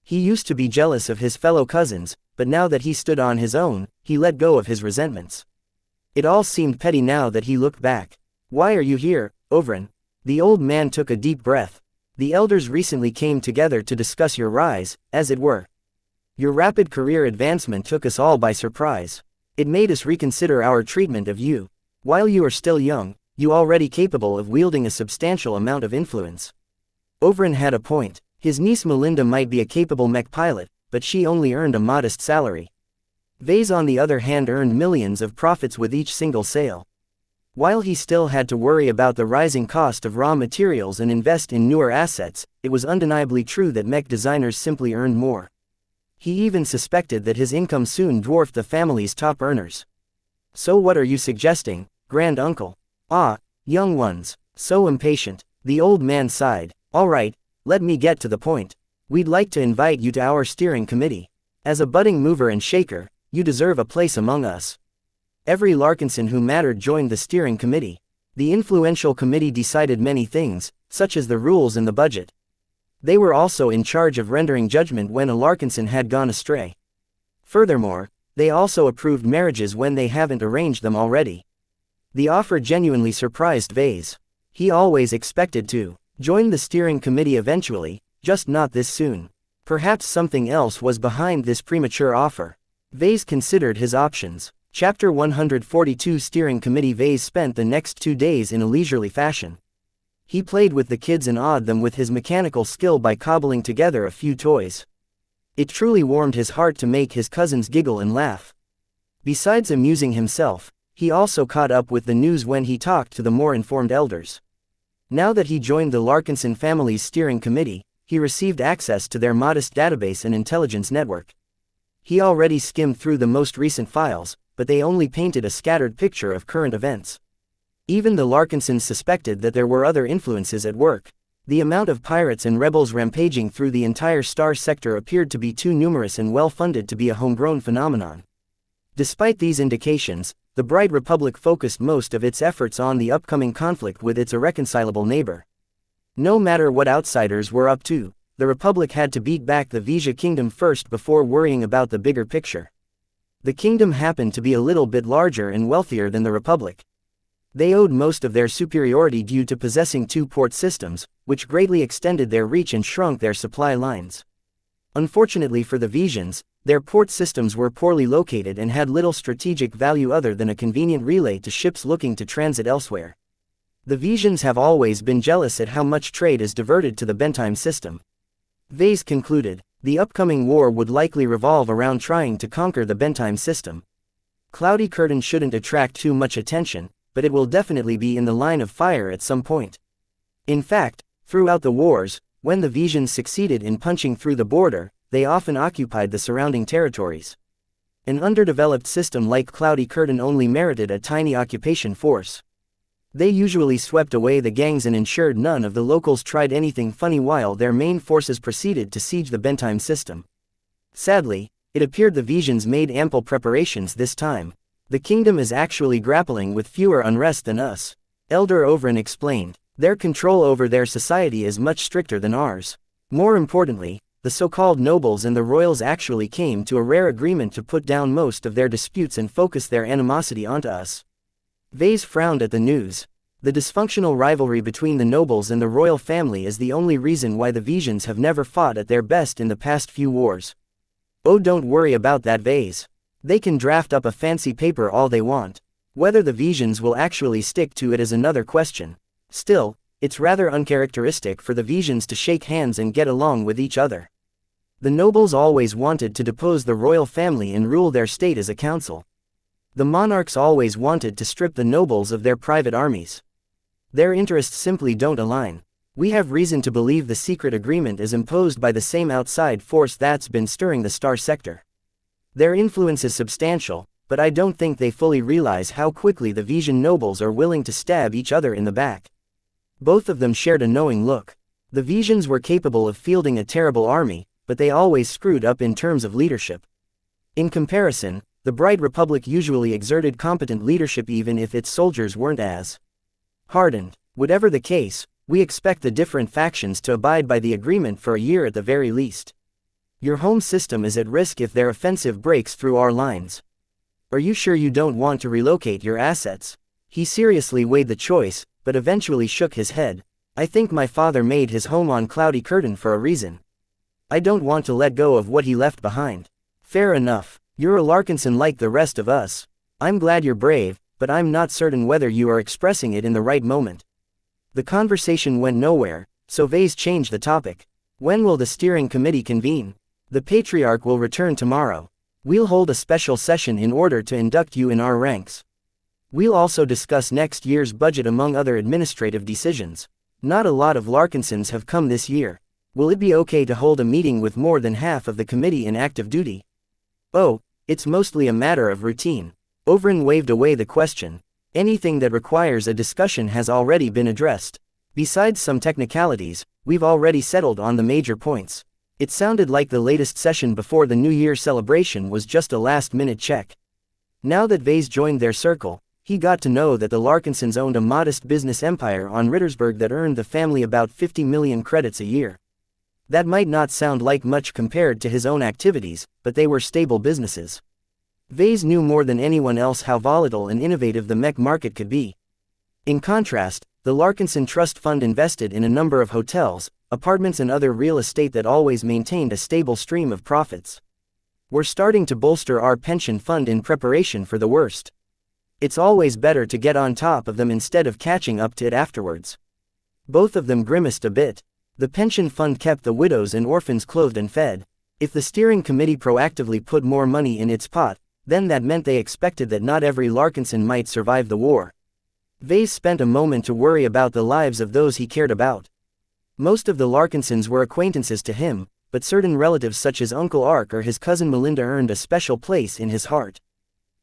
He used to be jealous of his fellow cousins, but now that he stood on his own, he let go of his resentments. It all seemed petty now that he looked back. "Why are you here, Overin?" The old man took a deep breath. "The elders recently came together to discuss your rise, as it were. Your rapid career advancement took us all by surprise. It made us reconsider our treatment of you. While you are still young, you already capable of wielding a substantial amount of influence." Overin had a point. His niece Melinda might be a capable mech pilot, but she only earned a modest salary. Vase on the other hand earned millions of profits with each single sale. While he still had to worry about the rising cost of raw materials and invest in newer assets, it was undeniably true that mech designers simply earned more. He even suspected that his income soon dwarfed the family's top earners. "So what are you suggesting, Grand Uncle?" Young ones, so impatient." The old man sighed. "All right, let me get to the point. We'd like to invite you to our steering committee. As a budding mover and shaker, you deserve a place among us." Every Larkinson who mattered joined the steering committee. The influential committee decided many things, such as the rules and the budget. They were also in charge of rendering judgment when a Larkinson had gone astray. Furthermore, they also approved marriages when they haven't arranged them already. The offer genuinely surprised Vase. He always expected to join the steering committee eventually, just not this soon. Perhaps something else was behind this premature offer. Vase considered his options. Chapter 142 Steering Committee. Vase spent the next 2 days in a leisurely fashion. He played with the kids and awed them with his mechanical skill by cobbling together a few toys. It truly warmed his heart to make his cousins giggle and laugh. Besides amusing himself, he also caught up with the news when he talked to the more informed elders. Now that he joined the Larkinson family's steering committee, he received access to their modest database and intelligence network. He already skimmed through the most recent files, but they only painted a scattered picture of current events. Even the Larkinsons suspected that there were other influences at work. The amount of pirates and rebels rampaging through the entire star sector appeared to be too numerous and well-funded to be a homegrown phenomenon. Despite these indications, the Bright Republic focused most of its efforts on the upcoming conflict with its irreconcilable neighbor. No matter what outsiders were up to, the Republic had to beat back the Vija Kingdom first before worrying about the bigger picture. The kingdom happened to be a little bit larger and wealthier than the Republic. They owed most of their superiority due to possessing 2 port systems, which greatly extended their reach and shrunk their supply lines. Unfortunately for the Vijans, their port systems were poorly located and had little strategic value other than a convenient relay to ships looking to transit elsewhere. The Vijans have always been jealous at how much trade is diverted to the Bentime system. Vase concluded, the upcoming war would likely revolve around trying to conquer the Bentime system. Cloudy Curtain shouldn't attract too much attention, but it will definitely be in the line of fire at some point. In fact, throughout the wars, when the Vijans succeeded in punching through the border, they often occupied the surrounding territories. An underdeveloped system like Cloudy Curtain only merited a tiny occupation force. They usually swept away the gangs and ensured none of the locals tried anything funny while their main forces proceeded to siege the Bentheim system. Sadly, it appeared the Visions made ample preparations this time. The kingdom is actually grappling with fewer unrest than us, Elder Overin explained. Their control over their society is much stricter than ours. More importantly, the so-called nobles and the royals actually came to a rare agreement to put down most of their disputes and focus their animosity onto us. Vase frowned at the news. The dysfunctional rivalry between the nobles and the royal family is the only reason why the Visions have never fought at their best in the past few wars. Oh, don't worry about that, Vase. They can draft up a fancy paper all they want. Whether the Visions will actually stick to it is another question. Still, it's rather uncharacteristic for the Visions to shake hands and get along with each other. The nobles always wanted to depose the royal family and rule their state as a council. The monarchs always wanted to strip the nobles of their private armies. Their interests simply don't align. We have reason to believe the secret agreement is imposed by the same outside force that's been stirring the Star Sector. Their influence is substantial, but I don't think they fully realize how quickly the Vision nobles are willing to stab each other in the back. Both of them shared a knowing look. The Visions were capable of fielding a terrible army, but they always screwed up in terms of leadership. In comparison, the Bright Republic usually exerted competent leadership even if its soldiers weren't as hardened. Whatever the case, we expect the different factions to abide by the agreement for a year at the very least. Your home system is at risk if their offensive breaks through our lines. Are you sure you don't want to relocate your assets? He seriously weighed the choice, but eventually shook his head. I think my father made his home on Cloudy Curtain for a reason. I don't want to let go of what he left behind. Fair enough. You're a Larkinson like the rest of us. I'm glad you're brave, but I'm not certain whether you are expressing it in the right moment. The conversation went nowhere, so Vase changed the topic. When will the steering committee convene? The Patriarch will return tomorrow. We'll hold a special session in order to induct you in our ranks. We'll also discuss next year's budget among other administrative decisions. Not a lot of Larkinsons have come this year. Will it be okay to hold a meeting with more than half of the committee in active duty? Oh, it's mostly a matter of routine. Overin waved away the question. Anything that requires a discussion has already been addressed. Besides some technicalities, we've already settled on the major points. It sounded like the latest session before the New Year celebration was just a last-minute check. Now that Vase joined their circle, he got to know that the Larkinsons owned a modest business empire on Rittersburg that earned the family about 50 million credits a year. That might not sound like much compared to his own activities, but they were stable businesses. Vase knew more than anyone else how volatile and innovative the Mech market could be. In contrast, the Larkinson Trust Fund invested in a number of hotels, apartments and other real estate that always maintained a stable stream of profits. We're starting to bolster our pension fund in preparation for the worst. It's always better to get on top of them instead of catching up to it afterwards. Both of them grimaced a bit. The pension fund kept the widows and orphans clothed and fed. If the steering committee proactively put more money in its pot, then that meant they expected that not every Larkinson might survive the war. Vase spent a moment to worry about the lives of those he cared about. Most of the Larkinsons were acquaintances to him, but certain relatives such as Uncle Ark or his cousin Melinda earned a special place in his heart.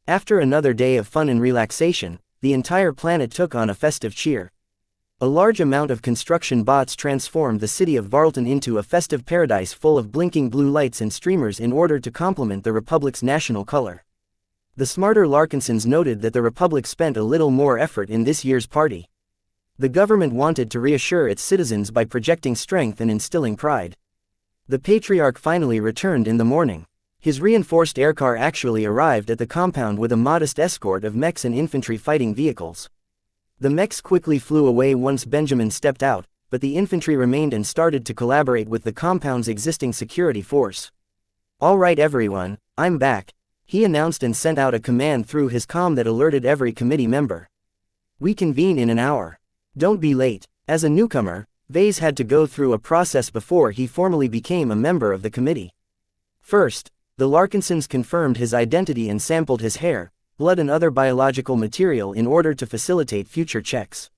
After another day of fun and relaxation, the entire planet took on a festive cheer. A large amount of construction bots transformed the city of Varlton into a festive paradise full of blinking blue lights and streamers in order to complement the Republic's national color. The smarter Larkinsons noted that the Republic spent a little more effort in this year's party. The government wanted to reassure its citizens by projecting strength and instilling pride. The Patriarch finally returned in the morning. His reinforced aircar actually arrived at the compound with a modest escort of mechs and infantry fighting vehicles. The mechs quickly flew away once Benjamin stepped out, but the infantry remained and started to collaborate with the compound's existing security force. "All right everyone, I'm back," he announced and sent out a command through his comm that alerted every committee member. "We convene in an hour. Don't be late." As a newcomer, Vase had to go through a process before he formally became a member of the committee. First, the Larkinsons confirmed his identity and sampled his hair, blood and other biological material in order to facilitate future checks.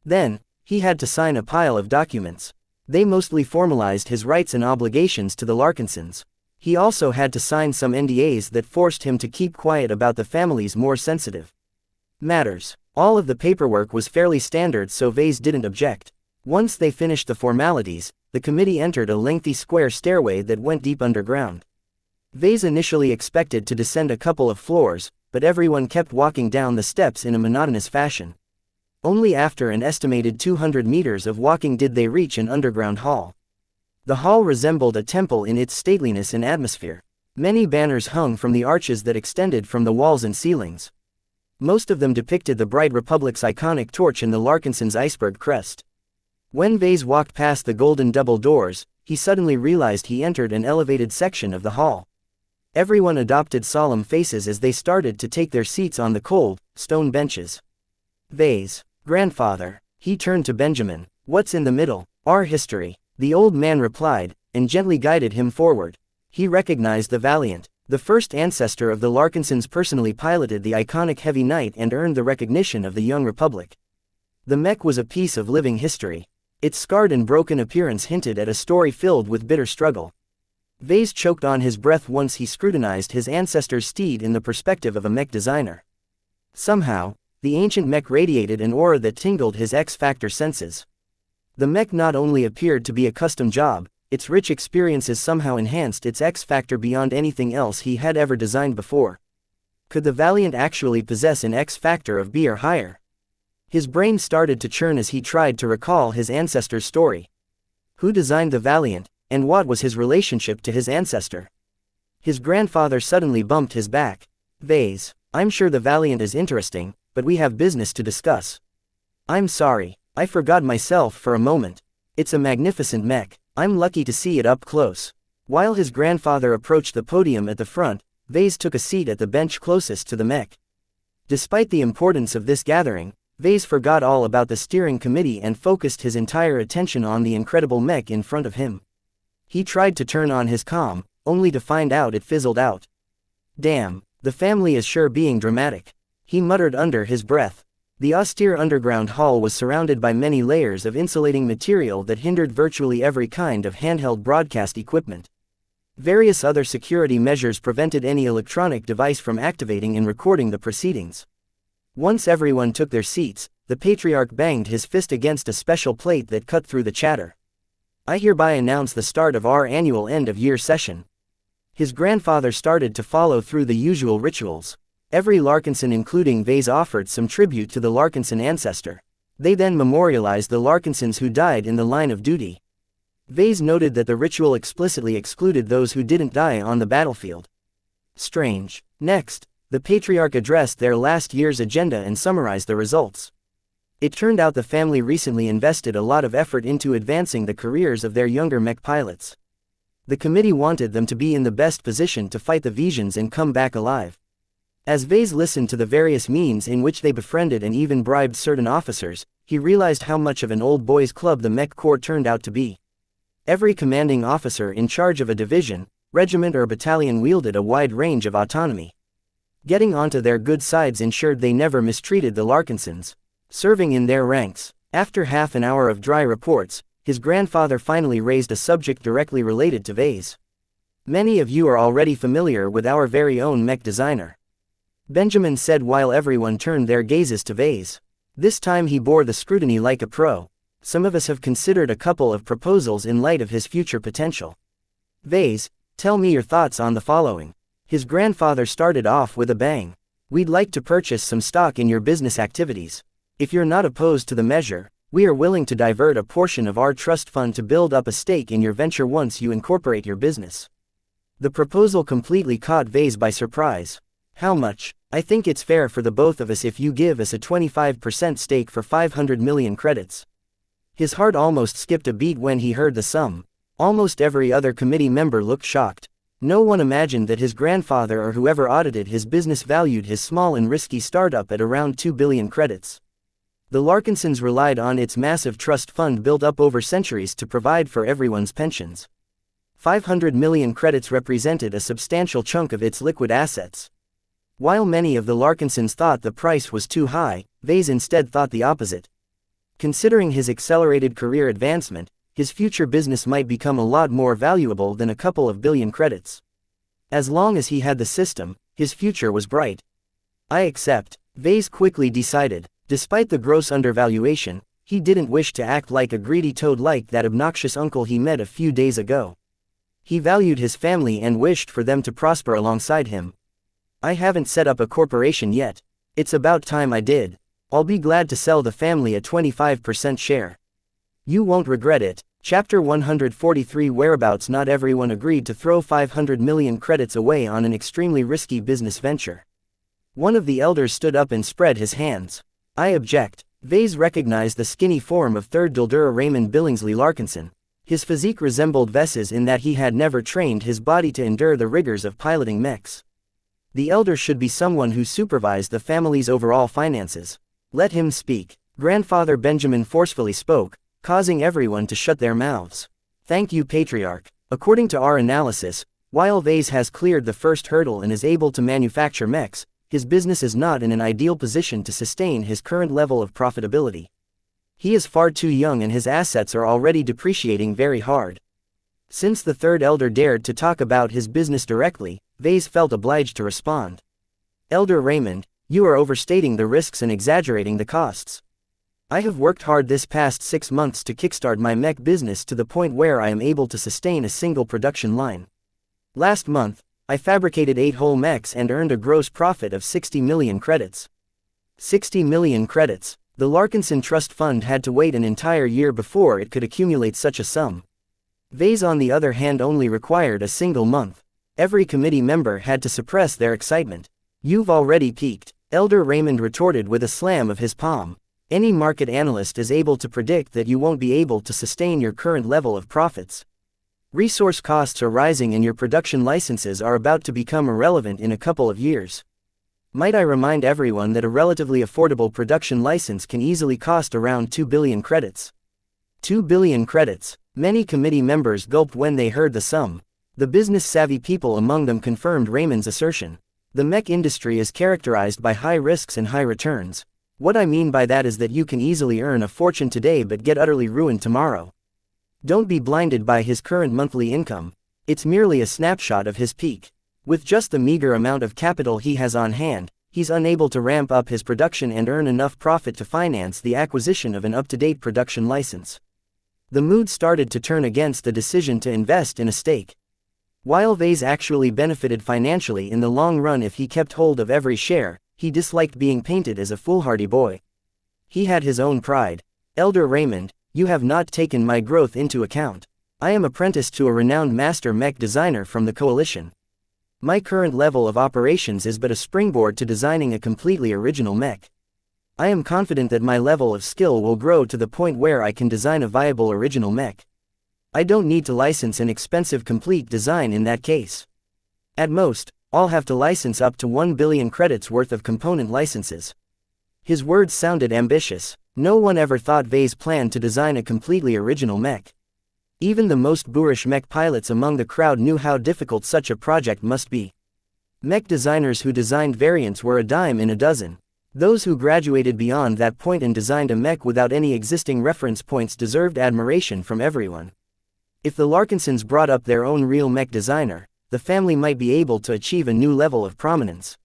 Then, he had to sign a pile of documents. They mostly formalized his rights and obligations to the Larkinsons. He also had to sign some NDAs that forced him to keep quiet about the family's more sensitive matters. All of the paperwork was fairly standard, so Vase didn't object. Once they finished the formalities, the committee entered a lengthy square stairway that went deep underground. Vase initially expected to descend a couple of floors, but everyone kept walking down the steps in a monotonous fashion. Only after an estimated 200 meters of walking did they reach an underground hall. The hall resembled a temple in its stateliness and atmosphere. Many banners hung from the arches that extended from the walls and ceilings. Most of them depicted the bright Republic's iconic torch and the Larkinson's iceberg crest. When Vase walked past the golden double doors, he suddenly realized he entered an elevated section of the hall. Everyone adopted solemn faces as they started to take their seats on the cold, stone benches. Vase, grandfather. He turned to Benjamin. What's in the middle? Our history. The old man replied, and gently guided him forward. He recognized the Valiant. The first ancestor of the Larkinsons personally piloted the iconic Heavy Knight and earned the recognition of the young Republic. The Mech was a piece of living history. Its scarred and broken appearance hinted at a story filled with bitter struggle. Vase choked on his breath once he scrutinized his ancestor's steed in the perspective of a Mech designer. Somehow, the ancient Mech radiated an aura that tingled his X-Factor senses. The Mech not only appeared to be a custom job, its rich experiences somehow enhanced its X-Factor beyond anything else he had ever designed before. Could the Valiant actually possess an X-Factor of B or higher? His brain started to churn as he tried to recall his ancestor's story. Who designed the Valiant, and what was his relationship to his ancestor? His grandfather suddenly bumped his back. Vase, I'm sure the Valiant is interesting, but we have business to discuss. I'm sorry, I forgot myself for a moment. It's a magnificent Mech. I'm lucky to see it up close. While his grandfather approached the podium at the front, Vase took a seat at the bench closest to the Mech. Despite the importance of this gathering, Vase forgot all about the steering committee and focused his entire attention on the incredible Mech in front of him. He tried to turn on his comm, only to find out it fizzled out. Damn, the family is sure being dramatic. He muttered under his breath. The austere underground hall was surrounded by many layers of insulating material that hindered virtually every kind of handheld broadcast equipment. Various other security measures prevented any electronic device from activating and recording the proceedings. Once everyone took their seats, the patriarch banged his fist against a special plate that cut through the chatter. I hereby announce the start of our annual end-of-year session. His grandfather started to follow through the usual rituals. Every Larkinson including Vase offered some tribute to the Larkinson ancestor. They then memorialized the Larkinsons who died in the line of duty. Vase noted that the ritual explicitly excluded those who didn't die on the battlefield. Strange. Next, the patriarch addressed their last year's agenda and summarized the results. It turned out the family recently invested a lot of effort into advancing the careers of their younger Mech pilots. The committee wanted them to be in the best position to fight the Visions and come back alive. As Vase listened to the various means in which they befriended and even bribed certain officers, he realized how much of an old boys' club the Mech Corps turned out to be. Every commanding officer in charge of a division, regiment or battalion wielded a wide range of autonomy. Getting onto their good sides ensured they never mistreated the Larkinsons. Serving in their ranks, after half an hour of dry reports, his grandfather finally raised a subject directly related to Vase. Many of you are already familiar with our very own Mech designer, Benjamin said while everyone turned their gazes to Vase. This time he bore the scrutiny like a pro. Some of us have considered a couple of proposals in light of his future potential. Vase, tell me your thoughts on the following. His grandfather started off with a bang. We'd like to purchase some stock in your business activities. If you're not opposed to the measure, we are willing to divert a portion of our trust fund to build up a stake in your venture once you incorporate your business. The proposal completely caught Vase by surprise. How much? I think it's fair for the both of us if you give us a 25% stake for 500 million credits. His heart almost skipped a beat when he heard the sum. Almost every other committee member looked shocked. No one imagined that his grandfather or whoever audited his business valued his small and risky startup at around 2 billion credits. The Larkinsons relied on its massive trust fund built up over centuries to provide for everyone's pensions. 500 million credits represented a substantial chunk of its liquid assets. While many of the Larkinsons thought the price was too high, Vase instead thought the opposite. Considering his accelerated career advancement, his future business might become a lot more valuable than a couple of billion credits. As long as he had the system, his future was bright. I accept, Vase quickly decided. Despite the gross undervaluation, he didn't wish to act like a greedy toad like that obnoxious uncle he met a few days ago. He valued his family and wished for them to prosper alongside him. I haven't set up a corporation yet. It's about time I did. I'll be glad to sell the family a 25% share. You won't regret it. Chapter 143 Whereabouts Not everyone agreed to throw 500 million credits away on an extremely risky business venture. One of the elders stood up and spread his hands. I object. Vase recognized the skinny form of 3rd Dildura Raymond Billingsley Larkinson. His physique resembled Ves's in that he had never trained his body to endure the rigors of piloting mechs. The elder should be someone who supervised the family's overall finances. Let him speak. Grandfather Benjamin forcefully spoke, causing everyone to shut their mouths. Thank you, Patriarch. According to our analysis, while Vase has cleared the first hurdle and is able to manufacture mechs, his business is not in an ideal position to sustain his current level of profitability. He is far too young and his assets are already depreciating very hard. Since the 3rd elder dared to talk about his business directly, Vase felt obliged to respond. Elder Raymond, you are overstating the risks and exaggerating the costs. I have worked hard this past 6 months to kickstart my mech business to the point where I am able to sustain a single production line. Last month, I fabricated 8 whole mechs and earned a gross profit of 60 million credits. 60 million credits. The Larkinson Trust Fund had to wait an entire year before it could accumulate such a sum. Vase on the other hand only required a single month. Every committee member had to suppress their excitement. You've already peaked, Elder Raymond retorted with a slam of his palm. Any market analyst is able to predict that you won't be able to sustain your current level of profits. Resource costs are rising and your production licenses are about to become irrelevant in a couple of years. Might I remind everyone that a relatively affordable production license can easily cost around 2 billion credits. 2 billion credits. Many committee members gulped when they heard the sum. The business-savvy people among them confirmed Raymond's assertion. The mech industry is characterized by high risks and high returns. What I mean by that is that you can easily earn a fortune today but get utterly ruined tomorrow. Don't be blinded by his current monthly income. It's merely a snapshot of his peak. With just the meager amount of capital he has on hand, he's unable to ramp up his production and earn enough profit to finance the acquisition of an up-to-date production license. The mood started to turn against the decision to invest in a stake. While Vase actually benefited financially in the long run if he kept hold of every share, he disliked being painted as a foolhardy boy. He had his own pride. Elder Raymond, you have not taken my growth into account. I am apprenticed to a renowned master mech designer from the coalition. My current level of operations is but a springboard to designing a completely original mech. I am confident that my level of skill will grow to the point where I can design a viable original mech. I don't need to license an expensive complete design in that case. At most, I'll have to license up to 1 billion credits worth of component licenses. His words sounded ambitious. No one ever thought Vase planned to design a completely original mech. Even the most boorish mech pilots among the crowd knew how difficult such a project must be. Mech designers who designed variants were a dime in a dozen. Those who graduated beyond that point and designed a mech without any existing reference points deserved admiration from everyone. If the Larkinsons brought up their own real mech designer, the family might be able to achieve a new level of prominence.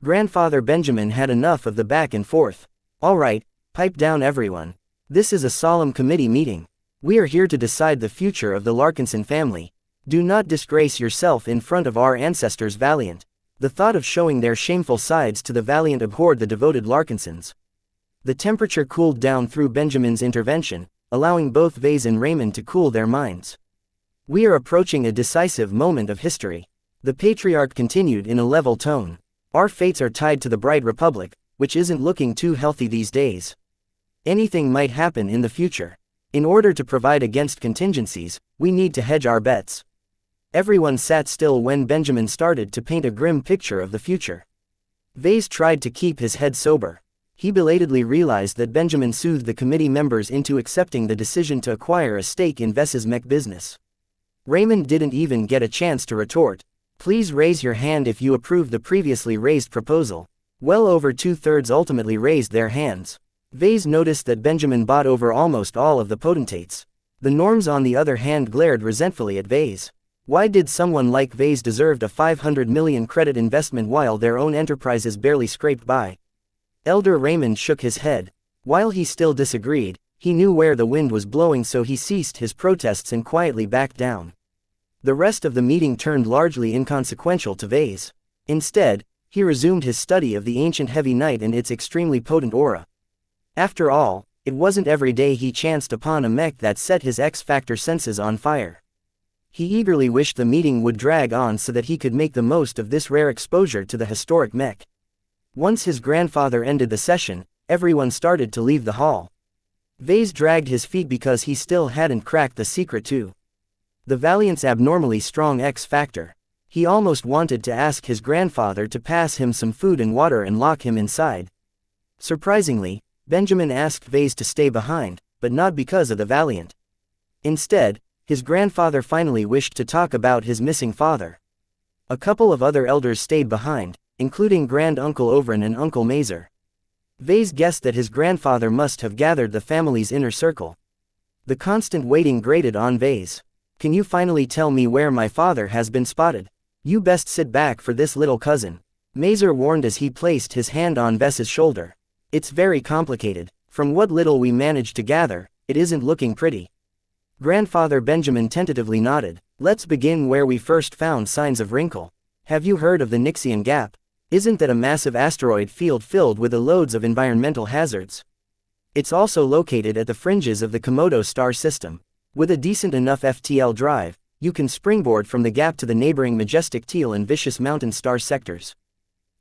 Grandfather Benjamin had enough of the back and forth. All right, pipe down everyone. This is a solemn committee meeting. We are here to decide the future of the Larkinson family. Do not disgrace yourself in front of our ancestors valiant. The thought of showing their shameful sides to the valiant abhorred the devoted Larkinsons. The temperature cooled down through Benjamin's intervention, allowing both Vase and Raymond to cool their minds. We are approaching a decisive moment of history. The patriarch continued in a level tone. Our fates are tied to the bright republic, which isn't looking too healthy these days. Anything might happen in the future. In order to provide against contingencies, we need to hedge our bets. Everyone sat still when Benjamin started to paint a grim picture of the future. Vase tried to keep his head sober. He belatedly realized that Benjamin soothed the committee members into accepting the decision to acquire a stake in Ves's mech business. Raymond didn't even get a chance to retort. Please raise your hand if you approve the previously raised proposal. Well over 2/3 ultimately raised their hands. Vase noticed that Benjamin bought over almost all of the potentates. The norms on the other hand glared resentfully at Vase. Why did someone like Vase deserve a 500 million credit investment while their own enterprises barely scraped by? Elder Raymond shook his head. While he still disagreed, he knew where the wind was blowing, so he ceased his protests and quietly backed down. The rest of the meeting turned largely inconsequential to Vase. Instead, he resumed his study of the ancient heavy night and its extremely potent aura. After all, it wasn't every day he chanced upon a mech that set his X-Factor senses on fire. He eagerly wished the meeting would drag on so that he could make the most of this rare exposure to the historic mech. Once his grandfather ended the session, everyone started to leave the hall. Vase dragged his feet because he still hadn't cracked the secret to the Valiant's abnormally strong X-Factor. He almost wanted to ask his grandfather to pass him some food and water and lock him inside. Surprisingly, Benjamin asked Vase to stay behind, but not because of the Valiant. Instead, his grandfather finally wished to talk about his missing father. A couple of other elders stayed behind, including Grand Uncle Overin and Uncle Mazer. Vase guessed that his grandfather must have gathered the family's inner circle. The constant waiting grated on Vase. "Can you finally tell me where my father has been spotted? You best sit back for this, little cousin," Mazer warned as he placed his hand on Ves's shoulder. "It's very complicated. From what little we managed to gather, it isn't looking pretty." Grandfather Benjamin tentatively nodded. "Let's begin where we first found signs of wrinkle. Have you heard of the Xianxia Gap? Isn't that a massive asteroid field filled with the loads of environmental hazards? It's also located at the fringes of the Komodo star system. With a decent enough FTL drive, you can springboard from the gap to the neighboring majestic Teal and Vicious Mountain star sectors.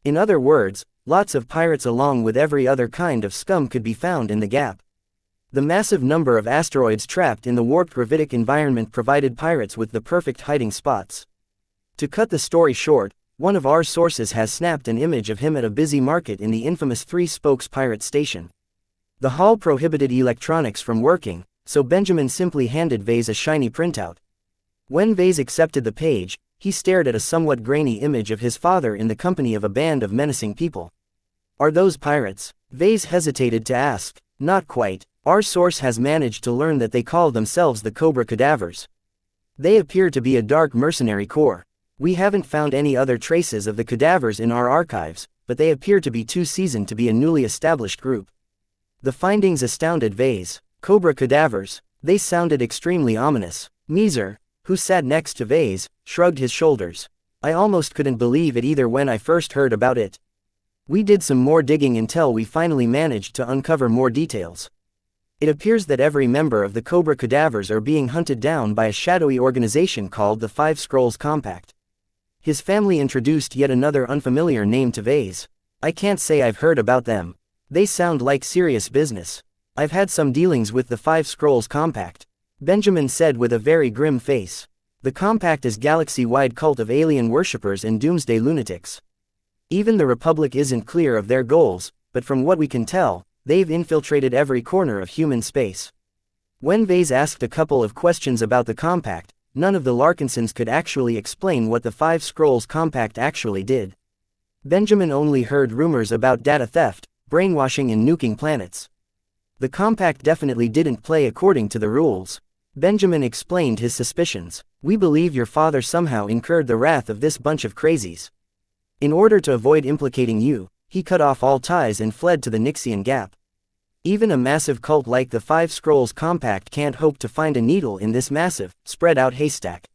In other words, lots of pirates along with every other kind of scum could be found in the gap. The massive number of asteroids trapped in the warped gravitic environment provided pirates with the perfect hiding spots. To cut the story short, one of our sources has snapped an image of him at a busy market in the infamous Three Spokes pirate station. The hall prohibited electronics from working, so Benjamin simply handed Vase a shiny printout. When Vase accepted the page, he stared at a somewhat grainy image of his father in the company of a band of menacing people. "Are those pirates?" Vase hesitated to ask. "Not quite. Our source has managed to learn that they call themselves the Cobra Cadavers. They appear to be a dark mercenary corps. We haven't found any other traces of the cadavers in our archives, but they appear to be too seasoned to be a newly established group." The findings astounded Vase. Cobra Cadavers, they sounded extremely ominous. Mazer, who sat next to Vase, shrugged his shoulders. "I almost couldn't believe it either when I first heard about it. We did some more digging until we finally managed to uncover more details. It appears that every member of the Cobra Cadavers are being hunted down by a shadowy organization called the Five Scrolls Compact." His family introduced yet another unfamiliar name to Vase. "I can't say I've heard about them. They sound like serious business. I've had some dealings with the Five Scrolls Compact," Benjamin said with a very grim face. "The Compact is a galaxy-wide cult of alien worshippers and doomsday lunatics. Even the Republic isn't clear of their goals, but from what we can tell, they've infiltrated every corner of human space." When Vase asked a couple of questions about the Compact, none of the Larkinsons could actually explain what the Five Scrolls Compact actually did. Benjamin only heard rumors about data theft, brainwashing and nuking planets. The Compact definitely didn't play according to the rules. Benjamin explained his suspicions. "We believe your father somehow incurred the wrath of this bunch of crazies. In order to avoid implicating you, he cut off all ties and fled to the Xianxia Gap. Even a massive cult like the Five Scrolls Compact can't hope to find a needle in this massive, spread-out haystack.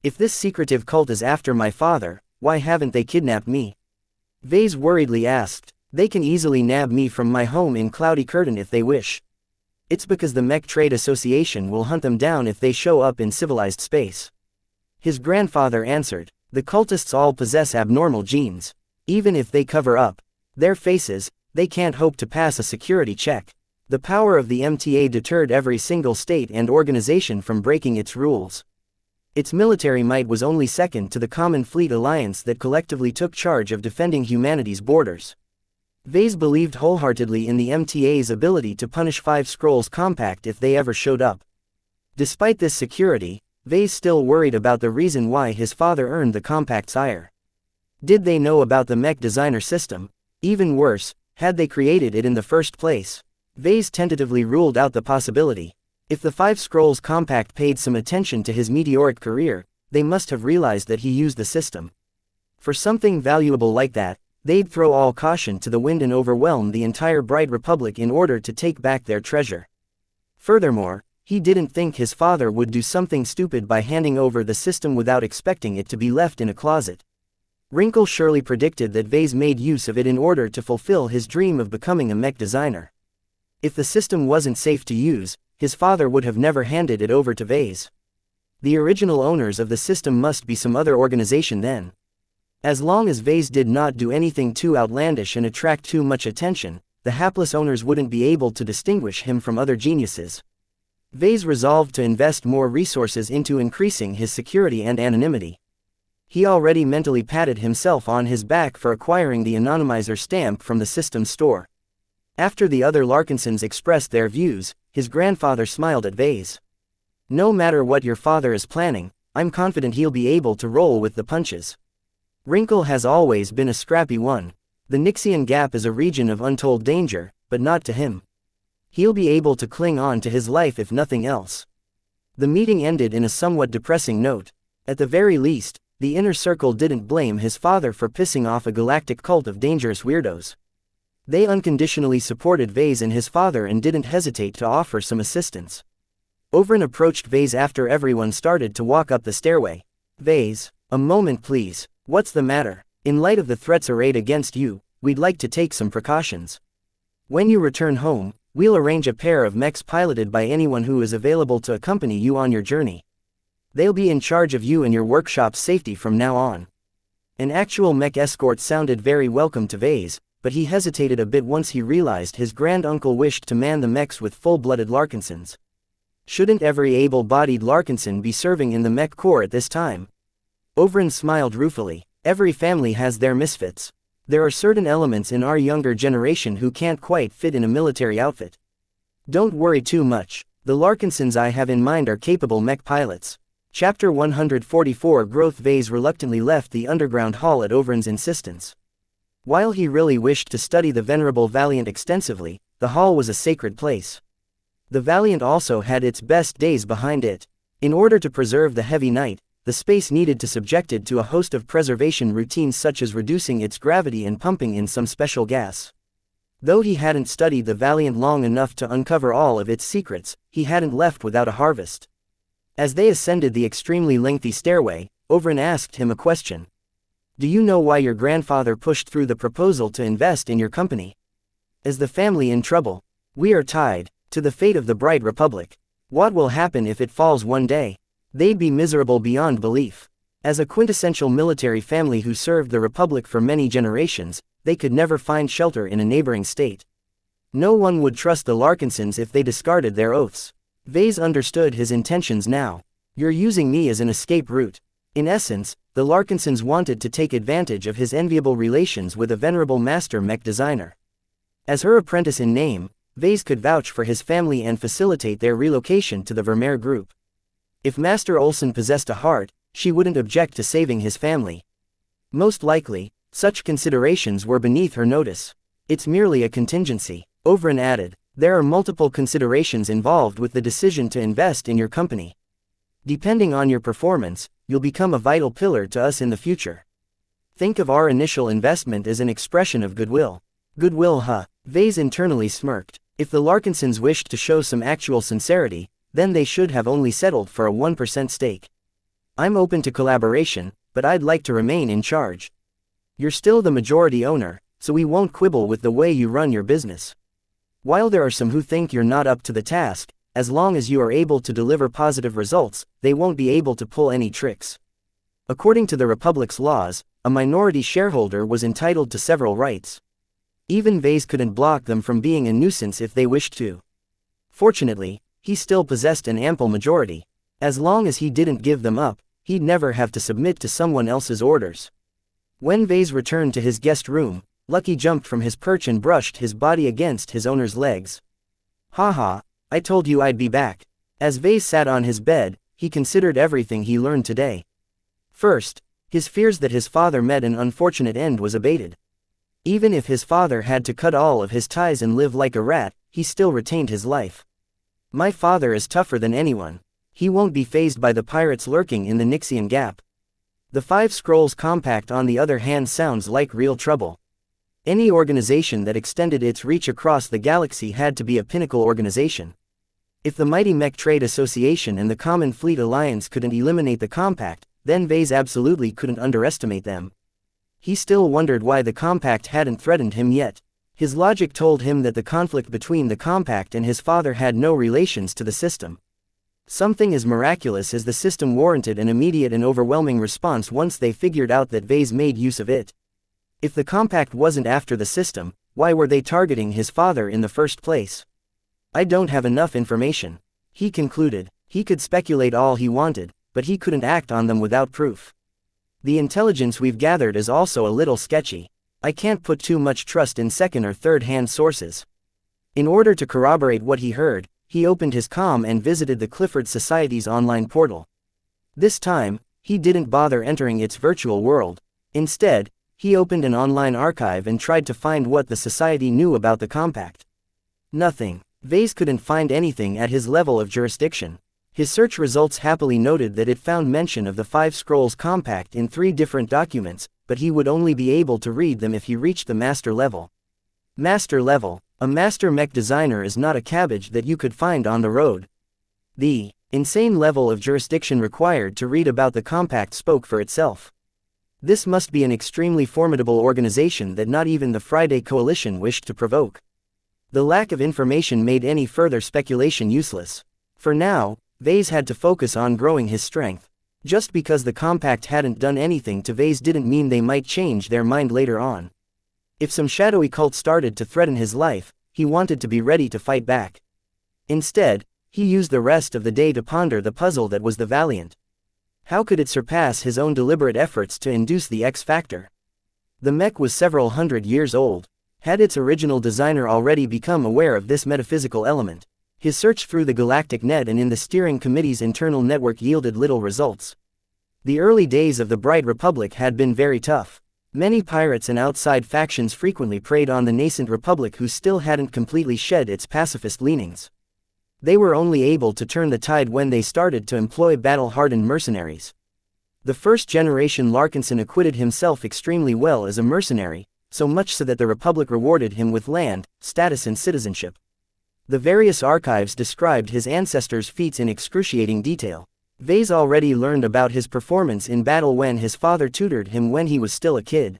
If this secretive cult is after my father, why haven't they kidnapped me?" Vase worriedly asked. "They can easily nab me from my home in Cloudy Curtain if they wish. It's because the Mech Trade Association will hunt them down if they show up in civilized space." His grandfather answered. "The cultists all possess abnormal genes. Even if they cover up their faces, they can't hope to pass a security check. The power of the MTA deterred every single state and organization from breaking its rules. Its military might was only second to the Common Fleet Alliance that collectively took charge of defending humanity's borders." Vase believed wholeheartedly in the MTA's ability to punish Five Scrolls Compact if they ever showed up. Despite this security, Vase still worried about the reason why his father earned the Compact's ire. Did they know about the mech designer system? Even worse, had they created it in the first place? Vase tentatively ruled out the possibility. If the Five Scrolls Compact paid some attention to his meteoric career, they must have realized that he used the system. For something valuable like that, They'd throw all caution to the wind and overwhelm the entire Bright Republic in order to take back their treasure. Furthermore, he didn't think his father would do something stupid by handing over the system without expecting it to be left in a closet. Wrinkle surely predicted that Vase made use of it in order to fulfill his dream of becoming a mech designer. If the system wasn't safe to use, his father would have never handed it over to Vase. The original owners of the system must be some other organization then. As long as Vase did not do anything too outlandish and attract too much attention, the hapless owners wouldn't be able to distinguish him from other geniuses. Vase resolved to invest more resources into increasing his security and anonymity. He already mentally patted himself on his back for acquiring the anonymizer stamp from the system store. After the other Larkinsons expressed their views, his grandfather smiled at Vase. No matter what your father is planning, I'm confident he'll be able to roll with the punches. Wrinkle has always been a scrappy one. The Xianxia Gap is a region of untold danger, but not to him. He'll be able to cling on to his life if nothing else. The meeting ended in a somewhat depressing note. At the very least, the inner circle didn't blame his father for pissing off a galactic cult of dangerous weirdos. They unconditionally supported Vase and his father and didn't hesitate to offer some assistance. Oberon approached Vase after everyone started to walk up the stairway. Vase, a moment please, what's the matter? In light of the threats arrayed against you, we'd like to take some precautions. When you return home, we'll arrange a pair of mechs piloted by anyone who is available to accompany you on your journey. They'll be in charge of you and your workshop's safety from now on. An actual mech escort sounded very welcome to Vase, but he hesitated a bit once he realized his granduncle wished to man the mechs with full-blooded Larkinsons. Shouldn't every able-bodied Larkinson be serving in the mech corps at this time? Oberon smiled ruefully. Every family has their misfits. There are certain elements in our younger generation who can't quite fit in a military outfit. Don't worry too much. The Larkinsons I have in mind are capable mech pilots. Chapter 144 Growth. Vase reluctantly left the underground hall at Oberon's insistence. While he really wished to study the venerable Valiant extensively, the hall was a sacred place. The Valiant also had its best days behind it. In order to preserve the heavy knight, the space needed to subject it to a host of preservation routines such as reducing its gravity and pumping in some special gas. Though he hadn't studied the Valiant long enough to uncover all of its secrets, he hadn't left without a harvest. As they ascended the extremely lengthy stairway, Oberon asked him a question. Do you know why your grandfather pushed through the proposal to invest in your company? Is the family in trouble? We are tied to the fate of the Bright Republic. What will happen if it falls one day? They'd be miserable beyond belief. As a quintessential military family who served the Republic for many generations, they could never find shelter in a neighboring state. No one would trust the Larkinsons if they discarded their oaths. Vase understood his intentions now. You're using me as an escape route. In essence, the Larkinsons wanted to take advantage of his enviable relations with a venerable master mech designer. As her apprentice in name, Vase could vouch for his family and facilitate their relocation to the Vermeer group. If Master Olsen possessed a heart, she wouldn't object to saving his family. Most likely, such considerations were beneath her notice. It's merely a contingency. Oberon added, there are multiple considerations involved with the decision to invest in your company. Depending on your performance, you'll become a vital pillar to us in the future. Think of our initial investment as an expression of goodwill. Goodwill, huh? Vase internally smirked. If the Larkinsons wished to show some actual sincerity, then they should have only settled for a 1% stake. I'm open to collaboration, but I'd like to remain in charge. You're still the majority owner, so we won't quibble with the way you run your business. While there are some who think you're not up to the task, as long as you are able to deliver positive results, they won't be able to pull any tricks. According to the Republic's laws, a minority shareholder was entitled to several rights. Even Vase couldn't block them from being a nuisance if they wished to. Fortunately, he still possessed an ample majority. As long as he didn't give them up, he'd never have to submit to someone else's orders. When Vase returned to his guest room, Lucky jumped from his perch and brushed his body against his owner's legs. Haha, I told you I'd be back. As Vase sat on his bed, he considered everything he learned today. First, his fears that his father met an unfortunate end was abated. Even if his father had to cut all of his ties and live like a rat, he still retained his life. My father is tougher than anyone. He won't be fazed by the pirates lurking in the Xianxia Gap. The 5 Scrolls Compact on the other hand sounds like real trouble. Any organization that extended its reach across the galaxy had to be a pinnacle organization. If the mighty Mech Trade Association and the Common Fleet Alliance couldn't eliminate the Compact, then Vase absolutely couldn't underestimate them. He still wondered why the Compact hadn't threatened him yet. His logic told him that the conflict between the Compact and his father had no relations to the system. Something as miraculous as the system warranted an immediate and overwhelming response once they figured out that Vase made use of it. If the Compact wasn't after the system, why were they targeting his father in the first place? I don't have enough information, he concluded. He could speculate all he wanted, but he couldn't act on them without proof. The intelligence we've gathered is also a little sketchy. I can't put too much trust in second or third-hand sources. In order to corroborate what he heard, he opened his comm and visited the Clifford Society's online portal. This time, he didn't bother entering its virtual world. Instead, he opened an online archive and tried to find what the Society knew about the Compact. Nothing. Vase couldn't find anything at his level of jurisdiction. His search results happily noted that it found mention of the Five Scrolls Compact in 3 different documents, but he would only be able to read them if he reached the master level. Master level. A master mech designer is not a cabbage that you could find on the road. The insane level of jurisdiction required to read about the Compact spoke for itself. This must be an extremely formidable organization that not even the Friday Coalition wished to provoke. The lack of information made any further speculation useless. For now, Vase had to focus on growing his strength. Just because the Compact hadn't done anything to Vase didn't mean they might change their mind later on. If some shadowy cult started to threaten his life, he wanted to be ready to fight back. Instead, he used the rest of the day to ponder the puzzle that was the Valiant. How could it surpass his own deliberate efforts to induce the X Factor? The mech was several hundred years old. Had its original designer already become aware of this metaphysical element? His search through the galactic net and in the steering committee's internal network yielded little results. The early days of the Bright Republic had been very tough. Many pirates and outside factions frequently preyed on the nascent Republic who still hadn't completely shed its pacifist leanings. They were only able to turn the tide when they started to employ battle-hardened mercenaries. The first-generation Larkinson acquitted himself extremely well as a mercenary, so much so that the Republic rewarded him with land, status and citizenship. The various archives described his ancestors' feats in excruciating detail. Vase already learned about his performance in battle when his father tutored him when he was still a kid.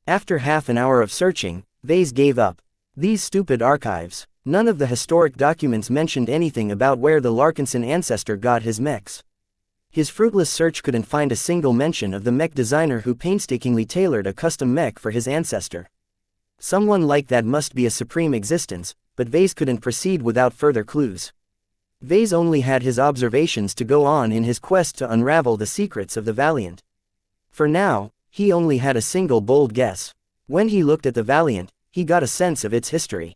After half an hour of searching, Vase gave up. These stupid archives. None of the historic documents mentioned anything about where the Larkinson ancestor got his mechs. His fruitless search couldn't find a single mention of the mech designer who painstakingly tailored a custom mech for his ancestor. Someone like that must be a supreme existence, but Vase couldn't proceed without further clues. Vase only had his observations to go on in his quest to unravel the secrets of the Valiant. For now, he only had a single bold guess. When he looked at the Valiant, he got a sense of its history.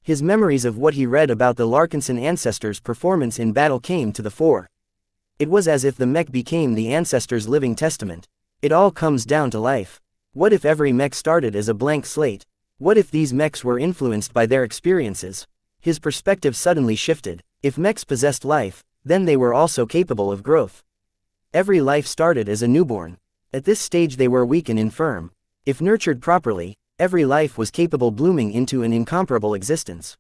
His memories of what he read about the Larkinson ancestors' performance in battle came to the fore. It was as if the mech became the ancestors' living testament. It all comes down to life. What if every mech started as a blank slate? What if these mechs were influenced by their experiences? His perspective suddenly shifted. If mechs possessed life, then they were also capable of growth. Every life started as a newborn. At this stage they were weak and infirm. If nurtured properly, every life was capable blooming into an incomparable existence.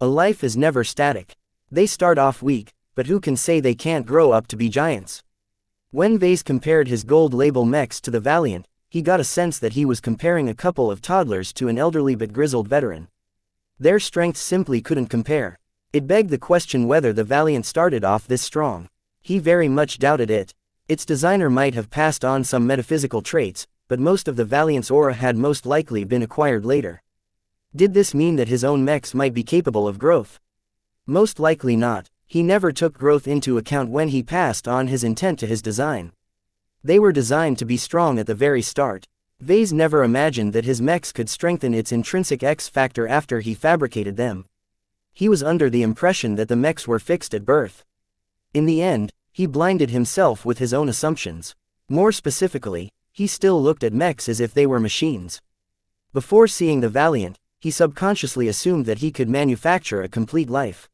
A life is never static. They start off weak, but who can say they can't grow up to be giants? When Vase compared his gold label mechs to the Valiant, he got a sense that he was comparing a couple of toddlers to an elderly but grizzled veteran. Their strengths simply couldn't compare. It begged the question whether the Valiant started off this strong. He very much doubted it. Its designer might have passed on some metaphysical traits, but most of the Valiant's aura had most likely been acquired later. Did this mean that his own mechs might be capable of growth? Most likely not. He never took growth into account when he passed on his intent to his design. They were designed to be strong at the very start. Vase never imagined that his mechs could strengthen its intrinsic X factor after he fabricated them. He was under the impression that the mechs were fixed at birth. In the end, he blinded himself with his own assumptions. More specifically, he still looked at mechs as if they were machines. Before seeing the Valiant, he subconsciously assumed that he could manufacture a complete life.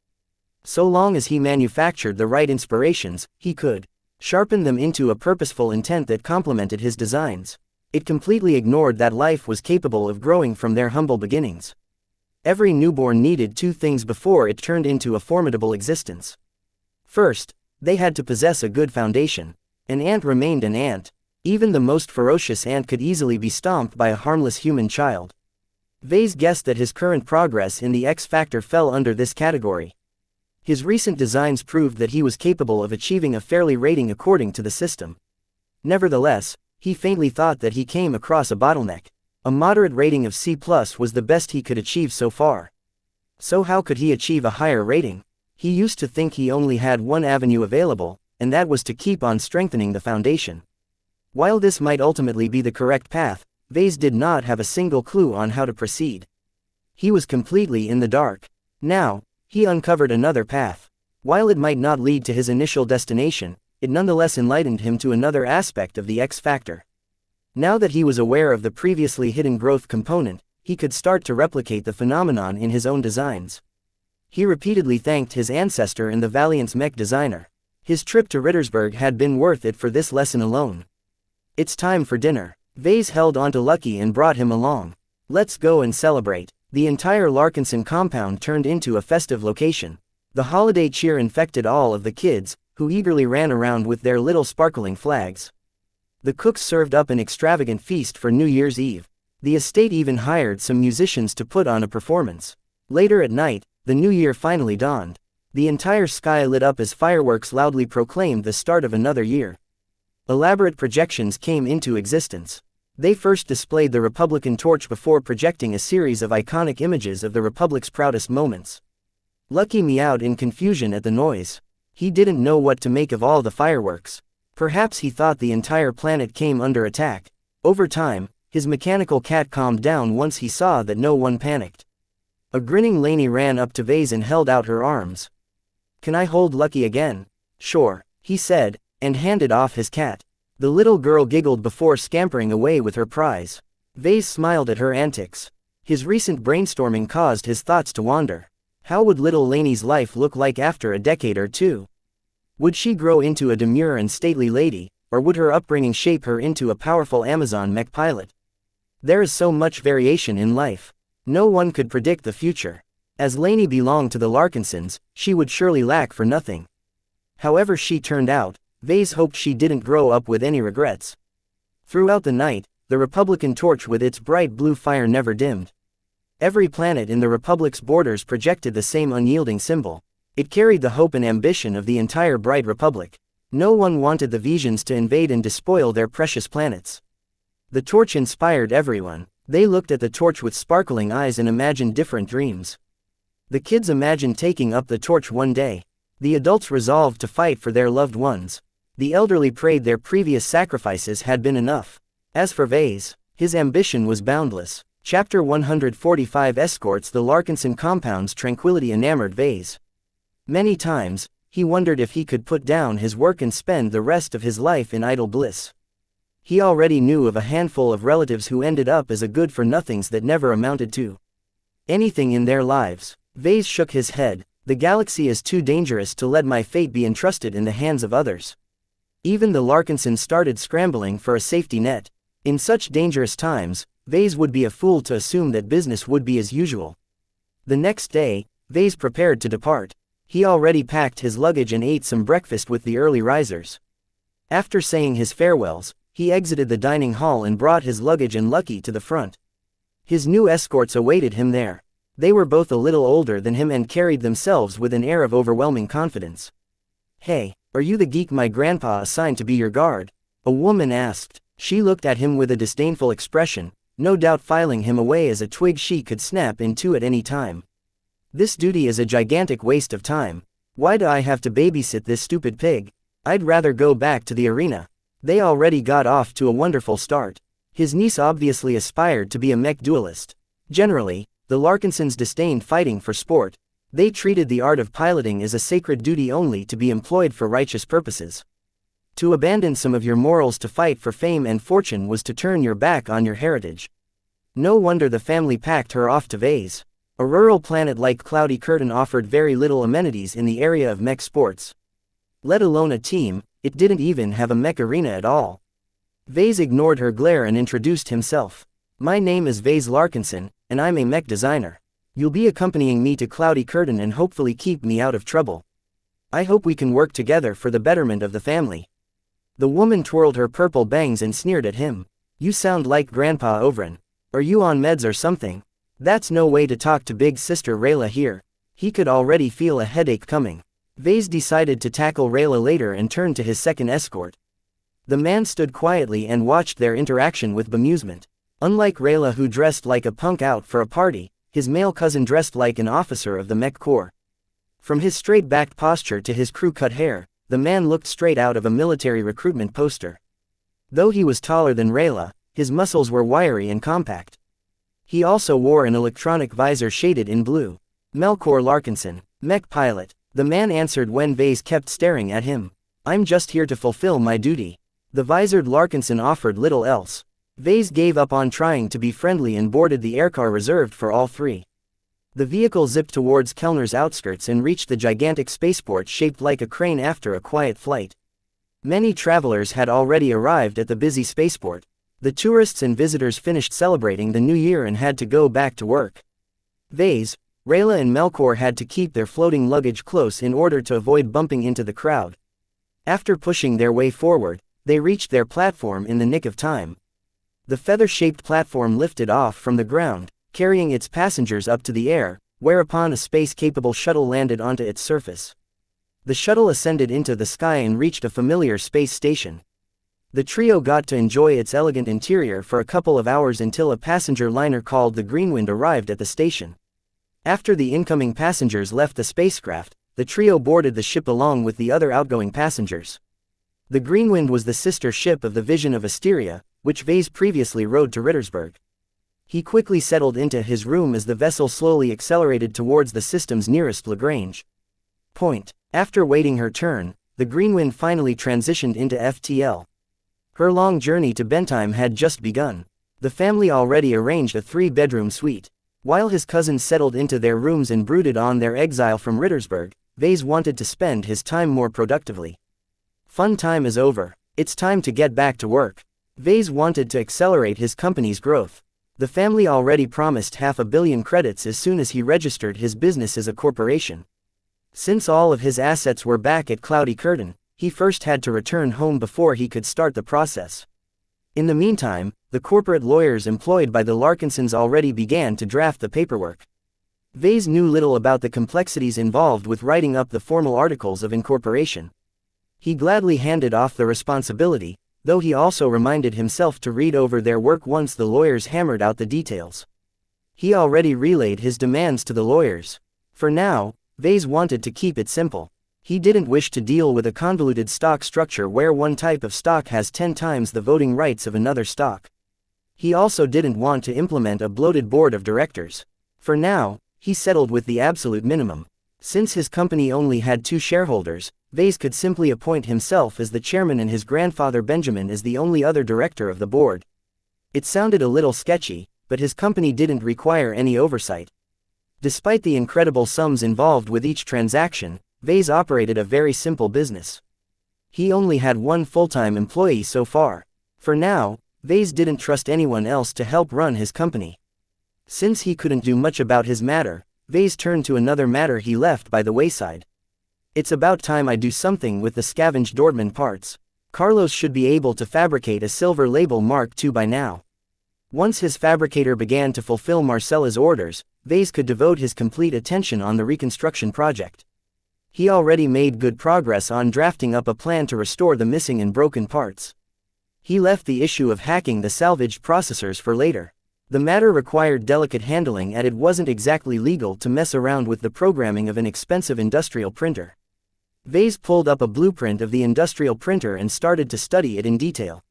So long as he manufactured the right inspirations, he could sharpen them into a purposeful intent that complemented his designs. It completely ignored that life was capable of growing from their humble beginnings. Every newborn needed two things before it turned into a formidable existence. First, they had to possess a good foundation. An ant remained an ant. Even the most ferocious ant could easily be stomped by a harmless human child. Vase guessed that his current progress in the X Factor fell under this category. His recent designs proved that he was capable of achieving a fairly rating according to the system. Nevertheless, he faintly thought that he came across a bottleneck. A moderate rating of C+ was the best he could achieve so far. So how could he achieve a higher rating? He used to think he only had one avenue available, and that was to keep on strengthening the foundation. While this might ultimately be the correct path, Vase did not have a single clue on how to proceed. He was completely in the dark. Now, he uncovered another path. While it might not lead to his initial destination, it nonetheless enlightened him to another aspect of the X Factor. Now that he was aware of the previously hidden growth component, he could start to replicate the phenomenon in his own designs. He repeatedly thanked his ancestor and the valiant Mech designer. His trip to Rittersburg had been worth it for this lesson alone. It's time for dinner. Vase held onto Lucky and brought him along. Let's go and celebrate. The entire Larkinson compound turned into a festive location. The holiday cheer infected all of the kids, who eagerly ran around with their little sparkling flags. The cooks served up an extravagant feast for New Year's Eve. The estate even hired some musicians to put on a performance. Later at night, the new year finally dawned. The entire sky lit up as fireworks loudly proclaimed the start of another year. Elaborate projections came into existence. They first displayed the Republican torch before projecting a series of iconic images of the Republic's proudest moments. Lucky meowed in confusion at the noise. He didn't know what to make of all the fireworks. Perhaps he thought the entire planet came under attack. Over time, his mechanical cat calmed down once he saw that no one panicked. A grinning Lainey ran up to Vase and held out her arms. "Can I hold Lucky again?" "Sure," he said, and handed off his cat. The little girl giggled before scampering away with her prize. Vase smiled at her antics. His recent brainstorming caused his thoughts to wander. How would little Lainey's life look like after a decade or two? Would she grow into a demure and stately lady, or would her upbringing shape her into a powerful Amazon mech pilot? There is so much variation in life. No one could predict the future. As Lainey belonged to the Larkinsons, she would surely lack for nothing. However she turned out, Vase hoped she didn't grow up with any regrets. Throughout the night, the Republican torch with its bright blue fire never dimmed. Every planet in the Republic's borders projected the same unyielding symbol. It carried the hope and ambition of the entire bright Republic. No one wanted the Visians to invade and despoil their precious planets. The torch inspired everyone. They looked at the torch with sparkling eyes and imagined different dreams. The kids imagined taking up the torch one day. The adults resolved to fight for their loved ones. The elderly prayed their previous sacrifices had been enough. As for Vase, his ambition was boundless. Chapter 145 escorts the Larkinson compound's tranquility enamored Vase. Many times, he wondered if he could put down his work and spend the rest of his life in idle bliss. He already knew of a handful of relatives who ended up as a good-for-nothings that never amounted to anything in their lives. Vase shook his head. The galaxy is too dangerous to let my fate be entrusted in the hands of others. Even the Larkinsons started scrambling for a safety net. In such dangerous times, Vase would be a fool to assume that business would be as usual. The next day, Vase prepared to depart. He already packed his luggage and ate some breakfast with the early risers. After saying his farewells, he exited the dining hall and brought his luggage and Lucky to the front. His new escorts awaited him there. They were both a little older than him and carried themselves with an air of overwhelming confidence. "Hey, are you the geek my grandpa assigned to be your guard?" a woman asked. She looked at him with a disdainful expression, no doubt filing him away as a twig she could snap in two at any time. "This duty is a gigantic waste of time. Why do I have to babysit this stupid pig? I'd rather go back to the arena." They already got off to a wonderful start. His niece obviously aspired to be a mech duelist. Generally, the Larkinsons disdained fighting for sport. They treated the art of piloting as a sacred duty only to be employed for righteous purposes. To abandon some of your morals to fight for fame and fortune was to turn your back on your heritage. No wonder the family packed her off to Vase. A rural planet like Cloudy Curtain offered very little amenities in the area of mech sports. Let alone a team, it didn't even have a mech arena at all. Vase ignored her glare and introduced himself. My name is Vase Larkinson, and I'm a mech designer. You'll be accompanying me to Cloudy Curtain and hopefully keep me out of trouble. I hope we can work together for the betterment of the family. The woman twirled her purple bangs and sneered at him. You sound like Grandpa Ovren. Are you on meds or something? That's no way to talk to big sister Rayla here. He could already feel a headache coming. Vase decided to tackle Rayla later and turned to his second escort. The man stood quietly and watched their interaction with bemusement. Unlike Rayla, who dressed like a punk out for a party, his male cousin dressed like an officer of the Mech Corps. From his straight-backed posture to his crew-cut hair, the man looked straight out of a military recruitment poster. Though he was taller than Rayla, his muscles were wiry and compact. He also wore an electronic visor shaded in blue. Melchior Larkinson, mech pilot, the man answered when Vase kept staring at him. I'm just here to fulfill my duty. The visored Larkinson offered little else. Vase gave up on trying to be friendly and boarded the aircar reserved for all three. The vehicle zipped towards Kellner's outskirts and reached the gigantic spaceport shaped like a crane after a quiet flight. Many travelers had already arrived at the busy spaceport. The tourists and visitors finished celebrating the new year and had to go back to work. Vase, Rayla and Melchior had to keep their floating luggage close in order to avoid bumping into the crowd. After pushing their way forward, they reached their platform in the nick of time. The feather-shaped platform lifted off from the ground, carrying its passengers up to the air, whereupon a space-capable shuttle landed onto its surface. The shuttle ascended into the sky and reached a familiar space station. The trio got to enjoy its elegant interior for a couple of hours until a passenger liner called the Greenwind arrived at the station. After the incoming passengers left the spacecraft, the trio boarded the ship along with the other outgoing passengers. The Greenwind was the sister ship of the Vision of Asteria, which Vase previously rode to Rittersburg. He quickly settled into his room as the vessel slowly accelerated towards the system's nearest Lagrange point. After waiting her turn, the Greenwind finally transitioned into FTL. Her long journey to Bentheim had just begun. The family already arranged a 3-bedroom suite. While his cousins settled into their rooms and brooded on their exile from Rittersburg, Vase wanted to spend his time more productively. Fun time is over. It's time to get back to work. Vase wanted to accelerate his company's growth. The family already promised $500 million credits as soon as he registered his business as a corporation. Since all of his assets were back at Cloudy Curtain, he first had to return home before he could start the process. In the meantime, the corporate lawyers employed by the Larkinsons already began to draft the paperwork. Vase knew little about the complexities involved with writing up the formal articles of incorporation. He gladly handed off the responsibility, though he also reminded himself to read over their work once the lawyers hammered out the details. He already relayed his demands to the lawyers. For now, Vase wanted to keep it simple. He didn't wish to deal with a convoluted stock structure where one type of stock has 10 times the voting rights of another stock. He also didn't want to implement a bloated board of directors. For now, he settled with the absolute minimum. Since his company only had 2 shareholders, Vase could simply appoint himself as the chairman and his grandfather Benjamin as the only other director of the board. It sounded a little sketchy, but his company didn't require any oversight. Despite the incredible sums involved with each transaction, Vase operated a very simple business. He only had 1 full-time employee so far. For now, Vase didn't trust anyone else to help run his company. Since he couldn't do much about his matter, Vase turned to another matter he left by the wayside. It's about time I do something with the scavenged Dortmund parts. Carlos should be able to fabricate a silver label Mark II by now. Once his fabricator began to fulfill Marcella's orders, Vase could devote his complete attention on the reconstruction project. He already made good progress on drafting up a plan to restore the missing and broken parts. He left the issue of hacking the salvaged processors for later. The matter required delicate handling and it wasn't exactly legal to mess around with the programming of an expensive industrial printer. Vase pulled up a blueprint of the industrial printer and started to study it in detail.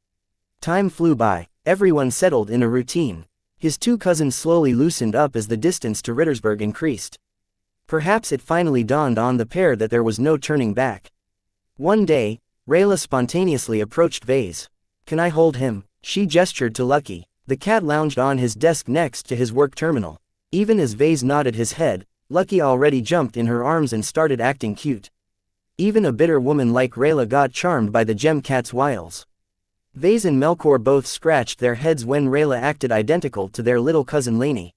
Time flew by. Everyone settled in a routine. His 2 cousins slowly loosened up as the distance to Rittersburg increased. Perhaps it finally dawned on the pair that there was no turning back. One day, Rayla spontaneously approached Vase. Can I hold him? She gestured to Lucky. The cat lounged on his desk next to his work terminal. Even as Vase nodded his head, Lucky already jumped in her arms and started acting cute. Even a bitter woman like Rayla got charmed by the gem cat's wiles. Vase and Melkor both scratched their heads when Rayla acted identical to their little cousin Lainey.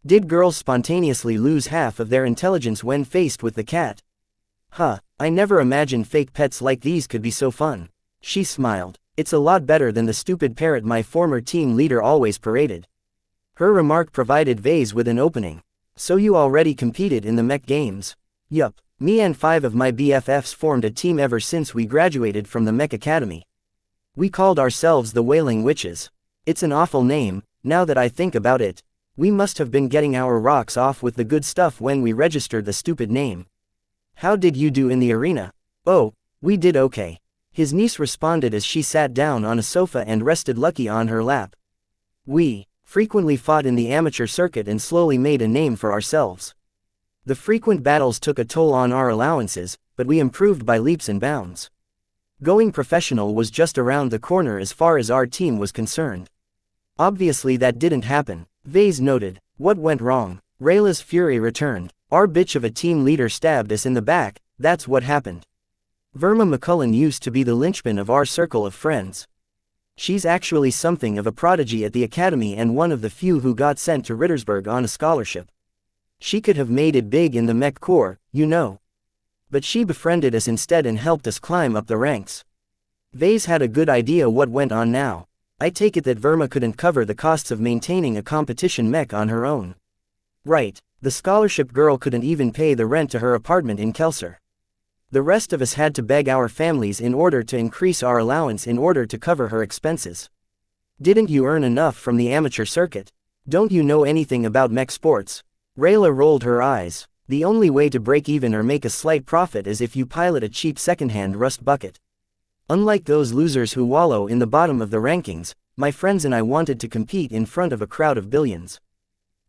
Did girls spontaneously lose half of their intelligence when faced with the cat? Huh, I never imagined fake pets like these could be so fun. She smiled. It's a lot better than the stupid parrot my former team leader always paraded. Her remark provided Vase with an opening. So you already competed in the Mech Games? Yup, me and 5 of my BFFs formed a team ever since we graduated from the Mech Academy. We called ourselves the Wailing Witches. It's an awful name, now that I think about it. We must have been getting our rocks off with the good stuff when we registered the stupid name. How did you do in the arena? Oh, we did okay. His niece responded as she sat down on a sofa and rested Lucky on her lap. We frequently fought in the amateur circuit and slowly made a name for ourselves. The frequent battles took a toll on our allowances, but we improved by leaps and bounds. Going professional was just around the corner as far as our team was concerned. Obviously that didn't happen, Vase noted. What went wrong? Rayla's fury returned. Our bitch of a team leader stabbed us in the back, that's what happened. Verma McCullen used to be the linchpin of our circle of friends. She's actually something of a prodigy at the academy and one of the few who got sent to Rittersburg on a scholarship. She could have made it big in the Mech Corps, you know. But she befriended us instead and helped us climb up the ranks. Vase had a good idea what went on now. I take it that Verma couldn't cover the costs of maintaining a competition mech on her own. Right, the scholarship girl couldn't even pay the rent to her apartment in Kelser. The rest of us had to beg our families in order to increase our allowance in order to cover her expenses. Didn't you earn enough from the amateur circuit? Don't you know anything about mech sports? Rayla rolled her eyes. The only way to break even or make a slight profit is if you pilot a cheap second-hand rust bucket. Unlike those losers who wallow in the bottom of the rankings, my friends and I wanted to compete in front of a crowd of billions.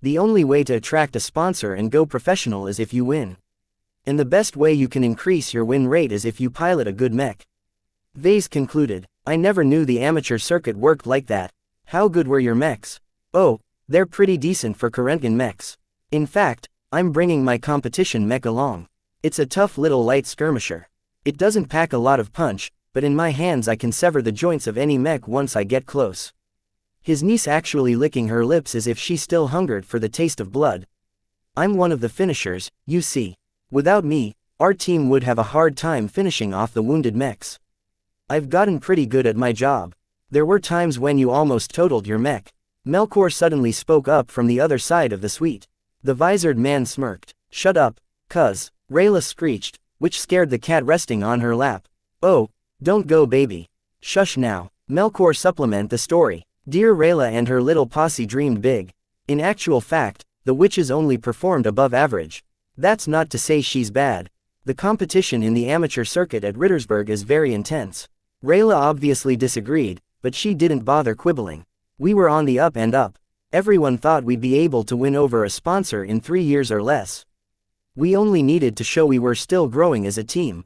The only way to attract a sponsor and go professional is if you win. And the best way you can increase your win rate is if you pilot a good mech. Vase concluded. I never knew the amateur circuit worked like that. How good were your mechs? Oh, they're pretty decent for Karentgen mechs. In fact, I'm bringing my competition mech along. It's a tough little light skirmisher. It doesn't pack a lot of punch, but in my hands I can sever the joints of any mech once I get close. His niece actually licking her lips as if she still hungered for the taste of blood. I'm one of the finishers, you see. Without me, our team would have a hard time finishing off the wounded mechs. I've gotten pretty good at my job. There were times when you almost totaled your mech. Melkor suddenly spoke up from the other side of the suite. The visored man smirked. Shut up, cuz, Rayla screeched, which scared the cat resting on her lap. Oh, don't go baby. Shush now. Melkor supplement the story. Dear Rayla and her little posse dreamed big. In actual fact, the witches only performed above average. That's not to say she's bad. The competition in the amateur circuit at Rittersburg is very intense. Rayla obviously disagreed, but she didn't bother quibbling. We were on the up and up. Everyone thought we'd be able to win over a sponsor in 3 years or less. We only needed to show we were still growing as a team.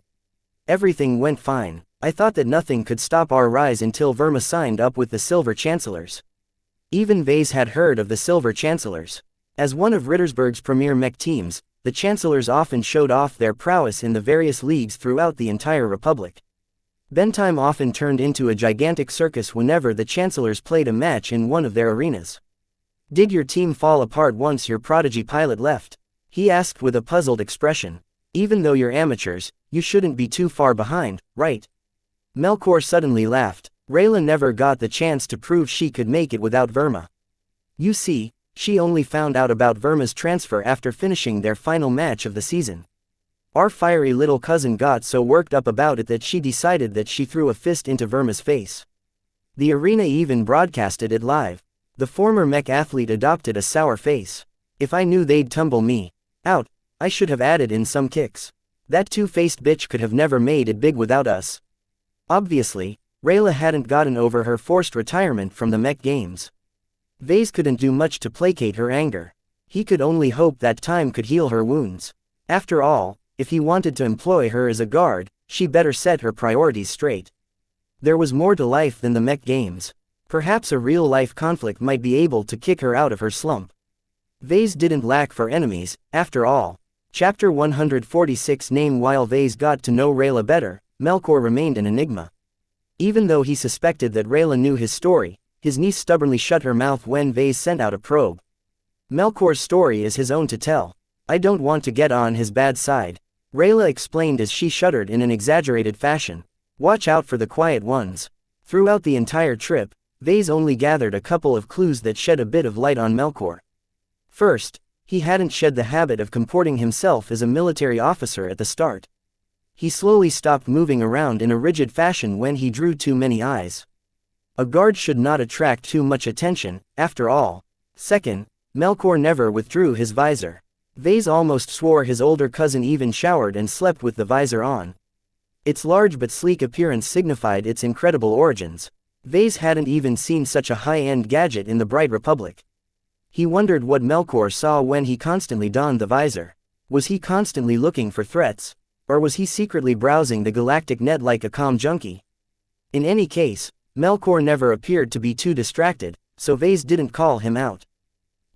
Everything went fine. I thought that nothing could stop our rise until Verma signed up with the Silver Chancellors. Even Vase had heard of the Silver Chancellors. As one of Rittersburg's premier mech teams, the Chancellors often showed off their prowess in the various leagues throughout the entire Republic. Bentheim often turned into a gigantic circus whenever the Chancellors played a match in one of their arenas. Did your team fall apart once your prodigy pilot left? He asked with a puzzled expression. Even though you're amateurs, you shouldn't be too far behind, right? Melkor suddenly laughed. Rayla never got the chance to prove she could make it without Verma. You see, she only found out about Verma's transfer after finishing their final match of the season. Our fiery little cousin got so worked up about it that she decided that she threw a fist into Verma's face. The arena even broadcasted it live. The former mech athlete adopted a sour face. If I knew they'd tumble me out, I should have added in some kicks. That two-faced bitch could have never made it big without us. Obviously, Rayla hadn't gotten over her forced retirement from the Mech Games. Vase couldn't do much to placate her anger. He could only hope that time could heal her wounds. After all, if he wanted to employ her as a guard, she better set her priorities straight. There was more to life than the Mech Games. Perhaps a real-life conflict might be able to kick her out of her slump. Vase didn't lack for enemies, after all. Chapter 146 Name. While Vase got to know Rayla better, Melkor remained an enigma. Even though he suspected that Rayla knew his story, his niece stubbornly shut her mouth when Vase sent out a probe. Melkor's story is his own to tell. I don't want to get on his bad side, Rayla explained as she shuddered in an exaggerated fashion. Watch out for the quiet ones. Throughout the entire trip, Vase only gathered a couple of clues that shed a bit of light on Melkor. First, he hadn't shed the habit of comporting himself as a military officer at the start. He slowly stopped moving around in a rigid fashion when he drew too many eyes. A guard should not attract too much attention, after all. Second, Melkor never withdrew his visor. Vase almost swore his older cousin even showered and slept with the visor on. Its large but sleek appearance signified its incredible origins. Vase hadn't even seen such a high-end gadget in the Bright Republic. He wondered what Melkor saw when he constantly donned the visor. Was he constantly looking for threats? Or was he secretly browsing the galactic net like a calm junkie? In any case, Melkor never appeared to be too distracted, so Vase didn't call him out.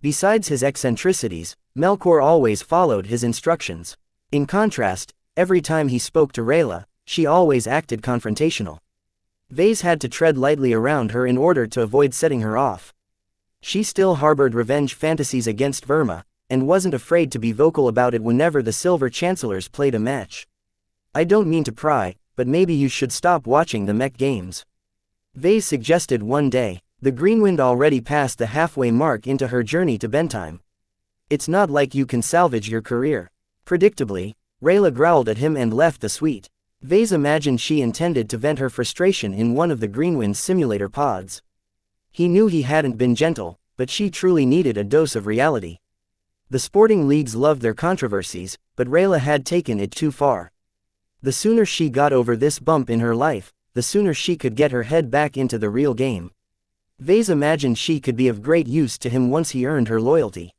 Besides his eccentricities, Melkor always followed his instructions. In contrast, every time he spoke to Rayla, she always acted confrontational. Vase had to tread lightly around her in order to avoid setting her off. She still harbored revenge fantasies against Verma, and wasn't afraid to be vocal about it whenever the Silver Chancellors played a match. I don't mean to pry, but maybe you should stop watching the Mech games, Vase suggested one day. The Greenwind already passed the halfway mark into her journey to Bentheim. It's not like you can salvage your career. Predictably, Rayla growled at him and left the suite. Vase imagined she intended to vent her frustration in one of the Greenwind's simulator pods. He knew he hadn't been gentle, but she truly needed a dose of reality. The sporting leagues loved their controversies, but Rayla had taken it too far. The sooner she got over this bump in her life, the sooner she could get her head back into the real game. Vase imagined she could be of great use to him once he earned her loyalty.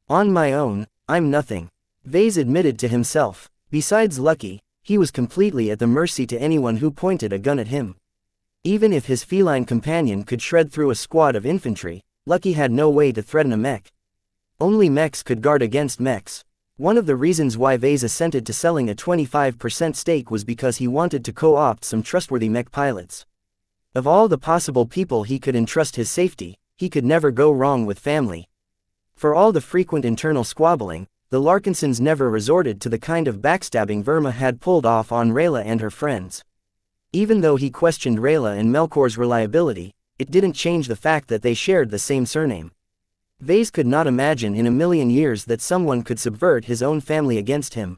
On my own, I'm nothing, Vase admitted to himself. Besides Lucky, he was completely at the mercy to anyone who pointed a gun at him. Even if his feline companion could shred through a squad of infantry, Lucky had no way to threaten a mech. Only mechs could guard against mechs. One of the reasons why Vase assented to selling a 25% stake was because he wanted to co-opt some trustworthy mech pilots. Of all the possible people he could entrust his safety, he could never go wrong with family. For all the frequent internal squabbling, the Larkinsons never resorted to the kind of backstabbing Verma had pulled off on Rayla and her friends. Even though he questioned Rayla and Melkor's reliability, it didn't change the fact that they shared the same surname. Vase could not imagine in a million years that someone could subvert his own family against him.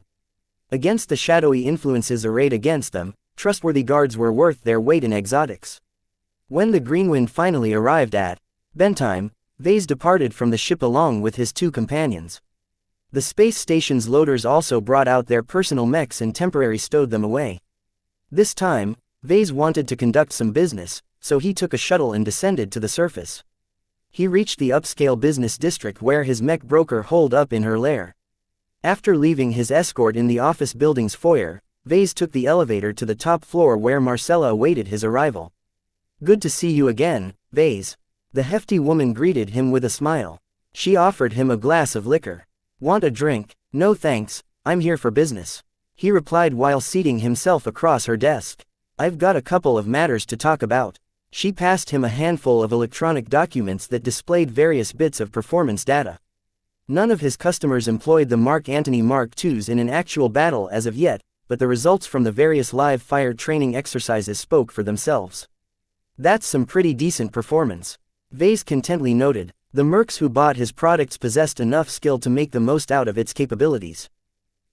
Against the shadowy influences arrayed against them, trustworthy guards were worth their weight in exotics. When the Greenwind finally arrived at Bentheim, Vase departed from the ship along with his two companions. The space station's loaders also brought out their personal mechs and temporarily stowed them away. This time, Vase wanted to conduct some business, so he took a shuttle and descended to the surface. He reached the upscale business district where his mech broker holed up in her lair. After leaving his escort in the office building's foyer, Vase took the elevator to the top floor where Marcella awaited his arrival. Good to see you again, Vase. The hefty woman greeted him with a smile. She offered him a glass of liquor. Want a drink? No thanks, I'm here for business, he replied while seating himself across her desk. I've got a couple of matters to talk about. She passed him a handful of electronic documents that displayed various bits of performance data. None of his customers employed the Mark Antony Mark IIs in an actual battle as of yet, but the results from the various live fire training exercises spoke for themselves. That's some pretty decent performance, Vase contently noted. The mercs who bought his products possessed enough skill to make the most out of its capabilities.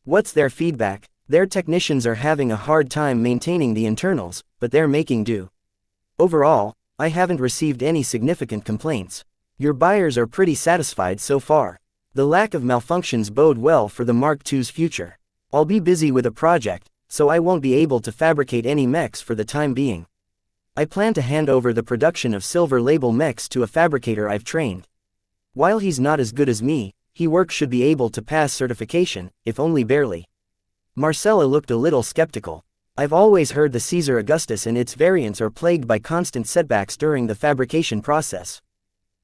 What's their feedback? Their technicians are having a hard time maintaining the internals, but they're making do. Overall, I haven't received any significant complaints. Your buyers are pretty satisfied so far. The lack of malfunctions bode well for the Mark II's future. I'll be busy with a project, so I won't be able to fabricate any mechs for the time being. I plan to hand over the production of Silver Label mechs to a fabricator I've trained. While he's not as good as me, he should be able to pass certification, if only barely. Marcella looked a little skeptical. I've always heard the Caesar Augustus and its variants are plagued by constant setbacks during the fabrication process.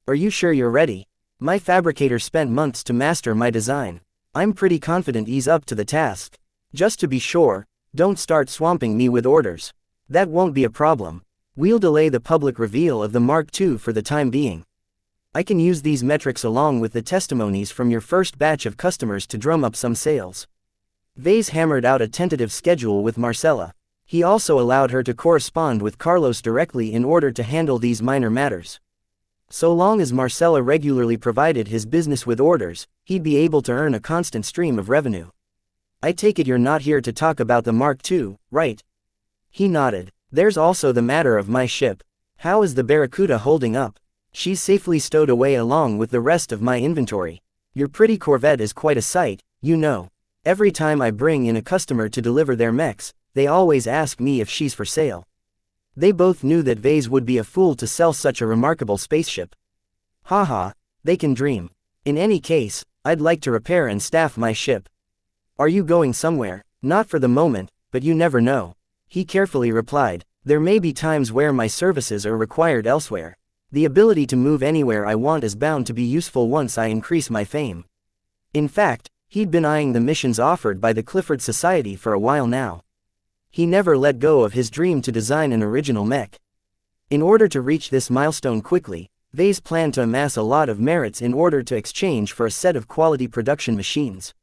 Are you sure you're ready? My fabricator spent months to master my design. I'm pretty confident he's up to the task. Just to be sure, don't start swamping me with orders. That won't be a problem, We'll delay the public reveal of the Mark II for the time being. I can use these metrics along with the testimonies from your first batch of customers to drum up some sales. Vase hammered out a tentative schedule with Marcella. He also allowed her to correspond with Carlos directly in order to handle these minor matters. So long as Marcella regularly provided his business with orders, he'd be able to earn a constant stream of revenue. I take it you're not here to talk about the Mark II, right? He nodded. There's also the matter of my ship. How is the Barracuda holding up? She's safely stowed away along with the rest of my inventory. Your pretty Corvette is quite a sight, you know. Every time I bring in a customer to deliver their mechs, they always ask me if she's for sale. They both knew that Vase would be a fool to sell such a remarkable spaceship. Haha, they can dream. In any case, I'd like to repair and staff my ship. Are you going somewhere? Not for the moment, but you never know. He carefully replied, there may be times where my services are required elsewhere. The ability to move anywhere I want is bound to be useful once I increase my fame. In fact, he'd been eyeing the missions offered by the Clifford Society for a while now. He never let go of his dream to design an original mech. In order to reach this milestone quickly, Vase planned to amass a lot of merits in order to exchange for a set of quality production machines.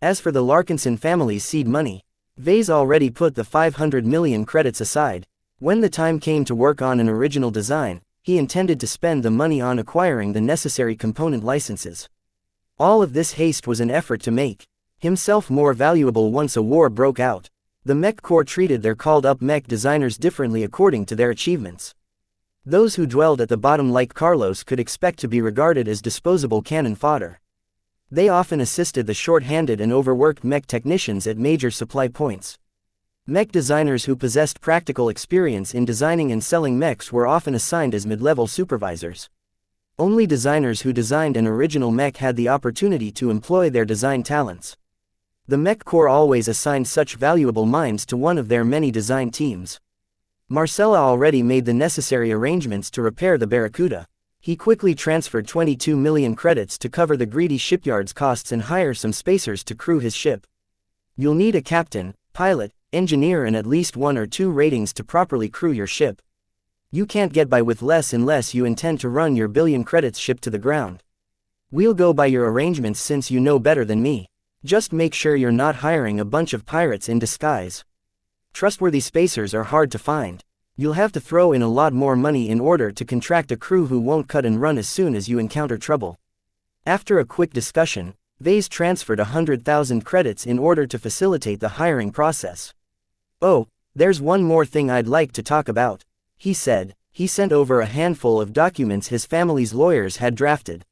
As for the Larkinson family's seed money, Vase already put the 500 million credits aside. When the time came to work on an original design, he intended to spend the money on acquiring the necessary component licenses. All of this haste was an effort to make himself more valuable once a war broke out. The Mech Corps treated their called-up mech designers differently according to their achievements. Those who dwelled at the bottom like Carlos could expect to be regarded as disposable cannon fodder. They often assisted the short-handed and overworked mech technicians at major supply points. Mech designers who possessed practical experience in designing and selling mechs were often assigned as mid-level supervisors. Only designers who designed an original mech had the opportunity to employ their design talents. The Mech Corps always assigned such valuable minds to one of their many design teams. Marcella already made the necessary arrangements to repair the Barracuda. He quickly transferred 22 million credits to cover the greedy shipyard's costs and hire some spacers to crew his ship. You'll need a captain, pilot, engineer and at least 1 or 2 ratings to properly crew your ship. You can't get by with less unless you intend to run your billion credits ship to the ground. We'll go by your arrangements since you know better than me. Just make sure you're not hiring a bunch of pirates in disguise. Trustworthy spacers are hard to find. You'll have to throw in a lot more money in order to contract a crew who won't cut and run as soon as you encounter trouble. After a quick discussion, Vase transferred 100,000 credits in order to facilitate the hiring process. Oh, there's one more thing I'd like to talk about, he said. He sent over a handful of documents his family's lawyers had drafted.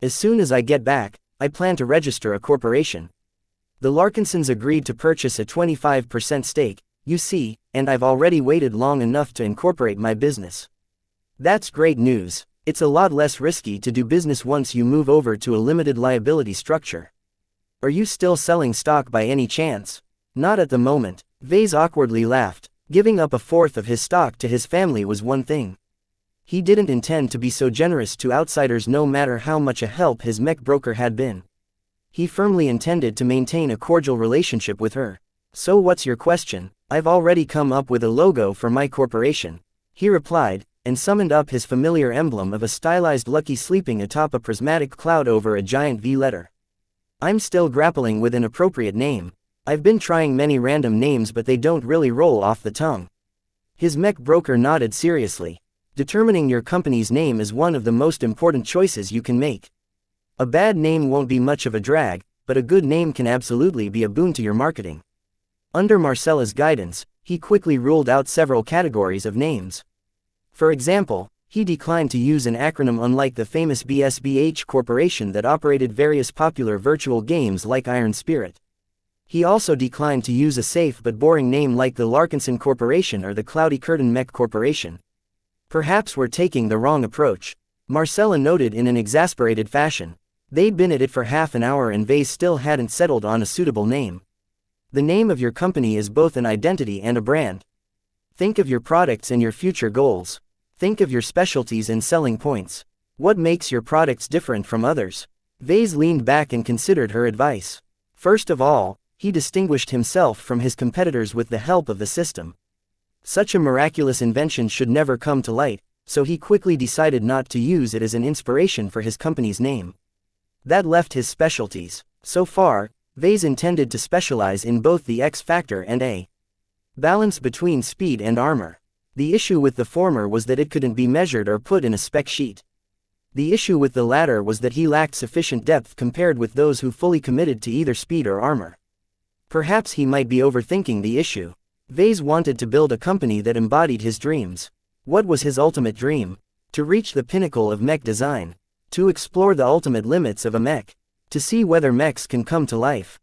As soon as I get back, I plan to register a corporation. The Larkinsons agreed to purchase a 25% stake, you see, and I've already waited long enough to incorporate my business. That's great news. It's a lot less risky to do business once you move over to a limited liability structure. Are you still selling stock by any chance? Not at the moment. Vase awkwardly laughed. Giving up a fourth of his stock to his family was one thing. He didn't intend to be so generous to outsiders no matter how much a help his mech broker had been. He firmly intended to maintain a cordial relationship with her. So what's your question? I've already come up with a logo for my corporation, he replied, and summoned up his familiar emblem of a stylized lucky sleeping atop a prismatic cloud over a giant V letter. I'm still grappling with an appropriate name. I've been trying many random names but they don't really roll off the tongue. His mech broker nodded seriously. Determining your company's name is one of the most important choices you can make. A bad name won't be much of a drag, but a good name can absolutely be a boon to your marketing. Under Marcella's guidance, he quickly ruled out several categories of names. For example, he declined to use an acronym unlike the famous BSBH Corporation that operated various popular virtual games like Iron Spirit. He also declined to use a safe but boring name like the Larkinson Corporation or the Cloudy Curtain Mech Corporation. Perhaps we're taking the wrong approach, Marcella noted in an exasperated fashion. They'd been at it for half an hour and Vase still hadn't settled on a suitable name. The name of your company is both an identity and a brand. Think of your products and your future goals. Think of your specialties and selling points. What makes your products different from others? Vase leaned back and considered her advice. First of all, he distinguished himself from his competitors with the help of the system. Such a miraculous invention should never come to light, so he quickly decided not to use it as an inspiration for his company's name. That left his specialties. So far, Vase intended to specialize in both the X factor and a balance between speed and armor. The issue with the former was that it couldn't be measured or put in a spec sheet. The issue with the latter was that he lacked sufficient depth compared with those who fully committed to either speed or armor. Perhaps he might be overthinking the issue. Vase wanted to build a company that embodied his dreams. What was his ultimate dream? To reach the pinnacle of mech design. To explore the ultimate limits of a mech. To see whether mechs can come to life.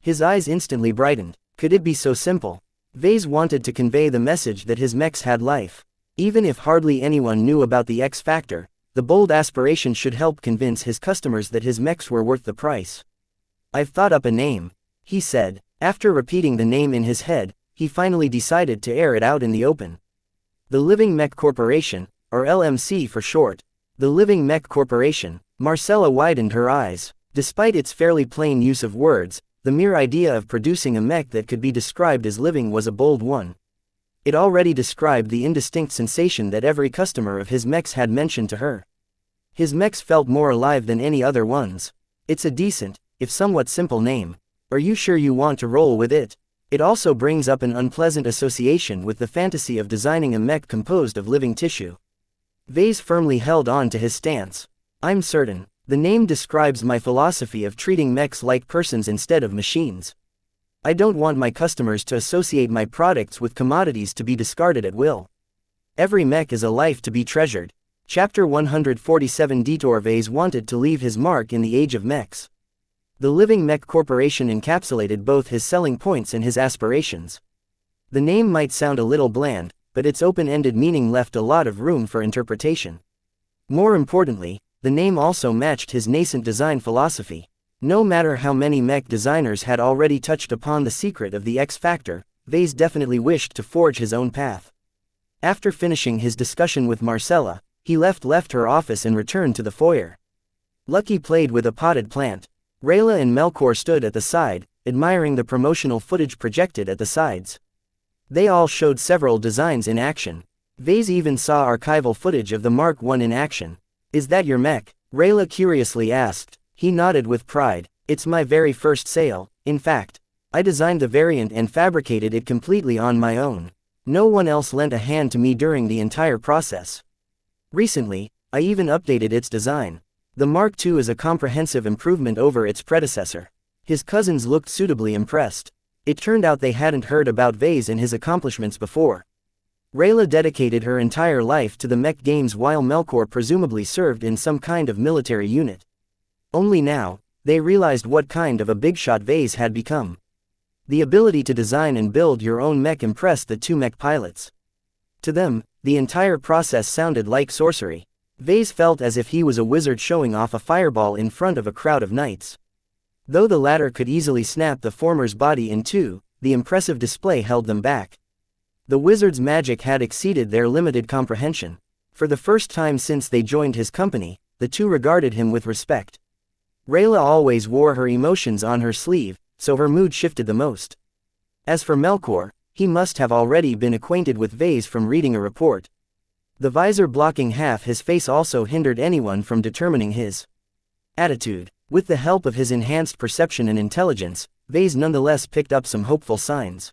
His eyes instantly brightened. Could it be so simple? Vase wanted to convey the message that his mechs had life. Even if hardly anyone knew about the X factor, the bold aspiration should help convince his customers that his mechs were worth the price. "I've thought up a name," he said. After repeating the name in his head, he finally decided to air it out in the open. The Living Mech Corporation, or LMC for short. The Living Mech Corporation. Marcella widened her eyes. Despite its fairly plain use of words, the mere idea of producing a mech that could be described as living was a bold one. It already described the indistinct sensation that every customer of his mechs had mentioned to her. His mechs felt more alive than any other ones. It's a decent, if somewhat simple name. Are you sure you want to roll with it? It also brings up an unpleasant association with the fantasy of designing a mech composed of living tissue. Vase firmly held on to his stance. "I'm certain. The name describes my philosophy of treating mechs like persons instead of machines. I don't want my customers to associate my products with commodities to be discarded at will. Every mech is a life to be treasured." Chapter 147. Detour. Vase wanted to leave his mark in the age of mechs. The Living Mech Corporation encapsulated both his selling points and his aspirations. The name might sound a little bland, but its open-ended meaning left a lot of room for interpretation. More importantly, the name also matched his nascent design philosophy. No matter how many mech designers had already touched upon the secret of the X factor, Vase definitely wished to forge his own path. After finishing his discussion with Marcella, he left her office and returned to the foyer. Lucky played with a potted plant. Rayla and Melkor stood at the side, admiring the promotional footage projected at the sides. They all showed several designs in action. Vase even saw archival footage of the Mark I in action. "Is that your mech?" Rayla curiously asked. He nodded with pride. "It's my very first sale. In fact, I designed the variant and fabricated it completely on my own. No one else lent a hand to me during the entire process. Recently, I even updated its design. The Mark II is a comprehensive improvement over its predecessor." His cousins looked suitably impressed. It turned out they hadn't heard about Vase and his accomplishments before. Rayla dedicated her entire life to the mech games while Melkor presumably served in some kind of military unit. Only now, they realized what kind of a bigshot Vase had become. The ability to design and build your own mech impressed the two mech pilots. To them, the entire process sounded like sorcery. Vase felt as if he was a wizard showing off a fireball in front of a crowd of knights. Though the latter could easily snap the former's body in two, the impressive display held them back. The wizard's magic had exceeded their limited comprehension. For the first time since they joined his company, the two regarded him with respect. Rayla always wore her emotions on her sleeve, so her mood shifted the most. As for Melkor, he must have already been acquainted with Vase from reading a report. The visor blocking half his face also hindered anyone from determining his attitude. With the help of his enhanced perception and intelligence, Vase nonetheless picked up some hopeful signs.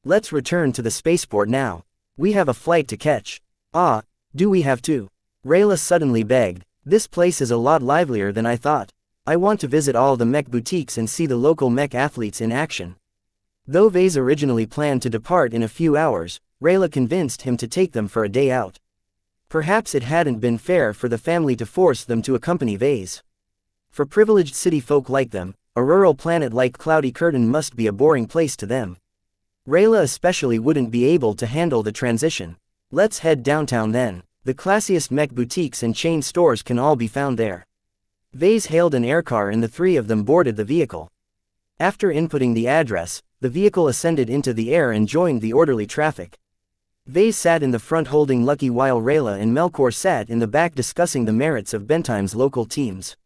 "Let's return to the spaceport now. We have a flight to catch." "Ah, do we have to?" Rayla suddenly begged. "This place is a lot livelier than I thought. I want to visit all the mech boutiques and see the local mech athletes in action." Though Vase originally planned to depart in a few hours, Rayla convinced him to take them for a day out. Perhaps it hadn't been fair for the family to force them to accompany Vase. For privileged city folk like them, a rural planet like Cloudy Curtain must be a boring place to them. Rayla especially wouldn't be able to handle the transition. "Let's head downtown then. The classiest mech boutiques and chain stores can all be found there." Vase hailed an aircar and the three of them boarded the vehicle. After inputting the address, the vehicle ascended into the air and joined the orderly traffic. Vase sat in the front holding Lucky while Rayla and Melkor sat in the back discussing the merits of Bentime's local teams.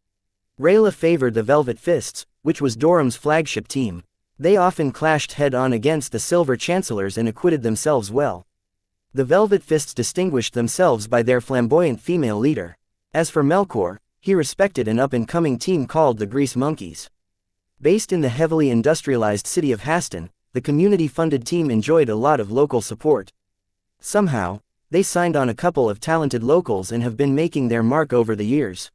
Rayla favored the Velvet Fists, which was Durham's flagship team. They often clashed head-on against the Silver Chancellors and acquitted themselves well. The Velvet Fists distinguished themselves by their flamboyant female leader. As for Melkor, he respected an up-and-coming team called the Grease Monkeys. Based in the heavily industrialized city of Haston, the community-funded team enjoyed a lot of local support. Somehow, they signed on a couple of talented locals and have been making their mark over the years.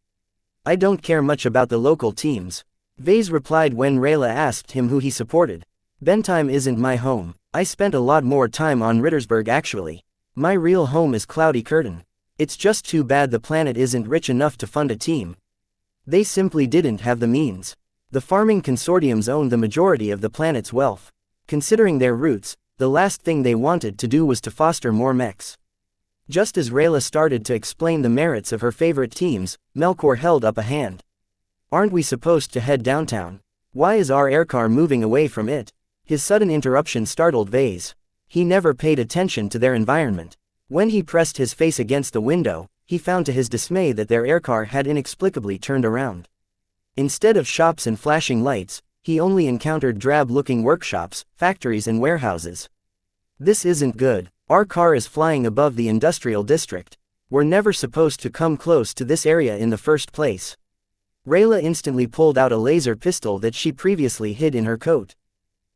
I don't care much about the local teams, Vase replied when Rayla asked him who he supported. Bentheim isn't my home. I spent a lot more time on Rittersburg actually. My real home is Cloudy Curtain. It's just too bad the planet isn't rich enough to fund a team. They simply didn't have the means. The farming consortiums owned the majority of the planet's wealth. Considering their roots, the last thing they wanted to do was to foster more mechs. Just as Rayla started to explain the merits of her favorite teams, Melkor held up a hand. Aren't we supposed to head downtown? Why is our aircar moving away from it? His sudden interruption startled Vase. He never paid attention to their environment. When he pressed his face against the window, he found to his dismay that their aircar had inexplicably turned around. Instead of shops and flashing lights, he only encountered drab-looking workshops, factories and warehouses. This isn't good. Our car is flying above the industrial district. We're never supposed to come close to this area in the first place. Rayla instantly pulled out a laser pistol that she previously hid in her coat.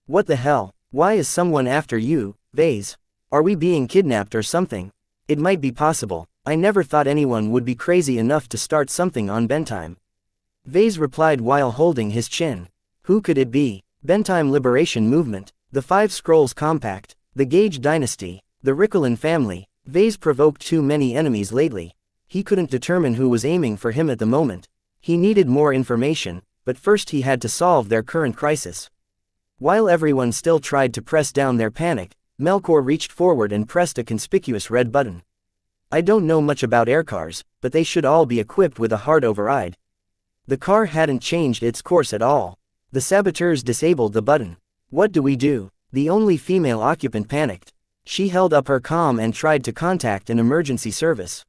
What the hell? Why is someone after you, Vase? Are we being kidnapped or something? It might be possible. I never thought anyone would be crazy enough to start something on Bentheim. Vase replied while holding his chin. Who could it be? Bentheim Liberation Movement, the Five Scrolls Compact, the Gage Dynasty, the Rickelin family. Vase provoked too many enemies lately. He couldn't determine who was aiming for him at the moment. He needed more information, but first he had to solve their current crisis. While everyone still tried to press down their panic, Melkor reached forward and pressed a conspicuous red button. I don't know much about aircars, but they should all be equipped with a hard override. The car hadn't changed its course at all. The saboteurs disabled the button. What do we do? The only female occupant panicked. She held up her comm and tried to contact an emergency service.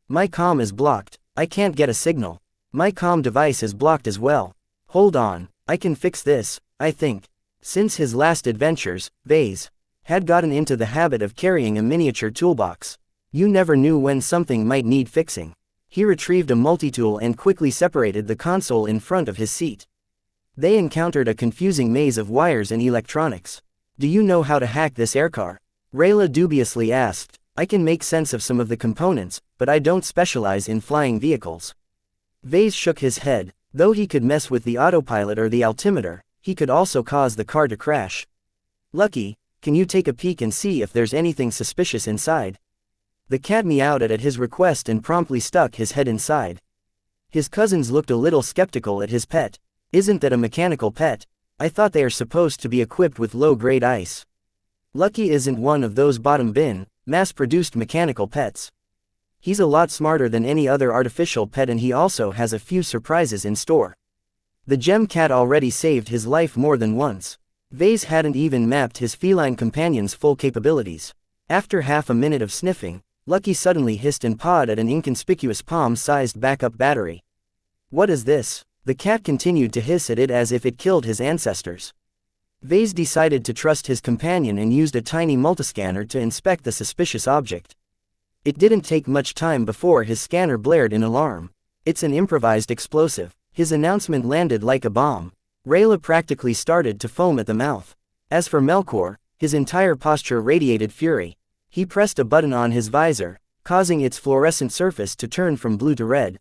My comm is blocked. I can't get a signal. My comm device is blocked as well. Hold on, I can fix this, I think. Since his last adventures, Vase had gotten into the habit of carrying a miniature toolbox. You never knew when something might need fixing. He retrieved a multi-tool and quickly separated the console in front of his seat. They encountered a confusing maze of wires and electronics. Do you know how to hack this aircar? Rayla dubiously asked. I can make sense of some of the components, but I don't specialize in flying vehicles. Vase shook his head. Though he could mess with the autopilot or the altimeter, he could also cause the car to crash. Lucky, can you take a peek and see if there's anything suspicious inside? The cat meowed at his request and promptly stuck his head inside. His cousins looked a little skeptical at his pet. Isn't that a mechanical pet? I thought they are supposed to be equipped with low-grade ice. Lucky isn't one of those bottom-bin, mass-produced mechanical pets. He's a lot smarter than any other artificial pet and he also has a few surprises in store. The gem cat already saved his life more than once. Vase hadn't even mapped his feline companion's full capabilities. After half a minute of sniffing, Lucky suddenly hissed and pawed at an inconspicuous palm-sized backup battery. What is this? The cat continued to hiss at it as if it killed his ancestors. Vase decided to trust his companion and used a tiny multiscanner to inspect the suspicious object. It didn't take much time before his scanner blared in alarm. It's an improvised explosive. His announcement landed like a bomb. Rayla practically started to foam at the mouth. As for Melkor, his entire posture radiated fury. He pressed a button on his visor, causing its fluorescent surface to turn from blue to red.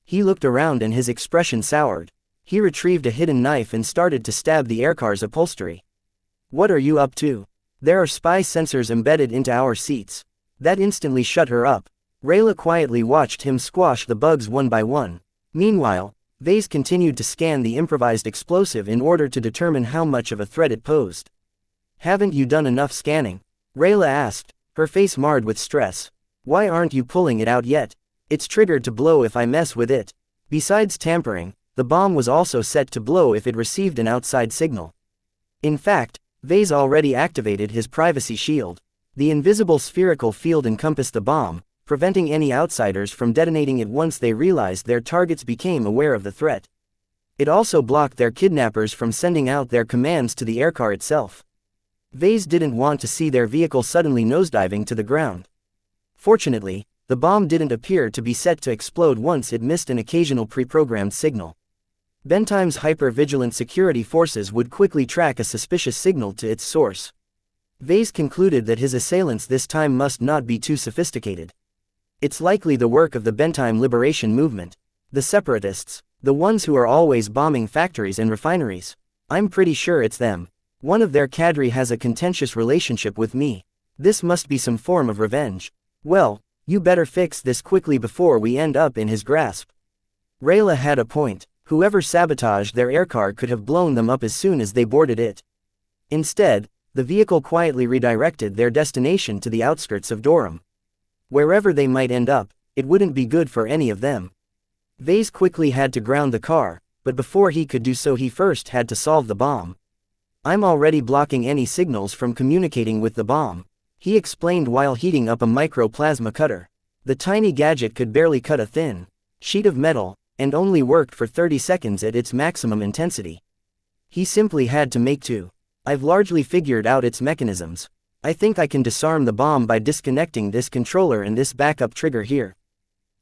He looked around and his expression soured. He retrieved a hidden knife and started to stab the aircar's upholstery. What are you up to? There are spy sensors embedded into our seats. That instantly shut her up. Rayla quietly watched him squash the bugs one by one. Meanwhile, Vase continued to scan the improvised explosive in order to determine how much of a threat it posed. Haven't you done enough scanning? Rayla asked, her face marred with stress. Why aren't you pulling it out yet? It's triggered to blow if I mess with it. Besides tampering, the bomb was also set to blow if it received an outside signal. In fact, Vase already activated his privacy shield. The invisible spherical field encompassed the bomb, preventing any outsiders from detonating it once they realized their targets became aware of the threat. It also blocked their kidnappers from sending out their commands to the aircar itself. Vase didn't want to see their vehicle suddenly nosediving to the ground. Fortunately, the bomb didn't appear to be set to explode once it missed an occasional pre-programmed signal. Bentime's hyper-vigilant security forces would quickly track a suspicious signal to its source. Vase concluded that his assailants this time must not be too sophisticated. It's likely the work of the Bentime Liberation Movement. The separatists. The ones who are always bombing factories and refineries. I'm pretty sure it's them. One of their cadre has a contentious relationship with me. This must be some form of revenge. Well, you better fix this quickly before we end up in his grasp. Rayla had a point. Whoever sabotaged their aircar could have blown them up as soon as they boarded it. Instead, the vehicle quietly redirected their destination to the outskirts of Durham. Wherever they might end up, it wouldn't be good for any of them. Vase quickly had to ground the car, but before he could do so he first had to solve the bomb. I'm already blocking any signals from communicating with the bomb, he explained while heating up a micro-plasma cutter. The tiny gadget could barely cut a thin sheet of metal, and only worked for 30 seconds at its maximum intensity. He simply had to make two. I've largely figured out its mechanisms. I think I can disarm the bomb by disconnecting this controller and this backup trigger here.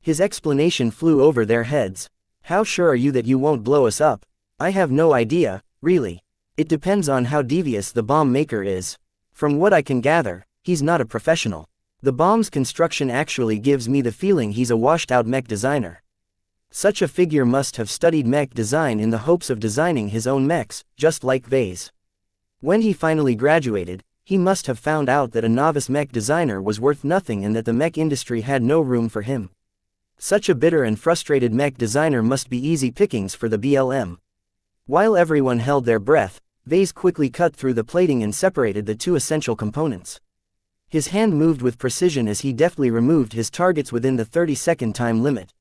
His explanation flew over their heads. How sure are you that you won't blow us up? I have no idea, really. It depends on how devious the bomb maker is. From what I can gather, he's not a professional. The bomb's construction actually gives me the feeling he's a washed-out mech designer. Such a figure must have studied mech design in the hopes of designing his own mechs, just like Vase. When he finally graduated, he must have found out that a novice mech designer was worth nothing and that the mech industry had no room for him. Such a bitter and frustrated mech designer must be easy pickings for the BLM. While everyone held their breath, Vase quickly cut through the plating and separated the two essential components. His hand moved with precision as he deftly removed his targets within the 30-second time limit.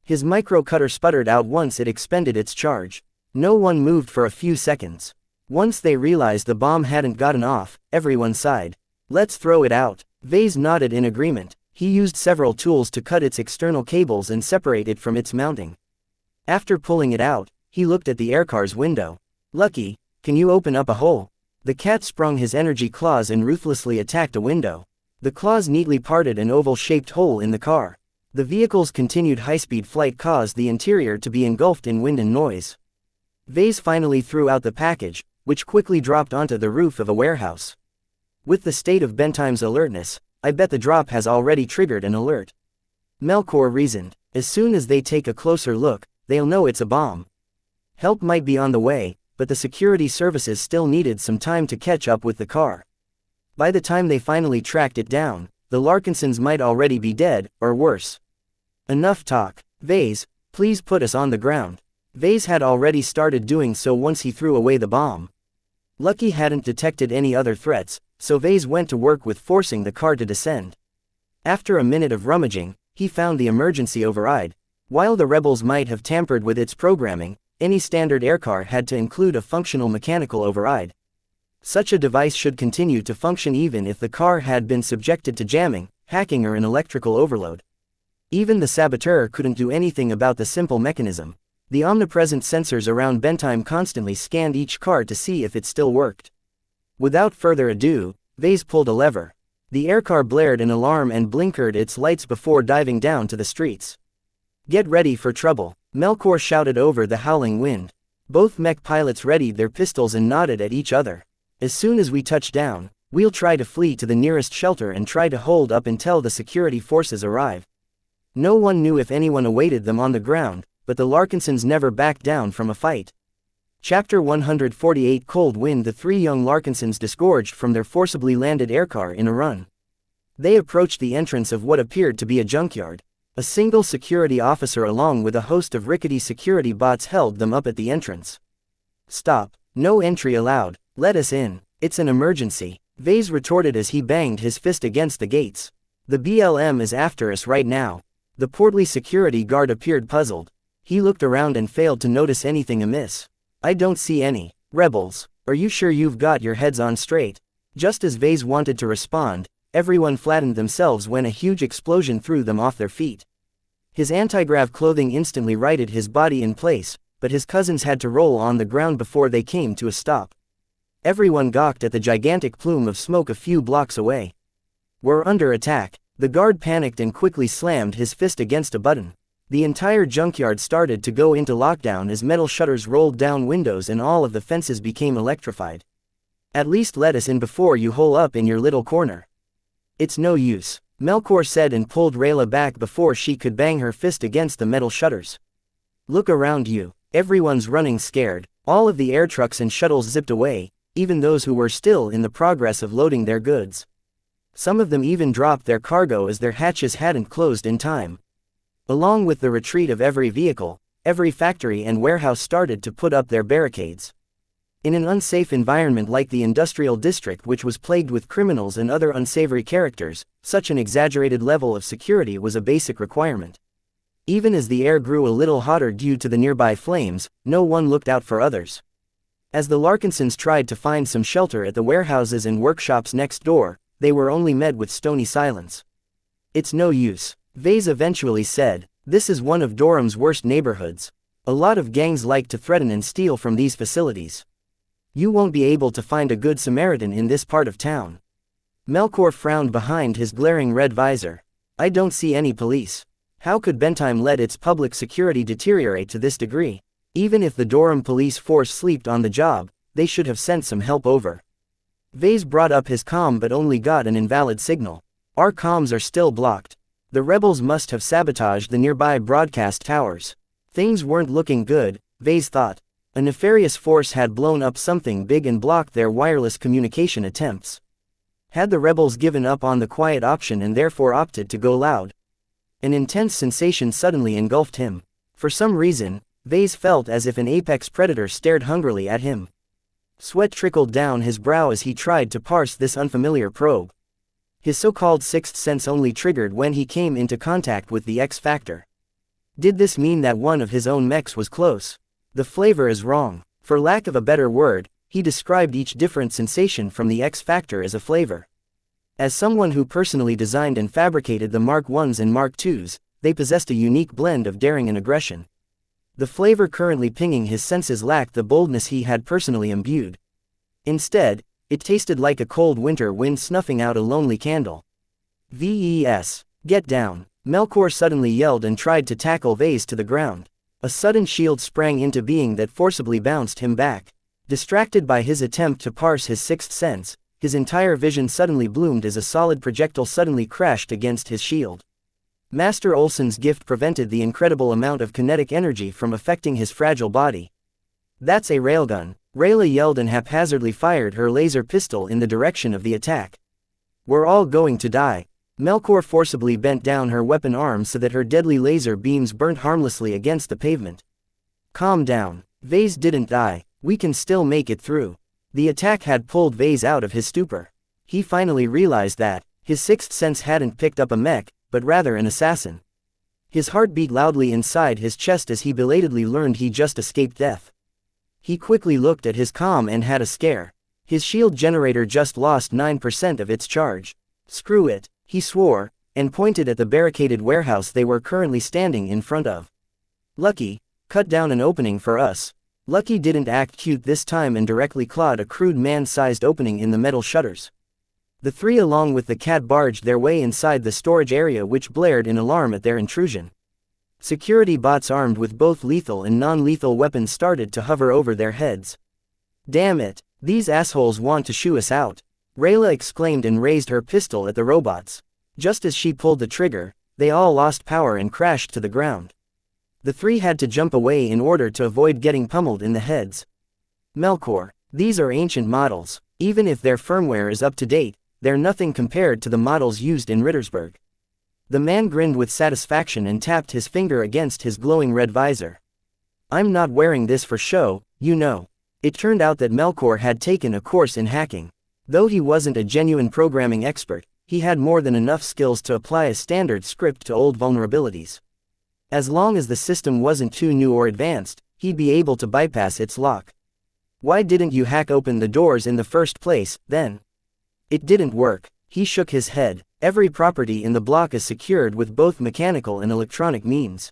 His micro-cutter sputtered out once it expended its charge. No one moved for a few seconds. Once they realized the bomb hadn't gotten off, everyone sighed. Let's throw it out. Vase nodded in agreement. He used several tools to cut its external cables and separate it from its mounting. After pulling it out, he looked at the aircar's window. Lucky, can you open up a hole? The cat sprung his energy claws and ruthlessly attacked a window. The claws neatly parted an oval-shaped hole in the car. The vehicle's continued high-speed flight caused the interior to be engulfed in wind and noise. Vase finally threw out the package, which quickly dropped onto the roof of a warehouse. With the state of Bentime's alertness, I bet the drop has already triggered an alert. Melkor reasoned. As soon as they take a closer look, they'll know it's a bomb. Help might be on the way, but the security services still needed some time to catch up with the car. By the time they finally tracked it down, the Larkinsons might already be dead, or worse. Enough talk. Vase, please put us on the ground. Vase had already started doing so once he threw away the bomb. Lucky hadn't detected any other threats, so Vase went to work with forcing the car to descend. After a minute of rummaging, he found the emergency override. While the rebels might have tampered with its programming, any standard aircar had to include a functional mechanical override. Such a device should continue to function even if the car had been subjected to jamming, hacking or an electrical overload. Even the saboteur couldn't do anything about the simple mechanism. The omnipresent sensors around Bentime constantly scanned each car to see if it still worked. Without further ado, Vase pulled a lever. The aircar blared an alarm and blinkered its lights before diving down to the streets. Get ready for trouble, Melkor shouted over the howling wind. Both mech pilots readied their pistols and nodded at each other. As soon as we touch down, we'll try to flee to the nearest shelter and try to hold up until the security forces arrive. No one knew if anyone awaited them on the ground, but the Larkinsons never backed down from a fight. Chapter 148 Cold Wind. The three young Larkinsons disgorged from their forcibly landed aircar in a run. They approached the entrance of what appeared to be a junkyard. A single security officer along with a host of rickety security bots held them up at the entrance. Stop. No entry allowed. Let us in. It's an emergency, Vase retorted as he banged his fist against the gates. The BLM is after us right now. The portly security guard appeared puzzled. He looked around and failed to notice anything amiss. I don't see any rebels. Are you sure you've got your heads on straight? Just as Vase wanted to respond, everyone flattened themselves when a huge explosion threw them off their feet. His anti-grav clothing instantly righted his body in place, but his cousins had to roll on the ground before they came to a stop. Everyone gawked at the gigantic plume of smoke a few blocks away. "We're under attack." The guard panicked and quickly slammed his fist against a button. The entire junkyard started to go into lockdown as metal shutters rolled down windows and all of the fences became electrified. "At least let us in before you hole up in your little corner." "It's no use," Melkor said and pulled Rayla back before she could bang her fist against the metal shutters. "Look around you. Everyone's running scared." All of the air trucks and shuttles zipped away, even those who were still in the progress of loading their goods. Some of them even dropped their cargo as their hatches hadn't closed in time. Along with the retreat of every vehicle, every factory and warehouse started to put up their barricades. In an unsafe environment like the industrial district, which was plagued with criminals and other unsavory characters, such an exaggerated level of security was a basic requirement. Even as the air grew a little hotter due to the nearby flames, no one looked out for others. As the Larkinsons tried to find some shelter at the warehouses and workshops next door, they were only met with stony silence. "It's no use," Vase eventually said. "This is one of Durham's worst neighborhoods. A lot of gangs like to threaten and steal from these facilities. You won't be able to find a good Samaritan in this part of town." Melkor frowned behind his glaring red visor. "I don't see any police. How could Bentheim let its public security deteriorate to this degree? Even if the Durham police force slept on the job, they should have sent some help over." Vase brought up his comm but only got an invalid signal. "Our comms are still blocked. The rebels must have sabotaged the nearby broadcast towers." Things weren't looking good, Vase thought. A nefarious force had blown up something big and blocked their wireless communication attempts. Had the rebels given up on the quiet option and therefore opted to go loud? An intense sensation suddenly engulfed him. For some reason, Vase felt as if an apex predator stared hungrily at him. Sweat trickled down his brow as he tried to parse this unfamiliar probe. His so-called sixth sense only triggered when he came into contact with the X factor. Did this mean that one of his own mechs was close? The flavor is wrong. For lack of a better word, he described each different sensation from the X factor as a flavor. As someone who personally designed and fabricated the Mark Is and Mark IIs, they possessed a unique blend of daring and aggression. The flavor currently pinging his senses lacked the boldness he had personally imbued. Instead, it tasted like a cold winter wind snuffing out a lonely candle. "Ves! Get down!" Melkor suddenly yelled and tried to tackle Vase to the ground. A sudden shield sprang into being that forcibly bounced him back. Distracted by his attempt to parse his sixth sense, his entire vision suddenly bloomed as a solid projectile suddenly crashed against his shield. Master Olson's gift prevented the incredible amount of kinetic energy from affecting his fragile body. "That's a railgun," Rayla yelled and haphazardly fired her laser pistol in the direction of the attack. "We're all going to die." Melkor forcibly bent down her weapon arm so that her deadly laser beams burnt harmlessly against the pavement. "Calm down. Vase didn't die. We can still make it through." The attack had pulled Vase out of his stupor. He finally realized that his sixth sense hadn't picked up a mech, but rather an assassin. His heart beat loudly inside his chest as he belatedly learned he just escaped death. He quickly looked at his comm and had a scare. His shield generator just lost 9% of its charge. "Screw it," he swore, and pointed at the barricaded warehouse they were currently standing in front of. "Lucky, cut down an opening for us." Lucky didn't act cute this time and directly clawed a crude man-sized opening in the metal shutters. The three along with the cat barged their way inside the storage area, which blared in alarm at their intrusion. Security bots armed with both lethal and non-lethal weapons started to hover over their heads. "Damn it, these assholes want to shoo us out," Rayla exclaimed and raised her pistol at the robots. Just as she pulled the trigger, they all lost power and crashed to the ground. The three had to jump away in order to avoid getting pummeled in the heads. "Melkor, these are ancient models. Even if their firmware is up to date, they're nothing compared to the models used in Rittersburg." The man grinned with satisfaction and tapped his finger against his glowing red visor. "I'm not wearing this for show, you know." It turned out that Melkor had taken a course in hacking. Though he wasn't a genuine programming expert, he had more than enough skills to apply a standard script to old vulnerabilities. As long as the system wasn't too new or advanced, he'd be able to bypass its lock. "Why didn't you hack open the doors in the first place, then?" "It didn't work." He shook his head. "Every property in the block is secured with both mechanical and electronic means.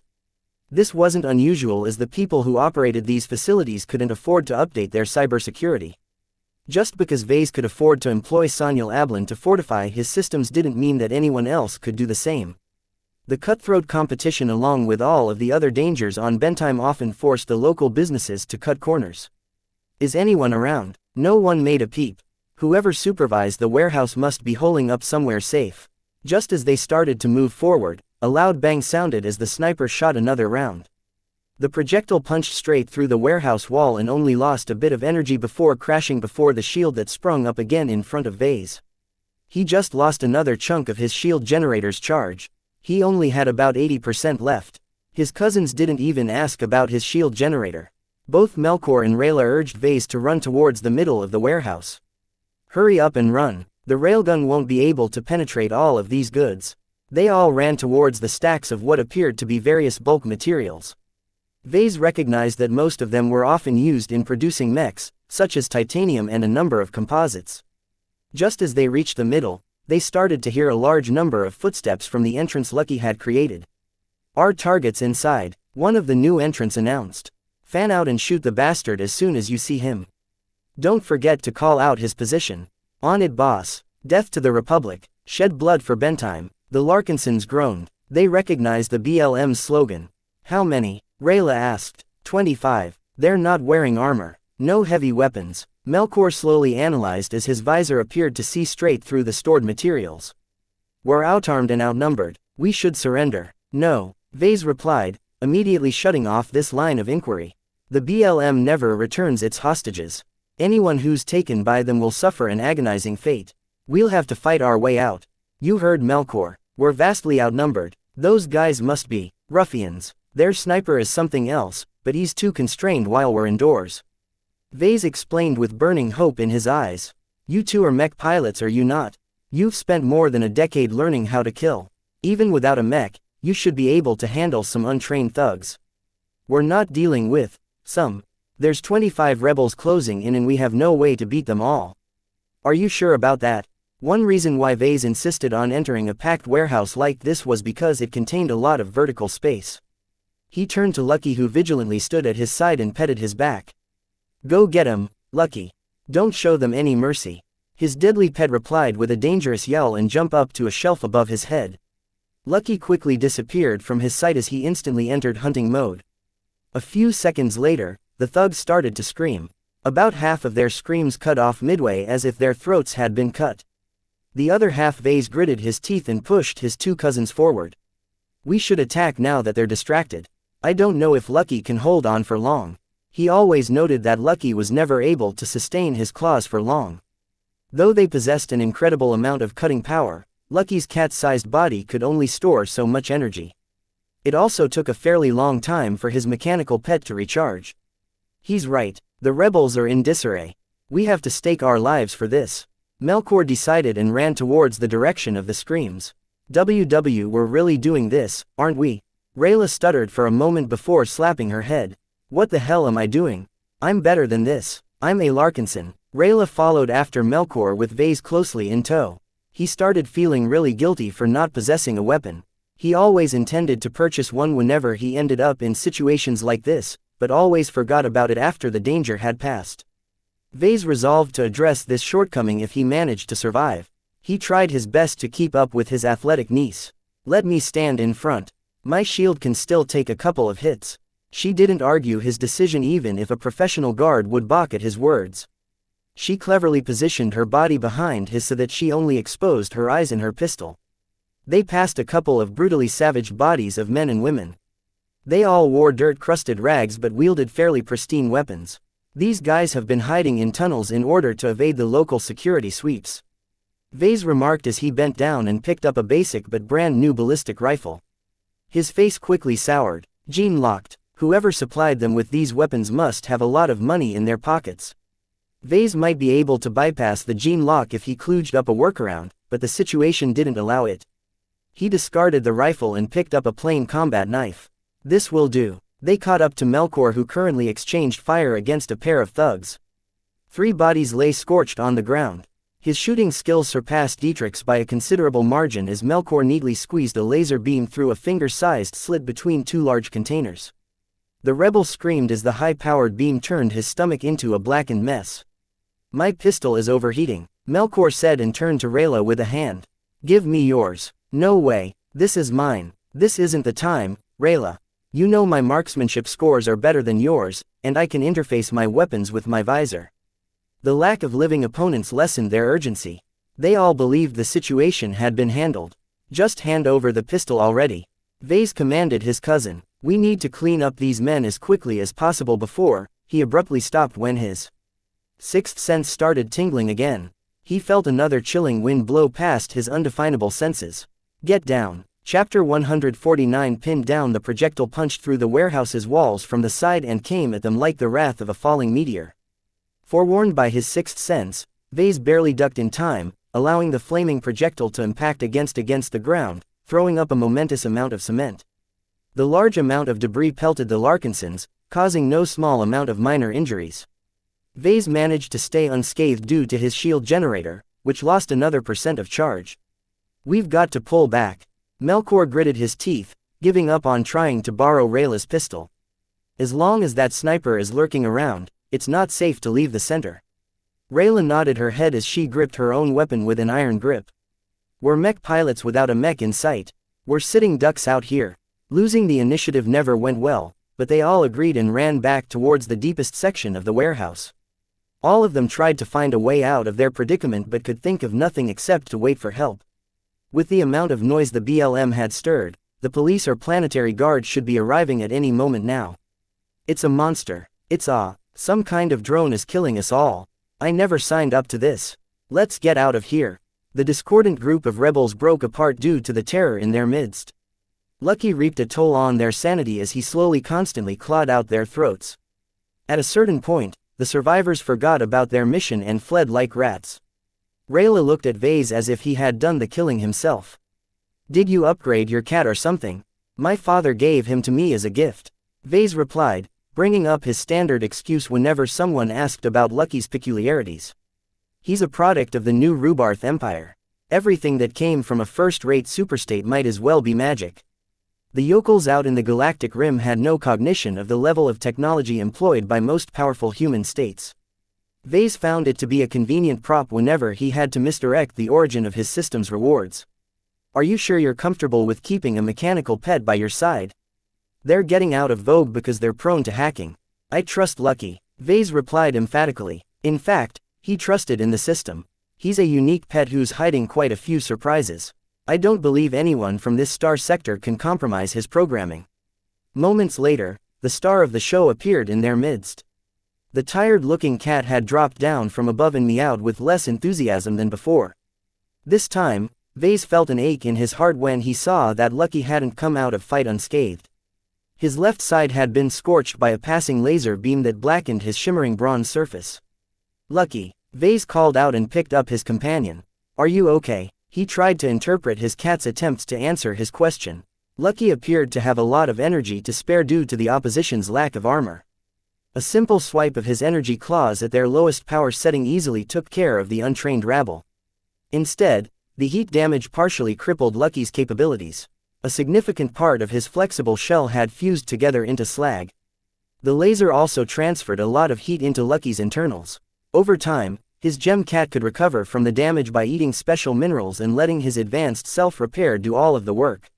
This wasn't unusual as the people who operated these facilities couldn't afford to update their cybersecurity. Just because Vase could afford to employ Sanyal Ablin to fortify his systems didn't mean that anyone else could do the same. The cutthroat competition along with all of the other dangers on Bentime often forced the local businesses to cut corners. Is anyone around? No one made a peep. Whoever supervised the warehouse must be holing up somewhere safe. Just as they started to move forward, a loud bang sounded as the sniper shot another round. The projectile punched straight through the warehouse wall and only lost a bit of energy before crashing before the shield that sprung up again in front of Vase. He just lost another chunk of his shield generator's charge. He only had about 80% left. His cousins didn't even ask about his shield generator. Both Melkor and Rayla urged Vase to run towards the middle of the warehouse. Hurry up and run. The railgun won't be able to penetrate all of these goods. They all ran towards the stacks of what appeared to be various bulk materials. Vase recognized that most of them were often used in producing mechs, such as titanium and a number of composites. Just as they reached the middle, they started to hear a large number of footsteps from the entrance Lucky had created. "Our target's inside," one of the new entrants announced. "Fan out and shoot the bastard as soon as you see him. Don't forget to call out his position." "On it, boss." "Death to the Republic. Shed blood for Bentime." The Larkinsons groaned. They recognized the BLM's slogan. "How many?" Rayla asked. 25. "They're not wearing armor. No heavy weapons." Melkor slowly analyzed as his visor appeared to see straight through the stored materials. "We're outarmed and outnumbered. We should surrender." "No," Vase replied, immediately shutting off this line of inquiry. "The BLM never returns its hostages. Anyone who's taken by them will suffer an agonizing fate. We'll have to fight our way out." "You heard Melkor. We're vastly outnumbered. Those guys must be ruffians. Their sniper is something else, but he's too constrained while we're indoors." Vase explained with burning hope in his eyes. "You two are mech pilots, are you not? You've spent more than a decade learning how to kill. Even without a mech, you should be able to handle some untrained thugs. We're not dealing with some. There's 25 rebels closing in and we have no way to beat them all." "Are you sure about that?" One reason why Vase insisted on entering a packed warehouse like this was because it contained a lot of vertical space. He turned to Lucky, who vigilantly stood at his side, and petted his back. "Go get him, Lucky. Don't show them any mercy." His deadly pet replied with a dangerous yell and jumped up to a shelf above his head. Lucky quickly disappeared from his sight as he instantly entered hunting mode. A few seconds later, the thugs started to scream. About half of their screams cut off midway as if their throats had been cut. The other half. Vase gritted his teeth and pushed his two cousins forward. "We should attack now that they're distracted. I don't know if Lucky can hold on for long." He always noted that Lucky was never able to sustain his claws for long. Though they possessed an incredible amount of cutting power, Lucky's cat-sized body could only store so much energy. It also took a fairly long time for his mechanical pet to recharge. "He's right. The rebels are in disarray. We have to stake our lives for this." Melkor decided and ran towards the direction of the screams. We're really doing this, aren't we?" Rayla stuttered for a moment before slapping her head. "What the hell am I doing? I'm better than this. I'm a Larkinson." Rayla followed after Melkor with Vase closely in tow. He started feeling really guilty for not possessing a weapon. He always intended to purchase one whenever he ended up in situations like this, but always forgot about it after the danger had passed. Vase resolved to address this shortcoming if he managed to survive. He tried his best to keep up with his athletic niece. "Let me stand in front. My shield can still take a couple of hits." She didn't argue his decision even if a professional guard would balk at his words. She cleverly positioned her body behind his so that she only exposed her eyes and her pistol. They passed a couple of brutally savage bodies of men and women. They all wore dirt-crusted rags but wielded fairly pristine weapons. These guys have been hiding in tunnels in order to evade the local security sweeps. Vase remarked as he bent down and picked up a basic but brand new ballistic rifle. His face quickly soured. Gene-locked. Whoever supplied them with these weapons must have a lot of money in their pockets. Vase might be able to bypass the gene lock if he kludged up a workaround, but the situation didn't allow it. He discarded the rifle and picked up a plain combat knife. "This will do." They caught up to Melkor, who currently exchanged fire against a pair of thugs. 3 bodies lay scorched on the ground. His shooting skills surpassed Dietrich's by a considerable margin as Melkor neatly squeezed a laser beam through a finger-sized slit between two large containers. The rebel screamed as the high-powered beam turned his stomach into a blackened mess. "My pistol is overheating," Melkor said and turned to Rayla with a hand. "Give me yours." "No way, this is mine." "This isn't the time, Rayla. You know my marksmanship scores are better than yours, and I can interface my weapons with my visor." The lack of living opponents lessened their urgency. They all believed the situation had been handled. "Just hand over the pistol already," Vase commanded his cousin. "We need to clean up these men as quickly as possible before." He abruptly stopped when his sixth sense started tingling again. He felt another chilling wind blow past his undefinable senses. "Get down." Chapter 149. Pinned down. The projectile punched through the warehouse's walls from the side and came at them like the wrath of a falling meteor. Forewarned by his sixth sense, Vase barely ducked in time, allowing the flaming projectile to impact against the ground, throwing up a momentous amount of cement. The large amount of debris pelted the Larkinsons, causing no small amount of minor injuries. Vase managed to stay unscathed due to his shield generator, which lost another % of charge. "We've got to pull back." Melkor gritted his teeth, giving up on trying to borrow Rayla's pistol. "As long as that sniper is lurking around, it's not safe to leave the center." Rayla nodded her head as she gripped her own weapon with an iron grip. "We're mech pilots without a mech in sight. We're sitting ducks out here." Losing the initiative never went well, but they all agreed and ran back towards the deepest section of the warehouse. All of them tried to find a way out of their predicament but could think of nothing except to wait for help. With the amount of noise the BLM had stirred, the police or planetary guard should be arriving at any moment now. "It's a monster. It's some kind of drone is killing us all. I never signed up to this. Let's get out of here." The discordant group of rebels broke apart due to the terror in their midst. Lucky reaped a toll on their sanity as he slowly constantly clawed out their throats. At a certain point, the survivors forgot about their mission and fled like rats. Rayla looked at Vase as if he had done the killing himself. "Did you upgrade your cat or something?" "My father gave him to me as a gift," Vase replied, bringing up his standard excuse whenever someone asked about Lucky's peculiarities. "He's a product of the new Rubarth Empire. Everything that came from a first-rate superstate might as well be magic." The yokels out in the galactic rim had no cognition of the level of technology employed by most powerful human states. Vase found it to be a convenient prop whenever he had to misdirect the origin of his system's rewards. "Are you sure you're comfortable with keeping a mechanical pet by your side? They're getting out of vogue because they're prone to hacking." "I trust Lucky," Vase replied emphatically. In fact, he trusted in the system. He's a unique pet who's hiding quite a few surprises. "I don't believe anyone from this star sector can compromise his programming." Moments later, the star of the show appeared in their midst. The tired-looking cat had dropped down from above and meowed with less enthusiasm than before. This time, Vase felt an ache in his heart when he saw that Lucky hadn't come out of fight unscathed. His left side had been scorched by a passing laser beam that blackened his shimmering bronze surface. "Lucky," Vase called out and picked up his companion. "Are you okay?" He tried to interpret his cat's attempts to answer his question. Lucky appeared to have a lot of energy to spare due to the opposition's lack of armor. A simple swipe of his energy claws at their lowest power setting easily took care of the untrained rabble. Instead, the heat damage partially crippled Lucky's capabilities. A significant part of his flexible shell had fused together into slag. The laser also transferred a lot of heat into Lucky's internals. Over time, his gem cat could recover from the damage by eating special minerals and letting his advanced self-repair do all of the work.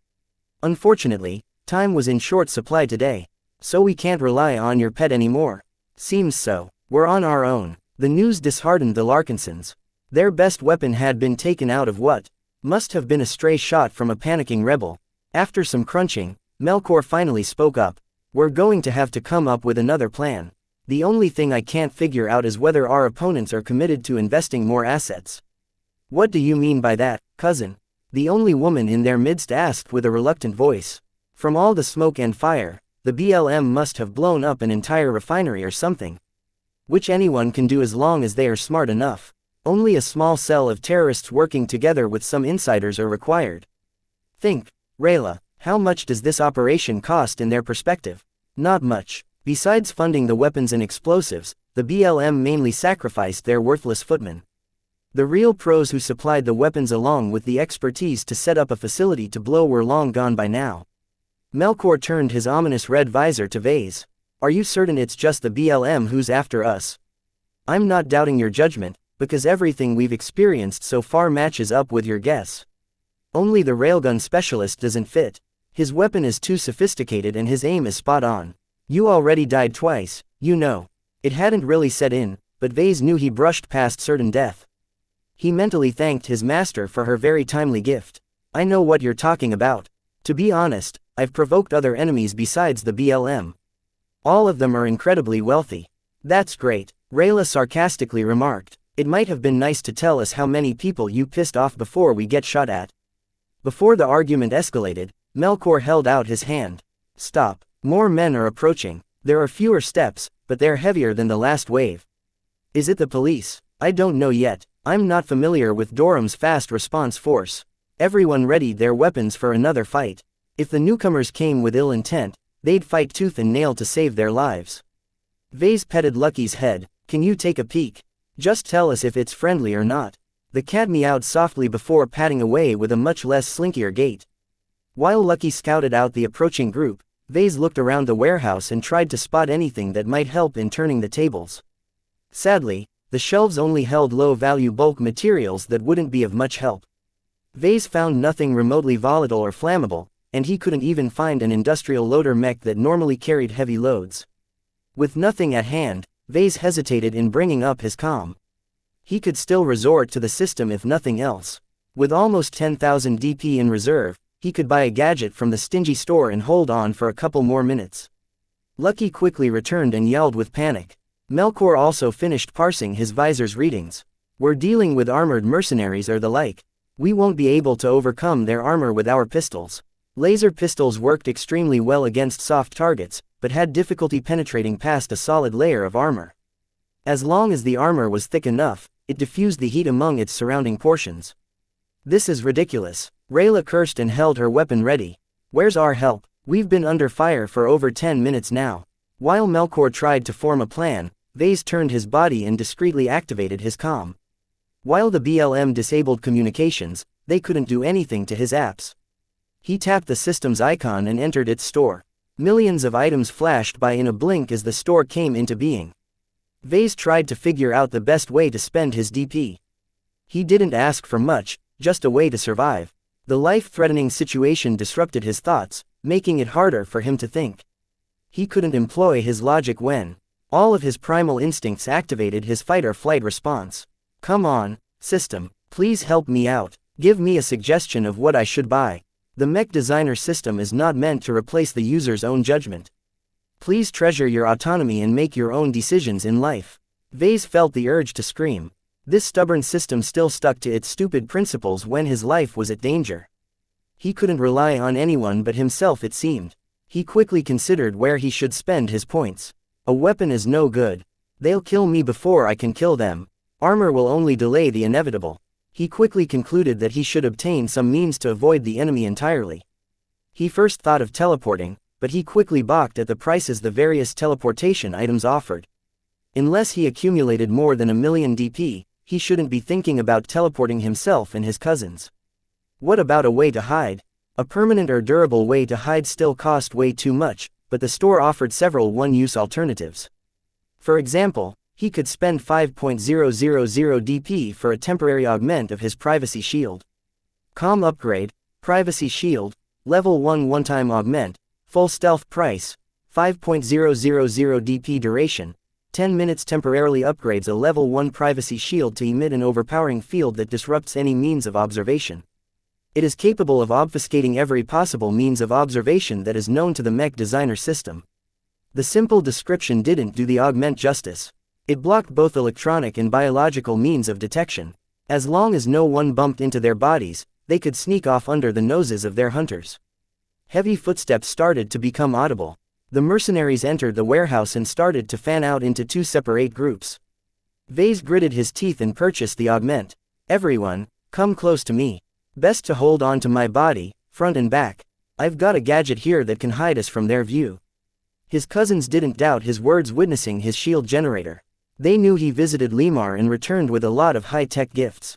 Unfortunately, time was in short supply today. "So we can't rely on your pet anymore." "Seems so. We're on our own." The news disheartened the Larkinsons. Their best weapon had been taken out of what must have been a stray shot from a panicking rebel. After some crunching, Melkor finally spoke up. "We're going to have to come up with another plan. The only thing I can't figure out is whether our opponents are committed to investing more assets." "What do you mean by that, cousin?" the only woman in their midst asked with a reluctant voice. From all the smoke and fire, the BLM must have blown up an entire refinery or something. Which anyone can do as long as they are smart enough. Only a small cell of terrorists working together with some insiders are required. Think, Rayla, how much does this operation cost in their perspective? Not much. Besides funding the weapons and explosives, the BLM mainly sacrificed their worthless footmen. The real pros who supplied the weapons along with the expertise to set up a facility to blow were long gone by now. Melkor turned his ominous red visor to Vase. Are you certain it's just the BLM who's after us? I'm not doubting your judgment, because everything we've experienced so far matches up with your guess. Only the railgun specialist doesn't fit. His weapon is too sophisticated and his aim is spot on. You already died twice, you know. It hadn't really set in, but Vase knew he brushed past certain death. He mentally thanked his master for her very timely gift. I know what you're talking about. To be honest, I've provoked other enemies besides the BLM. All of them are incredibly wealthy. That's great, Rayla sarcastically remarked. It might have been nice to tell us how many people you pissed off before we get shot at. Before the argument escalated, Melkor held out his hand. Stop. More men are approaching. There are fewer steps, but they're heavier than the last wave. Is it the police? I don't know yet. I'm not familiar with Doram's fast response force. Everyone readied their weapons for another fight. If the newcomers came with ill intent, they'd fight tooth and nail to save their lives. Vase petted Lucky's head. Can you take a peek? Just tell us if it's friendly or not. The cat meowed softly before padding away with a much less slinkier gait. While Lucky scouted out the approaching group, Vase looked around the warehouse and tried to spot anything that might help in turning the tables. Sadly, the shelves only held low-value bulk materials that wouldn't be of much help. Vase found nothing remotely volatile or flammable, and he couldn't even find an industrial loader mech that normally carried heavy loads. With nothing at hand, Vase hesitated in bringing up his comm. He could still resort to the system if nothing else. With almost 10,000 DP in reserve, he could buy a gadget from the stingy store and hold on for a couple more minutes. Lucky quickly returned and yelled with panic. Melkor also finished parsing his visor's readings. We're dealing with armored mercenaries or the like. We won't be able to overcome their armor with our pistols. Laser pistols worked extremely well against soft targets, but had difficulty penetrating past a solid layer of armor. As long as the armor was thick enough, it diffused the heat among its surrounding portions. This is ridiculous. Rayla cursed and held her weapon ready. Where's our help? We've been under fire for over 10 minutes now. While Melkor tried to form a plan, Vase turned his body and discreetly activated his comm. While the BLM disabled communications, they couldn't do anything to his apps. He tapped the system's icon and entered its store. Millions of items flashed by in a blink as the store came into being. Vase tried to figure out the best way to spend his DP. He didn't ask for much, just a way to survive. The life-threatening situation disrupted his thoughts, making it harder for him to think. He couldn't employ his logic when all of his primal instincts activated his fight-or-flight response. Come on, system, please help me out. Give me a suggestion of what I should buy. The mech designer system is not meant to replace the user's own judgment. Please treasure your autonomy and make your own decisions in life. Vase felt the urge to scream. This stubborn system still stuck to its stupid principles when his life was at danger. He couldn't rely on anyone but himself, it seemed. He quickly considered where he should spend his points. A weapon is no good. They'll kill me before I can kill them. Armor will only delay the inevitable. He quickly concluded that he should obtain some means to avoid the enemy entirely. He first thought of teleporting, but he quickly balked at the prices the various teleportation items offered. Unless he accumulated more than 1,000,000 DP, he shouldn't be thinking about teleporting himself and his cousins. What about a way to hide? A permanent or durable way to hide still cost way too much, but the store offered several one-use alternatives. For example, he could spend 5.000 DP for a temporary augment of his privacy shield. Comm upgrade, privacy shield, level 1 one-time augment, full stealth price, 5.000 DP duration, 10 minutes temporarily upgrades a level 1 privacy shield to emit an overpowering field that disrupts any means of observation. It is capable of obfuscating every possible means of observation that is known to the mech designer system. The simple description didn't do the augment justice. It blocked both electronic and biological means of detection. As long as no one bumped into their bodies, they could sneak off under the noses of their hunters. Heavy footsteps started to become audible. The mercenaries entered the warehouse and started to fan out into two separate groups. Vase gritted his teeth and purchased the augment. Everyone, come close to me. Best to hold on to my body, front and back. I've got a gadget here that can hide us from their view. His cousins didn't doubt his words, witnessing his shield generator. They knew he visited Lemar and returned with a lot of high-tech gifts.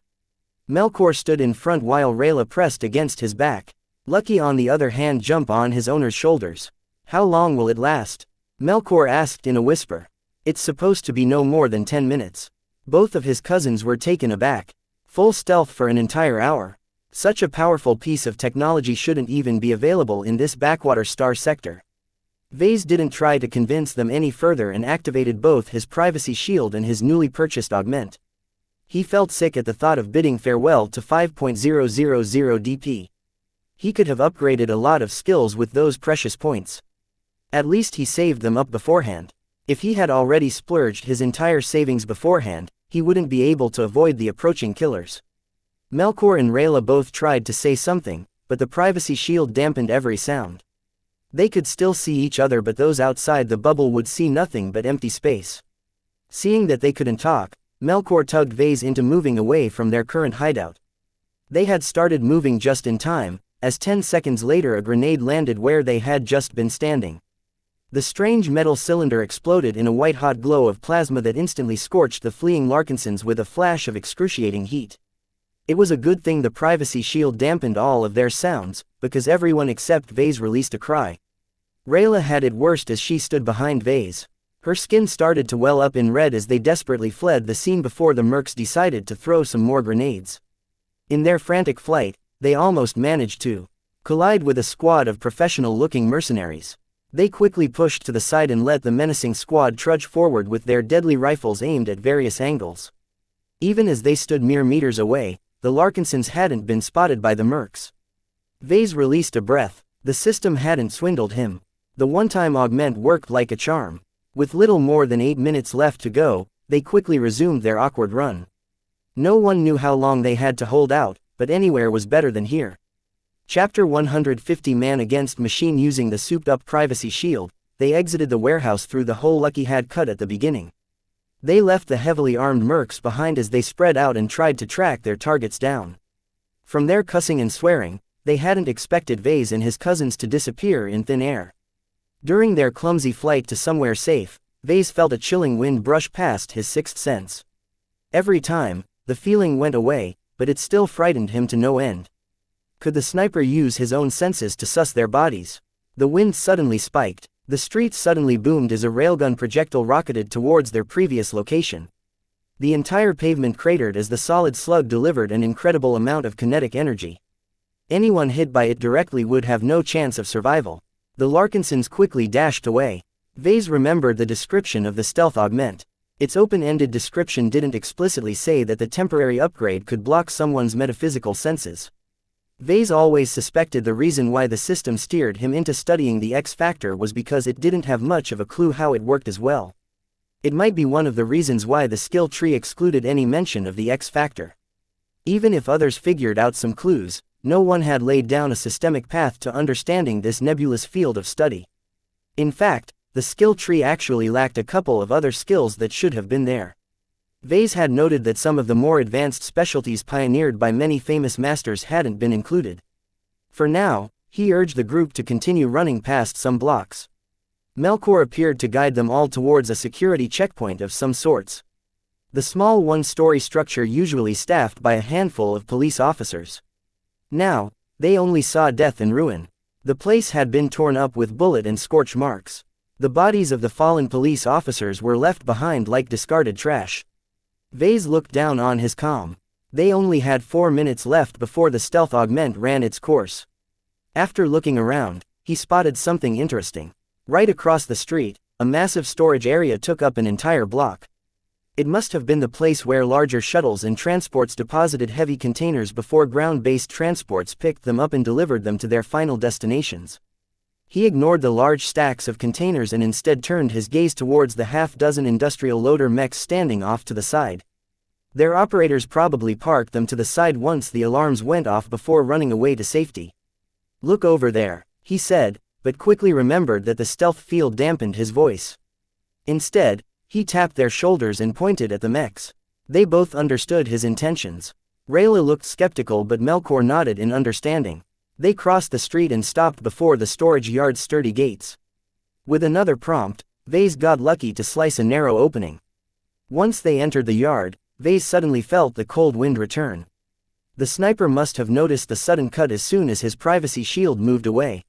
Melkor stood in front while Rayla pressed against his back. Lucky on the other hand jumped on his owner's shoulders. How long will it last? Melkor asked in a whisper. It's supposed to be no more than 10 minutes. Both of his cousins were taken aback. Full stealth for an entire hour. Such a powerful piece of technology shouldn't even be available in this backwater star sector. Vase didn't try to convince them any further and activated both his privacy shield and his newly purchased augment. He felt sick at the thought of bidding farewell to 5.000 DP. He could have upgraded a lot of skills with those precious points. At least he saved them up beforehand. If he had already splurged his entire savings beforehand, he wouldn't be able to avoid the approaching killers. Melkor and Rayla both tried to say something, but the privacy shield dampened every sound. They could still see each other, but those outside the bubble would see nothing but empty space. Seeing that they couldn't talk, Melkor tugged Vase into moving away from their current hideout. They had started moving just in time, as 10 seconds later a grenade landed where they had just been standing. The strange metal cylinder exploded in a white-hot glow of plasma that instantly scorched the fleeing Larkinsons with a flash of excruciating heat. It was a good thing the privacy shield dampened all of their sounds, because everyone except Vase released a cry. Rayla had it worst as she stood behind Vase. Her skin started to well up in red as they desperately fled the scene before the mercs decided to throw some more grenades. In their frantic flight, they almost managed to collide with a squad of professional-looking mercenaries. They quickly pushed to the side and let the menacing squad trudge forward with their deadly rifles aimed at various angles. Even as they stood mere meters away, the Larkinsons hadn't been spotted by the mercs. Vase released a breath. The system hadn't swindled him. The one-time augment worked like a charm. With little more than 8 minutes left to go, they quickly resumed their awkward run. No one knew how long they had to hold out, but anywhere was better than here. Chapter 150 Man against Machine. Using the souped-up privacy shield, they exited the warehouse through the hole Lucky had cut at the beginning. They left the heavily armed mercs behind as they spread out and tried to track their targets down. From their cussing and swearing, they hadn't expected Vase and his cousins to disappear in thin air. During their clumsy flight to somewhere safe, Vase felt a chilling wind brush past his sixth sense. Every time, the feeling went away, but it still frightened him to no end. Could the sniper use his own senses to suss their bodies? The wind suddenly spiked. The streets suddenly boomed as a railgun projectile rocketed towards their previous location. The entire pavement cratered as the solid slug delivered an incredible amount of kinetic energy. Anyone hit by it directly would have no chance of survival. The Larkinsons quickly dashed away. Vase remembered the description of the stealth augment. Its open-ended description didn't explicitly say that the temporary upgrade could block someone's metaphysical senses. Vase always suspected the reason why the system steered him into studying the X Factor was because it didn't have much of a clue how it worked as well. It might be one of the reasons why the skill tree excluded any mention of the X Factor. Even if others figured out some clues, no one had laid down a systemic path to understanding this nebulous field of study. In fact, the skill tree actually lacked a couple of other skills that should have been there. Vase had noted that some of the more advanced specialties pioneered by many famous masters hadn't been included. For now, he urged the group to continue running past some blocks. Melkor appeared to guide them all towards a security checkpoint of some sorts. The small one-story structure usually staffed by a handful of police officers. Now, they only saw death and ruin. The place had been torn up with bullet and scorch marks. The bodies of the fallen police officers were left behind like discarded trash. Vase looked down on his comm. They only had 4 minutes left before the stealth augment ran its course. After looking around, he spotted something interesting. Right across the street, a massive storage area took up an entire block. It must have been the place where larger shuttles and transports deposited heavy containers before ground-based transports picked them up and delivered them to their final destinations. He ignored the large stacks of containers and instead turned his gaze towards the half-dozen industrial loader mechs standing off to the side. Their operators probably parked them to the side once the alarms went off before running away to safety. "Look over there," he said, but quickly remembered that the stealth field dampened his voice. Instead, he tapped their shoulders and pointed at the mechs. They both understood his intentions. Rayla looked skeptical, but Melkor nodded in understanding. They crossed the street and stopped before the storage yard's sturdy gates. With another prompt, Vase got lucky to slice a narrow opening. Once they entered the yard, Vase suddenly felt the cold wind return. The sniper must have noticed the sudden cut as soon as his privacy shield moved away.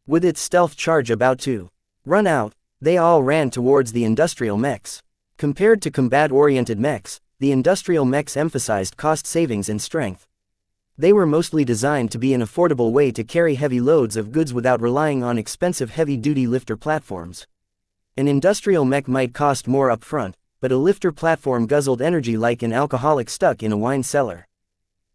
With its stealth charge about to run out, they all ran towards the industrial mechs. Compared to combat-oriented mechs, the industrial mechs emphasized cost savings and strength. They were mostly designed to be an affordable way to carry heavy loads of goods without relying on expensive heavy-duty lifter platforms. An industrial mech might cost more upfront, but a lifter platform guzzled energy like an alcoholic stuck in a wine cellar.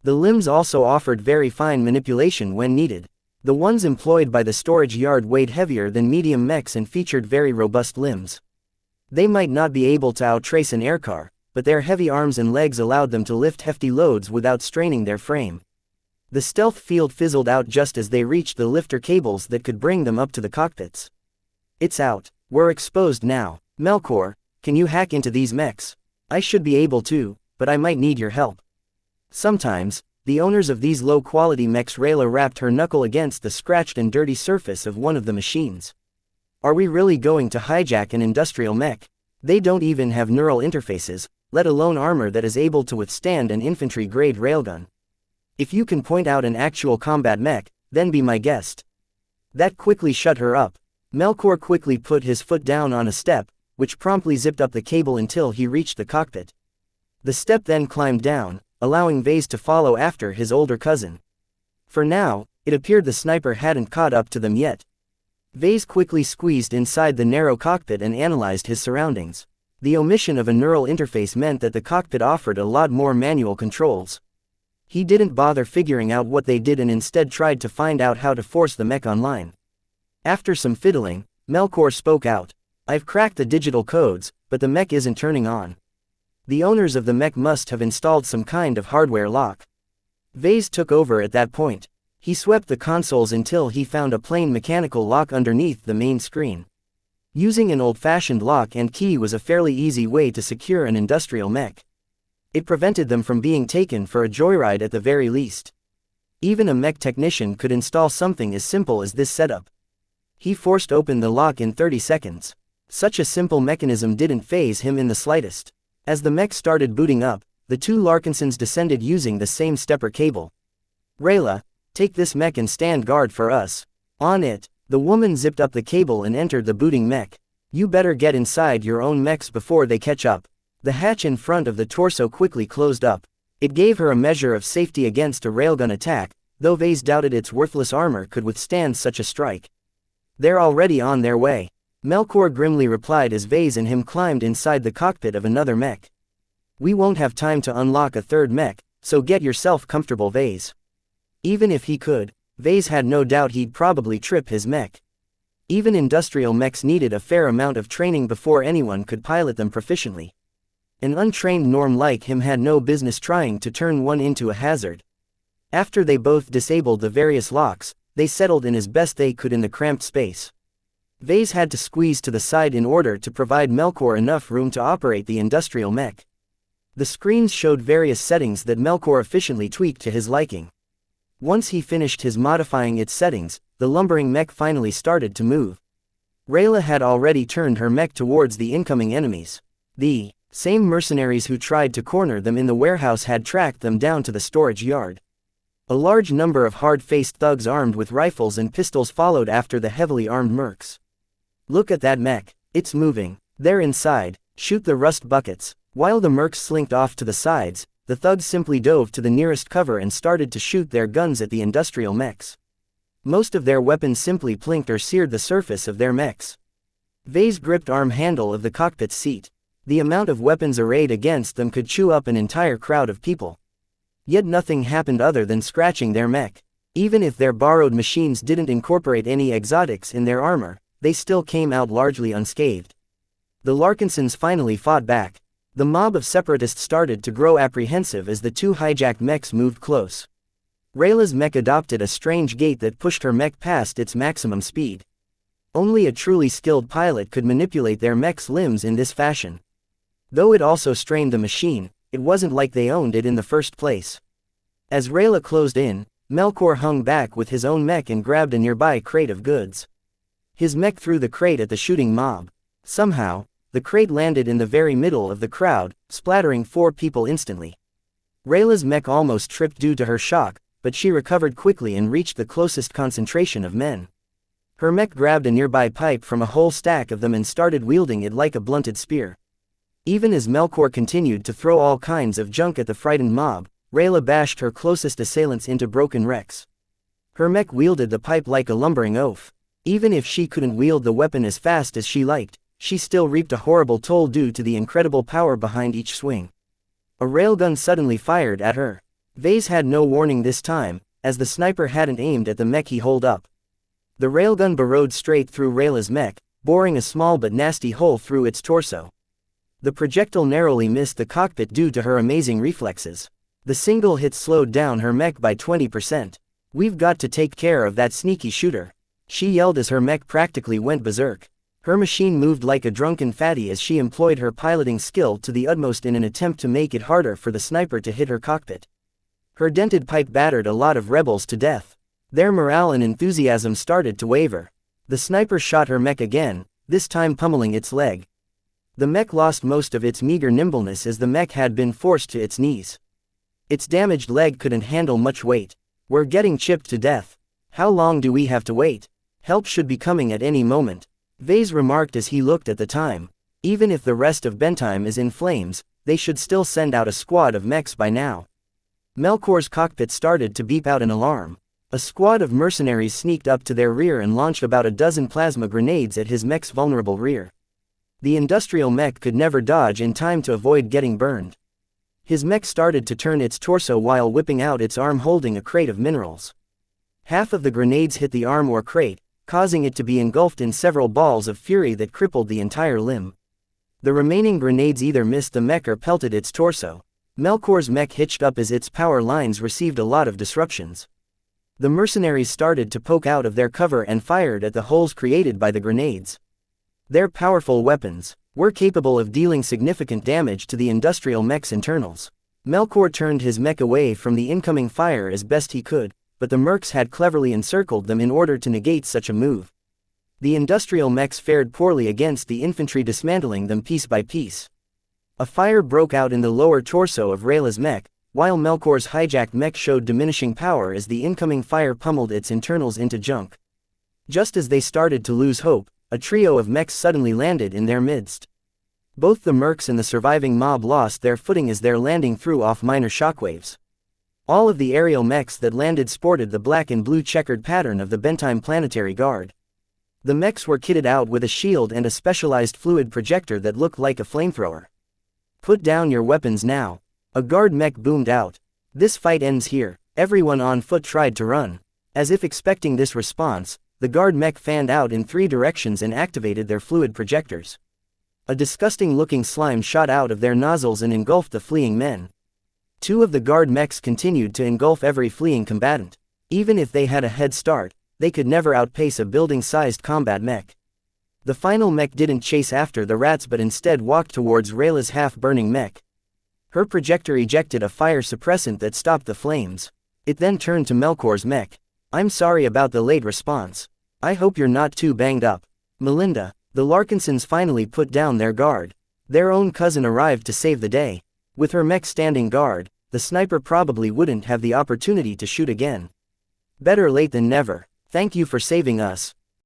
The limbs also offered very fine manipulation when needed. The ones employed by the storage yard weighed heavier than medium mechs and featured very robust limbs. They might not be able to outtrace an aircar, but their heavy arms and legs allowed them to lift hefty loads without straining their frame. The stealth field fizzled out just as they reached the lifter cables that could bring them up to the cockpits. It's out. We're exposed now. Melkor, can you hack into these mechs? I should be able to, but I might need your help. Sometimes, the owners of these low-quality mechs. Rayla rapped her knuckle against the scratched and dirty surface of one of the machines. Are we really going to hijack an industrial mech? They don't even have neural interfaces, let alone armor that is able to withstand an infantry-grade railgun. If you can point out an actual combat mech, then be my guest. That quickly shut her up. Melkor quickly put his foot down on a step, which promptly zipped up the cable until he reached the cockpit. The step then climbed down, allowing Vase to follow after his older cousin. For now, it appeared the sniper hadn't caught up to them yet. Vase quickly squeezed inside the narrow cockpit and analyzed his surroundings. The omission of a neural interface meant that the cockpit offered a lot more manual controls. He didn't bother figuring out what they did and instead tried to find out how to force the mech online. After some fiddling, Melkor spoke out. I've cracked the digital codes, but the mech isn't turning on. The owners of the mech must have installed some kind of hardware lock. Vase took over at that point. He swept the consoles until he found a plain mechanical lock underneath the main screen. Using an old-fashioned lock and key was a fairly easy way to secure an industrial mech. It prevented them from being taken for a joyride at the very least. Even a mech technician could install something as simple as this setup. He forced open the lock in 30 seconds. Such a simple mechanism didn't faze him in the slightest. As the mech started booting up, the two Larkinsons descended using the same stepper cable. Rayla, take this mech and stand guard for us. On it, the woman zipped up the cable and entered the booting mech. You better get inside your own mechs before they catch up. The hatch in front of the torso quickly closed up. It gave her a measure of safety against a railgun attack, though Vase doubted its worthless armor could withstand such a strike. They're already on their way. Melkor grimly replied as Vase and him climbed inside the cockpit of another mech. We won't have time to unlock a third mech, so get yourself comfortable, Vase. Even if he could, Vase had no doubt he'd probably trip his mech. Even industrial mechs needed a fair amount of training before anyone could pilot them proficiently. An untrained Norm like him had no business trying to turn one into a hazard. After they both disabled the various locks, they settled in as best they could in the cramped space. Vase had to squeeze to the side in order to provide Melkor enough room to operate the industrial mech. The screens showed various settings that Melkor efficiently tweaked to his liking. Once he finished his modifying its settings, the lumbering mech finally started to move. Rayla had already turned her mech towards the incoming enemies. The same mercenaries who tried to corner them in the warehouse had tracked them down to the storage yard. A large number of hard-faced thugs armed with rifles and pistols followed after the heavily armed mercs. Look at that mech, it's moving. They're inside, shoot the rust buckets. While the mercs slinked off to the sides, the thugs simply dove to the nearest cover and started to shoot their guns at the industrial mechs. Most of their weapons simply plinked or seared the surface of their mechs. Vase gripped arm handle of the cockpit seat. The amount of weapons arrayed against them could chew up an entire crowd of people. Yet nothing happened other than scratching their mech. Even if their borrowed machines didn't incorporate any exotics in their armor, they still came out largely unscathed. The Larkinsons finally fought back. The mob of separatists started to grow apprehensive as the two hijacked mechs moved close. Rayla's mech adopted a strange gait that pushed her mech past its maximum speed. Only a truly skilled pilot could manipulate their mech's limbs in this fashion. Though it also strained the machine, it wasn't like they owned it in the first place. As Rayla closed in, Melkor hung back with his own mech and grabbed a nearby crate of goods. His mech threw the crate at the shooting mob. Somehow, the crate landed in the very middle of the crowd, splattering 4 people instantly. Rayla's mech almost tripped due to her shock, but she recovered quickly and reached the closest concentration of men. Her mech grabbed a nearby pipe from a whole stack of them and started wielding it like a blunted spear. Even as Melkor continued to throw all kinds of junk at the frightened mob, Rayla bashed her closest assailants into broken wrecks. Her mech wielded the pipe like a lumbering oaf. Even if she couldn't wield the weapon as fast as she liked, she still reaped a horrible toll due to the incredible power behind each swing. A railgun suddenly fired at her. Vase had no warning this time, as the sniper hadn't aimed at the mech he held up. The railgun burrowed straight through Rayla's mech, boring a small but nasty hole through its torso. The projectile narrowly missed the cockpit due to her amazing reflexes. The single hit slowed down her mech by 20%. "We've got to take care of that sneaky shooter," she yelled as her mech practically went berserk. Her machine moved like a drunken fatty as she employed her piloting skill to the utmost in an attempt to make it harder for the sniper to hit her cockpit. Her dented pipe battered a lot of rebels to death. Their morale and enthusiasm started to waver. The sniper shot her mech again, this time pummeling its leg. The mech lost most of its meager nimbleness as the mech had been forced to its knees. Its damaged leg couldn't handle much weight. "We're getting chipped to death. How long do we have to wait? Help should be coming at any moment," Vase remarked as he looked at the time. "Even if the rest of Bentheim is in flames, they should still send out a squad of mechs by now." Melkor's cockpit started to beep out an alarm. A squad of mercenaries sneaked up to their rear and launched about a dozen plasma grenades at his mech's vulnerable rear. The industrial mech could never dodge in time to avoid getting burned. His mech started to turn its torso while whipping out its arm holding a crate of minerals. Half of the grenades hit the arm or crate, causing it to be engulfed in several balls of fury that crippled the entire limb. The remaining grenades either missed the mech or pelted its torso. Melkor's mech hitched up as its power lines received a lot of disruptions. The mercenaries started to poke out of their cover and fired at the holes created by the grenades. Their powerful weapons were capable of dealing significant damage to the industrial mech's internals. Melkor turned his mech away from the incoming fire as best he could, but the mercs had cleverly encircled them in order to negate such a move. The industrial mechs fared poorly against the infantry, dismantling them piece by piece. A fire broke out in the lower torso of Rayla's mech, while Melkor's hijacked mech showed diminishing power as the incoming fire pummeled its internals into junk. Just as they started to lose hope, a trio of mechs suddenly landed in their midst. Both the mercs and the surviving mob lost their footing as their landing threw off minor shockwaves. All of the aerial mechs that landed sported the black and blue checkered pattern of the Bentheim Planetary Guard. The mechs were kitted out with a shield and a specialized fluid projector that looked like a flamethrower. "Put down your weapons now," a guard mech boomed out. "This fight ends here." Everyone on foot tried to run. As if expecting this response, the guard mech fanned out in 3 directions and activated their fluid projectors. A disgusting-looking slime shot out of their nozzles and engulfed the fleeing men. 2 of the guard mechs continued to engulf every fleeing combatant. Even if they had a head start, they could never outpace a building-sized combat mech. The final mech didn't chase after the rats but instead walked towards Rayla's half-burning mech. Her projector ejected a fire suppressant that stopped the flames. It then turned to Melkor's mech. "I'm sorry about the late response. I hope you're not too banged up." Melinda, the Larkinsons finally put down their guard. Their own cousin arrived to save the day. With her mech standing guard, the sniper probably wouldn't have the opportunity to shoot again. "Better late than never. Thank you for saving us,"